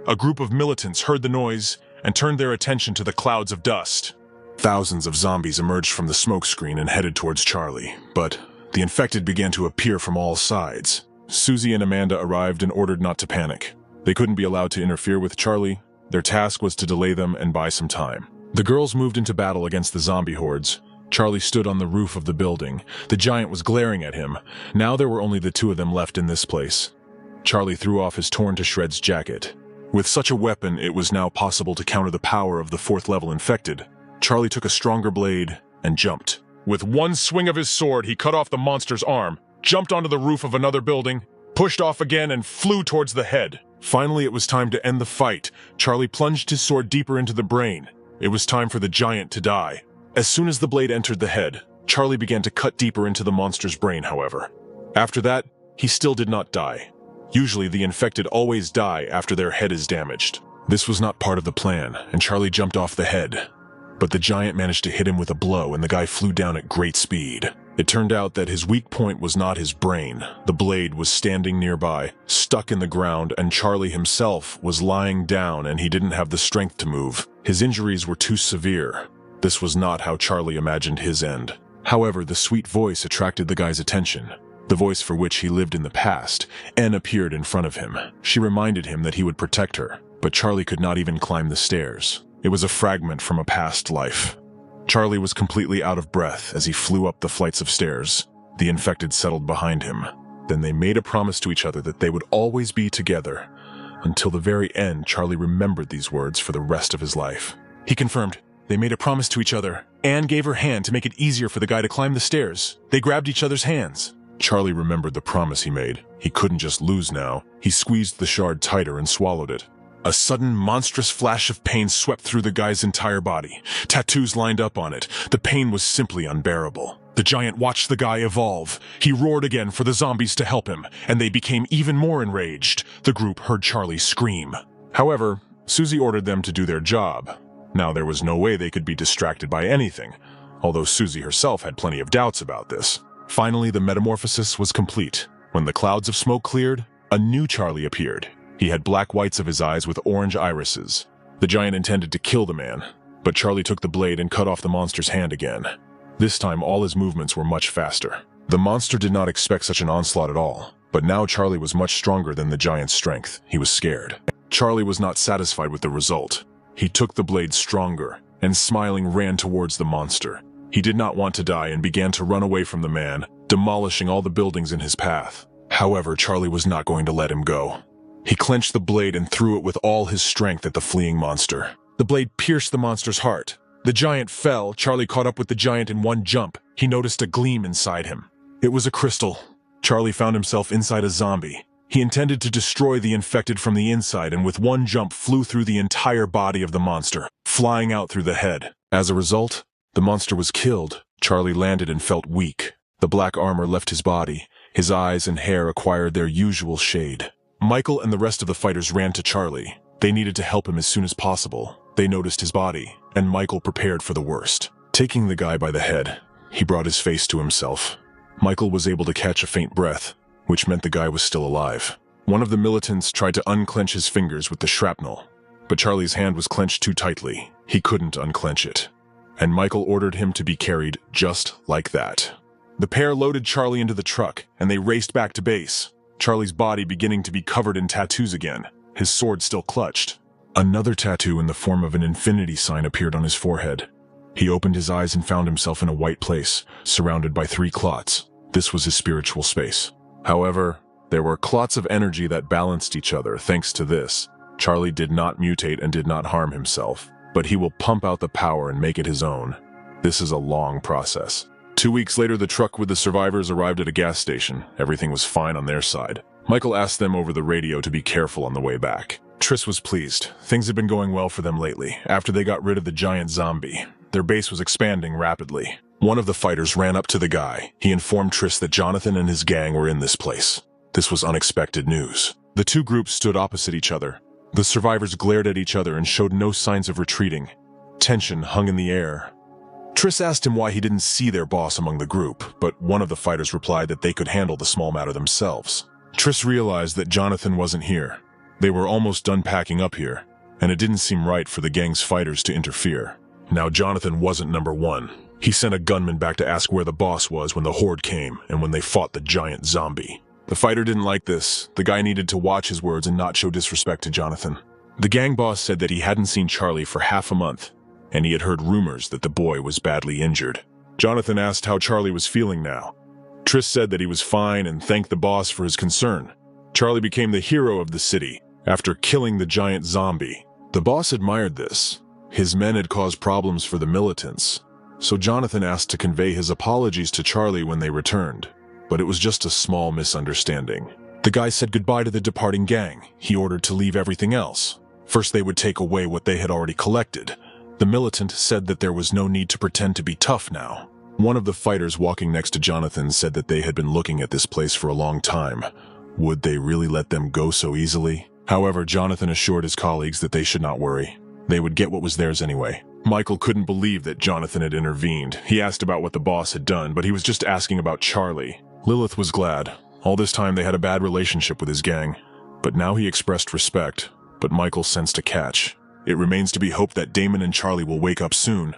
A group of militants heard the noise and turned their attention to the clouds of dust. Thousands of zombies emerged from the smoke screen and headed towards Charlie, but the infected began to appear from all sides. Susie and Amanda arrived and ordered not to panic. They couldn't be allowed to interfere with Charlie. Their task was to delay them and buy some time. The girls moved into battle against the zombie hordes. Charlie stood on the roof of the building. The giant was glaring at him. Now there were only the two of them left in this place. Charlie threw off his torn-to-shreds jacket. With such a weapon, it was now possible to counter the power of the 4th level infected. Charlie took a stronger blade and jumped. With one swing of his sword, he cut off the monster's arm, jumped onto the roof of another building, pushed off again, and flew towards the head. Finally, it was time to end the fight. Charlie plunged his sword deeper into the brain. It was time for the giant to die. As soon as the blade entered the head, Charlie began to cut deeper into the monster's brain, however. After that, he still did not die. Usually, the infected always die after their head is damaged. This was not part of the plan, and Charlie jumped off the head. But the giant managed to hit him with a blow, and the guy flew down at great speed. It turned out that his weak point was not his brain. The blade was standing nearby, stuck in the ground, and Charlie himself was lying down and he didn't have the strength to move. His injuries were too severe. This was not how Charlie imagined his end. However, the sweet voice attracted the guy's attention. The voice for which he lived in the past. Anne appeared in front of him. She reminded him that he would protect her, but Charlie could not even climb the stairs. It was a fragment from a past life. Charlie was completely out of breath as he flew up the flights of stairs. The infected settled behind him. Then they made a promise to each other that they would always be together. Until the very end, Charlie remembered these words for the rest of his life. He confirmed, they made a promise to each other. Anne gave her hand to make it easier for the guy to climb the stairs. They grabbed each other's hands. Charlie remembered the promise he made. He couldn't just lose now. He squeezed the shard tighter and swallowed it. A sudden, monstrous flash of pain swept through the guy's entire body. Tattoos lined up on it. The pain was simply unbearable. The giant watched the guy evolve. He roared again for the zombies to help him, and they became even more enraged. The group heard Charlie scream. However, Susie ordered them to do their job. Now there was no way they could be distracted by anything, although Susie herself had plenty of doubts about this. Finally, the metamorphosis was complete. When the clouds of smoke cleared, a new Charlie appeared. He had black whites of his eyes with orange irises. The giant intended to kill the man, but Charlie took the blade and cut off the monster's hand again. This time, all his movements were much faster. The monster did not expect such an onslaught at all, but now Charlie was much stronger than the giant's strength. He was scared. Charlie was not satisfied with the result. He took the blade stronger, and smiling ran towards the monster. He did not want to die and began to run away from the man, demolishing all the buildings in his path. However, Charlie was not going to let him go. He clenched the blade and threw it with all his strength at the fleeing monster. The blade pierced the monster's heart. The giant fell. Charlie caught up with the giant in one jump. He noticed a gleam inside him. It was a crystal. Charlie found himself inside a zombie. He intended to destroy the infected from the inside and with one jump flew through the entire body of the monster, flying out through the head. As a result, the monster was killed. Charlie landed and felt weak. The black armor left his body. His eyes and hair acquired their usual shade. Michael and the rest of the fighters ran to Charlie. They needed to help him as soon as possible. They noticed his body, and Michael prepared for the worst. Taking the guy by the head, he brought his face to himself. Michael was able to catch a faint breath, which meant the guy was still alive. One of the militants tried to unclench his fingers with the shrapnel, but Charlie's hand was clenched too tightly. He couldn't unclench it. And Michael ordered him to be carried just like that. The pair loaded Charlie into the truck, and they raced back to base. Charlie's body beginning to be covered in tattoos again, his sword still clutched. Another tattoo in the form of an infinity sign appeared on his forehead. He opened his eyes and found himself in a white place, surrounded by 3 clots. This was his spiritual space. However, there were clots of energy that balanced each other. Thanks to this, Charlie did not mutate and did not harm himself, but he will pump out the power and make it his own. This is a long process. 2 weeks later, the truck with the survivors arrived at a gas station. Everything was fine on their side. Michael asked them over the radio to be careful on the way back. Triss was pleased. Things had been going well for them lately. After they got rid of the giant zombie, their base was expanding rapidly. One of the fighters ran up to the guy. He informed Triss that Jonathan and his gang were in this place. This was unexpected news. The two groups stood opposite each other. The survivors glared at each other and showed no signs of retreating. Tension hung in the air. Triss asked him why he didn't see their boss among the group, but one of the fighters replied that they could handle the small matter themselves. Triss realized that Jonathan wasn't here. They were almost done packing up here, and it didn't seem right for the gang's fighters to interfere. Now Jonathan wasn't number one. He sent a gunman back to ask where the boss was when the horde came and when they fought the giant zombie. The fighter didn't like this. The guy needed to watch his words and not show disrespect to Jonathan. The gang boss said that he hadn't seen Charlie for half a month, and he had heard rumors that the boy was badly injured. Jonathan asked how Charlie was feeling now. Triss said that he was fine and thanked the boss for his concern. Charlie became the hero of the city after killing the giant zombie. The boss admired this. His men had caused problems for the militants, so Jonathan asked to convey his apologies to Charlie when they returned. But it was just a small misunderstanding. The guy said goodbye to the departing gang. He ordered to leave everything else. First they would take away what they had already collected. The militant said that there was no need to pretend to be tough now. One of the fighters walking next to Jonathan said that they had been looking at this place for a long time. Would they really let them go so easily? However, Jonathan assured his colleagues that they should not worry. They would get what was theirs anyway. Michael couldn't believe that Jonathan had intervened. He asked about what the boss had done, but he was just asking about Charlie. Lilith was glad. All this time they had a bad relationship with his gang. But now he expressed respect, but Michael sensed a catch. It remains to be hoped that Damon and Charlie will wake up soon.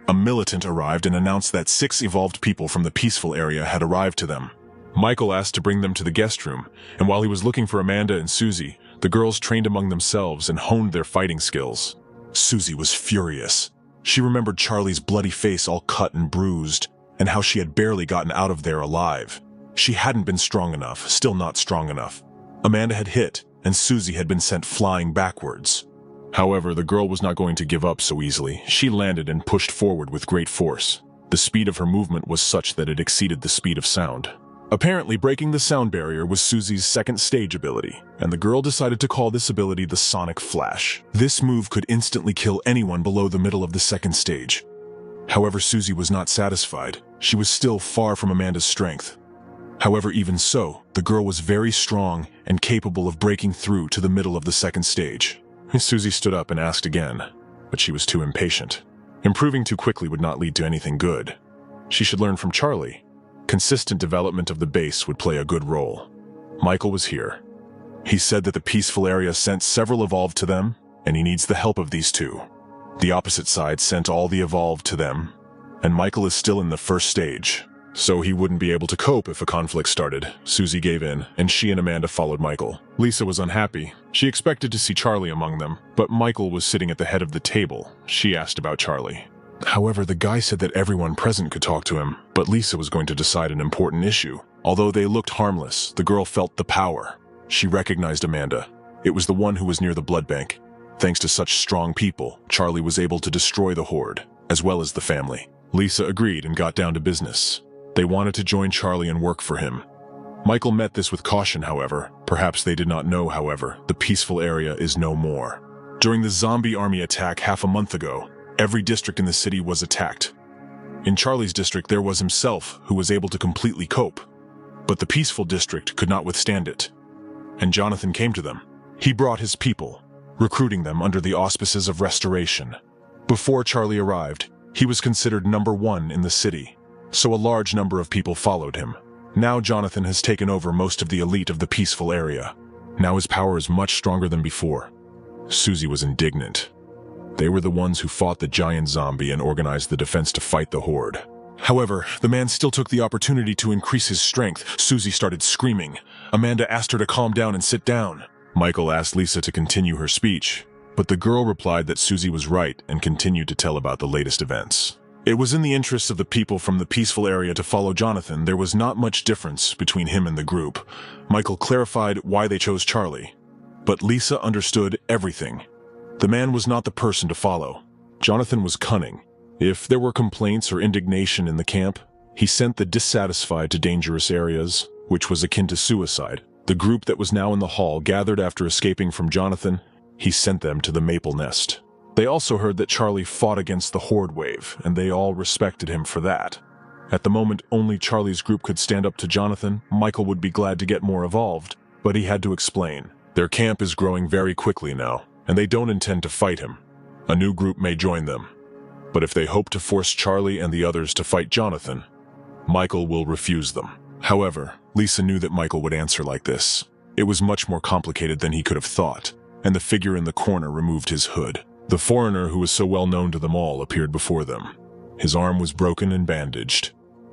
a militant arrived and announced that 6 evolved people from the peaceful area had arrived to them. Michael asked to bring them to the guest room, and while he was looking for Amanda and Susie, the girls trained among themselves and honed their fighting skills. Susie was furious. She remembered Charlie's bloody face all cut and bruised, and how she had barely gotten out of there alive. She hadn't been strong enough, still not strong enough. Amanda had hit, and Susie had been sent flying backwards. However, the girl was not going to give up so easily. She landed and pushed forward with great force. The speed of her movement was such that it exceeded the speed of sound. Apparently, breaking the sound barrier was Susie's second stage ability, and the girl decided to call this ability the Sonic Flash. This move could instantly kill anyone below the middle of the second stage. However, Susie was not satisfied. She was still far from Amanda's strength. However, even so, the girl was very strong and capable of breaking through to the middle of the second stage. Susie stood up and asked again, but she was too impatient. Improving too quickly would not lead to anything good. She should learn from Charlie. Consistent development of the base would play a good role. Michael was here. He said that the peaceful area sent several evolved to them, and he needs the help of these 2. The opposite side sent all the evolved to them, and Michael is still in the first stage, so he wouldn't be able to cope if a conflict started. Susie gave in, and she and Amanda followed Michael. Lisa was unhappy. She expected to see Charlie among them, but Michael was sitting at the head of the table. She asked about Charlie. However, the guy said that everyone present could talk to him, but Lisa was going to decide an important issue. Although they looked harmless, the girl felt the power. She recognized Amanda. It was the one who was near the blood bank. Thanks to such strong people, Charlie was able to destroy the horde, as well as the family. Lisa agreed and got down to business. They wanted to join Charlie and work for him. Michael met this with caution, however. Perhaps they did not know, however, the peaceful area is no more. During the zombie army attack half a month ago, every district in the city was attacked. In Charlie's district, there was himself who was able to completely cope. But the peaceful district could not withstand it. And Jonathan came to them. He brought his people, recruiting them under the auspices of restoration. Before Charlie arrived, he was considered number 1 in the city, so a large number of people followed him. Now Jonathan has taken over most of the elite of the peaceful area. Now his power is much stronger than before. Susie was indignant. They were the ones who fought the giant zombie and organized the defense to fight the horde. However, the man still took the opportunity to increase his strength. Susie started screaming. Amanda asked her to calm down and sit down. Michael asked Lisa to continue her speech, but the girl replied that Susie was right and continued to tell about the latest events. It was in the interests of the people from the peaceful area to follow Jonathan. There was not much difference between him and the group. Michael clarified why they chose Charlie, but Lisa understood everything. The man was not the person to follow. Jonathan was cunning. If there were complaints or indignation in the camp, he sent the dissatisfied to dangerous areas, which was akin to suicide. The group that was now in the hall gathered after escaping from Jonathan. He sent them to the maple nest. They also heard that Charlie fought against the horde wave, and they all respected him for that. At the moment, only Charlie's group could stand up to Jonathan. Michael would be glad to get more evolved, but he had to explain. Their camp is growing very quickly now, and they don't intend to fight him. A new group may join them. But if they hope to force Charlie and the others to fight Jonathan, Michael will refuse them. However, Lisa knew that Michael would answer like this. It was much more complicated than he could have thought, and the figure in the corner removed his hood. The foreigner who was so well known to them all appeared before them. His arm was broken and bandaged.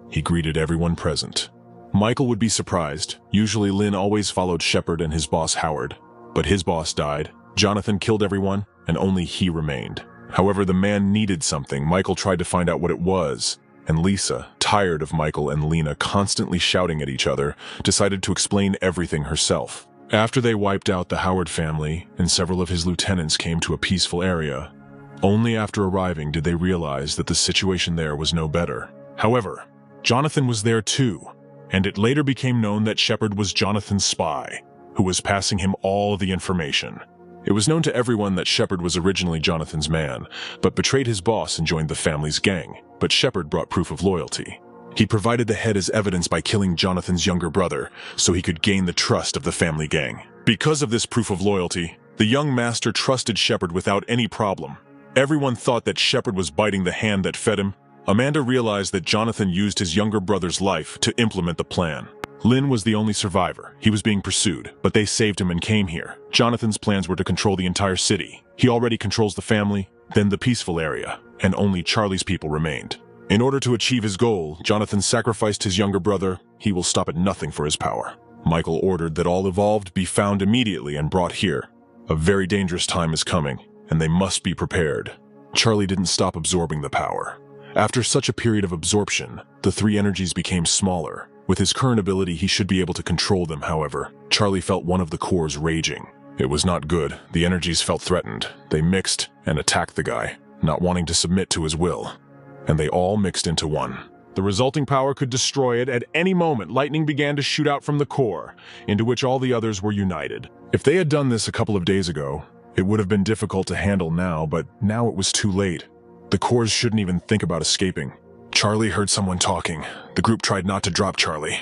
He greeted everyone present. Michael would be surprised. Usually Lynn always followed Shepard and his boss Howard, but his boss died. Jonathan killed everyone, and only he remained. However, the man needed something. Michael tried to find out what it was, and Lisa, tired of Michael and Lena constantly shouting at each other, decided to explain everything herself. After they wiped out the Howard family and several of his lieutenants came to a peaceful area, only after arriving did they realize that the situation there was no better. However, Jonathan was there too, and it later became known that Shepard was Jonathan's spy, who was passing him all the information. It was known to everyone that Shepard was originally Jonathan's man, but betrayed his boss and joined the family's gang. But Shepard brought proof of loyalty. He provided the head as evidence by killing Jonathan's younger brother, so he could gain the trust of the family gang. Because of this proof of loyalty, the young master trusted Shepard without any problem. Everyone thought that Shepard was biting the hand that fed him. Amanda realized that Jonathan used his younger brother's life to implement the plan. Lynn was the only survivor. He was being pursued, but they saved him and came here. Jonathan's plans were to control the entire city. He already controls the family, then the peaceful area, and only Charlie's people remained. In order to achieve his goal, Jonathan sacrificed his younger brother. He will stop at nothing for his power. Michael ordered that all evolved be found immediately and brought here. A very dangerous time is coming, and they must be prepared. Charlie didn't stop absorbing the power. After such a period of absorption, the three energies became smaller. With his current ability, he should be able to control them, however. Charlie felt one of the cores raging. It was not good. The energies felt threatened. They mixed and attacked the guy, not wanting to submit to his will. And they all mixed into one. The resulting power could destroy it at any moment. Lightning began to shoot out from the core, into which all the others were united. If they had done this a couple of days ago, it would have been difficult to handle now, but now it was too late. The cores shouldn't even think about escaping. Charlie heard someone talking. The group tried not to drop Charlie.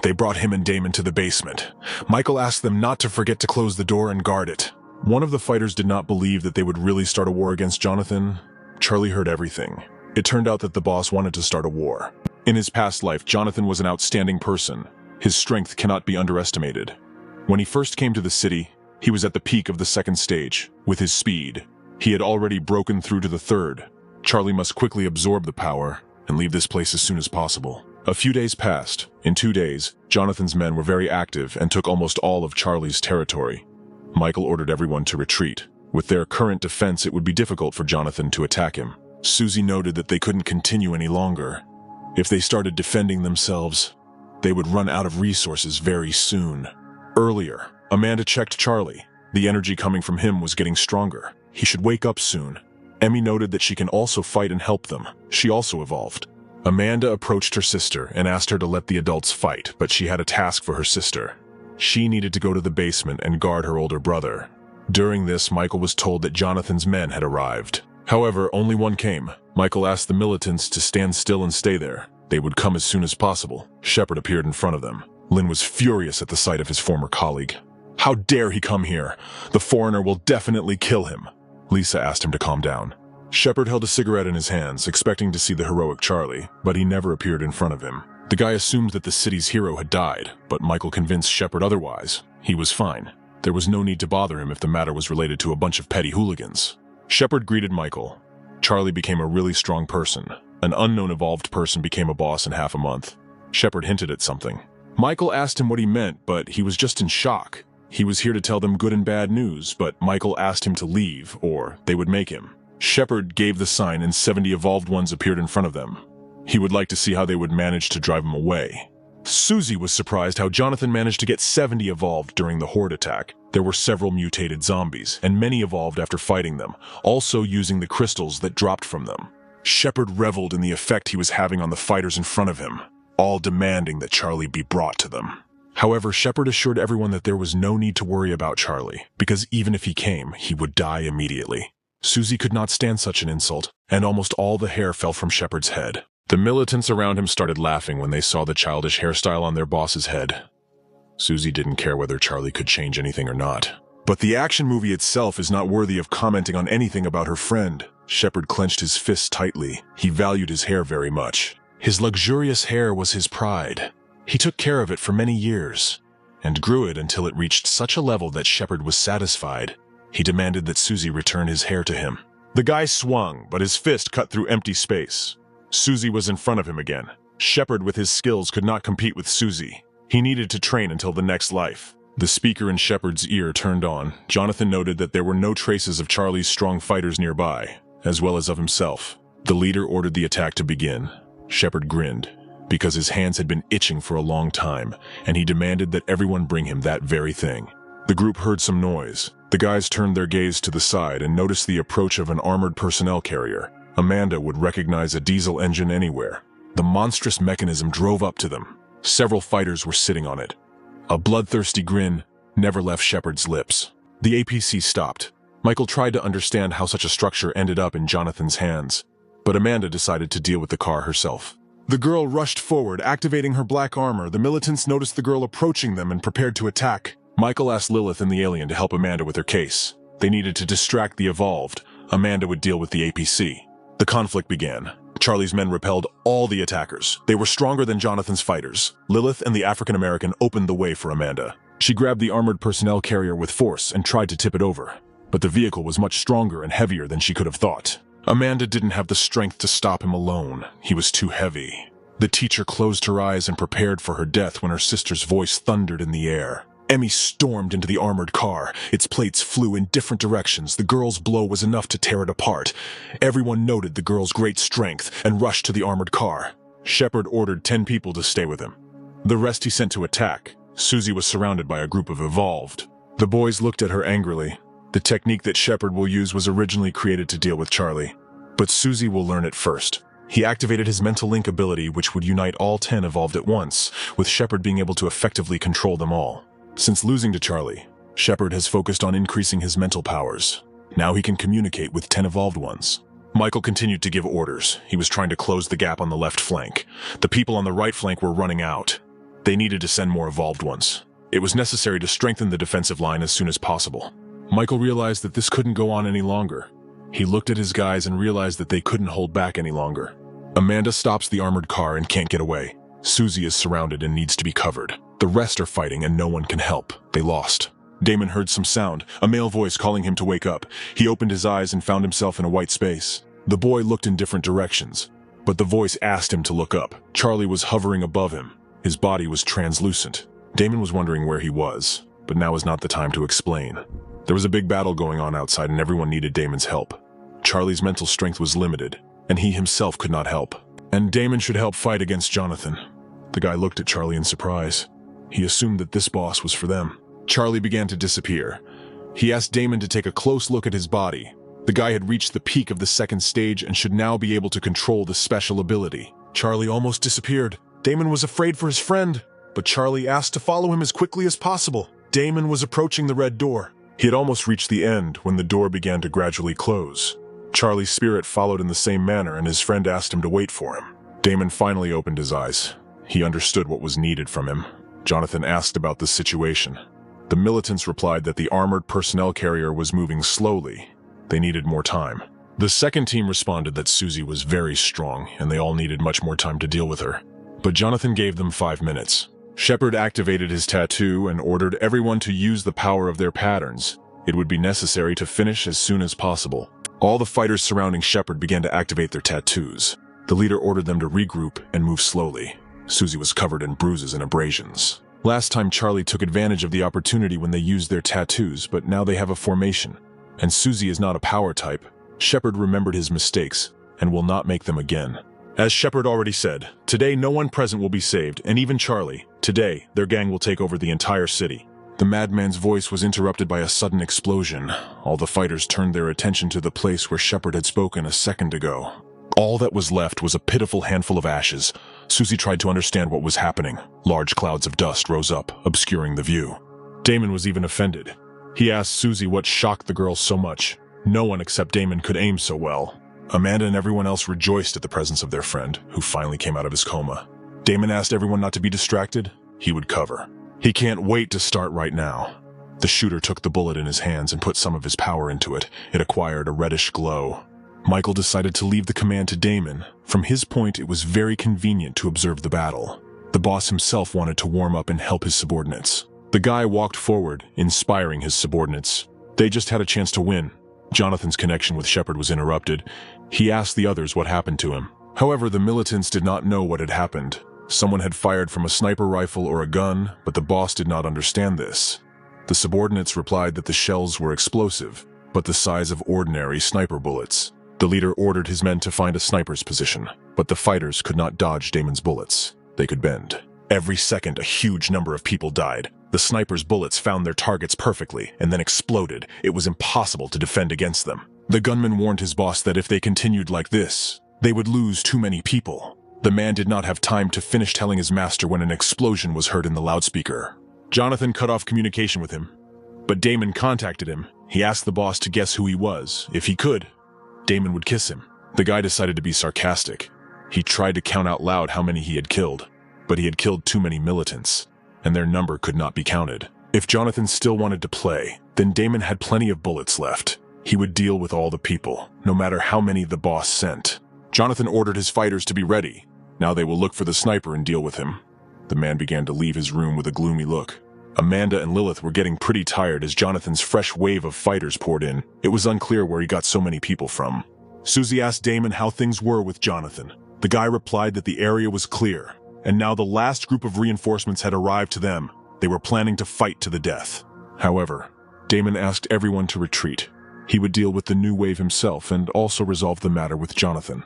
They brought him and Damon to the basement. Michael asked them not to forget to close the door and guard it. One of the fighters did not believe that they would really start a war against Jonathan. Charlie heard everything. It turned out that the boss wanted to start a war. In his past life, Jonathan was an outstanding person. His strength cannot be underestimated. When he first came to the city, he was at the peak of the second stage. With his speed, he had already broken through to the third. Charlie must quickly absorb the power and leave this place as soon as possible. A few days passed. In 2 days, Jonathan's men were very active and took almost all of Charlie's territory. Michael ordered everyone to retreat. With their current defense, it would be difficult for Jonathan to attack him. Susie noted that they couldn't continue any longer. If they started defending themselves, they would run out of resources very soon. Earlier, Amanda checked Charlie. The energy coming from him was getting stronger. He should wake up soon. Emmy noted that she can also fight and help them. She also evolved. Amanda approached her sister and asked her to let the adults fight, but she had a task for her sister. She needed to go to the basement and guard her older brother. During this, Michael was told that Jonathan's men had arrived. However, only one came. Michael asked the militants to stand still and stay there. They would come as soon as possible. Shepard appeared in front of them. Lynn was furious at the sight of his former colleague. How dare he come here? The foreigner will definitely kill him. Lisa asked him to calm down. Shepard held a cigarette in his hands, expecting to see the heroic Charlie, but he never appeared in front of him. The guy assumed that the city's hero had died, but Michael convinced Shepard otherwise. He was fine. There was no need to bother him if the matter was related to a bunch of petty hooligans. Shepard greeted Michael. Charlie became a really strong person. An unknown evolved person became a boss in half a month. Shepard hinted at something. Michael asked him what he meant, but he was just in shock. He was here to tell them good and bad news, but Michael asked him to leave, or they would make him. Shepard gave the sign and 70 evolved ones appeared in front of them. He would like to see how they would manage to drive him away. Susie was surprised how Jonathan managed to get 70 evolved during the horde attack. There were several mutated zombies, and many evolved after fighting them, also using the crystals that dropped from them. Shepard reveled in the effect he was having on the fighters in front of him, all demanding that Charlie be brought to them. However, Shepard assured everyone that there was no need to worry about Charlie, because even if he came, he would die immediately. Susie could not stand such an insult, and almost all the hair fell from Shepard's head. The militants around him started laughing when they saw the childish hairstyle on their boss's head. Susie didn't care whether Charlie could change anything or not. But the action movie itself is not worthy of commenting on anything about her friend. Shepard clenched his fists tightly. He valued his hair very much. His luxurious hair was his pride. He took care of it for many years, and grew it until it reached such a level that Shepard was satisfied. He demanded that Susie return his hair to him. The guy swung, but his fist cut through empty space. Susie was in front of him again. Shepard with his skills could not compete with Susie. He needed to train until the next life. The speaker in Shepard's ear turned on. Jonathan noted that there were no traces of Charlie's strong fighters nearby, as well as of himself. The leader ordered the attack to begin. Shepard grinned, because his hands had been itching for a long time, and he demanded that everyone bring him that very thing. The group heard some noise. The guys turned their gaze to the side and noticed the approach of an armored personnel carrier. Amanda would recognize a diesel engine anywhere. The monstrous mechanism drove up to them. Several fighters were sitting on it. A bloodthirsty grin never left Shepard's lips. The APC stopped. Michael tried to understand how such a structure ended up in Jonathan's hands, but Amanda decided to deal with the car herself. The girl rushed forward, activating her black armor. The militants noticed the girl approaching them and prepared to attack. Michael asked Lilith and the alien to help Amanda with her case. They needed to distract the evolved. Amanda would deal with the APC. The conflict began. Charlie's men repelled all the attackers. They were stronger than Jonathan's fighters. Lilith and the African-American opened the way for Amanda. She grabbed the armored personnel carrier with force and tried to tip it over. but the vehicle was much stronger and heavier than she could have thought. Amanda didn't have the strength to stop him alone. He was too heavy. The teacher closed her eyes and prepared for her death when her sister's voice thundered in the air. Emmy stormed into the armored car. Its plates flew in different directions. The girl's blow was enough to tear it apart. Everyone noted the girl's great strength and rushed to the armored car. Shepard ordered 10 people to stay with him. The rest he sent to attack. Susie was surrounded by a group of Evolved. The boys looked at her angrily. The technique that Shepard will use was originally created to deal with Charlie. But Susie will learn it first. He activated his mental link ability, which would unite all 10 Evolved at once, with Shepard being able to effectively control them all. Since losing to Charlie, Shepard has focused on increasing his mental powers. Now he can communicate with 10 Evolved ones. Michael continued to give orders. He was trying to close the gap on the left flank. The people on the right flank were running out. They needed to send more Evolved ones. It was necessary to strengthen the defensive line as soon as possible. Michael realized that this couldn't go on any longer. He looked at his guys and realized that they couldn't hold back any longer. Amanda stops the armored car and can't get away. Susie is surrounded and needs to be covered. The rest are fighting and no one can help. They lost. Damon heard some sound, a male voice calling him to wake up. He opened his eyes and found himself in a white space. The boy looked in different directions, but the voice asked him to look up. Charlie was hovering above him. His body was translucent. Damon was wondering where he was, but now was not the time to explain. There was a big battle going on outside and everyone needed Damon's help. Charlie's mental strength was limited, and he himself could not help. And Damon should help fight against Jonathan. The guy looked at Charlie in surprise. He assumed that this boss was for them. Charlie began to disappear. He asked Damon to take a close look at his body. The guy had reached the peak of the second stage and should now be able to control the special ability. Charlie almost disappeared. Damon was afraid for his friend, but Charlie asked to follow him as quickly as possible. Damon was approaching the red door. He had almost reached the end when the door began to gradually close. Charlie's spirit followed in the same manner and his friend asked him to wait for him. Damon finally opened his eyes. He understood what was needed from him. Jonathan asked about the situation. The militants replied that the armored personnel carrier was moving slowly. They needed more time. The second team responded that Susie was very strong and they all needed much more time to deal with her. But Jonathan gave them 5 minutes. Shepard activated his tattoo and ordered everyone to use the power of their patterns. It would be necessary to finish as soon as possible. All the fighters surrounding Shepard began to activate their tattoos. The leader ordered them to regroup and move slowly. Susie was covered in bruises and abrasions. Last time Charlie took advantage of the opportunity when they used their tattoos, but now they have a formation. And Susie is not a power type. Shepard remembered his mistakes and will not make them again. As Shepard already said, today no one present will be saved, and even Charlie. Today, their gang will take over the entire city. The madman's voice was interrupted by a sudden explosion. All the fighters turned their attention to the place where Shepard had spoken a second ago. All that was left was a pitiful handful of ashes. Susie tried to understand what was happening. Large clouds of dust rose up, obscuring the view. Damon was even offended. He asked Susie what shocked the girl so much. No one except Damon could aim so well. Amanda and everyone else rejoiced at the presence of their friend, who finally came out of his coma. Damon asked everyone not to be distracted. He would cover. He can't wait to start right now. The shooter took the bullet in his hands and put some of his power into it. It acquired a reddish glow. Michael decided to leave the command to Damon. From his point, it was very convenient to observe the battle. The boss himself wanted to warm up and help his subordinates. The guy walked forward, inspiring his subordinates. They just had a chance to win. Jonathan's connection with Shepard was interrupted. He asked the others what happened to him. However, the militants did not know what had happened. Someone had fired from a sniper rifle or a gun, but the boss did not understand this. The subordinates replied that the shells were explosive, but the size of ordinary sniper bullets. The leader ordered his men to find a sniper's position, but the fighters could not dodge Damon's bullets. They could bend. Every second, a huge number of people died. The sniper's bullets found their targets perfectly and then exploded. It was impossible to defend against them. The gunman warned his boss that if they continued like this, they would lose too many people. The man did not have time to finish telling his master when an explosion was heard in the loudspeaker. Jonathan cut off communication with him, but Damon contacted him. He asked the boss to guess who he was. If he could, Damon would kiss him. The guy decided to be sarcastic. He tried to count out loud how many he had killed, but he had killed too many militants, and their number could not be counted. If Jonathan still wanted to play, then Damon had plenty of bullets left. He would deal with all the people, no matter how many the boss sent. Jonathan ordered his fighters to be ready. Now they will look for the sniper and deal with him. The man began to leave his room with a gloomy look. Amanda and Lilith were getting pretty tired as Jonathan's fresh wave of fighters poured in. It was unclear where he got so many people from. Susie asked Damon how things were with Jonathan. The guy replied that the area was clear, and now the last group of reinforcements had arrived to them. They were planning to fight to the death. However, Damon asked everyone to retreat. He would deal with the new wave himself and also resolve the matter with Jonathan.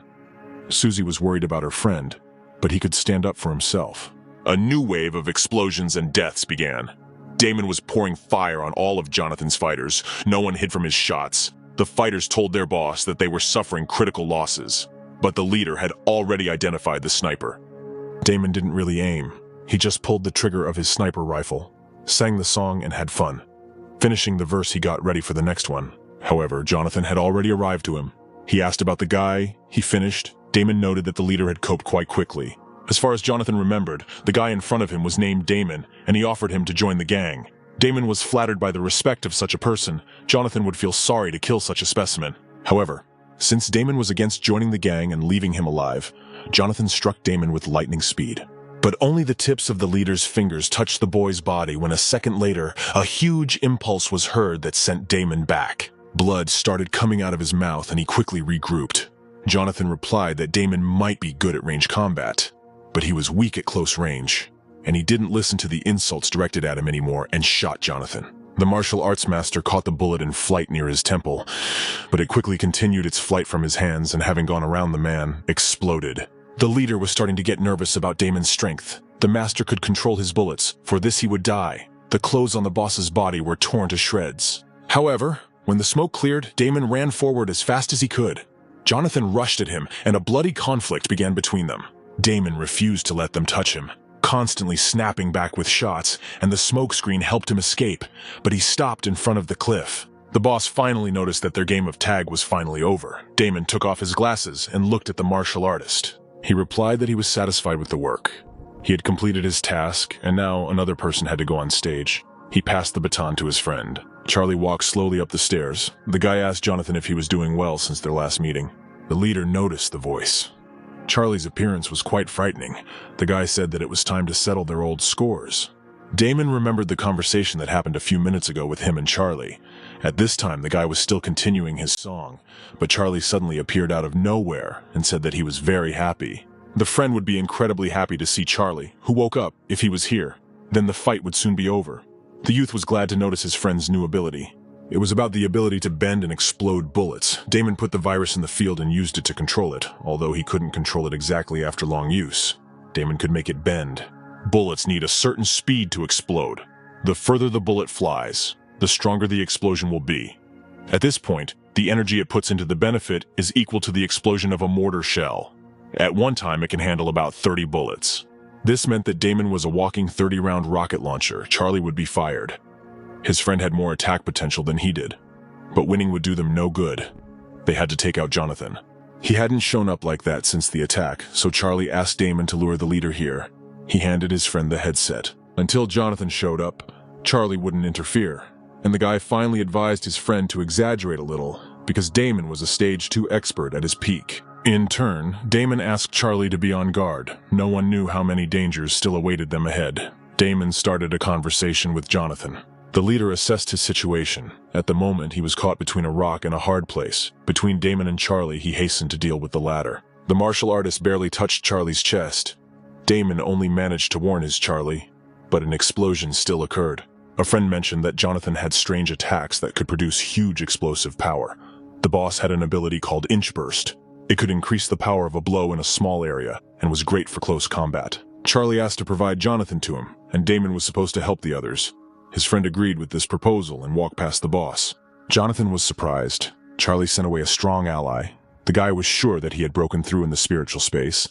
Susie was worried about her friend, but he could stand up for himself. A new wave of explosions and deaths began. Damon was pouring fire on all of Jonathan's fighters. No one hid from his shots. The fighters told their boss that they were suffering critical losses, but the leader had already identified the sniper. Damon didn't really aim. He just pulled the trigger of his sniper rifle, sang the song, and had fun. Finishing the verse, he got ready for the next one. However, Jonathan had already arrived to him. He asked about the guy. He finished. Damon noted that the leader had coped quite quickly. As far as Jonathan remembered, the guy in front of him was named Damon, and he offered him to join the gang. Damon was flattered by the respect of such a person. Jonathan would feel sorry to kill such a specimen. However, since Damon was against joining the gang and leaving him alive, Jonathan struck Damon with lightning speed. But only the tips of the leader's fingers touched the boy's body when a second later, a huge impulse was heard that sent Damon back. Blood started coming out of his mouth and he quickly regrouped. Jonathan replied that Damon might be good at range combat, but he was weak at close range, and he didn't listen to the insults directed at him anymore and shot Jonathan. The martial arts master caught the bullet in flight near his temple, but it quickly continued its flight from his hands and, having gone around the man, exploded. The leader was starting to get nervous about Damon's strength. The master could control his bullets. For this he would die. The clothes on the boss's body were torn to shreds. However, when the smoke cleared, Damon ran forward as fast as he could. Jonathan rushed at him, and a bloody conflict began between them. Damon refused to let them touch him, constantly snapping back with shots, and the smoke screen helped him escape, but he stopped in front of the cliff. The boss finally noticed that their game of tag was finally over. Damon took off his glasses and looked at the martial artist. He replied that he was satisfied with the work. He had completed his task, and now another person had to go on stage. He passed the baton to his friend. Charlie walked slowly up the stairs. The guy asked Jonathan if he was doing well since their last meeting. The leader noticed the voice. Charlie's appearance was quite frightening. The guy said that it was time to settle their old scores. Damon remembered the conversation that happened a few minutes ago with him and Charlie. At this time, the guy was still continuing his song, but Charlie suddenly appeared out of nowhere and said that he was very happy. The friend would be incredibly happy to see Charlie, who woke up, if he was here. Then the fight would soon be over. The youth was glad to notice his friend's new ability. It was about the ability to bend and explode bullets. Damon put the virus in the field and used it to control it, although he couldn't control it exactly after long use. Damon could make it bend. Bullets need a certain speed to explode. The further the bullet flies, the stronger the explosion will be. At this point, the energy it puts into the benefit is equal to the explosion of a mortar shell. At one time, it can handle about 30 bullets. This meant that Damon was a walking 30-round rocket launcher. Charlie would be fired. His friend had more attack potential than he did, but winning would do them no good. They had to take out Jonathan. He hadn't shown up like that since the attack, so Charlie asked Damon to lure the leader here. He handed his friend the headset. Until Jonathan showed up, Charlie wouldn't interfere, and the guy finally advised his friend to exaggerate a little, because Damon was a stage 2 expert at his peak. In turn, Damon asked Charlie to be on guard. No one knew how many dangers still awaited them ahead. Damon started a conversation with Jonathan. The leader assessed his situation. At the moment, he was caught between a rock and a hard place. Between Damon and Charlie, he hastened to deal with the latter. The martial artist barely touched Charlie's chest. Damon only managed to warn his Charlie, but an explosion still occurred. A friend mentioned that Jonathan had strange attacks that could produce huge explosive power. The boss had an ability called Inch Burst. It could increase the power of a blow in a small area and was great for close combat. Charlie asked to provide Jonathan to him, and Damon was supposed to help the others. His friend agreed with this proposal and walked past the boss. Jonathan was surprised. Charlie sent away a strong ally. The guy was sure that he had broken through in the spiritual space,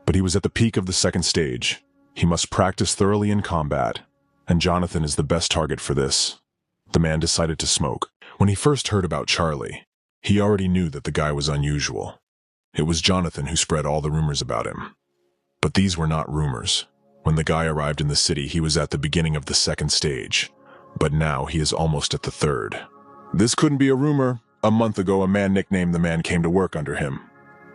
but he was at the peak of the second stage. He must practice thoroughly in combat, and Jonathan is the best target for this. The man decided to smoke. When he first heard about Charlie, he already knew that the guy was unusual. It was Jonathan who spread all the rumors about him. But these were not rumors. When the guy arrived in the city, he was at the beginning of the second stage, but now he is almost at the third. This couldn't be a rumor. A month ago, a man nicknamed the man came to work under him.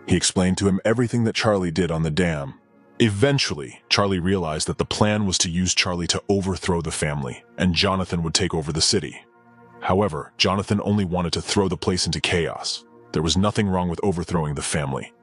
He explained to him everything that Charlie did on the dam. Eventually, Charlie realized that the plan was to use Charlie to overthrow the family, and Jonathan would take over the city. However, Jonathan only wanted to throw the place into chaos. There was nothing wrong with overthrowing the family.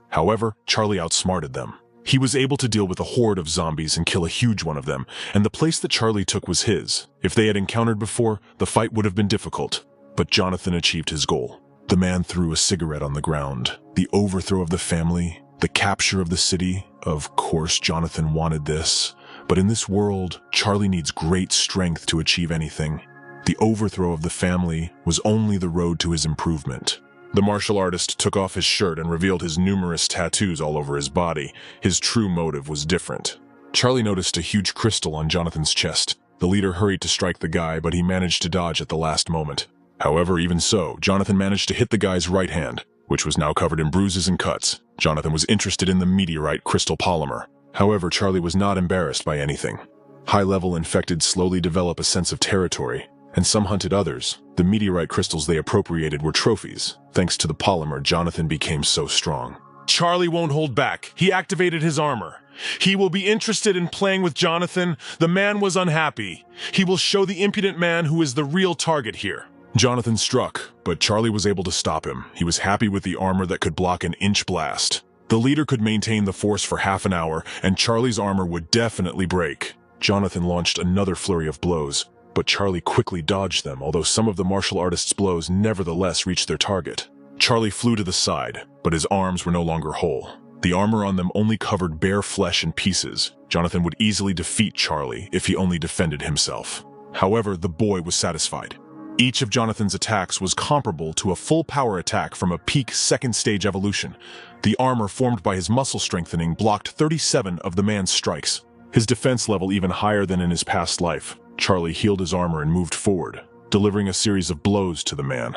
However, Charlie outsmarted them. He was able to deal with a horde of zombies and kill a huge one of them, and the place that Charlie took was his. If they had encountered before, the fight would have been difficult. But Jonathan achieved his goal. The man threw a cigarette on the ground. The overthrow of the family, the capture of the city. Of course, Jonathan wanted this. But in this world, Charlie needs great strength to achieve anything. The overthrow of the family was only the road to his improvement. The martial artist took off his shirt and revealed his numerous tattoos all over his body. His true motive was different. Charlie noticed a huge crystal on Jonathan's chest. The leader hurried to strike the guy, but he managed to dodge at the last moment. However, even so, Jonathan managed to hit the guy's right hand, which was now covered in bruises and cuts. Jonathan was interested in the meteorite crystal polymer. However, Charlie was not embarrassed by anything. High-level infected slowly develop a sense of territory, and some hunted others. The meteorite crystals they appropriated were trophies. Thanks to the polymer, Jonathan became so strong. Charlie won't hold back. He activated his armor. He will be interested in playing with Jonathan. The man was unhappy. He will show the impudent man who is the real target here. Jonathan struck, but Charlie was able to stop him. He was happy with the armor that could block an inch blast. The leader could maintain the force for half an hour, and Charlie's armor would definitely break. Jonathan launched another flurry of blows, but Charlie quickly dodged them, although some of the martial artist's blows nevertheless reached their target. Charlie flew to the side, but his arms were no longer whole. The armor on them only covered bare flesh and pieces. Jonathan would easily defeat Charlie if he only defended himself. However, the boy was satisfied. Each of Jonathan's attacks was comparable to a full power attack from a peak second stage evolution. The armor formed by his muscle strengthening blocked 37 of the man's strikes. His defense level even higher than in his past life. Charlie healed his armor and moved forward, delivering a series of blows to the man.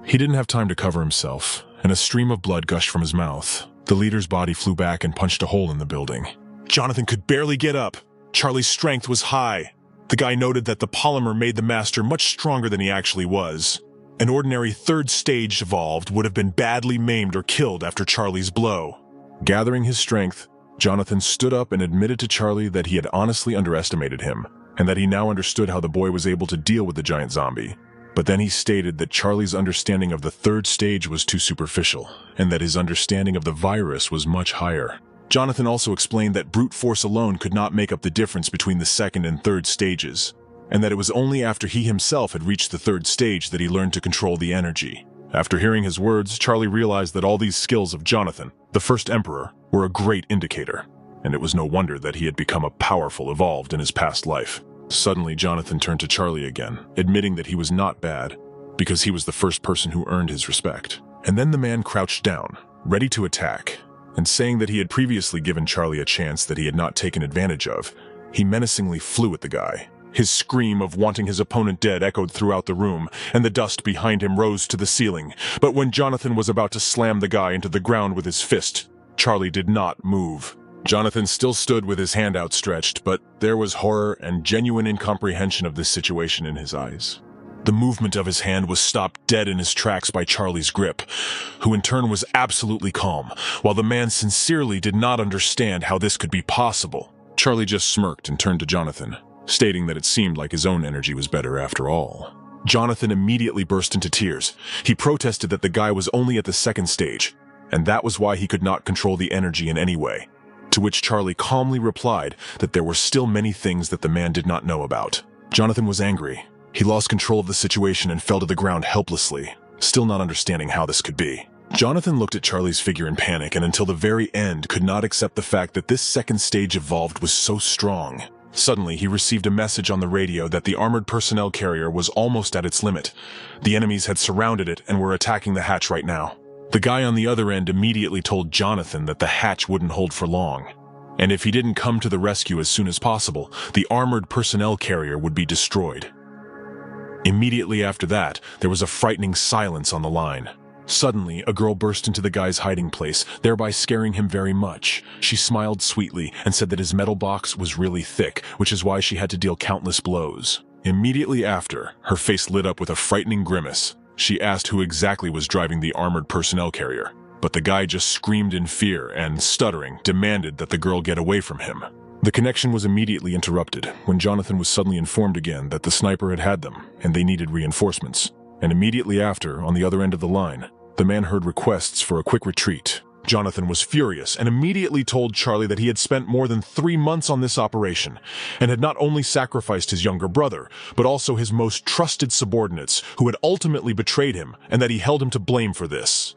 He didn't have time to cover himself, and a stream of blood gushed from his mouth. The leader's body flew back and punched a hole in the building. Jonathan could barely get up. Charlie's strength was high. The guy noted that the polymer made the master much stronger than he actually was. An ordinary third stage evolved would have been badly maimed or killed after Charlie's blow. Gathering his strength, Jonathan stood up and admitted to Charlie that he had honestly underestimated him, and that he now understood how the boy was able to deal with the giant zombie. But then he stated that Charlie's understanding of the third stage was too superficial, and that his understanding of the virus was much higher. Jonathan also explained that brute force alone could not make up the difference between the second and third stages, and that it was only after he himself had reached the third stage that he learned to control the energy. After hearing his words, Charlie realized that all these skills of Jonathan, the first emperor, were a great indicator, and it was no wonder that he had become a powerful evolved in his past life. Suddenly, Jonathan turned to Charlie again, admitting that he was not bad, because he was the first person who earned his respect. And then the man crouched down, ready to attack, and saying that he had previously given Charlie a chance that he had not taken advantage of, he menacingly flew at the guy. His scream of wanting his opponent dead echoed throughout the room, and the dust behind him rose to the ceiling. But when Jonathan was about to slam the guy into the ground with his fist, Charlie did not move. Jonathan still stood with his hand outstretched, but there was horror and genuine incomprehension of this situation in his eyes. The movement of his hand was stopped dead in his tracks by Charlie's grip, who in turn was absolutely calm, while the man sincerely did not understand how this could be possible. Charlie just smirked and turned to Jonathan, stating that it seemed like his own energy was better after all. Jonathan immediately burst into tears. He protested that the guy was only at the second stage, and that was why he could not control the energy in any way. To which Charlie calmly replied that there were still many things that the man did not know about. Jonathan was angry. He lost control of the situation and fell to the ground helplessly, still not understanding how this could be. Jonathan looked at Charlie's figure in panic and until the very end could not accept the fact that this second stage evolved was so strong. Suddenly, he received a message on the radio that the armored personnel carrier was almost at its limit. The enemies had surrounded it and were attacking the hatch right now. The guy on the other end immediately told Jonathan that the hatch wouldn't hold for long, and if he didn't come to the rescue as soon as possible, the armored personnel carrier would be destroyed. Immediately after that, there was a frightening silence on the line. Suddenly, a girl burst into the guy's hiding place, thereby scaring him very much. She smiled sweetly and said that his metal box was really thick, which is why she had to deal countless blows. Immediately after, her face lit up with a frightening grimace. She asked who exactly was driving the armored personnel carrier. but the guy just screamed in fear and, stuttering, demanded that the girl get away from him. The connection was immediately interrupted when Jonathan was suddenly informed again that the sniper had them and they needed reinforcements. And immediately after, on the other end of the line, the man heard requests for a quick retreat. Jonathan was furious and immediately told Charlie that he had spent more than 3 months on this operation and had not only sacrificed his younger brother, but also his most trusted subordinates who had ultimately betrayed him and that he held him to blame for this.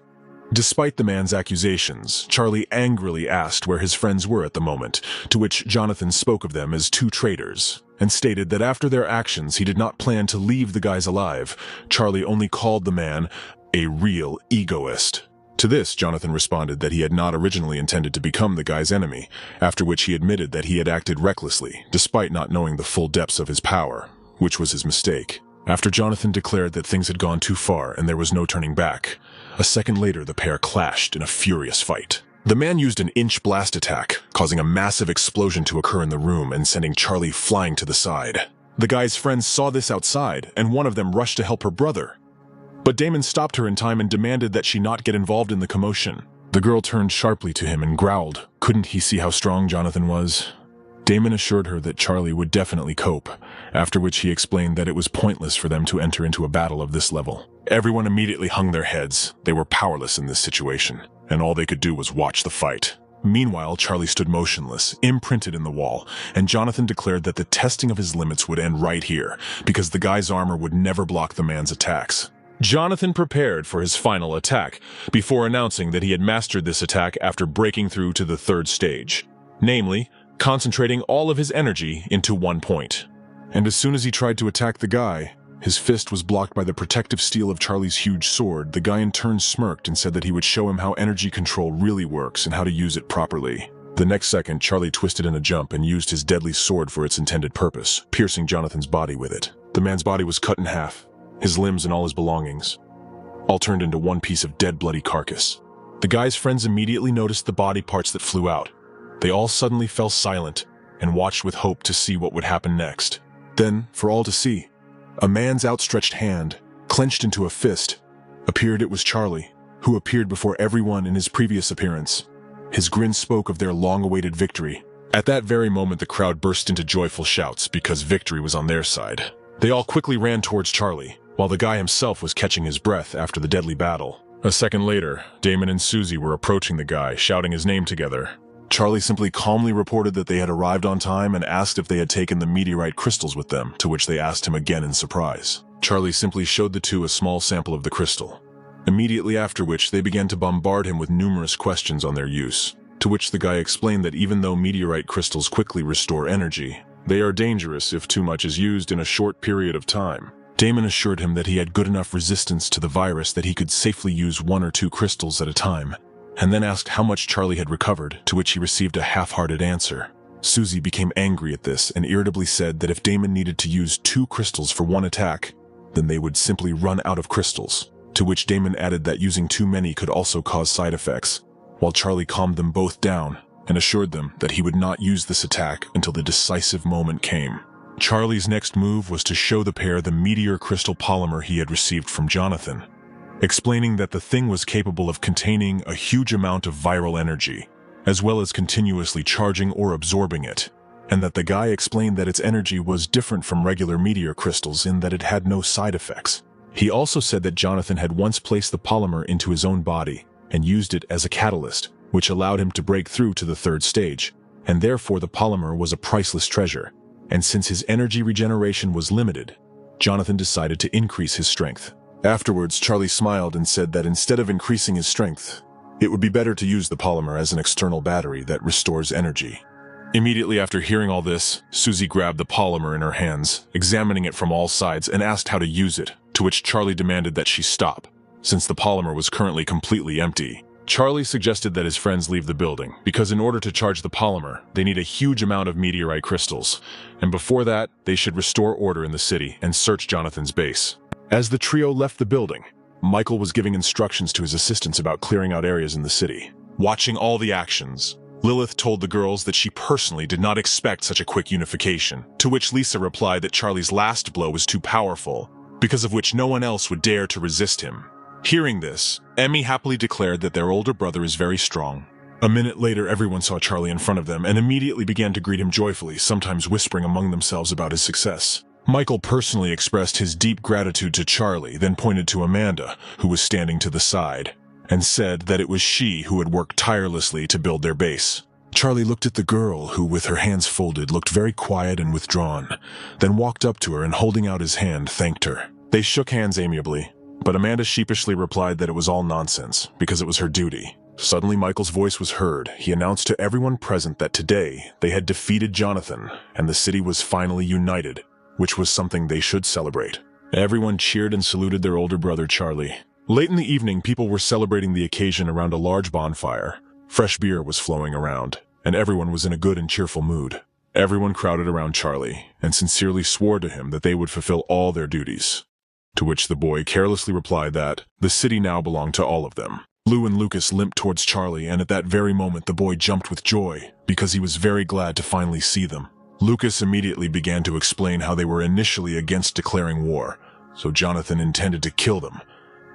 Despite the man's accusations, Charlie angrily asked where his friends were at the moment, to which Jonathan spoke of them as 2 traitors, and stated that after their actions he did not plan to leave the guys alive. Charlie only called the man a real egoist. To this, Jonathan responded that he had not originally intended to become the guy's enemy, after which he admitted that he had acted recklessly, despite not knowing the full depths of his power, which was his mistake. After Jonathan declared that things had gone too far and there was no turning back, a second later the pair clashed in a furious fight. The man used an inch blast attack, causing a massive explosion to occur in the room and sending Charlie flying to the side. The guy's friends saw this outside, and one of them rushed to help her brother. But Damon stopped her in time and demanded that she not get involved in the commotion. The girl turned sharply to him and growled. Couldn't he see how strong Jonathan was? Damon assured her that Charlie would definitely cope, after which he explained that it was pointless for them to enter into a battle of this level. Everyone immediately hung their heads. They were powerless in this situation, and all they could do was watch the fight. Meanwhile, Charlie stood motionless, imprinted in the wall, and Jonathan declared that the testing of his limits would end right here, because the guy's armor would never block the man's attacks. Jonathan prepared for his final attack, before announcing that he had mastered this attack after breaking through to the 3rd stage, namely, concentrating all of his energy into one point. And as soon as he tried to attack the guy, his fist was blocked by the protective steel of Charlie's huge sword. The guy in turn smirked and said that he would show him how energy control really works and how to use it properly. The next second, Charlie twisted in a jump and used his deadly sword for its intended purpose, piercing Jonathan's body with it. The man's body was cut in half, his limbs and all his belongings, all turned into one piece of dead, bloody carcass. The guy's friends immediately noticed the body parts that flew out. They all suddenly fell silent and watched with hope to see what would happen next. Then, for all to see, a man's outstretched hand, clenched into a fist, appeared. It was Charlie, who appeared before everyone in his previous appearance. His grin spoke of their long-awaited victory. At that very moment, the crowd burst into joyful shouts because victory was on their side. They all quickly ran towards Charlie, while the guy himself was catching his breath after the deadly battle. A second later, Damon and Susie were approaching the guy, shouting his name together. Charlie simply calmly reported that they had arrived on time and asked if they had taken the meteorite crystals with them, to which they asked him again in surprise. Charlie simply showed the two a small sample of the crystal, immediately after which they began to bombard him with numerous questions on their use, to which the guy explained that even though meteorite crystals quickly restore energy, they are dangerous if too much is used in a short period of time. Damon assured him that he had good enough resistance to the virus that he could safely use 1 or 2 crystals at a time, and then asked how much Charlie had recovered, to which he received a half-hearted answer. Susie became angry at this and irritably said that if Damon needed to use 2 crystals for 1 attack, then they would simply run out of crystals, to which Damon added that using too many could also cause side effects, while Charlie calmed them both down and assured them that he would not use this attack until the decisive moment came. Charlie's next move was to show the pair the meteor crystal polymer he had received from Jonathan, explaining that the thing was capable of containing a huge amount of viral energy, as well as continuously charging or absorbing it, and that the guy explained that its energy was different from regular meteor crystals in that it had no side effects. He also said that Jonathan had once placed the polymer into his own body and used it as a catalyst, which allowed him to break through to the 3rd stage, and therefore the polymer was a priceless treasure. And since his energy regeneration was limited, Jonathan decided to increase his strength. Afterwards, Charlie smiled and said that instead of increasing his strength, it would be better to use the polymer as an external battery that restores energy. Immediately after hearing all this, Susie grabbed the polymer in her hands, examining it from all sides, and asked how to use it, to which Charlie demanded that she stop, since the polymer was currently completely empty. Charlie suggested that his friends leave the building, because in order to charge the polymer, they need a huge amount of meteorite crystals, and before that, they should restore order in the city and search Jonathan's base. As the trio left the building, Michael was giving instructions to his assistants about clearing out areas in the city. Watching all the actions, Lilith told the girls that she personally did not expect such a quick unification, to which Lisa replied that Charlie's last blow was too powerful, because of which no one else would dare to resist him. Hearing this, Emmy happily declared that their older brother is very strong. A minute later, everyone saw Charlie in front of them and immediately began to greet him joyfully, sometimes whispering among themselves about his success. Michael personally expressed his deep gratitude to Charlie, then pointed to Amanda, who was standing to the side, and said that it was she who had worked tirelessly to build their base. Charlie looked at the girl, who with her hands folded looked very quiet and withdrawn, then walked up to her and holding out his hand thanked her. They shook hands amiably, but Amanda sheepishly replied that it was all nonsense, because it was her duty. Suddenly Michael's voice was heard. He announced to everyone present that today they had defeated Jonathan, and the city was finally united, which was something they should celebrate. Everyone cheered and saluted their older brother Charlie. Late in the evening, people were celebrating the occasion around a large bonfire. Fresh beer was flowing around, and everyone was in a good and cheerful mood. Everyone crowded around Charlie, and sincerely swore to him that they would fulfill all their duties. To which the boy carelessly replied that the city now belonged to all of them. Lou and Lucas limped towards Charlie, and at that very moment the boy jumped with joy, because he was very glad to finally see them. Lucas immediately began to explain how they were initially against declaring war, so Jonathan intended to kill them.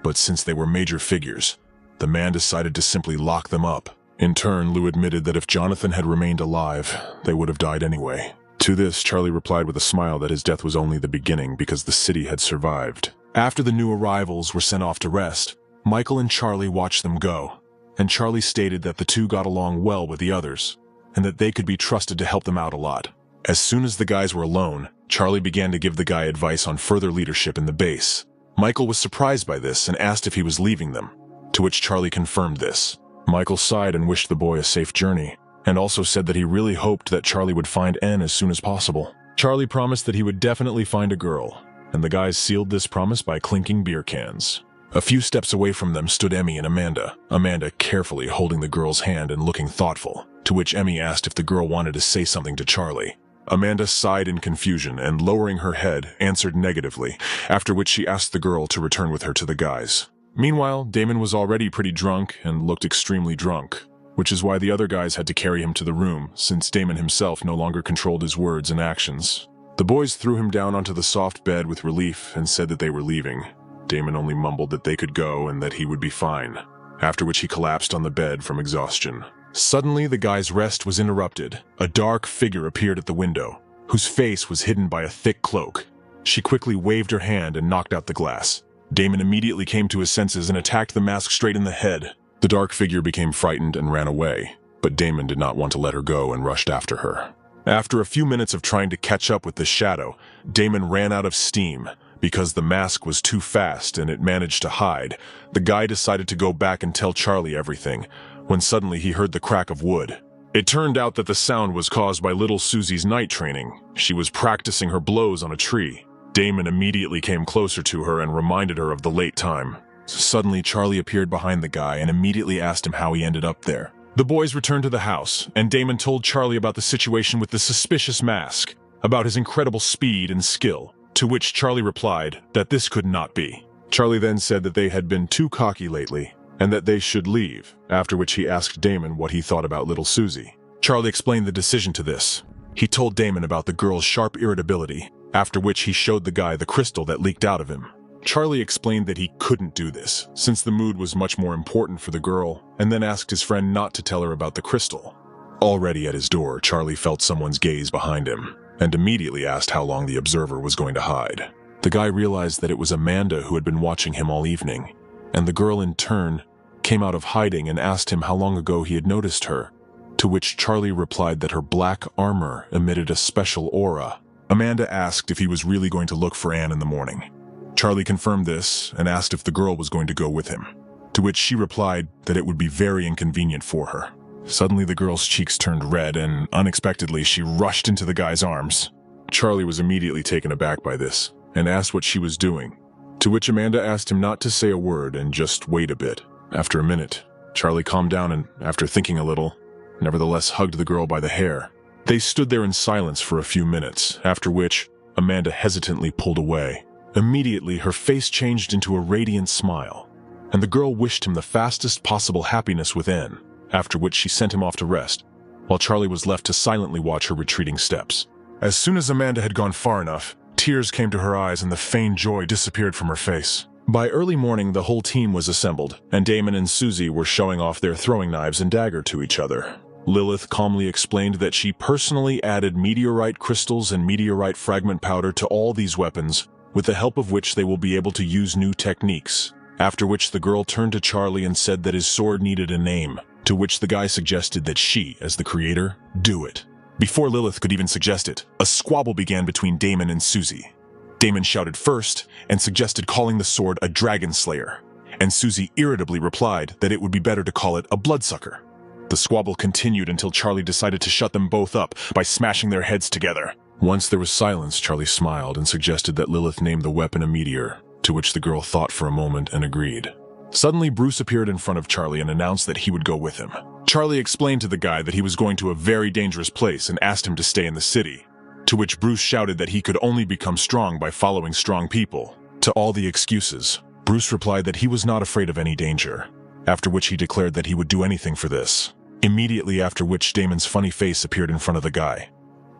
But since they were major figures, the man decided to simply lock them up. In turn, Lou admitted that if Jonathan had remained alive, they would have died anyway. To this, Charlie replied with a smile that his death was only the beginning because the city had survived. After the new arrivals were sent off to rest, Michael and Charlie watched them go, and Charlie stated that the two got along well with the others, and that they could be trusted to help them out a lot. As soon as the guys were alone, Charlie began to give the guy advice on further leadership in the base. Michael was surprised by this and asked if he was leaving them, to which Charlie confirmed this. Michael sighed and wished the boy a safe journey, and also said that he really hoped that Charlie would find Anne as soon as possible. Charlie promised that he would definitely find a girl, and the guys sealed this promise by clinking beer cans. A few steps away from them stood Emmy and Amanda, Amanda carefully holding the girl's hand and looking thoughtful, to which Emmy asked if the girl wanted to say something to Charlie. Amanda sighed in confusion and, lowering her head, answered negatively, after which she asked the girl to return with her to the guys. Meanwhile, Damon was already pretty drunk and looked extremely drunk, which is why the other guys had to carry him to the room, since Damon himself no longer controlled his words and actions. The boys threw him down onto the soft bed with relief and said that they were leaving. Damon only mumbled that they could go and that he would be fine, after which he collapsed on the bed from exhaustion. Suddenly, the guy's rest was interrupted. A dark figure appeared at the window, whose face was hidden by a thick cloak. She quickly waved her hand and knocked out the glass. Damon immediately came to his senses and attacked the mask straight in the head. The dark figure became frightened and ran away, but Damon did not want to let her go and rushed after her. After a few minutes of trying to catch up with the shadow, Damon ran out of steam. Because the mask was too fast and it managed to hide, the guy decided to go back and tell Charlie everything, when suddenly he heard the crack of wood. It turned out that the sound was caused by little Susie's night training. She was practicing her blows on a tree. Damon immediately came closer to her and reminded her of the late time. Suddenly, Charlie appeared behind the guy and immediately asked him how he ended up there. The boys returned to the house, and Damon told Charlie about the situation with the suspicious mask, about his incredible speed and skill. To which Charlie replied that this could not be. Charlie then said that they had been too cocky lately, and that they should leave, after which he asked Damon what he thought about little Susie. Charlie explained the decision to this. He told Damon about the girl's sharp irritability, after which he showed the guy the crystal that leaked out of him. Charlie explained that he couldn't do this, since the mood was much more important for the girl, and then asked his friend not to tell her about the crystal. Already at his door, Charlie felt someone's gaze behind him, and immediately asked how long the observer was going to hide. The guy realized that it was Amanda who had been watching him all evening, and the girl in turn came out of hiding and asked him how long ago he had noticed her, to which Charlie replied that her black armor emitted a special aura. Amanda asked if he was really going to look for Anne in the morning. Charlie confirmed this and asked if the girl was going to go with him, to which she replied that it would be very inconvenient for her. Suddenly the girl's cheeks turned red and, unexpectedly, she rushed into the guy's arms. Charlie was immediately taken aback by this and asked what she was doing, to which Amanda asked him not to say a word and just wait a bit. After a minute, Charlie calmed down and, after thinking a little, nevertheless hugged the girl by the hair. They stood there in silence for a few minutes, after which Amanda hesitantly pulled away. Immediately, her face changed into a radiant smile, and the girl wished him the fastest possible happiness within, after which she sent him off to rest, while Charlie was left to silently watch her retreating steps. As soon as Amanda had gone far enough, tears came to her eyes and the feigned joy disappeared from her face. By early morning, the whole team was assembled, and Damon and Susie were showing off their throwing knives and dagger to each other. Lilith calmly explained that she personally added meteorite crystals and meteorite fragment powder to all these weapons, with the help of which they will be able to use new techniques. After which the girl turned to Charlie and said that his sword needed a name, to which the guy suggested that she, as the creator, do it. Before Lilith could even suggest it, a squabble began between Damon and Susie. Damon shouted first and suggested calling the sword a dragon slayer, and Susie irritably replied that it would be better to call it a bloodsucker. The squabble continued until Charlie decided to shut them both up by smashing their heads together. Once there was silence, Charlie smiled and suggested that Lilith name the weapon a meteor, to which the girl thought for a moment and agreed. Suddenly, Bruce appeared in front of Charlie and announced that he would go with him. Charlie explained to the guy that he was going to a very dangerous place and asked him to stay in the city, to which Bruce shouted that he could only become strong by following strong people. To all the excuses, Bruce replied that he was not afraid of any danger, after which he declared that he would do anything for this. Immediately after which Damon's funny face appeared in front of the guy.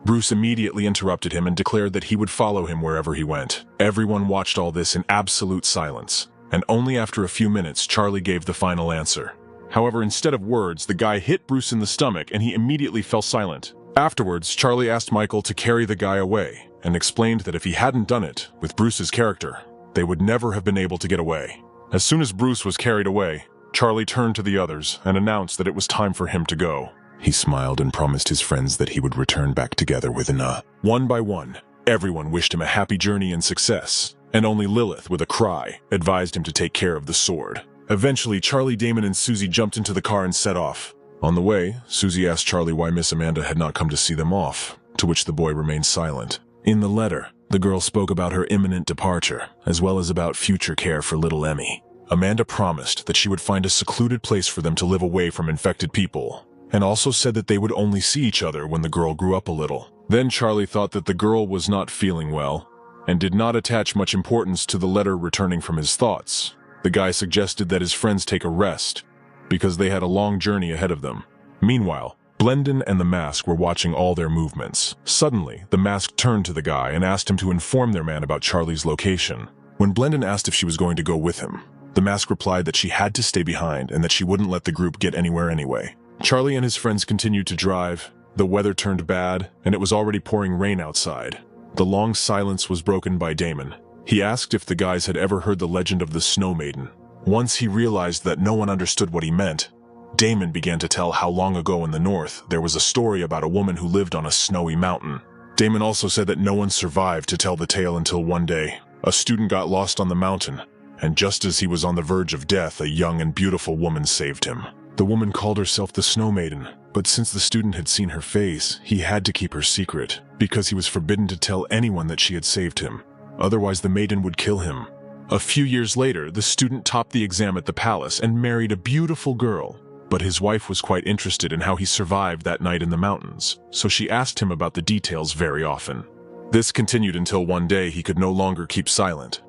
Bruce immediately interrupted him and declared that he would follow him wherever he went. Everyone watched all this in absolute silence, and only after a few minutes Charlie gave the final answer. However, instead of words, the guy hit Bruce in the stomach and he immediately fell silent. Afterwards, Charlie asked Michael to carry the guy away and explained that if he hadn't done it, with Bruce's character, they would never have been able to get away. As soon as Bruce was carried away, Charlie turned to the others and announced that it was time for him to go. He smiled and promised his friends that he would return back together within a... One by one, everyone wished him a happy journey and success, and only Lilith, with a cry, advised him to take care of the sword. Eventually, Charlie, Damon, and Susie jumped into the car and set off. On the way, Susie asked Charlie why Miss Amanda had not come to see them off, to which the boy remained silent. In the letter, the girl spoke about her imminent departure, as well as about future care for little Emmy. Amanda promised that she would find a secluded place for them to live away from infected people, and also said that they would only see each other when the girl grew up a little. Then Charlie thought that the girl was not feeling well, and did not attach much importance to the letter returning from his thoughts. The guy suggested that his friends take a rest, because they had a long journey ahead of them. Meanwhile, Blendon and the Mask were watching all their movements. Suddenly, the Mask turned to the guy and asked him to inform their man about Charlie's location. When Blendon asked if she was going to go with him, the Mask replied that she had to stay behind and that she wouldn't let the group get anywhere anyway. Charlie and his friends continued to drive. The weather turned bad, and it was already pouring rain outside. The long silence was broken by Damon. He asked if the guys had ever heard the legend of the Snow Maiden. Once he realized that no one understood what he meant, Damon began to tell how long ago in the north there was a story about a woman who lived on a snowy mountain. Damon also said that no one survived to tell the tale until one day, a student got lost on the mountain, and just as he was on the verge of death, a young and beautiful woman saved him. The woman called herself the Snow Maiden, but since the student had seen her face, he had to keep her secret, because he was forbidden to tell anyone that she had saved him. Otherwise, the maiden would kill him. A few years later, the student topped the exam at the palace and married a beautiful girl, but his wife was quite interested in how he survived that night in the mountains, so she asked him about the details very often. This continued until one day he could no longer keep silent,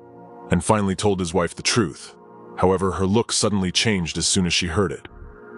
and finally told his wife the truth. However, her look suddenly changed as soon as she heard it.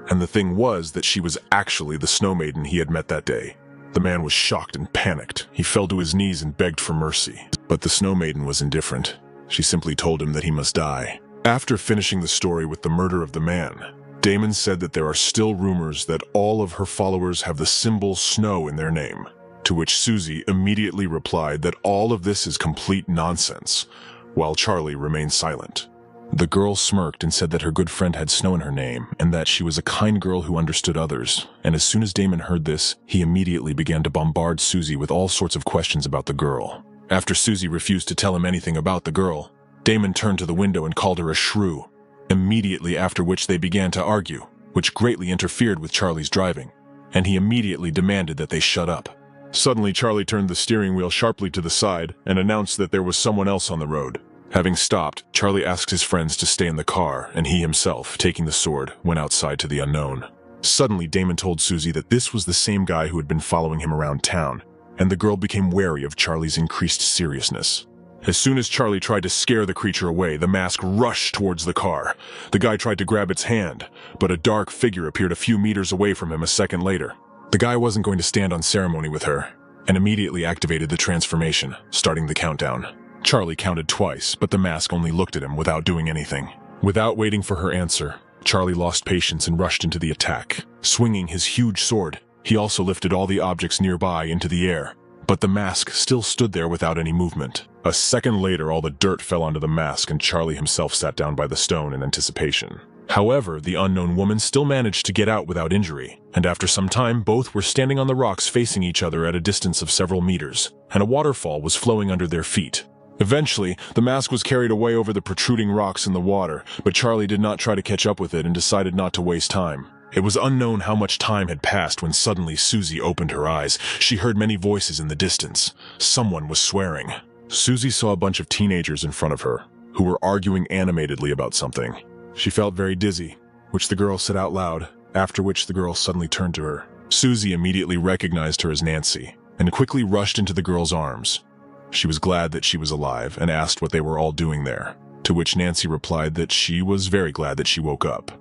And the thing was that she was actually the Snow Maiden he had met that day. The man was shocked and panicked. He fell to his knees and begged for mercy. But the Snow Maiden was indifferent. She simply told him that he must die. After finishing the story with the murder of the man, Damon said that there are still rumors that all of her followers have the symbol snow in their name, to which Susie immediately replied that all of this is complete nonsense, while Charlie remained silent. The girl smirked and said that her good friend had snow in her name, and that she was a kind girl who understood others, and as soon as Damon heard this, he immediately began to bombard Susie with all sorts of questions about the girl. After Susie refused to tell him anything about the girl, Damon turned to the window and called her a shrew, immediately after which they began to argue, which greatly interfered with Charlie's driving, and he immediately demanded that they shut up. Suddenly, Charlie turned the steering wheel sharply to the side and announced that there was someone else on the road. Having stopped, Charlie asked his friends to stay in the car, and he himself, taking the sword, went outside to the unknown. Suddenly, Damon told Susie that this was the same guy who had been following him around town, and the girl became wary of Charlie's increased seriousness. As soon as Charlie tried to scare the creature away, the mask rushed towards the car. The guy tried to grab its hand, but a dark figure appeared a few meters away from him a second later. The guy wasn't going to stand on ceremony with her, and immediately activated the transformation, starting the countdown. Charlie counted twice, but the mask only looked at him without doing anything. Without waiting for her answer, Charlie lost patience and rushed into the attack. Swinging his huge sword, he also lifted all the objects nearby into the air. But the mask still stood there without any movement. A second later, all the dirt fell onto the mask and Charlie himself sat down by the stone in anticipation. However, the unknown woman still managed to get out without injury, and after some time, both were standing on the rocks facing each other at a distance of several meters, and a waterfall was flowing under their feet. Eventually, the mask was carried away over the protruding rocks in the water, but Charlie did not try to catch up with it and decided not to waste time. It was unknown how much time had passed when suddenly Susie opened her eyes. She heard many voices in the distance. Someone was swearing. Susie saw a bunch of teenagers in front of her, who were arguing animatedly about something. She felt very dizzy, which the girl said out loud, after which the girl suddenly turned to her. Susie immediately recognized her as Nancy, and quickly rushed into the girl's arms. She was glad that she was alive and asked what they were all doing there, to which Nancy replied that she was very glad that she woke up.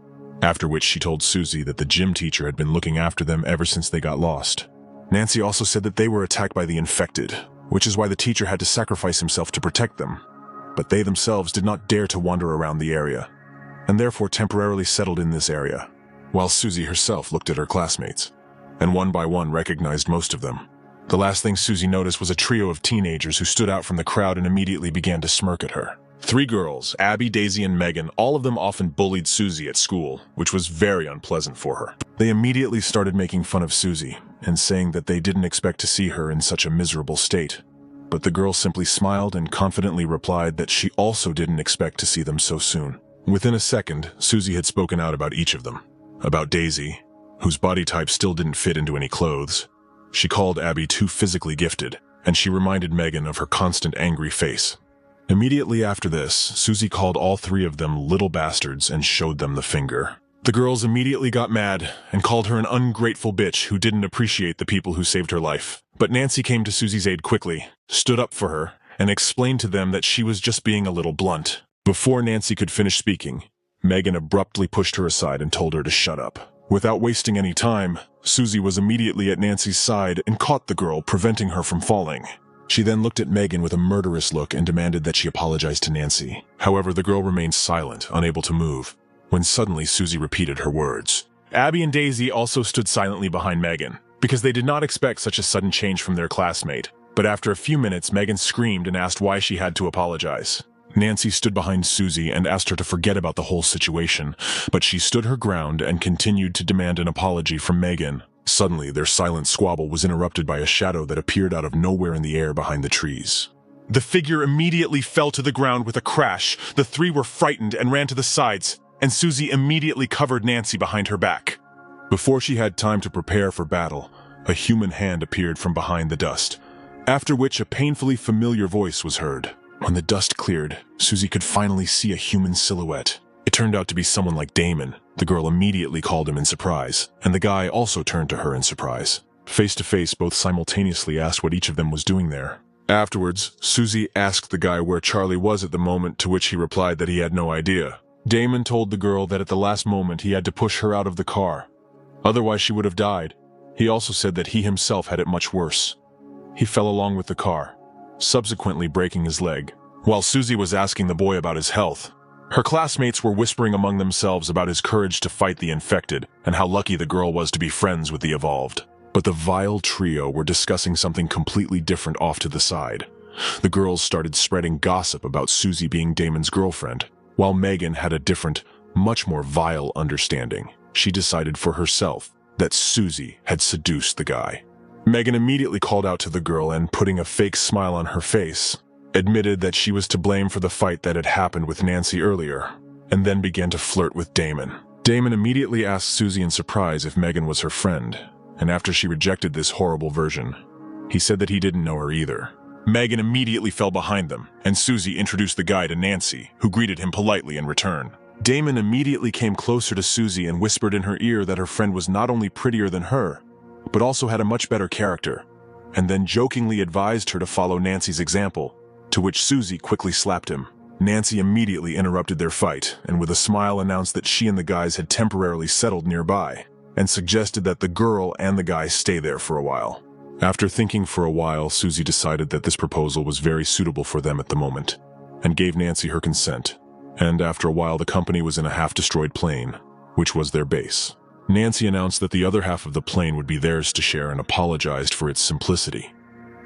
After which she told Susie that the gym teacher had been looking after them ever since they got lost. Nancy also said that they were attacked by the infected, which is why the teacher had to sacrifice himself to protect them. But they themselves did not dare to wander around the area, and therefore temporarily settled in this area, while Susie herself looked at her classmates, and one by one recognized most of them. The last thing Susie noticed was a trio of teenagers who stood out from the crowd and immediately began to smirk at her. 3 girls, Abby, Daisy, and Megan, all of them often bullied Susie at school, which was very unpleasant for her. They immediately started making fun of Susie and saying that they didn't expect to see her in such a miserable state. But the girl simply smiled and confidently replied that she also didn't expect to see them so soon. Within a second, Susie had spoken out about each of them. About Daisy, whose body type still didn't fit into any clothes. She called Abby too physically gifted, and she reminded Megan of her constant angry face. Immediately after this, Susie called all 3 of them little bastards and showed them the finger. The girls immediately got mad and called her an ungrateful bitch who didn't appreciate the people who saved her life. But Nancy came to Susie's aid quickly, stood up for her, and explained to them that she was just being a little blunt. Before Nancy could finish speaking, Megan abruptly pushed her aside and told her to shut up. Without wasting any time, Susie was immediately at Nancy's side and caught the girl, preventing her from falling. She then looked at Megan with a murderous look and demanded that she apologize to Nancy. However, the girl remained silent, unable to move, when suddenly Susie repeated her words. Abby and Daisy also stood silently behind Megan, because they did not expect such a sudden change from their classmate. But after a few minutes, Megan screamed and asked why she had to apologize. Nancy stood behind Susie and asked her to forget about the whole situation, but she stood her ground and continued to demand an apology from Megan. Suddenly, their silent squabble was interrupted by a shadow that appeared out of nowhere in the air behind the trees. The figure immediately fell to the ground with a crash. The 3 were frightened and ran to the sides, and Susie immediately covered Nancy behind her back. Before she had time to prepare for battle, a human hand appeared from behind the dust, after which a painfully familiar voice was heard. When the dust cleared, Susie could finally see a human silhouette. It turned out to be someone like Damon. The girl immediately called him in surprise, and the guy also turned to her in surprise. Face to face, both simultaneously asked what each of them was doing there. Afterwards, Susie asked the guy where Charlie was at the moment, to which he replied that he had no idea. Damon told the girl that at the last moment he had to push her out of the car. Otherwise she would have died. He also said that he himself had it much worse. He fell along with the car, subsequently breaking his leg. While Susie was asking the boy about his health, her classmates were whispering among themselves about his courage to fight the infected and how lucky the girl was to be friends with the evolved. But the vile trio were discussing something completely different off to the side. The girls started spreading gossip about Susie being Damon's girlfriend, while Megan had a different, much more vile understanding. She decided for herself that Susie had seduced the guy. Megan immediately called out to the girl and, putting a fake smile on her face, admitted that she was to blame for the fight that had happened with Nancy earlier, and then began to flirt with Damon. Damon immediately asked Susie in surprise if Megan was her friend, and after she rejected this horrible version, he said that he didn't know her either. Megan immediately fell behind them, and Susie introduced the guy to Nancy, who greeted him politely in return. Damon immediately came closer to Susie and whispered in her ear that her friend was not only prettier than her, but also had a much better character, and then jokingly advised her to follow Nancy's example, to which Susie quickly slapped him. Nancy immediately interrupted their fight, and with a smile announced that she and the guys had temporarily settled nearby, and suggested that the girl and the guy stay there for a while. After thinking for a while, Susie decided that this proposal was very suitable for them at the moment, and gave Nancy her consent. And after a while, the company was in a half-destroyed plane, which was their base. Nancy announced that the other half of the plane would be theirs to share and apologized for its simplicity,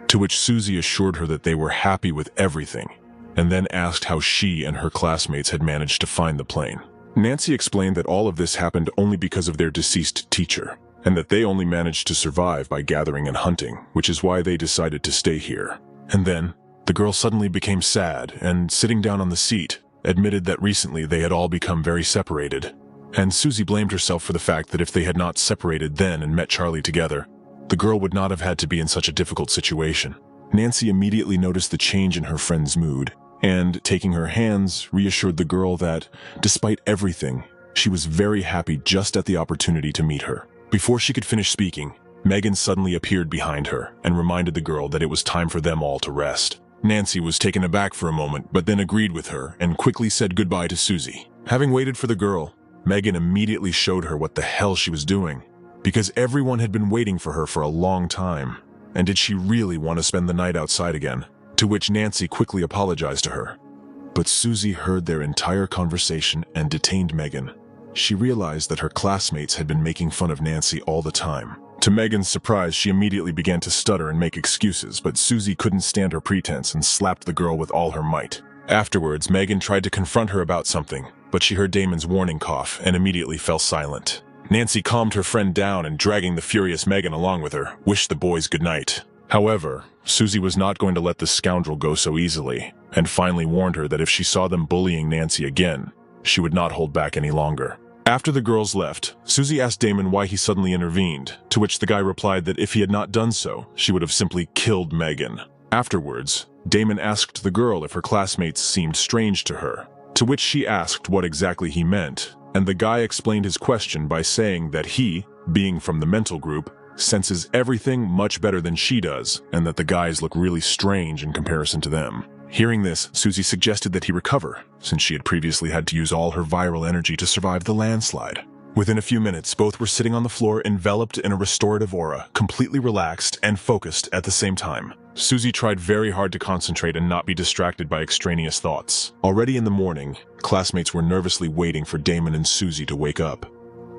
to which Susie assured her that they were happy with everything, and then asked how she and her classmates had managed to find the plane. Nancy explained that all of this happened only because of their deceased teacher, and that they only managed to survive by gathering and hunting, which is why they decided to stay here. And then, the girl suddenly became sad, and sitting down on the seat, admitted that recently they had all become very separated. And Susie blamed herself for the fact that if they had not separated then and met Charlie together, the girl would not have had to be in such a difficult situation. Nancy immediately noticed the change in her friend's mood, and, taking her hands, reassured the girl that, despite everything, she was very happy just at the opportunity to meet her. Before she could finish speaking, Megan suddenly appeared behind her and reminded the girl that it was time for them all to rest. Nancy was taken aback for a moment, but then agreed with her and quickly said goodbye to Susie. Having waited for the girl, Megan immediately showed her what the hell she was doing, because everyone had been waiting for her for a long time. And did she really want to spend the night outside again? To which Nancy quickly apologized to her. But Susie heard their entire conversation and detained Megan. She realized that her classmates had been making fun of Nancy all the time. To Megan's surprise, she immediately began to stutter and make excuses, but Susie couldn't stand her pretense and slapped the girl with all her might. Afterwards, Megan tried to confront her about something, but she heard Damon's warning cough and immediately fell silent. Nancy calmed her friend down and, dragging the furious Megan along with her, wished the boys good night. However, Susie was not going to let the scoundrel go so easily, and finally warned her that if she saw them bullying Nancy again, she would not hold back any longer. After the girls left, Susie asked Damon why he suddenly intervened, to which the guy replied that if he had not done so, she would have simply killed Megan. Afterwards, Damon asked the girl if her classmates seemed strange to her, to which she asked what exactly he meant, and the guy explained his question by saying that he, being from the mental group, senses everything much better than she does, and that the guys look really strange in comparison to them. Hearing this, Susie suggested that he recover, since she had previously had to use all her viral energy to survive the landslide. Within a few minutes, both were sitting on the floor enveloped in a restorative aura, completely relaxed and focused at the same time. Susie tried very hard to concentrate and not be distracted by extraneous thoughts. Already in the morning, classmates were nervously waiting for Damon and Susie to wake up.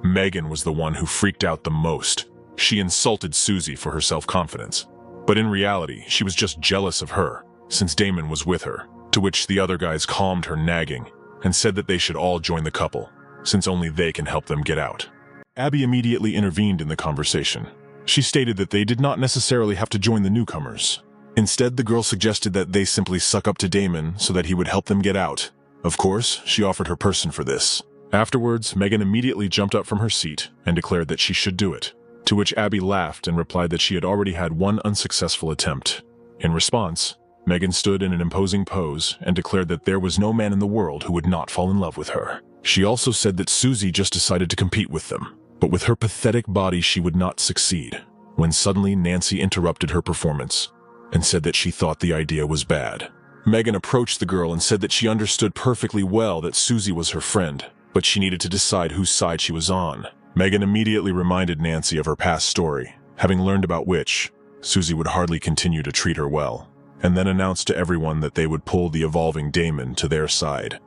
Megan was the one who freaked out the most. She insulted Susie for her self-confidence. But in reality, she was just jealous of her, since Damon was with her, to which the other guys calmed her nagging and said that they should all join the couple, since only they can help them get out. Abby immediately intervened in the conversation. She stated that they did not necessarily have to join the newcomers. Instead, the girl suggested that they simply suck up to Damon so that he would help them get out. Of course, she offered her person for this. Afterwards, Megan immediately jumped up from her seat and declared that she should do it, to which Abby laughed and replied that she had already had one unsuccessful attempt. In response, Megan stood in an imposing pose and declared that there was no man in the world who would not fall in love with her. She also said that Susie just decided to compete with them, but with her pathetic body she would not succeed, when suddenly Nancy interrupted her performance and said that she thought the idea was bad. Megan approached the girl and said that she understood perfectly well that Susie was her friend, but she needed to decide whose side she was on. Megan immediately reminded Nancy of her past story, having learned about which, Susie would hardly continue to treat her well, and then announced to everyone that they would pull the evolving Damon to their side.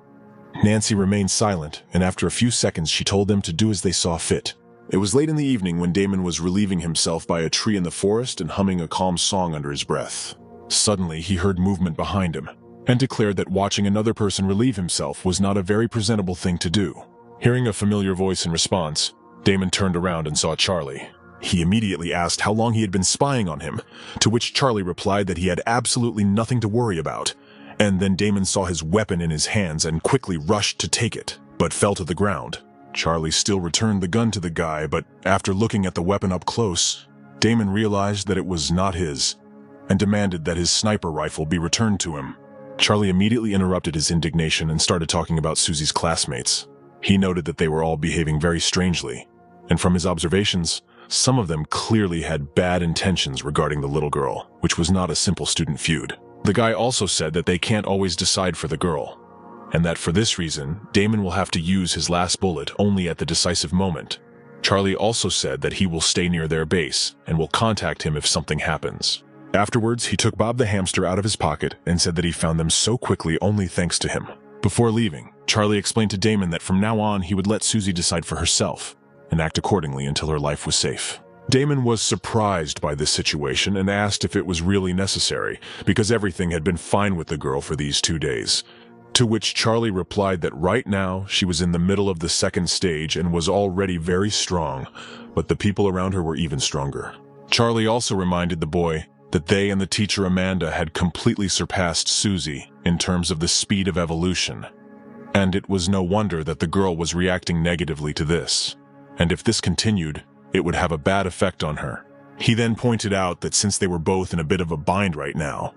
Nancy remained silent, and after a few seconds she told them to do as they saw fit. It was late in the evening when Damon was relieving himself by a tree in the forest and humming a calm song under his breath. Suddenly he heard movement behind him, and declared that watching another person relieve himself was not a very presentable thing to do. Hearing a familiar voice in response, Damon turned around and saw Charlie. He immediately asked how long he had been spying on him, to which Charlie replied that he had absolutely nothing to worry about, and then Damon saw his weapon in his hands and quickly rushed to take it, but fell to the ground. Charlie still returned the gun to the guy, but after looking at the weapon up close, Damon realized that it was not his, and demanded that his sniper rifle be returned to him. Charlie immediately interrupted his indignation and started talking about Susie's classmates. He noted that they were all behaving very strangely, and from his observations, some of them clearly had bad intentions regarding the little girl, which was not a simple student feud. The guy also said that they can't always decide for the girl, and that for this reason, Damon will have to use his last bullet only at the decisive moment, Charlie also said that he will stay near their base and will contact him if something happens. Afterwards, he took Bob the hamster out of his pocket and said that he found them so quickly only thanks to him. Before leaving, Charlie explained to Damon that from now on he would let Susie decide for herself and act accordingly until her life was safe. Damon was surprised by this situation and asked if it was really necessary, because everything had been fine with the girl for these 2 days. To which Charlie replied that right now she was in the middle of the second stage and was already very strong, but the people around her were even stronger. Charlie also reminded the boy that they and the teacher Amanda had completely surpassed Susie in terms of the speed of evolution, and it was no wonder that the girl was reacting negatively to this, and if this continued, it would have a bad effect on her. He then pointed out that since they were both in a bit of a bind right now,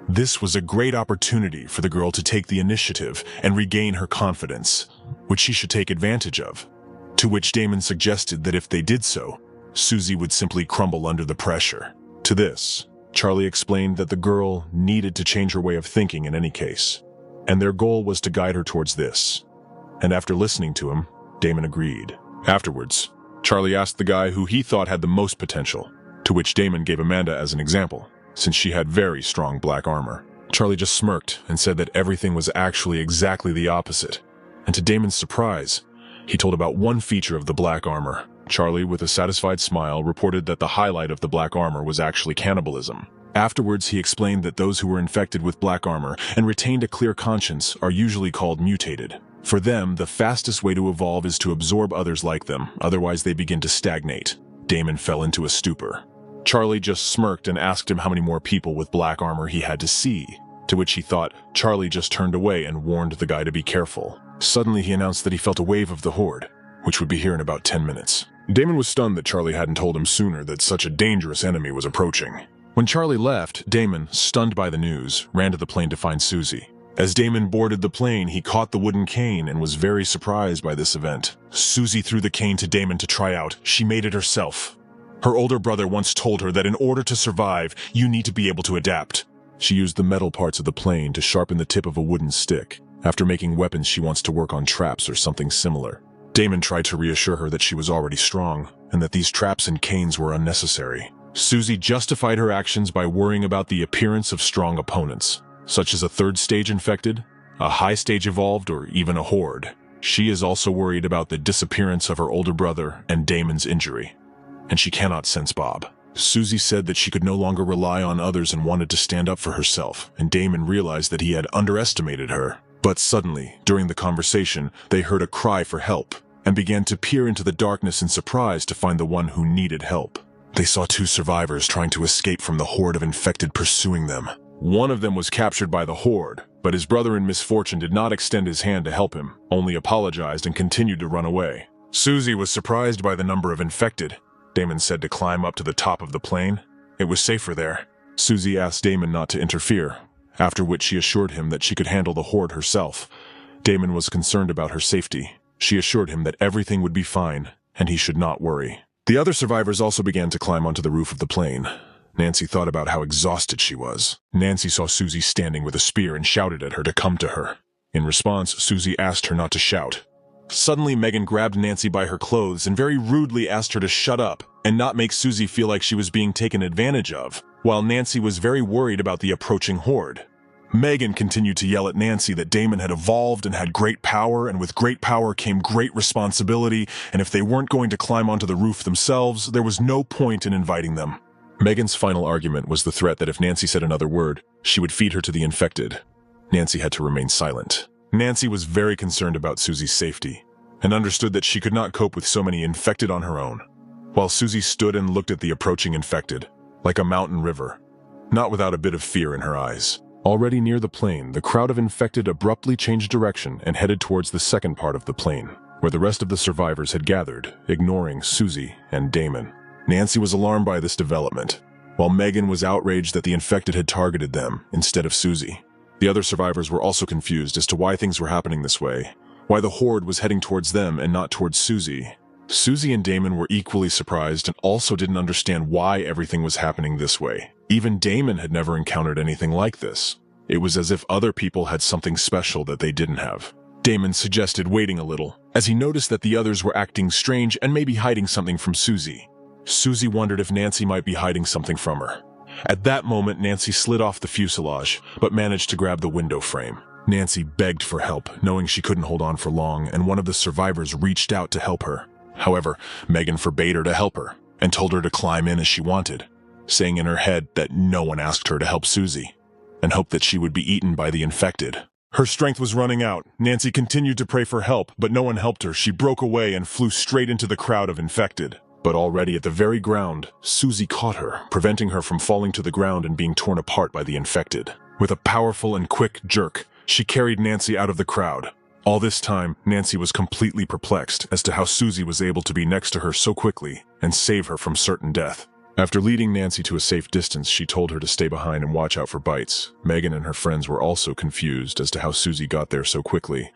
this was a great opportunity for the girl to take the initiative and regain her confidence, which she should take advantage of. To which Damon suggested that if they did so, Susie would simply crumble under the pressure. To this, Charlie explained that the girl needed to change her way of thinking in any case, and their goal was to guide her towards this. And after listening to him, Damon agreed. Afterwards, Charlie asked the guy who he thought had the most potential, to which Damon gave Amanda as an example, since she had very strong black armor. Charlie just smirked and said that everything was actually exactly the opposite, and to Damon's surprise, he told about one feature of the black armor. Charlie, with a satisfied smile, reported that the highlight of the black armor was actually cannibalism. Afterwards, he explained that those who were infected with black armor and retained a clear conscience are usually called mutated. For them, the fastest way to evolve is to absorb others like them, otherwise they begin to stagnate. Damon fell into a stupor. Charlie just smirked and asked him how many more people with black armor he had to see, to which he thought Charlie just turned away and warned the guy to be careful. Suddenly he announced that he felt a wave of the horde, which would be here in about 10 minutes. Damon was stunned that Charlie hadn't told him sooner that such a dangerous enemy was approaching. When Charlie left, Damon, stunned by the news, ran to the plane to find Susie. As Damon boarded the plane, he caught the wooden cane and was very surprised by this event. Susie threw the cane to Damon to try out. She made it herself. Her older brother once told her that in order to survive, you need to be able to adapt. She used the metal parts of the plane to sharpen the tip of a wooden stick. After making weapons, she wants to work on traps or something similar. Damon tried to reassure her that she was already strong, and that these traps and canes were unnecessary. Susie justified her actions by worrying about the appearance of strong opponents, such as a third stage infected, a high stage evolved, or even a horde. She is also worried about the disappearance of her older brother and Damon's injury, and she cannot sense Bob. Susie said that she could no longer rely on others and wanted to stand up for herself, and Damon realized that he had underestimated her. But suddenly, during the conversation, they heard a cry for help, and began to peer into the darkness in surprise to find the one who needed help. They saw 2 survivors trying to escape from the horde of infected pursuing them. One of them was captured by the horde, but his brother in misfortune did not extend his hand to help him, only apologized and continued to run away. Susie was surprised by the number of infected. Damon said to climb up to the top of the plane. It was safer there. Susie asked Damon not to interfere, after which she assured him that she could handle the horde herself. Damon was concerned about her safety. She assured him that everything would be fine, and he should not worry. The other survivors also began to climb onto the roof of the plane. Nancy thought about how exhausted she was. Nancy saw Susie standing with a spear and shouted at her to come to her. In response, Susie asked her not to shout. Suddenly, Megan grabbed Nancy by her clothes and very rudely asked her to shut up and not make Susie feel like she was being taken advantage of, while Nancy was very worried about the approaching horde. Megan continued to yell at Nancy that Damon had evolved and had great power, and with great power came great responsibility, and if they weren't going to climb onto the roof themselves, there was no point in inviting them. Megan's final argument was the threat that if Nancy said another word, she would feed her to the infected. Nancy had to remain silent. Nancy was very concerned about Susie's safety, and understood that she could not cope with so many infected on her own, while Susie stood and looked at the approaching infected, like a mountain river, not without a bit of fear in her eyes. Already near the plane, the crowd of infected abruptly changed direction and headed towards the second part of the plane, where the rest of the survivors had gathered, ignoring Susie and Damon. Nancy was alarmed by this development, while Megan was outraged that the infected had targeted them instead of Susie. The other survivors were also confused as to why things were happening this way, why the horde was heading towards them and not towards Susie. Susie and Damon were equally surprised and also didn't understand why everything was happening this way. Even Damon had never encountered anything like this. It was as if other people had something special that they didn't have. Damon suggested waiting a little, as he noticed that the others were acting strange and maybe hiding something from Susie. Susie wondered if Nancy might be hiding something from her. At that moment, Nancy slid off the fuselage, but managed to grab the window frame. Nancy begged for help, knowing she couldn't hold on for long, and one of the survivors reached out to help her. However, Megan forbade her to help her, and told her to climb in as she wanted, saying in her head that no one asked her to help Susie, and hoped that she would be eaten by the infected. Her strength was running out. Nancy continued to pray for help, but no one helped her. She broke away and flew straight into the crowd of infected. But already at the very ground, Susie caught her, preventing her from falling to the ground and being torn apart by the infected. With a powerful and quick jerk, she carried Nancy out of the crowd. All this time, Nancy was completely perplexed as to how Susie was able to be next to her so quickly and save her from certain death. After leading Nancy to a safe distance, she told her to stay behind and watch out for bites. Megan and her friends were also confused as to how Susie got there so quickly.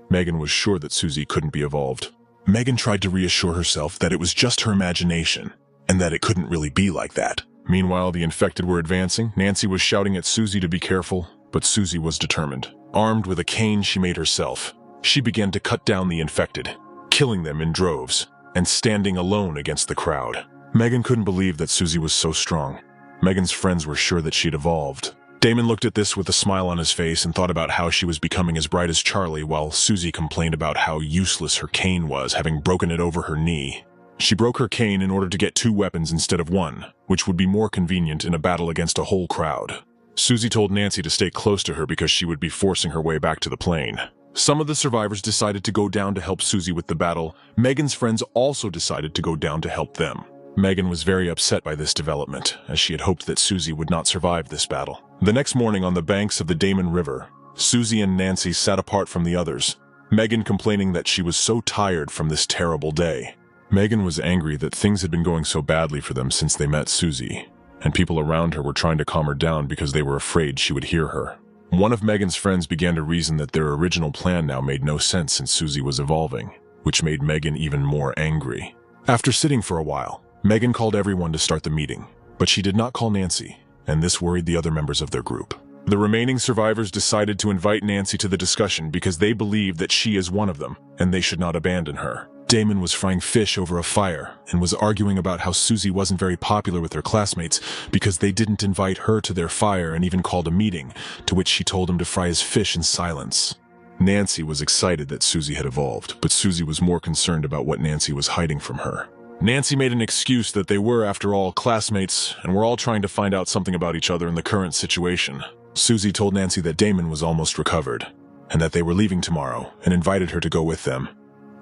Megan was sure that Susie couldn't be evolved. Megan tried to reassure herself that it was just her imagination, and that it couldn't really be like that. Meanwhile, the infected were advancing. Nancy was shouting at Susie to be careful, but Susie was determined. Armed with a cane she made herself, she began to cut down the infected, killing them in droves, and standing alone against the crowd. Megan couldn't believe that Susie was so strong. Megan's friends were sure that she'd evolved. Damon looked at this with a smile on his face and thought about how she was becoming as bright as Charlie, while Susie complained about how useless her cane was, having broken it over her knee. She broke her cane in order to get 2 weapons instead of 1, which would be more convenient in a battle against a whole crowd. Susie told Nancy to stay close to her because she would be forcing her way back to the plane. Some of the survivors decided to go down to help Susie with the battle. Megan's friends also decided to go down to help them. Megan was very upset by this development, as she had hoped that Susie would not survive this battle. The next morning on the banks of the Damon River, Susie and Nancy sat apart from the others, Megan complaining that she was so tired from this terrible day. Megan was angry that things had been going so badly for them since they met Susie, and people around her were trying to calm her down because they were afraid she would hear her. One of Megan's friends began to reason that their original plan now made no sense since Susie was evolving, which made Megan even more angry. After sitting for a while, Megan called everyone to start the meeting, but she did not call Nancy, and this worried the other members of their group. The remaining survivors decided to invite Nancy to the discussion because they believed that she is one of them, and they should not abandon her. Damon was frying fish over a fire and was arguing about how Susie wasn't very popular with her classmates because they didn't invite her to their fire and even called a meeting, to which she told him to fry his fish in silence. Nancy was excited that Susie had evolved, but Susie was more concerned about what Nancy was hiding from her. Nancy made an excuse that they were, after all, classmates and were all trying to find out something about each other in the current situation. Susie told Nancy that Damon was almost recovered, and that they were leaving tomorrow, and invited her to go with them.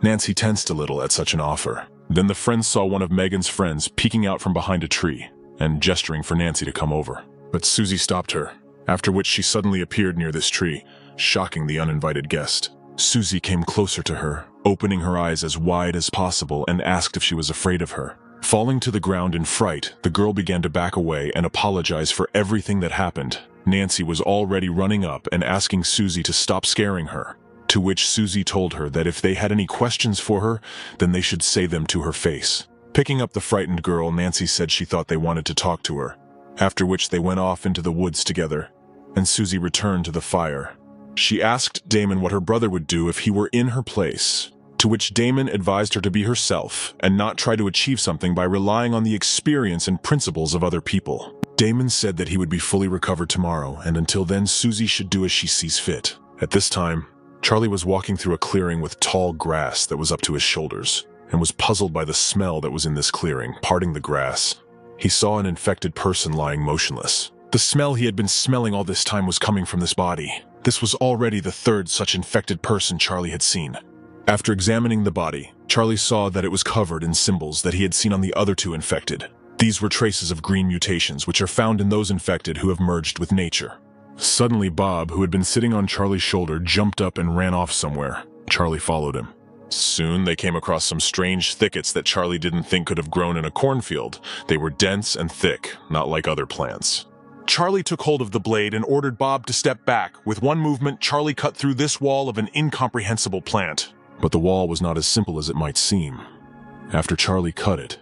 Nancy tensed a little at such an offer. Then the friends saw one of Megan's friends peeking out from behind a tree, and gesturing for Nancy to come over. But Susie stopped her, after which she suddenly appeared near this tree, shocking the uninvited guest. Susie came closer to her, opening her eyes as wide as possible, and asked if she was afraid of her. Falling to the ground in fright, the girl began to back away and apologize for everything that happened. Nancy was already running up and asking Susie to stop scaring her, to which Susie told her that if they had any questions for her, then they should say them to her face. Picking up the frightened girl, Nancy said she thought they wanted to talk to her, after which they went off into the woods together, and Susie returned to the fire. She asked Damon what her brother would do if he were in her place, to which Damon advised her to be herself and not try to achieve something by relying on the experience and principles of other people. Damon said that he would be fully recovered tomorrow, and until then Susie should do as she sees fit. At this time, Charlie was walking through a clearing with tall grass that was up to his shoulders, and was puzzled by the smell that was in this clearing. Parting the grass, he saw an infected person lying motionless. The smell he had been smelling all this time was coming from this body. This was already the 3rd such infected person Charlie had seen. After examining the body, Charlie saw that it was covered in symbols that he had seen on the other 2 infected. These were traces of green mutations which are found in those infected who have merged with nature. Suddenly Bob, who had been sitting on Charlie's shoulder, jumped up and ran off somewhere. Charlie followed him. Soon they came across some strange thickets that Charlie didn't think could have grown in a cornfield. They were dense and thick, not like other plants. Charlie took hold of the blade and ordered Bob to step back. With one movement, Charlie cut through this wall of an incomprehensible plant. But the wall was not as simple as it might seem. After Charlie cut it,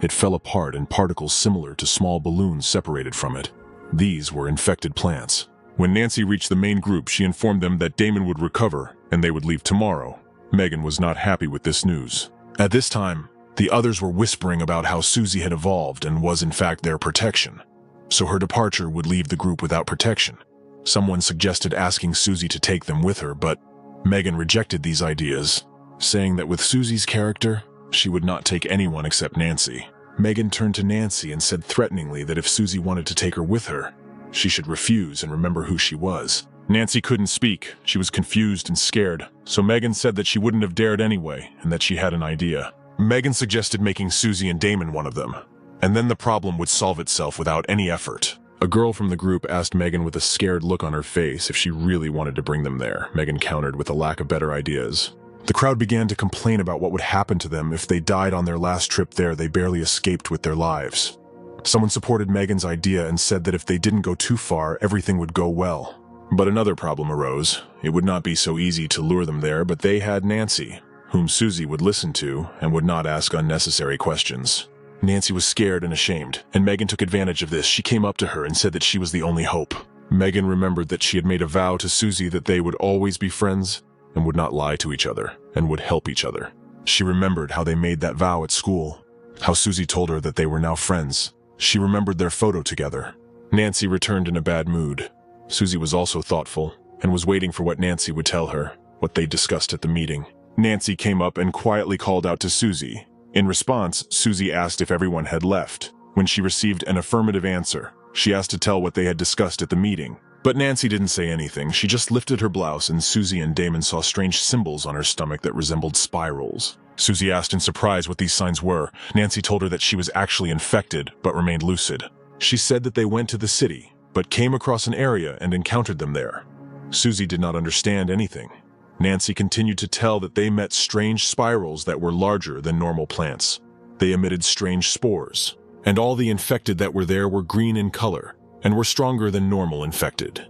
it fell apart and particles similar to small balloons separated from it. These were infected plants. When Nancy reached the main group, she informed them that Damon would recover and they would leave tomorrow. Megan was not happy with this news. At this time, the others were whispering about how Susie had evolved and was in fact their protection. So her departure would leave the group without protection. Someone suggested asking Susie to take them with her, but Megan rejected these ideas, saying that with Susie's character, she would not take anyone except Nancy. Megan turned to Nancy and said threateningly that if Susie wanted to take her with her, she should refuse and remember who she was. Nancy couldn't speak. She was confused and scared, so Megan said that she wouldn't have dared anyway and that she had an idea. Megan suggested making Susie and Damon one of them, and then the problem would solve itself without any effort. A girl from the group asked Megan with a scared look on her face if she really wanted to bring them there. Megan countered with a lack of better ideas. The crowd began to complain about what would happen to them if they died on their last trip there. They barely escaped with their lives. Someone supported Megan's idea and said that if they didn't go too far, everything would go well. But another problem arose. It would not be so easy to lure them there, but they had Nancy, whom Susie would listen to and would not ask unnecessary questions. Nancy was scared and ashamed, and Megan took advantage of this. She came up to her and said that she was the only hope. Megan remembered that she had made a vow to Susie that they would always be friends and would not lie to each other and would help each other. She remembered how they made that vow at school, how Susie told her that they were now friends. She remembered their photo together. Nancy returned in a bad mood. Susie was also thoughtful and was waiting for what Nancy would tell her, what they discussed at the meeting. Nancy came up and quietly called out to Susie. In response, Susie asked if everyone had left. When she received an affirmative answer, she asked to tell what they had discussed at the meeting. But Nancy didn't say anything. She just lifted her blouse, and Susie and Damon saw strange symbols on her stomach that resembled spirals. Susie asked in surprise what these signs were. Nancy told her that she was actually infected, but remained lucid. She said that they went to the city, but came across an area and encountered them there. Susie did not understand anything. Nancy continued to tell that they met strange spirals that were larger than normal plants. They emitted strange spores, and all the infected that were there were green in color and were stronger than normal infected.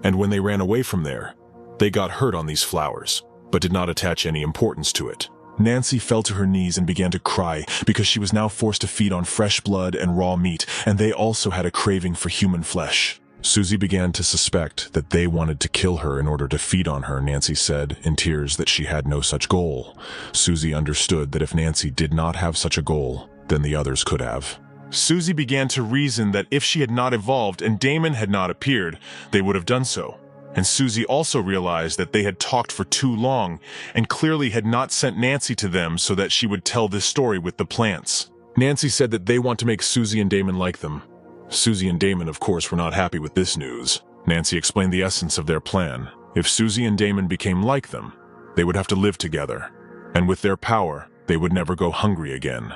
And when they ran away from there, they got hurt on these flowers, but did not attach any importance to it. Nancy fell to her knees and began to cry because she was now forced to feed on fresh blood and raw meat, and they also had a craving for human flesh. Susie began to suspect that they wanted to kill her in order to feed on her. Nancy said, in tears, that she had no such goal. Susie understood that if Nancy did not have such a goal, then the others could have. Susie began to reason that if she had not evolved and Damon had not appeared, they would have done so. And Susie also realized that they had talked for too long and clearly had not sent Nancy to them so that she would tell this story with the plants. Nancy said that they want to make Susie and Damon like them. Susie and Damon, of course, were not happy with this news. Nancy explained the essence of their plan. If Susie and Damon became like them, they would have to live together, and with their power, they would never go hungry again.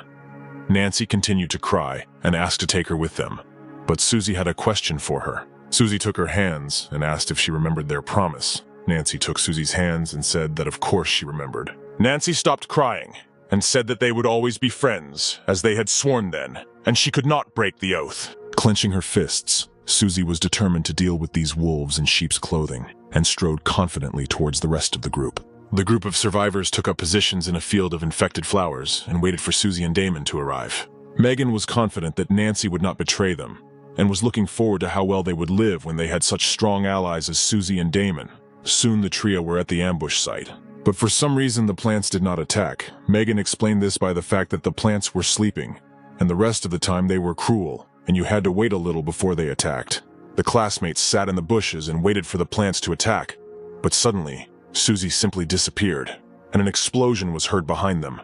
Nancy continued to cry and asked to take her with them, but Susie had a question for her. Susie took her hands and asked if she remembered their promise. Nancy took Susie's hands and said that of course she remembered. Nancy stopped crying and said that they would always be friends, as they had sworn then, and she could not break the oath. Clenching her fists, Susie was determined to deal with these wolves in sheep's clothing and strode confidently towards the rest of the group. The group of survivors took up positions in a field of infected flowers and waited for Susie and Damon to arrive. Megan was confident that Nancy would not betray them and was looking forward to how well they would live when they had such strong allies as Susie and Damon. Soon the trio were at the ambush site. But for some reason the plants did not attack. Megan explained this by the fact that the plants were sleeping, and the rest of the time they were cruel, and you had to wait a little before they attacked. The classmates sat in the bushes and waited for the plants to attack, but suddenly, Susie simply disappeared, and an explosion was heard behind them.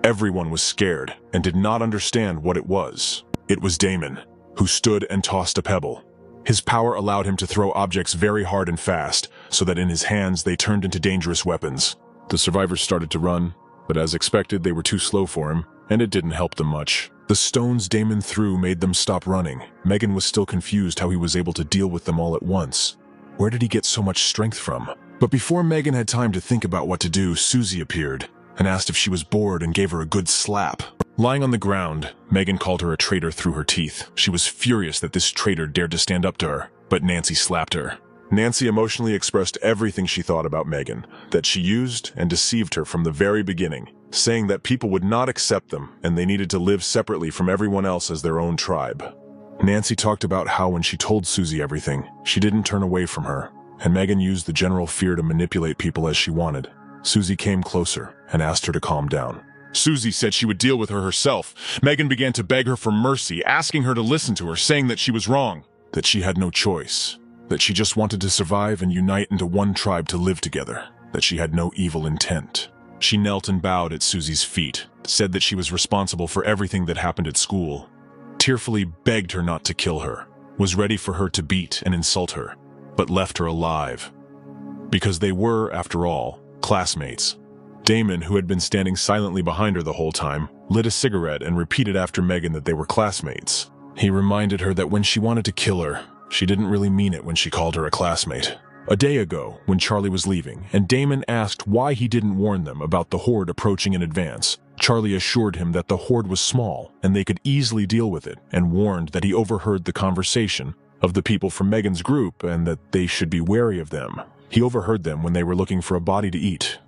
Everyone was scared and did not understand what it was. It was Damon, who stood and tossed a pebble. His power allowed him to throw objects very hard and fast, so that in his hands they turned into dangerous weapons. The survivors started to run, but as expected they were too slow for him, and it didn't help them much. The stones Damon threw made them stop running. Megan was still confused how he was able to deal with them all at once. Where did he get so much strength from? But before Megan had time to think about what to do, Susie appeared and asked if she was bored and gave her a good slap. Lying on the ground, Megan called her a traitor through her teeth. She was furious that this traitor dared to stand up to her, but Nancy slapped her. Nancy emotionally expressed everything she thought about Megan, that she used and deceived her from the very beginning, saying that people would not accept them and they needed to live separately from everyone else as their own tribe. Nancy talked about how when she told Susie everything, she didn't turn away from her, and Megan used the general fear to manipulate people as she wanted. Susie came closer and asked her to calm down. Susie said she would deal with her herself. Megan began to beg her for mercy, asking her to listen to her, saying that she was wrong. That she had no choice. That she just wanted to survive and unite into one tribe to live together. That she had no evil intent. She knelt and bowed at Susie's feet, said that she was responsible for everything that happened at school, tearfully begged her not to kill her, was ready for her to beat and insult her, but left her alive. Because they were, after all, classmates. Damon, who had been standing silently behind her the whole time, lit a cigarette and repeated after Megan that they were classmates. He reminded her that when she wanted to kill her, she didn't really mean it when she called her a classmate. A day ago, when Charlie was leaving, and Damon asked why he didn't warn them about the horde approaching in advance, Charlie assured him that the horde was small and they could easily deal with it, and warned that he overheard the conversation of the people from Megan's group and that they should be wary of them. He overheard them when they were looking for a body to eat.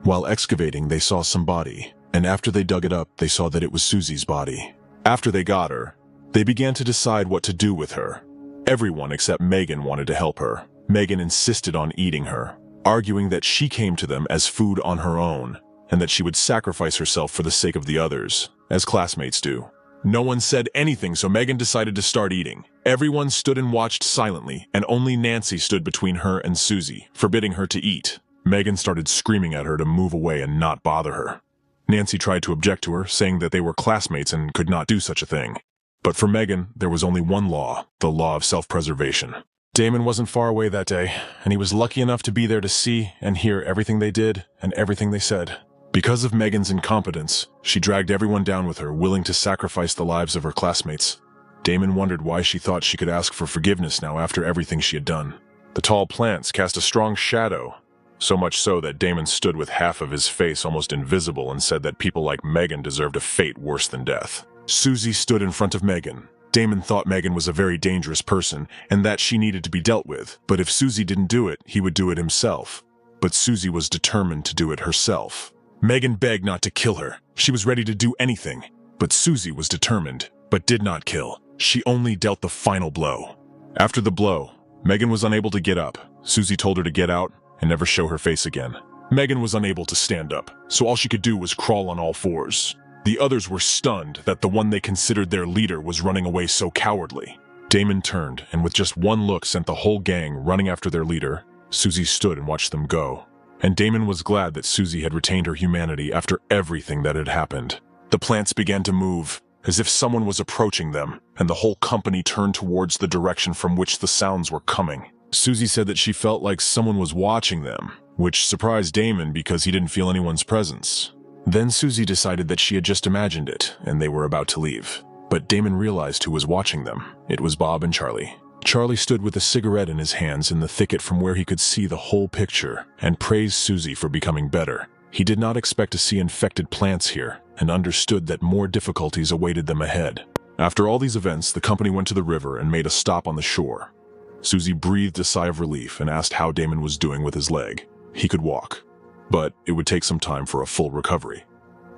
While excavating, they saw some body, and after they dug it up, they saw that it was Susie's body. After they got her, they began to decide what to do with her. Everyone except Megan wanted to help her. Megan insisted on eating her, arguing that she came to them as food on her own, and that she would sacrifice herself for the sake of the others, as classmates do. No one said anything, so Megan decided to start eating. Everyone stood and watched silently, and only Nancy stood between her and Susie, forbidding her to eat. Megan started screaming at her to move away and not bother her. Nancy tried to object to her, saying that they were classmates and could not do such a thing. But for Megan, there was only one law, the law of self-preservation. Damon wasn't far away that day, and he was lucky enough to be there to see and hear everything they did and everything they said. Because of Megan's incompetence, she dragged everyone down with her, willing to sacrifice the lives of her classmates. Damon wondered why she thought she could ask for forgiveness now after everything she had done. The tall plants cast a strong shadow, so much so that Damon stood with half of his face almost invisible and said that people like Megan deserved a fate worse than death. Susie stood in front of Megan. Damon thought Megan was a very dangerous person and that she needed to be dealt with, but if Susie didn't do it, he would do it himself. But Susie was determined to do it herself. Megan begged not to kill her. She was ready to do anything, but Susie was determined, but did not kill. She only dealt the final blow. After the blow, Megan was unable to get up. Susie told her to get out and never show her face again. Megan was unable to stand up, so all she could do was crawl on all fours. The others were stunned that the one they considered their leader was running away so cowardly. Damon turned, and with just one look sent the whole gang running after their leader. Susie stood and watched them go. And Damon was glad that Susie had retained her humanity after everything that had happened. The plants began to move, as if someone was approaching them, and the whole company turned towards the direction from which the sounds were coming. Susie said that she felt like someone was watching them, which surprised Damon because he didn't feel anyone's presence. Then Susie decided that she had just imagined it, and they were about to leave. But Damon realized who was watching them. It was Bob and Charlie. Charlie stood with a cigarette in his hands in the thicket from where he could see the whole picture, and praised Susie for becoming better. He did not expect to see infected plants here, and understood that more difficulties awaited them ahead. After all these events, the company went to the river and made a stop on the shore. Susie breathed a sigh of relief and asked how Damon was doing with his leg. He could walk, but it would take some time for a full recovery.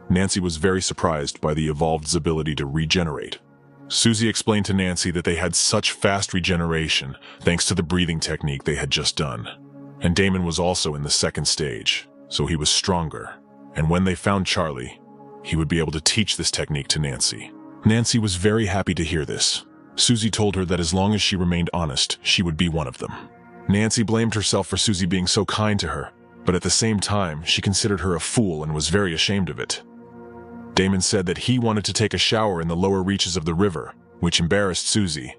Nancy was very surprised by the evolved's ability to regenerate. Susie explained to Nancy that they had such fast regeneration thanks to the breathing technique they had just done. And Damon was also in the second stage, so he was stronger. And when they found Charlie, he would be able to teach this technique to Nancy. Nancy was very happy to hear this. Susie told her that as long as she remained honest, she would be one of them. Nancy blamed herself for Susie being so kind to her, but at the same time, she considered her a fool and was very ashamed of it. Damon said that he wanted to take a shower in the lower reaches of the river, which embarrassed Susie.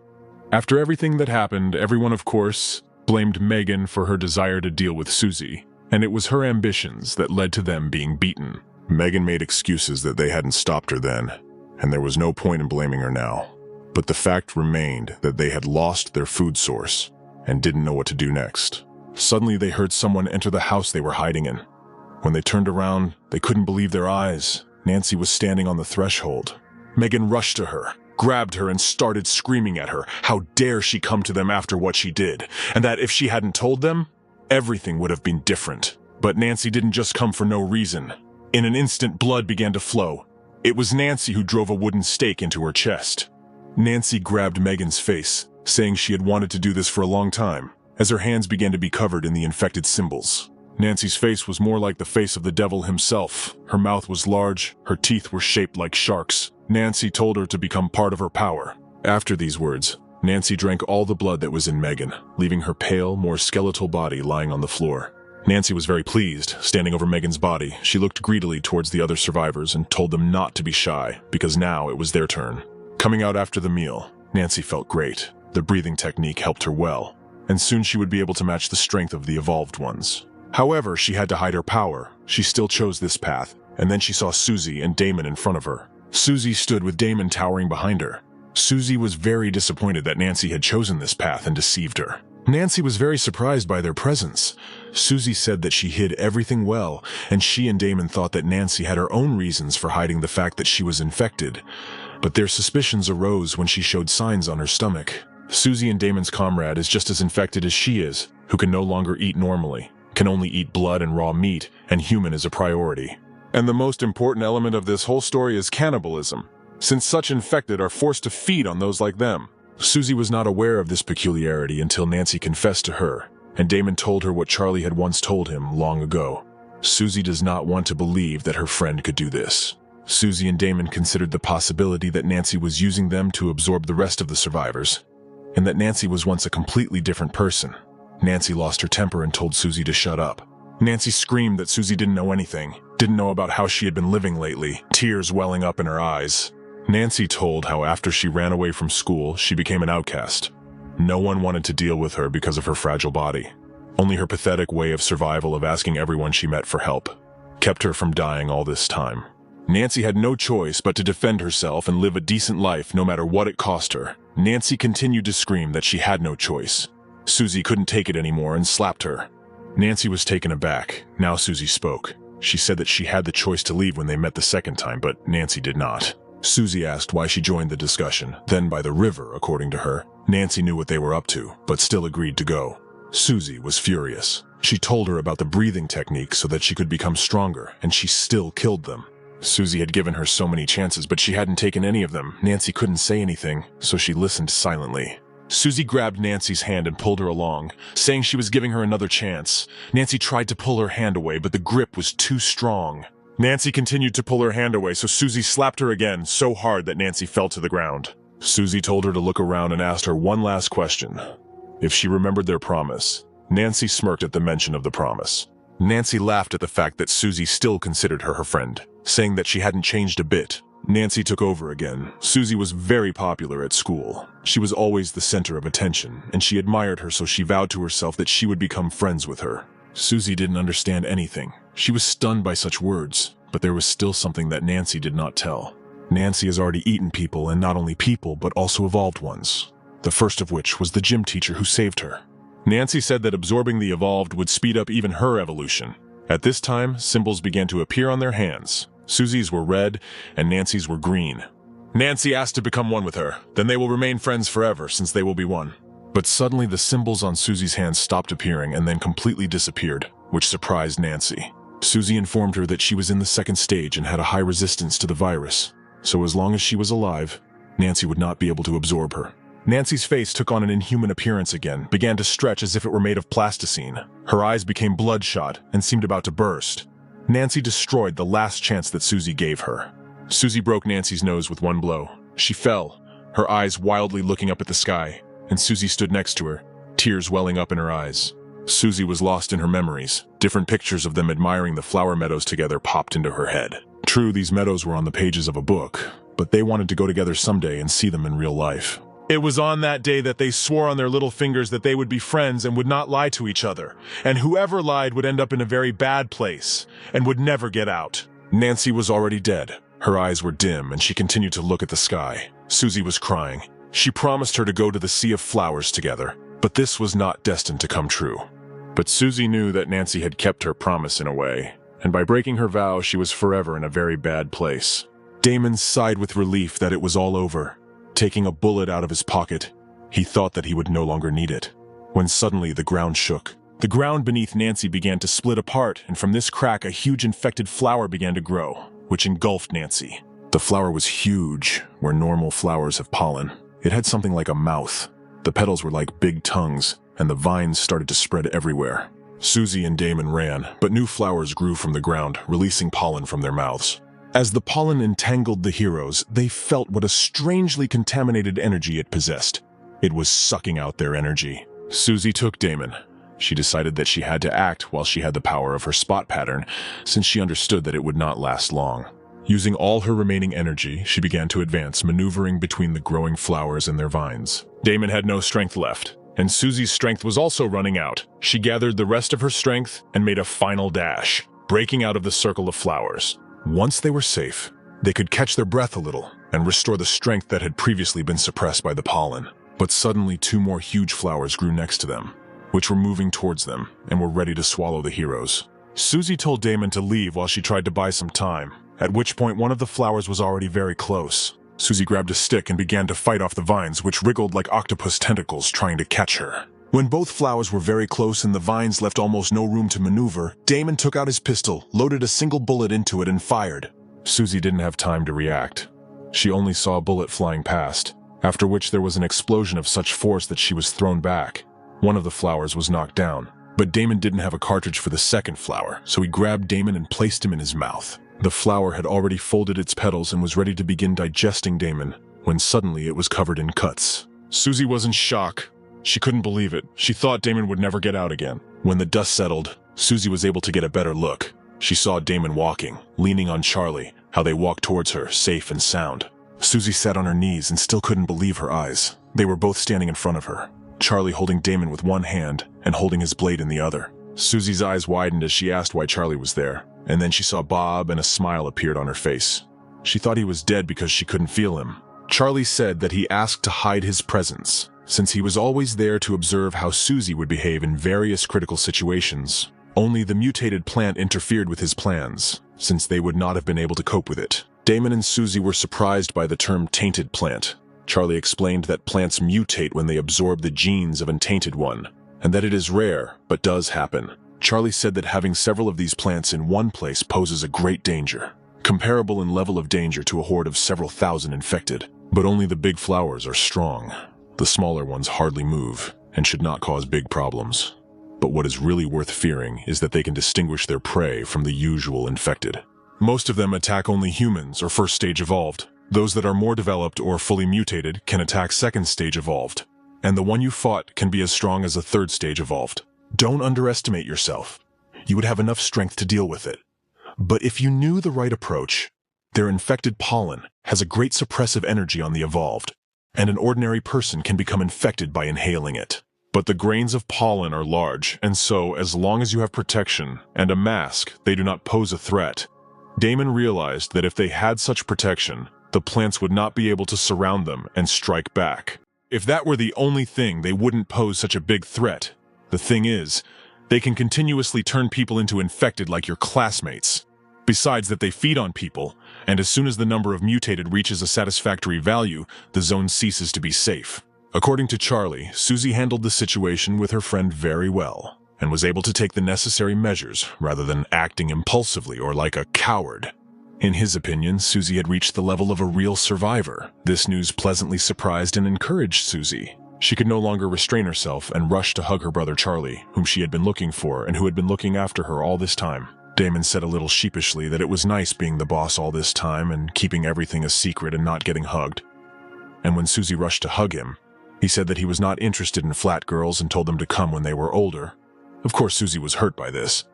After everything that happened, everyone, of course, blamed Megan for her desire to deal with Susie, and it was her ambitions that led to them being beaten. Megan made excuses that they hadn't stopped her then, and there was no point in blaming her now. But the fact remained that they had lost their food source and didn't know what to do next. Suddenly they heard someone enter the house they were hiding in. When they turned around, they couldn't believe their eyes. Nancy was standing on the threshold. Megan rushed to her, grabbed her, and started screaming at her. How dare she come to them after what she did, and that if she hadn't told them, everything would have been different. But Nancy didn't just come for no reason. In an instant, blood began to flow. It was Nancy who drove a wooden stake into her chest. Nancy grabbed Megan's face, saying she had wanted to do this for a long time, as her hands began to be covered in the infected symbols. Nancy's face was more like the face of the devil himself. Her mouth was large, her teeth were shaped like sharks. Nancy told her to become part of her power. After these words, Nancy drank all the blood that was in Megan, leaving her pale, more skeletal body lying on the floor. Nancy was very pleased. Standing over Megan's body, she looked greedily towards the other survivors and told them not to be shy, because now it was their turn. Coming out after the meal, Nancy felt great. The breathing technique helped her well, and soon she would be able to match the strength of the evolved ones. However, she had to hide her power. She still chose this path, and then she saw Susie and Damon in front of her. Susie stood with Damon towering behind her. Susie was very disappointed that Nancy had chosen this path and deceived her. Nancy was very surprised by their presence. Susie said that she hid everything well, and she and Damon thought that Nancy had her own reasons for hiding the fact that she was infected. But their suspicions arose when she showed signs on her stomach. Susie and Damon's comrade is just as infected as she is, who can no longer eat normally, can only eat blood and raw meat, and human is a priority. And the most important element of this whole story is cannibalism, since such infected are forced to feed on those like them. Susie was not aware of this peculiarity until Nancy confessed to her, and Damon told her what Charlie had once told him long ago. Susie does not want to believe that her friend could do this. Susie and Damon considered the possibility that Nancy was using them to absorb the rest of the survivors, and that Nancy was once a completely different person. Nancy lost her temper and told Susie to shut up. Nancy screamed that Susie didn't know anything, didn't know about how she had been living lately, tears welling up in her eyes. Nancy told how after she ran away from school, she became an outcast. No one wanted to deal with her because of her fragile body. Only her pathetic way of survival of asking everyone she met for help kept her from dying all this time. Nancy had no choice but to defend herself and live a decent life no matter what it cost her. Nancy continued to scream that she had no choice. Susie couldn't take it anymore and slapped her. Nancy was taken aback. Now Susie spoke. She said that she had the choice to leave when they met the second time, but Nancy did not. Susie asked why she joined the discussion. Then by the river, according to her, Nancy knew what they were up to, but still agreed to go. Susie was furious. She told her about the breathing technique so that she could become stronger, and she still killed them. Susie had given her so many chances, but she hadn't taken any of them. Nancy couldn't say anything, so she listened silently. Susie grabbed Nancy's hand and pulled her along, saying she was giving her another chance. Nancy tried to pull her hand away, but the grip was too strong. Nancy continued to pull her hand away, so Susie slapped her again so hard that Nancy fell to the ground. Susie told her to look around and asked her one last question. If she remembered their promise. Nancy smirked at the mention of the promise. Nancy laughed at the fact that Susie still considered her friend, saying that she hadn't changed a bit. Nancy took over again. Susie was very popular at school. She was always the center of attention, and she admired her, so she vowed to herself that she would become friends with her. Susie didn't understand anything. She was stunned by such words, but there was still something that Nancy did not tell. Nancy has already eaten people, and not only people, but also evolved ones. The first of which was the gym teacher who saved her. Nancy said that absorbing the evolved would speed up even her evolution. At this time, symbols began to appear on their hands. Susie's were red, and Nancy's were green. Nancy asked to become one with her. Then they will remain friends forever, since they will be one. But suddenly the symbols on Susie's hands stopped appearing and then completely disappeared, which surprised Nancy. Susie informed her that she was in the second stage and had a high resistance to the virus, so as long as she was alive, Nancy would not be able to absorb her. Nancy's face took on an inhuman appearance again, began to stretch as if it were made of plasticine. Her eyes became bloodshot and seemed about to burst. Nancy destroyed the last chance that Susie gave her. Susie broke Nancy's nose with one blow. She fell, her eyes wildly looking up at the sky, and Susie stood next to her, tears welling up in her eyes. Susie was lost in her memories. Different pictures of them admiring the flower meadows together popped into her head. True, these meadows were on the pages of a book, but they wanted to go together someday and see them in real life. It was on that day that they swore on their little fingers that they would be friends and would not lie to each other, and whoever lied would end up in a very bad place and would never get out. Nancy was already dead. Her eyes were dim and she continued to look at the sky. Susie was crying. She promised her to go to the Sea of Flowers together, but this was not destined to come true. But Susie knew that Nancy had kept her promise in a way, and by breaking her vow she was forever in a very bad place. Damon sighed with relief that it was all over. Taking a bullet out of his pocket, he thought that he would no longer need it, when suddenly the ground shook. The ground beneath Nancy began to split apart, and from this crack a huge infected flower began to grow, which engulfed Nancy. The flower was huge, where normal flowers have pollen. It had something like a mouth. The petals were like big tongues, and the vines started to spread everywhere. Susie and Damon ran, but new flowers grew from the ground, releasing pollen from their mouths. As the pollen entangled the heroes, they felt what a strangely contaminated energy it possessed. It was sucking out their energy. Susie took Damon. She decided that she had to act while she had the power of her spot pattern, since she understood that it would not last long. Using all her remaining energy, she began to advance, maneuvering between the growing flowers and their vines. Damon had no strength left, and Susie's strength was also running out. She gathered the rest of her strength and made a final dash, breaking out of the circle of flowers. Once they were safe, they could catch their breath a little and restore the strength that had previously been suppressed by the pollen. But suddenly 2 more huge flowers grew next to them, which were moving towards them and were ready to swallow the heroes. Susie told Damon to leave while she tried to buy some time, at which point one of the flowers was already very close. Susie grabbed a stick and began to fight off the vines, which wriggled like octopus tentacles trying to catch her. When both flowers were very close and the vines left almost no room to maneuver, Damon took out his pistol, loaded a single bullet into it, and fired. Susie didn't have time to react. She only saw a bullet flying past, after which there was an explosion of such force that she was thrown back. One of the flowers was knocked down, but Damon didn't have a cartridge for the second flower, so he grabbed Damon and placed him in his mouth. The flower had already folded its petals and was ready to begin digesting Damon, when suddenly it was covered in cuts. Susie was in shock. She couldn't believe it. She thought Damon would never get out again. When the dust settled, Susie was able to get a better look. She saw Damon walking, leaning on Charlie, how they walked towards her, safe and sound. Susie sat on her knees and still couldn't believe her eyes. They were both standing in front of her, Charlie holding Damon with one hand and holding his blade in the other. Susie's eyes widened as she asked why Charlie was there, and then she saw Bob and a smile appeared on her face. She thought he was dead because she couldn't feel him. Charlie said that he asked to hide his presence, since he was always there to observe how Susie would behave in various critical situations. Only the mutated plant interfered with his plans, since they would not have been able to cope with it. Damon and Susie were surprised by the term tainted plant. Charlie explained that plants mutate when they absorb the genes of a tainted one, and that it is rare, but does happen. Charlie said that having several of these plants in one place poses a great danger, comparable in level of danger to a horde of several thousand infected. But only the big flowers are strong. The smaller ones hardly move, and should not cause big problems. But what is really worth fearing is that they can distinguish their prey from the usual infected. Most of them attack only humans or first stage evolved. Those that are more developed or fully mutated can attack second stage evolved. And the one you fought can be as strong as a third stage evolved. Don't underestimate yourself. You would have enough strength to deal with it. But if you knew the right approach, their infected pollen has a great suppressive energy on the evolved, and an ordinary person can become infected by inhaling it. But the grains of pollen are large, and so, as long as you have protection and a mask, they do not pose a threat. Damon realized that if they had such protection, the plants would not be able to surround them and strike back. If that were the only thing, they wouldn't pose such a big threat. The thing is, they can continuously turn people into infected like your classmates. Besides that, they feed on people, and as soon as the number of mutated reaches a satisfactory value, the zone ceases to be safe. According to Charlie, Susie handled the situation with her friend very well, and was able to take the necessary measures rather than acting impulsively or like a coward. In his opinion, Susie had reached the level of a real survivor. This news pleasantly surprised and encouraged Susie. She could no longer restrain herself and rushed to hug her brother Charlie, whom she had been looking for and who had been looking after her all this time. Damon said a little sheepishly that it was nice being the boss all this time and keeping everything a secret and not getting hugged. And when Susie rushed to hug him, he said that he was not interested in flat girls and told them to come when they were older. Of course, Susie was hurt by this.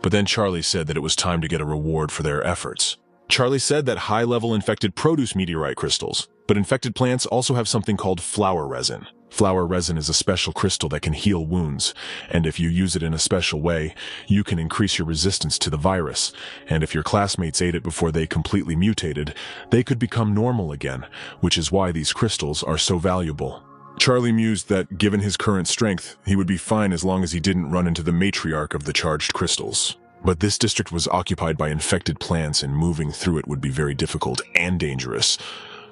But then Charlie said that it was time to get a reward for their efforts. Charlie said that high-level infected produce meteorite crystals, but infected plants also have something called flower resin. Flower resin is a special crystal that can heal wounds, and if you use it in a special way, you can increase your resistance to the virus, and if your classmates ate it before they completely mutated, they could become normal again, which is why these crystals are so valuable. Charlie mused that, given his current strength, he would be fine as long as he didn't run into the matriarch of the charged crystals. But this district was occupied by infected plants, and moving through it would be very difficult and dangerous.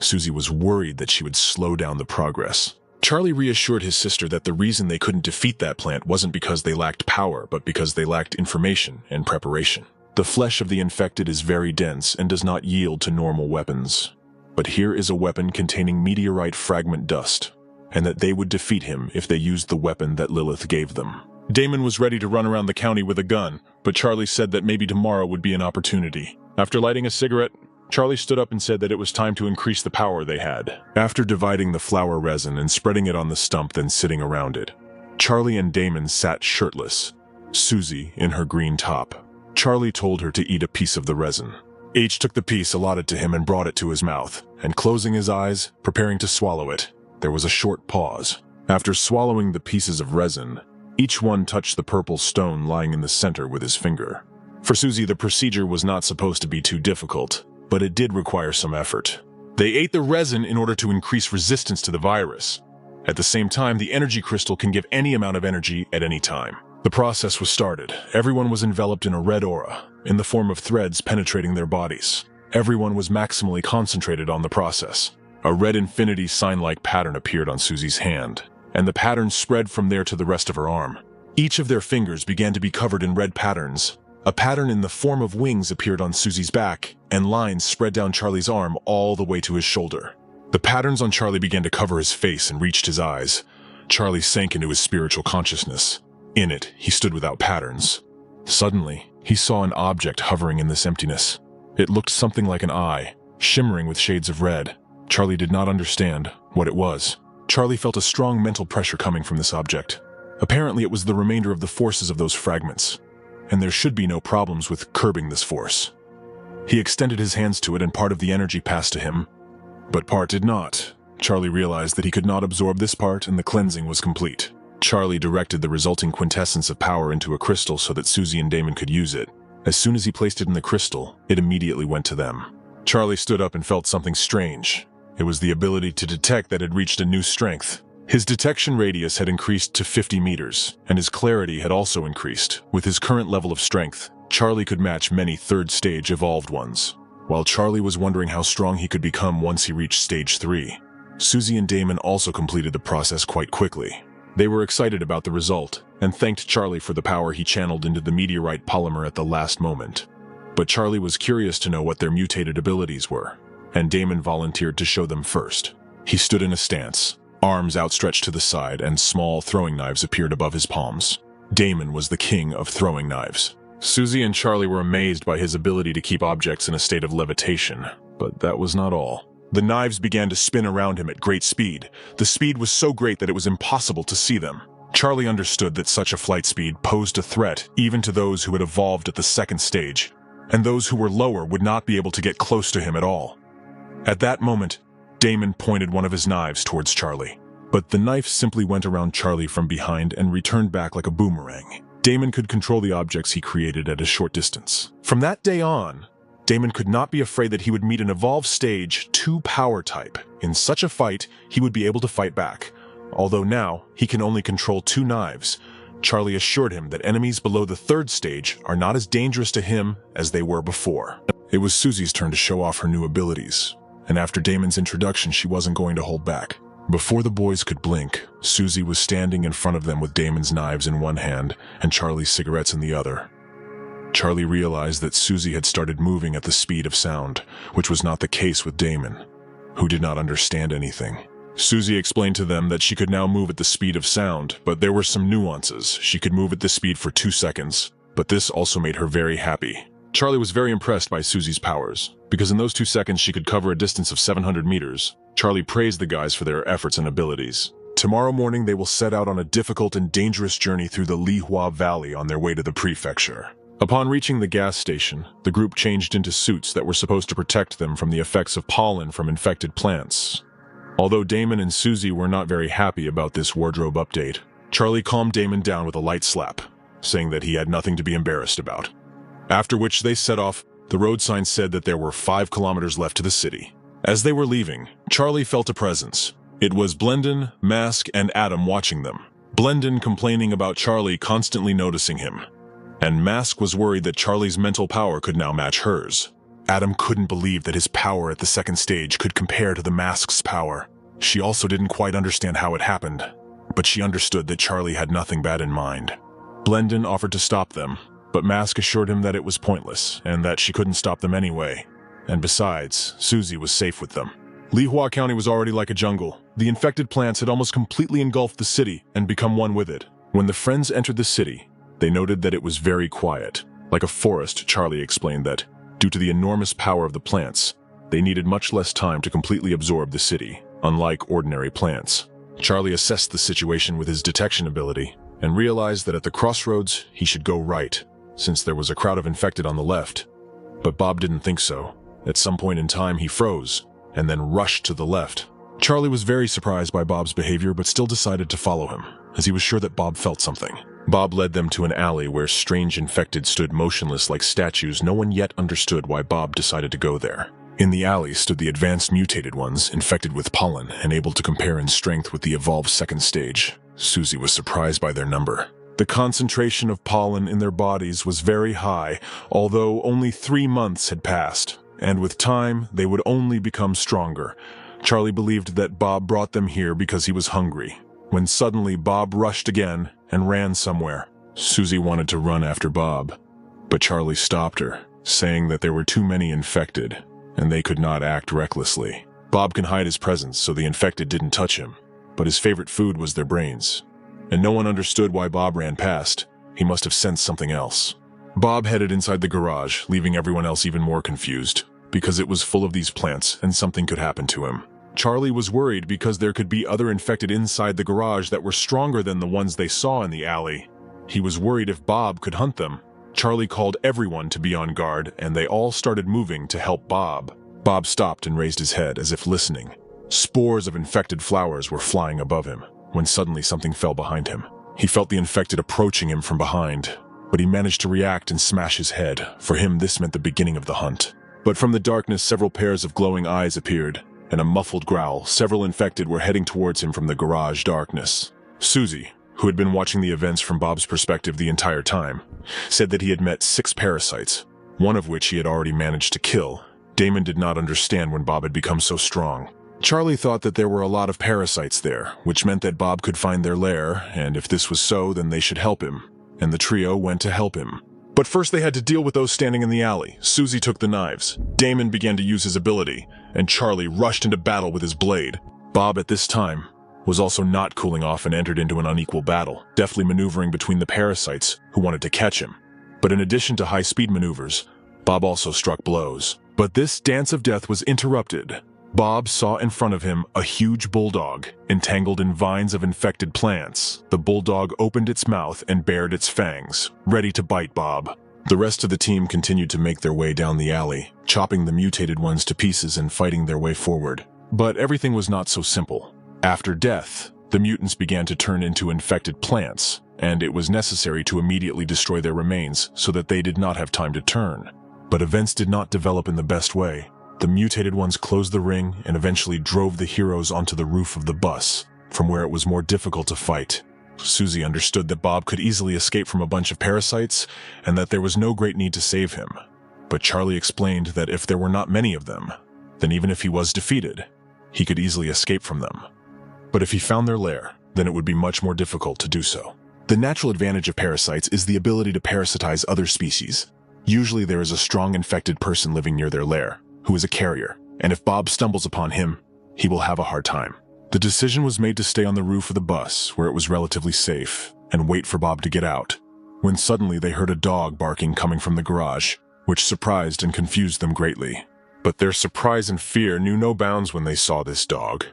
Susie was worried that she would slow down the progress. Charlie reassured his sister that the reason they couldn't defeat that plant wasn't because they lacked power, but because they lacked information and preparation. The flesh of the infected is very dense and does not yield to normal weapons. But here is a weapon containing meteorite fragment dust, and that they would defeat him if they used the weapon that Lilith gave them. Damon was ready to run around the county with a gun, but Charlie said that maybe tomorrow would be an opportunity. After lighting a cigarette, Charlie stood up and said that it was time to increase the power they had. After dividing the flower resin and spreading it on the stump, then sitting around it, Charlie and Damon sat shirtless, Susie in her green top. Charlie told her to eat a piece of the resin. H took the piece allotted to him and brought it to his mouth, and closing his eyes, preparing to swallow it, there was a short pause. After swallowing the pieces of resin, each one touched the purple stone lying in the center with his finger. For Susie, the procedure was not supposed to be too difficult, but it did require some effort. They ate the resin in order to increase resistance to the virus. At the same time, the energy crystal can give any amount of energy at any time. The process was started. Everyone was enveloped in a red aura, in the form of threads penetrating their bodies. Everyone was maximally concentrated on the process. A red infinity sign-like pattern appeared on Susie's hand, and the pattern spread from there to the rest of her arm. Each of their fingers began to be covered in red patterns. A pattern in the form of wings appeared on Susie's back, and lines spread down Charlie's arm all the way to his shoulder. The patterns on Charlie began to cover his face and reached his eyes. Charlie sank into his spiritual consciousness. In it, he stood without patterns. Suddenly, he saw an object hovering in this emptiness. It looked something like an eye, shimmering with shades of red. Charlie did not understand what it was. Charlie felt a strong mental pressure coming from this object. Apparently, it was the remainder of the forces of those fragments, and there should be no problems with curbing this force. He extended his hands to it and part of the energy passed to him, but part did not. Charlie realized that he could not absorb this part and the cleansing was complete. Charlie directed the resulting quintessence of power into a crystal so that Susie and Damon could use it. As soon as he placed it in the crystal, it immediately went to them. Charlie stood up and felt something strange. It was the ability to detect that had reached a new strength. His detection radius had increased to 50 meters, and his clarity had also increased. With his current level of strength, Charlie could match many third-stage evolved ones. While Charlie was wondering how strong he could become once he reached stage 3, Susie and Damon also completed the process quite quickly. They were excited about the result, and thanked Charlie for the power he channeled into the meteorite polymer at the last moment. But Charlie was curious to know what their mutated abilities were, and Damon volunteered to show them first. He stood in a stance, arms outstretched to the side, and small throwing knives appeared above his palms. Damon was the king of throwing knives. Susie and Charlie were amazed by his ability to keep objects in a state of levitation, but that was not all. The knives began to spin around him at great speed. The speed was so great that it was impossible to see them. Charlie understood that such a flight speed posed a threat even to those who had evolved at the second stage, and those who were lower would not be able to get close to him at all. At that moment, Damon pointed one of his knives towards Charlie, but the knife simply went around Charlie from behind and returned back like a boomerang. Damon could control the objects he created at a short distance. From that day on, Damon could not be afraid that he would meet an evolved stage 2 power type. In such a fight, he would be able to fight back. Although now, he can only control 2 knives. Charlie assured him that enemies below the 3rd stage are not as dangerous to him as they were before. It was Susie's turn to show off her new abilities, and after Damon's introduction, she wasn't going to hold back. Before the boys could blink, Susie was standing in front of them with Damon's knives in one hand and Charlie's cigarettes in the other. Charlie realized that Susie had started moving at the speed of sound, which was not the case with Damon, who did not understand anything. Susie explained to them that she could now move at the speed of sound, but there were some nuances. She could move at this speed for 2 seconds, but this also made her very happy. Charlie was very impressed by Susie's powers, because in those 2 seconds she could cover a distance of 700 meters. Charlie praised the guys for their efforts and abilities. Tomorrow morning they will set out on a difficult and dangerous journey through the Lihua Valley on their way to the prefecture. Upon reaching the gas station, the group changed into suits that were supposed to protect them from the effects of pollen from infected plants. Although Damon and Susie were not very happy about this wardrobe update, Charlie calmed Damon down with a light slap, saying that he had nothing to be embarrassed about. After which they set off. The road sign said that there were 5 kilometers left to the city. As they were leaving, Charlie felt a presence. It was Blendon, Mask, and Adam watching them. Blendon complaining about Charlie constantly noticing him, and Mask was worried that Charlie's mental power could now match hers. Adam couldn't believe that his power at the 2nd stage could compare to the Mask's power. She also didn't quite understand how it happened, but she understood that Charlie had nothing bad in mind. Blendon offered to stop them, but Mask assured him that it was pointless and that she couldn't stop them anyway. And besides, Susie was safe with them. Lihua County was already like a jungle. The infected plants had almost completely engulfed the city and become one with it. When the friends entered the city, they noted that it was very quiet. Like a forest, Charlie explained that, due to the enormous power of the plants, they needed much less time to completely absorb the city, unlike ordinary plants. Charlie assessed the situation with his detection ability and realized that at the crossroads he should go right, since there was a crowd of infected on the left. But Bob didn't think so. At some point in time he froze, and then rushed to the left. Charlie was very surprised by Bob's behavior but still decided to follow him, as he was sure that Bob felt something. Bob led them to an alley where strange infected stood motionless like statues. No one yet understood why Bob decided to go there. In the alley stood the advanced mutated ones, infected with pollen and able to compare in strength with the evolved second stage. Susie was surprised by their number. The concentration of pollen in their bodies was very high, although only 3 months had passed, and with time they would only become stronger. Charlie believed that Bob brought them here because he was hungry, when suddenly Bob rushed again and ran somewhere. Susie wanted to run after Bob, but Charlie stopped her, saying that there were too many infected, and they could not act recklessly. Bob can hide his presence, so the infected didn't touch him, but his favorite food was their brains. And no one understood why Bob ran past. He must have sensed something else. Bob headed inside the garage, leaving everyone else even more confused, because it was full of these plants and something could happen to him. Charlie was worried because there could be other infected inside the garage that were stronger than the ones they saw in the alley. He was worried if Bob could hunt them. Charlie called everyone to be on guard, and they all started moving to help Bob. Bob stopped and raised his head as if listening. Spores of infected flowers were flying above him, when suddenly something fell behind him. He felt the infected approaching him from behind, but he managed to react and smash his head. For him, this meant the beginning of the hunt. But from the darkness, several pairs of glowing eyes appeared, and a muffled growl. Several infected were heading towards him from the garage darkness. Susie, who had been watching the events from Bob's perspective the entire time, said that he had met 6 parasites, one of which he had already managed to kill. Damon did not understand when Bob had become so strong. Charlie thought that there were a lot of parasites there, which meant that Bob could find their lair, and if this was so, then they should help him, and the trio went to help him. But first they had to deal with those standing in the alley. Susie took the knives. Damon began to use his ability, and Charlie rushed into battle with his blade. Bob, at this time, was also not cooling off and entered into an unequal battle, deftly maneuvering between the parasites who wanted to catch him. But in addition to high-speed maneuvers, Bob also struck blows. But this dance of death was interrupted. Bob saw in front of him a huge bulldog, entangled in vines of infected plants. The bulldog opened its mouth and bared its fangs, ready to bite Bob. The rest of the team continued to make their way down the alley, chopping the mutated ones to pieces and fighting their way forward. But everything was not so simple. After death, the mutants began to turn into infected plants, and it was necessary to immediately destroy their remains so that they did not have time to turn. But events did not develop in the best way. The mutated ones closed the ring and eventually drove the heroes onto the roof of the bus, from where it was more difficult to fight. Susie understood that Bob could easily escape from a bunch of parasites and that there was no great need to save him. But Charlie explained that if there were not many of them, then even if he was defeated, he could easily escape from them. But if he found their lair, then it would be much more difficult to do so. The natural advantage of parasites is the ability to parasitize other species. Usually there is a strong infected person living near their lair, who is a carrier, and if Bob stumbles upon him, he will have a hard time. The decision was made to stay on the roof of the bus, where it was relatively safe, and wait for Bob to get out, when suddenly they heard a dog barking coming from the garage, which surprised and confused them greatly. But their surprise and fear knew no bounds when they saw this dog.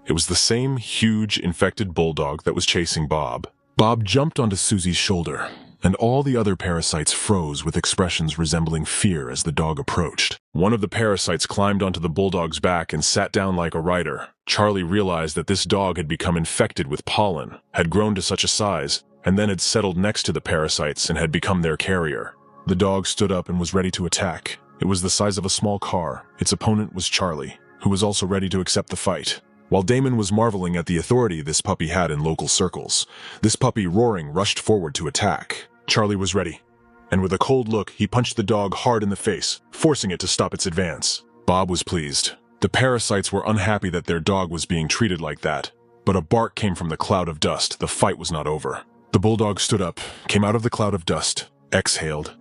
It was the same huge infected bulldog that was chasing Bob. Bob jumped onto Susie's shoulder, and all the other parasites froze with expressions resembling fear as the dog approached. One of the parasites climbed onto the bulldog's back and sat down like a rider. Charlie realized that this dog had become infected with pollen, had grown to such a size, and then had settled next to the parasites and had become their carrier. The dog stood up and was ready to attack. It was the size of a small car. Its opponent was Charlie, who was also ready to accept the fight. While Damon was marveling at the authority this puppy had in local circles, this puppy, roaring, rushed forward to attack. Charlie was ready, and with a cold look, he punched the dog hard in the face, forcing it to stop its advance. Bob was pleased. The parasites were unhappy that their dog was being treated like that, but a bark came from the cloud of dust. The fight was not over. The bulldog stood up, came out of the cloud of dust, exhaled,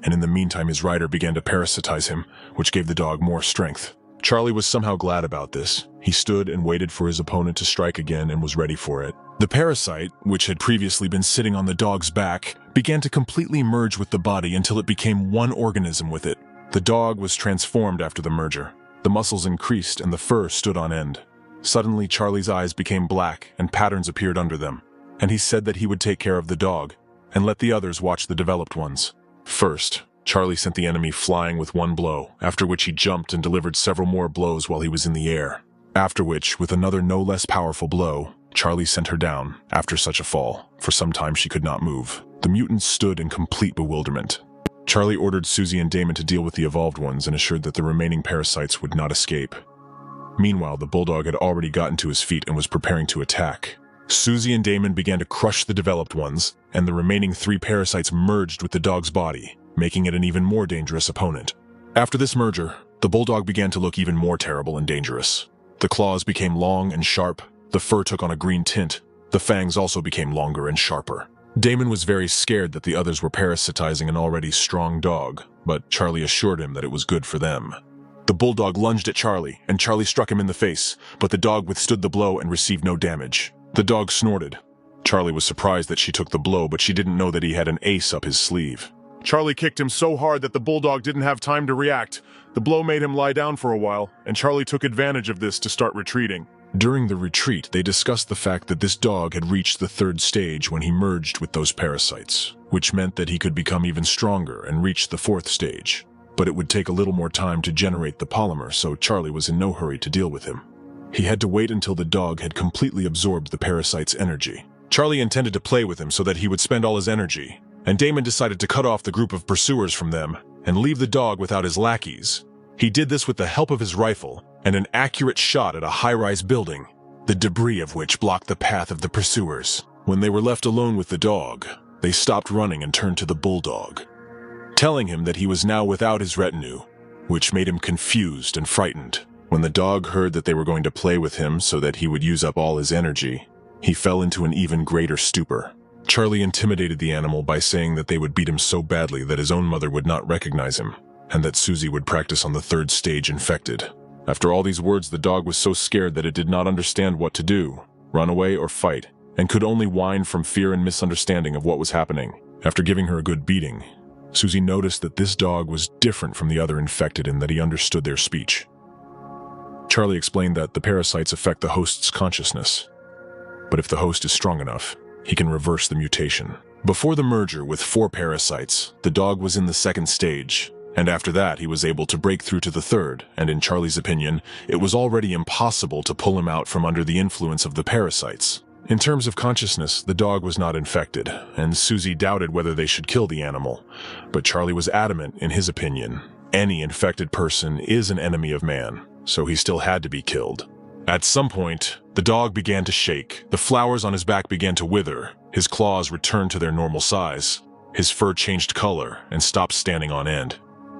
and in the meantime his rider began to parasitize him, which gave the dog more strength. Charlie was somehow glad about this. He stood and waited for his opponent to strike again and was ready for it. The parasite, which had previously been sitting on the dog's back, began to completely merge with the body until it became one organism with it. The dog was transformed after the merger. The muscles increased and the fur stood on end. Suddenly, Charlie's eyes became black and patterns appeared under them, and he said that he would take care of the dog and let the others watch the developed ones. First, Charlie sent the enemy flying with one blow, after which he jumped and delivered several more blows while he was in the air. After which, with another no less powerful blow, Charlie sent her down. After such a fall, for some time she could not move. The mutants stood in complete bewilderment. Charlie ordered Susie and Damon to deal with the evolved ones and assured that the remaining parasites would not escape. Meanwhile, the bulldog had already gotten to his feet and was preparing to attack. Susie and Damon began to crush the developed ones, and the remaining 3 parasites merged with the dog's body, making it an even more dangerous opponent. After this merger, the bulldog began to look even more terrible and dangerous. The claws became long and sharp, the fur took on a green tint, the fangs also became longer and sharper. Damon was very scared that the others were parasitizing an already strong dog, but Charlie assured him that it was good for them. The bulldog lunged at Charlie, and Charlie struck him in the face, but the dog withstood the blow and received no damage. The dog snorted. Charlie was surprised that she took the blow, but she didn't know that he had an ace up his sleeve. Charlie kicked him so hard that the bulldog didn't have time to react. The blow made him lie down for a while, and Charlie took advantage of this to start retreating. During the retreat, they discussed the fact that this dog had reached the 3rd stage when he merged with those parasites, which meant that he could become even stronger and reach the 4th stage. But it would take a little more time to generate the polymer, so Charlie was in no hurry to deal with him. He had to wait until the dog had completely absorbed the parasite's energy. Charlie intended to play with him so that he would spend all his energy, and Damon decided to cut off the group of pursuers from them and leave the dog without his lackeys. He did this with the help of his rifle and an accurate shot at a high-rise building, the debris of which blocked the path of the pursuers. When they were left alone with the dog, they stopped running and turned to the bulldog, telling him that he was now without his retinue, which made him confused and frightened. When the dog heard that they were going to play with him so that he would use up all his energy, he fell into an even greater stupor. Charlie intimidated the animal by saying that they would beat him so badly that his own mother would not recognize him, and that Susie would practice on the 3rd stage infected. After all these words, the dog was so scared that it did not understand what to do, run away or fight, and could only whine from fear and misunderstanding of what was happening. After giving her a good beating, Susie noticed that this dog was different from the other infected in that he understood their speech. Charlie explained that the parasites affect the host's consciousness, but if the host is strong enough, he can reverse the mutation. Before the merger with 4 parasites, the dog was in the 2nd stage, and after that he was able to break through to the 3rd, and in Charlie's opinion, it was already impossible to pull him out from under the influence of the parasites. In terms of consciousness, the dog was not infected, and Susie doubted whether they should kill the animal, but Charlie was adamant in his opinion. Any infected person is an enemy of man, so he still had to be killed. At some point, the dog began to shake, the flowers on his back began to wither, his claws returned to their normal size, his fur changed color and stopped standing on end.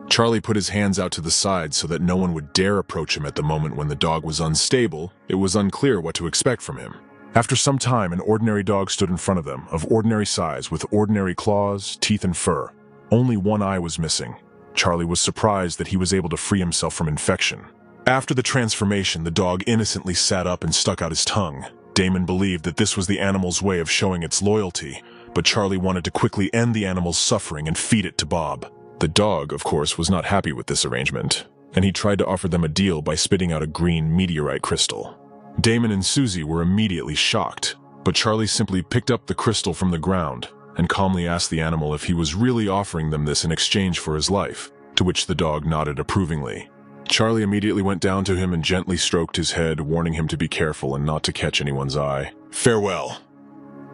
Charlie put his hands out to the side so that no one would dare approach him at the moment when the dog was unstable. It was unclear what to expect from him. After some time, an ordinary dog stood in front of them, of ordinary size, with ordinary claws, teeth, and fur. Only one eye was missing. Charlie was surprised that he was able to free himself from infection. After the transformation, the dog innocently sat up and stuck out his tongue. Damon believed that this was the animal's way of showing its loyalty, but Charlie wanted to quickly end the animal's suffering and feed it to Bob. The dog, of course, was not happy with this arrangement, and he tried to offer them a deal by spitting out a green meteorite crystal. Damon and Susie were immediately shocked, but Charlie simply picked up the crystal from the ground and calmly asked the animal if he was really offering them this in exchange for his life, to which the dog nodded approvingly. Charlie immediately went down to him and gently stroked his head, warning him to be careful and not to catch anyone's eye. Farewell.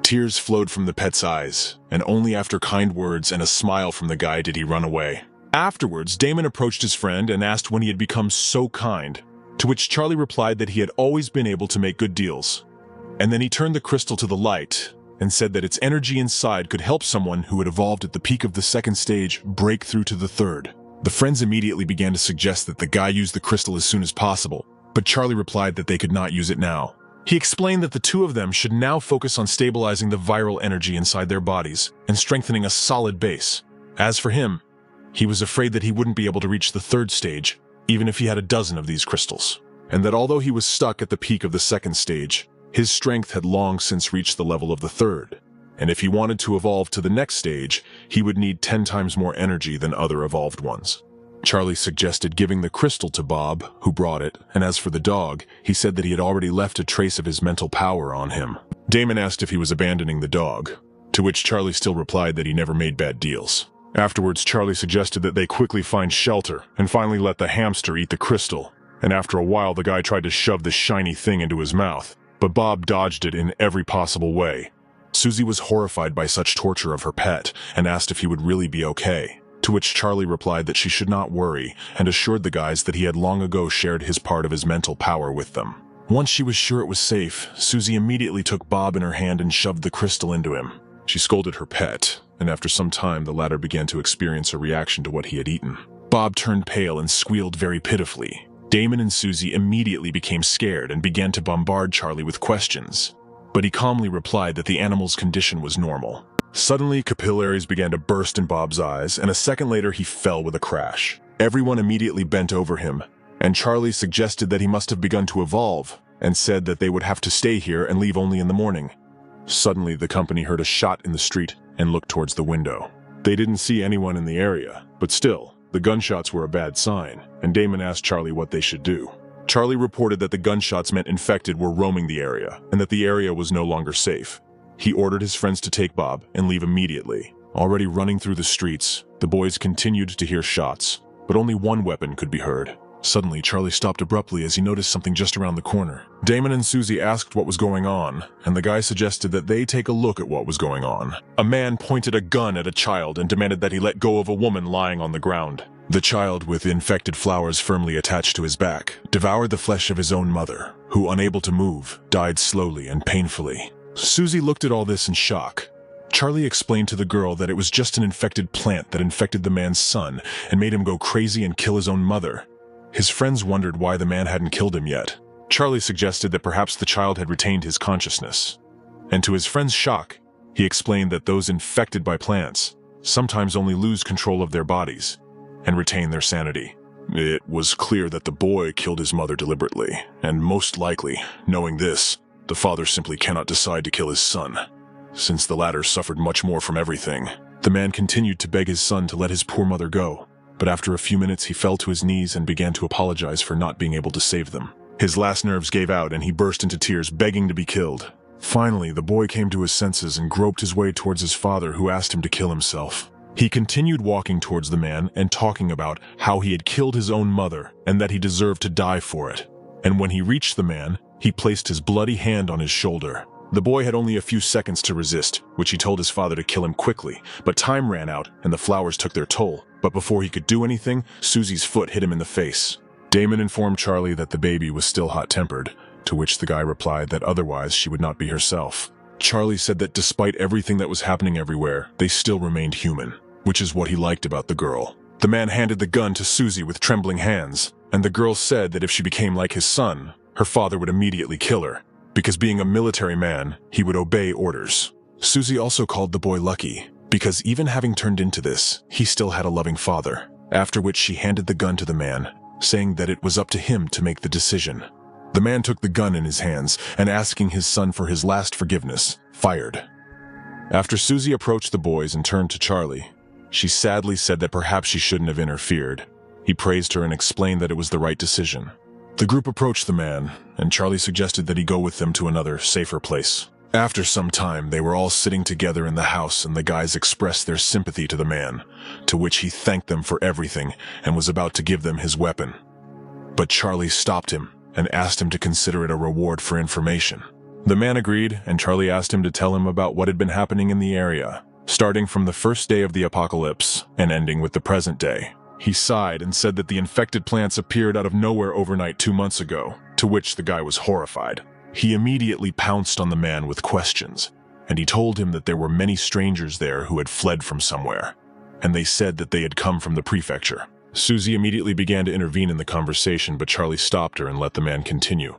Tears flowed from the pet's eyes, and only after kind words and a smile from the guy did he run away. Afterwards, Damon approached his friend and asked when he had become so kind, to which Charlie replied that he had always been able to make good deals. And then he turned the crystal to the light and said that its energy inside could help someone who had evolved at the peak of the 2nd stage break through to the 3rd. The friends immediately began to suggest that the guy use the crystal as soon as possible, but Charlie replied that they could not use it now. He explained that the two of them should now focus on stabilizing the viral energy inside their bodies and strengthening a solid base. As for him, he was afraid that he wouldn't be able to reach the third stage, even if he had a dozen of these crystals, and that although he was stuck at the peak of the second stage, his strength had long since reached the level of the third, and if he wanted to evolve to the next stage, he would need 10 times more energy than other evolved ones. Charlie suggested giving the crystal to Bob, who brought it, and as for the dog, he said that he had already left a trace of his mental power on him. Damon asked if he was abandoning the dog, to which Charlie still replied that he never made bad deals. Afterwards, Charlie suggested that they quickly find shelter and finally let the hamster eat the crystal, and after a while the guy tried to shove the shiny thing into his mouth, but Bob dodged it in every possible way. Susie was horrified by such torture of her pet and asked if he would really be okay, to which Charlie replied that she should not worry and assured the guys that he had long ago shared his part of his mental power with them. Once she was sure it was safe, Susie immediately took Bob in her hand and shoved the crystal into him. She scolded her pet, and after some time the latter began to experience a reaction to what he had eaten. Bob turned pale and squealed very pitifully. Damon and Susie immediately became scared and began to bombard Charlie with questions, but he calmly replied that the animal's condition was normal. Suddenly, capillaries began to burst in Bob's eyes, and a second later he fell with a crash. Everyone immediately bent over him, and Charlie suggested that he must have begun to evolve, and said that they would have to stay here and leave only in the morning. Suddenly, the company heard a shot in the street and looked towards the window. They didn't see anyone in the area, but still, the gunshots were a bad sign, and Damon asked Charlie what they should do. Charlie reported that the gunshots meant infected were roaming the area, and that the area was no longer safe. He ordered his friends to take Bob and leave immediately. Already running through the streets, the boys continued to hear shots, but only one weapon could be heard. Suddenly, Charlie stopped abruptly as he noticed something just around the corner. Damon and Susie asked what was going on, and the guy suggested that they take a look at what was going on. A man pointed a gun at a child and demanded that he let go of a woman lying on the ground. The child, with infected flowers firmly attached to his back, devoured the flesh of his own mother, who, unable to move, died slowly and painfully. Susie looked at all this in shock. Charlie explained to the girl that it was just an infected plant that infected the man's son and made him go crazy and kill his own mother. His friends wondered why the man hadn't killed him yet. Charlie suggested that perhaps the child had retained his consciousness. And to his friend's shock, he explained that those infected by plants sometimes only lose control of their bodies and retain their sanity. It was clear that the boy killed his mother deliberately, and most likely, knowing this, the father simply cannot decide to kill his son, since the latter suffered much more from everything. The man continued to beg his son to let his poor mother go, but after a few minutes he fell to his knees and began to apologize for not being able to save them. His last nerves gave out and he burst into tears, begging to be killed. Finally, the boy came to his senses and groped his way towards his father, who asked him to kill himself. He continued walking towards the man and talking about how he had killed his own mother and that he deserved to die for it. And when he reached the man, he placed his bloody hand on his shoulder. The boy had only a few seconds to resist, which he told his father to kill him quickly, but time ran out and the flowers took their toll. But before he could do anything, Susie's foot hit him in the face. Damon informed Charlie that the baby was still hot-tempered, to which the guy replied that otherwise she would not be herself. Charlie said that despite everything that was happening everywhere, they still remained human, which is what he liked about the girl. The man handed the gun to Susie with trembling hands, and the girl said that if she became like his son, her father would immediately kill her, because being a military man, he would obey orders. Susie also called the boy lucky, because even having turned into this, he still had a loving father, after which she handed the gun to the man, saying that it was up to him to make the decision. The man took the gun in his hands, and asking his son for his last forgiveness, fired. After Susie approached the boys and turned to Charlie, she sadly said that perhaps she shouldn't have interfered. He praised her and explained that it was the right decision. The group approached the man, and Charlie suggested that he go with them to another, safer place. After some time, they were all sitting together in the house, and the guys expressed their sympathy to the man, to which he thanked them for everything and was about to give them his weapon. But Charlie stopped him and asked him to consider it a reward for information. The man agreed, and Charlie asked him to tell him about what had been happening in the area, starting from the first day of the apocalypse and ending with the present day. He sighed and said that the infected plants appeared out of nowhere overnight 2 months ago, to which the guy was horrified. He immediately pounced on the man with questions, and he told him that there were many strangers there who had fled from somewhere, and they said that they had come from the prefecture. Susie immediately began to intervene in the conversation, but Charlie stopped her and let the man continue.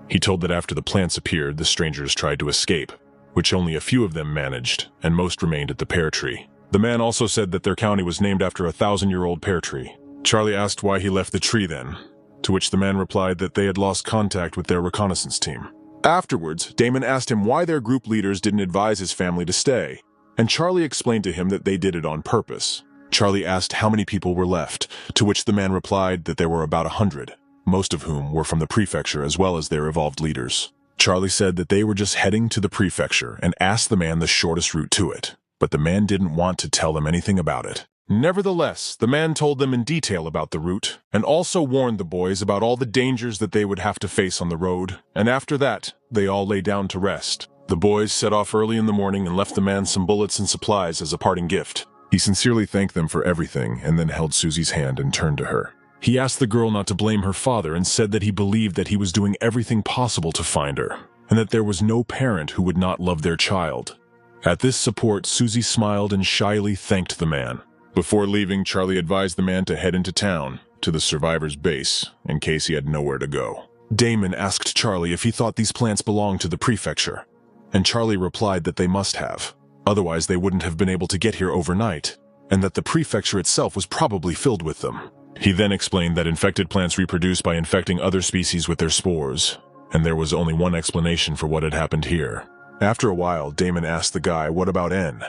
He told that after the plants appeared, the strangers tried to escape, which only a few of them managed, and most remained at the pear tree. The man also said that their county was named after a 1,000-year-old pear tree. Charlie asked why he left the tree then, to which the man replied that they had lost contact with their reconnaissance team. Afterwards, Damon asked him why their group leaders didn't advise his family to stay, and Charlie explained to him that they did it on purpose. Charlie asked how many people were left, to which the man replied that there were about 100, most of whom were from the prefecture as well as their evolved leaders. Charlie said that they were just heading to the prefecture and asked the man the shortest route to it, but the man didn't want to tell them anything about it. Nevertheless, the man told them in detail about the route, and also warned the boys about all the dangers that they would have to face on the road, and after that, they all lay down to rest. The boys set off early in the morning and left the man some bullets and supplies as a parting gift. He sincerely thanked them for everything and then held Susie's hand and turned to her. He asked the girl not to blame her father and said that he believed that he was doing everything possible to find her, and that there was no parent who would not love their child. At this support, Susie smiled and shyly thanked the man. Before leaving, Charlie advised the man to head into town, to the survivor's base, in case he had nowhere to go. Damon asked Charlie if he thought these plants belonged to the prefecture, and Charlie replied that they must have. Otherwise, they wouldn't have been able to get here overnight, and that the prefecture itself was probably filled with them. He then explained that infected plants reproduce by infecting other species with their spores, and there was only one explanation for what had happened here. After a while, Damon asked the guy, what about N?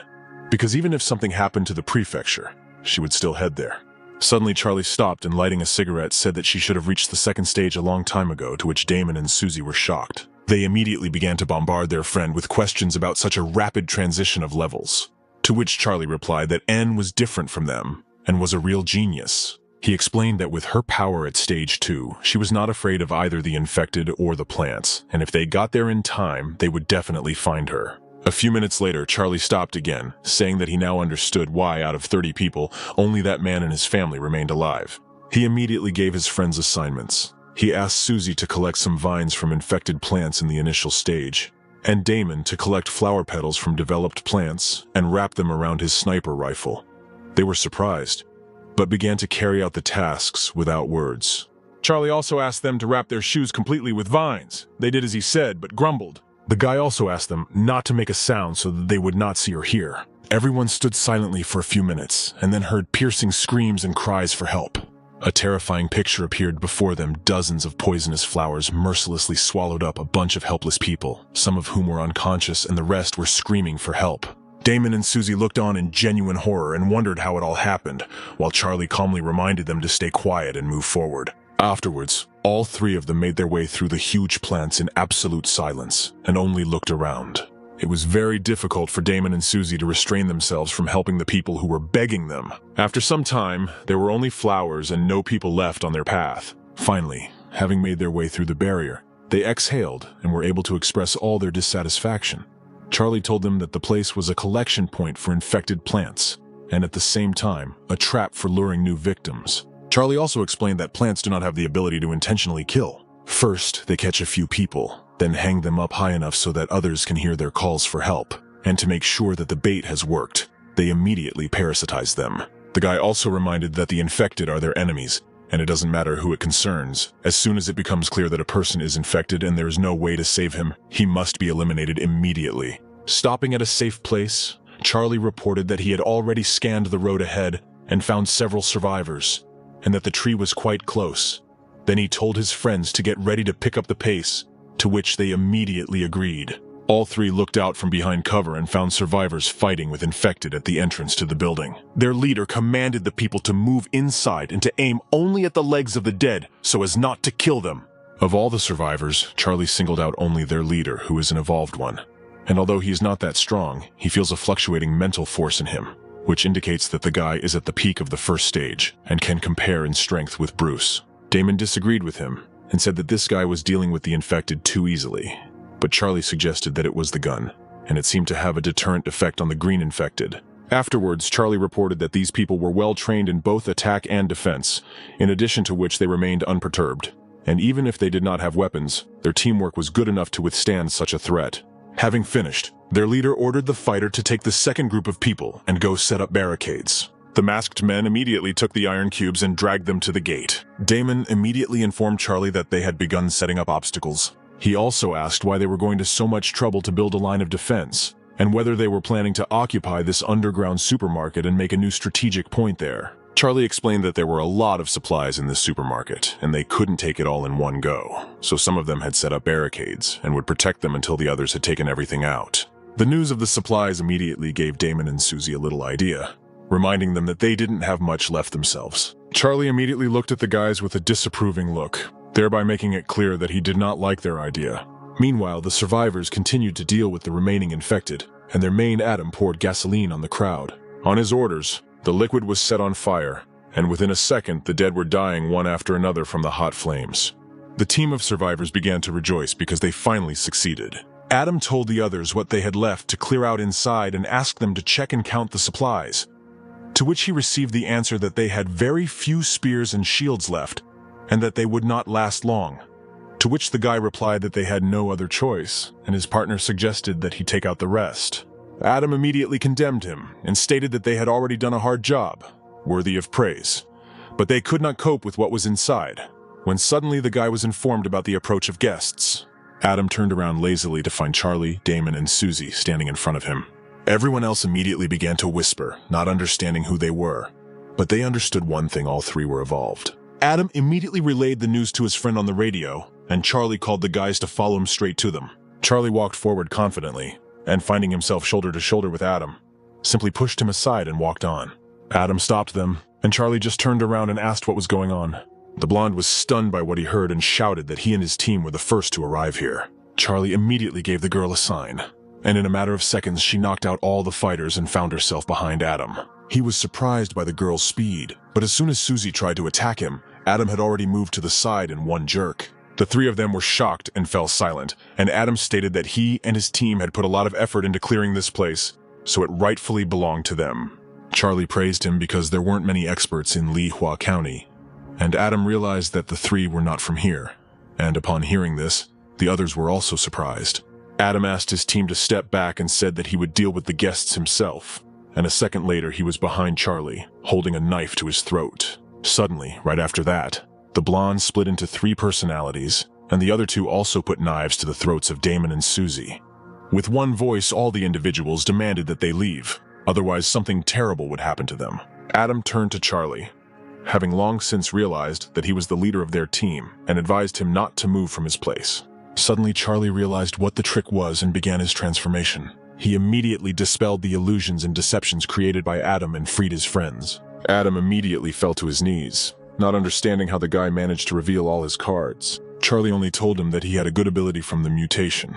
Because even if something happened to the prefecture, she would still head there. Suddenly, Charlie stopped and, lighting a cigarette, said that she should have reached the second stage a long time ago, to which Damon and Susie were shocked. They immediately began to bombard their friend with questions about such a rapid transition of levels, to which Charlie replied that N was different from them and was a real genius. He explained that with her power at stage 2, she was not afraid of either the infected or the plants, and if they got there in time, they would definitely find her. A few minutes later, Charlie stopped again, saying that he now understood why, out of 30 people, only that man and his family remained alive. He immediately gave his friends assignments. He asked Susie to collect some vines from infected plants in the initial stage, and Damon to collect flower petals from developed plants and wrap them around his sniper rifle. They were surprised, but began to carry out the tasks without words. Charlie also asked them to wrap their shoes completely with vines. They did as he said, but grumbled. The guy also asked them not to make a sound so that they would not see or hear. Everyone stood silently for a few minutes, and then heard piercing screams and cries for help. A terrifying picture appeared before them. Dozens of poisonous flowers mercilessly swallowed up a bunch of helpless people, some of whom were unconscious and the rest were screaming for help. Damon and Susie looked on in genuine horror and wondered how it all happened, while Charlie calmly reminded them to stay quiet and move forward. Afterwards, all 3 of them made their way through the huge plants in absolute silence and only looked around. It was very difficult for Damon and Susie to restrain themselves from helping the people who were begging them. After some time, there were only flowers and no people left on their path. Finally, having made their way through the barrier, they exhaled and were able to express all their dissatisfaction. Charlie told them that the place was a collection point for infected plants, and at the same time, a trap for luring new victims. Charlie also explained that plants do not have the ability to intentionally kill. First, they catch a few people, then hang them up high enough so that others can hear their calls for help. And to make sure that the bait has worked, they immediately parasitize them. The guy also reminded that the infected are their enemies, and it doesn't matter who it concerns. As soon as it becomes clear that a person is infected and there is no way to save him, he must be eliminated immediately. Stopping at a safe place, Charlie reported that he had already scanned the road ahead and found several survivors, and that the tree was quite close. Then he told his friends to get ready to pick up the pace, to which they immediately agreed. All 3 looked out from behind cover and found survivors fighting with infected at the entrance to the building. Their leader commanded the people to move inside and to aim only at the legs of the dead so as not to kill them. Of all the survivors, Charlie singled out only their leader, who is an evolved one. And although he is not that strong, he feels a fluctuating mental force in him, which indicates that the guy is at the peak of the first stage and can compare in strength with Bruce. Damon disagreed with him and said that this guy was dealing with the infected too easily, but Charlie suggested that it was the gun, and it seemed to have a deterrent effect on the green infected. Afterwards, Charlie reported that these people were well trained in both attack and defense, in addition to which they remained unperturbed, and even if they did not have weapons, their teamwork was good enough to withstand such a threat. Having finished, their leader ordered the fighter to take the second group of people and go set up barricades. The masked men immediately took the iron cubes and dragged them to the gate. Damon immediately informed Charlie that they had begun setting up obstacles. He also asked why they were going to so much trouble to build a line of defense, and whether they were planning to occupy this underground supermarket and make a new strategic point there. Charlie explained that there were a lot of supplies in this supermarket, and they couldn't take it all in one go, so some of them had set up barricades and would protect them until the others had taken everything out. The news of the supplies immediately gave Damon and Susie a little idea, reminding them that they didn't have much left themselves. Charlie immediately looked at the guys with a disapproving look, thereby making it clear that he did not like their idea. Meanwhile, the survivors continued to deal with the remaining infected, and their main Adam poured gasoline on the crowd. On his orders, the liquid was set on fire, and within a second the dead were dying one after another from the hot flames. The team of survivors began to rejoice because they finally succeeded. Adam told the others what they had left to clear out inside and asked them to check and count the supplies, to which he received the answer that they had very few spears and shields left, and that they would not last long. To which the guy replied that they had no other choice, and his partner suggested that he take out the rest. Adam immediately condemned him and stated that they had already done a hard job, worthy of praise, but they could not cope with what was inside, when suddenly the guy was informed about the approach of guests. Adam turned around lazily to find Charlie, Damon, and Susie standing in front of him. Everyone else immediately began to whisper, not understanding who they were, but they understood one thing: all three were evolved. Adam immediately relayed the news to his friend on the radio, and Charlie called the guys to follow him straight to them. Charlie walked forward confidently, and finding himself shoulder to shoulder with Adam, simply pushed him aside and walked on. Adam stopped them, and Charlie just turned around and asked what was going on. The blonde was stunned by what he heard and shouted that he and his team were the first to arrive here. Charlie immediately gave the girl a sign, and in a matter of seconds she knocked out all the fighters and found herself behind Adam. He was surprised by the girl's speed, but as soon as Susie tried to attack him, Adam had already moved to the side in one jerk. The three of them were shocked and fell silent, and Adam stated that he and his team had put a lot of effort into clearing this place, so it rightfully belonged to them. Charlie praised him because there weren't many experts in Lihua County, and Adam realized that the three were not from here, and upon hearing this, the others were also surprised. Adam asked his team to step back and said that he would deal with the guests himself, and a second later he was behind Charlie, holding a knife to his throat. Suddenly, right after that, the blonde split into three personalities, and the other two also put knives to the throats of Damon and Susie. With one voice, all the individuals demanded that they leave, otherwise something terrible would happen to them. Adam turned to Charlie, having long since realized that he was the leader of their team, and advised him not to move from his place. Suddenly, Charlie realized what the trick was and began his transformation. He immediately dispelled the illusions and deceptions created by Adam and freed his friends. Adam immediately fell to his knees, not understanding how the guy managed to reveal all his cards. Charlie only told him that he had a good ability from the mutation,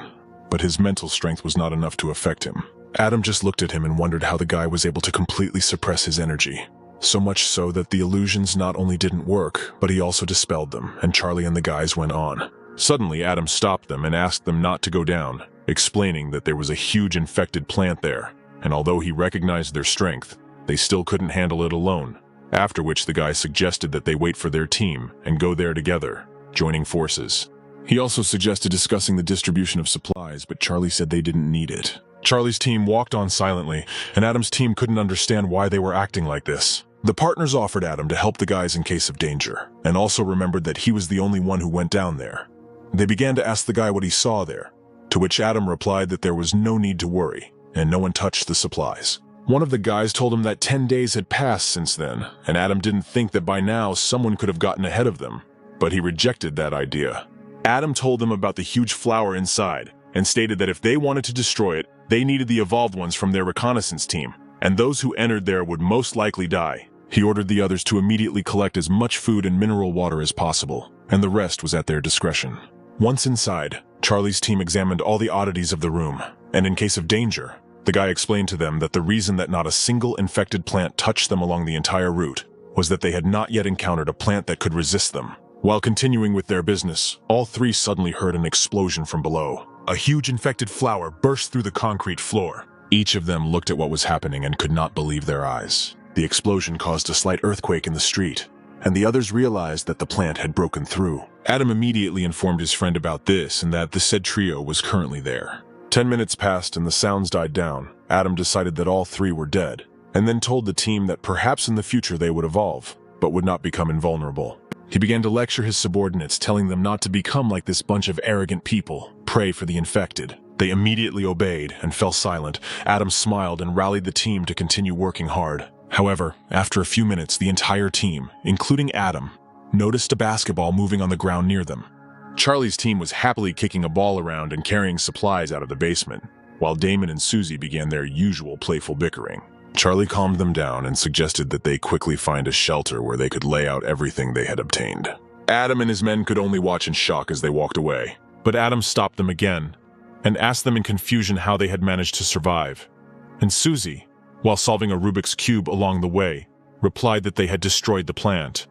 but his mental strength was not enough to affect him. Adam just looked at him and wondered how the guy was able to completely suppress his energy. So much so that the illusions not only didn't work, but he also dispelled them, and Charlie and the guys went on. Suddenly, Adam stopped them and asked them not to go down, explaining that there was a huge infected plant there, and although he recognized their strength, they still couldn't handle it alone. After which the guy suggested that they wait for their team and go there together, joining forces. He also suggested discussing the distribution of supplies, but Charlie said they didn't need it. Charlie's team walked on silently, and Adam's team couldn't understand why they were acting like this. The partners offered Adam to help the guys in case of danger, and also remembered that he was the only one who went down there. They began to ask the guy what he saw there, to which Adam replied that there was no need to worry, and no one touched the supplies. One of the guys told him that 10 days had passed since then, and Adam didn't think that by now someone could have gotten ahead of them, but he rejected that idea. Adam told them about the huge flower inside, and stated that if they wanted to destroy it, they needed the evolved ones from their reconnaissance team, and those who entered there would most likely die. He ordered the others to immediately collect as much food and mineral water as possible, and the rest was at their discretion. Once inside, Charlie's team examined all the oddities of the room, and in case of danger, the guy explained to them that the reason that not a single infected plant touched them along the entire route was that they had not yet encountered a plant that could resist them. While continuing with their business, all three suddenly heard an explosion from below. A huge infected flower burst through the concrete floor. Each of them looked at what was happening and could not believe their eyes. The explosion caused a slight earthquake in the street, and the others realized that the plant had broken through. Adam immediately informed his friend about this and that the said trio was currently there. 10 minutes passed and the sounds died down. Adam decided that all three were dead, and then told the team that perhaps in the future they would evolve, but would not become invulnerable. He began to lecture his subordinates, telling them not to become like this bunch of arrogant people, prey for the infected. They immediately obeyed and fell silent. Adam smiled and rallied the team to continue working hard. However, after a few minutes, the entire team, including Adam, noticed a basketball moving on the ground near them. Charlie's team was happily kicking a ball around and carrying supplies out of the basement, while Damon and Susie began their usual playful bickering. Charlie calmed them down and suggested that they quickly find a shelter where they could lay out everything they had obtained. Adam and his men could only watch in shock as they walked away, but Adam stopped them again and asked them in confusion how they had managed to survive. And Susie, while solving a Rubik's Cube along the way, replied that they had destroyed the plant.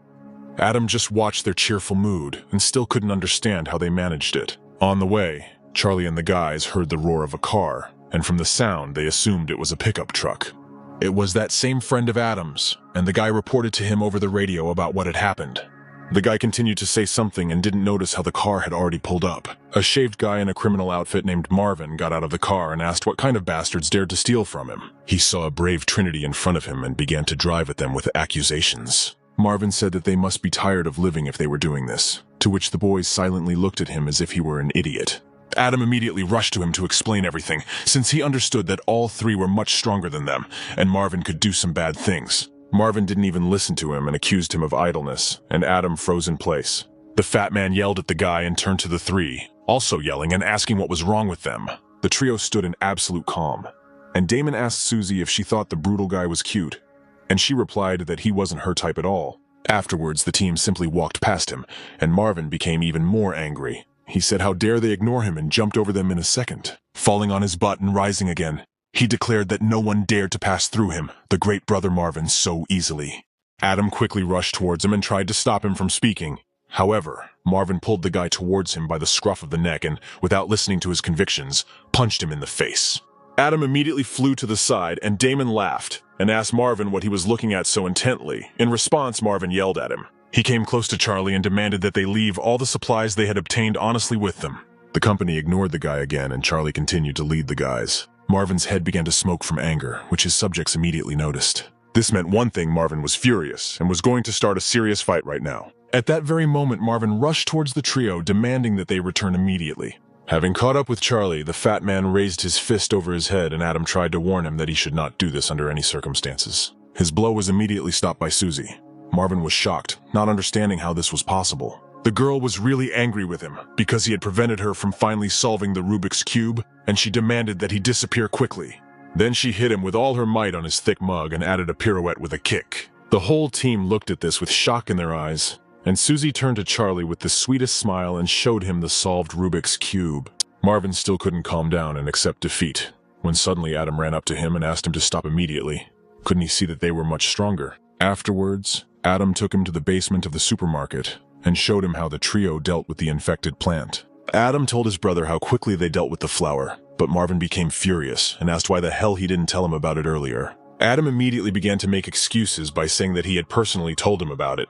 Adam just watched their cheerful mood and still couldn't understand how they managed it. On the way, Charlie and the guys heard the roar of a car, and from the sound they assumed it was a pickup truck. It was that same friend of Adam's, and the guy reported to him over the radio about what had happened. The guy continued to say something and didn't notice how the car had already pulled up. A shaved guy in a criminal outfit named Marvin got out of the car and asked what kind of bastards dared to steal from him. He saw a brave Trinity in front of him and began to drive at them with accusations. Marvin said that they must be tired of living if they were doing this, to which the boys silently looked at him as if he were an idiot. Adam immediately rushed to him to explain everything, since he understood that all three were much stronger than them, and Marvin could do some bad things. Marvin didn't even listen to him and accused him of idleness, and Adam froze in place. The fat man yelled at the guy and turned to the three, also yelling and asking what was wrong with them. The trio stood in absolute calm, and Damon asked Susie if she thought the brutal guy was cute, and she replied that he wasn't her type at all. Afterwards, the team simply walked past him, and Marvin became even more angry. He said how dare they ignore him and jumped over them in a second. Falling on his butt and rising again, he declared that no one dared to pass through him, the great brother Marvin, so easily. Adam quickly rushed towards him and tried to stop him from speaking. However, Marvin pulled the guy towards him by the scruff of the neck and, without listening to his convictions, punched him in the face. Adam immediately flew to the side, and Damon laughed and asked Marvin what he was looking at so intently. In response, Marvin yelled at him. He came close to Charlie and demanded that they leave all the supplies they had obtained honestly with them. The company ignored the guy again, and Charlie continued to lead the guys. Marvin's head began to smoke from anger, which his subjects immediately noticed. This meant one thing: Marvin was furious and was going to start a serious fight right now. At that very moment, Marvin rushed towards the trio, demanding that they return immediately. Having caught up with Charlie, the fat man raised his fist over his head, and Adam tried to warn him that he should not do this under any circumstances. His blow was immediately stopped by Susie. Marvin was shocked, not understanding how this was possible. The girl was really angry with him because he had prevented her from finally solving the Rubik's Cube, and she demanded that he disappear quickly. Then she hit him with all her might on his thick mug and added a pirouette with a kick. The whole team looked at this with shock in their eyes, and Susie turned to Charlie with the sweetest smile and showed him the solved Rubik's Cube. Marvin still couldn't calm down and accept defeat, when suddenly Adam ran up to him and asked him to stop immediately. Couldn't he see that they were much stronger? Afterwards, Adam took him to the basement of the supermarket and showed him how the trio dealt with the infected plant. Adam told his brother how quickly they dealt with the flower, but Marvin became furious and asked why the hell he didn't tell him about it earlier. Adam immediately began to make excuses by saying that he had personally told him about it,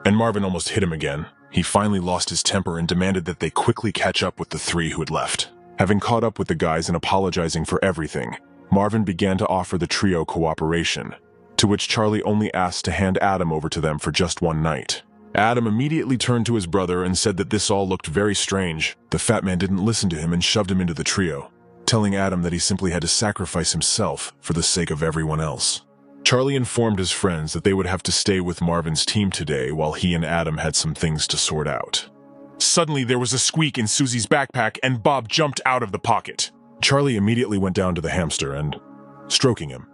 and Marvin almost hit him again. He finally lost his temper and demanded that they quickly catch up with the three who had left. Having caught up with the guys and apologizing for everything, Marvin began to offer the trio cooperation, to which Charlie only asked to hand Adam over to them for just one night. Adam immediately turned to his brother and said that this all looked very strange. The fat man didn't listen to him and shoved him into the trio, telling Adam that he simply had to sacrifice himself for the sake of everyone else. Charlie informed his friends that they would have to stay with Marvin's team today while he and Adam had some things to sort out. Suddenly there was a squeak in Susie's backpack and Bob jumped out of the pocket. Charlie immediately went down to the hamster and, stroking him,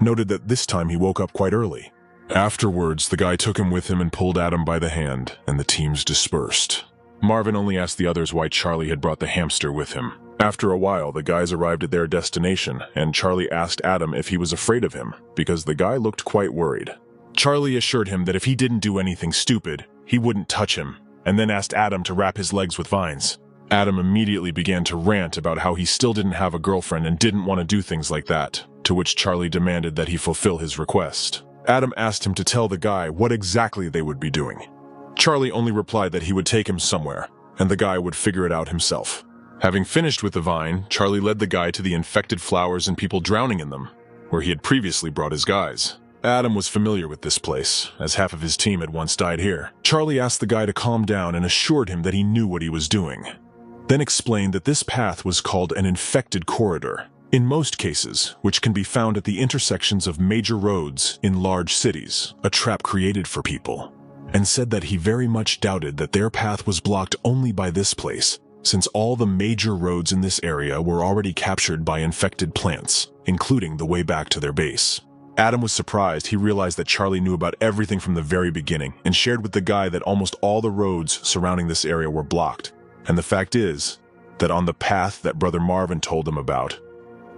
noted that this time he woke up quite early. Afterwards, the guy took him with him and pulled Adam by the hand, and the teams dispersed. Marvin only asked the others why Charlie had brought the hamster with him. After a while, the guys arrived at their destination, and Charlie asked Adam if he was afraid of him, because the guy looked quite worried. Charlie assured him that if he didn't do anything stupid, he wouldn't touch him, and then asked Adam to wrap his legs with vines. Adam immediately began to rant about how he still didn't have a girlfriend and didn't want to do things like that, to which Charlie demanded that he fulfill his request. Adam asked him to tell the guy what exactly they would be doing. Charlie only replied that he would take him somewhere, and the guy would figure it out himself. Having finished with the vine, Charlie led the guy to the infected flowers and people drowning in them, where he had previously brought his guys. Adam was familiar with this place, as half of his team had once died here. Charlie asked the guy to calm down and assured him that he knew what he was doing. then explained that this path was called an infected corridor, in most cases, which can be found at the intersections of major roads in large cities, a trap created for people, and said that he very much doubted that their path was blocked only by this place, since all the major roads in this area were already captured by infected plants, including the way back to their base. Adam was surprised. He realized that Charlie knew about everything from the very beginning and shared with the guy that almost all the roads surrounding this area were blocked. And the fact is that on the path that Brother Marvin told them about,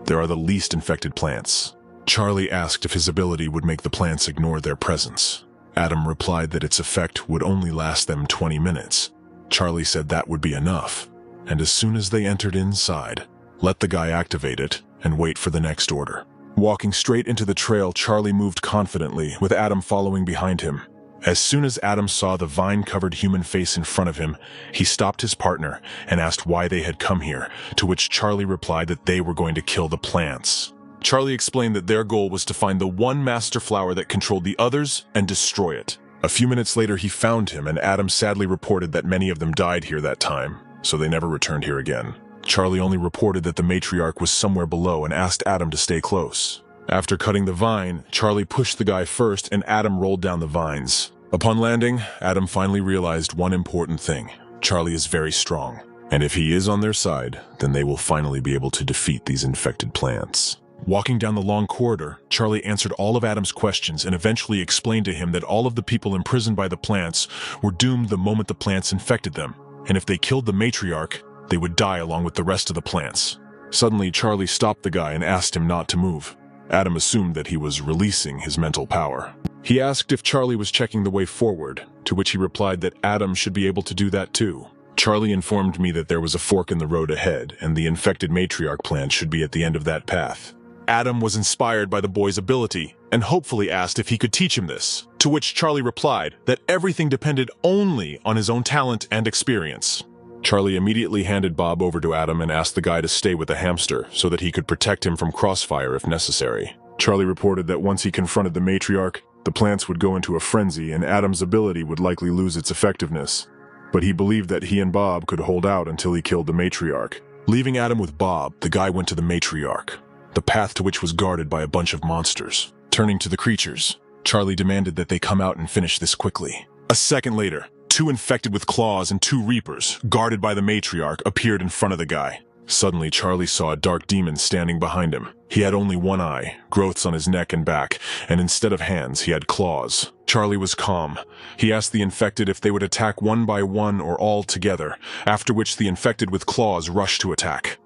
there are the least infected plants. Charlie asked if his ability would make the plants ignore their presence. Adam replied that its effect would only last them 20 minutes. Charlie said that would be enough, and as soon as they entered inside, let the guy activate it and wait for the next order. Walking straight into the trail, Charlie moved confidently, with Adam following behind him. As soon as Adam saw the vine-covered human face in front of him, he stopped his partner and asked why they had come here, to which Charlie replied that they were going to kill the plants. Charlie explained that their goal was to find the one master flower that controlled the others and destroy it. A few minutes later, he found him, and Adam sadly reported that many of them died here that time, so they never returned here again. Charlie only reported that the matriarch was somewhere below and asked Adam to stay close. After cutting the vine, Charlie pushed the guy first and Adam rolled down the vines. Upon landing, Adam finally realized one important thing. Charlie is very strong, and if he is on their side, then they will finally be able to defeat these infected plants. Walking down the long corridor, Charlie answered all of Adam's questions and eventually explained to him that all of the people imprisoned by the plants were doomed the moment the plants infected them, and if they killed the matriarch, they would die along with the rest of the plants. Suddenly, Charlie stopped the guy and asked him not to move. Adam assumed that he was releasing his mental power. He asked if Charlie was checking the way forward, to which he replied that Adam should be able to do that too. Charlie informed me that there was a fork in the road ahead, and the infected matriarch plant should be at the end of that path. Adam was inspired by the boy's ability, and hopefully asked if he could teach him this, to which Charlie replied that everything depended only on his own talent and experience. Charlie immediately handed Bob over to Adam and asked the guy to stay with the hamster so that he could protect him from crossfire if necessary. Charlie reported that once he confronted the matriarch, the plants would go into a frenzy and Adam's ability would likely lose its effectiveness. But he believed that he and Bob could hold out until he killed the matriarch. Leaving Adam with Bob, the guy went to the matriarch, the path to which was guarded by a bunch of monsters. Turning to the creatures, Charlie demanded that they come out and finish this quickly. A second later, 2 infected with claws and 2 reapers, guarded by the matriarch, appeared in front of the guy. Suddenly, Charlie saw a dark demon standing behind him. He had only one eye, growths on his neck and back, and instead of hands, he had claws. Charlie was calm. He asked the infected if they would attack one by one or all together, after which the infected with claws rushed to attack.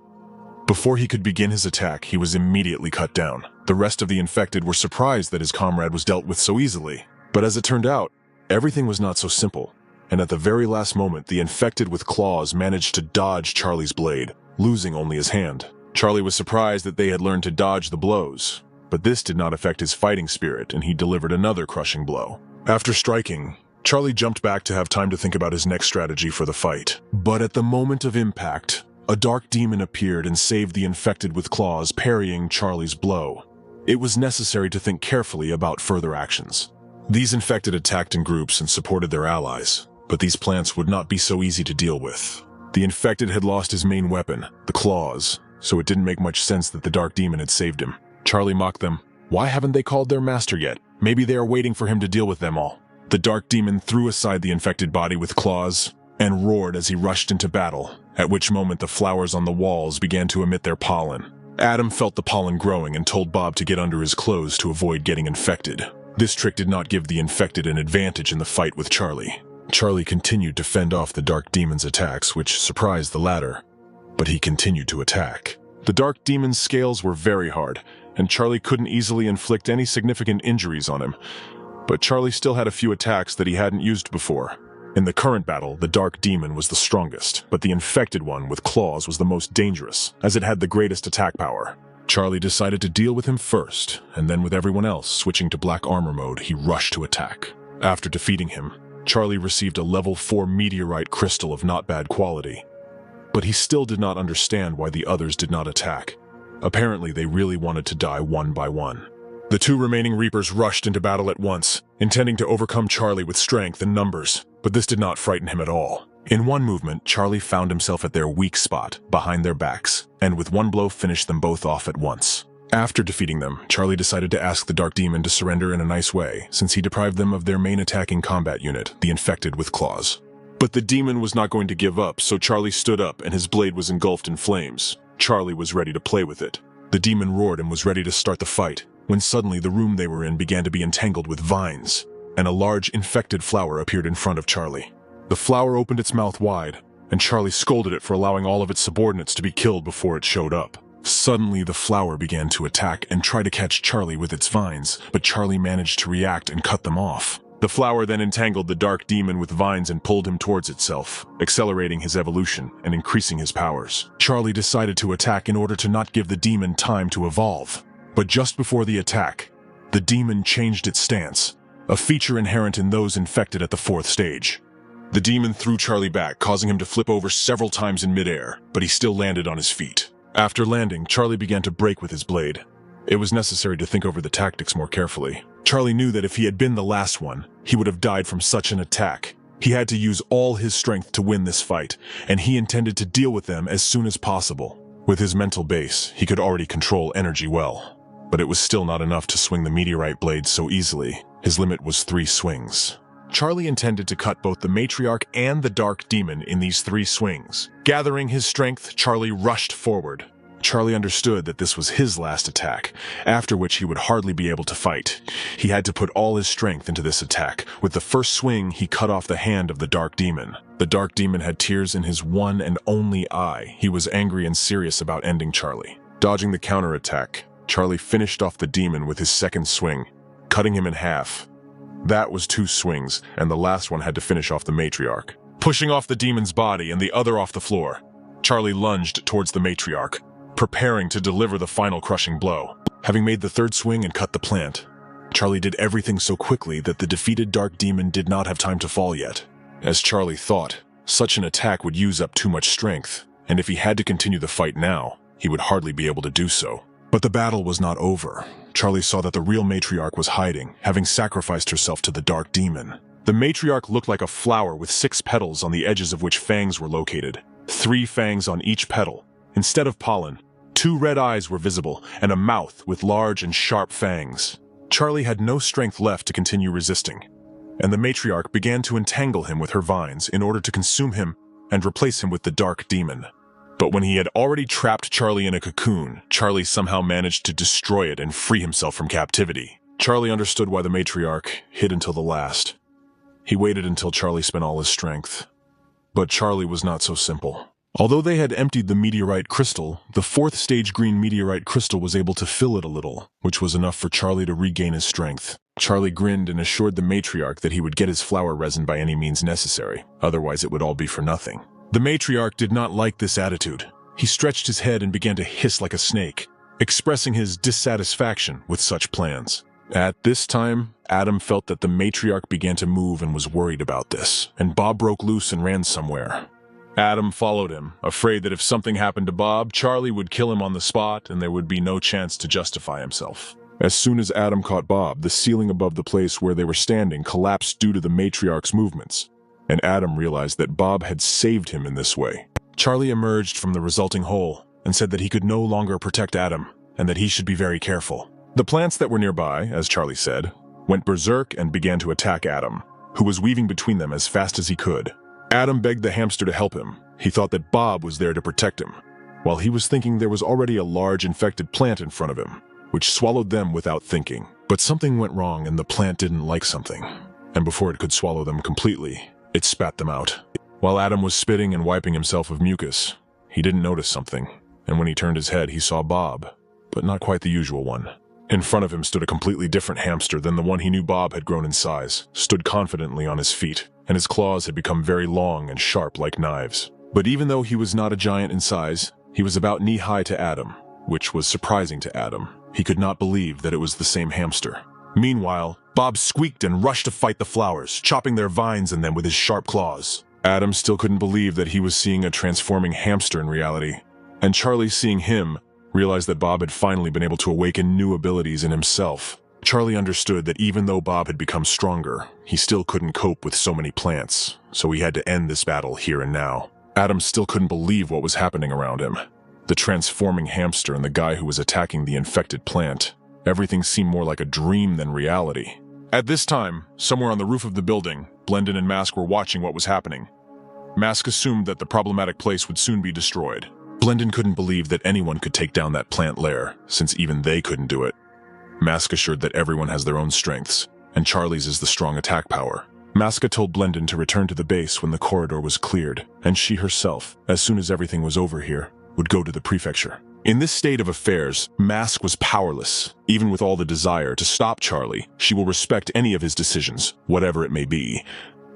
Before he could begin his attack, he was immediately cut down. The rest of the infected were surprised that his comrade was dealt with so easily. But as it turned out, everything was not so simple. And at the very last moment, the infected with claws managed to dodge Charlie's blade, losing only his hand. Charlie was surprised that they had learned to dodge the blows, but this did not affect his fighting spirit, and he delivered another crushing blow. After striking, Charlie jumped back to have time to think about his next strategy for the fight. But at the moment of impact, a dark demon appeared and saved the infected with claws, parrying Charlie's blow. It was necessary to think carefully about further actions. These infected attacked in groups and supported their allies. But these plants would not be so easy to deal with. The infected had lost his main weapon, the claws, so it didn't make much sense that the dark demon had saved him. Charlie mocked them. Why haven't they called their master yet? Maybe they are waiting for him to deal with them all. The dark demon threw aside the infected body with claws and roared as he rushed into battle, at which moment the flowers on the walls began to emit their pollen. Adam felt the pollen growing and told Bob to get under his clothes to avoid getting infected. This trick did not give the infected an advantage in the fight with Charlie. Charlie continued to fend off the dark demon's attacks, which surprised the latter, but he continued to attack. The dark demon's scales were very hard, and Charlie couldn't easily inflict any significant injuries on him, but Charlie still had a few attacks that he hadn't used before. In the current battle, the dark demon was the strongest, but the infected one with claws was the most dangerous, as it had the greatest attack power. Charlie decided to deal with him first, and then with everyone else switching to black armor mode, he rushed to attack. After defeating him, Charlie received a level 4 meteorite crystal of not bad quality. But he still did not understand why the others did not attack. Apparently, they really wanted to die one by one. The 2 remaining Reapers rushed into battle at once, intending to overcome Charlie with strength and numbers, but this did not frighten him at all. In one movement, Charlie found himself at their weak spot, behind their backs, and with one blow finished them both off at once. After defeating them, Charlie decided to ask the Dark Demon to surrender in a nice way, since he deprived them of their main attacking combat unit, the Infected with Claws. But the demon was not going to give up, so Charlie stood up and his blade was engulfed in flames. Charlie was ready to play with it. The demon roared and was ready to start the fight, when suddenly the room they were in began to be entangled with vines, and a large infected flower appeared in front of Charlie. The flower opened its mouth wide, and Charlie scolded it for allowing all of its subordinates to be killed before it showed up. Suddenly, the flower began to attack and try to catch Charlie with its vines, but Charlie managed to react and cut them off. The flower then entangled the dark demon with vines and pulled him towards itself, accelerating his evolution and increasing his powers. Charlie decided to attack in order to not give the demon time to evolve. But just before the attack, the demon changed its stance, a feature inherent in those infected at the 4th stage. The demon threw Charlie back, causing him to flip over several times in midair, but he still landed on his feet. After landing, Charlie began to break with his blade. It was necessary to think over the tactics more carefully. Charlie knew that if he had been the last one, he would have died from such an attack. He had to use all his strength to win this fight, and he intended to deal with them as soon as possible. With his mental base, he could already control energy well. But it was still not enough to swing the meteorite blade so easily. His limit was 3 swings. Charlie intended to cut both the matriarch and the dark demon in these 3 swings. Gathering his strength, Charlie rushed forward. Charlie understood that this was his last attack, after which he would hardly be able to fight. He had to put all his strength into this attack. With the first swing, he cut off the hand of the dark demon. The dark demon had tears in his one and only eye. He was angry and serious about ending Charlie. Dodging the counterattack, Charlie finished off the demon with his second swing, cutting him in half. That was 2 swings, and the last one had to finish off the matriarch. Pushing off the demon's body and the other off the floor, Charlie lunged towards the matriarch, preparing to deliver the final crushing blow. Having made the 3rd swing and cut the plant, Charlie did everything so quickly that the defeated dark demon did not have time to fall yet. As Charlie thought, such an attack would use up too much strength, and if he had to continue the fight now, he would hardly be able to do so. But the battle was not over. Charlie saw that the real matriarch was hiding, having sacrificed herself to the dark demon. The matriarch looked like a flower with 6 petals on the edges of which fangs were located. 3 fangs on each petal. Instead of pollen, 2 red eyes were visible, and a mouth with large and sharp fangs. Charlie had no strength left to continue resisting, and the matriarch began to entangle him with her vines in order to consume him and replace him with the dark demon. But when he had already trapped Charlie in a cocoon, Charlie somehow managed to destroy it and free himself from captivity. Charlie understood why the matriarch hid until the last. He waited until Charlie spent all his strength. But Charlie was not so simple. Although they had emptied the meteorite crystal, the 4th stage green meteorite crystal was able to fill it a little, which was enough for Charlie to regain his strength. Charlie grinned and assured the matriarch that he would get his flower resin by any means necessary, otherwise it would all be for nothing. The matriarch did not like this attitude. He stretched his head and began to hiss like a snake, expressing his dissatisfaction with such plans. At this time, Adam felt that the matriarch began to move and was worried about this, and Bob broke loose and ran somewhere. Adam followed him, afraid that if something happened to Bob, Charlie would kill him on the spot and there would be no chance to justify himself. As soon as Adam caught Bob, the ceiling above the place where they were standing collapsed due to the matriarch's movements, and Adam realized that Bob had saved him in this way. Charlie emerged from the resulting hole and said that he could no longer protect Adam and that he should be very careful. The plants that were nearby, as Charlie said, went berserk and began to attack Adam, who was weaving between them as fast as he could. Adam begged the hamster to help him. He thought that Bob was there to protect him, while he was thinking there was already a large infected plant in front of him, which swallowed them without thinking. But something went wrong and the plant didn't like something, and before it could swallow them completely, it spat them out. While Adam was spitting and wiping himself of mucus, he didn't notice something, and when he turned his head, he saw Bob, but not quite the usual one. In front of him stood a completely different hamster than the one he knew Bob had grown in size, stood confidently on his feet, and his claws had become very long and sharp like knives. But even though he was not a giant in size, he was about knee-high to Adam, which was surprising to Adam. He could not believe that it was the same hamster. Meanwhile, Bob squeaked and rushed to fight the flowers, chopping their vines in them with his sharp claws. Adam still couldn't believe that he was seeing a transforming hamster in reality, and Charlie, seeing him, realized that Bob had finally been able to awaken new abilities in himself. Charlie understood that even though Bob had become stronger, he still couldn't cope with so many plants, so he had to end this battle here and now. Adam still couldn't believe what was happening around him. The transforming hamster and the guy who was attacking the infected plant. Everything seemed more like a dream than reality. At this time, somewhere on the roof of the building, Blendon and Mask were watching what was happening. Mask assumed that the problematic place would soon be destroyed. Blendon couldn't believe that anyone could take down that plant lair, since even they couldn't do it. Mask assured that everyone has their own strengths, and Charlie's is the strong attack power. Maska told Blendon to return to the base when the corridor was cleared, and she herself, as soon as everything was over here, would go to the prefecture. In this state of affairs, Mask was powerless. Even with all the desire to stop Charlie, she will respect any of his decisions, whatever it may be.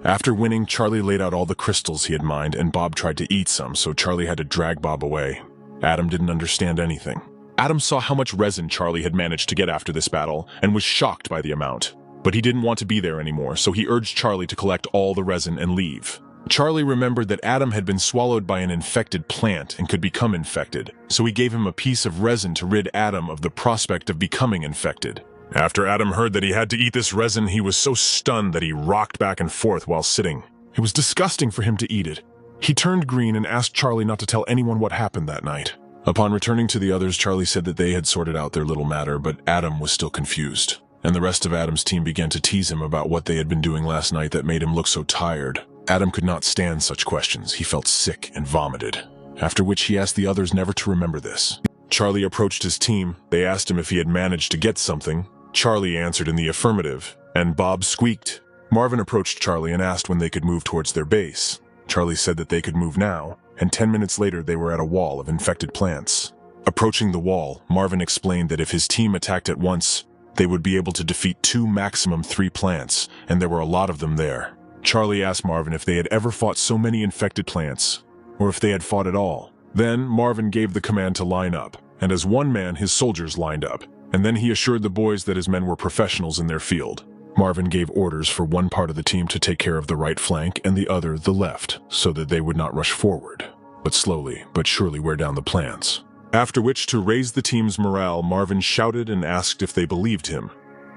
After winning, Charlie laid out all the crystals he had mined, and Bob tried to eat some, so Charlie had to drag Bob away. Adam didn't understand anything. Adam saw how much resin Charlie had managed to get after this battle, and was shocked by the amount. But he didn't want to be there anymore, so he urged Charlie to collect all the resin and leave. Charlie remembered that Adam had been swallowed by an infected plant and could become infected, so he gave him a piece of resin to rid Adam of the prospect of becoming infected. After Adam heard that he had to eat this resin, he was so stunned that he rocked back and forth while sitting. It was disgusting for him to eat it. He turned green and asked Charlie not to tell anyone what happened that night. Upon returning to the others, Charlie said that they had sorted out their little matter, but Adam was still confused. And the rest of Adam's team began to tease him about what they had been doing last night that made him look so tired. Adam could not stand such questions. He felt sick and vomited. After which he asked the others never to remember this. Charlie approached his team. They asked him if he had managed to get something. Charlie answered in the affirmative, and Bob squeaked. Marvin approached Charlie and asked when they could move towards their base. Charlie said that they could move now, and 10 minutes later they were at a wall of infected plants. Approaching the wall, Marvin explained that if his team attacked at once, they would be able to defeat 2, maximum 3 plants, and there were a lot of them there. Charlie asked Marvin if they had ever fought so many infected plants, or if they had fought at all. Then Marvin gave the command to line up, and as one man his soldiers lined up, and then he assured the boys that his men were professionals in their field. Marvin gave orders for one part of the team to take care of the right flank and the other the left, so that they would not rush forward, but slowly but surely wear down the plants. After which, to raise the team's morale, Marvin shouted and asked if they believed him.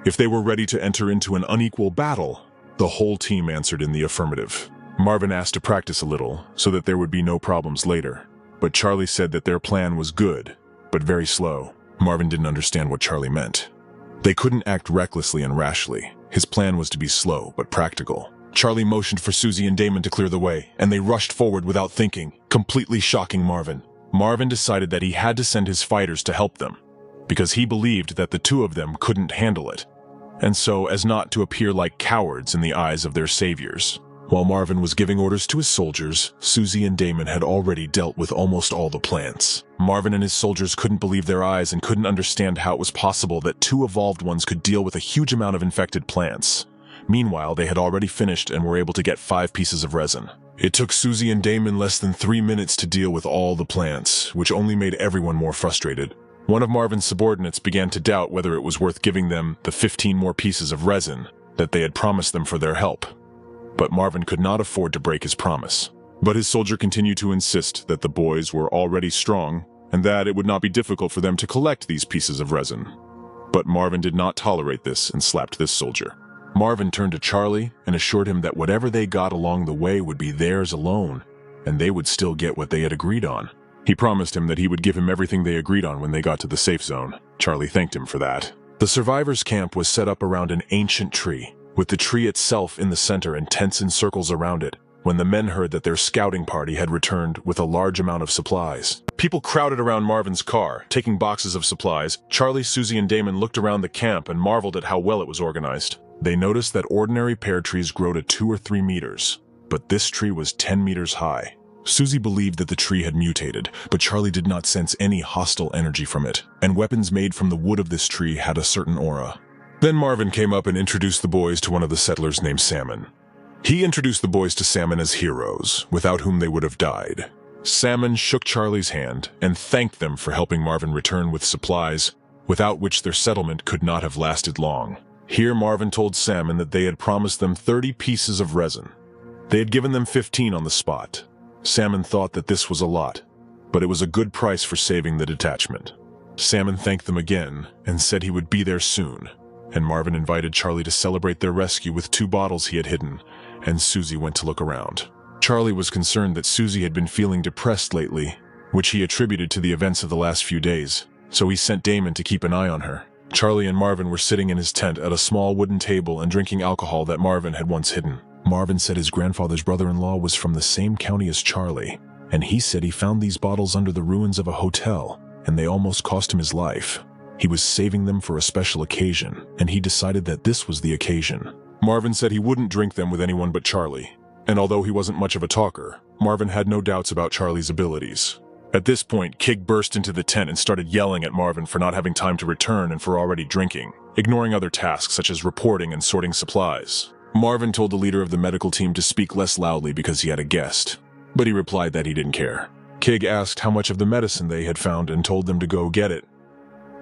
If they were ready to enter into an unequal battle, the whole team answered in the affirmative. Marvin asked to practice a little, so that there would be no problems later, but Charlie said that their plan was good, but very slow. Marvin didn't understand what Charlie meant. They couldn't act recklessly and rashly. His plan was to be slow, but practical. Charlie motioned for Susie and Damon to clear the way, and they rushed forward without thinking, completely shocking Marvin. Marvin decided that he had to send his fighters to help them, because he believed that the 2 of them couldn't handle it, and so as not to appear like cowards in the eyes of their saviors. While Marvin was giving orders to his soldiers, Susie and Damon had already dealt with almost all the plants. Marvin and his soldiers couldn't believe their eyes and couldn't understand how it was possible that 2 evolved ones could deal with a huge amount of infected plants. Meanwhile, they had already finished and were able to get 5 pieces of resin. It took Susie and Damon less than 3 minutes to deal with all the plants, which only made everyone more frustrated. One of Marvin's subordinates began to doubt whether it was worth giving them the 15 more pieces of resin that they had promised them for their help. But Marvin could not afford to break his promise. But his soldier continued to insist that the boys were already strong, and that it would not be difficult for them to collect these pieces of resin. But Marvin did not tolerate this and slapped this soldier. Marvin turned to Charlie and assured him that whatever they got along the way would be theirs alone, and they would still get what they had agreed on. He promised him that he would give him everything they agreed on when they got to the safe zone. Charlie thanked him for that. The survivors' camp was set up around an ancient tree, with the tree itself in the center and tents in circles around it, when the men heard that their scouting party had returned with a large amount of supplies. People crowded around Marvin's car, taking boxes of supplies. Charlie, Susie, and Damon looked around the camp and marveled at how well it was organized. They noticed that ordinary pear trees grow to 2 or 3 meters, but this tree was 10 meters high. Susie believed that the tree had mutated, but Charlie did not sense any hostile energy from it, and weapons made from the wood of this tree had a certain aura. Then Marvin came up and introduced the boys to one of the settlers named Salmon. He introduced the boys to Salmon as heroes, without whom they would have died. Salmon shook Charlie's hand and thanked them for helping Marvin return with supplies, without which their settlement could not have lasted long. Here Marvin told Salmon that they had promised them 30 pieces of resin. They had given them 15 on the spot. Salmon thought that this was a lot, but it was a good price for saving the detachment. Salmon thanked them again and said he would be there soon. and Marvin invited Charlie to celebrate their rescue with 2 bottles he had hidden, and Susie went to look around. Charlie was concerned that Susie had been feeling depressed lately, which he attributed to the events of the last few days, so he sent Damon to keep an eye on her. Charlie and Marvin were sitting in his tent at a small wooden table and drinking alcohol that Marvin had once hidden. Marvin said his grandfather's brother-in-law was from the same county as Charlie, and he said he found these bottles under the ruins of a hotel, and they almost cost him his life. He was saving them for a special occasion, and he decided that this was the occasion. Marvin said he wouldn't drink them with anyone but Charlie, and although he wasn't much of a talker, Marvin had no doubts about Charlie's abilities. At this point, Kig burst into the tent and started yelling at Marvin for not having time to return and for already drinking, ignoring other tasks such as reporting and sorting supplies. Marvin told the leader of the medical team to speak less loudly because he had a guest, but he replied that he didn't care. Kig asked how much of the medicine they had found and told them to go get it.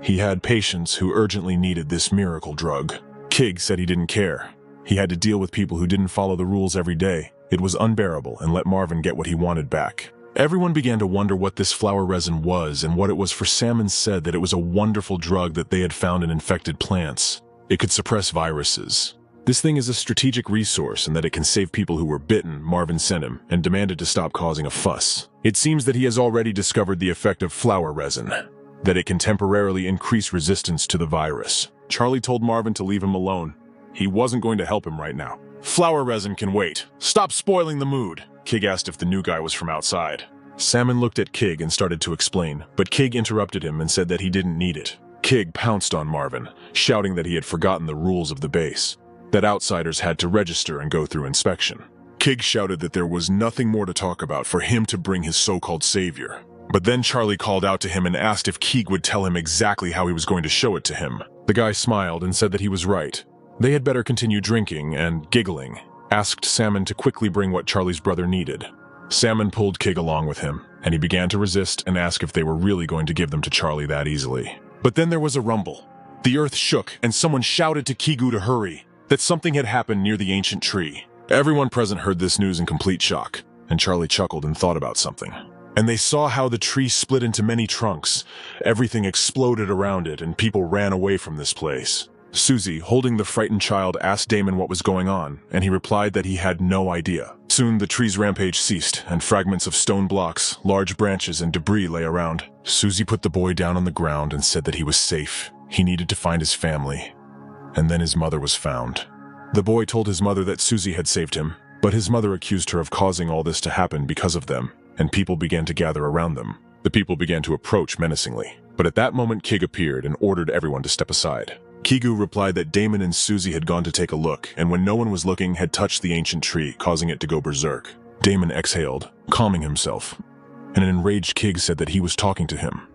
He had patients who urgently needed this miracle drug. Kig said he didn't care. He had to deal with people who didn't follow the rules every day. It was unbearable and let Marvin get what he wanted back. Everyone began to wonder what this flower resin was and what it was, for Salmon said that it was a wonderful drug that they had found in infected plants. It could suppress viruses. This thing is a strategic resource and that it can save people who were bitten, Marvin sent him, and demanded to stop causing a fuss. It seems that he has already discovered the effect of flower resin, that it can temporarily increase resistance to the virus. Charlie told Marvin to leave him alone. He wasn't going to help him right now. Flower resin can wait. Stop spoiling the mood. Kig asked if the new guy was from outside. Salmon looked at Kig and started to explain, but Kig interrupted him and said that he didn't need it. Kig pounced on Marvin, shouting that he had forgotten the rules of the base, that outsiders had to register and go through inspection. Kig shouted that there was nothing more to talk about for him to bring his so-called savior. But then Charlie called out to him and asked if Kig would tell him exactly how he was going to show it to him. The guy smiled and said that he was right. They had better continue drinking and giggling, asked Salmon to quickly bring what Charlie's brother needed. Salmon pulled Kig along with him, and he began to resist and ask if they were really going to give them to Charlie that easily. But then there was a rumble. The earth shook, and someone shouted to Kigu to hurry, that something had happened near the ancient tree. Everyone present heard this news in complete shock, and Charlie chuckled and thought about something. And they saw how the tree split into many trunks. Everything exploded around it, and people ran away from this place. Susie, holding the frightened child, asked Damon what was going on, and he replied that he had no idea. Soon the tree's rampage ceased, and fragments of stone blocks, large branches, and debris lay around. Susie put the boy down on the ground and said that he was safe. He needed to find his family. And then his mother was found. The boy told his mother that Susie had saved him, but his mother accused her of causing all this to happen because of them, and people began to gather around them. The people began to approach menacingly, but at that moment Kig appeared and ordered everyone to step aside. Kigu replied that Damon and Susie had gone to take a look, and when no one was looking, had touched the ancient tree, causing it to go berserk. Damon exhaled, calming himself, and an enraged Kig said that he was talking to him,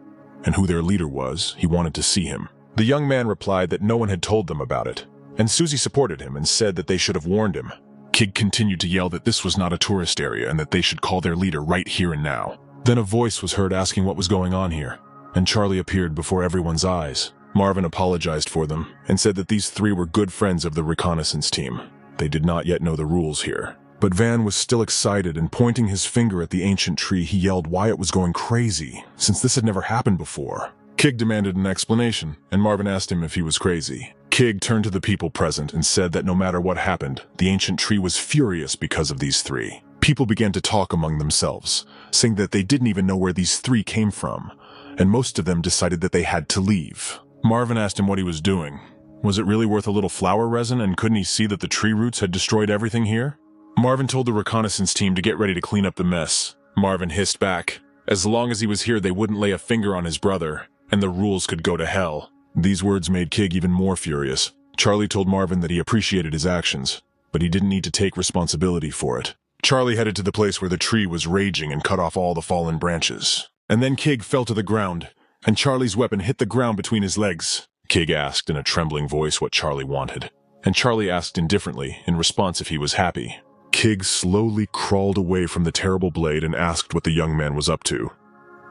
and who their leader was, he wanted to see him. The young man replied that no one had told them about it, and Susie supported him and said that they should have warned him. Kig continued to yell that this was not a tourist area and that they should call their leader right here and now. Then a voice was heard asking what was going on here, and Charlie appeared before everyone's eyes. Marvin apologized for them and said that these 3 were good friends of the reconnaissance team. They did not yet know the rules here. But Van was still excited, and pointing his finger at the ancient tree, he yelled why it was going crazy, since this had never happened before. Kig demanded an explanation, and Marvin asked him if he was crazy. Kig turned to the people present and said that no matter what happened, the ancient tree was furious because of these 3. People began to talk among themselves, saying that they didn't even know where these 3 came from, and most of them decided that they had to leave. Marvin asked him what he was doing. Was it really worth a little flower resin, and couldn't he see that the tree roots had destroyed everything here? Marvin told the reconnaissance team to get ready to clean up the mess. Marvin hissed back. As long as he was here, they wouldn't lay a finger on his brother, and the rules could go to hell. These words made Kig even more furious. Charlie told Marvin that he appreciated his actions, but he didn't need to take responsibility for it. Charlie headed to the place where the tree was raging and cut off all the fallen branches. And then Kig fell to the ground, and Charlie's weapon hit the ground between his legs. Kig asked in a trembling voice what Charlie wanted, and Charlie asked indifferently in response if he was happy. Kig slowly crawled away from the terrible blade and asked what the young man was up to.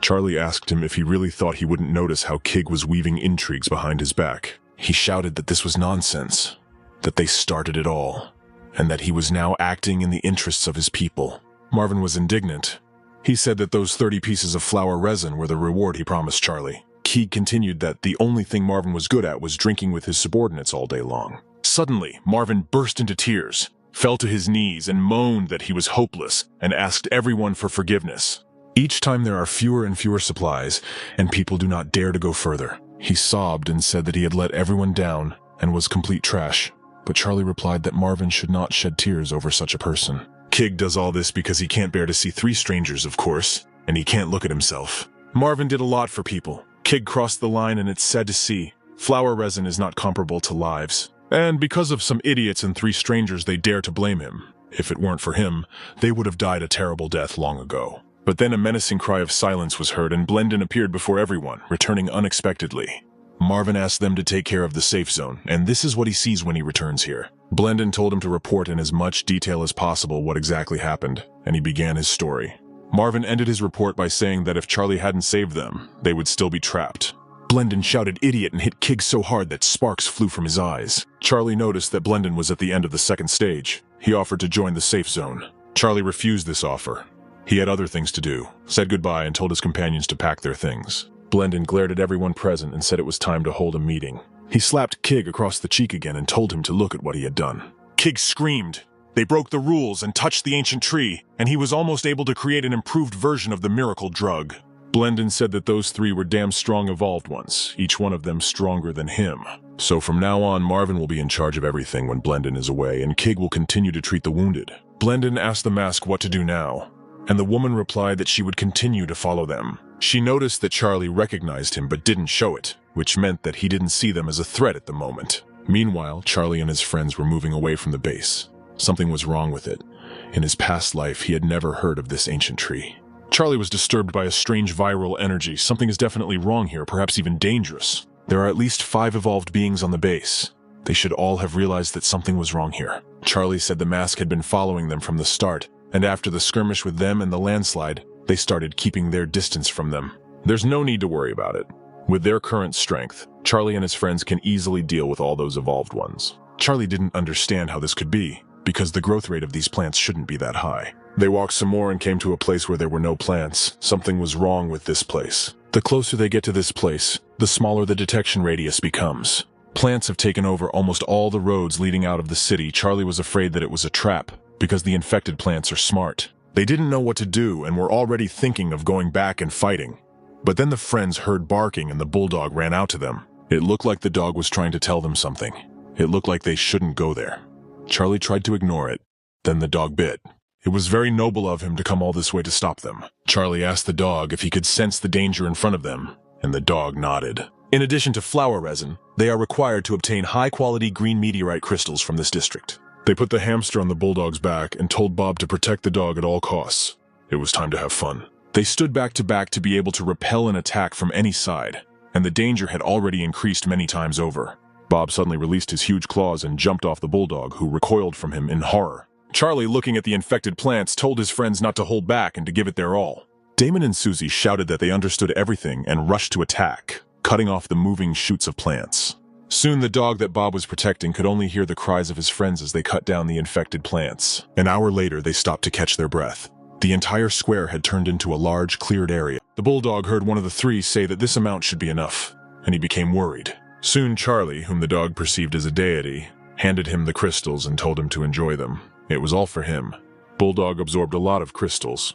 Charlie asked him if he really thought he wouldn't notice how Kig was weaving intrigues behind his back. He shouted that this was nonsense, that they started it all, and that he was now acting in the interests of his people. Marvin was indignant. He said that those 30 pieces of flower resin were the reward he promised Charlie. Keeg continued that the only thing Marvin was good at was drinking with his subordinates all day long. Suddenly, Marvin burst into tears, fell to his knees and moaned that he was hopeless and asked everyone for forgiveness. Each time there are fewer and fewer supplies, and people do not dare to go further. He sobbed and said that he had let everyone down and was complete trash. But Charlie replied that Marvin should not shed tears over such a person. Keeg does all this because he can't bear to see 3 strangers, of course, and he can't look at himself. Marvin did a lot for people. Keeg crossed the line, and it's sad to see. Flower resin is not comparable to lives. And because of some idiots and 3 strangers, they dare to blame him. If it weren't for him, they would have died a terrible death long ago. But then a menacing cry of silence was heard, and Blendon appeared before everyone, returning unexpectedly. Marvin asked them to take care of the safe zone, and this is what he sees when he returns here. Blendon told him to report in as much detail as possible what exactly happened, and he began his story. Marvin ended his report by saying that if Charlie hadn't saved them, they would still be trapped. Blendon shouted idiot and hit Keeg so hard that sparks flew from his eyes. Charlie noticed that Blendon was at the end of the second stage. He offered to join the safe zone. Charlie refused this offer. He had other things to do, said goodbye and told his companions to pack their things. Blendon glared at everyone present and said it was time to hold a meeting. He slapped Keeg across the cheek again and told him to look at what he had done. Keeg screamed. They broke the rules and touched the ancient tree, and he was almost able to create an improved version of the miracle drug. Blendon said that those 3 were damn strong evolved ones, each one of them stronger than him. So from now on, Marvin will be in charge of everything when Blendon is away, and Keeg will continue to treat the wounded. Blendon asked the mask what to do now, and the woman replied that she would continue to follow them. She noticed that Charlie recognized him but didn't show it, which meant that he didn't see them as a threat at the moment. Meanwhile, Charlie and his friends were moving away from the base. Something was wrong with it. In his past life, he had never heard of this ancient tree. Charlie was disturbed by a strange viral energy. Something is definitely wrong here, perhaps even dangerous. There are at least 5 evolved beings on the base. They should all have realized that something was wrong here. Charlie said the mask had been following them from the start, and after the skirmish with them and the landslide, they started keeping their distance from them. There's no need to worry about it. With their current strength, Charlie and his friends can easily deal with all those evolved ones. Charlie didn't understand how this could be, because the growth rate of these plants shouldn't be that high. They walked some more and came to a place where there were no plants. Something was wrong with this place. The closer they get to this place, the smaller the detection radius becomes. Plants have taken over almost all the roads leading out of the city. Charlie was afraid that it was a trap, because the infected plants are smart. They didn't know what to do and were already thinking of going back and fighting. But then the friends heard barking and the bulldog ran out to them. It looked like the dog was trying to tell them something. It looked like they shouldn't go there. Charlie tried to ignore it. Then the dog bit. It was very noble of him to come all this way to stop them. Charlie asked the dog if he could sense the danger in front of them, and the dog nodded. In addition to flower resin, they are required to obtain high-quality green meteorite crystals from this district. They put the hamster on the bulldog's back and told Bob to protect the dog at all costs. It was time to have fun. They stood back to be able to repel an attack from any side, and the danger had already increased many times over. Bob suddenly released his huge claws and jumped off the bulldog, who recoiled from him in horror. Charlie, looking at the infected plants, told his friends not to hold back and to give it their all. Damon and Susie shouted that they understood everything and rushed to attack, cutting off the moving shoots of plants. Soon the dog that Bob was protecting could only hear the cries of his friends as they cut down the infected plants. An hour later, they stopped to catch their breath. The entire square had turned into a large, cleared area. The bulldog heard one of the 3 say that this amount should be enough, and he became worried. Soon Charlie, whom the dog perceived as a deity, handed him the crystals and told him to enjoy them. It was all for him. Bulldog absorbed a lot of crystals.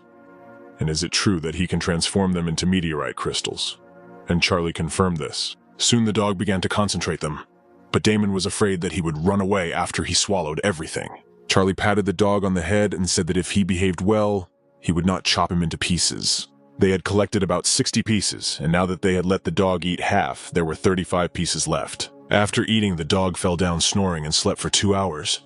And is it true that he can transform them into meteorite crystals? And Charlie confirmed this. Soon the dog began to concentrate them, but Damon was afraid that he would run away after he swallowed everything. Charlie patted the dog on the head and said that if he behaved well, he would not chop him into pieces. They had collected about 60 pieces, and now that they had let the dog eat half, there were 35 pieces left. After eating, the dog fell down snoring and slept for 2 hours.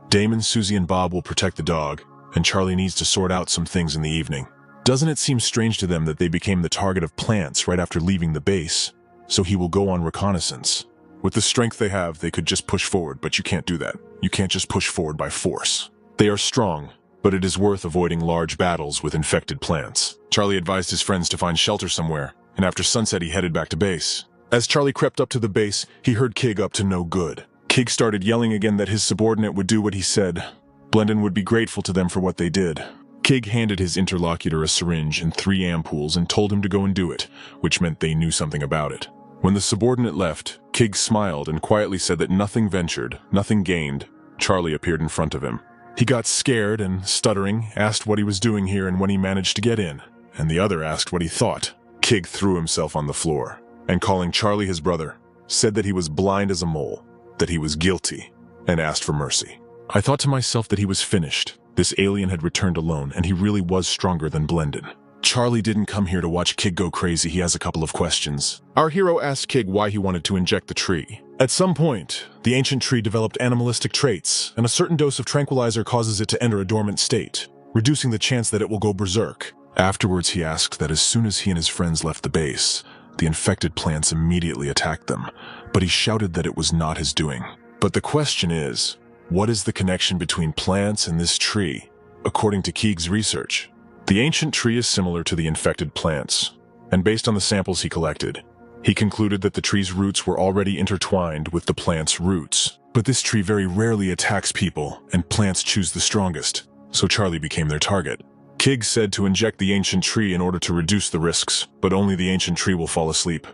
Damon, Susie, and Bob will protect the dog, and Charlie needs to sort out some things in the evening. Doesn't it seem strange to them that they became the target of plants right after leaving the base? So he will go on reconnaissance. With the strength they have, they could just push forward, but you can't do that. You can't just push forward by force. They are strong, but it is worth avoiding large battles with infected plants. Charlie advised his friends to find shelter somewhere, and after sunset he headed back to base. As Charlie crept up to the base, he heard Keeg up to no good. Keeg started yelling again that his subordinate would do what he said. Blendon would be grateful to them for what they did. Kig handed his interlocutor a syringe and 3 ampoules and told him to go and do it, which meant they knew something about it. When the subordinate left, Kig smiled and quietly said that nothing ventured, nothing gained. Charlie appeared in front of him. He got scared and, stuttering, asked what he was doing here and when he managed to get in, and the other asked what he thought. Kig threw himself on the floor, and calling Charlie his brother, said that he was blind as a mole, that he was guilty, and asked for mercy. I thought to myself that he was finished. This alien had returned alone, and he really was stronger than Blendon. Charlie didn't come here to watch Kig go crazy. He has a couple of questions. Our hero asked Kig why he wanted to inject the tree. At some point, the ancient tree developed animalistic traits, and a certain dose of tranquilizer causes it to enter a dormant state, reducing the chance that it will go berserk. Afterwards, he asked that as soon as he and his friends left the base, the infected plants immediately attacked them, but he shouted that it was not his doing. But the question is, what is the connection between plants and this tree? According to Kig's research, the ancient tree is similar to the infected plants, and based on the samples he collected, he concluded that the tree's roots were already intertwined with the plant's roots. But this tree very rarely attacks people, and plants choose the strongest, so Charlie became their target. Kig said to inject the ancient tree in order to reduce the risks, but only the ancient tree will fall asleep.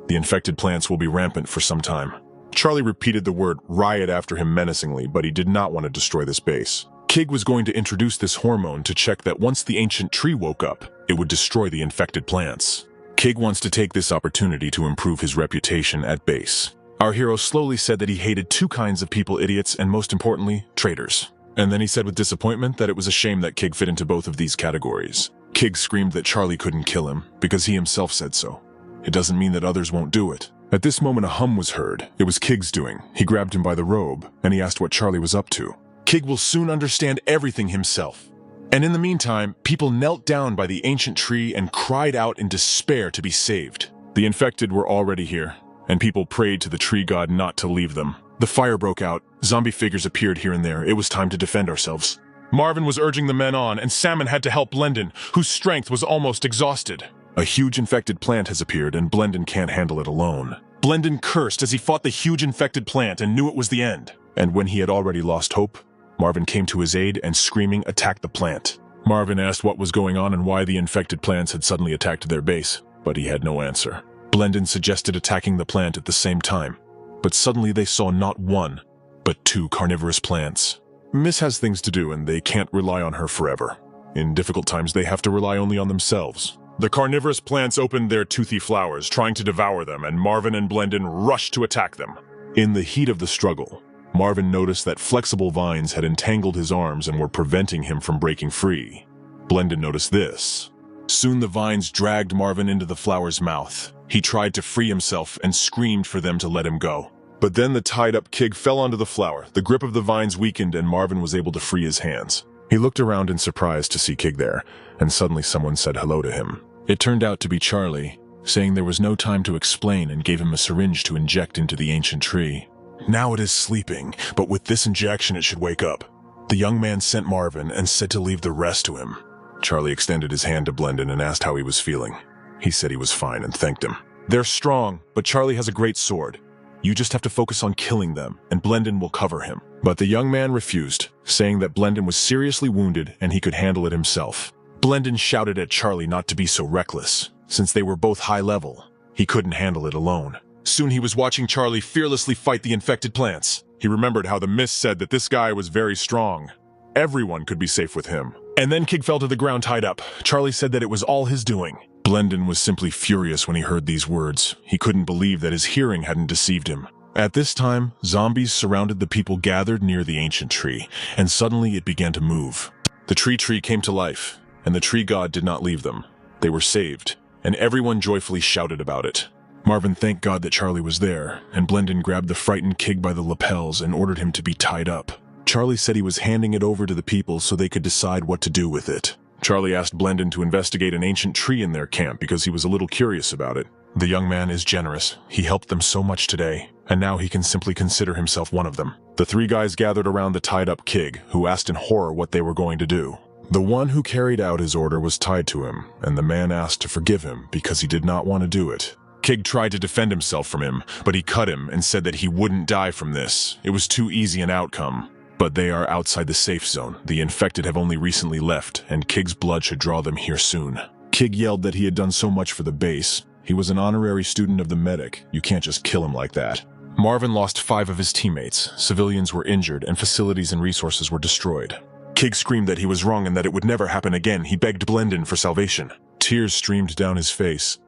The infected plants will be rampant for some time. Charlie repeated the word riot after him menacingly, but he did not want to destroy this base. Kig was going to introduce this hormone to check that once the ancient tree woke up, it would destroy the infected plants. Kig wants to take this opportunity to improve his reputation at base. Our hero slowly said that he hated 2 kinds of people, idiots and most importantly, traitors. And then he said with disappointment that it was a shame that Kig fit into both of these categories. Kig screamed that Charlie couldn't kill him because he himself said so. It doesn't mean that others won't do it. At this moment a hum was heard. It was Kig's doing. He grabbed him by the robe, and he asked what Charlie was up to. Kig will soon understand everything himself. And in the meantime, people knelt down by the ancient tree and cried out in despair to be saved. The infected were already here, and people prayed to the tree god not to leave them. The fire broke out. Zombie figures appeared here and there. It was time to defend ourselves. Marvin was urging the men on, and Salmon had to help Blendon, whose strength was almost exhausted. A huge infected plant has appeared, and Blendon can't handle it alone. Blendon cursed as he fought the huge infected plant and knew it was the end. And when he had already lost hope, Marvin came to his aid and screaming attacked the plant. Marvin asked what was going on and why the infected plants had suddenly attacked their base, but he had no answer. Blendon suggested attacking the plant at the same time, but suddenly they saw not 1, but 2 carnivorous plants. Miss has things to do and they can't rely on her forever. In difficult times they have to rely only on themselves. The carnivorous plants opened their toothy flowers, trying to devour them, and Marvin and Blendon rushed to attack them. In the heat of the struggle, Marvin noticed that flexible vines had entangled his arms and were preventing him from breaking free. Blendon noticed this. Soon the vines dragged Marvin into the flower's mouth. He tried to free himself and screamed for them to let him go. But then the tied-up Kig fell onto the flower. The grip of the vines weakened and Marvin was able to free his hands. He looked around in surprise to see Kig there, and suddenly someone said hello to him. It turned out to be Charlie, saying there was no time to explain and gave him a syringe to inject into the ancient tree. Now it is sleeping, but with this injection it should wake up. The young man sent Marvin and said to leave the rest to him. Charlie extended his hand to Blendon and asked how he was feeling. He said he was fine and thanked him. They're strong, but Charlie has a great sword. You just have to focus on killing them, and Blendon will cover him. But the young man refused, saying that Blendon was seriously wounded and he could handle it himself. Blendon shouted at Charlie not to be so reckless. Since they were both high level, he couldn't handle it alone. Soon he was watching Charlie fearlessly fight the infected plants. He remembered how the mist said that this guy was very strong. Everyone could be safe with him. And then Kig fell to the ground tied up. Charlie said that it was all his doing. Blendon was simply furious when he heard these words. He couldn't believe that his hearing hadn't deceived him. At this time, zombies surrounded the people gathered near the ancient tree, and suddenly it began to move. The tree came to life, and the tree god did not leave them. They were saved, and everyone joyfully shouted about it. Marvin thanked God that Charlie was there, and Blendon grabbed the frightened Kig by the lapels and ordered him to be tied up. Charlie said he was handing it over to the people so they could decide what to do with it. Charlie asked Blendon to investigate an ancient tree in their camp because he was a little curious about it. The young man is generous. He helped them so much today, and now he can simply consider himself one of them. The 3 guys gathered around the tied-up Kig, who asked in horror what they were going to do. The one who carried out his order was tied to him, and the man asked to forgive him because he did not want to do it. Kig tried to defend himself from him, but he cut him and said that he wouldn't die from this. It was too easy an outcome. But they are outside the safe zone. The infected have only recently left, and Kig's blood should draw them here soon. Kig yelled that he had done so much for the base. He was an honorary student of the medic. You can't just kill him like that. Marvin lost 5 of his teammates. Civilians were injured, and facilities and resources were destroyed. Kig screamed that he was wrong and that it would never happen again. He begged Blendon for salvation. Tears streamed down his face.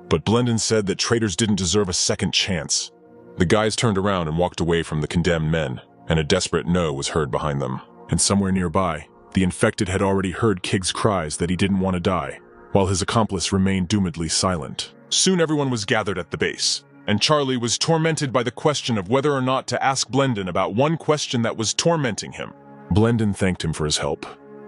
But Blendon said that traitors didn't deserve a second chance. The guys turned around and walked away from the condemned men, and a desperate no was heard behind them. And somewhere nearby, the infected had already heard Kig's cries that he didn't want to die, while his accomplice remained doomedly silent. Soon everyone was gathered at the base, and Charlie was tormented by the question of whether or not to ask Blendon about one question that was tormenting him. Blendon thanked him for his help.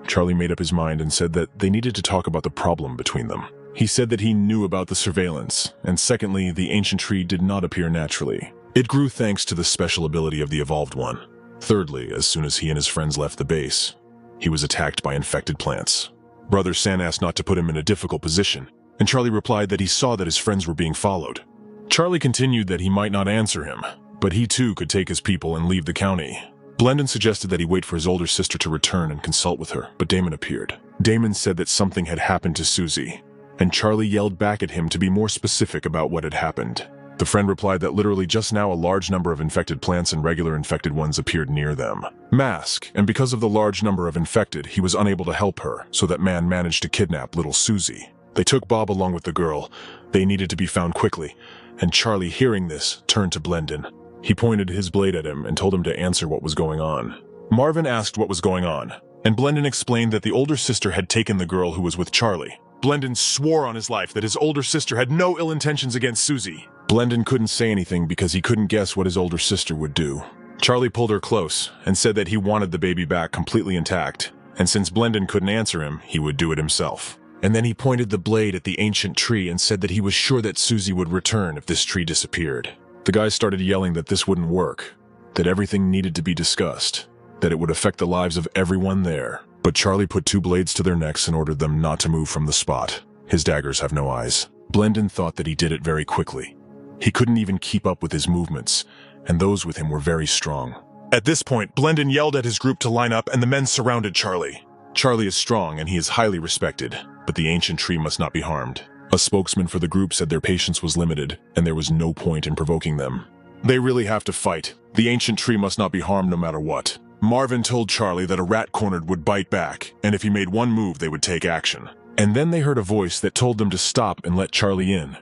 Charlie made up his mind and said that they needed to talk about the problem between them. He said that he knew about the surveillance, and secondly, the ancient tree did not appear naturally. It grew thanks to the special ability of the evolved one. Thirdly, as soon as he and his friends left the base, he was attacked by infected plants. Brother San asked not to put him in a difficult position, and Charlie replied that he saw that his friends were being followed. Charlie continued that he might not answer him, but he too could take his people and leave the county. Blendon suggested that he wait for his older sister to return and consult with her, but Damon appeared. Damon said that something had happened to Susie, and Charlie yelled back at him to be more specific about what had happened. The friend replied that literally just now a large number of infected plants and regular infected ones appeared near them. Mask, and because of the large number of infected, he was unable to help her, so that man managed to kidnap little Susie. They took Bob along with the girl. They needed to be found quickly, and Charlie, hearing this, turned to Blendon. He pointed his blade at him and told him to answer what was going on. Marvin asked what was going on, and Blendon explained that the older sister had taken the girl who was with Charlie. Blendon swore on his life that his older sister had no ill intentions against Susie. Blendon couldn't say anything because he couldn't guess what his older sister would do. Charlie pulled her close and said that he wanted the baby back completely intact, and since Blendon couldn't answer him, he would do it himself. And then he pointed the blade at the ancient tree and said that he was sure that Susie would return if this tree disappeared. The guys started yelling that this wouldn't work, that everything needed to be discussed, that it would affect the lives of everyone there. But Charlie put 2 blades to their necks and ordered them not to move from the spot. His daggers have no eyes. Blendon thought that he did it very quickly. He couldn't even keep up with his movements, and those with him were very strong. At this point, Blendon yelled at his group to line up and the men surrounded Charlie. Charlie is strong and he is highly respected, but the ancient tree must not be harmed. A spokesman for the group said their patience was limited, and there was no point in provoking them. They really have to fight. The ancient tree must not be harmed no matter what. Marvin told Charlie that a rat cornered would bite back, and if he made one move, they would take action. And then they heard a voice that told them to stop and let Charlie in.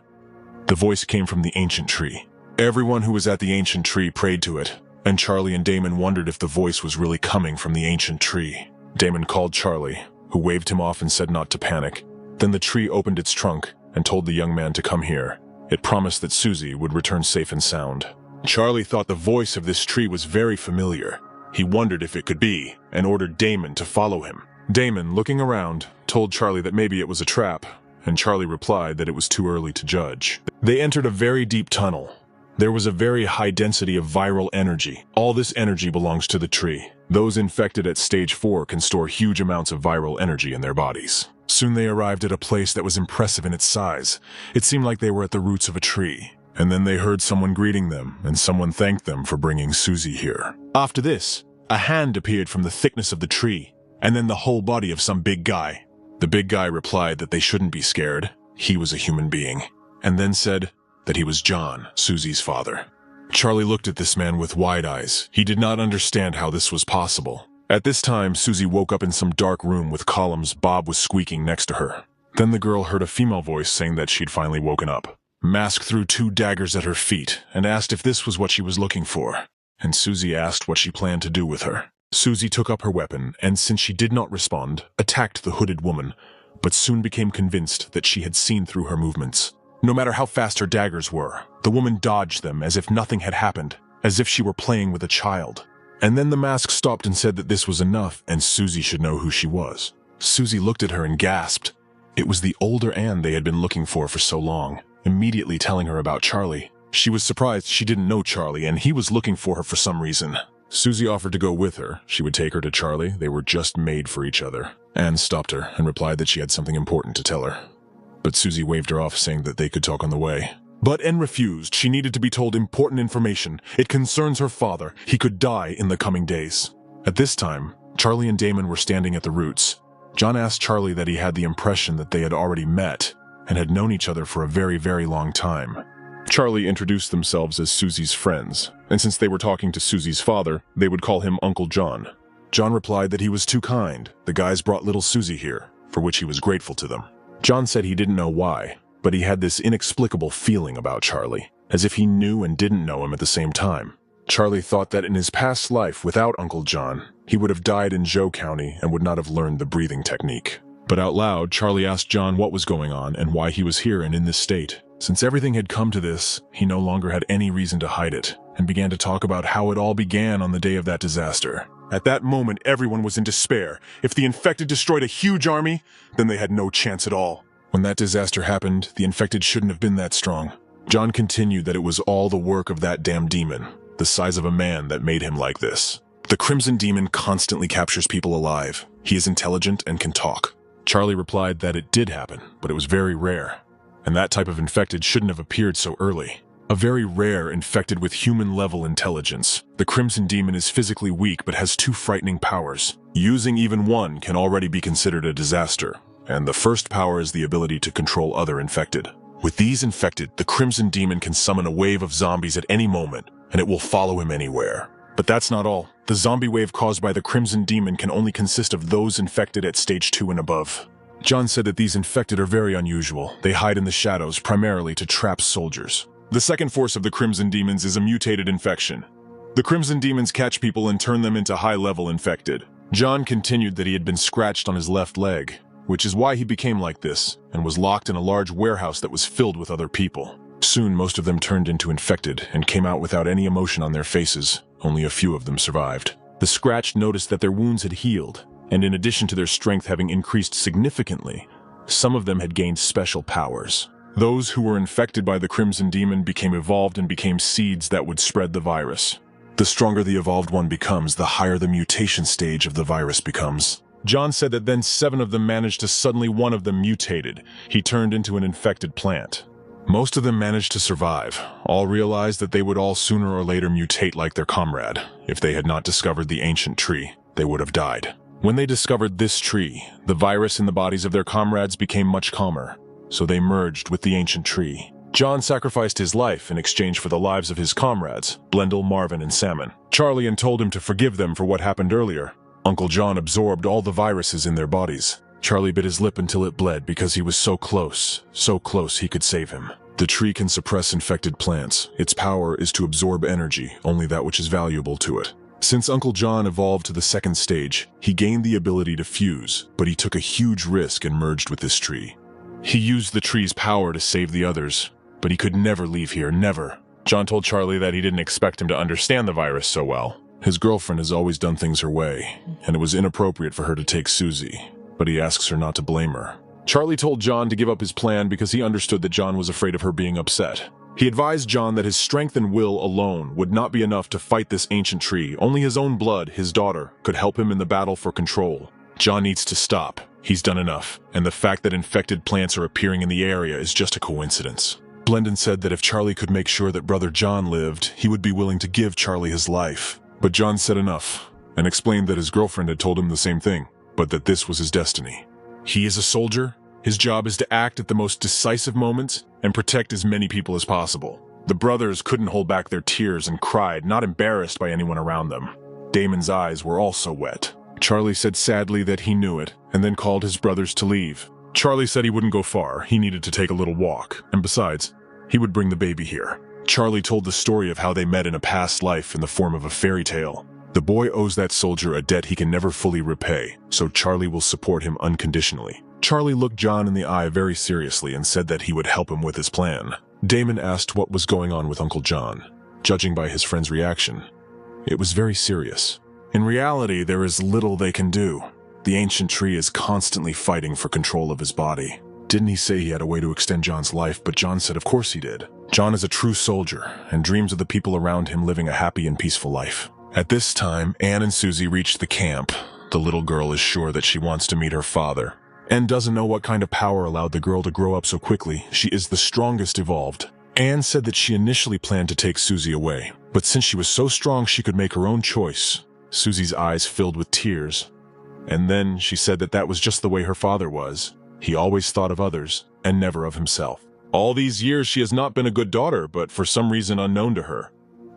The voice came from the ancient tree. Everyone who was at the ancient tree prayed to it, and Charlie and Damon wondered if the voice was really coming from the ancient tree. Damon called Charlie, who waved him off and said not to panic. Then the tree opened its trunk and told the young man to come here. It promised that Susie would return safe and sound. Charlie thought the voice of this tree was very familiar. He wondered if it could be, and ordered Damon to follow him. Damon, looking around, told Charlie that maybe it was a trap, and Charlie replied that it was too early to judge. They entered a very deep tunnel. There was a very high density of viral energy. All this energy belongs to the tree. Those infected at stage 4 can store huge amounts of viral energy in their bodies. Soon they arrived at a place that was impressive in its size. It seemed like they were at the roots of a tree. And then they heard someone greeting them, and someone thanked them for bringing Susie here. After this, a hand appeared from the thickness of the tree, and then the whole body of some big guy. The big guy replied that they shouldn't be scared. He was a human being. And then said that he was John, Susie's father. Charlie looked at this man with wide eyes. He did not understand how this was possible. At this time, Susie woke up in some dark room with columns. Bob was squeaking next to her. Then the girl heard a female voice saying that she'd finally woken up. Mask threw 2 daggers at her feet and asked if this was what she was looking for. And Susie asked what she planned to do with her. Susie took up her weapon and, since she did not respond, attacked the hooded woman, but soon became convinced that she had seen through her movements. No matter how fast her daggers were, the woman dodged them as if nothing had happened, as if she were playing with a child. And then the mask stopped and said that this was enough and Susie should know who she was. Susie looked at her and gasped. It was the older Anne they had been looking for so long, immediately telling her about Charlie. She was surprised she didn't know Charlie, and he was looking for her for some reason. Susie offered to go with her. She would take her to Charlie. They were just made for each other. Anne stopped her and replied that she had something important to tell her. But Susie waved her off, saying that they could talk on the way. But Anne refused. She needed to be told important information. It concerns her father. He could die in the coming days. At this time, Charlie and Damon were standing at the roots. John asked Charlie that he had the impression that they had already met and had known each other for a very, very long time. Charlie introduced themselves as Susie's friends, and since they were talking to Susie's father, they would call him Uncle John. John replied that he was too kind. The guys brought little Susie here, for which he was grateful to them. John said he didn't know why, but he had this inexplicable feeling about Charlie, as if he knew and didn't know him at the same time. Charlie thought that in his past life without Uncle John, he would have died in Joe County and would not have learned the breathing technique. But out loud, Charlie asked John what was going on and why he was here and in this state. Since everything had come to this, he no longer had any reason to hide it, and began to talk about how it all began on the day of that disaster. At that moment, everyone was in despair. If the infected destroyed a huge army, then they had no chance at all. When that disaster happened, the infected shouldn't have been that strong. John continued that it was all the work of that damn demon, the size of a man, that made him like this. The Crimson Demon constantly captures people alive. He is intelligent and can talk. Charlie replied that it did happen, but it was very rare. And that type of infected shouldn't have appeared so early. A very rare infected with human-level intelligence. The Crimson Demon is physically weak but has 2 frightening powers. Using even one can already be considered a disaster, and the first power is the ability to control other infected. With these infected, the Crimson Demon can summon a wave of zombies at any moment, and it will follow him anywhere. But that's not all. The zombie wave caused by the Crimson Demon can only consist of those infected at stage 2 and above. John said that these infected are very unusual. They hide in the shadows, primarily to trap soldiers. The second force of the Crimson Demons is a mutated infection. The Crimson Demons catch people and turn them into high-level infected. John continued that he had been scratched on his left leg, which is why he became like this, and was locked in a large warehouse that was filled with other people. Soon, most of them turned into infected and came out without any emotion on their faces. Only a few of them survived. The scratched noticed that their wounds had healed, and in addition to their strength having increased significantly, some of them had gained special powers. Those who were infected by the Crimson Demon became evolved and became seeds that would spread the virus. The stronger the evolved one becomes, the higher the mutation stage of the virus becomes. John said that then 7 of them managed to suddenly one of them mutated. He turned into an infected plant. Most of them managed to survive. All realized that they would all sooner or later mutate like their comrade. If they had not discovered the ancient tree, they would have died. When they discovered this tree, the virus in the bodies of their comrades became much calmer, so they merged with the ancient tree. John sacrificed his life in exchange for the lives of his comrades, Blendel, Marvin, and Salmon. Charlie and told him to forgive them for what happened earlier. Uncle John absorbed all the viruses in their bodies. Charlie bit his lip until it bled because he was so close he could save him. The tree can suppress infected plants. Its power is to absorb energy, only that which is valuable to it. Since Uncle John evolved to the second stage, he gained the ability to fuse, but he took a huge risk and merged with this tree. He used the tree's power to save the others, but he could never leave here, never. John told Charlie that he didn't expect him to understand the virus so well. His girlfriend has always done things her way, and it was inappropriate for her to take Susie, but he asks her not to blame her. Charlie told John to give up his plan because he understood that John was afraid of her being upset. He advised John that his strength and will alone would not be enough to fight this ancient tree. Only his own blood, his daughter, could help him in the battle for control. John needs to stop. He's done enough, and the fact that infected plants are appearing in the area is just a coincidence. Blendon said that if Charlie could make sure that brother John lived, he would be willing to give Charlie his life. But John said enough, and explained that his girlfriend had told him the same thing, but that this was his destiny. He is a soldier. His job is to act at the most decisive moments and protect as many people as possible. The brothers couldn't hold back their tears and cried, not embarrassed by anyone around them. Damon's eyes were also wet. Charlie said sadly that he knew it, and then called his brothers to leave. Charlie said he wouldn't go far. He needed to take a little walk, and besides, he would bring the baby here. Charlie told the story of how they met in a past life in the form of a fairy tale. The boy owes that soldier a debt he can never fully repay, so Charlie will support him unconditionally. Charlie looked John in the eye very seriously and said that he would help him with his plan. Damon asked what was going on with Uncle John. Judging by his friend's reaction, it was very serious. In reality, there is little they can do. The ancient tree is constantly fighting for control of his body. Didn't he say he had a way to extend John's life? But John said of course he did. John is a true soldier and dreams of the people around him living a happy and peaceful life. At this time, Anne and Susie reached the camp. The little girl is sure that she wants to meet her father. Anne doesn't know what kind of power allowed the girl to grow up so quickly. She is the strongest evolved. Anne said that she initially planned to take Susie away, but since she was so strong she could make her own choice, Susie's eyes filled with tears. And then she said that that was just the way her father was. He always thought of others and never of himself. All these years she has not been a good daughter, but for some reason unknown to her.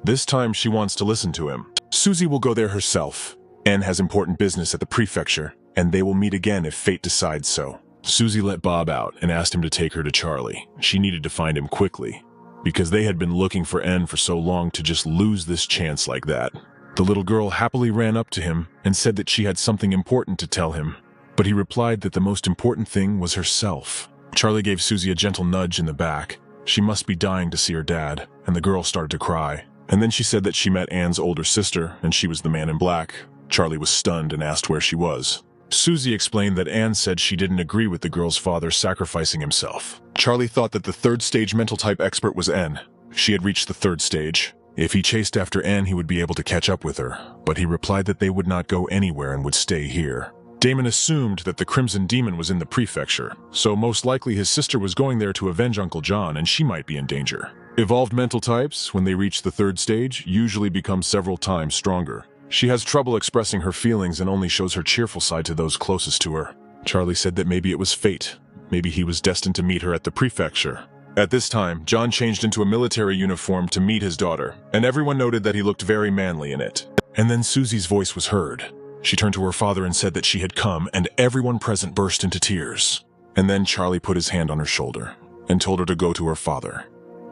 This time she wants to listen to him. Susie will go there herself. Anne has important business at the prefecture, and they will meet again if fate decides so. Susie let Bob out and asked him to take her to Charlie. She needed to find him quickly, because they had been looking for Anne for so long to just lose this chance like that. The little girl happily ran up to him and said that she had something important to tell him, but he replied that the most important thing was herself. Charlie gave Susie a gentle nudge in the back. She must be dying to see her dad, and the girl started to cry. And then she said that she met Anne's older sister, and she was the man in black. Charlie was stunned and asked where she was. Susie explained that Anne said she didn't agree with the girl's father sacrificing himself. Charlie thought that the third stage mental type expert was Anne. She had reached the third stage. If he chased after Anne, he would be able to catch up with her, but he replied that they would not go anywhere and would stay here. Damon assumed that the Crimson Demon was in the prefecture, so most likely his sister was going there to avenge Uncle John, and she might be in danger. Evolved mental types, when they reach the third stage, usually become several times stronger. She has trouble expressing her feelings and only shows her cheerful side to those closest to her. Charlie said that maybe it was fate. Maybe he was destined to meet her at the prefecture. At this time, John changed into a military uniform to meet his daughter, and everyone noted that he looked very manly in it. And then Susie's voice was heard. She turned to her father and said that she had come, and everyone present burst into tears. And then Charlie put his hand on her shoulder and told her to go to her father,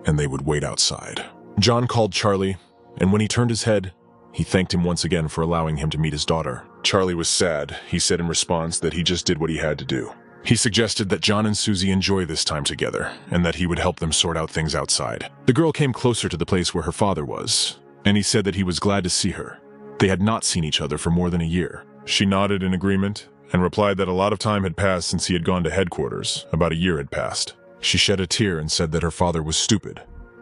and they would wait outside. John called Charlie, and when he turned his head, he thanked him once again for allowing him to meet his daughter. Charlie was sad. He said in response that he just did what he had to do. He suggested that John and Susie enjoy this time together, and that he would help them sort out things outside. The girl came closer to the place where her father was, and he said that he was glad to see her. They had not seen each other for more than a year. She nodded in agreement, and replied that a lot of time had passed since he had gone to headquarters. About a year had passed. She shed a tear and said that her father was stupid.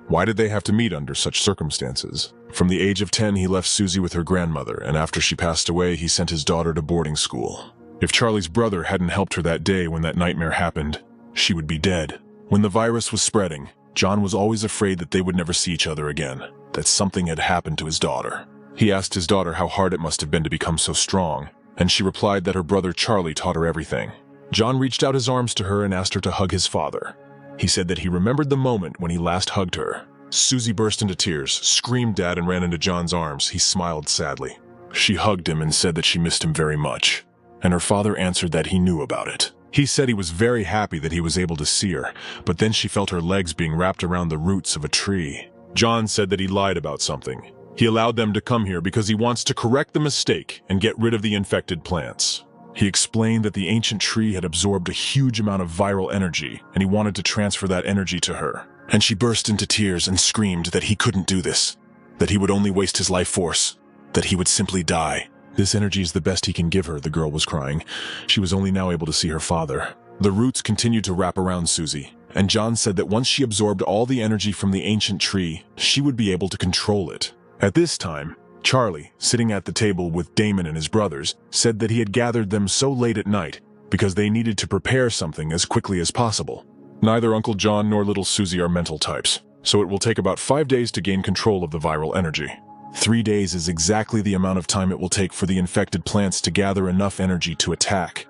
Why did they have to meet under such circumstances? From the age of 10, he left Susie with her grandmother, and after she passed away, he sent his daughter to boarding school. If Charlie's brother hadn't helped her that day when that nightmare happened, she would be dead. When the virus was spreading, John was always afraid that they would never see each other again, that something had happened to his daughter. He asked his daughter how hard it must have been to become so strong, and she replied that her brother Charlie taught her everything. John reached out his arms to her and asked her to hug his father. He said that he remembered the moment when he last hugged her. Susie burst into tears, screamed "Dad," and ran into John's arms. He smiled sadly. She hugged him and said that she missed him very much, and her father answered that he knew about it. He said he was very happy that he was able to see her, but then she felt her legs being wrapped around the roots of a tree. John said that he lied about something. He allowed them to come here because he wants to correct the mistake and get rid of the infected plants. He explained that the ancient tree had absorbed a huge amount of viral energy, and he wanted to transfer that energy to her. And she burst into tears and screamed that he couldn't do this, that he would only waste his life force, that he would simply die. This energy is the best he can give her, the girl was crying. She was only now able to see her father. The roots continued to wrap around Susie, and John said that once she absorbed all the energy from the ancient tree, she would be able to control it. At this time, Charlie, sitting at the table with Damon and his brothers, said that he had gathered them so late at night because they needed to prepare something as quickly as possible. Neither Uncle John nor little Susie are mental types, so it will take about 5 days to gain control of the viral energy. 3 days is exactly the amount of time it will take for the infected plants to gather enough energy to attack.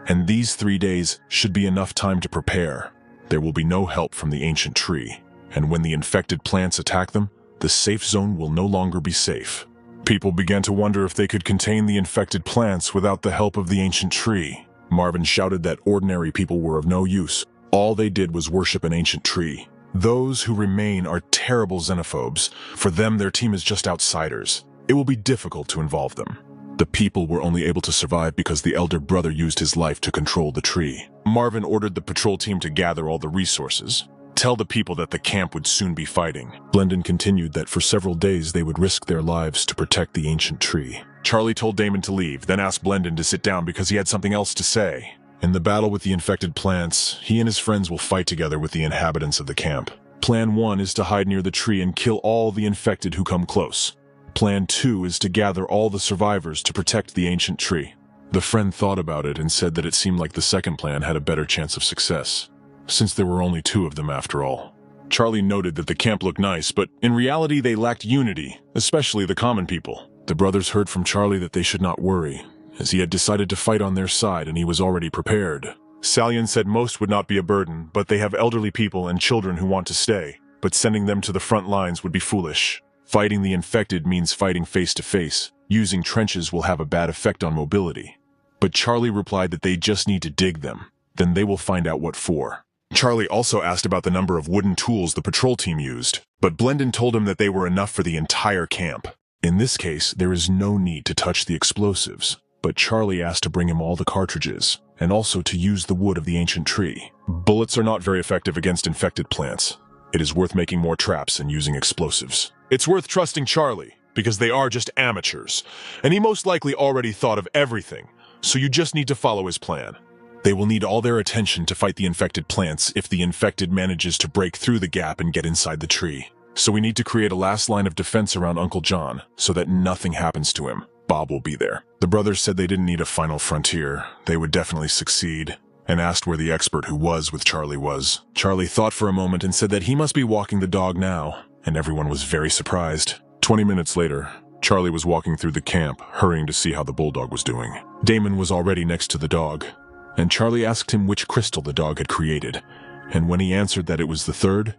And these 3 days should be enough time to prepare. There will be no help from the ancient tree, and when the infected plants attack them, the safe zone will no longer be safe. People began to wonder if they could contain the infected plants without the help of the ancient tree. Marvin shouted that ordinary people were of no use. All they did was worship an ancient tree. Those who remain are terrible xenophobes. For them, their team is just outsiders. It will be difficult to involve them. The people were only able to survive because the elder brother used his life to control the tree. Marvin ordered the patrol team to gather all the resources. Tell the people that the camp would soon be fighting. Blendon continued that for several days they would risk their lives to protect the ancient tree. Charlie told Damon to leave, then asked Blendon to sit down because he had something else to say. In the battle with the infected plants, he and his friends will fight together with the inhabitants of the camp. Plan 1 is to hide near the tree and kill all the infected who come close. Plan 2 is to gather all the survivors to protect the ancient tree. The friend thought about it and said that it seemed like the second plan had a better chance of success, since there were only 2 of them after all. Charlie noted that the camp looked nice, but in reality they lacked unity, especially the common people. The brothers heard from Charlie that they should not worry, as he had decided to fight on their side and he was already prepared. Salian said most would not be a burden, but they have elderly people and children who want to stay, but sending them to the front lines would be foolish. Fighting the infected means fighting face to face. Using trenches will have a bad effect on mobility. But Charlie replied that they just need to dig them, then they will find out what for. Charlie also asked about the number of wooden tools the patrol team used, but Blendon told him that they were enough for the entire camp. In this case, there is no need to touch the explosives, but Charlie asked to bring him all the cartridges, and also to use the wood of the ancient tree. Bullets are not very effective against infected plants. It is worth making more traps and using explosives. It's worth trusting Charlie, because they are just amateurs, and he most likely already thought of everything, so you just need to follow his plan. They will need all their attention to fight the infected plants if the infected manages to break through the gap and get inside the tree. So we need to create a last line of defense around Uncle John, so that nothing happens to him. Bob will be there. The brothers said they didn't need a final frontier. They would definitely succeed, and asked where the expert who was with Charlie was. Charlie thought for a moment and said that he must be walking the dog now, and everyone was very surprised. 20 minutes later, Charlie was walking through the camp, hurrying to see how the bulldog was doing. Damon was already next to the dog, and Charlie asked him which crystal the dog had created, and when he answered that it was the third,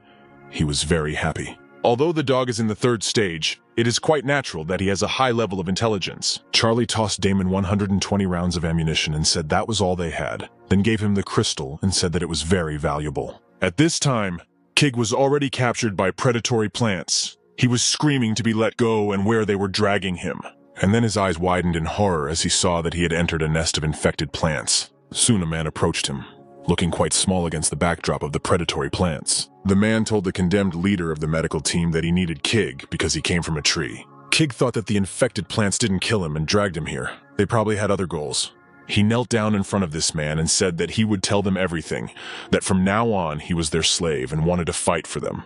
he was very happy. Although the dog is in the third stage, it is quite natural that he has a high level of intelligence. Charlie tossed Damon 120 rounds of ammunition and said that was all they had, then gave him the crystal and said that it was very valuable. At this time, Kig was already captured by predatory plants. He was screaming to be let go and where they were dragging him. And then his eyes widened in horror as he saw that he had entered a nest of infected plants. Soon a man approached him, looking quite small against the backdrop of the predatory plants. The man told the condemned leader of the medical team that he needed Kig because he came from a tree. Kig thought that the infected plants didn't kill him and dragged him here. They probably had other goals. He knelt down in front of this man and said that he would tell them everything, that from now on he was their slave and wanted to fight for them.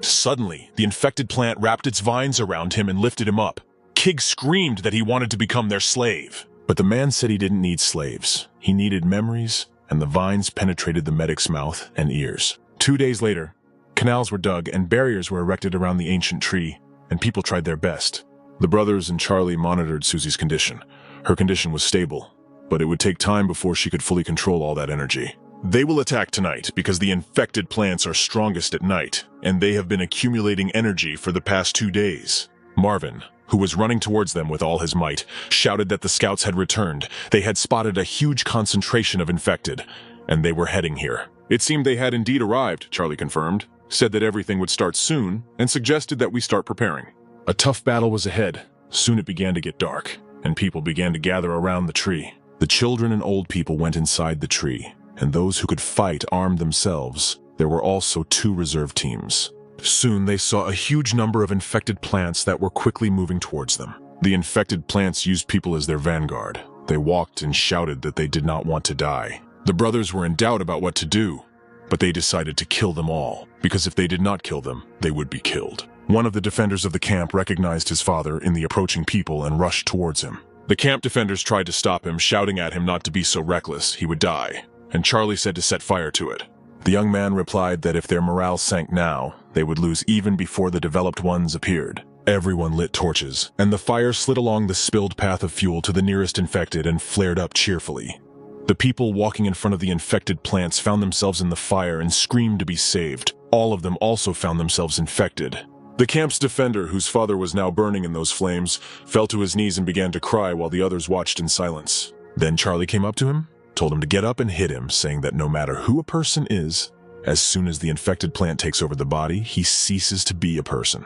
Suddenly, the infected plant wrapped its vines around him and lifted him up. Kig screamed that he wanted to become their slave. But the man said he didn't need slaves. He needed memories, and the vines penetrated the medic's mouth and ears. 2 days later, canals were dug and barriers were erected around the ancient tree, and people tried their best. The brothers and Charlie monitored Susie's condition. Her condition was stable, but it would take time before she could fully control all that energy. They will attack tonight because the infected plants are strongest at night, and they have been accumulating energy for the past 2 days. Marvin, who was running towards them with all his might, shouted that the scouts had returned. They had spotted a huge concentration of infected, and they were heading here. It seemed they had indeed arrived, Charlie confirmed, said that everything would start soon, and suggested that we start preparing. A tough battle was ahead. Soon it began to get dark, and people began to gather around the tree. The children and old people went inside the tree, and those who could fight armed themselves. There were also 2 reserve teams. Soon they saw a huge number of infected plants that were quickly moving towards them. The infected plants used people as their vanguard. They walked and shouted that they did not want to die. The brothers were in doubt about what to do, but they decided to kill them all, because if they did not kill them, they would be killed. One of the defenders of the camp recognized his father in the approaching people and rushed towards him. The camp defenders tried to stop him, shouting at him not to be so reckless, he would die, and Charlie said to set fire to it. The young man replied that if their morale sank now, they would lose even before the developed ones appeared. Everyone lit torches, and the fire slid along the spilled path of fuel to the nearest infected and flared up cheerfully. The people walking in front of the infected plants found themselves in the fire and screamed to be saved. All of them also found themselves infected. The camp's defender, whose father was now burning in those flames, fell to his knees and began to cry while the others watched in silence. Then Charlie came up to him, told him to get up and hit him, saying that no matter who a person is, as soon as the infected plant takes over the body, he ceases to be a person.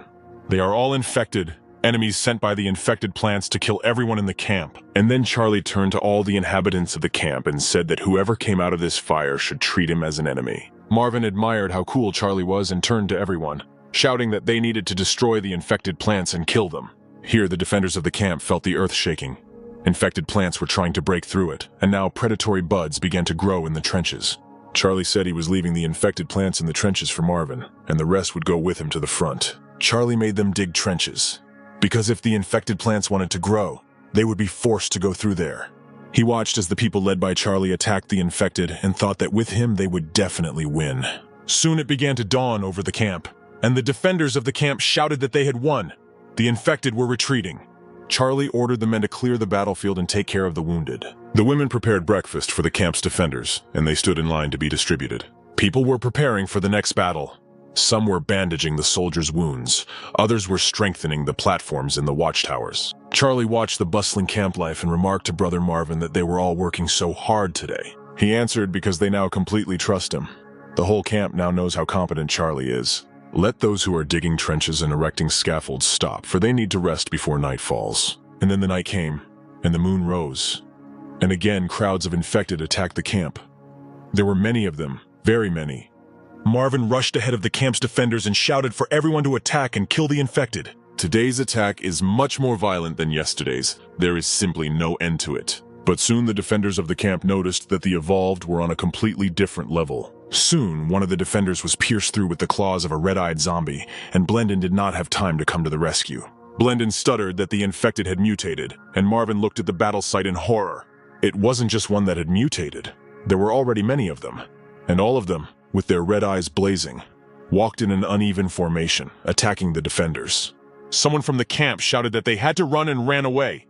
They are all infected, enemies sent by the infected plants to kill everyone in the camp. And then Charlie turned to all the inhabitants of the camp and said that whoever came out of this fire should treat him as an enemy. Marvin admired how cool Charlie was and turned to everyone, shouting that they needed to destroy the infected plants and kill them. Here the defenders of the camp felt the earth shaking. Infected plants were trying to break through it, and now predatory buds began to grow in the trenches. Charlie said he was leaving the infected plants in the trenches for Marvin, and the rest would go with him to the front. Charlie made them dig trenches, because if the infected plants wanted to grow, they would be forced to go through there. He watched as the people led by Charlie attacked the infected and thought that with him they would definitely win. Soon it began to dawn over the camp, and the defenders of the camp shouted that they had won. The infected were retreating. Charlie ordered the men to clear the battlefield and take care of the wounded. The women prepared breakfast for the camp's defenders, and they stood in line to be distributed. People were preparing for the next battle. Some were bandaging the soldiers' wounds. Others were strengthening the platforms in the watchtowers. Charlie watched the bustling camp life and remarked to Brother Marvin that they were all working so hard today. He answered because they now completely trust him. The whole camp now knows how competent Charlie is. Let those who are digging trenches and erecting scaffolds stop, for they need to rest before night falls. And then the night came, and the moon rose. And again, crowds of infected attacked the camp. There were many of them, very many. Marvin rushed ahead of the camp's defenders and shouted for everyone to attack and kill the infected. Today's attack is much more violent than yesterday's. There is simply no end to it. But soon the defenders of the camp noticed that the evolved were on a completely different level. Soon, one of the defenders was pierced through with the claws of a red-eyed zombie, and Blendon did not have time to come to the rescue. Blendon stuttered that the infected had mutated, and Marvin looked at the battle site in horror. It wasn't just one that had mutated. There were already many of them, and all of them, with their red eyes blazing, walked in an uneven formation, attacking the defenders. Someone from the camp shouted that they had to run and ran away.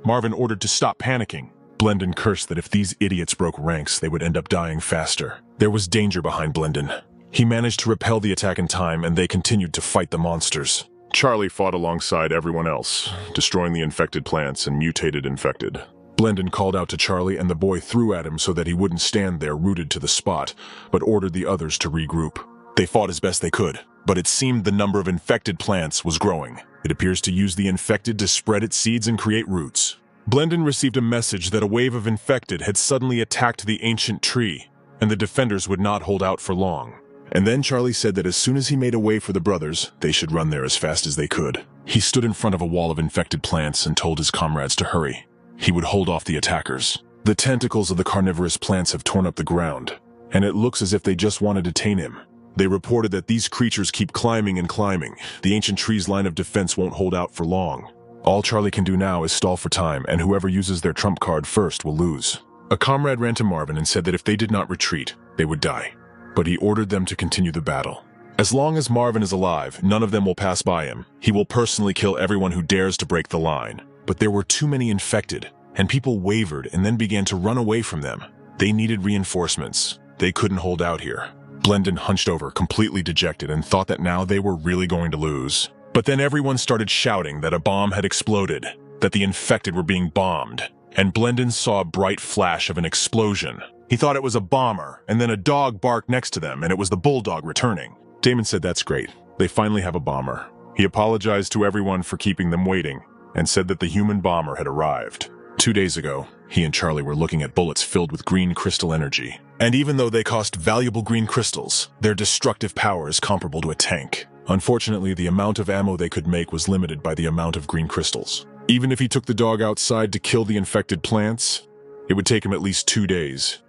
Marvin ordered to stop panicking. Blendon cursed that if these idiots broke ranks, they would end up dying faster. There was danger behind Blendon. He managed to repel the attack in time, and they continued to fight the monsters. Charlie fought alongside everyone else, destroying the infected plants and mutated infected. Blendon called out to Charlie, and the boy threw at him so that he wouldn't stand there rooted to the spot, but ordered the others to regroup. They fought as best they could, but it seemed the number of infected plants was growing. It appears to use the infected to spread its seeds and create roots. Blendon received a message that a wave of infected had suddenly attacked the ancient tree, and the defenders would not hold out for long. And then Charlie said that as soon as he made a way for the brothers, they should run there as fast as they could. He stood in front of a wall of infected plants and told his comrades to hurry. He would hold off the attackers. The tentacles of the carnivorous plants have torn up the ground, and it looks as if they just want to detain him. They reported that these creatures keep climbing and climbing. The ancient tree's line of defense won't hold out for long. All Charlie can do now is stall for time, and whoever uses their trump card first will lose. A comrade ran to Marvin and said that if they did not retreat, they would die. But he ordered them to continue the battle. As long as Marvin is alive, none of them will pass by him. He will personally kill everyone who dares to break the line. But there were too many infected, and people wavered and then began to run away from them. They needed reinforcements. They couldn't hold out here. Blendon hunched over, completely dejected, and thought that now they were really going to lose. But then everyone started shouting that a bomb had exploded, that the infected were being bombed, and Blendon saw a bright flash of an explosion. He thought it was a bomber, and then a dog barked next to them, and it was the bulldog returning. Damon said that's great. They finally have a bomber. He apologized to everyone for keeping them waiting, and said that the human bomber had arrived. 2 days ago, he and Charlie were looking at bullets filled with green crystal energy. And even though they cost valuable green crystals, their destructive power is comparable to a tank. Unfortunately, the amount of ammo they could make was limited by the amount of green crystals. Even if he took the dog outside to kill the infected plants, it would take him at least 2 days.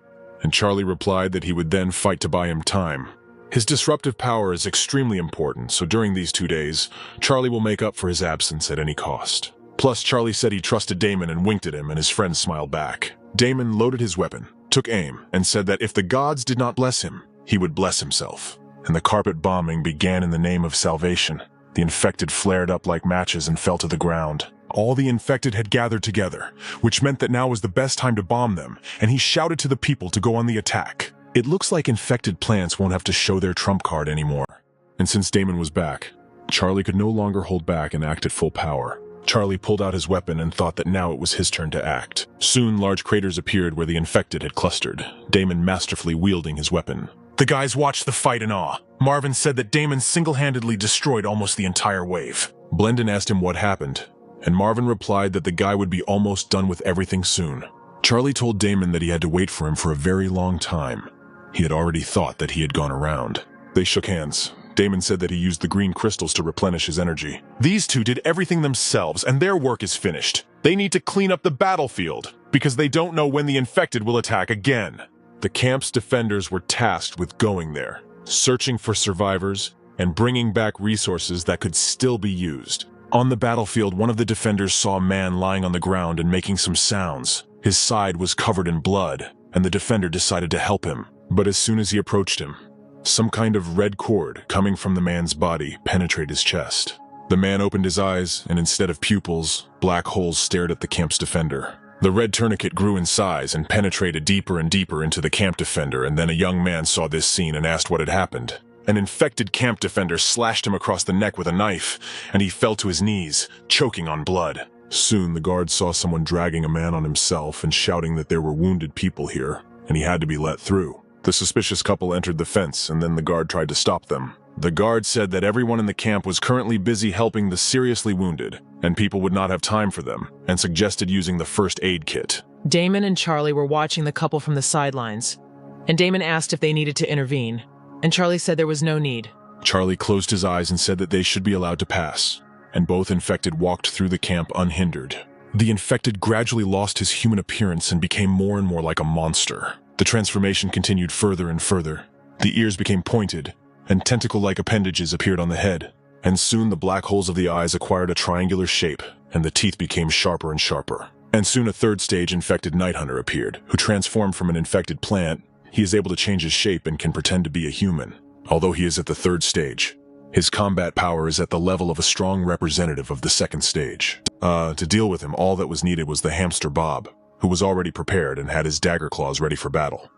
And Charlie replied that he would then fight to buy him time. His disruptive power is extremely important, so during these 2 days, Charlie will make up for his absence at any cost. Plus, Charlie said he trusted Damon and winked at him, and his friend smiled back. Damon loaded his weapon, took aim, and said that if the gods did not bless him, he would bless himself. And the carpet bombing began in the name of salvation. The infected flared up like matches and fell to the ground. All the infected had gathered together, which meant that now was the best time to bomb them, and he shouted to the people to go on the attack. It looks like infected plants won't have to show their trump card anymore. And since Damon was back, Charlie could no longer hold back and act at full power. Charlie pulled out his weapon and thought that now it was his turn to act. Soon, large craters appeared where the infected had clustered, Damon masterfully wielding his weapon. The guys watched the fight in awe. Marvin said that Damon single-handedly destroyed almost the entire wave. Blendon asked him what happened, and Marvin replied that the guy would be almost done with everything soon. Charlie told Damon that he had to wait for him for a very long time. He had already thought that he had gone around. They shook hands. Damon said that he used the green crystals to replenish his energy. These two did everything themselves, and their work is finished. They need to clean up the battlefield, because they don't know when the infected will attack again. The camp's defenders were tasked with going there, searching for survivors, and bringing back resources that could still be used. On the battlefield, one of the defenders saw a man lying on the ground and making some sounds. His side was covered in blood, and the defender decided to help him. But as soon as he approached him, some kind of red cord coming from the man's body penetrated his chest. The man opened his eyes, and instead of pupils, black holes stared at the camp's defender. The red tourniquet grew in size and penetrated deeper and deeper into the camp defender, and then a young man saw this scene and asked what had happened. An infected camp defender slashed him across the neck with a knife, and he fell to his knees, choking on blood. Soon the guard saw someone dragging a man on himself and shouting that there were wounded people here, and he had to be let through. The suspicious couple entered the fence, and then the guard tried to stop them. The guard said that everyone in the camp was currently busy helping the seriously wounded, and people would not have time for them, and suggested using the first aid kit. Damon and Charlie were watching the couple from the sidelines, and Damon asked if they needed to intervene, and Charlie said there was no need. Charlie closed his eyes and said that they should be allowed to pass, and both infected walked through the camp unhindered. The infected gradually lost his human appearance and became more and more like a monster. The transformation continued further and further. The ears became pointed, and tentacle-like appendages appeared on the head, and soon the black holes of the eyes acquired a triangular shape, and the teeth became sharper and sharper. And soon a third stage infected night hunter appeared, who transformed from an infected plant. He is able to change his shape and can pretend to be a human. Although he is at the third stage, his combat power is at the level of a strong representative of the second stage. To deal with him, all that was needed was the hamster Bob, who was already prepared and had his dagger claws ready for battle.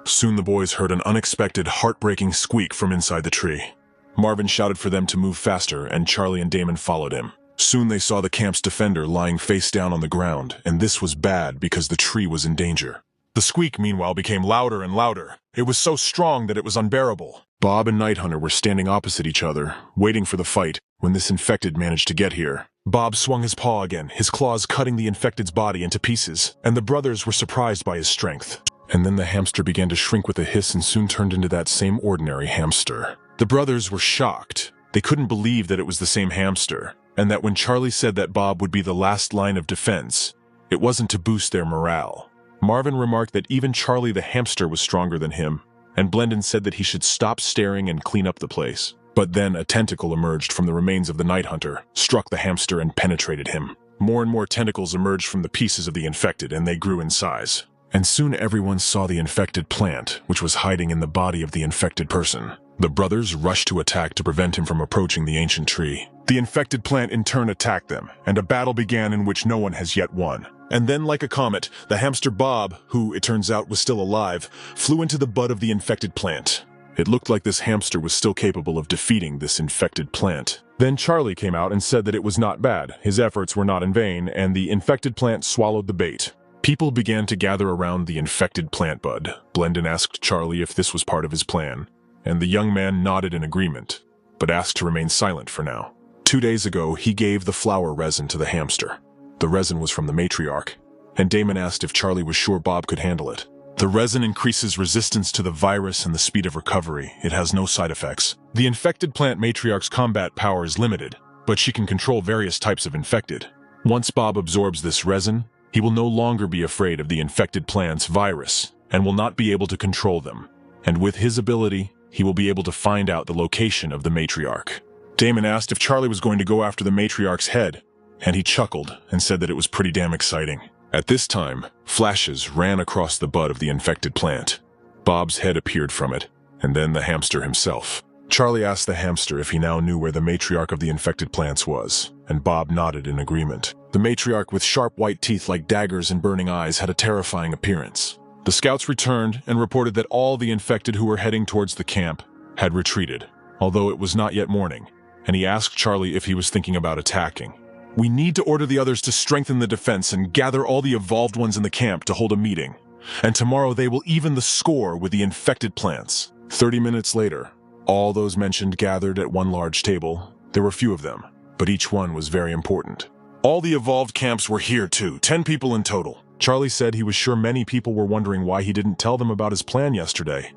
Soon the boys heard an unexpected, heartbreaking squeak from inside the tree. Marvin shouted for them to move faster, and Charlie and Damon followed him. Soon they saw the camp's defender lying face down on the ground, and this was bad because the tree was in danger. The squeak, meanwhile, became louder and louder. It was so strong that it was unbearable. Bob and Night Hunter were standing opposite each other, waiting for the fight, when this infected managed to get here. Bob swung his paw again, his claws cutting the infected's body into pieces, and the brothers were surprised by his strength. And then the hamster began to shrink with a hiss and soon turned into that same ordinary hamster. The brothers were shocked. They couldn't believe that it was the same hamster, and that when Charlie said that Bob would be the last line of defense, it wasn't to boost their morale. Marvin remarked that even Charlie the hamster was stronger than him, and Blendon said that he should stop staring and clean up the place. But then a tentacle emerged from the remains of the night hunter, struck the hamster and penetrated him. More and more tentacles emerged from the pieces of the infected, and they grew in size. And soon everyone saw the infected plant, which was hiding in the body of the infected person. The brothers rushed to attack to prevent him from approaching the ancient tree. The infected plant in turn attacked them, and a battle began in which no one has yet won. And then, like a comet, the hamster Bob, who, it turns out, was still alive, flew into the bud of the infected plant. It looked like this hamster was still capable of defeating this infected plant. Then Charlie came out and said that it was not bad, his efforts were not in vain, and the infected plant swallowed the bait. People began to gather around the infected plant bud. Blendon asked Charlie if this was part of his plan, and the young man nodded in agreement, but asked to remain silent for now. 2 days ago, he gave the flower resin to the hamster. The resin was from the matriarch, and Damon asked if Charlie was sure Bob could handle it. The resin increases resistance to the virus and the speed of recovery. It has no side effects. The infected plant matriarch's combat power is limited, but she can control various types of infected. Once Bob absorbs this resin, he will no longer be afraid of the infected plant's virus, and will not be able to control them. And with his ability, he will be able to find out the location of the matriarch. Damon asked if Charlie was going to go after the matriarch's head, and he chuckled and said that it was pretty damn exciting. At this time, flashes ran across the bud of the infected plant. Bob's head appeared from it, and then the hamster himself. Charlie asked the hamster if he now knew where the matriarch of the infected plants was, and Bob nodded in agreement. The matriarch with sharp white teeth like daggers and burning eyes had a terrifying appearance. The scouts returned and reported that all the infected who were heading towards the camp had retreated, although it was not yet morning, and he asked Charlie if he was thinking about attacking. "We need to order the others to strengthen the defense and gather all the evolved ones in the camp to hold a meeting, and tomorrow they will even the score with the infected plants." 30 minutes later, all those mentioned gathered at one large table. There were few of them, but each one was very important. All the evolved camps were here too, 10 people in total. Charlie said he was sure many people were wondering why he didn't tell them about his plan yesterday,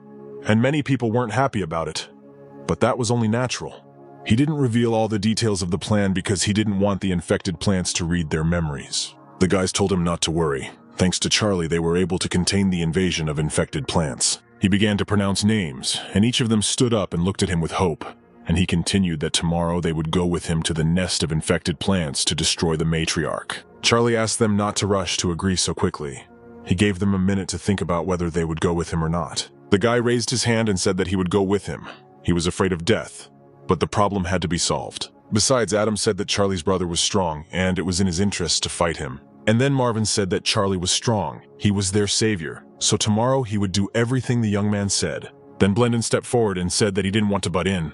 and many people weren't happy about it. But that was only natural. He didn't reveal all the details of the plan because he didn't want the infected plants to read their memories. The guys told him not to worry. Thanks to Charlie, they were able to contain the invasion of infected plants. He began to pronounce names, and each of them stood up and looked at him with hope, and he continued that tomorrow they would go with him to the nest of infected plants to destroy the matriarch. Charlie asked them not to rush to agree so quickly. He gave them a minute to think about whether they would go with him or not. The guy raised his hand and said that he would go with him. He was afraid of death, but the problem had to be solved. Besides, Adam said that Charlie's brother was strong, and it was in his interest to fight him. And then Marvin said that Charlie was strong. He was their savior. So tomorrow he would do everything the young man said. Then Blendon stepped forward and said that he didn't want to butt in.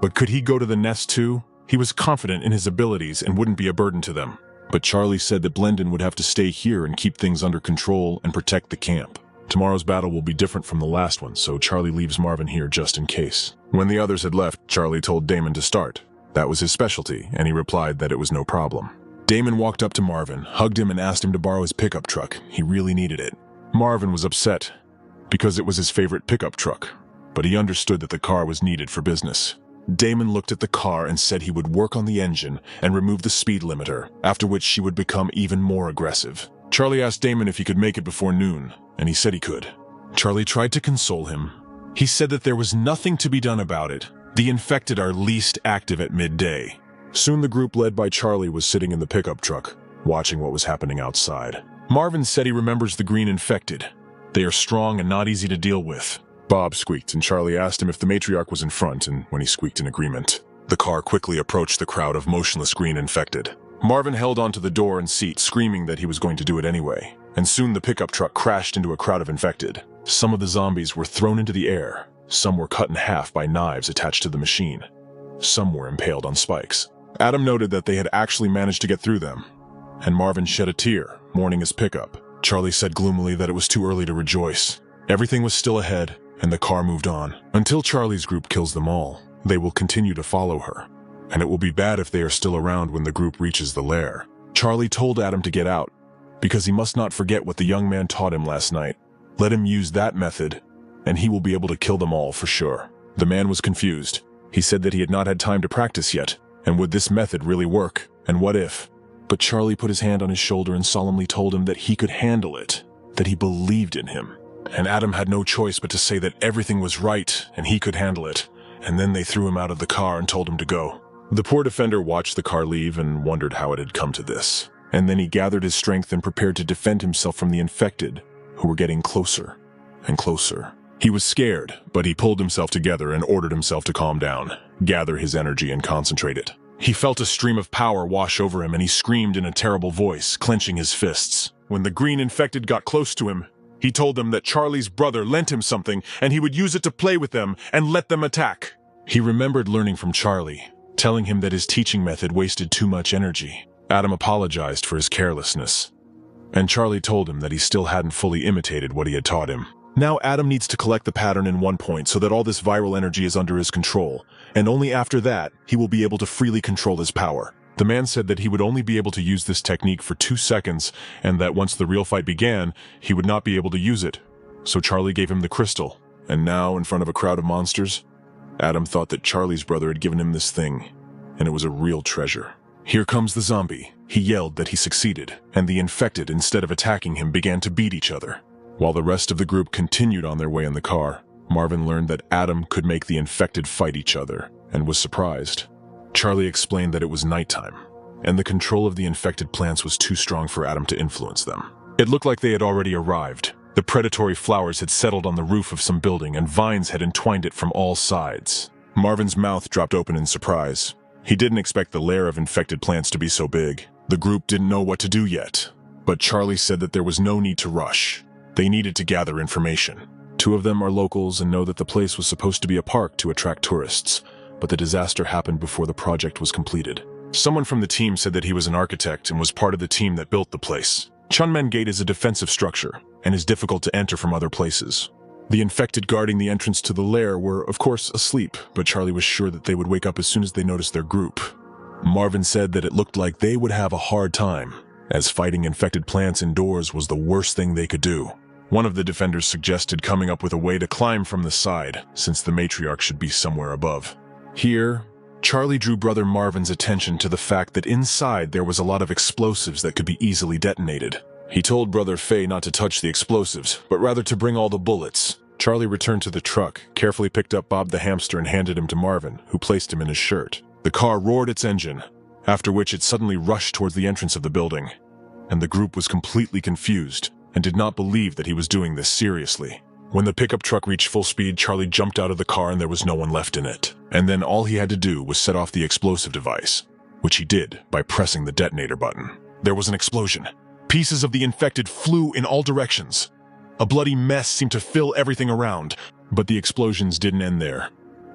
But could he go to the nest too? He was confident in his abilities and wouldn't be a burden to them. But Charlie said that Blendon would have to stay here and keep things under control and protect the camp. Tomorrow's battle will be different from the last one, so Charlie leaves Marvin here just in case. When the others had left, Charlie told Damon to start. That was his specialty, and he replied that it was no problem. Damon walked up to Marvin, hugged him, and asked him to borrow his pickup truck. He really needed it. Marvin was upset because it was his favorite pickup truck, but he understood that the car was needed for business. Damon looked at the car and said he would work on the engine and remove the speed limiter, after which she would become even more aggressive. Charlie asked Damon if he could make it before noon, and he said he could. Charlie tried to console him. He said that there was nothing to be done about it. The infected are least active at midday. Soon the group led by Charlie was sitting in the pickup truck, watching what was happening outside. Marvin said he remembers the green infected. They are strong and not easy to deal with. Bob squeaked, and Charlie asked him if the matriarch was in front, and when he squeaked in agreement, the car quickly approached the crowd of motionless green infected. Marvin held onto the door and seat, screaming that he was going to do it anyway, and soon the pickup truck crashed into a crowd of infected. Some of the zombies were thrown into the air. Some were cut in half by knives attached to the machine. Some were impaled on spikes. Adam noted that they had actually managed to get through them, and Marvin shed a tear, mourning his pickup. Charlie said gloomily that it was too early to rejoice. Everything was still ahead, and the car moved on. Until Charlie's group kills them all, they will continue to follow her, and it will be bad if they are still around when the group reaches the lair. Charlie told Adam to get out, because he must not forget what the young man taught him last night. Let him use that method, and he will be able to kill them all for sure. The man was confused. He said that he had not had time to practice yet, and would this method really work? And what if? But Charlie put his hand on his shoulder and solemnly told him that he could handle it, that he believed in him. And Adam had no choice but to say that everything was right and he could handle it, and then they threw him out of the car and told him to go. The poor defender watched the car leave and wondered how it had come to this. And then he gathered his strength and prepared to defend himself from the infected, who were getting closer and closer. He was scared, but he pulled himself together and ordered himself to calm down, gather his energy and concentrate it. He felt a stream of power wash over him and he screamed in a terrible voice, clenching his fists. When the green infected got close to him, he told them that Charlie's brother lent him something and he would use it to play with them and let them attack. He remembered learning from Charlie, telling him that his teaching method wasted too much energy. Adam apologized for his carelessness, and Charlie told him that he still hadn't fully imitated what he had taught him. Now Adam needs to collect the pattern in one point so that all this viral energy is under his control, and only after that, he will be able to freely control his power. The man said that he would only be able to use this technique for 2 seconds, and that once the real fight began, he would not be able to use it. So Charlie gave him the crystal, and now, in front of a crowd of monsters, Adam thought that Charlie's brother had given him this thing, and it was a real treasure. Here comes the zombie. He yelled that he succeeded, and the infected, instead of attacking him, began to beat each other. While the rest of the group continued on their way in the car, Marvin learned that Adam could make the infected fight each other, and was surprised. Charlie explained that it was nighttime, and the control of the infected plants was too strong for Adam to influence them. It looked like they had already arrived. The predatory flowers had settled on the roof of some building, and vines had entwined it from all sides. Marvin's mouth dropped open in surprise. He didn't expect the lair of infected plants to be so big. The group didn't know what to do yet, but Charlie said that there was no need to rush. They needed to gather information. 2 of them are locals and know that the place was supposed to be a park to attract tourists, but the disaster happened before the project was completed. Someone from the team said that he was an architect and was part of the team that built the place. Chunmen Gate is a defensive structure and is difficult to enter from other places. The infected guarding the entrance to the lair were, of course, asleep, but Charlie was sure that they would wake up as soon as they noticed their group. Marvin said that it looked like they would have a hard time, as fighting infected plants indoors was the worst thing they could do. One of the defenders suggested coming up with a way to climb from the side, since the matriarch should be somewhere above. Here, Charlie drew Brother Marvin's attention to the fact that inside there was a lot of explosives that could be easily detonated. He told Brother Faye not to touch the explosives, but rather to bring all the bullets. Charlie returned to the truck, carefully picked up Bob the hamster and handed him to Marvin, who placed him in his shirt. The car roared its engine, after which it suddenly rushed towards the entrance of the building, and the group was completely confused and did not believe that he was doing this seriously. When the pickup truck reached full speed, Charlie jumped out of the car and there was no one left in it. And then all he had to do was set off the explosive device, which he did by pressing the detonator button. There was an explosion. Pieces of the infected flew in all directions. A bloody mess seemed to fill everything around, but the explosions didn't end there,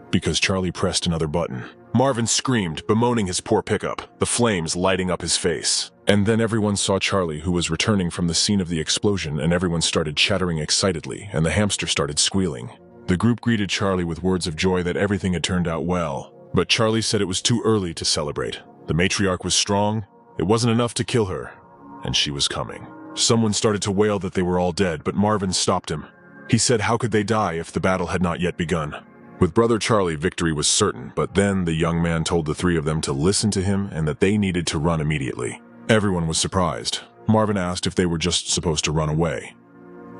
because Charlie pressed another button. Marvin screamed, bemoaning his poor pickup, the flames lighting up his face. And then everyone saw Charlie, who was returning from the scene of the explosion, and everyone started chattering excitedly, and the hamster started squealing. The group greeted Charlie with words of joy that everything had turned out well, but Charlie said it was too early to celebrate. The matriarch was strong, it wasn't enough to kill her, and she was coming. Someone started to wail that they were all dead, but Marvin stopped him. He said how could they die if the battle had not yet begun? With Brother Charlie, victory was certain, but then the young man told the three of them to listen to him and that they needed to run immediately. Everyone was surprised. Marvin asked if they were just supposed to run away,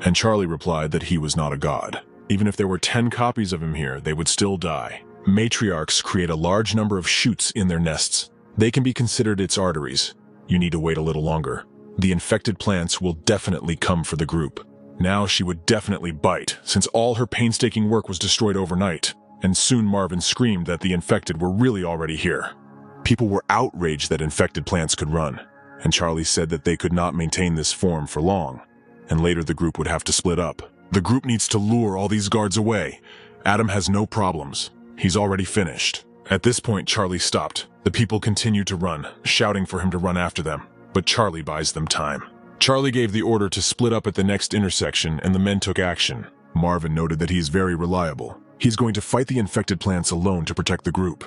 and Charlie replied that he was not a god. Even if there were 10 copies of him here, they would still die. Matriarchs create a large number of shoots in their nests. They can be considered its arteries. You need to wait a little longer. The infected plants will definitely come for the group. Now she would definitely bite, since all her painstaking work was destroyed overnight, and soon Marvin screamed that the infected were really already here. People were outraged that infected plants could run, and Charlie said that they could not maintain this form for long, and later the group would have to split up. The group needs to lure all these guards away. Adam has no problems. He's already finished. At this point, Charlie stopped. The people continued to run, shouting for him to run after them, but Charlie buys them time. Charlie gave the order to split up at the next intersection, and the men took action. Marvin noted that he is very reliable. He's going to fight the infected plants alone to protect the group.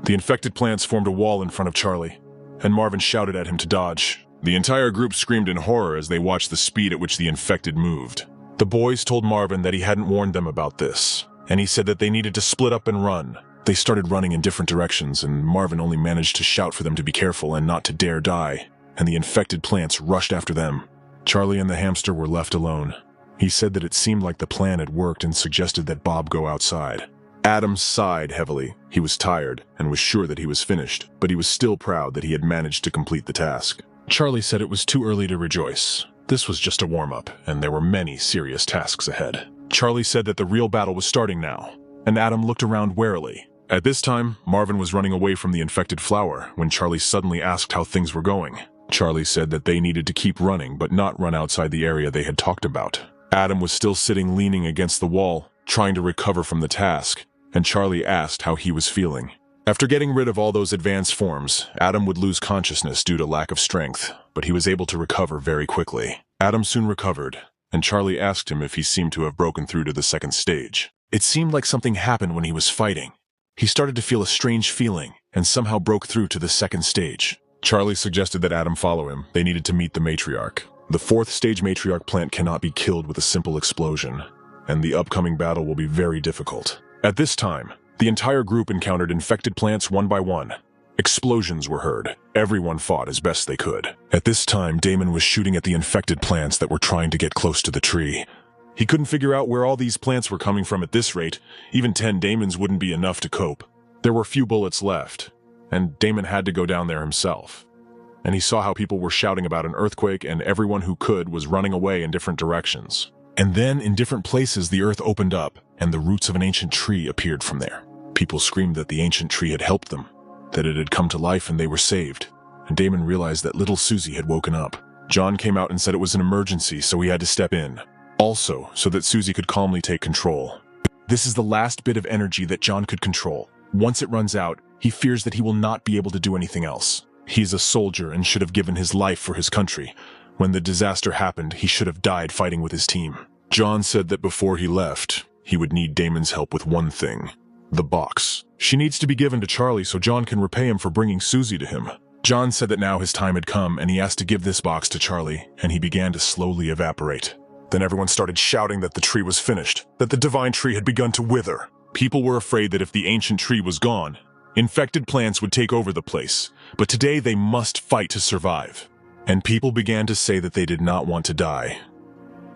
The infected plants formed a wall in front of Charlie, and Marvin shouted at him to dodge. The entire group screamed in horror as they watched the speed at which the infected moved. The boys told Marvin that he hadn't warned them about this, and he said that they needed to split up and run. They started running in different directions, and Marvin only managed to shout for them to be careful and not to dare die, and the infected plants rushed after them. Charlie and the hamster were left alone. He said that it seemed like the plan had worked and suggested that Bob go outside. Adam sighed heavily. He was tired and was sure that he was finished, but he was still proud that he had managed to complete the task. Charlie said it was too early to rejoice. This was just a warm-up, and there were many serious tasks ahead. Charlie said that the real battle was starting now, and Adam looked around warily. At this time, Marvin was running away from the infected flower when Charlie suddenly asked how things were going. Charlie said that they needed to keep running, but not run outside the area they had talked about. Adam was still sitting leaning against the wall, trying to recover from the task, and Charlie asked how he was feeling. After getting rid of all those advanced forms, Adam would lose consciousness due to lack of strength, but he was able to recover very quickly. Adam soon recovered, and Charlie asked him if he seemed to have broken through to the second stage. It seemed like something happened when he was fighting. He started to feel a strange feeling, and somehow broke through to the second stage. Charlie suggested that Adam follow him. They needed to meet the matriarch. The 4th stage matriarch plant cannot be killed with a simple explosion, and the upcoming battle will be very difficult. At this time, the entire group encountered infected plants one by one. Explosions were heard. Everyone fought as best they could. At this time, Damon was shooting at the infected plants that were trying to get close to the tree. He couldn't figure out where all these plants were coming from at this rate. Even 10 Damons wouldn't be enough to cope. There were few bullets left, and Damon had to go down there himself. And he saw how people were shouting about an earthquake, and everyone who could was running away in different directions. And then, in different places, the earth opened up, and the roots of an ancient tree appeared from there. People screamed that the ancient tree had helped them, that it had come to life and they were saved. And Damon realized that little Susie had woken up. John came out and said it was an emergency, so he had to step in. Also, so that Susie could calmly take control. This is the last bit of energy that John could control. Once it runs out, he fears that he will not be able to do anything else. He's a soldier and should have given his life for his country. When the disaster happened, he should have died fighting with his team. John said that before he left, he would need Damon's help with one thing. The box. She needs to be given to Charlie so John can repay him for bringing Susie to him. John said that now his time had come and he asked to give this box to Charlie, and he began to slowly evaporate. Then everyone started shouting that the tree was finished, that the divine tree had begun to wither. People were afraid that if the ancient tree was gone, infected plants would take over the place, but today they must fight to survive. And people began to say that they did not want to die,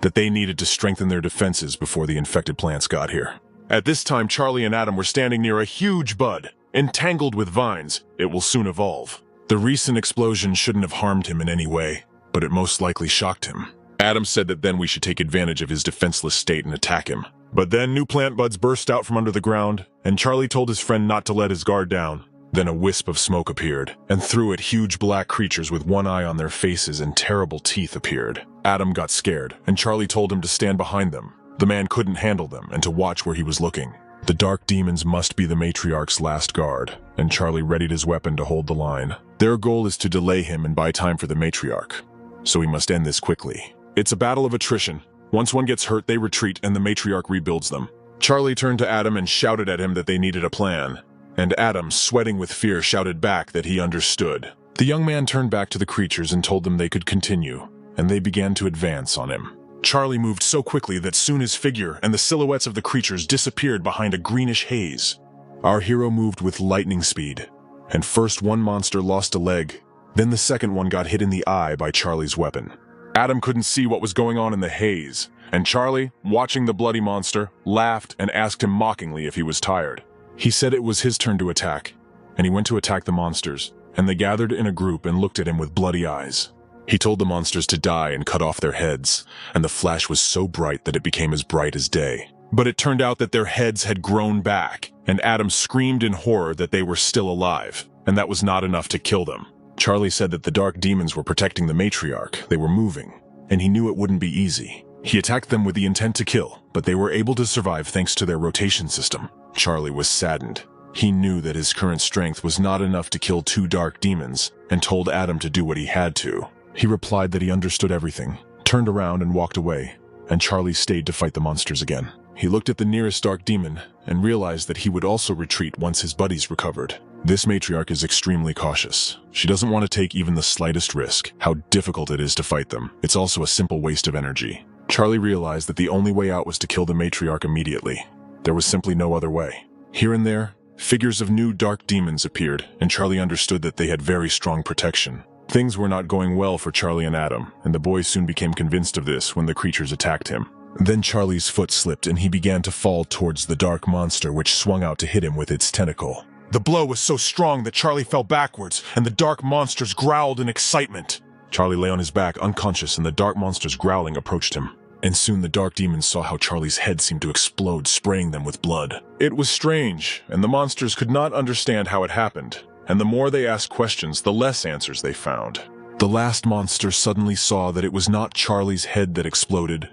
that they needed to strengthen their defenses before the infected plants got here. At this time, Charlie and Adam were standing near a huge bud, entangled with vines. It will soon evolve. The recent explosion shouldn't have harmed him in any way, but it most likely shocked him. Adam said that then we should take advantage of his defenseless state and attack him. But then new plant buds burst out from under the ground, and Charlie told his friend not to let his guard down. Then a wisp of smoke appeared, and through it huge black creatures with one eye on their faces and terrible teeth appeared. Adam got scared, and Charlie told him to stand behind them. The man couldn't handle them, and to watch where he was looking. The dark demons must be the matriarch's last guard, and Charlie readied his weapon to hold the line. Their goal is to delay him and buy time for the matriarch, so he must end this quickly. It's a battle of attrition. Once one gets hurt, they retreat, and the matriarch rebuilds them. Charlie turned to Adam and shouted at him that they needed a plan. And Adam, sweating with fear, shouted back that he understood. The young man turned back to the creatures and told them they could continue, and they began to advance on him. Charlie moved so quickly that soon his figure and the silhouettes of the creatures disappeared behind a greenish haze. Our hero moved with lightning speed, and first one monster lost a leg, then the second one got hit in the eye by Charlie's weapon. Adam couldn't see what was going on in the haze, and Charlie, watching the bloody monster, laughed and asked him mockingly if he was tired. He said it was his turn to attack, and he went to attack the monsters, and they gathered in a group and looked at him with bloody eyes. He told the monsters to die and cut off their heads, and the flash was so bright that it became as bright as day. But it turned out that their heads had grown back, and Adam screamed in horror that they were still alive, and that was not enough to kill them. Charlie said that the dark demons were protecting the matriarch. They were moving, and he knew it wouldn't be easy. He attacked them with the intent to kill, but they were able to survive thanks to their rotation system. Charlie was saddened. He knew that his current strength was not enough to kill 2 dark demons, and told Adam to do what he had to. He replied that he understood everything, turned around and walked away, and Charlie stayed to fight the monsters again. He looked at the nearest dark demon, and realized that he would also retreat once his buddies recovered. This matriarch is extremely cautious. She doesn't want to take even the slightest risk. How difficult it is to fight them. It's also a simple waste of energy. Charlie realized that the only way out was to kill the matriarch immediately. There was simply no other way. Here and there, figures of new dark demons appeared, and Charlie understood that they had very strong protection. Things were not going well for Charlie and Adam, and the boy soon became convinced of this when the creatures attacked him. Then Charlie's foot slipped and he began to fall towards the dark monster which swung out to hit him with its tentacle. The blow was so strong that Charlie fell backwards, and the dark monsters growled in excitement. Charlie lay on his back unconscious, and the dark monsters growling approached him. And soon the dark demons saw how Charlie's head seemed to explode, spraying them with blood. It was strange, and the monsters could not understand how it happened, and the more they asked questions, the less answers they found. The last monster suddenly saw that it was not Charlie's head that exploded,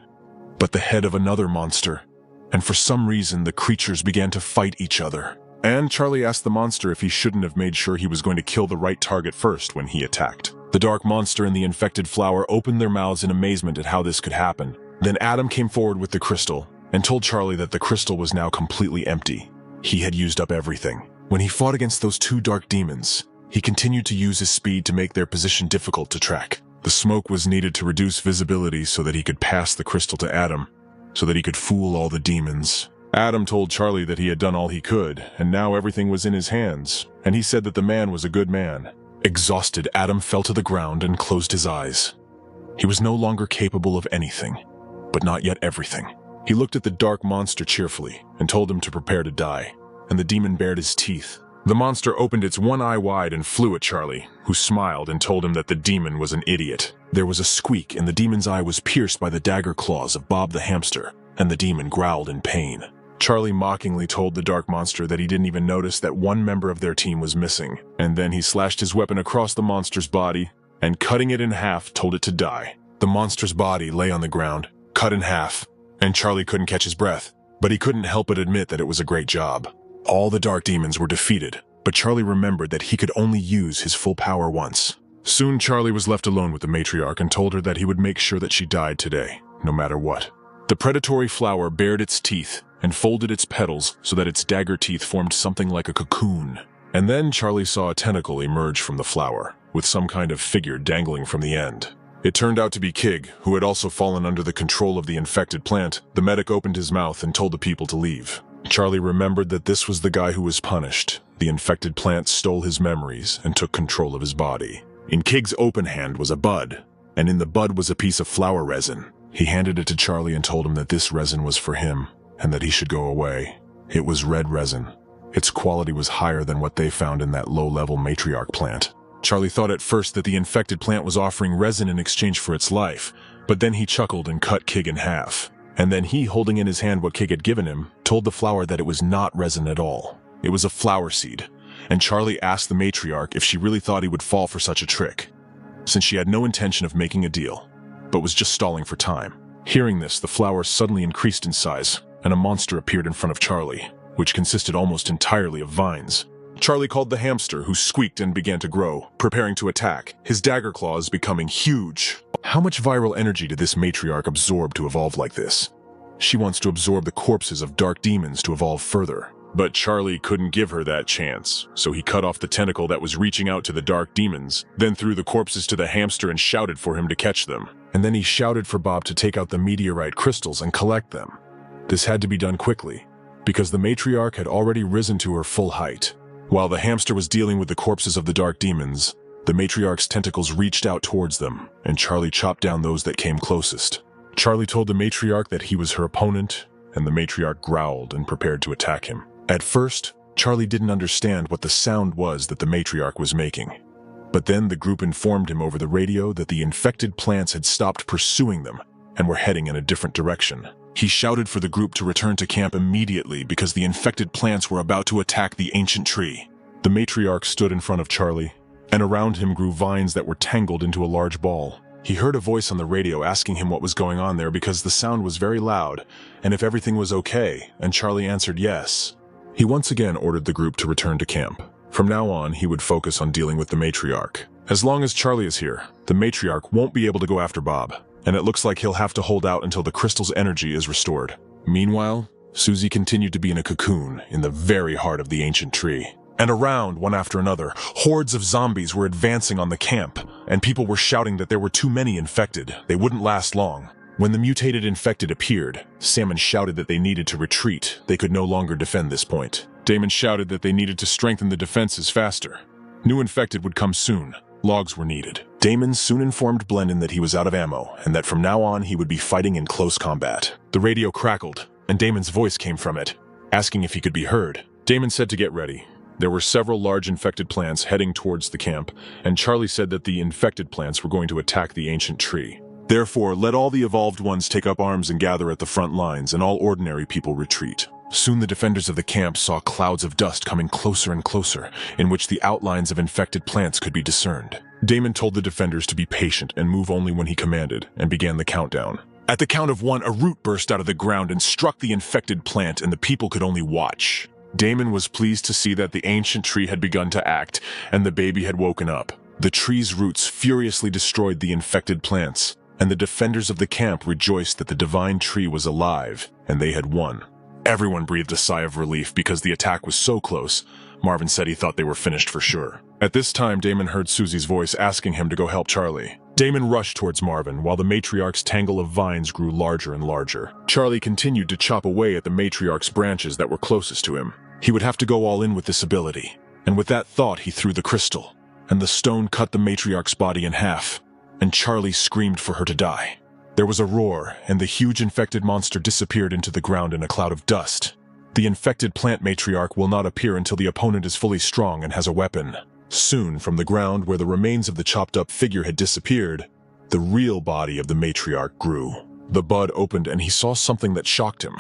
but the head of another monster, and for some reason the creatures began to fight each other. And Charlie asked the monster if he shouldn't have made sure he was going to kill the right target first when he attacked. The dark monster and the infected flower opened their mouths in amazement at how this could happen. Then Adam came forward with the crystal, and told Charlie that the crystal was now completely empty. He had used up everything. When he fought against those 2 dark demons, he continued to use his speed to make their position difficult to track. The smoke was needed to reduce visibility so that he could pass the crystal to Adam, so that he could fool all the demons. Adam told Charlie that he had done all he could, and now everything was in his hands, and he said that the man was a good man. Exhausted, Adam fell to the ground and closed his eyes. He was no longer capable of anything, but not yet everything. He looked at the dark monster cheerfully, and told him to prepare to die, and the demon bared his teeth. The monster opened its one eye wide and flew at Charlie, who smiled and told him that the demon was an idiot. There was a squeak, and the demon's eye was pierced by the dagger claws of Bob the hamster, and the demon growled in pain. Charlie mockingly told the dark monster that he didn't even notice that one member of their team was missing, and then he slashed his weapon across the monster's body, and cutting it in half, told it to die. The monster's body lay on the ground, cut in half, and Charlie couldn't catch his breath, but he couldn't help but admit that it was a great job. All the dark demons were defeated, but Charlie remembered that he could only use his full power once. Soon Charlie was left alone with the matriarch and told her that he would make sure that she died today, no matter what. The predatory flower bared its teeth and folded its petals so that its dagger teeth formed something like a cocoon. And then Charlie saw a tentacle emerge from the flower, with some kind of figure dangling from the end. It turned out to be Kig, who had also fallen under the control of the infected plant. The medic opened his mouth and told the people to leave. Charlie remembered that this was the guy who was punished. The infected plant stole his memories and took control of his body. In Kig's open hand was a bud, and in the bud was a piece of flower resin. He handed it to Charlie and told him that this resin was for him, and that he should go away. It was red resin. Its quality was higher than what they found in that low-level matriarch plant. Charlie thought at first that the infected plant was offering resin in exchange for its life, But then he chuckled and cut Kig in half. And then he, holding in his hand what Kig had given him, told the flower that it was not resin at all. It was a flower seed. And Charlie asked the matriarch if she really thought he would fall for such a trick, since she had no intention of making a deal, but was just stalling for time. Hearing this, the flower suddenly increased in size, and a monster appeared in front of Charlie, which consisted almost entirely of vines. Charlie called the hamster, who squeaked and began to grow, preparing to attack, his dagger claws becoming huge. How much viral energy did this matriarch absorb to evolve like this? She wants to absorb the corpses of dark demons to evolve further. But Charlie couldn't give her that chance, so he cut off the tentacle that was reaching out to the dark demons, then threw the corpses to the hamster and shouted for him to catch them. And then he shouted for Bob to take out the meteorite crystals and collect them. This had to be done quickly, because the matriarch had already risen to her full height. While the hamster was dealing with the corpses of the dark demons, the matriarch's tentacles reached out towards them, and Charlie chopped down those that came closest. Charlie told the matriarch that he was her opponent, and the matriarch growled and prepared to attack him. At first, Charlie didn't understand what the sound was that the matriarch was making. But then the group informed him over the radio that the infected plants had stopped pursuing them and were heading in a different direction. He shouted for the group to return to camp immediately because the infected plants were about to attack the ancient tree. The matriarch stood in front of Charlie, and around him grew vines that were tangled into a large ball. He heard a voice on the radio asking him what was going on there because the sound was very loud, and if everything was okay, and Charlie answered yes. He once again ordered the group to return to camp. From now on, he would focus on dealing with the matriarch. As long as Charlie is here, the matriarch won't be able to go after Bob, and it looks like he'll have to hold out until the crystal's energy is restored. Meanwhile, Susie continued to be in a cocoon in the very heart of the ancient tree. And around, one after another, hordes of zombies were advancing on the camp, and people were shouting that there were too many infected. They wouldn't last long. When the mutated infected appeared, Salmon shouted that they needed to retreat. They could no longer defend this point. Damon shouted that they needed to strengthen the defenses faster. New infected would come soon. Logs were needed. Damon soon informed Blendon that he was out of ammo, and that from now on he would be fighting in close combat. The radio crackled, and Damon's voice came from it, asking if he could be heard. Damon said to get ready. There were several large infected plants heading towards the camp, and Charlie said that the infected plants were going to attack the ancient tree. Therefore, let all the evolved ones take up arms and gather at the front lines, and all ordinary people retreat. Soon the defenders of the camp saw clouds of dust coming closer and closer, in which the outlines of infected plants could be discerned. Damon told the defenders to be patient and move only when he commanded, and began the countdown. At the count of 1, a root burst out of the ground and struck the infected plant, and the people could only watch. Damon was pleased to see that the ancient tree had begun to act, and the baby had woken up. The tree's roots furiously destroyed the infected plants, and the defenders of the camp rejoiced that the divine tree was alive, and they had won. Everyone breathed a sigh of relief because the attack was so close. Marvin said he thought they were finished for sure. At this time, Damon heard Susie's voice asking him to go help Charlie. Damon rushed towards Marvin, while the matriarch's tangle of vines grew larger and larger. Charlie continued to chop away at the matriarch's branches that were closest to him. He would have to go all in with this ability, and with that thought he threw the crystal, and the stone cut the matriarch's body in half, and Charlie screamed for her to die. There was a roar, and the huge infected monster disappeared into the ground in a cloud of dust. The infected plant matriarch will not appear until the opponent is fully strong and has a weapon. Soon, from the ground where the remains of the chopped-up figure had disappeared, the real body of the matriarch grew. The bud opened and he saw something that shocked him.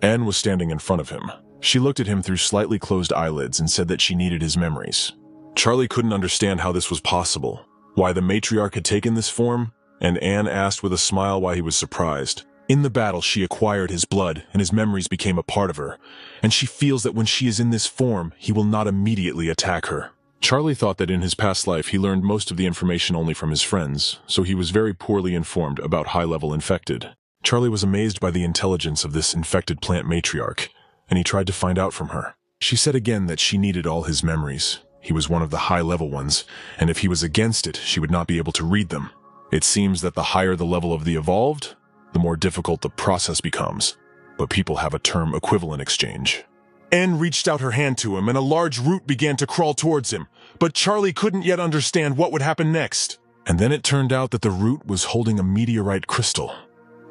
Anne was standing in front of him. She looked at him through slightly closed eyelids and said that she needed his memories. Charlie couldn't understand how this was possible, why the matriarch had taken this form, and Anne asked with a smile why he was surprised. In the battle, she acquired his blood, and his memories became a part of her, and she feels that when she is in this form, he will not immediately attack her. Charlie thought that in his past life he learned most of the information only from his friends, so he was very poorly informed about high-level infected. Charlie was amazed by the intelligence of this infected plant matriarch, and he tried to find out from her. She said again that she needed all his memories. He was one of the high-level ones, and if he was against it, she would not be able to read them. It seems that the higher the level of the evolved, the more difficult the process becomes, but people have a term equivalent exchange. Anne reached out her hand to him, and a large root began to crawl towards him, but Charlie couldn't yet understand what would happen next. And then it turned out that the root was holding a meteorite crystal.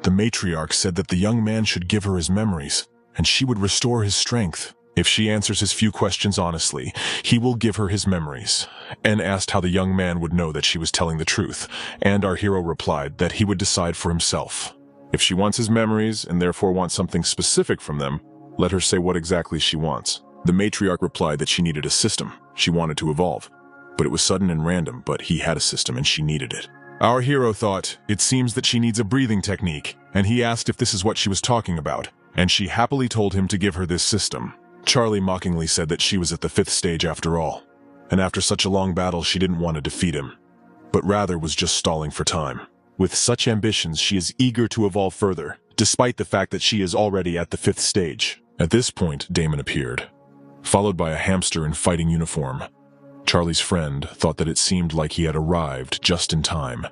The matriarch said that the young man should give her his memories, and she would restore his strength. If she answers his few questions honestly, he will give her his memories. En asked how the young man would know that she was telling the truth, and our hero replied that he would decide for himself. If she wants his memories and therefore wants something specific from them, let her say what exactly she wants. The matriarch replied that she needed a system. She wanted to evolve. But it was sudden and random, but he had a system and she needed it. Our hero thought, it seems that she needs a breathing technique, and he asked if this is what she was talking about, and she happily told him to give her this system. Charlie mockingly said that she was at the 5th stage after all, and after such a long battle she didn't want to defeat him, but rather was just stalling for time. With such ambitions, she is eager to evolve further, despite the fact that she is already at the 5th stage. At this point, Damon appeared, followed by a hamster in fighting uniform. Charlie's friend thought that it seemed like he had arrived just in time,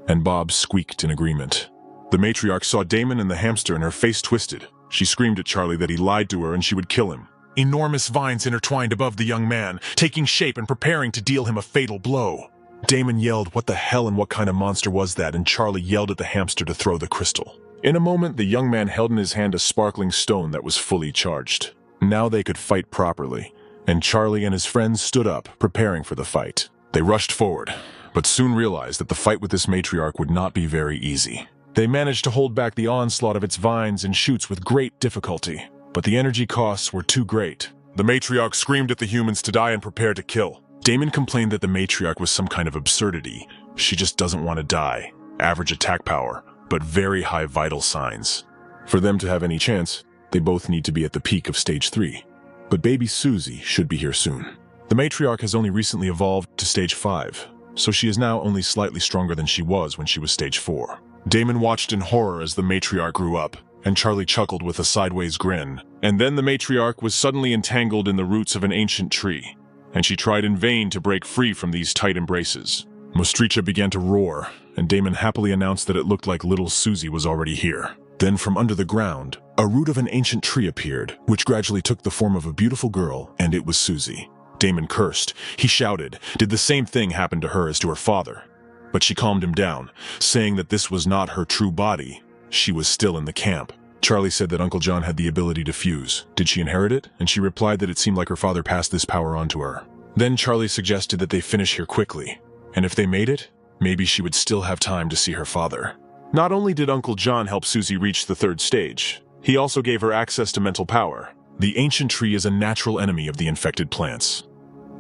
and Bob squeaked in agreement. The matriarch saw Damon and the hamster and her face twisted. She screamed at Charlie that he lied to her and she would kill him. Enormous vines intertwined above the young man, taking shape and preparing to deal him a fatal blow. Damon yelled, "What the hell and what kind of monster was that?" and Charlie yelled at the hamster to throw the crystal. In a moment, the young man held in his hand a sparkling stone that was fully charged. Now they could fight properly, and Charlie and his friends stood up, preparing for the fight. They rushed forward, but soon realized that the fight with this matriarch would not be very easy. They managed to hold back the onslaught of its vines and shoots with great difficulty, but the energy costs were too great. The matriarch screamed at the humans to die and prepare to kill. Damon complained that the matriarch was some kind of absurdity. She just doesn't want to die. Average attack power, but very high vital signs. For them to have any chance, they both need to be at the peak of stage 3. But baby Susie should be here soon. The matriarch has only recently evolved to stage 5, so she is now only slightly stronger than she was when she was stage 4. Damon watched in horror as the matriarch grew up, and Charlie chuckled with a sideways grin. And then the matriarch was suddenly entangled in the roots of an ancient tree, and she tried in vain to break free from these tight embraces. Mostricha began to roar, and Damon happily announced that it looked like little Susie was already here. Then from under the ground, a root of an ancient tree appeared, which gradually took the form of a beautiful girl, and it was Susie. Damon cursed. He shouted. Did the same thing happen to her as to her father? But she calmed him down, saying that this was not her true body. She was still in the camp. Charlie said that Uncle John had the ability to fuse. Did she inherit it? And she replied that it seemed like her father passed this power on to her. Then Charlie suggested that they finish here quickly, and if they made it, maybe she would still have time to see her father. Not only did Uncle John help Susie reach the 3rd stage, he also gave her access to mental power. The ancient tree is a natural enemy of the infected plants.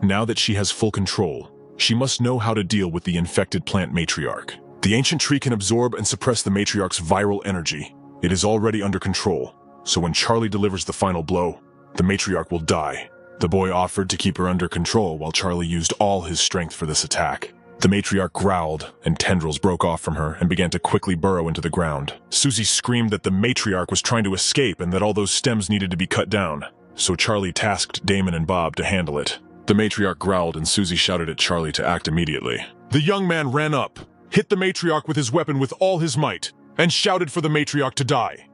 Now that she has full control, she must know how to deal with the infected plant matriarch. The ancient tree can absorb and suppress the matriarch's viral energy. It is already under control, so when Charlie delivers the final blow, the matriarch will die. The boy offered to keep her under control while Charlie used all his strength for this attack. The matriarch growled, and tendrils broke off from her and began to quickly burrow into the ground. Susie screamed that the matriarch was trying to escape and that all those stems needed to be cut down, so Charlie tasked Damon and Bob to handle it. The matriarch growled and Susie shouted at Charlie to act immediately. The young man ran up, hit the matriarch with his weapon with all his might, and shouted for the matriarch to die.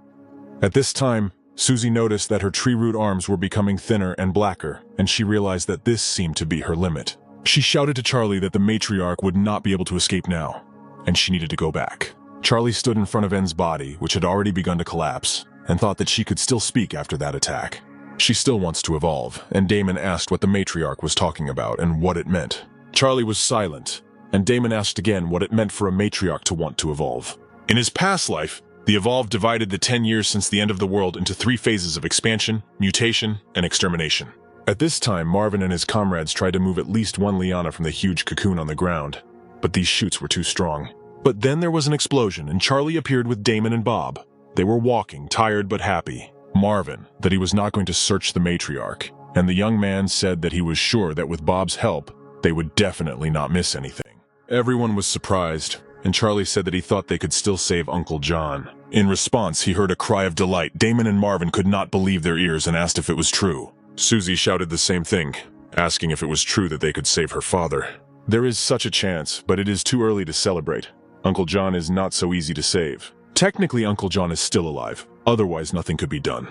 At this time, Susie noticed that her tree root arms were becoming thinner and blacker, and she realized that this seemed to be her limit. She shouted to Charlie that the matriarch would not be able to escape now, and she needed to go back. Charlie stood in front of En's body, which had already begun to collapse, and thought that she could still speak after that attack. She still wants to evolve, and Damon asked what the matriarch was talking about and what it meant. Charlie was silent, and Damon asked again what it meant for a matriarch to want to evolve. In his past life, the Evolved divided the 10 years since the end of the world into 3 phases of expansion, mutation, and extermination. At this time, Marvin and his comrades tried to move at least one liana from the huge cocoon on the ground, but these shoots were too strong. But then there was an explosion, and Charlie appeared with Damon and Bob. They were walking, tired but happy. Marvin, that he was not going to search the matriarch, and the young man said that he was sure that with Bob's help, they would definitely not miss anything. Everyone was surprised, and Charlie said that he thought they could still save Uncle John. In response, he heard a cry of delight. Damon and Marvin could not believe their ears and asked if it was true. Susie shouted the same thing, asking if it was true that they could save her father. There is such a chance, but it is too early to celebrate. Uncle John is not so easy to save. Technically, Uncle John is still alive, otherwise nothing could be done.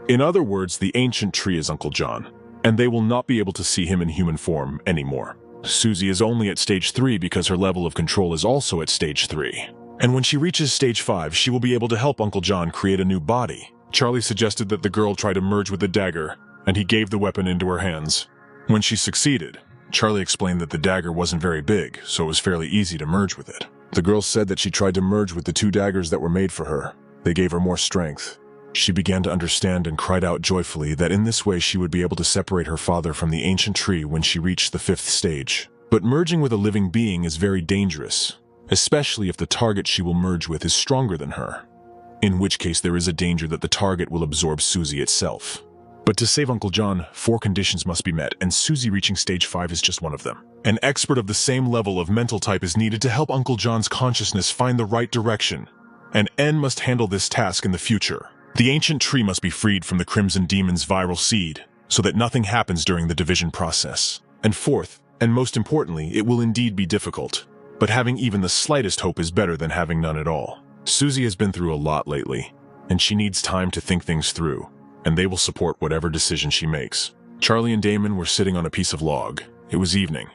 In other words, the ancient tree is Uncle John, and they will not be able to see him in human form anymore. Susie is only at stage 3 because her level of control is also at stage 3. And when she reaches stage 5, she will be able to help Uncle John create a new body. Charlie suggested that the girl try to merge with the dagger, and he gave the weapon into her hands. When she succeeded, Charlie explained that the dagger wasn't very big, so it was fairly easy to merge with it. The girl said that she tried to merge with the 2 daggers that were made for her. They gave her more strength. She began to understand and cried out joyfully that in this way she would be able to separate her father from the ancient tree when she reached the 5th stage. But merging with a living being is very dangerous, especially if the target she will merge with is stronger than her, in which case there is a danger that the target will absorb Susie itself. But to save Uncle John, 4 conditions must be met, and Susie reaching stage 5 is just one of them. An expert of the same level of mental type is needed to help Uncle John's consciousness find the right direction, and N must handle this task in the future. The ancient tree must be freed from the Crimson Demon's viral seed, so that nothing happens during the division process. And 4th, and most importantly, it will indeed be difficult, but having even the slightest hope is better than having none at all. Susie has been through a lot lately, and she needs time to think things through, and they will support whatever decision she makes. Charlie and Damon were sitting on a piece of log. It was evening.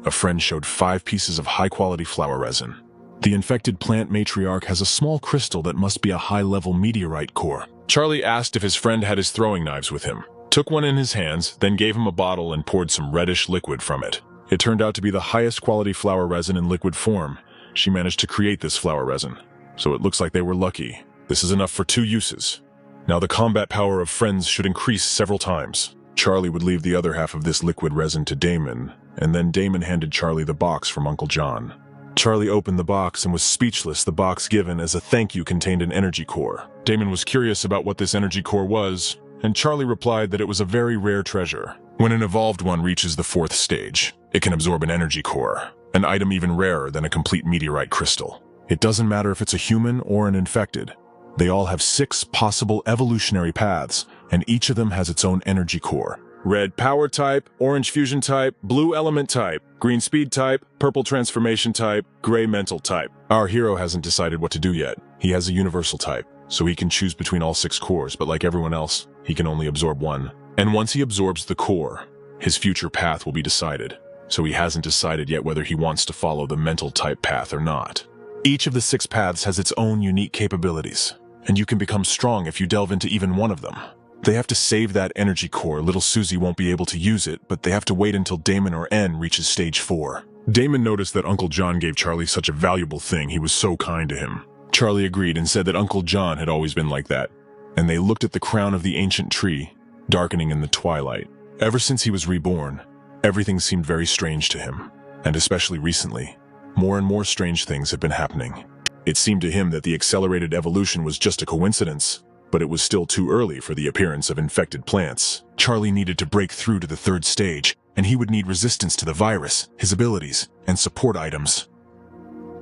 A friend showed 5 pieces of high-quality flower resin. The infected plant matriarch has a small crystal that must be a high-level meteorite core. Charlie asked if his friend had his throwing knives with him, took one in his hands, then gave him a bottle and poured some reddish liquid from it. It turned out to be the highest quality flower resin in liquid form. She managed to create this flower resin, so it looks like they were lucky. This is enough for 2 uses. Now the combat power of friends should increase several times. Charlie would leave the other half of this liquid resin to Damon, and then Damon handed Charlie the box from Uncle John. Charlie opened the box and was speechless. The box given as a thank you contained an energy core. Damon was curious about what this energy core was, and Charlie replied that it was a very rare treasure. When an evolved one reaches the 4th stage, it can absorb an energy core, an item even rarer than a complete meteorite crystal. It doesn't matter if it's a human or an infected. They all have 6 possible evolutionary paths, and each of them has its own energy core. Red power type, orange fusion type, blue element type, green speed type, purple transformation type, gray mental type. Our hero hasn't decided what to do yet. He has a universal type, so he can choose between all 6 cores, but like everyone else, he can only absorb one. And once he absorbs the core, his future path will be decided, so he hasn't decided yet whether he wants to follow the mental type path or not. Each of the 6 paths has its own unique capabilities, and you can become strong if you delve into even one of them. They have to save that energy core. Little Susie won't be able to use it, but they have to wait until Damon or N reaches stage 4. Damon noticed that Uncle John gave Charlie such a valuable thing. He was so kind to him. Charlie agreed and said that Uncle John had always been like that, and they looked at the crown of the ancient tree, darkening in the twilight. Ever since he was reborn, everything seemed very strange to him, and especially recently, more and more strange things have been happening. It seemed to him that the accelerated evolution was just a coincidence, but it was still too early for the appearance of infected plants. Charlie needed to break through to the 3rd stage, and he would need resistance to the virus, his abilities, and support items.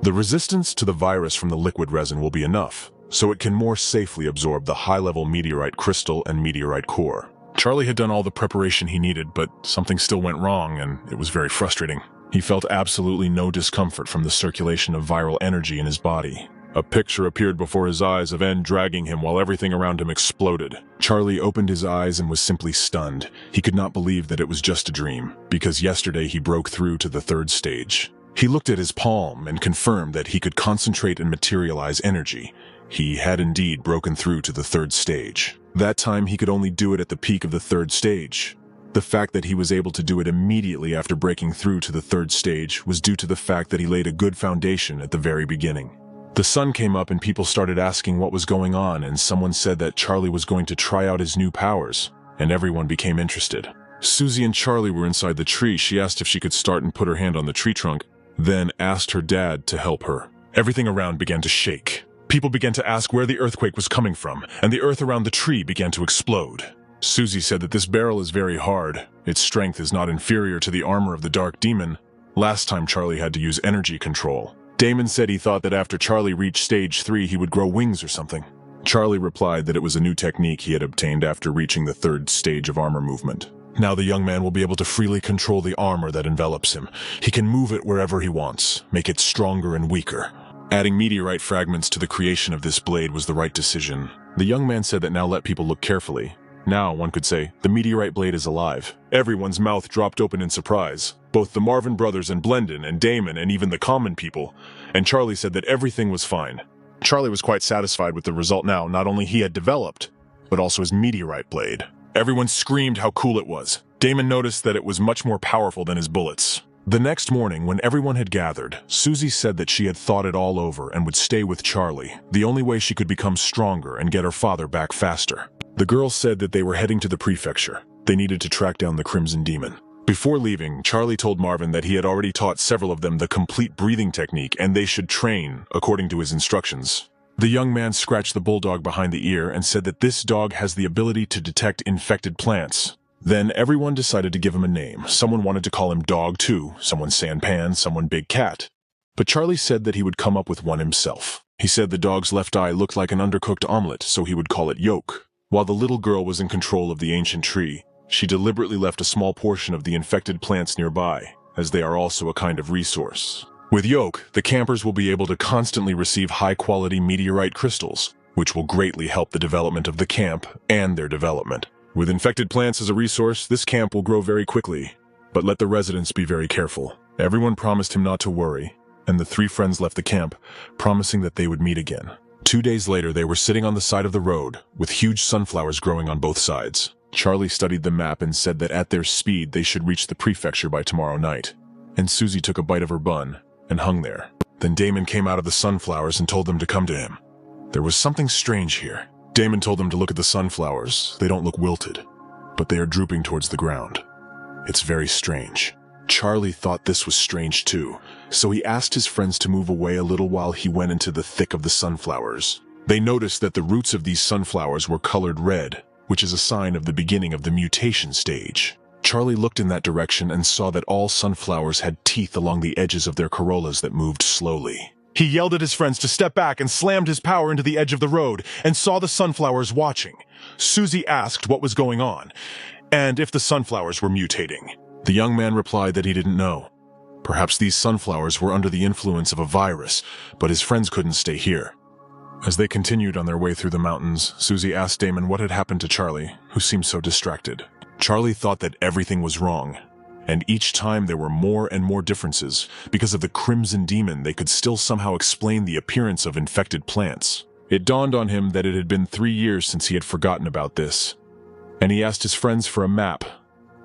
The resistance to the virus from the liquid resin will be enough, so it can more safely absorb the high-level meteorite crystal and meteorite core. Charlie had done all the preparation he needed, but something still went wrong, and it was very frustrating. He felt absolutely no discomfort from the circulation of viral energy in his body. A picture appeared before his eyes of N dragging him while everything around him exploded. Charlie opened his eyes and was simply stunned. He could not believe that it was just a dream, because yesterday he broke through to the 3rd stage. He looked at his palm and confirmed that he could concentrate and materialize energy. He had indeed broken through to the 3rd stage. That time he could only do it at the peak of the 3rd stage. The fact that he was able to do it immediately after breaking through to the 3rd stage was due to the fact that he laid a good foundation at the very beginning. The sun came up and people started asking what was going on, and someone said that Charlie was going to try out his new powers, and everyone became interested. Susie and Charlie were inside the tree. She asked if she could start and put her hand on the tree trunk, then asked her dad to help her. Everything around began to shake. People began to ask where the earthquake was coming from, and the earth around the tree began to explode. Susie said that this barrel is very hard. Its strength is not inferior to the armor of the Dark Demon. Last time Charlie had to use energy control. Damon said he thought that after Charlie reached stage 3 he would grow wings or something. Charlie replied that it was a new technique he had obtained after reaching the 3rd stage of armor movement. Now the young man will be able to freely control the armor that envelops him. He can move it wherever he wants, make it stronger and weaker. Adding meteorite fragments to the creation of this blade was the right decision. The young man said that now let people look carefully. Now, one could say, the meteorite blade is alive. Everyone's mouth dropped open in surprise. Both the Marvin brothers and Blendon and Damon and even the common people. And Charlie said that everything was fine. Charlie was quite satisfied with the result now. Not only he had developed, but also his meteorite blade. Everyone screamed how cool it was. Damon noticed that it was much more powerful than his bullets. The next morning, when everyone had gathered, Susie said that she had thought it all over and would stay with Charlie, the only way she could become stronger and get her father back faster. The girls said that they were heading to the prefecture. They needed to track down the Crimson Demon. Before leaving, Charlie told Marvin that he had already taught several of them the complete breathing technique and they should train according to his instructions. The young man scratched the bulldog behind the ear and said that this dog has the ability to detect infected plants. Then everyone decided to give him a name. Someone wanted to call him Dog 2, someone Sandpan, someone Big Cat. But Charlie said that he would come up with one himself. He said the dog's left eye looked like an undercooked omelet, so he would call it Yolk. While the little girl was in control of the ancient tree, she deliberately left a small portion of the infected plants nearby, as they are also a kind of resource. With Yolk, the campers will be able to constantly receive high-quality meteorite crystals, which will greatly help the development of the camp and their development. With infected plants as a resource, this camp will grow very quickly, but let the residents be very careful. Everyone promised him not to worry, and the three friends left the camp, promising that they would meet again. 2 days later, they were sitting on the side of the road, with huge sunflowers growing on both sides. Charlie studied the map and said that at their speed they should reach the prefecture by tomorrow night. And Susie took a bite of her bun and hung there. Then Damon came out of the sunflowers and told them to come to him. There was something strange here. Damon told them to look at the sunflowers. They don't look wilted, but they are drooping towards the ground. It's very strange. Charlie thought this was strange too, so he asked his friends to move away a little while he went into the thick of the sunflowers. They noticed that the roots of these sunflowers were colored red, which is a sign of the beginning of the mutation stage. Charlie looked in that direction and saw that all sunflowers had teeth along the edges of their corollas that moved slowly. He yelled at his friends to step back and slammed his power into the edge of the road and saw the sunflowers watching. Susie asked what was going on and if the sunflowers were mutating. The young man replied that he didn't know. Perhaps these sunflowers were under the influence of a virus, but his friends couldn't stay here. As they continued on their way through the mountains, Susie asked Damon what had happened to Charlie, who seemed so distracted. Charlie thought that everything was wrong, and each time there were more and more differences. Because of the Crimson Demon, they could still somehow explain the appearance of infected plants. It dawned on him that it had been 3 years since he had forgotten about this, and he asked his friends for a map.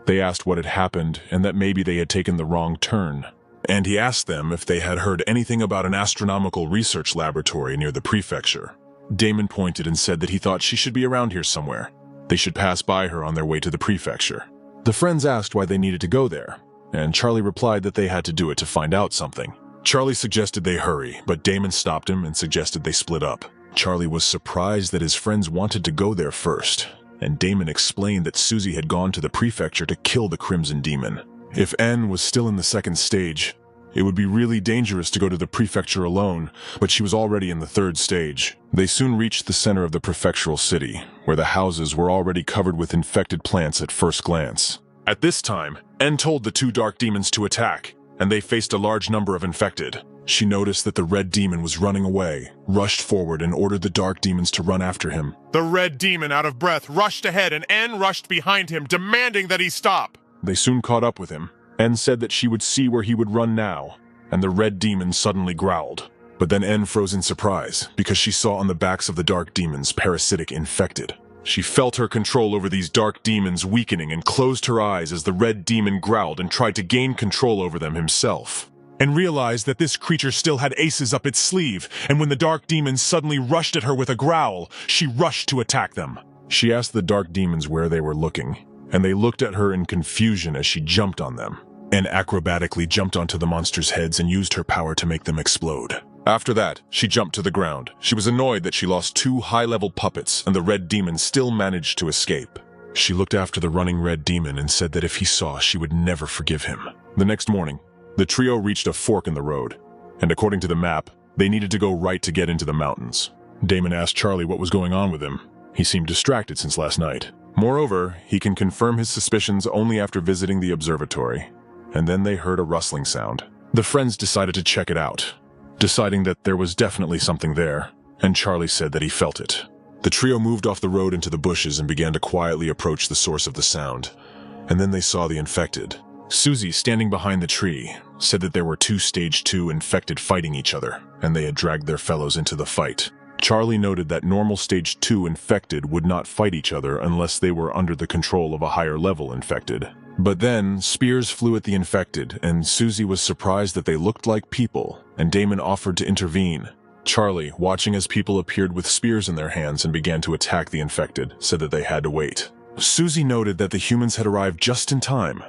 They asked what had happened and that maybe they had taken the wrong turn. And he asked them if they had heard anything about an astronomical research laboratory near the prefecture. Damon pointed and said that he thought she should be around here somewhere. They should pass by her on their way to the prefecture. The friends asked why they needed to go there, and Charlie replied that they had to do it to find out something. Charlie suggested they hurry, but Damon stopped him and suggested they split up. Charlie was surprised that his friends wanted to go there first, and Damon explained that Susie had gone to the prefecture to kill the Crimson Demon. If N was still in the second stage, it would be really dangerous to go to the prefecture alone, but she was already in the third stage. They soon reached the center of the prefectural city, where the houses were already covered with infected plants at first glance. At this time, N told the two dark demons to attack, and they faced a large number of infected. She noticed that the red demon was running away, rushed forward and ordered the dark demons to run after him. The red demon, out of breath, rushed ahead and N rushed behind him, demanding that he stop. They soon caught up with him. N said that she would see where he would run now, and the red demon suddenly growled. But then N froze in surprise, because she saw on the backs of the dark demons parasitic infected. She felt her control over these dark demons weakening and closed her eyes as the red demon growled and tried to gain control over them himself. And realized that this creature still had aces up its sleeve, and when the dark demons suddenly rushed at her with a growl, she rushed to attack them. She asked the dark demons where they were looking, and they looked at her in confusion as she jumped on them, and acrobatically jumped onto the monsters' heads and used her power to make them explode. After that, she jumped to the ground. She was annoyed that she lost 2 high-level puppets, and the red demon still managed to escape. She looked after the running red demon and said that if he saw, she would never forgive him. The next morning, the trio reached a fork in the road, and according to the map, they needed to go right to get into the mountains. Damon asked Charlie what was going on with him. He seemed distracted since last night. Moreover, he can confirm his suspicions only after visiting the observatory. And then they heard a rustling sound. The friends decided to check it out, deciding that there was definitely something there, and Charlie said that he felt it. The trio moved off the road into the bushes and began to quietly approach the source of the sound, and then they saw the infected. Susie, standing behind the tree, said that there were 2 Stage 2 infected fighting each other, and they had dragged their fellows into the fight. Charlie noted that normal Stage 2 infected would not fight each other unless they were under the control of a higher level infected. But then, spears flew at the infected, and Susie was surprised that they looked like people, and Damon offered to intervene. Charlie, watching as people appeared with spears in their hands and began to attack the infected, said that they had to wait. Susie noted that the humans had arrived just in time,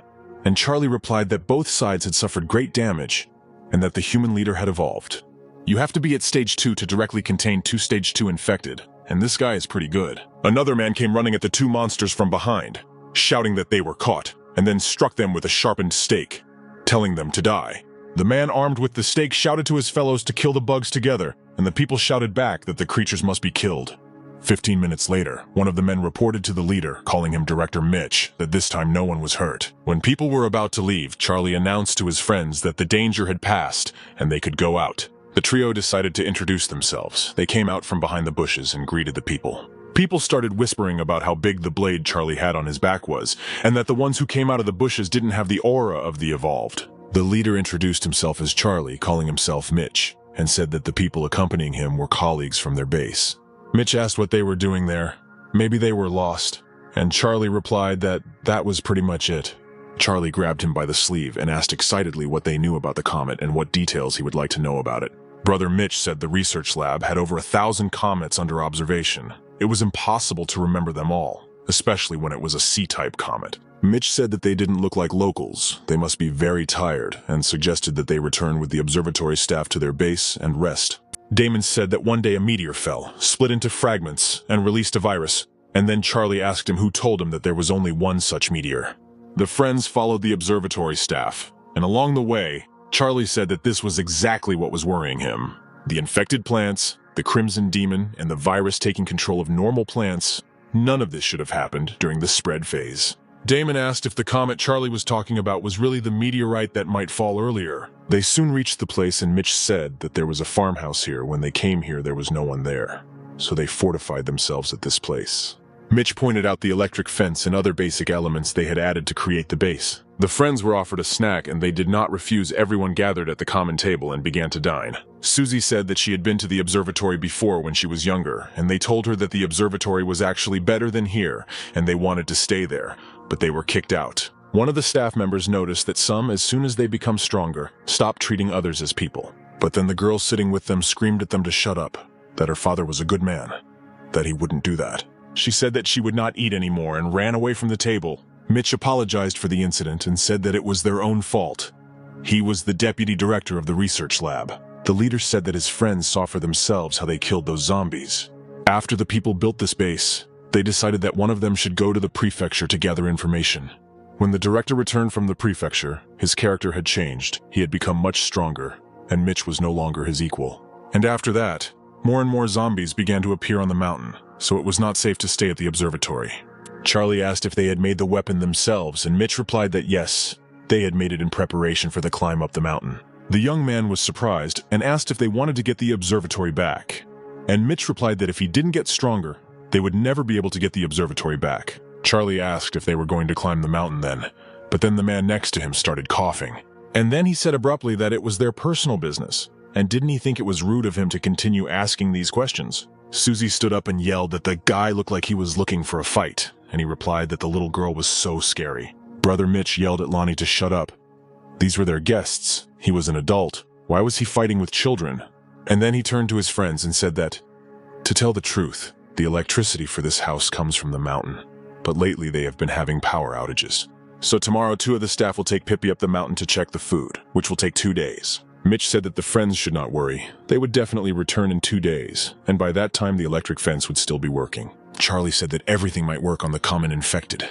and Charlie replied that both sides had suffered great damage, and that the human leader had evolved. You have to be at Stage 2 to directly contain 2 Stage 2 infected, and this guy is pretty good. Another man came running at the 2 monsters from behind, shouting that they were caught, and then struck them with a sharpened stake, telling them to die. The man armed with the stake shouted to his fellows to kill the bugs together, and the people shouted back that the creatures must be killed. 15 minutes later, one of the men reported to the leader, calling him Director Mitch, that this time no one was hurt. When people were about to leave, Charlie announced to his friends that the danger had passed, and they could go out. The trio decided to introduce themselves. They came out from behind the bushes and greeted the people. People started whispering about how big the blade Charlie had on his back was, and that the ones who came out of the bushes didn't have the aura of the evolved. The leader introduced himself as Charlie, calling himself Mitch, and said that the people accompanying him were colleagues from their base. Mitch asked what they were doing there. Maybe they were lost, and Charlie replied that that was pretty much it. Charlie grabbed him by the sleeve and asked excitedly what they knew about the comet and what details he would like to know about it. Brother Mitch said the research lab had over 1,000 comets under observation. It was impossible to remember them all, especially when it was a C-type comet. Mitch said that they didn't look like locals. They must be very tired, and suggested that they return with the observatory staff to their base and rest. Damon said that one day a meteor fell, split into fragments, and released a virus, and then Charlie asked him who told him that there was only one such meteor. The friends followed the observatory staff, and along the way, Charlie said that this was exactly what was worrying him. The infected plants, the Crimson Demon, and the virus taking control of normal plants, none of this should have happened during the spread phase. Damon asked if the comet Charlie was talking about was really the meteorite that might fall earlier. They soon reached the place, and Mitch said that there was a farmhouse here. When they came here, there was no one there, so they fortified themselves at this place. Mitch pointed out the electric fence and other basic elements they had added to create the base. The friends were offered a snack, and they did not refuse. Everyone gathered at the common table and began to dine. Susie said that she had been to the observatory before when she was younger, and they told her that the observatory was actually better than here, and they wanted to stay there, but they were kicked out. One of the staff members noticed that some, as soon as they become stronger, stop treating others as people. But then the girl sitting with them screamed at them to shut up, that her father was a good man, that he wouldn't do that. She said that she would not eat anymore and ran away from the table. Mitch apologized for the incident and said that it was their own fault. He was the deputy director of the research lab. The leader said that his friends saw for themselves how they killed those zombies. After the people built this base, they decided that one of them should go to the prefecture to gather information. When the director returned from the prefecture, his character had changed. He had become much stronger, and Mitch was no longer his equal. And after that, more and more zombies began to appear on the mountain, so it was not safe to stay at the observatory. Charlie asked if they had made the weapon themselves, and Mitch replied that yes, they had made it in preparation for the climb up the mountain. The young man was surprised and asked if they wanted to get the observatory back. And Mitch replied that if he didn't get stronger, they would never be able to get the observatory back. Charlie asked if they were going to climb the mountain then, but then the man next to him started coughing. And then he said abruptly that it was their personal business, and didn't he think it was rude of him to continue asking these questions? Susie stood up and yelled that the guy looked like he was looking for a fight, and he replied that the little girl was so scary. Brother Mitch yelled at Lonnie to shut up. These were their guests. He was an adult. Why was he fighting with children? And then he turned to his friends and said that, to tell the truth, the electricity for this house comes from the mountain, but lately they have been having power outages. So tomorrow 2 of the staff will take Pippi up the mountain to check the food, which will take 2 days. Mitch said that the friends should not worry. They would definitely return in 2 days, and by that time the electric fence would still be working. Charlie said that everything might work on the common infected,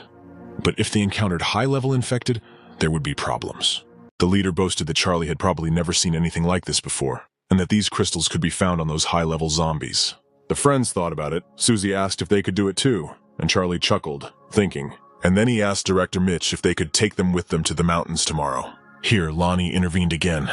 but if they encountered high-level infected, there would be problems. The leader boasted that Charlie had probably never seen anything like this before, and that these crystals could be found on those high-level zombies. The friends thought about it. Susie asked if they could do it too, and Charlie chuckled, thinking. And then he asked Director Mitch if they could take them with them to the mountains tomorrow. Here, Lonnie intervened again.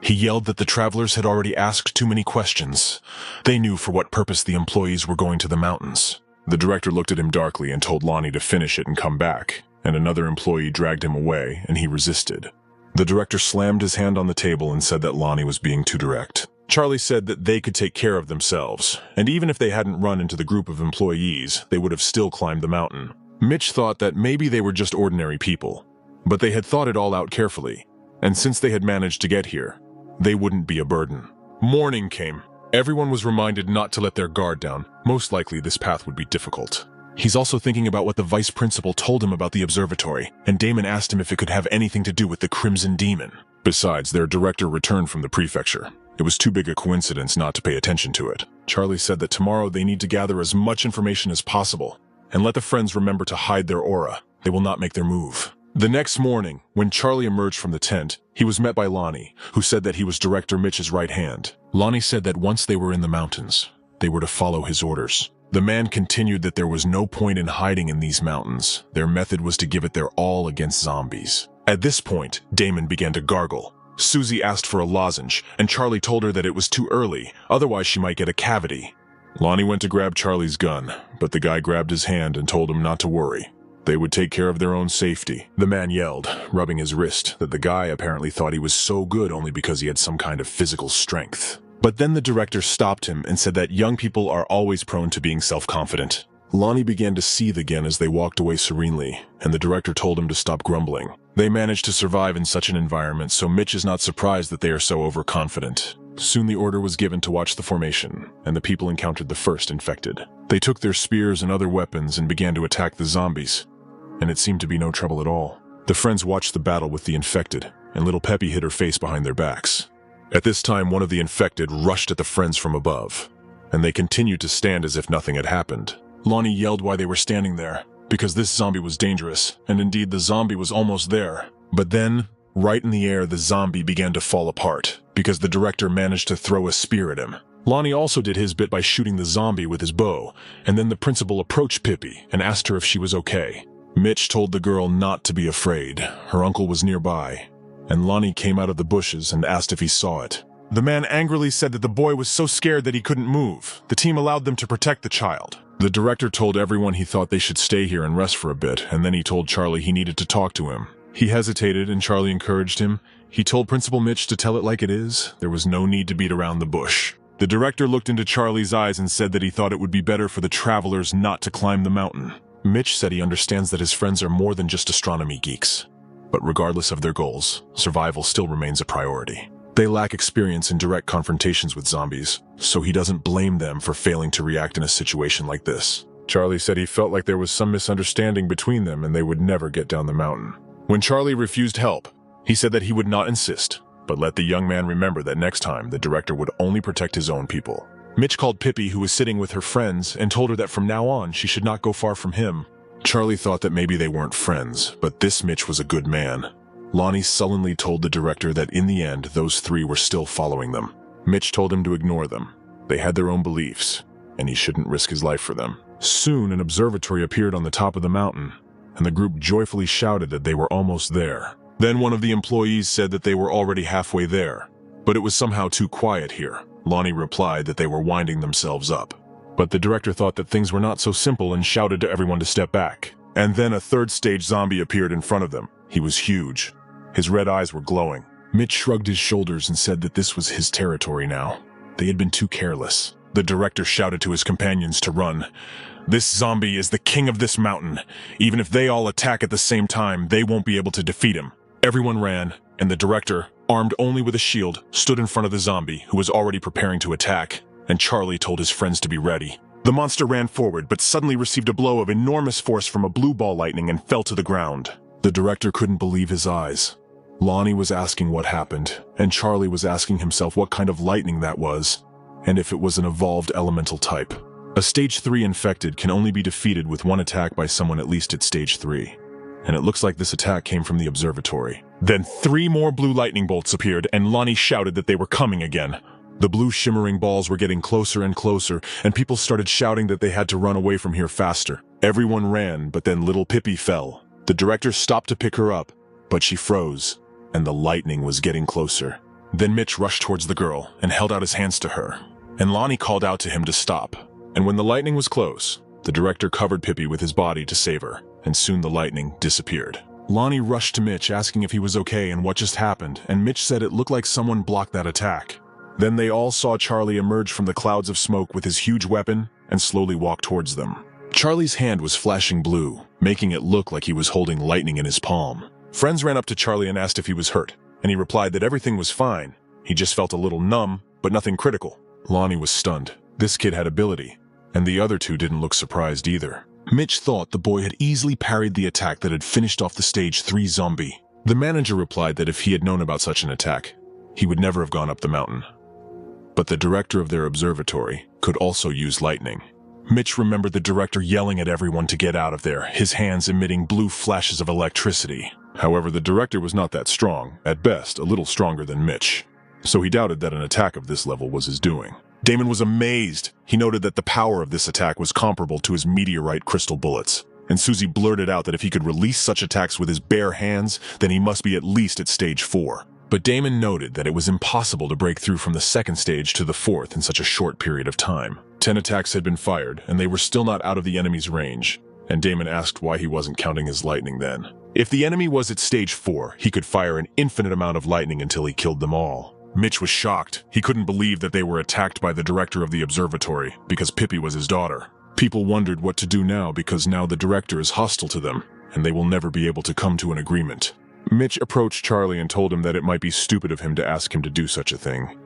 He yelled that the travelers had already asked too many questions. They knew for what purpose the employees were going to the mountains. The director looked at him darkly and told Lonnie to finish it and come back, and another employee dragged him away, and he resisted. The director slammed his hand on the table and said that Lonnie was being too direct. Charlie said that they could take care of themselves, and even if they hadn't run into the group of employees, they would have still climbed the mountain. Mitch thought that maybe they were just ordinary people, but they had thought it all out carefully, and since they had managed to get here, they wouldn't be a burden. Morning came. Everyone was reminded not to let their guard down. Most likely this path would be difficult. He's also thinking about what the vice principal told him about the observatory, and Damon asked him if it could have anything to do with the Crimson Demon. Besides, their director returned from the prefecture. It was too big a coincidence not to pay attention to it. Charlie said that tomorrow they need to gather as much information as possible, and let the friends remember to hide their aura. They will not make their move. The next morning, when Charlie emerged from the tent, he was met by Lonnie, who said that he was Director Mitch's right hand. Lonnie said that once they were in the mountains, they were to follow his orders. The man continued that there was no point in hiding in these mountains. Their method was to give it their all against zombies. At this point, Damon began to gargle. Susie asked for a lozenge, and Charlie told her that it was too early, otherwise she might get a cavity. Lonnie went to grab Charlie's gun, but the guy grabbed his hand and told him not to worry. They would take care of their own safety. The man yelled, rubbing his wrist, that the guy apparently thought he was so good only because he had some kind of physical strength. But then the director stopped him and said that young people are always prone to being self-confident. Lonnie began to seethe again as they walked away serenely, and the director told him to stop grumbling. They managed to survive in such an environment, so Mitch is not surprised that they are so overconfident. Soon the order was given to watch the formation, and the people encountered the first infected. They took their spears and other weapons and began to attack the zombies, and it seemed to be no trouble at all. The friends watched the battle with the infected, and little Peppy hid her face behind their backs. At this time, one of the infected rushed at the friends from above, and they continued to stand as if nothing had happened. Lonnie yelled why they were standing there, because this zombie was dangerous, and indeed the zombie was almost there. But then, right in the air, the zombie began to fall apart, because the director managed to throw a spear at him. Lonnie also did his bit by shooting the zombie with his bow, and then the principal approached Pippi and asked her if she was okay. Mitch told the girl not to be afraid. Her uncle was nearby, and Lonnie came out of the bushes and asked if he saw it. The man angrily said that the boy was so scared that he couldn't move. The team allowed them to protect the child. The director told everyone he thought they should stay here and rest for a bit, and then he told Charlie he needed to talk to him. He hesitated, and Charlie encouraged him. He told Principal Mitch to tell it like it is. There was no need to beat around the bush. The director looked into Charlie's eyes and said that he thought it would be better for the travelers not to climb the mountain. Mitch said he understands that his friends are more than just astronomy geeks. But regardless of their goals, survival still remains a priority. They lack experience in direct confrontations with zombies, so he doesn't blame them for failing to react in a situation like this. Charlie said he felt like there was some misunderstanding between them and they would never get down the mountain. When Charlie refused help, he said that he would not insist, but let the young man remember that next time the director would only protect his own people. Mitch called Pippi, who was sitting with her friends, and told her that from now on she should not go far from him. Charlie thought that maybe they weren't friends, but this Mitch was a good man. Lonnie sullenly told the director that in the end, those three were still following them. Mitch told him to ignore them. They had their own beliefs, and he shouldn't risk his life for them. Soon, an observatory appeared on the top of the mountain, and the group joyfully shouted that they were almost there. Then one of the employees said that they were already halfway there, but it was somehow too quiet here. Lonnie replied that they were winding themselves up. But the director thought that things were not so simple and shouted to everyone to step back. And then a third-stage zombie appeared in front of them. He was huge. His red eyes were glowing. Mitch shrugged his shoulders and said that this was his territory now. They had been too careless. The director shouted to his companions to run. This zombie is the king of this mountain. Even if they all attack at the same time, they won't be able to defeat him. Everyone ran, and the director, armed only with a shield, stood in front of the zombie, who was already preparing to attack, and Charlie told his friends to be ready. The monster ran forward, but suddenly received a blow of enormous force from a blue ball lightning and fell to the ground. The director couldn't believe his eyes. Lonnie was asking what happened, and Charlie was asking himself what kind of lightning that was, and if it was an evolved elemental type. A Stage 3 infected can only be defeated with one attack by someone at least at Stage 3, and it looks like this attack came from the observatory. Then 3 more blue lightning bolts appeared, and Lonnie shouted that they were coming again. The blue shimmering balls were getting closer and closer, and people started shouting that they had to run away from here faster. Everyone ran, but then little Pippi fell. The director stopped to pick her up, but she froze, and the lightning was getting closer. Then Mitch rushed towards the girl and held out his hands to her, and Lonnie called out to him to stop. And when the lightning was close, the director covered Pippi with his body to save her, and soon the lightning disappeared. Lonnie rushed to Mitch asking if he was okay and what just happened, and Mitch said it looked like someone blocked that attack. Then they all saw Charlie emerge from the clouds of smoke with his huge weapon and slowly walk towards them. Charlie's hand was flashing blue, making it look like he was holding lightning in his palm. Friends ran up to Charlie and asked if he was hurt, and he replied that everything was fine. He just felt a little numb, but nothing critical. Lonnie was stunned. This kid had ability, and the other two didn't look surprised either. Mitch thought the boy had easily parried the attack that had finished off the stage 3 zombie. The manager replied that if he had known about such an attack, he would never have gone up the mountain. But the director of their observatory could also use lightning. Mitch remembered the director yelling at everyone to get out of there, his hands emitting blue flashes of electricity. However, the director was not that strong, at best a little stronger than Mitch, so he doubted that an attack of this level was his doing. Damon was amazed. He noted that the power of this attack was comparable to his meteorite crystal bullets, and Susie blurted out that if he could release such attacks with his bare hands, then he must be at least at stage 4. But Damon noted that it was impossible to break through from the 2nd stage to the 4th in such a short period of time. 10 attacks had been fired, and they were still not out of the enemy's range, and Damon asked why he wasn't counting his lightning then. If the enemy was at stage 4, he could fire an infinite amount of lightning until he killed them all. Mitch was shocked. He couldn't believe that they were attacked by the director of the observatory, because Pippi was his daughter. People wondered what to do now because now the director is hostile to them, and they will never be able to come to an agreement. Mitch approached Charlie and told him that it might be stupid of him to ask him to do such a thing,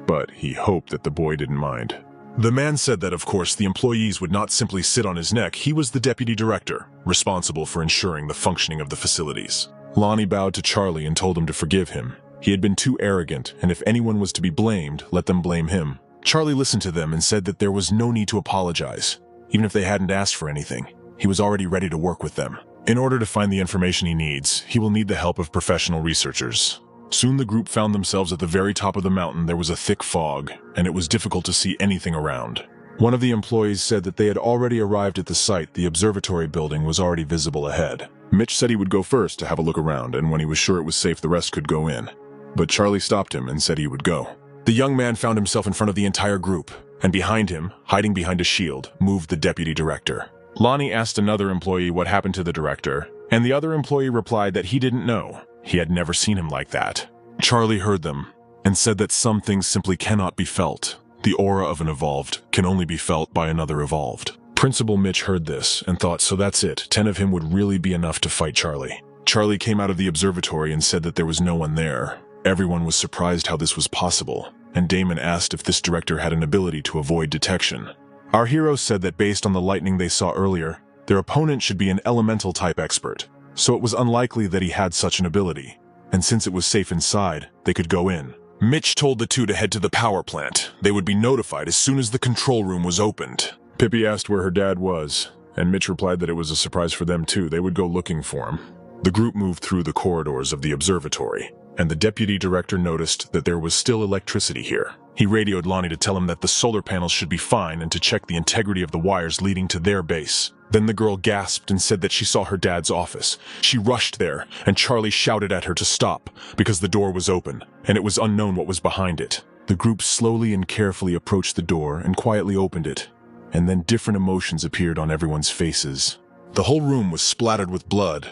but he hoped that the boy didn't mind. The man said that, of course, the employees would not simply sit on his neck. He was the deputy director, responsible for ensuring the functioning of the facilities. Lonnie bowed to Charlie and told him to forgive him. He had been too arrogant, and if anyone was to be blamed, let them blame him. Charlie listened to them and said that there was no need to apologize. Even if they hadn't asked for anything, he was already ready to work with them. In order to find the information he needs, he will need the help of professional researchers. Soon the group found themselves at the very top of the mountain. There was a thick fog, and it was difficult to see anything around. One of the employees said that they had already arrived at the site. The observatory building was already visible ahead. Mitch said he would go first to have a look around, and when he was sure it was safe, the rest could go in. But Charlie stopped him and said he would go. The young man found himself in front of the entire group, and behind him, hiding behind a shield, moved the deputy director. Lonnie asked another employee what happened to the director, and the other employee replied that he didn't know. He had never seen him like that. Charlie heard them and said that some things simply cannot be felt. The aura of an evolved can only be felt by another evolved. Principal Mitch heard this and thought, so that's it. 10 of him would really be enough to fight Charlie. Charlie came out of the observatory and said that there was no one there. Everyone was surprised how this was possible, and Damon asked if this director had an ability to avoid detection. Our heroes said that based on the lightning they saw earlier, their opponent should be an elemental type expert, so it was unlikely that he had such an ability, and since it was safe inside, they could go in. Mitch told the two to head to the power plant. They would be notified as soon as the control room was opened. Pippi asked where her dad was, and Mitch replied that it was a surprise for them too. They would go looking for him. The group moved through the corridors of the observatory, and the deputy director noticed that there was still electricity here. He radioed Lonnie to tell him that the solar panels should be fine and to check the integrity of the wires leading to their base. Then the girl gasped and said that she saw her dad's office. She rushed there, and Charlie shouted at her to stop, because the door was open, and it was unknown what was behind it. The group slowly and carefully approached the door and quietly opened it, and then different emotions appeared on everyone's faces. The whole room was splattered with blood,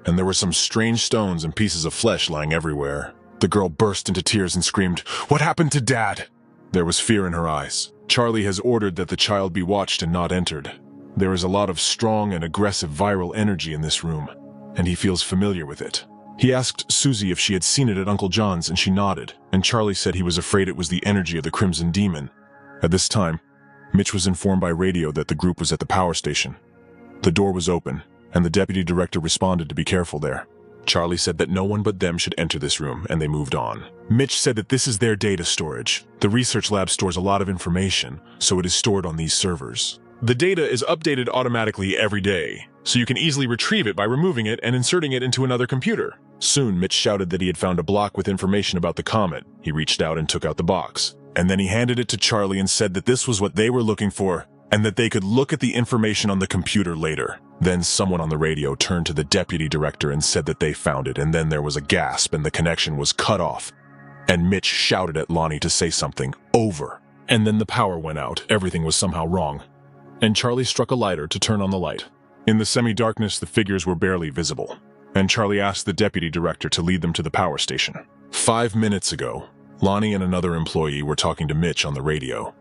and there were some strange stones and pieces of flesh lying everywhere. The girl burst into tears and screamed, "What happened to Dad?" There was fear in her eyes. Charlie has ordered that the child be watched and not entered. There is a lot of strong and aggressive viral energy in this room, and he feels familiar with it. He asked Susie if she had seen it at Uncle John's, and she nodded, and Charlie said he was afraid it was the energy of the Crimson Demon. At this time, Mitch was informed by radio that the group was at the power station. The door was open, and the deputy director responded to be careful there. Charlie said that no one but them should enter this room, and they moved on. Mitch said that this is their data storage. The research lab stores a lot of information, so it is stored on these servers. The data is updated automatically every day, so you can easily retrieve it by removing it and inserting it into another computer. Soon, Mitch shouted that he had found a block with information about the comet. He reached out and took out the box, and then he handed it to Charlie and said that this was what they were looking for, and that they could look at the information on the computer later. Then someone on the radio turned to the deputy director and said that they found it, and then there was a gasp and the connection was cut off. And Mitch shouted at Lonnie to say something, over. And then the power went out. Everything was somehow wrong. And Charlie struck a lighter to turn on the light. In the semi-darkness, the figures were barely visible, and Charlie asked the deputy director to lead them to the power station. 5 minutes ago, Lonnie and another employee were talking to Mitch on the radio.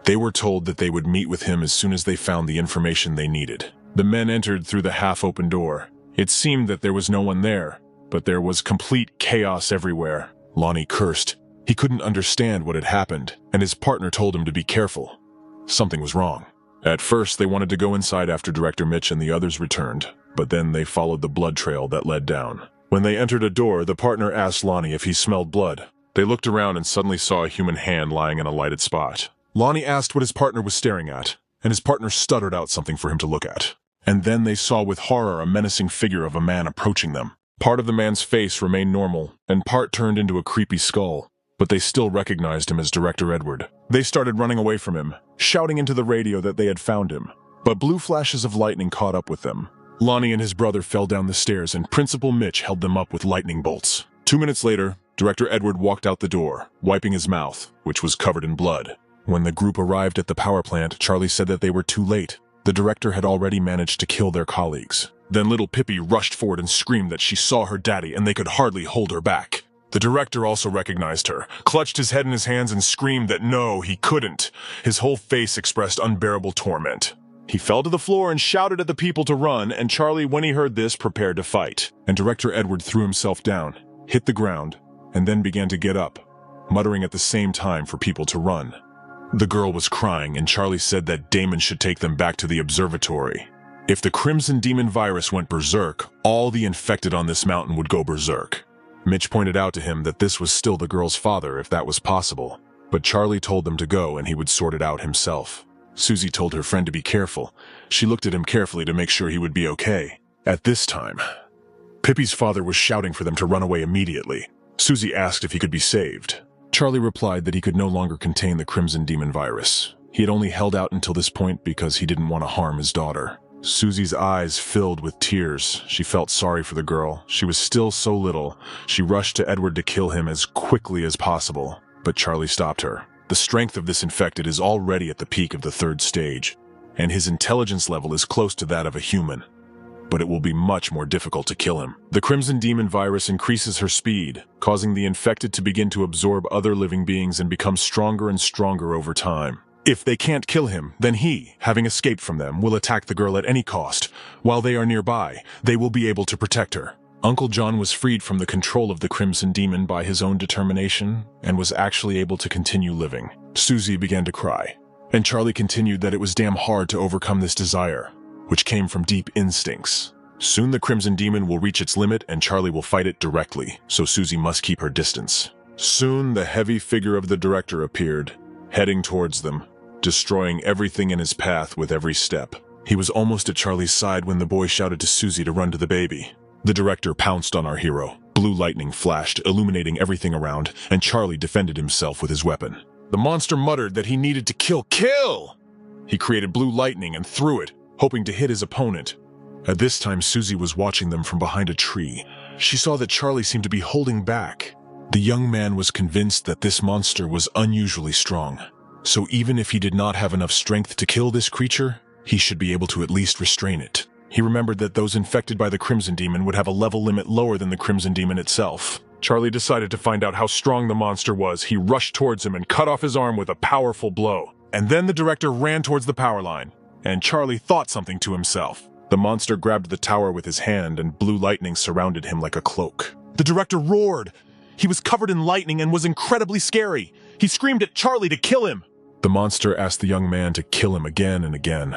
They were told that they would meet with him as soon as they found the information they needed. The men entered through the half-open door. It seemed that there was no one there, but there was complete chaos everywhere. Lonnie cursed. He couldn't understand what had happened, and his partner told him to be careful. Something was wrong. At first, they wanted to go inside after Director Mitch and the others returned, but then they followed the blood trail that led down. When they entered a door, the partner asked Lonnie if he smelled blood. They looked around and suddenly saw a human hand lying in a lighted spot. Lonnie asked what his partner was staring at, and his partner stuttered out something for him to look at. And then they saw with horror a menacing figure of a man approaching them. Part of the man's face remained normal, and part turned into a creepy skull, but they still recognized him as Director Edward. They started running away from him, shouting into the radio that they had found him, but blue flashes of lightning caught up with them. Lonnie and his brother fell down the stairs, and Principal Mitch held them up with lightning bolts. 2 minutes later, Director Edward walked out the door, wiping his mouth, which was covered in blood. When the group arrived at the power plant, Charlie said that they were too late. The director had already managed to kill their colleagues. Then little Pippi rushed forward and screamed that she saw her daddy and they could hardly hold her back. The director also recognized her, clutched his head in his hands and screamed that no, he couldn't. His whole face expressed unbearable torment. He fell to the floor and shouted at the people to run, and Charlie, when he heard this, prepared to fight. And Director Edward threw himself down, hit the ground, and then began to get up, muttering at the same time for people to run. The girl was crying, and Charlie said that Damon should take them back to the observatory. If the Crimson Demon virus went berserk, all the infected on this mountain would go berserk. Mitch pointed out to him that this was still the girl's father if that was possible, but Charlie told them to go and he would sort it out himself. Susie told her friend to be careful. She looked at him carefully to make sure he would be okay. At this time, Pippi's father was shouting for them to run away immediately. Susie asked if he could be saved. Charlie replied that he could no longer contain the Crimson Demon virus. He had only held out until this point because he didn't want to harm his daughter. Susie's eyes filled with tears. She felt sorry for the girl. She was still so little. She rushed to Edward to kill him as quickly as possible, but Charlie stopped her. The strength of this infected is already at the peak of the 3rd stage, and his intelligence level is close to that of a human. But it will be much more difficult to kill him. The Crimson Demon virus increases her speed, causing the infected to begin to absorb other living beings and become stronger and stronger over time. If they can't kill him, then he, having escaped from them, will attack the girl at any cost. While they are nearby, they will be able to protect her. Uncle John was freed from the control of the Crimson Demon by his own determination and was actually able to continue living. Susie began to cry, and Charlie continued that it was damn hard to overcome this desire, which came from deep instincts. Soon the Crimson Demon will reach its limit and Charlie will fight it directly, so Susie must keep her distance. Soon the heavy figure of the director appeared, heading towards them, destroying everything in his path with every step. He was almost at Charlie's side when the boy shouted to Susie to run to the baby. The director pounced on our hero. Blue lightning flashed, illuminating everything around, and Charlie defended himself with his weapon. The monster muttered that he needed to kill! He created blue lightning and threw it, hoping to hit his opponent. At this time, Susie was watching them from behind a tree. She saw that Charlie seemed to be holding back. The young man was convinced that this monster was unusually strong. So even if he did not have enough strength to kill this creature, he should be able to at least restrain it. He remembered that those infected by the Crimson Demon would have a level limit lower than the Crimson Demon itself. Charlie decided to find out how strong the monster was. He rushed towards him and cut off his arm with a powerful blow. And then the director ran towards the power line, and Charlie thought something to himself. The monster grabbed the tower with his hand, and blue lightning surrounded him like a cloak. The director roared. He was covered in lightning and was incredibly scary. He screamed at Charlie to kill him. The monster asked the young man to kill him again and again,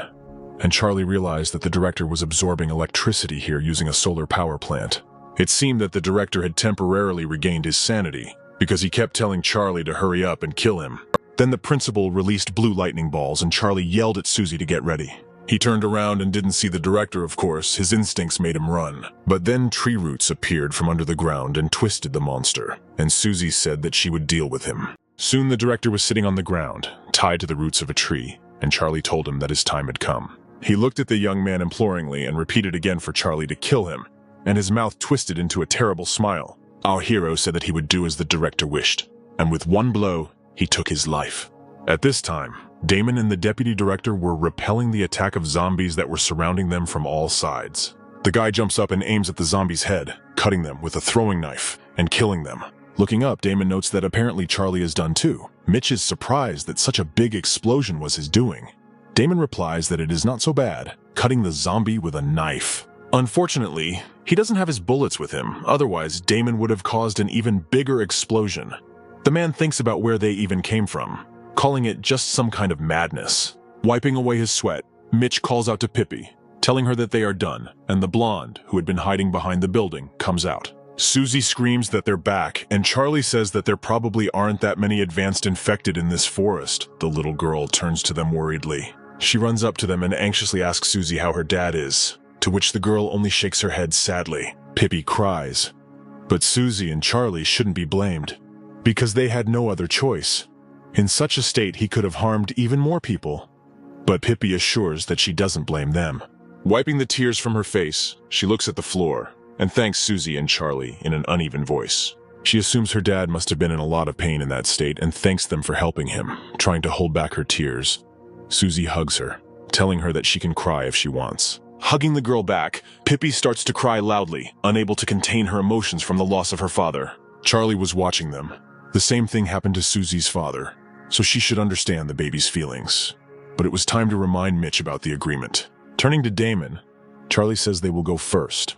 and Charlie realized that the director was absorbing electricity here using a solar power plant. It seemed that the director had temporarily regained his sanity, because he kept telling Charlie to hurry up and kill him. Then the principal released blue lightning balls, and Charlie yelled at Susie to get ready. He turned around and didn't see the director, of course. His instincts made him run. But then tree roots appeared from under the ground and twisted the monster, and Susie said that she would deal with him. Soon the director was sitting on the ground, tied to the roots of a tree, and Charlie told him that his time had come. He looked at the young man imploringly and repeated again for Charlie to kill him, and his mouth twisted into a terrible smile. Our hero said that he would do as the director wished, and with one blow, he took his life. At this time, Damon and the deputy director were repelling the attack of zombies that were surrounding them from all sides. The guy jumps up and aims at the zombie's head, cutting them with a throwing knife and killing them. Looking up, Damon notes that apparently Charlie is done too. Mitch is surprised that such a big explosion was his doing. Damon replies that it is not so bad, cutting the zombie with a knife. Unfortunately, he doesn't have his bullets with him, otherwise Damon would have caused an even bigger explosion. The man thinks about where they even came from, calling it just some kind of madness. Wiping away his sweat, Mitch calls out to Pippi, telling her that they are done, and the blonde, who had been hiding behind the building, comes out. Susie screams that they're back, and Charlie says that there probably aren't that many advanced infected in this forest. The little girl turns to them worriedly. She runs up to them and anxiously asks Susie how her dad is, to which the girl only shakes her head sadly. Pippi cries. But Susie and Charlie shouldn't be blamed, because they had no other choice. In such a state, he could have harmed even more people. But Pippi assures that she doesn't blame them. Wiping the tears from her face, she looks at the floor and thanks Susie and Charlie in an uneven voice. She assumes her dad must have been in a lot of pain in that state and thanks them for helping him, trying to hold back her tears. Susie hugs her, telling her that she can cry if she wants. Hugging the girl back, Pippi starts to cry loudly, unable to contain her emotions from the loss of her father. Charlie was watching them. The same thing happened to Susie's father, so she should understand the baby's feelings. But it was time to remind Mitch about the agreement. Turning to Damon, Charlie says they will go first,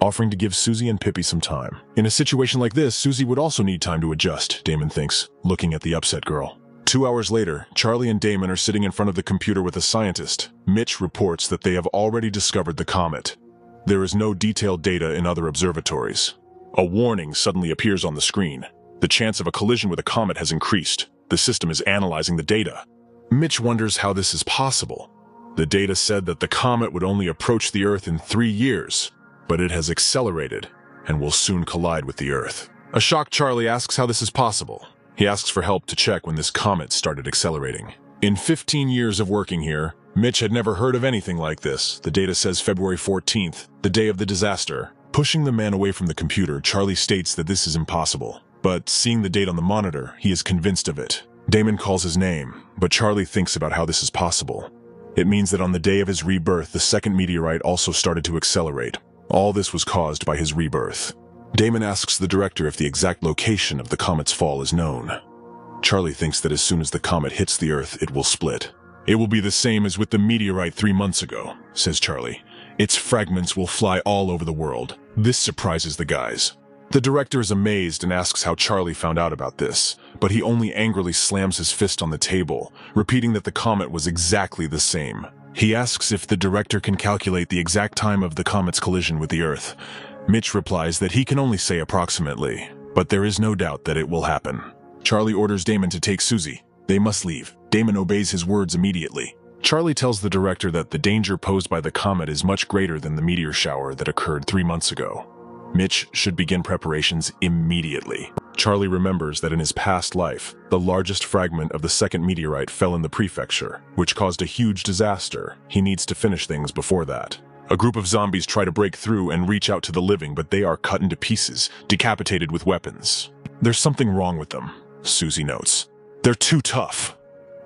offering to give Susie and Pippi some time. In a situation like this, Susie would also need time to adjust, Damon thinks, looking at the upset girl. 2 hours later, Charlie and Damon are sitting in front of the computer with a scientist. Mitch reports that they have already discovered the comet. There is no detailed data in other observatories. A warning suddenly appears on the screen. The chance of a collision with a comet has increased. The system is analyzing the data. Mitch wonders how this is possible. The data said that the comet would only approach the Earth in 3 years, but it has accelerated and will soon collide with the Earth. A shocked Charlie asks how this is possible. He asks for help to check when this comet started accelerating. In 15 years of working here, Mitch had never heard of anything like this. The data says February 14th, the day of the disaster. Pushing the man away from the computer, Charlie states that this is impossible. But seeing the date on the monitor, he is convinced of it. Damon calls his name, but Charlie thinks about how this is possible. It means that on the day of his rebirth, the second meteorite also started to accelerate. All this was caused by his rebirth. Damon asks the director if the exact location of the comet's fall is known. Charlie thinks that as soon as the comet hits the Earth, it will split. It will be the same as with the meteorite 3 months ago, says Charlie. Its fragments will fly all over the world. This surprises the guys. The director is amazed and asks how Charlie found out about this, but he only angrily slams his fist on the table, repeating that the comet was exactly the same. He asks if the director can calculate the exact time of the comet's collision with the Earth. Mitch replies that he can only say approximately, but there is no doubt that it will happen. Charlie orders Damon to take Susie. They must leave. Damon obeys his words immediately. Charlie tells the director that the danger posed by the comet is much greater than the meteor shower that occurred 3 months ago. Mitch should begin preparations immediately. Charlie remembers that in his past life, the largest fragment of the second meteorite fell in the prefecture, which caused a huge disaster. He needs to finish things before that. A group of zombies try to break through and reach out to the living, but they are cut into pieces, decapitated with weapons. There's something wrong with them, Susie notes. They're too tough.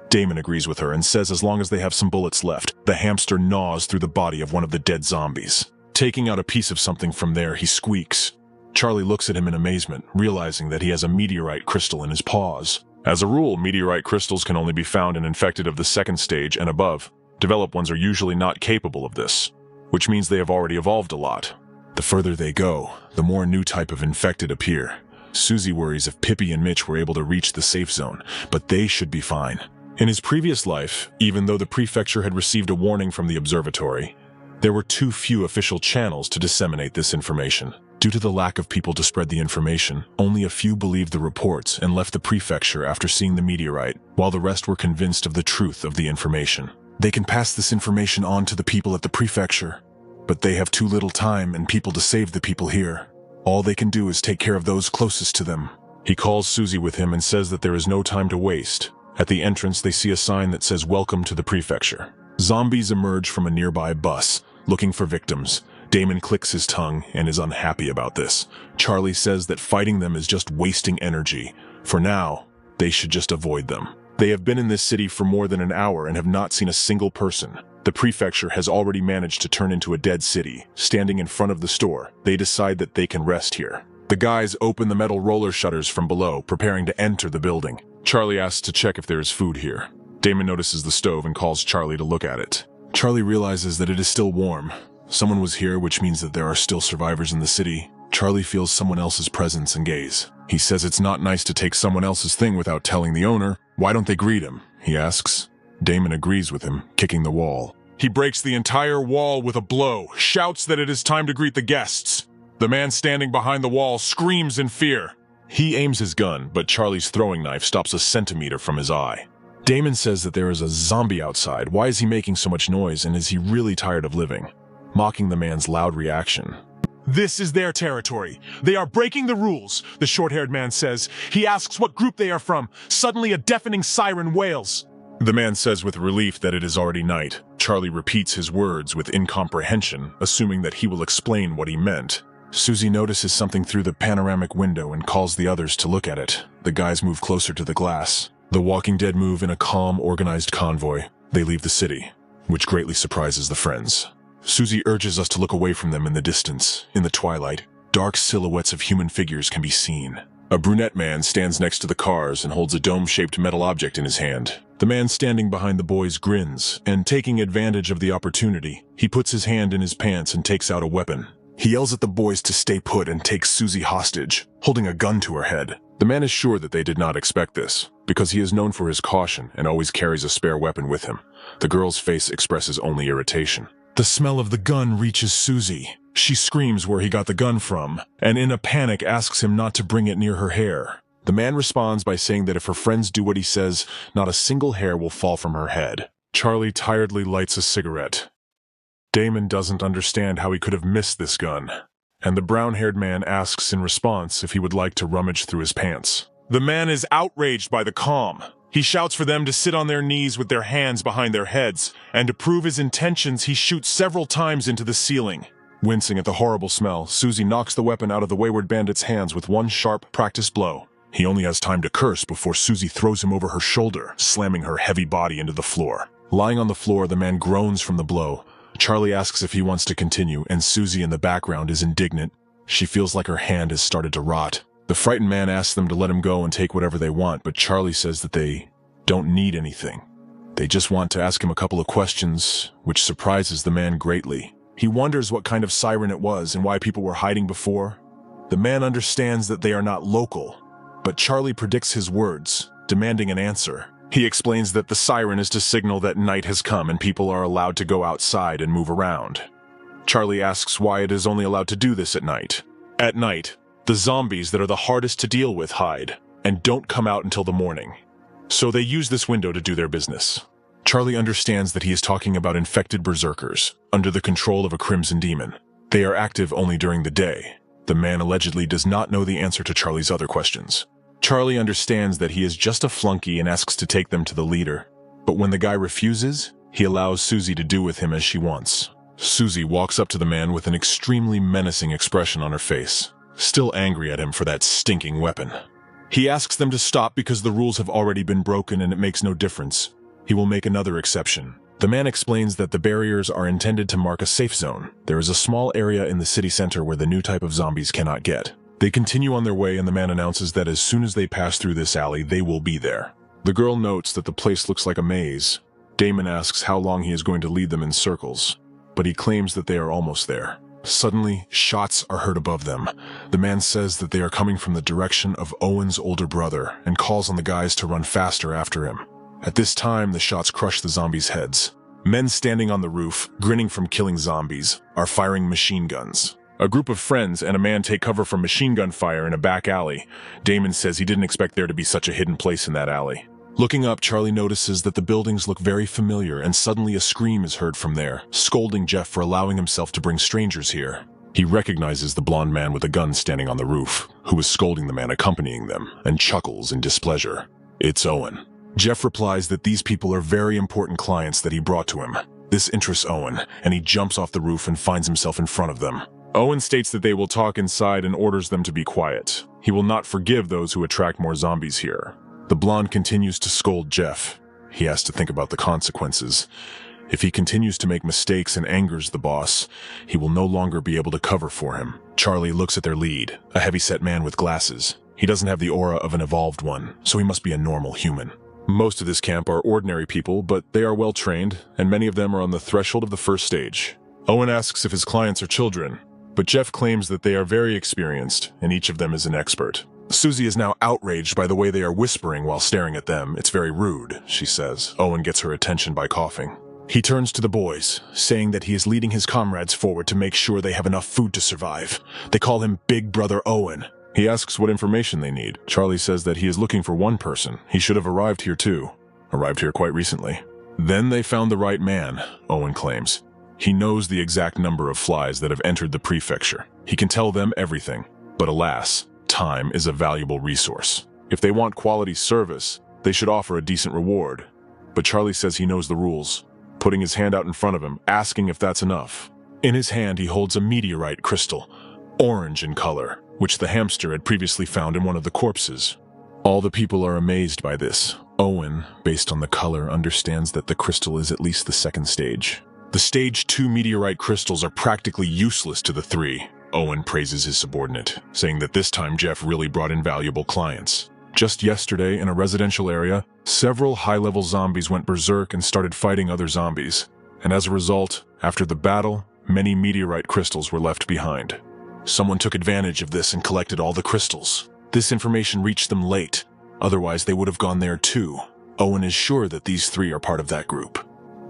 Damon agrees with her and says as long as they have some bullets left, the hamster gnaws through the body of one of the dead zombies. Taking out a piece of something from there, he squeaks. Charlie looks at him in amazement, realizing that he has a meteorite crystal in his paws. As a rule, meteorite crystals can only be found in infected of the second stage and above. Developed ones are usually not capable of this, which means they have already evolved a lot. The further they go, the more new type of infected appear. Susie worries if Pippi and Mitch were able to reach the safe zone, but they should be fine. In his previous life, even though the prefecture had received a warning from the observatory, there were too few official channels to disseminate this information. Due to the lack of people to spread the information, only a few believed the reports and left the prefecture after seeing the meteorite, while the rest were convinced of the truth of the information. They can pass this information on to the people at the prefecture, but they have too little time and people to save the people here. All they can do is take care of those closest to them. He calls Susie with him and says that there is no time to waste. At the entrance, they see a sign that says "Welcome to the Prefecture." Zombies emerge from a nearby bus, looking for victims. Damon clicks his tongue and is unhappy about this. Charlie says that fighting them is just wasting energy. For now, they should just avoid them. They have been in this city for more than an hour and have not seen a single person. The prefecture has already managed to turn into a dead city. Standing in front of the store, they decide that they can rest here. The guys open the metal roller shutters from below, preparing to enter the building. Charlie asks to check if there is food here. Damon notices the stove and calls Charlie to look at it. Charlie realizes that it is still warm. Someone was here, which means that there are still survivors in the city. Charlie feels someone else's presence and gaze. He says it's not nice to take someone else's thing without telling the owner. Why don't they greet him? He asks. Damon agrees with him, kicking the wall. He breaks the entire wall with a blow, shouts that it is time to greet the guests. The man standing behind the wall screams in fear. He aims his gun, but Charlie's throwing knife stops a centimeter from his eye. Damon says that there is a zombie outside. Why is he making so much noise, and is he really tired of living? Mocking the man's loud reaction. This is their territory. They are breaking the rules, the short-haired man says. He asks what group they are from. Suddenly a deafening siren wails. The man says with relief that it is already night. Charlie repeats his words with incomprehension, assuming that he will explain what he meant. Susie notices something through the panoramic window and calls the others to look at it. The guys move closer to the glass. The Walking Dead move in a calm, organized convoy. They leave the city, which greatly surprises the friends. Susie urges us to look away from them in the distance. In the twilight, dark silhouettes of human figures can be seen. A brunette man stands next to the cars and holds a dome-shaped metal object in his hand. The man standing behind the boys grins, and taking advantage of the opportunity, he puts his hand in his pants and takes out a weapon. He yells at the boys to stay put and takes Susie hostage, holding a gun to her head. The man is sure that they did not expect this, because he is known for his caution and always carries a spare weapon with him. The girl's face expresses only irritation. The smell of the gun reaches Susie. She screams where he got the gun from, and in a panic asks him not to bring it near her hair. The man responds by saying that if her friends do what he says, not a single hair will fall from her head. Charlie tiredly lights a cigarette. Damon doesn't understand how he could have missed this gun, and the brown-haired man asks in response if he would like to rummage through his pants. The man is outraged by the calm. He shouts for them to sit on their knees with their hands behind their heads, and to prove his intentions, he shoots several times into the ceiling. Wincing at the horrible smell, Susie knocks the weapon out of the wayward bandit's hands with one sharp, practiced blow. He only has time to curse before Susie throws him over her shoulder, slamming her heavy body into the floor. Lying on the floor, the man groans from the blow. Charlie asks if he wants to continue, and Susie in the background is indignant. She feels like her hand has started to rot. The frightened man asks them to let him go and take whatever they want, but Charlie says that they don't need anything. They just want to ask him a couple of questions, which surprises the man greatly. He wonders what kind of siren it was and why people were hiding before. The man understands that they are not local, but Charlie predicts his words, demanding an answer. He explains that the siren is to signal that night has come and people are allowed to go outside and move around. Charlie asks why it is only allowed to do this at night. At night, the zombies that are the hardest to deal with hide and don't come out until the morning. So they use this window to do their business. Charlie understands that he is talking about infected berserkers, under the control of a crimson demon. They are active only during the day. The man allegedly does not know the answer to Charlie's other questions. Charlie understands that he is just a flunky and asks to take them to the leader. But when the guy refuses, he allows Susie to do with him as she wants. Susie walks up to the man with an extremely menacing expression on her face, still angry at him for that stinking weapon. He asks them to stop because the rules have already been broken and it makes no difference. He will make another exception. The man explains that the barriers are intended to mark a safe zone. There is a small area in the city center where the new type of zombies cannot get. They continue on their way and the man announces that as soon as they pass through this alley, they will be there. The girl notes that the place looks like a maze. Damon asks how long he is going to lead them in circles, but he claims that they are almost there. Suddenly, shots are heard above them. The man says that they are coming from the direction of Owen's older brother and calls on the guys to run faster after him. At this time, the shots crush the zombies' heads. Men standing on the roof, grinning from killing zombies, are firing machine guns. A group of friends and a man take cover from machine gun fire in a back alley. Damon says he didn't expect there to be such a hidden place in that alley. Looking up, Charlie notices that the buildings look very familiar and suddenly a scream is heard from there, scolding Jeff for allowing himself to bring strangers here. He recognizes the blonde man with a gun standing on the roof, who is scolding the man accompanying them, and chuckles in displeasure. It's Owen. Jeff replies that these people are very important clients that he brought to him. This interests Owen, and he jumps off the roof and finds himself in front of them. Owen states that they will talk inside and orders them to be quiet. He will not forgive those who attract more zombies here. The blonde continues to scold Jeff. He has to think about the consequences. If he continues to make mistakes and angers the boss, he will no longer be able to cover for him. Charlie looks at their lead, a heavy-set man with glasses. He doesn't have the aura of an evolved one, so he must be a normal human. Most of this camp are ordinary people, but they are well-trained, and many of them are on the threshold of the first stage. Owen asks if his clients are children, but Jeff claims that they are very experienced, and each of them is an expert. Susie is now outraged by the way they are whispering while staring at them. It's very rude, she says. Owen gets her attention by coughing. He turns to the boys, saying that he is leading his comrades forward to make sure they have enough food to survive. They call him Big Brother Owen. He asks what information they need. Charlie says that he is looking for one person. He should have arrived here too. Arrived here quite recently. Then they found the right man, Owen claims. He knows the exact number of flies that have entered the prefecture. He can tell them everything. But alas, time is a valuable resource. If they want quality service, they should offer a decent reward. But Charlie says he knows the rules, putting his hand out in front of him, asking if that's enough. In his hand he holds a meteorite crystal, orange in color, which the hamster had previously found in one of the corpses. All the people are amazed by this. Owen, based on the color, understands that the crystal is at least the second stage. The stage 2 meteorite crystals are practically useless to the 3. Owen praises his subordinate, saying that this time Jeff really brought in valuable clients. Just yesterday, in a residential area, several high-level zombies went berserk and started fighting other zombies. And as a result, after the battle, many meteorite crystals were left behind. Someone took advantage of this and collected all the crystals. This information reached them late, otherwise they would have gone there too. Owen is sure that these 3 are part of that group.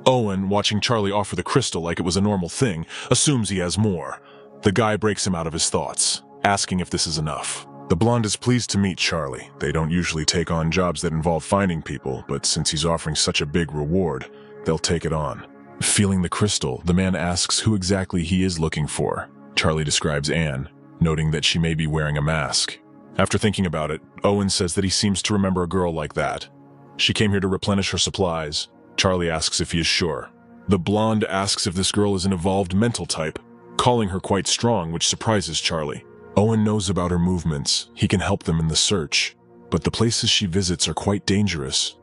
Owen, watching Charlie offer the crystal like it was a normal thing, assumes he has more. The guy breaks him out of his thoughts, asking if this is enough. The blonde is pleased to meet Charlie. They don't usually take on jobs that involve finding people, but since he's offering such a big reward, they'll take it on. Feeling the crystal, the man asks who exactly he is looking for. Charlie describes Anne, noting that she may be wearing a mask. After thinking about it, Owen says that he seems to remember a girl like that. She came here to replenish her supplies. Charlie asks if he is sure. The blonde asks if this girl is an evolved mental type, calling her quite strong, which surprises Charlie. Owen knows about her movements. He can help them in the search, but the places she visits are quite dangerous,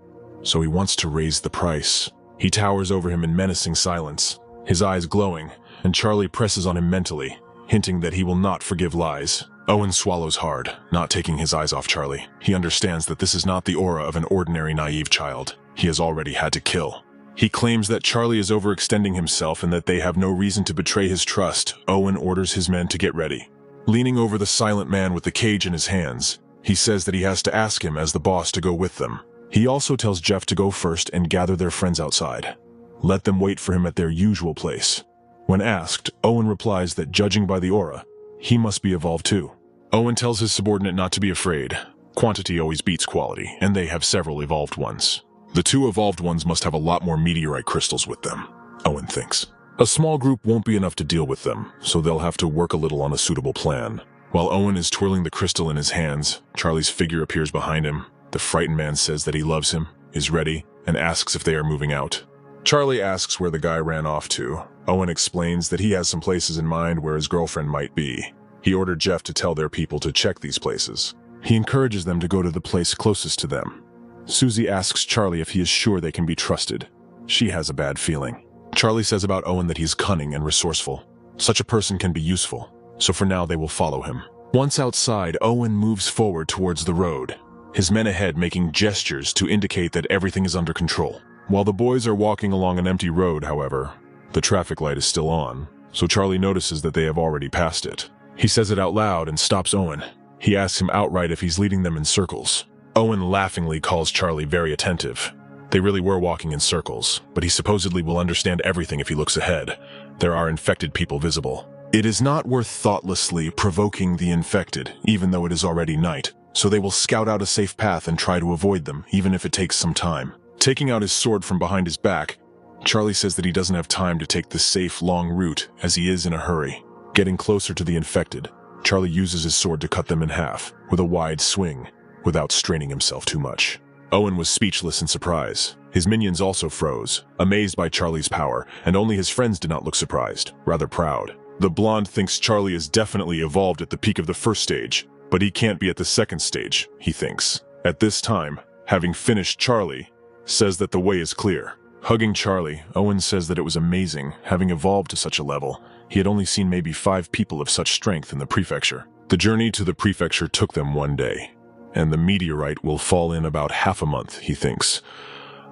so he wants to raise the price. He towers over him in menacing silence, his eyes glowing, and Charlie presses on him mentally, hinting that he will not forgive lies. Owen swallows hard, not taking his eyes off Charlie. He understands that this is not the aura of an ordinary naive child. He has already had to kill. He claims that Charlie is overextending himself and that they have no reason to betray his trust. Owen orders his men to get ready. Leaning over the silent man with the cage in his hands, he says that he has to ask him as the boss to go with them. He also tells Jeff to go first and gather their friends outside. Let them wait for him at their usual place. When asked, Owen replies that judging by the aura, he must be evolved too. Owen tells his subordinate not to be afraid. Quantity always beats quality, and they have several evolved ones. The 2 evolved ones must have a lot more meteorite crystals with them, Owen thinks. A small group won't be enough to deal with them, so they'll have to work a little on a suitable plan. While Owen is twirling the crystal in his hands, Charlie's figure appears behind him. The frightened man says that he loves him, is ready, and asks if they are moving out. Charlie asks where the guy ran off to. Owen explains that he has some places in mind where his girlfriend might be. He ordered Jeff to tell their people to check these places. He encourages them to go to the place closest to them. Susie asks Charlie if he is sure they can be trusted. She has a bad feeling. Charlie says about Owen that he's cunning and resourceful. Such a person can be useful, so for now they will follow him. Once outside, Owen moves forward towards the road, his men ahead making gestures to indicate that everything is under control. While the boys are walking along an empty road, however, the traffic light is still on, so Charlie notices that they have already passed it. He says it out loud and stops Owen. He asks him outright if he's leading them in circles. Owen laughingly calls Charlie very attentive. They really were walking in circles, but he supposedly will understand everything if he looks ahead. There are infected people visible. It is not worth thoughtlessly provoking the infected, even though it is already night, so they will scout out a safe path and try to avoid them, even if it takes some time. Taking out his sword from behind his back, Charlie says that he doesn't have time to take the safe, long route, as he is in a hurry. Getting closer to the infected, Charlie uses his sword to cut them in half, with a wide swing, without straining himself too much. Owen was speechless in surprise. His minions also froze, amazed by Charlie's power, and only his friends did not look surprised, rather proud. The blonde thinks Charlie is definitely evolved at the peak of the first stage, but he can't be at the second stage, he thinks. At this time, having finished Charlie, says that the way is clear. Hugging Charlie, Owen says that it was amazing, having evolved to such a level. He had only seen maybe 5 people of such strength in the prefecture. The journey to the prefecture took them 1 day, and the meteorite will fall in about half a month, he thinks.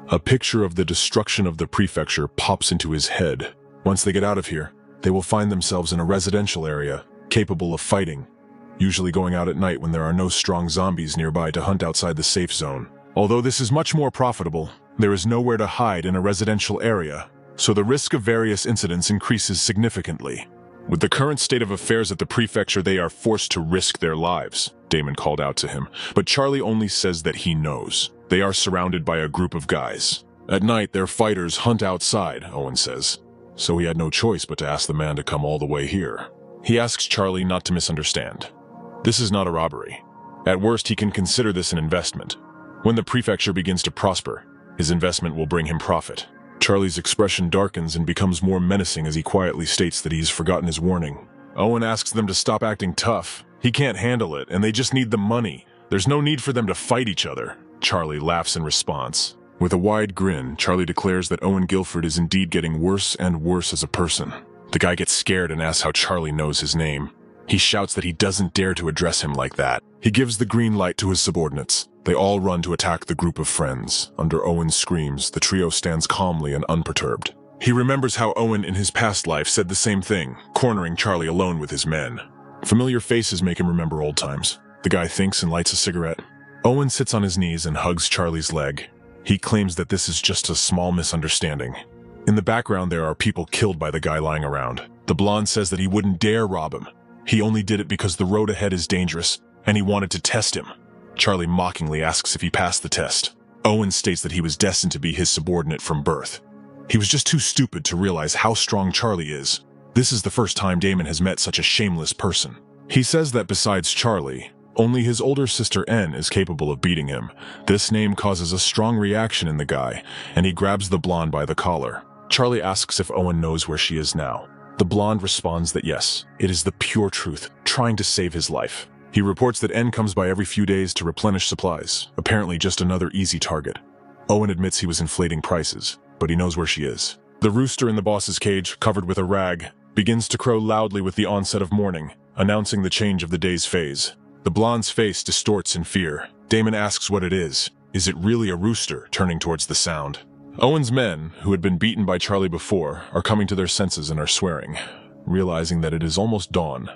A picture of the destruction of the prefecture pops into his head. Once they get out of here, they will find themselves in a residential area, capable of fighting, usually going out at night when there are no strong zombies nearby to hunt outside the safe zone. Although this is much more profitable, there is nowhere to hide in a residential area, so the risk of various incidents increases significantly. With the current state of affairs at the prefecture, they are forced to risk their lives, Damon called out to him, but Charlie only says that he knows. They are surrounded by a group of guys. At night, their fighters hunt outside, Owen says, so he had no choice but to ask the man to come all the way here. He asks Charlie not to misunderstand. This is not a robbery. At worst, he can consider this an investment. When the prefecture begins to prosper, his investment will bring him profit. Charlie's expression darkens and becomes more menacing as he quietly states that he's forgotten his warning. Owen asks them to stop acting tough. He can't handle it, and they just need the money. There's no need for them to fight each other. Charlie laughs in response. With a wide grin, Charlie declares that Owen Guilford is indeed getting worse and worse as a person. The guy gets scared and asks how Charlie knows his name. He shouts that he doesn't dare to address him like that. He gives the green light to his subordinates. They all run to attack the group of friends. Under Owen's screams, the trio stands calmly and unperturbed. He remembers how Owen in his past life said the same thing, cornering Charlie alone with his men. Familiar faces make him remember old times. The guy thinks and lights a cigarette. Owen sits on his knees and hugs Charlie's leg. He claims that this is just a small misunderstanding. In the background, there are people killed by the guy lying around. The blonde says that he wouldn't dare rob him. He only did it because the road ahead is dangerous, and he wanted to test him. Charlie mockingly asks if he passed the test. Owen states that he was destined to be his subordinate from birth. He was just too stupid to realize how strong Charlie is. This is the first time Damon has met such a shameless person. He says that besides Charlie, only his older sister N is capable of beating him. This name causes a strong reaction in the guy, and he grabs the blonde by the collar. Charlie asks if Owen knows where she is now. The blonde responds that yes, it is the pure truth, trying to save his life. He reports that N comes by every few days to replenish supplies, apparently just another easy target. Owen admits he was inflating prices, but he knows where she is. The rooster in the boss's cage, covered with a rag, begins to crow loudly with the onset of morning, announcing the change of the day's phase. The blonde's face distorts in fear. Damon asks what it is. Is it really a rooster, turning towards the sound? Owen's men, who had been beaten by Charlie before, are coming to their senses and are swearing, realizing that it is almost dawn.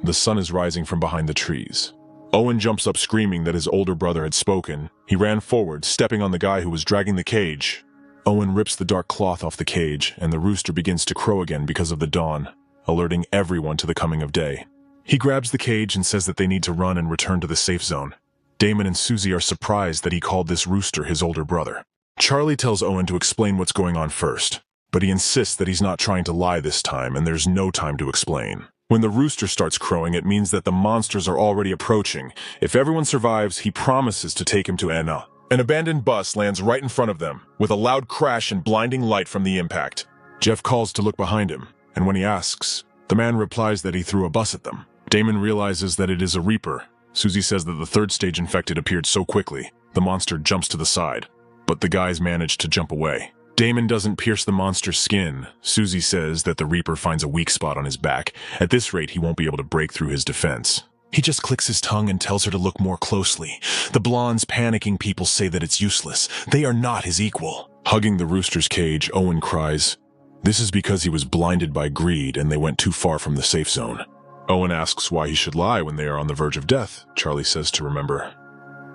The sun is rising from behind the trees. Owen jumps up screaming that his older brother had spoken. He ran forward, stepping on the guy who was dragging the cage. Owen rips the dark cloth off the cage, and the rooster begins to crow again because of the dawn, alerting everyone to the coming of day. He grabs the cage and says that they need to run and return to the safe zone. Damon and Susie are surprised that he called this rooster his older brother. Charlie tells Owen to explain what's going on first, but he insists that he's not trying to lie this time and there's no time to explain. When the rooster starts crowing, it means that the monsters are already approaching. If everyone survives, he promises to take him to Anna. An abandoned bus lands right in front of them, with a loud crash and blinding light from the impact. Jeff calls to look behind him, and when he asks, the man replies that he threw a bus at them. Damon realizes that it is a Reaper. Susie says that the 3rd stage infected appeared so quickly, the monster jumps to the side, but the guys manage to jump away. Damon doesn't pierce the monster's skin. Susie says that the Reaper finds a weak spot on his back. At this rate, he won't be able to break through his defense. He just clicks his tongue and tells her to look more closely. The blonde's panicking people say that it's useless. They are not his equal. Hugging the rooster's cage, Owen cries, "This is because he was blinded by greed and they went too far from the safe zone." Owen asks why he should lie when they are on the verge of death. Charlie says to remember.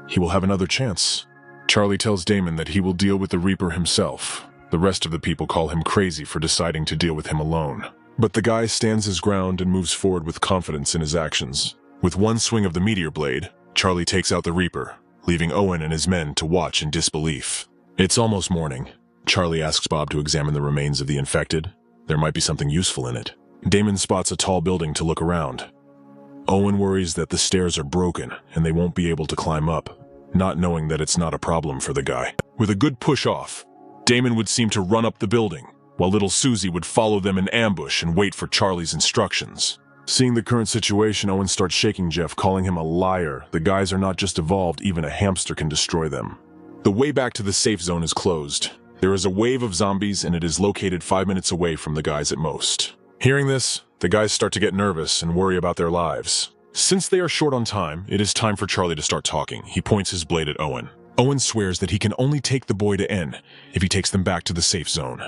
He will have another chance. Charlie tells Damon that he will deal with the Reaper himself. The rest of the people call him crazy for deciding to deal with him alone. But the guy stands his ground and moves forward with confidence in his actions. With one swing of the meteor blade, Charlie takes out the Reaper, leaving Owen and his men to watch in disbelief. It's almost morning. Charlie asks Bob to examine the remains of the infected. There might be something useful in it. Damon spots a tall building to look around. Owen worries that the stairs are broken and they won't be able to climb up, not knowing that it's not a problem for the guy. With a good push-off, Damon would seem to run up the building, while little Susie would follow them in ambush and wait for Charlie's instructions. Seeing the current situation, Owen starts shaking Jeff, calling him a liar. The guys are not just evolved, even a hamster can destroy them. The way back to the safe zone is closed. There is a wave of zombies and it is located 5 minutes away from the guys at most. Hearing this, the guys start to get nervous and worry about their lives. Since they are short on time, it is time for Charlie to start talking. He points his blade at Owen. Owen swears that he can only take the boy to N if he takes them back to the safe zone.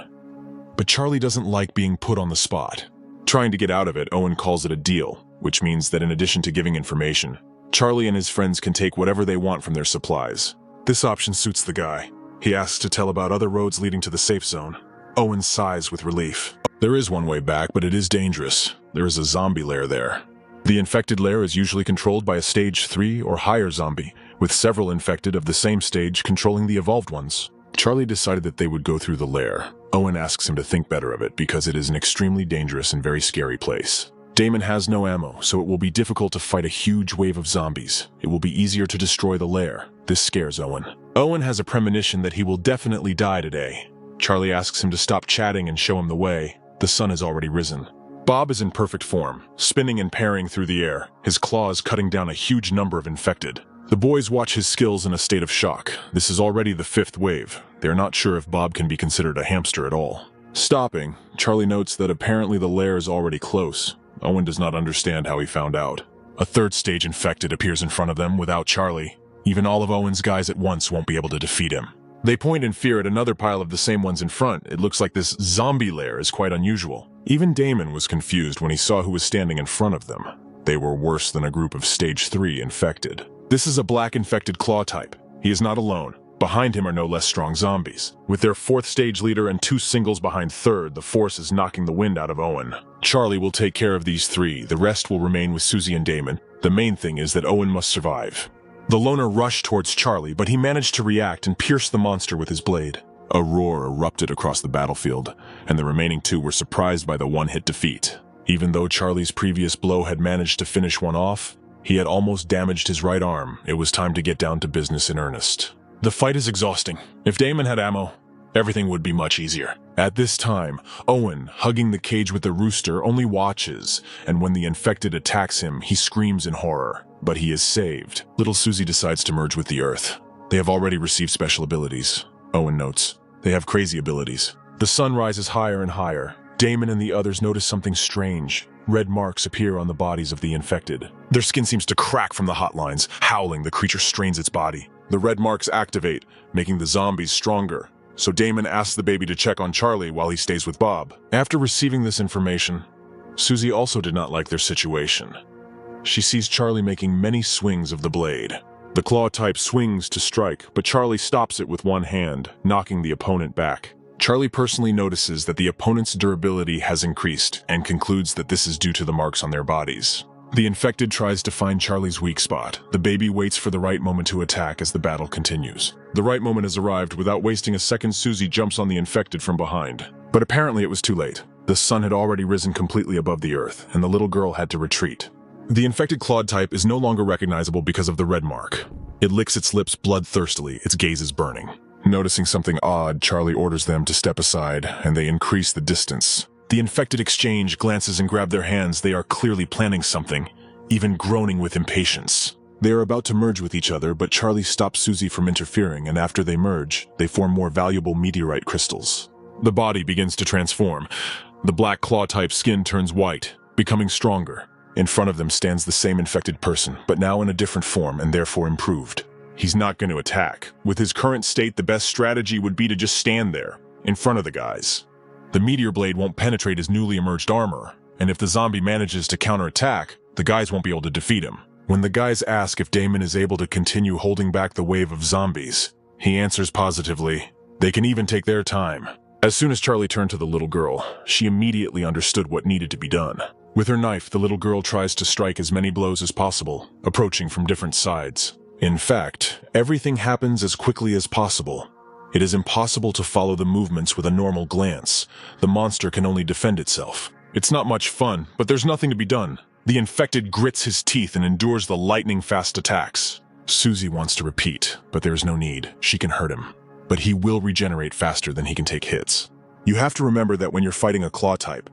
But Charlie doesn't like being put on the spot. Trying to get out of it, Owen calls it a deal, which means that in addition to giving information, Charlie and his friends can take whatever they want from their supplies. This option suits the guy. He asks to tell about other roads leading to the safe zone. Owen sighs with relief. There is one way back, but it is dangerous. There is a zombie lair there. The infected lair is usually controlled by a stage 3 or higher zombie, with several infected of the same stage controlling the evolved ones. Charlie decided that they would go through the lair. Owen asks him to think better of it because it is an extremely dangerous and very scary place. Damon has no ammo, so it will be difficult to fight a huge wave of zombies. It will be easier to destroy the lair. This scares Owen. Owen has a premonition that he will definitely die today. Charlie asks him to stop chatting and show him the way. The sun has already risen. Bob is in perfect form, spinning and parrying through the air, his claws cutting down a huge number of infected. The boys watch his skills in a state of shock. This is already the 5th wave. They are not sure if Bob can be considered a hamster at all. Stopping, Charlie notes that apparently the lair is already close. Owen does not understand how he found out. A 3rd stage infected appears in front of them without Charlie. Even all of Owen's guys at once won't be able to defeat him. They point in fear at another pile of the same ones in front. It looks like this zombie lair is quite unusual. Even Damon was confused when he saw who was standing in front of them. They were worse than a group of stage 3 infected. This is a black infected claw type. He is not alone. Behind him are no less strong zombies. With their 4th stage leader and 2 singles behind 3rd, the force is knocking the wind out of Owen. Charlie will take care of these 3. The rest will remain with Susie and Damon. The main thing is that Owen must survive. The loner rushed towards Charlie, but he managed to react and pierce the monster with his blade. A roar erupted across the battlefield, and the remaining 2 were surprised by the one-hit defeat. Even though Charlie's previous blow had managed to finish one off, he had almost damaged his right arm. It was time to get down to business in earnest. The fight is exhausting. If Damon had ammo, everything would be much easier. At this time, Owen, hugging the cage with the rooster, only watches, and when the infected attacks him, he screams in horror. But he is saved. Little Susie decides to merge with the Earth. They have already received special abilities. Owen notes. They have crazy abilities. The sun rises higher and higher. Damon and the others notice something strange. Red marks appear on the bodies of the infected. Their skin seems to crack from the hotlines. Howling, the creature strains its body. The red marks activate, making the zombies stronger. So Damon asks the baby to check on Charlie while he stays with Bob. After receiving this information, Susie also did not like their situation. She sees Charlie making many swings of the blade. The claw type swings to strike, but Charlie stops it with one hand, knocking the opponent back. Charlie personally notices that the opponent's durability has increased and concludes that this is due to the marks on their bodies. The infected tries to find Charlie's weak spot. The baby waits for the right moment to attack as the battle continues. The right moment has arrived. Without wasting a second, Susie jumps on the infected from behind. But apparently it was too late. The sun had already risen completely above the earth, and the little girl had to retreat. The infected clawed type is no longer recognizable because of the red mark. It licks its lips bloodthirstily, its gaze is burning. Noticing something odd, Charlie orders them to step aside, and they increase the distance. The infected exchange glances and grab their hands. They are clearly planning something, even groaning with impatience. They are about to merge with each other, but Charlie stops Susie from interfering, and after they merge, they form more valuable meteorite crystals. The body begins to transform. The black claw-type skin turns white, becoming stronger. In front of them stands the same infected person, but now in a different form and therefore improved. He's not going to attack. With his current state, the best strategy would be to just stand there, in front of the guys. The meteor blade won't penetrate his newly emerged armor, and if the zombie manages to counterattack, the guys won't be able to defeat him. When the guys ask if Damon is able to continue holding back the wave of zombies, he answers positively. They can even take their time. As soon as Charlie turned to the little girl, she immediately understood what needed to be done. With her knife, the little girl tries to strike as many blows as possible, approaching from different sides. In fact, everything happens as quickly as possible. It is impossible to follow the movements with a normal glance. The monster can only defend itself. It's not much fun, but there's nothing to be done. The infected grits his teeth and endures the lightning-fast attacks. Susie wants to repeat, but there's no need. She can hurt him. But he will regenerate faster than he can take hits. You have to remember that when you're fighting a claw type,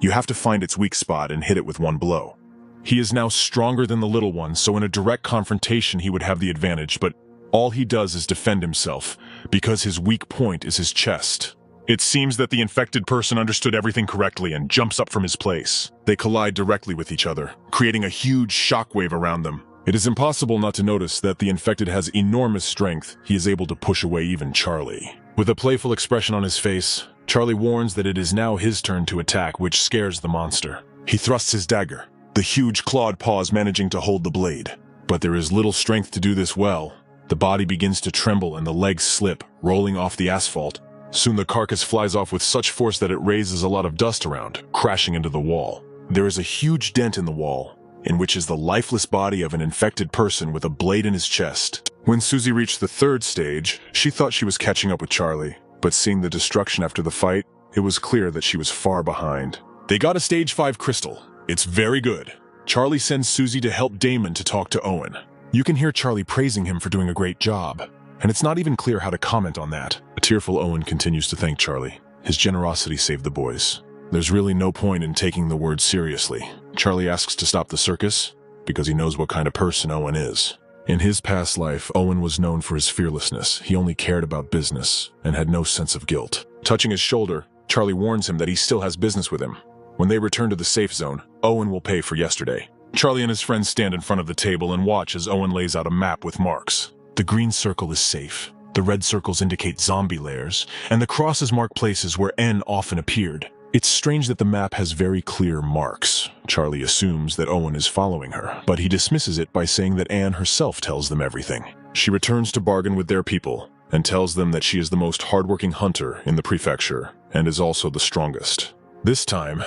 you have to find its weak spot and hit it with one blow. He is now stronger than the little one, so in a direct confrontation he would have the advantage, but all he does is defend himself. because his weak point is his chest. It seems that the infected person understood everything correctly and jumps up from his place. They collide directly with each other, creating a huge shockwave around them. It is impossible not to notice that the infected has enormous strength. He is able to push away even Charlie. With a playful expression on his face, Charlie warns that it is now his turn to attack, which scares the monster. He thrusts his dagger, the huge clawed paws managing to hold the blade. But there is little strength to do this well. The body begins to tremble and the legs slip, rolling off the asphalt. Soon the carcass flies off with such force that it raises a lot of dust around, crashing into the wall. There is a huge dent in the wall, in which is the lifeless body of an infected person with a blade in his chest. When Susie reached the third stage, she thought she was catching up with Charlie, but seeing the destruction after the fight, it was clear that she was far behind. They got a stage 5 crystal. It's very good. Charlie sends Susie to help Damon to talk to Owen. You can hear Charlie praising him for doing a great job, and it's not even clear how to comment on that. A tearful Owen continues to thank Charlie. His generosity saved the boys. There's really no point in taking the word seriously. Charlie asks to stop the circus because he knows what kind of person Owen is. In his past life, Owen was known for his fearlessness. He only cared about business and had no sense of guilt. Touching his shoulder, Charlie warns him that he still has business with him. When they return to the safe zone, Owen will pay for yesterday. Charlie and his friends stand in front of the table and watch as Owen lays out a map with marks. The green circle is safe. The red circles indicate zombie lairs, and the crosses mark places where N often appeared. It's strange that the map has very clear marks. Charlie assumes that Owen is following her, but he dismisses it by saying that Anne herself tells them everything. She returns to bargain with their people and tells them that she is the most hardworking hunter in the prefecture and is also the strongest. This time,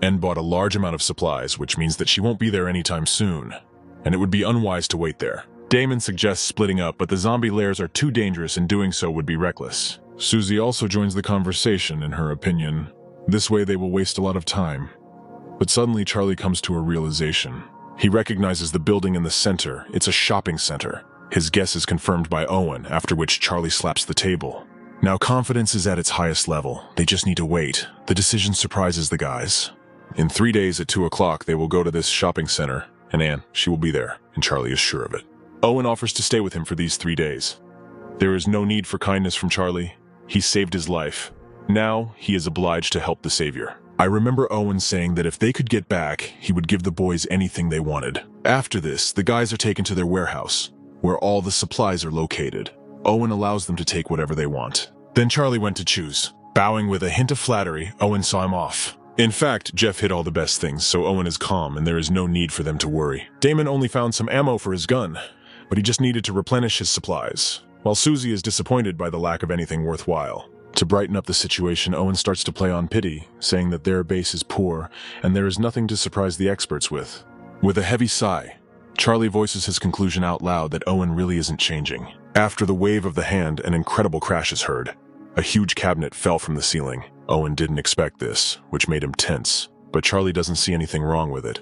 Anne bought a large amount of supplies, which means that she won't be there anytime soon, and it would be unwise to wait there. Damon suggests splitting up, but the zombie lairs are too dangerous and doing so would be reckless. Susie also joins the conversation, in her opinion. This way they will waste a lot of time. But suddenly Charlie comes to a realization. He recognizes the building in the center. It's a shopping center. His guess is confirmed by Owen, after which Charlie slaps the table. Now confidence is at its highest level. They just need to wait. The decision surprises the guys. In 3 days at 2 o'clock they will go to this shopping center, and Anne, she will be there, and Charlie is sure of it. Owen offers to stay with him for these 3 days. There is no need for kindness from Charlie. He saved his life. Now, he is obliged to help the savior. I remember Owen saying that if they could get back, he would give the boys anything they wanted. After this, the guys are taken to their warehouse, where all the supplies are located. Owen allows them to take whatever they want. Then Charlie went to choose. Bowing with a hint of flattery, Owen saw him off. In fact, Jeff hid all the best things, so Owen is calm and there is no need for them to worry. Damon only found some ammo for his gun, but he just needed to replenish his supplies, while Susie is disappointed by the lack of anything worthwhile. To brighten up the situation, Owen starts to play on pity, saying that their base is poor and there is nothing to surprise the experts with. With a heavy sigh, Charlie voices his conclusion out loud that Owen really isn't changing. After the wave of the hand, an incredible crash is heard. A huge cabinet fell from the ceiling. Owen didn't expect this, which made him tense, but Charlie doesn't see anything wrong with it.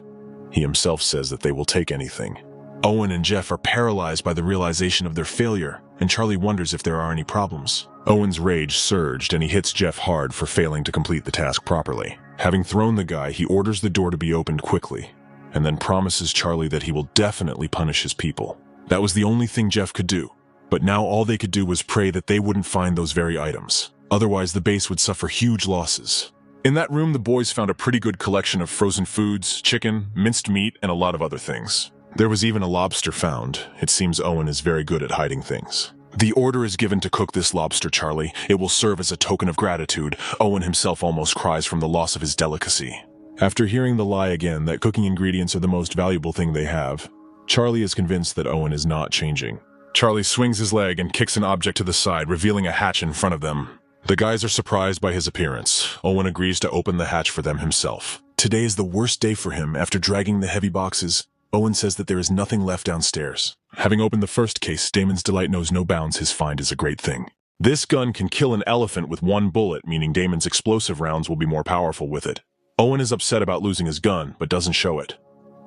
He himself says that they will take anything. Owen and Jeff are paralyzed by the realization of their failure, and Charlie wonders if there are any problems. Owen's rage surged and he hits Jeff hard for failing to complete the task properly. Having thrown the guy, he orders the door to be opened quickly, and then promises Charlie that he will definitely punish his people. That was the only thing Jeff could do, but now all they could do was pray that they wouldn't find those very items. Otherwise, the base would suffer huge losses. In that room, the boys found a pretty good collection of frozen foods, chicken, minced meat, and a lot of other things. There was even a lobster found. It seems Owen is very good at hiding things. The order is given to cook this lobster, Charlie. It will serve as a token of gratitude. Owen himself almost cries from the loss of his delicacy. After hearing the lie again that cooking ingredients are the most valuable thing they have, Charlie is convinced that Owen is not changing. Charlie swings his leg and kicks an object to the side, revealing a hatch in front of them. The guys are surprised by his appearance. Owen agrees to open the hatch for them himself. Today is the worst day for him. After dragging the heavy boxes, Owen says that there is nothing left downstairs. Having opened the first case, Damon's delight knows no bounds. His find is a great thing. This gun can kill an elephant with one bullet, meaning Damon's explosive rounds will be more powerful with it. Owen is upset about losing his gun, but doesn't show it.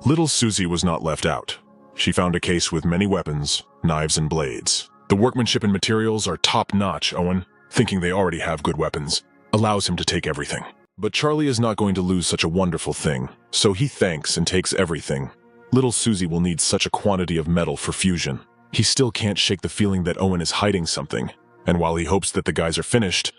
Little Susie was not left out. She found a case with many weapons, knives and blades. The workmanship and materials are top-notch. Owen, thinking they already have good weapons, allows him to take everything. But Charlie is not going to lose such a wonderful thing, so he thanks and takes everything. Little Susie will need such a quantity of metal for fusion. He still can't shake the feeling that Owen is hiding something, And while he hopes that the guys are finished,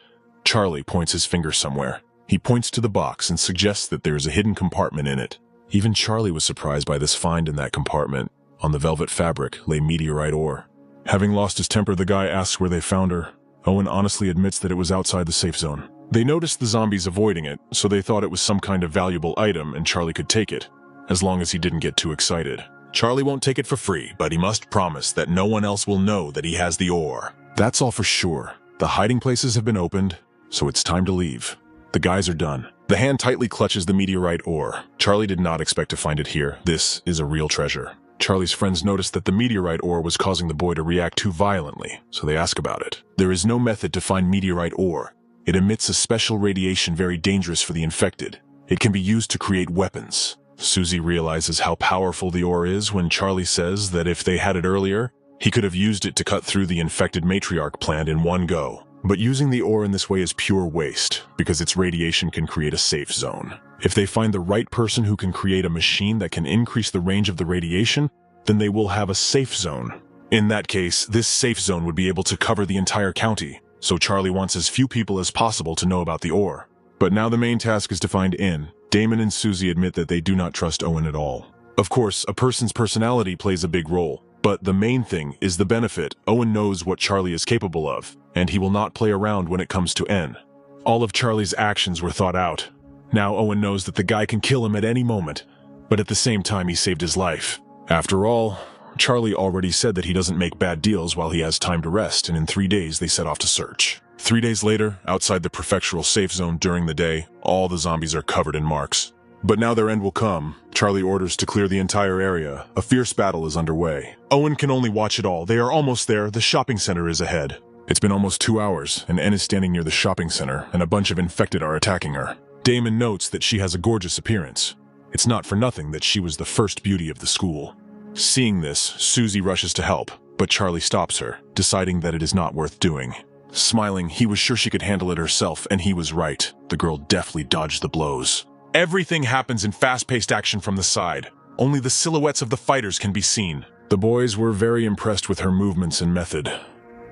Charlie points his finger somewhere. He points to the box and suggests that there is a hidden compartment in it. Even Charlie was surprised by this find in that compartment. On the velvet fabric lay meteorite ore. Having lost his temper, the guy asks where they found her. Owen honestly admits that it was outside the safe zone. They noticed the zombies avoiding it, so they thought it was some kind of valuable item and Charlie could take it, as long as he didn't get too excited. Charlie won't take it for free, but he must promise that no one else will know that he has the ore. That's all for sure. The hiding places have been opened, so it's time to leave. The guys are done. The hand tightly clutches the meteorite ore. Charlie did not expect to find it here. This is a real treasure. Charlie's friends noticed that the meteorite ore was causing the boy to react too violently, so they ask about it. There is no method to find meteorite ore. It emits a special radiation very dangerous for the infected. It can be used to create weapons. Susie realizes how powerful the ore is when Charlie says that if they had it earlier, he could have used it to cut through the infected matriarch plant in one go. But using the ore in this way is pure waste, because its radiation can create a safe zone. If they find the right person who can create a machine that can increase the range of the radiation, then they will have a safe zone. In that case, this safe zone would be able to cover the entire county, so Charlie wants as few people as possible to know about the ore. But now the main task is to find N. Damon and Susie admit that they do not trust Owen at all. Of course, a person's personality plays a big role, but the main thing is the benefit. Owen knows what Charlie is capable of, and he will not play around when it comes to N. All of Charlie's actions were thought out. Now Owen knows that the guy can kill him at any moment, but at the same time he saved his life. After all, Charlie already said that he doesn't make bad deals while he has time to rest, and in 3 days they set off to search. 3 days later, outside the prefectural safe zone during the day, all the zombies are covered in marks. But now their end will come. Charlie orders to clear the entire area. A fierce battle is underway. Owen can only watch it all. They are almost there. The shopping center is ahead. It's been almost 2 hours, and N is standing near the shopping center, and a bunch of infected are attacking her. Damon notes that she has a gorgeous appearance. It's not for nothing that she was the first beauty of the school. Seeing this, Susie rushes to help, but Charlie stops her, deciding that it is not worth doing. Smiling, he was sure she could handle it herself, and he was right. The girl deftly dodged the blows. Everything happens in fast-paced action from the side. Only the silhouettes of the fighters can be seen. The boys were very impressed with her movements and method.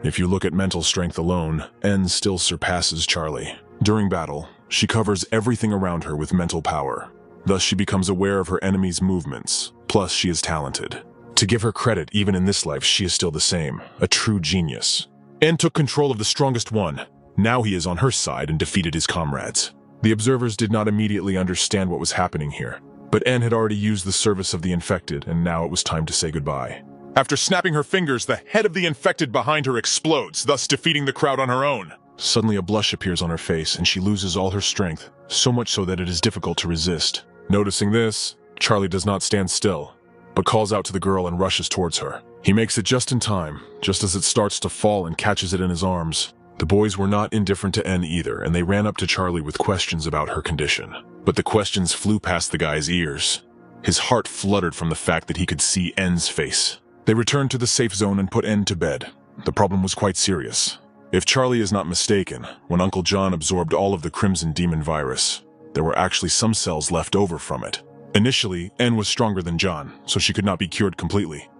If you look at mental strength alone, N still surpasses Charlie. During battle, she covers everything around her with mental power. Thus she becomes aware of her enemy's movements. Plus, she is talented. To give her credit, even in this life, she is still the same. A true genius. N took control of the strongest one. Now he is on her side and defeated his comrades. The observers did not immediately understand what was happening here, but N had already used the service of the infected, and now it was time to say goodbye. After snapping her fingers, the head of the infected behind her explodes, thus defeating the crowd on her own. Suddenly a blush appears on her face, and she loses all her strength, so much so that it is difficult to resist. Noticing this, Charlie does not stand still, but calls out to the girl and rushes towards her. He makes it just in time, just as it starts to fall, and catches it in his arms. The boys were not indifferent to N either, and they ran up to Charlie with questions about her condition. But the questions flew past the guy's ears. His heart fluttered from the fact that he could see N's face. They returned to the safe zone and put N to bed. The problem was quite serious. If Charlie is not mistaken, when Uncle John absorbed all of the Crimson Demon virus, there were actually some cells left over from it. Initially, N was stronger than John, so she could not be cured completely.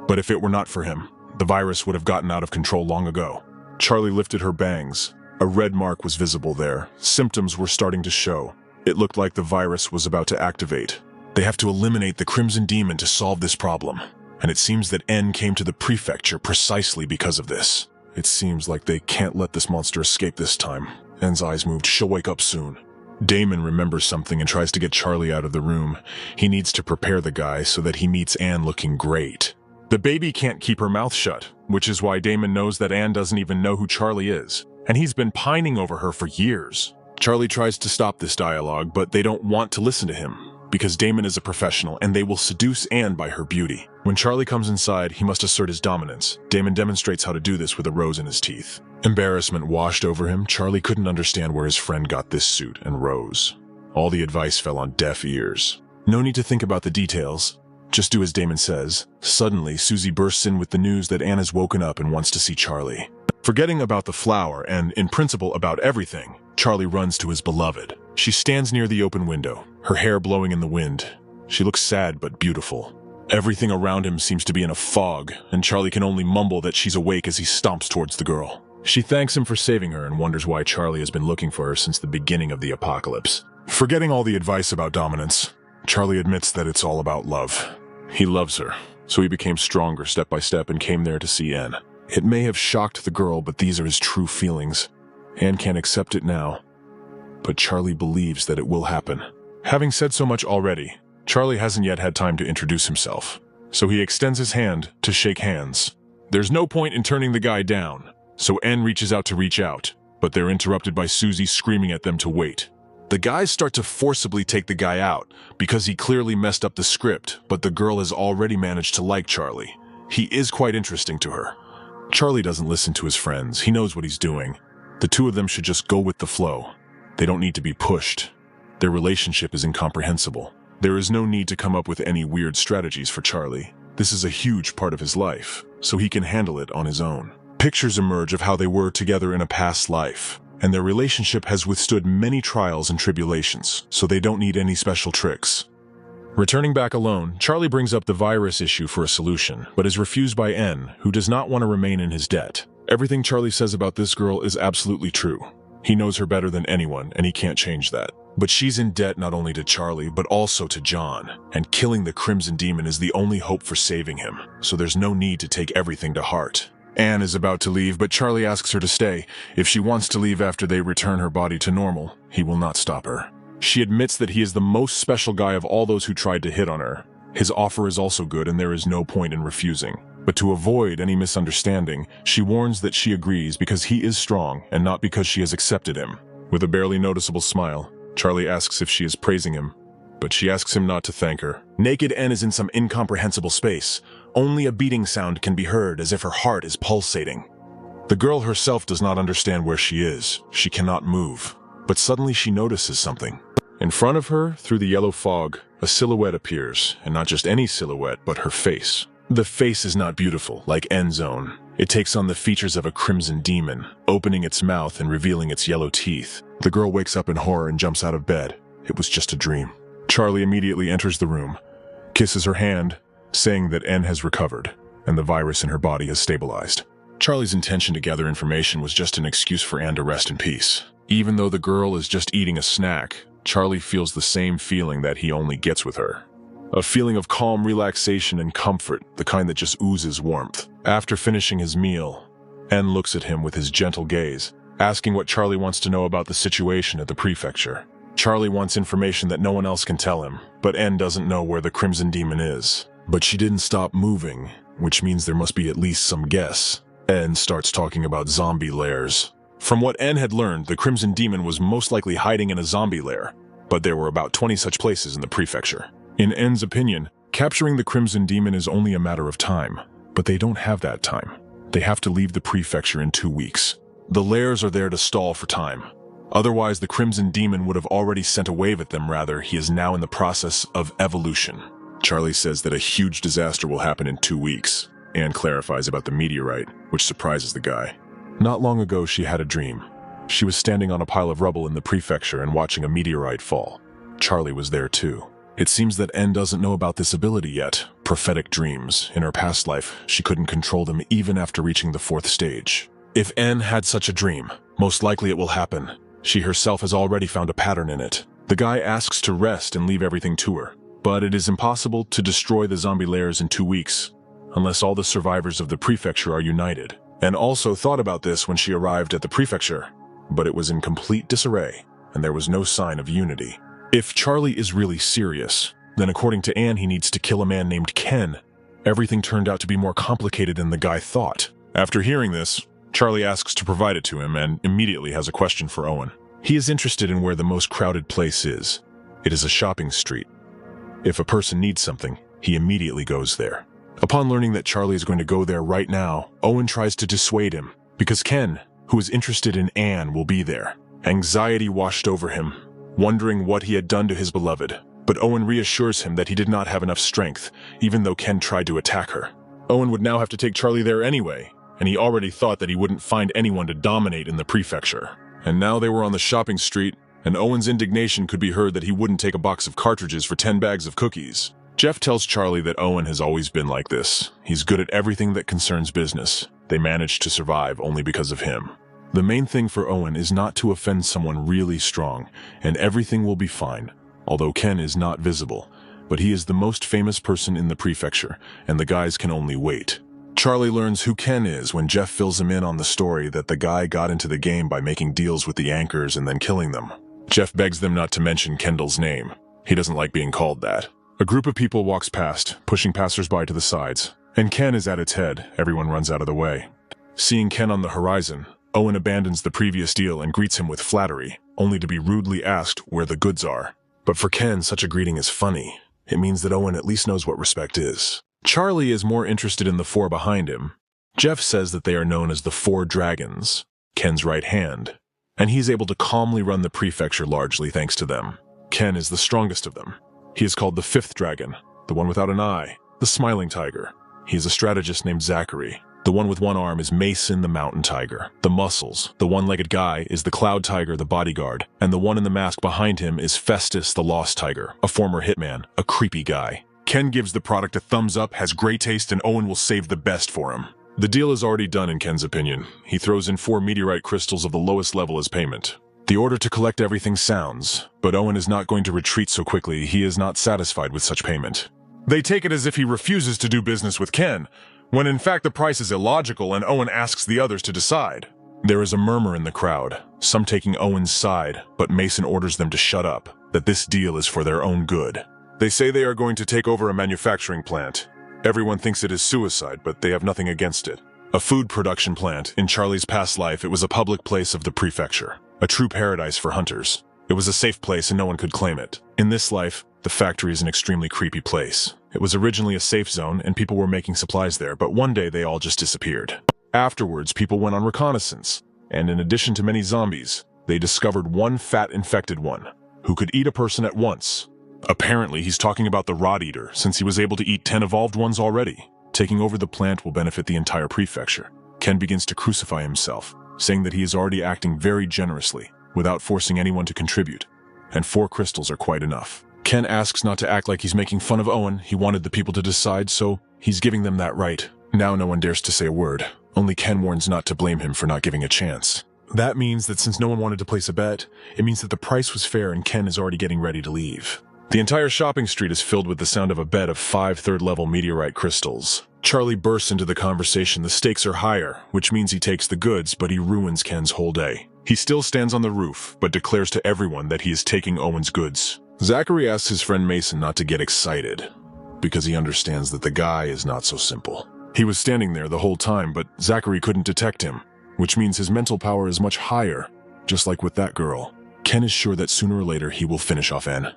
But if it were not for him, the virus would have gotten out of control long ago. Charlie lifted her bangs. A red mark was visible there. Symptoms were starting to show. It looked like the virus was about to activate. They have to eliminate the Crimson Demon to solve this problem. And it seems that N came to the prefecture precisely because of this. It seems like they can't let this monster escape this time. N's eyes moved. She'll wake up soon. Damon remembers something and tries to get Charlie out of the room. He needs to prepare the guy so that he meets Anne looking great. The baby can't keep her mouth shut, which is why Damon knows that Anne doesn't even know who Charlie is, and he's been pining over her for years. Charlie tries to stop this dialogue, but they don't want to listen to him, because Damon is a professional and they will seduce Anne by her beauty. When Charlie comes inside, he must assert his dominance. Damon demonstrates how to do this with a rose in his teeth. Embarrassment washed over him. Charlie couldn't understand where his friend got this suit and rose. All the advice fell on deaf ears. No need to think about the details. Just do as Damon says. Suddenly, Susie bursts in with the news that Anne has woken up and wants to see Charlie. Forgetting about the flower and, in principle, about everything, Charlie runs to his beloved. She stands near the open window, her hair blowing in the wind. She looks sad but beautiful. Everything around him seems to be in a fog, and Charlie can only mumble that she's awake as he stomps towards the girl. She thanks him for saving her and wonders why Charlie has been looking for her since the beginning of the apocalypse. Forgetting all the advice about dominance, Charlie admits that it's all about love. He loves her, so he became stronger step by step and came there to see Anne. It may have shocked the girl, but these are his true feelings. Anne can't accept it now, but Charlie believes that it will happen. Having said so much already, Charlie hasn't yet had time to introduce himself, so he extends his hand to shake hands. There's no point in turning the guy down, so Anne reaches out to reach out, but they're interrupted by Susie screaming at them to wait. The guys start to forcibly take the guy out because he clearly messed up the script, but the girl has already managed to like Charlie. He is quite interesting to her. Charlie doesn't listen to his friends. He knows what he's doing. The two of them should just go with the flow. They don't need to be pushed. Their relationship is incomprehensible. There is no need to come up with any weird strategies for Charlie. This is a huge part of his life, so he can handle it on his own. Pictures emerge of how they were together in a past life, and their relationship has withstood many trials and tribulations, so they don't need any special tricks. Returning back alone, Charlie brings up the virus issue for a solution, but is refused by N, who does not want to remain in his debt. Everything Charlie says about this girl is absolutely true. He knows her better than anyone, and he can't change that. But she's in debt not only to Charlie, but also to John, and killing the Crimson Demon is the only hope for saving him, so there's no need to take everything to heart. Anne is about to leave, but Charlie asks her to stay. If she wants to leave after they return her body to normal, he will not stop her. She admits that he is the most special guy of all those who tried to hit on her. His offer is also good, and there is no point in refusing. But to avoid any misunderstanding, she warns that she agrees because he is strong and not because she has accepted him. With a barely noticeable smile, Charlie asks if she is praising him, but she asks him not to thank her. Naked N is in some incomprehensible space. Only a beating sound can be heard, as if her heart is pulsating. The girl herself does not understand where she is. She cannot move. But suddenly she notices something. In front of her, through the yellow fog, a silhouette appears, and not just any silhouette, but her face. The face is not beautiful, like N's own. It takes on the features of a crimson demon, opening its mouth and revealing its yellow teeth. The girl wakes up in horror and jumps out of bed. It was just a dream. Charlie immediately enters the room, kisses her hand, saying that N has recovered, and the virus in her body has stabilized. Charlie's intention to gather information was just an excuse for Anne to rest in peace. Even though the girl is just eating a snack, Charlie feels the same feeling that he only gets with her. A feeling of calm relaxation and comfort, the kind that just oozes warmth. After finishing his meal, N looks at him with his gentle gaze, asking what Charlie wants to know about the situation at the prefecture. Charlie wants information that no one else can tell him, but N doesn't know where the Crimson Demon is. But she didn't stop moving, which means there must be at least some guess. N starts talking about zombie lairs. From what N had learned, the Crimson Demon was most likely hiding in a zombie lair, but there were about 20 such places in the prefecture. In N's opinion, capturing the Crimson Demon is only a matter of time, but they don't have that time. They have to leave the prefecture in 2 weeks. The lairs are there to stall for time. Otherwise, the Crimson Demon would have already sent a wave at them. Rather, he is now in the process of evolution. Charlie says that a huge disaster will happen in 2 weeks. Anne clarifies about the meteorite, which surprises the guy. Not long ago, she had a dream. She was standing on a pile of rubble in the prefecture and watching a meteorite fall. Charlie was there too. It seems that N doesn't know about this ability yet, prophetic dreams. In her past life, she couldn't control them even after reaching the 4th stage. If N had such a dream, most likely it will happen. She herself has already found a pattern in it. The guy asks to rest and leave everything to her, but it is impossible to destroy the zombie lairs in 2 weeks, unless all the survivors of the prefecture are united. N also thought about this when she arrived at the prefecture, but it was in complete disarray, and there was no sign of unity. If Charlie is really serious, then according to Anne, he needs to kill a man named Ken. Everything turned out to be more complicated than the guy thought. After hearing this, Charlie asks to provide it to him and immediately has a question for Owen. He is interested in where the most crowded place is. It is a shopping street. If a person needs something, he immediately goes there. Upon learning that Charlie is going to go there right now, Owen tries to dissuade him, because Ken, who is interested in Anne, will be there. Anxiety washed over him, wondering what he had done to his beloved, but Owen reassures him that he did not have enough strength, even though Ken tried to attack her. Owen would now have to take Charlie there anyway, and he already thought that he wouldn't find anyone to dominate in the prefecture. And now they were on the shopping street, and Owen's indignation could be heard that he wouldn't take a box of cartridges for 10 bags of cookies. Jeff tells Charlie that Owen has always been like this. He's good at everything that concerns business. They managed to survive only because of him. The main thing for Owen is not to offend someone really strong, and everything will be fine, although Ken is not visible. But he is the most famous person in the prefecture, and the guys can only wait. Charlie learns who Ken is when Jeff fills him in on the story that the guy got into the game by making deals with the anchors and then killing them. Jeff begs them not to mention Kendall's name. He doesn't like being called that. A group of people walks past, pushing passersby to the sides, and Ken is at its head. Everyone runs out of the way. Seeing Ken on the horizon, Owen abandons the previous deal and greets him with flattery, only to be rudely asked where the goods are. But for Ken, such a greeting is funny. It means that Owen at least knows what respect is. Charlie is more interested in the four behind him. Jeff says that they are known as the Four Dragons, Ken's right hand, and he's able to calmly run the prefecture largely thanks to them. Ken is the strongest of them. He is called the Fifth Dragon, the one without an eye, the Smiling Tiger. He is a strategist named Zachary. The one with one arm is Mason the Mountain Tiger. The Muscles, the one-legged guy, is the Cloud Tiger, the bodyguard, and the one in the mask behind him is Festus the Lost Tiger, a former hitman, a creepy guy. Ken gives the product a thumbs up, has great taste, and Owen will save the best for him. The deal is already done in Ken's opinion. He throws in 4 meteorite crystals of the lowest level as payment. The order to collect everything sounds, but Owen is not going to retreat so quickly. He is not satisfied with such payment. They take it as if he refuses to do business with Ken, when in fact the price is illogical and Owen asks the others to decide. There is a murmur in the crowd, some taking Owen's side, but Mason orders them to shut up, that this deal is for their own good. They say they are going to take over a manufacturing plant. Everyone thinks it is suicide, but they have nothing against it. A food production plant. In Charlie's past life, it was a public place of the prefecture, a true paradise for hunters. It was a safe place and no one could claim it. In this life, the factory is an extremely creepy place. It was originally a safe zone and people were making supplies there, but one day they all just disappeared. Afterwards, people went on reconnaissance, and in addition to many zombies, they discovered one fat infected one, who could eat a person at once. Apparently, he's talking about the Rot Eater, since he was able to eat 10 evolved ones already. Taking over the plant will benefit the entire prefecture. Ken begins to crucify himself, saying that he is already acting very generously, without forcing anyone to contribute, and 4 crystals are quite enough. Ken asks not to act like he's making fun of Owen. He wanted the people to decide, so he's giving them that right. Now no one dares to say a word. Only Ken warns not to blame him for not giving a chance. That means that since no one wanted to place a bet, it means that the price was fair and Ken is already getting ready to leave. The entire shopping street is filled with the sound of a bet of 5 third-level meteorite crystals. Charlie bursts into the conversation. The stakes are higher, which means he takes the goods, but he ruins Ken's whole day. He still stands on the roof, but declares to everyone that he is taking Owen's goods. Zachary asks his friend Mason not to get excited, because he understands that the guy is not so simple. He was standing there the whole time, but Zachary couldn't detect him, which means his mental power is much higher, just like with that girl. Ken is sure that sooner or later he will finish off N.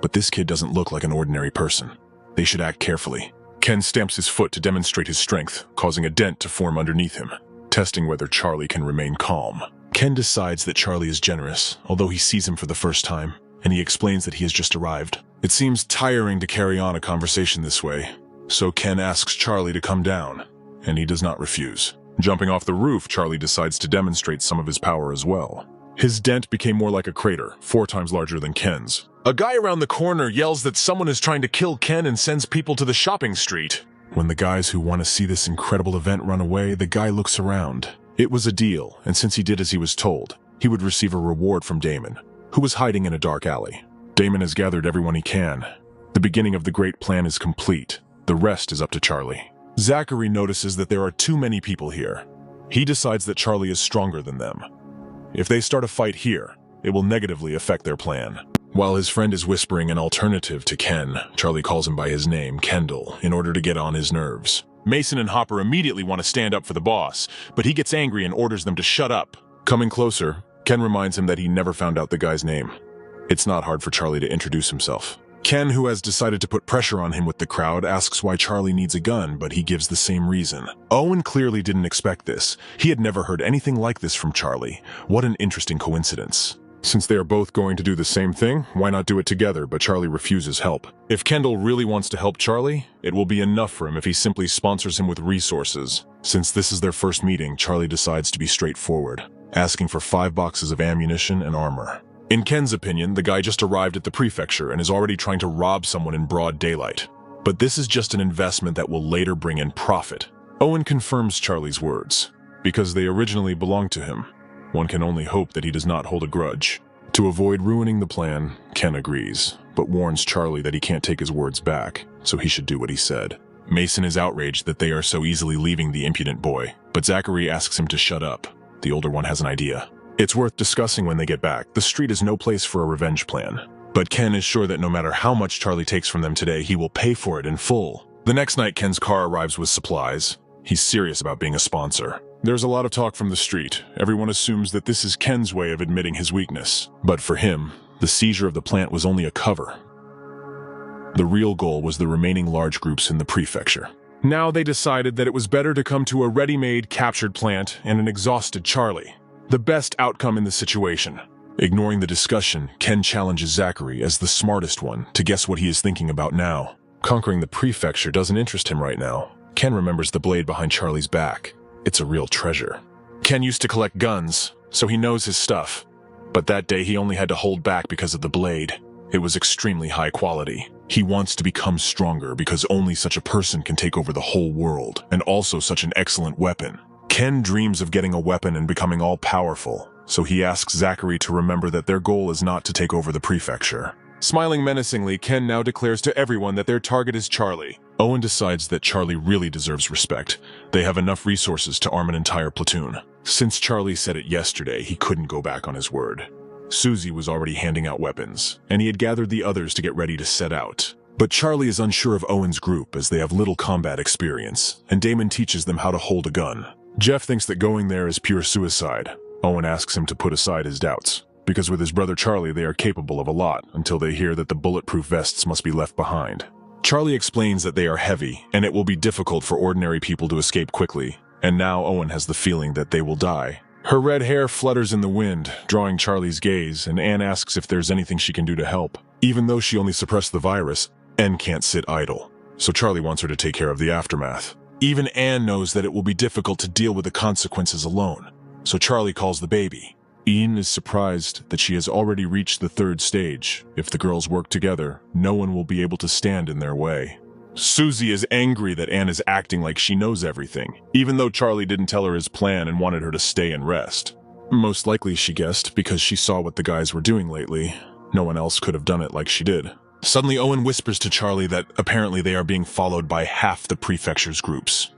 But this kid doesn't look like an ordinary person. They should act carefully. Ken stamps his foot to demonstrate his strength, causing a dent to form underneath him, testing whether Charlie can remain calm. Ken decides that Charlie is generous, although he sees him for the first time, and he explains that he has just arrived. It seems tiring to carry on a conversation this way, so Ken asks Charlie to come down, and he does not refuse. Jumping off the roof, Charlie decides to demonstrate some of his power as well. His dent became more like a crater, 4 times larger than Ken's. A guy around the corner yells that someone is trying to kill Ken and sends people to the shopping street. When the guys who want to see this incredible event run away, the guy looks around. It was a deal, and since he did as he was told, he would receive a reward from Damon, who was hiding in a dark alley. Damon has gathered everyone he can. The beginning of the great plan is complete. The rest is up to Charlie. Zachary notices that there are too many people here. He decides that Charlie is stronger than them. If they start a fight here, it will negatively affect their plan. While his friend is whispering an alternative to Ken, Charlie calls him by his name, Kendall, in order to get on his nerves. Mason and Hopper immediately want to stand up for the boss, but he gets angry and orders them to shut up. Coming closer, Ken reminds him that he never found out the guy's name. It's not hard for Charlie to introduce himself. Ken, who has decided to put pressure on him with the crowd, asks why Charlie needs a gun, but he gives the same reason. Owen clearly didn't expect this. He had never heard anything like this from Charlie. What an interesting coincidence. Since they are both going to do the same thing, why not do it together? But Charlie refuses help. If Kendall really wants to help Charlie, it will be enough for him if he simply sponsors him with resources. Since this is their first meeting, Charlie decides to be straightforward, asking for 5 boxes of ammunition and armor. In Ken's opinion, the guy just arrived at the prefecture and is already trying to rob someone in broad daylight. But this is just an investment that will later bring in profit. Owen confirms Charlie's words. Because they originally belonged to him, one can only hope that he does not hold a grudge. To avoid ruining the plan, Ken agrees, but warns Charlie that he can't take his words back, so he should do what he said. Mason is outraged that they are so easily leaving the impudent boy, but Zachary asks him to shut up. The older one has an idea. It's worth discussing when they get back. The street is no place for a revenge plan. But Ken is sure that no matter how much Charlie takes from them today, he will pay for it in full. The next night, Ken's car arrives with supplies. He's serious about being a sponsor. There's a lot of talk from the street. Everyone assumes that this is Ken's way of admitting his weakness. But for him, the seizure of the plant was only a cover. The real goal was the remaining large groups in the prefecture. Now they decided that it was better to come to a ready-made, captured plant and an exhausted Charlie. The best outcome in the situation. Ignoring the discussion, Ken challenges Zachary as the smartest one to guess what he is thinking about now. Conquering the prefecture doesn't interest him right now. Ken remembers the blade behind Charlie's back. It's a real treasure. Ken used to collect guns, so he knows his stuff. But that day he only had to hold back because of the blade. It was extremely high quality. He wants to become stronger because only such a person can take over the whole world, and also such an excellent weapon. Ken dreams of getting a weapon and becoming all-powerful, so he asks Zachary to remember that their goal is not to take over the prefecture. Smiling menacingly, Ken now declares to everyone that their target is Charlie. Owen decides that Charlie really deserves respect. They have enough resources to arm an entire platoon. Since Charlie said it yesterday, he couldn't go back on his word. Susie was already handing out weapons, and he had gathered the others to get ready to set out. But Charlie is unsure of Owen's group as they have little combat experience, and Damon teaches them how to hold a gun. Jeff thinks that going there is pure suicide. Owen asks him to put aside his doubts, because with his brother Charlie they are capable of a lot until they hear that the bulletproof vests must be left behind. Charlie explains that they are heavy, and it will be difficult for ordinary people to escape quickly, and now Owen has the feeling that they will die. Her red hair flutters in the wind, drawing Charlie's gaze, and Anne asks if there's anything she can do to help. Even though she only suppressed the virus, Anne can't sit idle, so Charlie wants her to take care of the aftermath. Even Anne knows that it will be difficult to deal with the consequences alone, so Charlie calls the baby. Ian is surprised that she has already reached the third stage. If the girls work together, no one will be able to stand in their way. Susie is angry that Anne is acting like she knows everything, even though Charlie didn't tell her his plan and wanted her to stay and rest. Most likely, she guessed, because she saw what the guys were doing lately. No one else could have done it like she did. Suddenly, Owen whispers to Charlie that apparently they are being followed by half the prefecture's groups,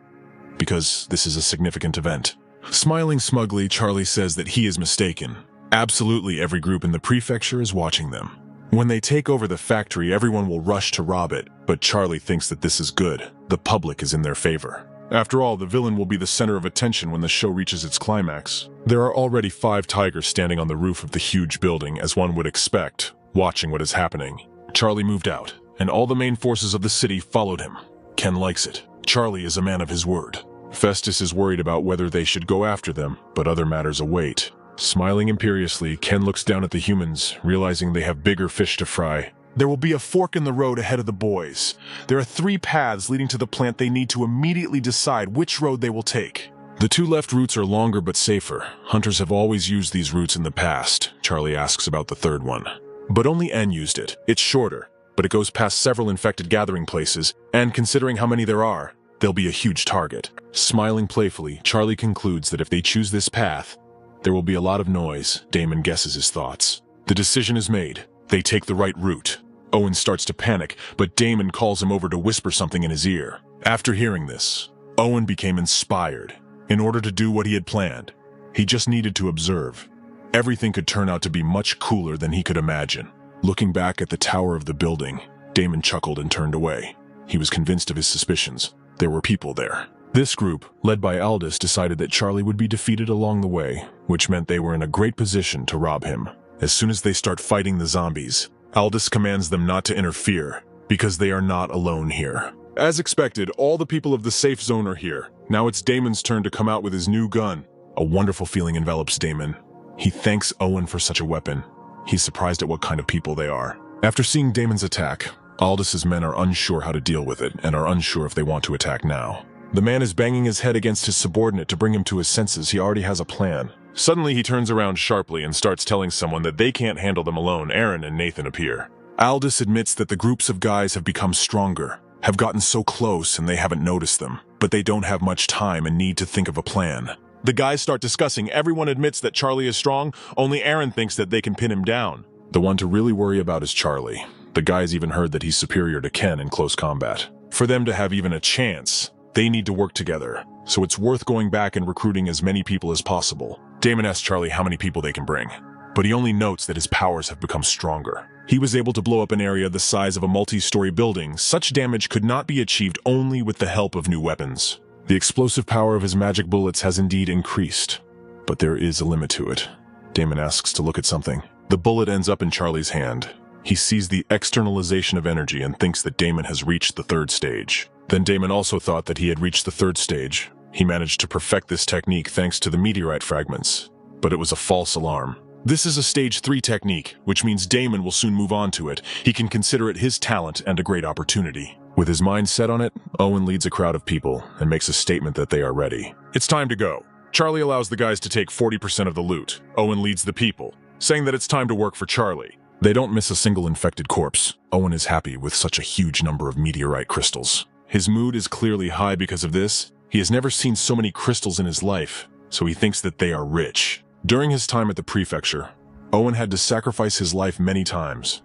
because this is a significant event. Smiling smugly, Charlie says that he is mistaken. Absolutely every group in the prefecture is watching them. When they take over the factory, everyone will rush to rob it, but Charlie thinks that this is good. The public is in their favor. After all, the villain will be the center of attention when the show reaches its climax. There are already 5 tigers standing on the roof of the huge building, as one would expect, watching what is happening. Charlie moved out, and all the main forces of the city followed him. Ken likes it. Charlie is a man of his word. Festus is worried about whether they should go after them, but other matters await. Smiling imperiously, Ken looks down at the humans, realizing they have bigger fish to fry. There will be a fork in the road ahead of the boys. There are 3 paths leading to the plant. They need to immediately decide which road they will take. The 2 left routes are longer but safer. Hunters have always used these routes in the past. Charlie asks about the 3rd one. But only N used it. It's shorter, but it goes past several infected gathering places, and considering how many there are, they'll be a huge target. Smiling playfully, Charlie concludes that if they choose this path, there will be a lot of noise. Damon guesses his thoughts. The decision is made. They take the right route. Owen starts to panic, but Damon calls him over to whisper something in his ear. After hearing this, Owen became inspired. In order to do what he had planned, he just needed to observe. Everything could turn out to be much cooler than he could imagine. Looking back at the tower of the building, Damon chuckled and turned away. He was convinced of his suspicions. There were people there. This group, led by Aldous, decided that Charlie would be defeated along the way, which meant they were in a great position to rob him. As soon as they start fighting the zombies, Aldous commands them not to interfere, because they are not alone here. As expected, all the people of the safe zone are here. Now it's Damon's turn to come out with his new gun. A wonderful feeling envelops Damon. He thanks Owen for such a weapon. He's surprised at what kind of people they are. After seeing Damon's attack, Aldous's men are unsure how to deal with it and are unsure if they want to attack now. The man is banging his head against his subordinate to bring him to his senses. He already has a plan. Suddenly he turns around sharply and starts telling someone that they can't handle them alone. Aaron and Nathan appear. Aldous admits that the groups of guys have become stronger. have gotten so close and they haven't noticed them, but they don't have much time and need to think of a plan. The guys start discussing. Everyone admits that Charlie is strong, only Aaron thinks that they can pin him down. The one to really worry about is Charlie. The guys even heard that he's superior to Ken in close combat. For them to have even a chance, they need to work together, so it's worth going back and recruiting as many people as possible. Damon asks Charlie how many people they can bring, but he only notes that his powers have become stronger. He was able to blow up an area the size of a multi-story building. Such damage could not be achieved only with the help of new weapons. The explosive power of his magic bullets has indeed increased, but there is a limit to it. Damon asks to look at something. The bullet ends up in Charlie's hand. He sees the externalization of energy and thinks that Damon has reached the third stage. Then Damon also thought that he had reached the third stage. He managed to perfect this technique thanks to the meteorite fragments, but it was a false alarm. This is a stage 3 technique, which means Damon will soon move on to it. He can consider it his talent and a great opportunity. With his mind set on it, Owen leads a crowd of people and makes a statement that they are ready. It's time to go. Charlie allows the guys to take 40% of the loot. Owen leads the people, saying that it's time to work for Charlie. They don't miss a single infected corpse. Owen is happy with such a huge number of meteorite crystals. His mood is clearly high because of this. He has never seen so many crystals in his life, so he thinks that they are rich. During his time at the prefecture, Owen had to sacrifice his life many times.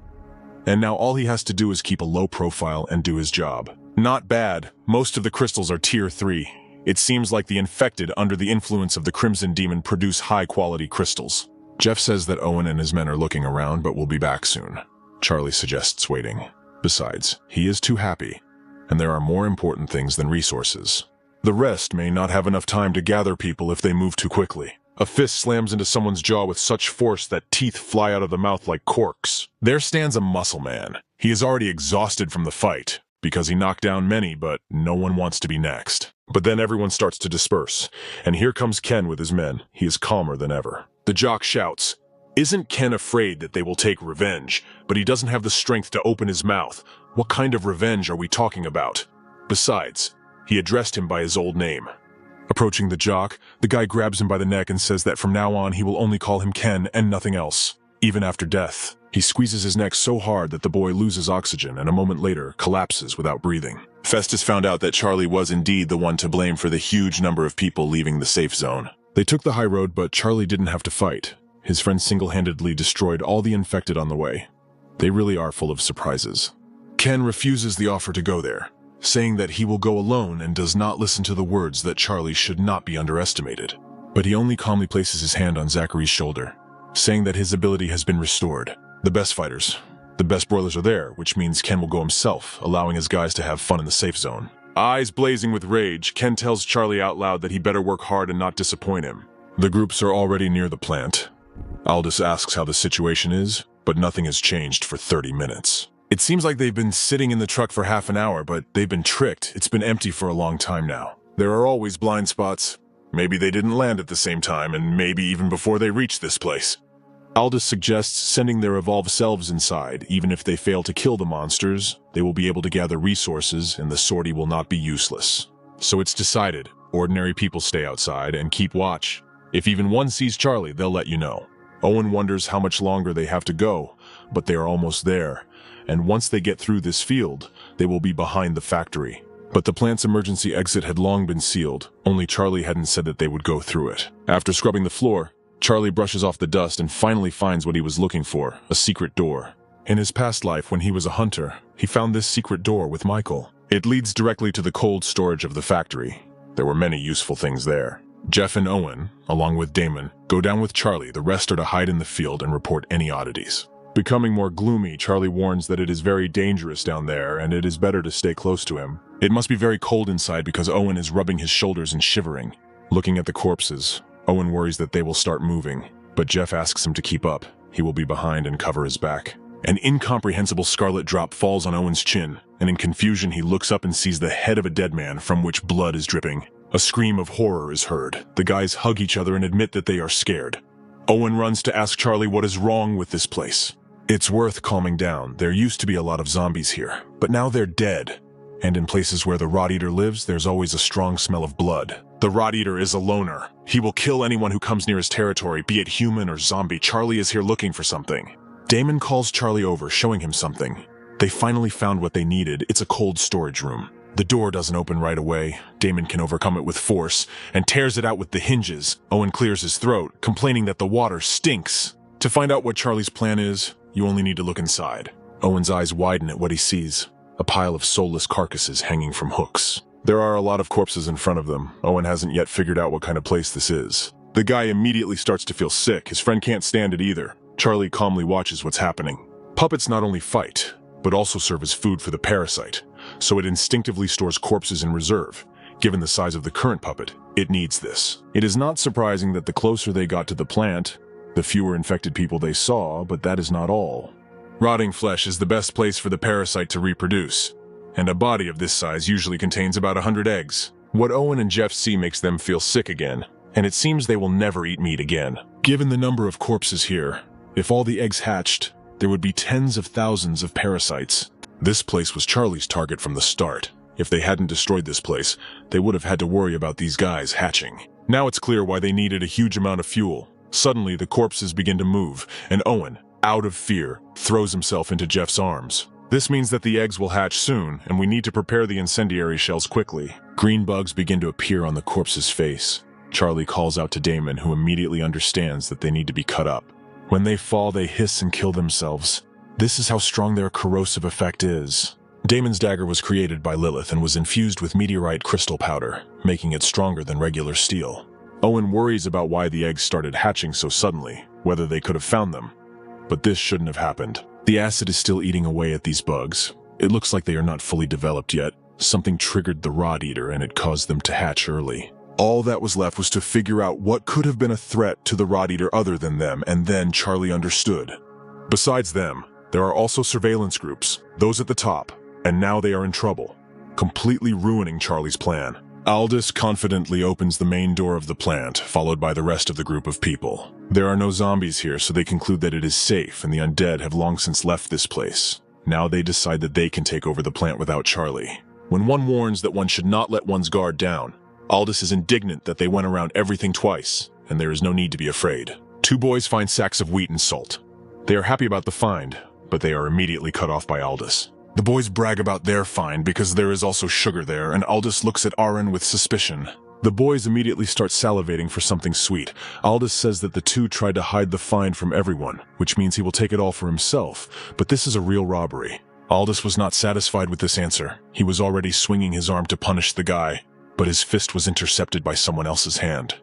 And now all he has to do is keep a low profile and do his job. Not bad. Most of the crystals are tier 3. It seems like the infected under the influence of the Crimson Demon produce high-quality crystals. Jeff says that Owen and his men are looking around but will be back soon. Charlie suggests waiting. Besides, he is too happy, and there are more important things than resources. The rest may not have enough time to gather people if they move too quickly. A fist slams into someone's jaw with such force that teeth fly out of the mouth like corks. There stands a muscle man. He is already exhausted from the fight, because he knocked down many, but no one wants to be next. But then everyone starts to disperse, and here comes Ken with his men. He is calmer than ever. The jock shouts, "Isn't Ken afraid that they will take revenge? But he doesn't have the strength to open his mouth. What kind of revenge are we talking about? Besides, he addressed him by his old name." Approaching the jock, the guy grabs him by the neck and says that from now on he will only call him Ken and nothing else, even after death. He squeezes his neck so hard that the boy loses oxygen and a moment later collapses without breathing. Festus found out that Charlie was indeed the one to blame for the huge number of people leaving the safe zone. They took the high road, but Charlie didn't have to fight. His friend single-handedly destroyed all the infected on the way. They really are full of surprises. Ken refuses the offer to go there, saying that he will go alone and does not listen to the words that Charlie should not be underestimated. But he only calmly places his hand on Zachary's shoulder, saying that his ability has been restored. The best fighters, the best broilers are there, which means Ken will go himself, allowing his guys to have fun in the safe zone. Eyes blazing with rage, Ken tells Charlie out loud that he better work hard and not disappoint him. The groups are already near the plant. Aldous asks how the situation is, but nothing has changed for 30 minutes. It seems like they've been sitting in the truck for half an hour, but they've been tricked. It's been empty for a long time now. There are always blind spots. Maybe they didn't land at the same time, and maybe even before they reached this place. Aldous suggests sending their evolved selves inside. Even if they fail to kill the monsters, they will be able to gather resources, and the sortie will not be useless. So it's decided. Ordinary people stay outside and keep watch. If even one sees Charlie, they'll let you know. Owen wonders how much longer they have to go, but they are almost there. And once they get through this field, they will be behind the factory. But the plant's emergency exit had long been sealed, only Charlie hadn't said that they would go through it. After scrubbing the floor, Charlie brushes off the dust and finally finds what he was looking for, a secret door. In his past life, when he was a hunter, he found this secret door with Michael. It leads directly to the cold storage of the factory. There were many useful things there. Jeff and Owen, along with Damon, go down with Charlie. The rest are to hide in the field and report any oddities. Becoming more gloomy, Charlie warns that it is very dangerous down there and it is better to stay close to him. It must be very cold inside because Owen is rubbing his shoulders and shivering. Looking at the corpses, Owen worries that they will start moving, but Jeff asks him to keep up. He will be behind and cover his back. An incomprehensible scarlet drop falls on Owen's chin, and in confusion he looks up and sees the head of a dead man from which blood is dripping. A scream of horror is heard. The guys hug each other and admit that they are scared. Owen runs to ask Charlie what is wrong with this place. It's worth calming down. There used to be a lot of zombies here, but now they're dead. And in places where the Rot Eater lives, there's always a strong smell of blood. The Rot Eater is a loner. He will kill anyone who comes near his territory, be it human or zombie. Charlie is here looking for something. Damon calls Charlie over, showing him something. They finally found what they needed. It's a cold storage room. The door doesn't open right away. Damon can overcome it with force and tears it out with the hinges. Owen clears his throat, complaining that the water stinks. To find out what Charlie's plan is, you only need to look inside. Owen's eyes widen at what he sees. A pile of soulless carcasses hanging from hooks. There are a lot of corpses in front of them. Owen hasn't yet figured out what kind of place this is. The guy immediately starts to feel sick. His friend can't stand it either. Charlie calmly watches what's happening. Puppets not only fight, but also serve as food for the parasite, so it instinctively stores corpses in reserve. Given the size of the current puppet, it needs this. It is not surprising that the closer they got to the plant, the fewer infected people they saw, but that is not all. Rotting flesh is the best place for the parasite to reproduce, and a body of this size usually contains about 100 eggs. What Owen and Jeff see makes them feel sick again, and it seems they will never eat meat again. Given the number of corpses here, if all the eggs hatched, there would be tens of thousands of parasites. This place was Charlie's target from the start. If they hadn't destroyed this place, they would have had to worry about these guys hatching. Now it's clear why they needed a huge amount of fuel. Suddenly, the corpses begin to move, and Owen, out of fear, throws himself into Jeff's arms. This means that the eggs will hatch soon, and we need to prepare the incendiary shells quickly. Green bugs begin to appear on the corpse's face. Charlie calls out to Damon, who immediately understands that they need to be cut up. When they fall, they hiss and kill themselves. This is how strong their corrosive effect is. Damon's dagger was created by Lilith and was infused with meteorite crystal powder, making it stronger than regular steel. Owen worries about why the eggs started hatching so suddenly, whether they could have found them. But this shouldn't have happened. The acid is still eating away at these bugs. It looks like they are not fully developed yet. Something triggered the rod eater and it caused them to hatch early. All that was left was to figure out what could have been a threat to the rod eater other than them, and then Charlie understood. Besides them, there are also surveillance groups, those at the top, and now they are in trouble, completely ruining Charlie's plan. Aldous confidently opens the main door of the plant, followed by the rest of the group of people. There are no zombies here, so they conclude that it is safe, and the undead have long since left this place. Now they decide that they can take over the plant without Charlie. When one warns that one should not let one's guard down, Aldous is indignant that they went around everything twice, and there is no need to be afraid. Two boys find sacks of wheat and salt. They are happy about the find, but they are immediately cut off by Aldous. The boys brag about their find because there is also sugar there, and Aldous looks at Aaron with suspicion. The boys immediately start salivating for something sweet. Aldous says that the two tried to hide the find from everyone, which means he will take it all for himself, but this is a real robbery. Aldous was not satisfied with this answer. He was already swinging his arm to punish the guy, but his fist was intercepted by someone else's hand.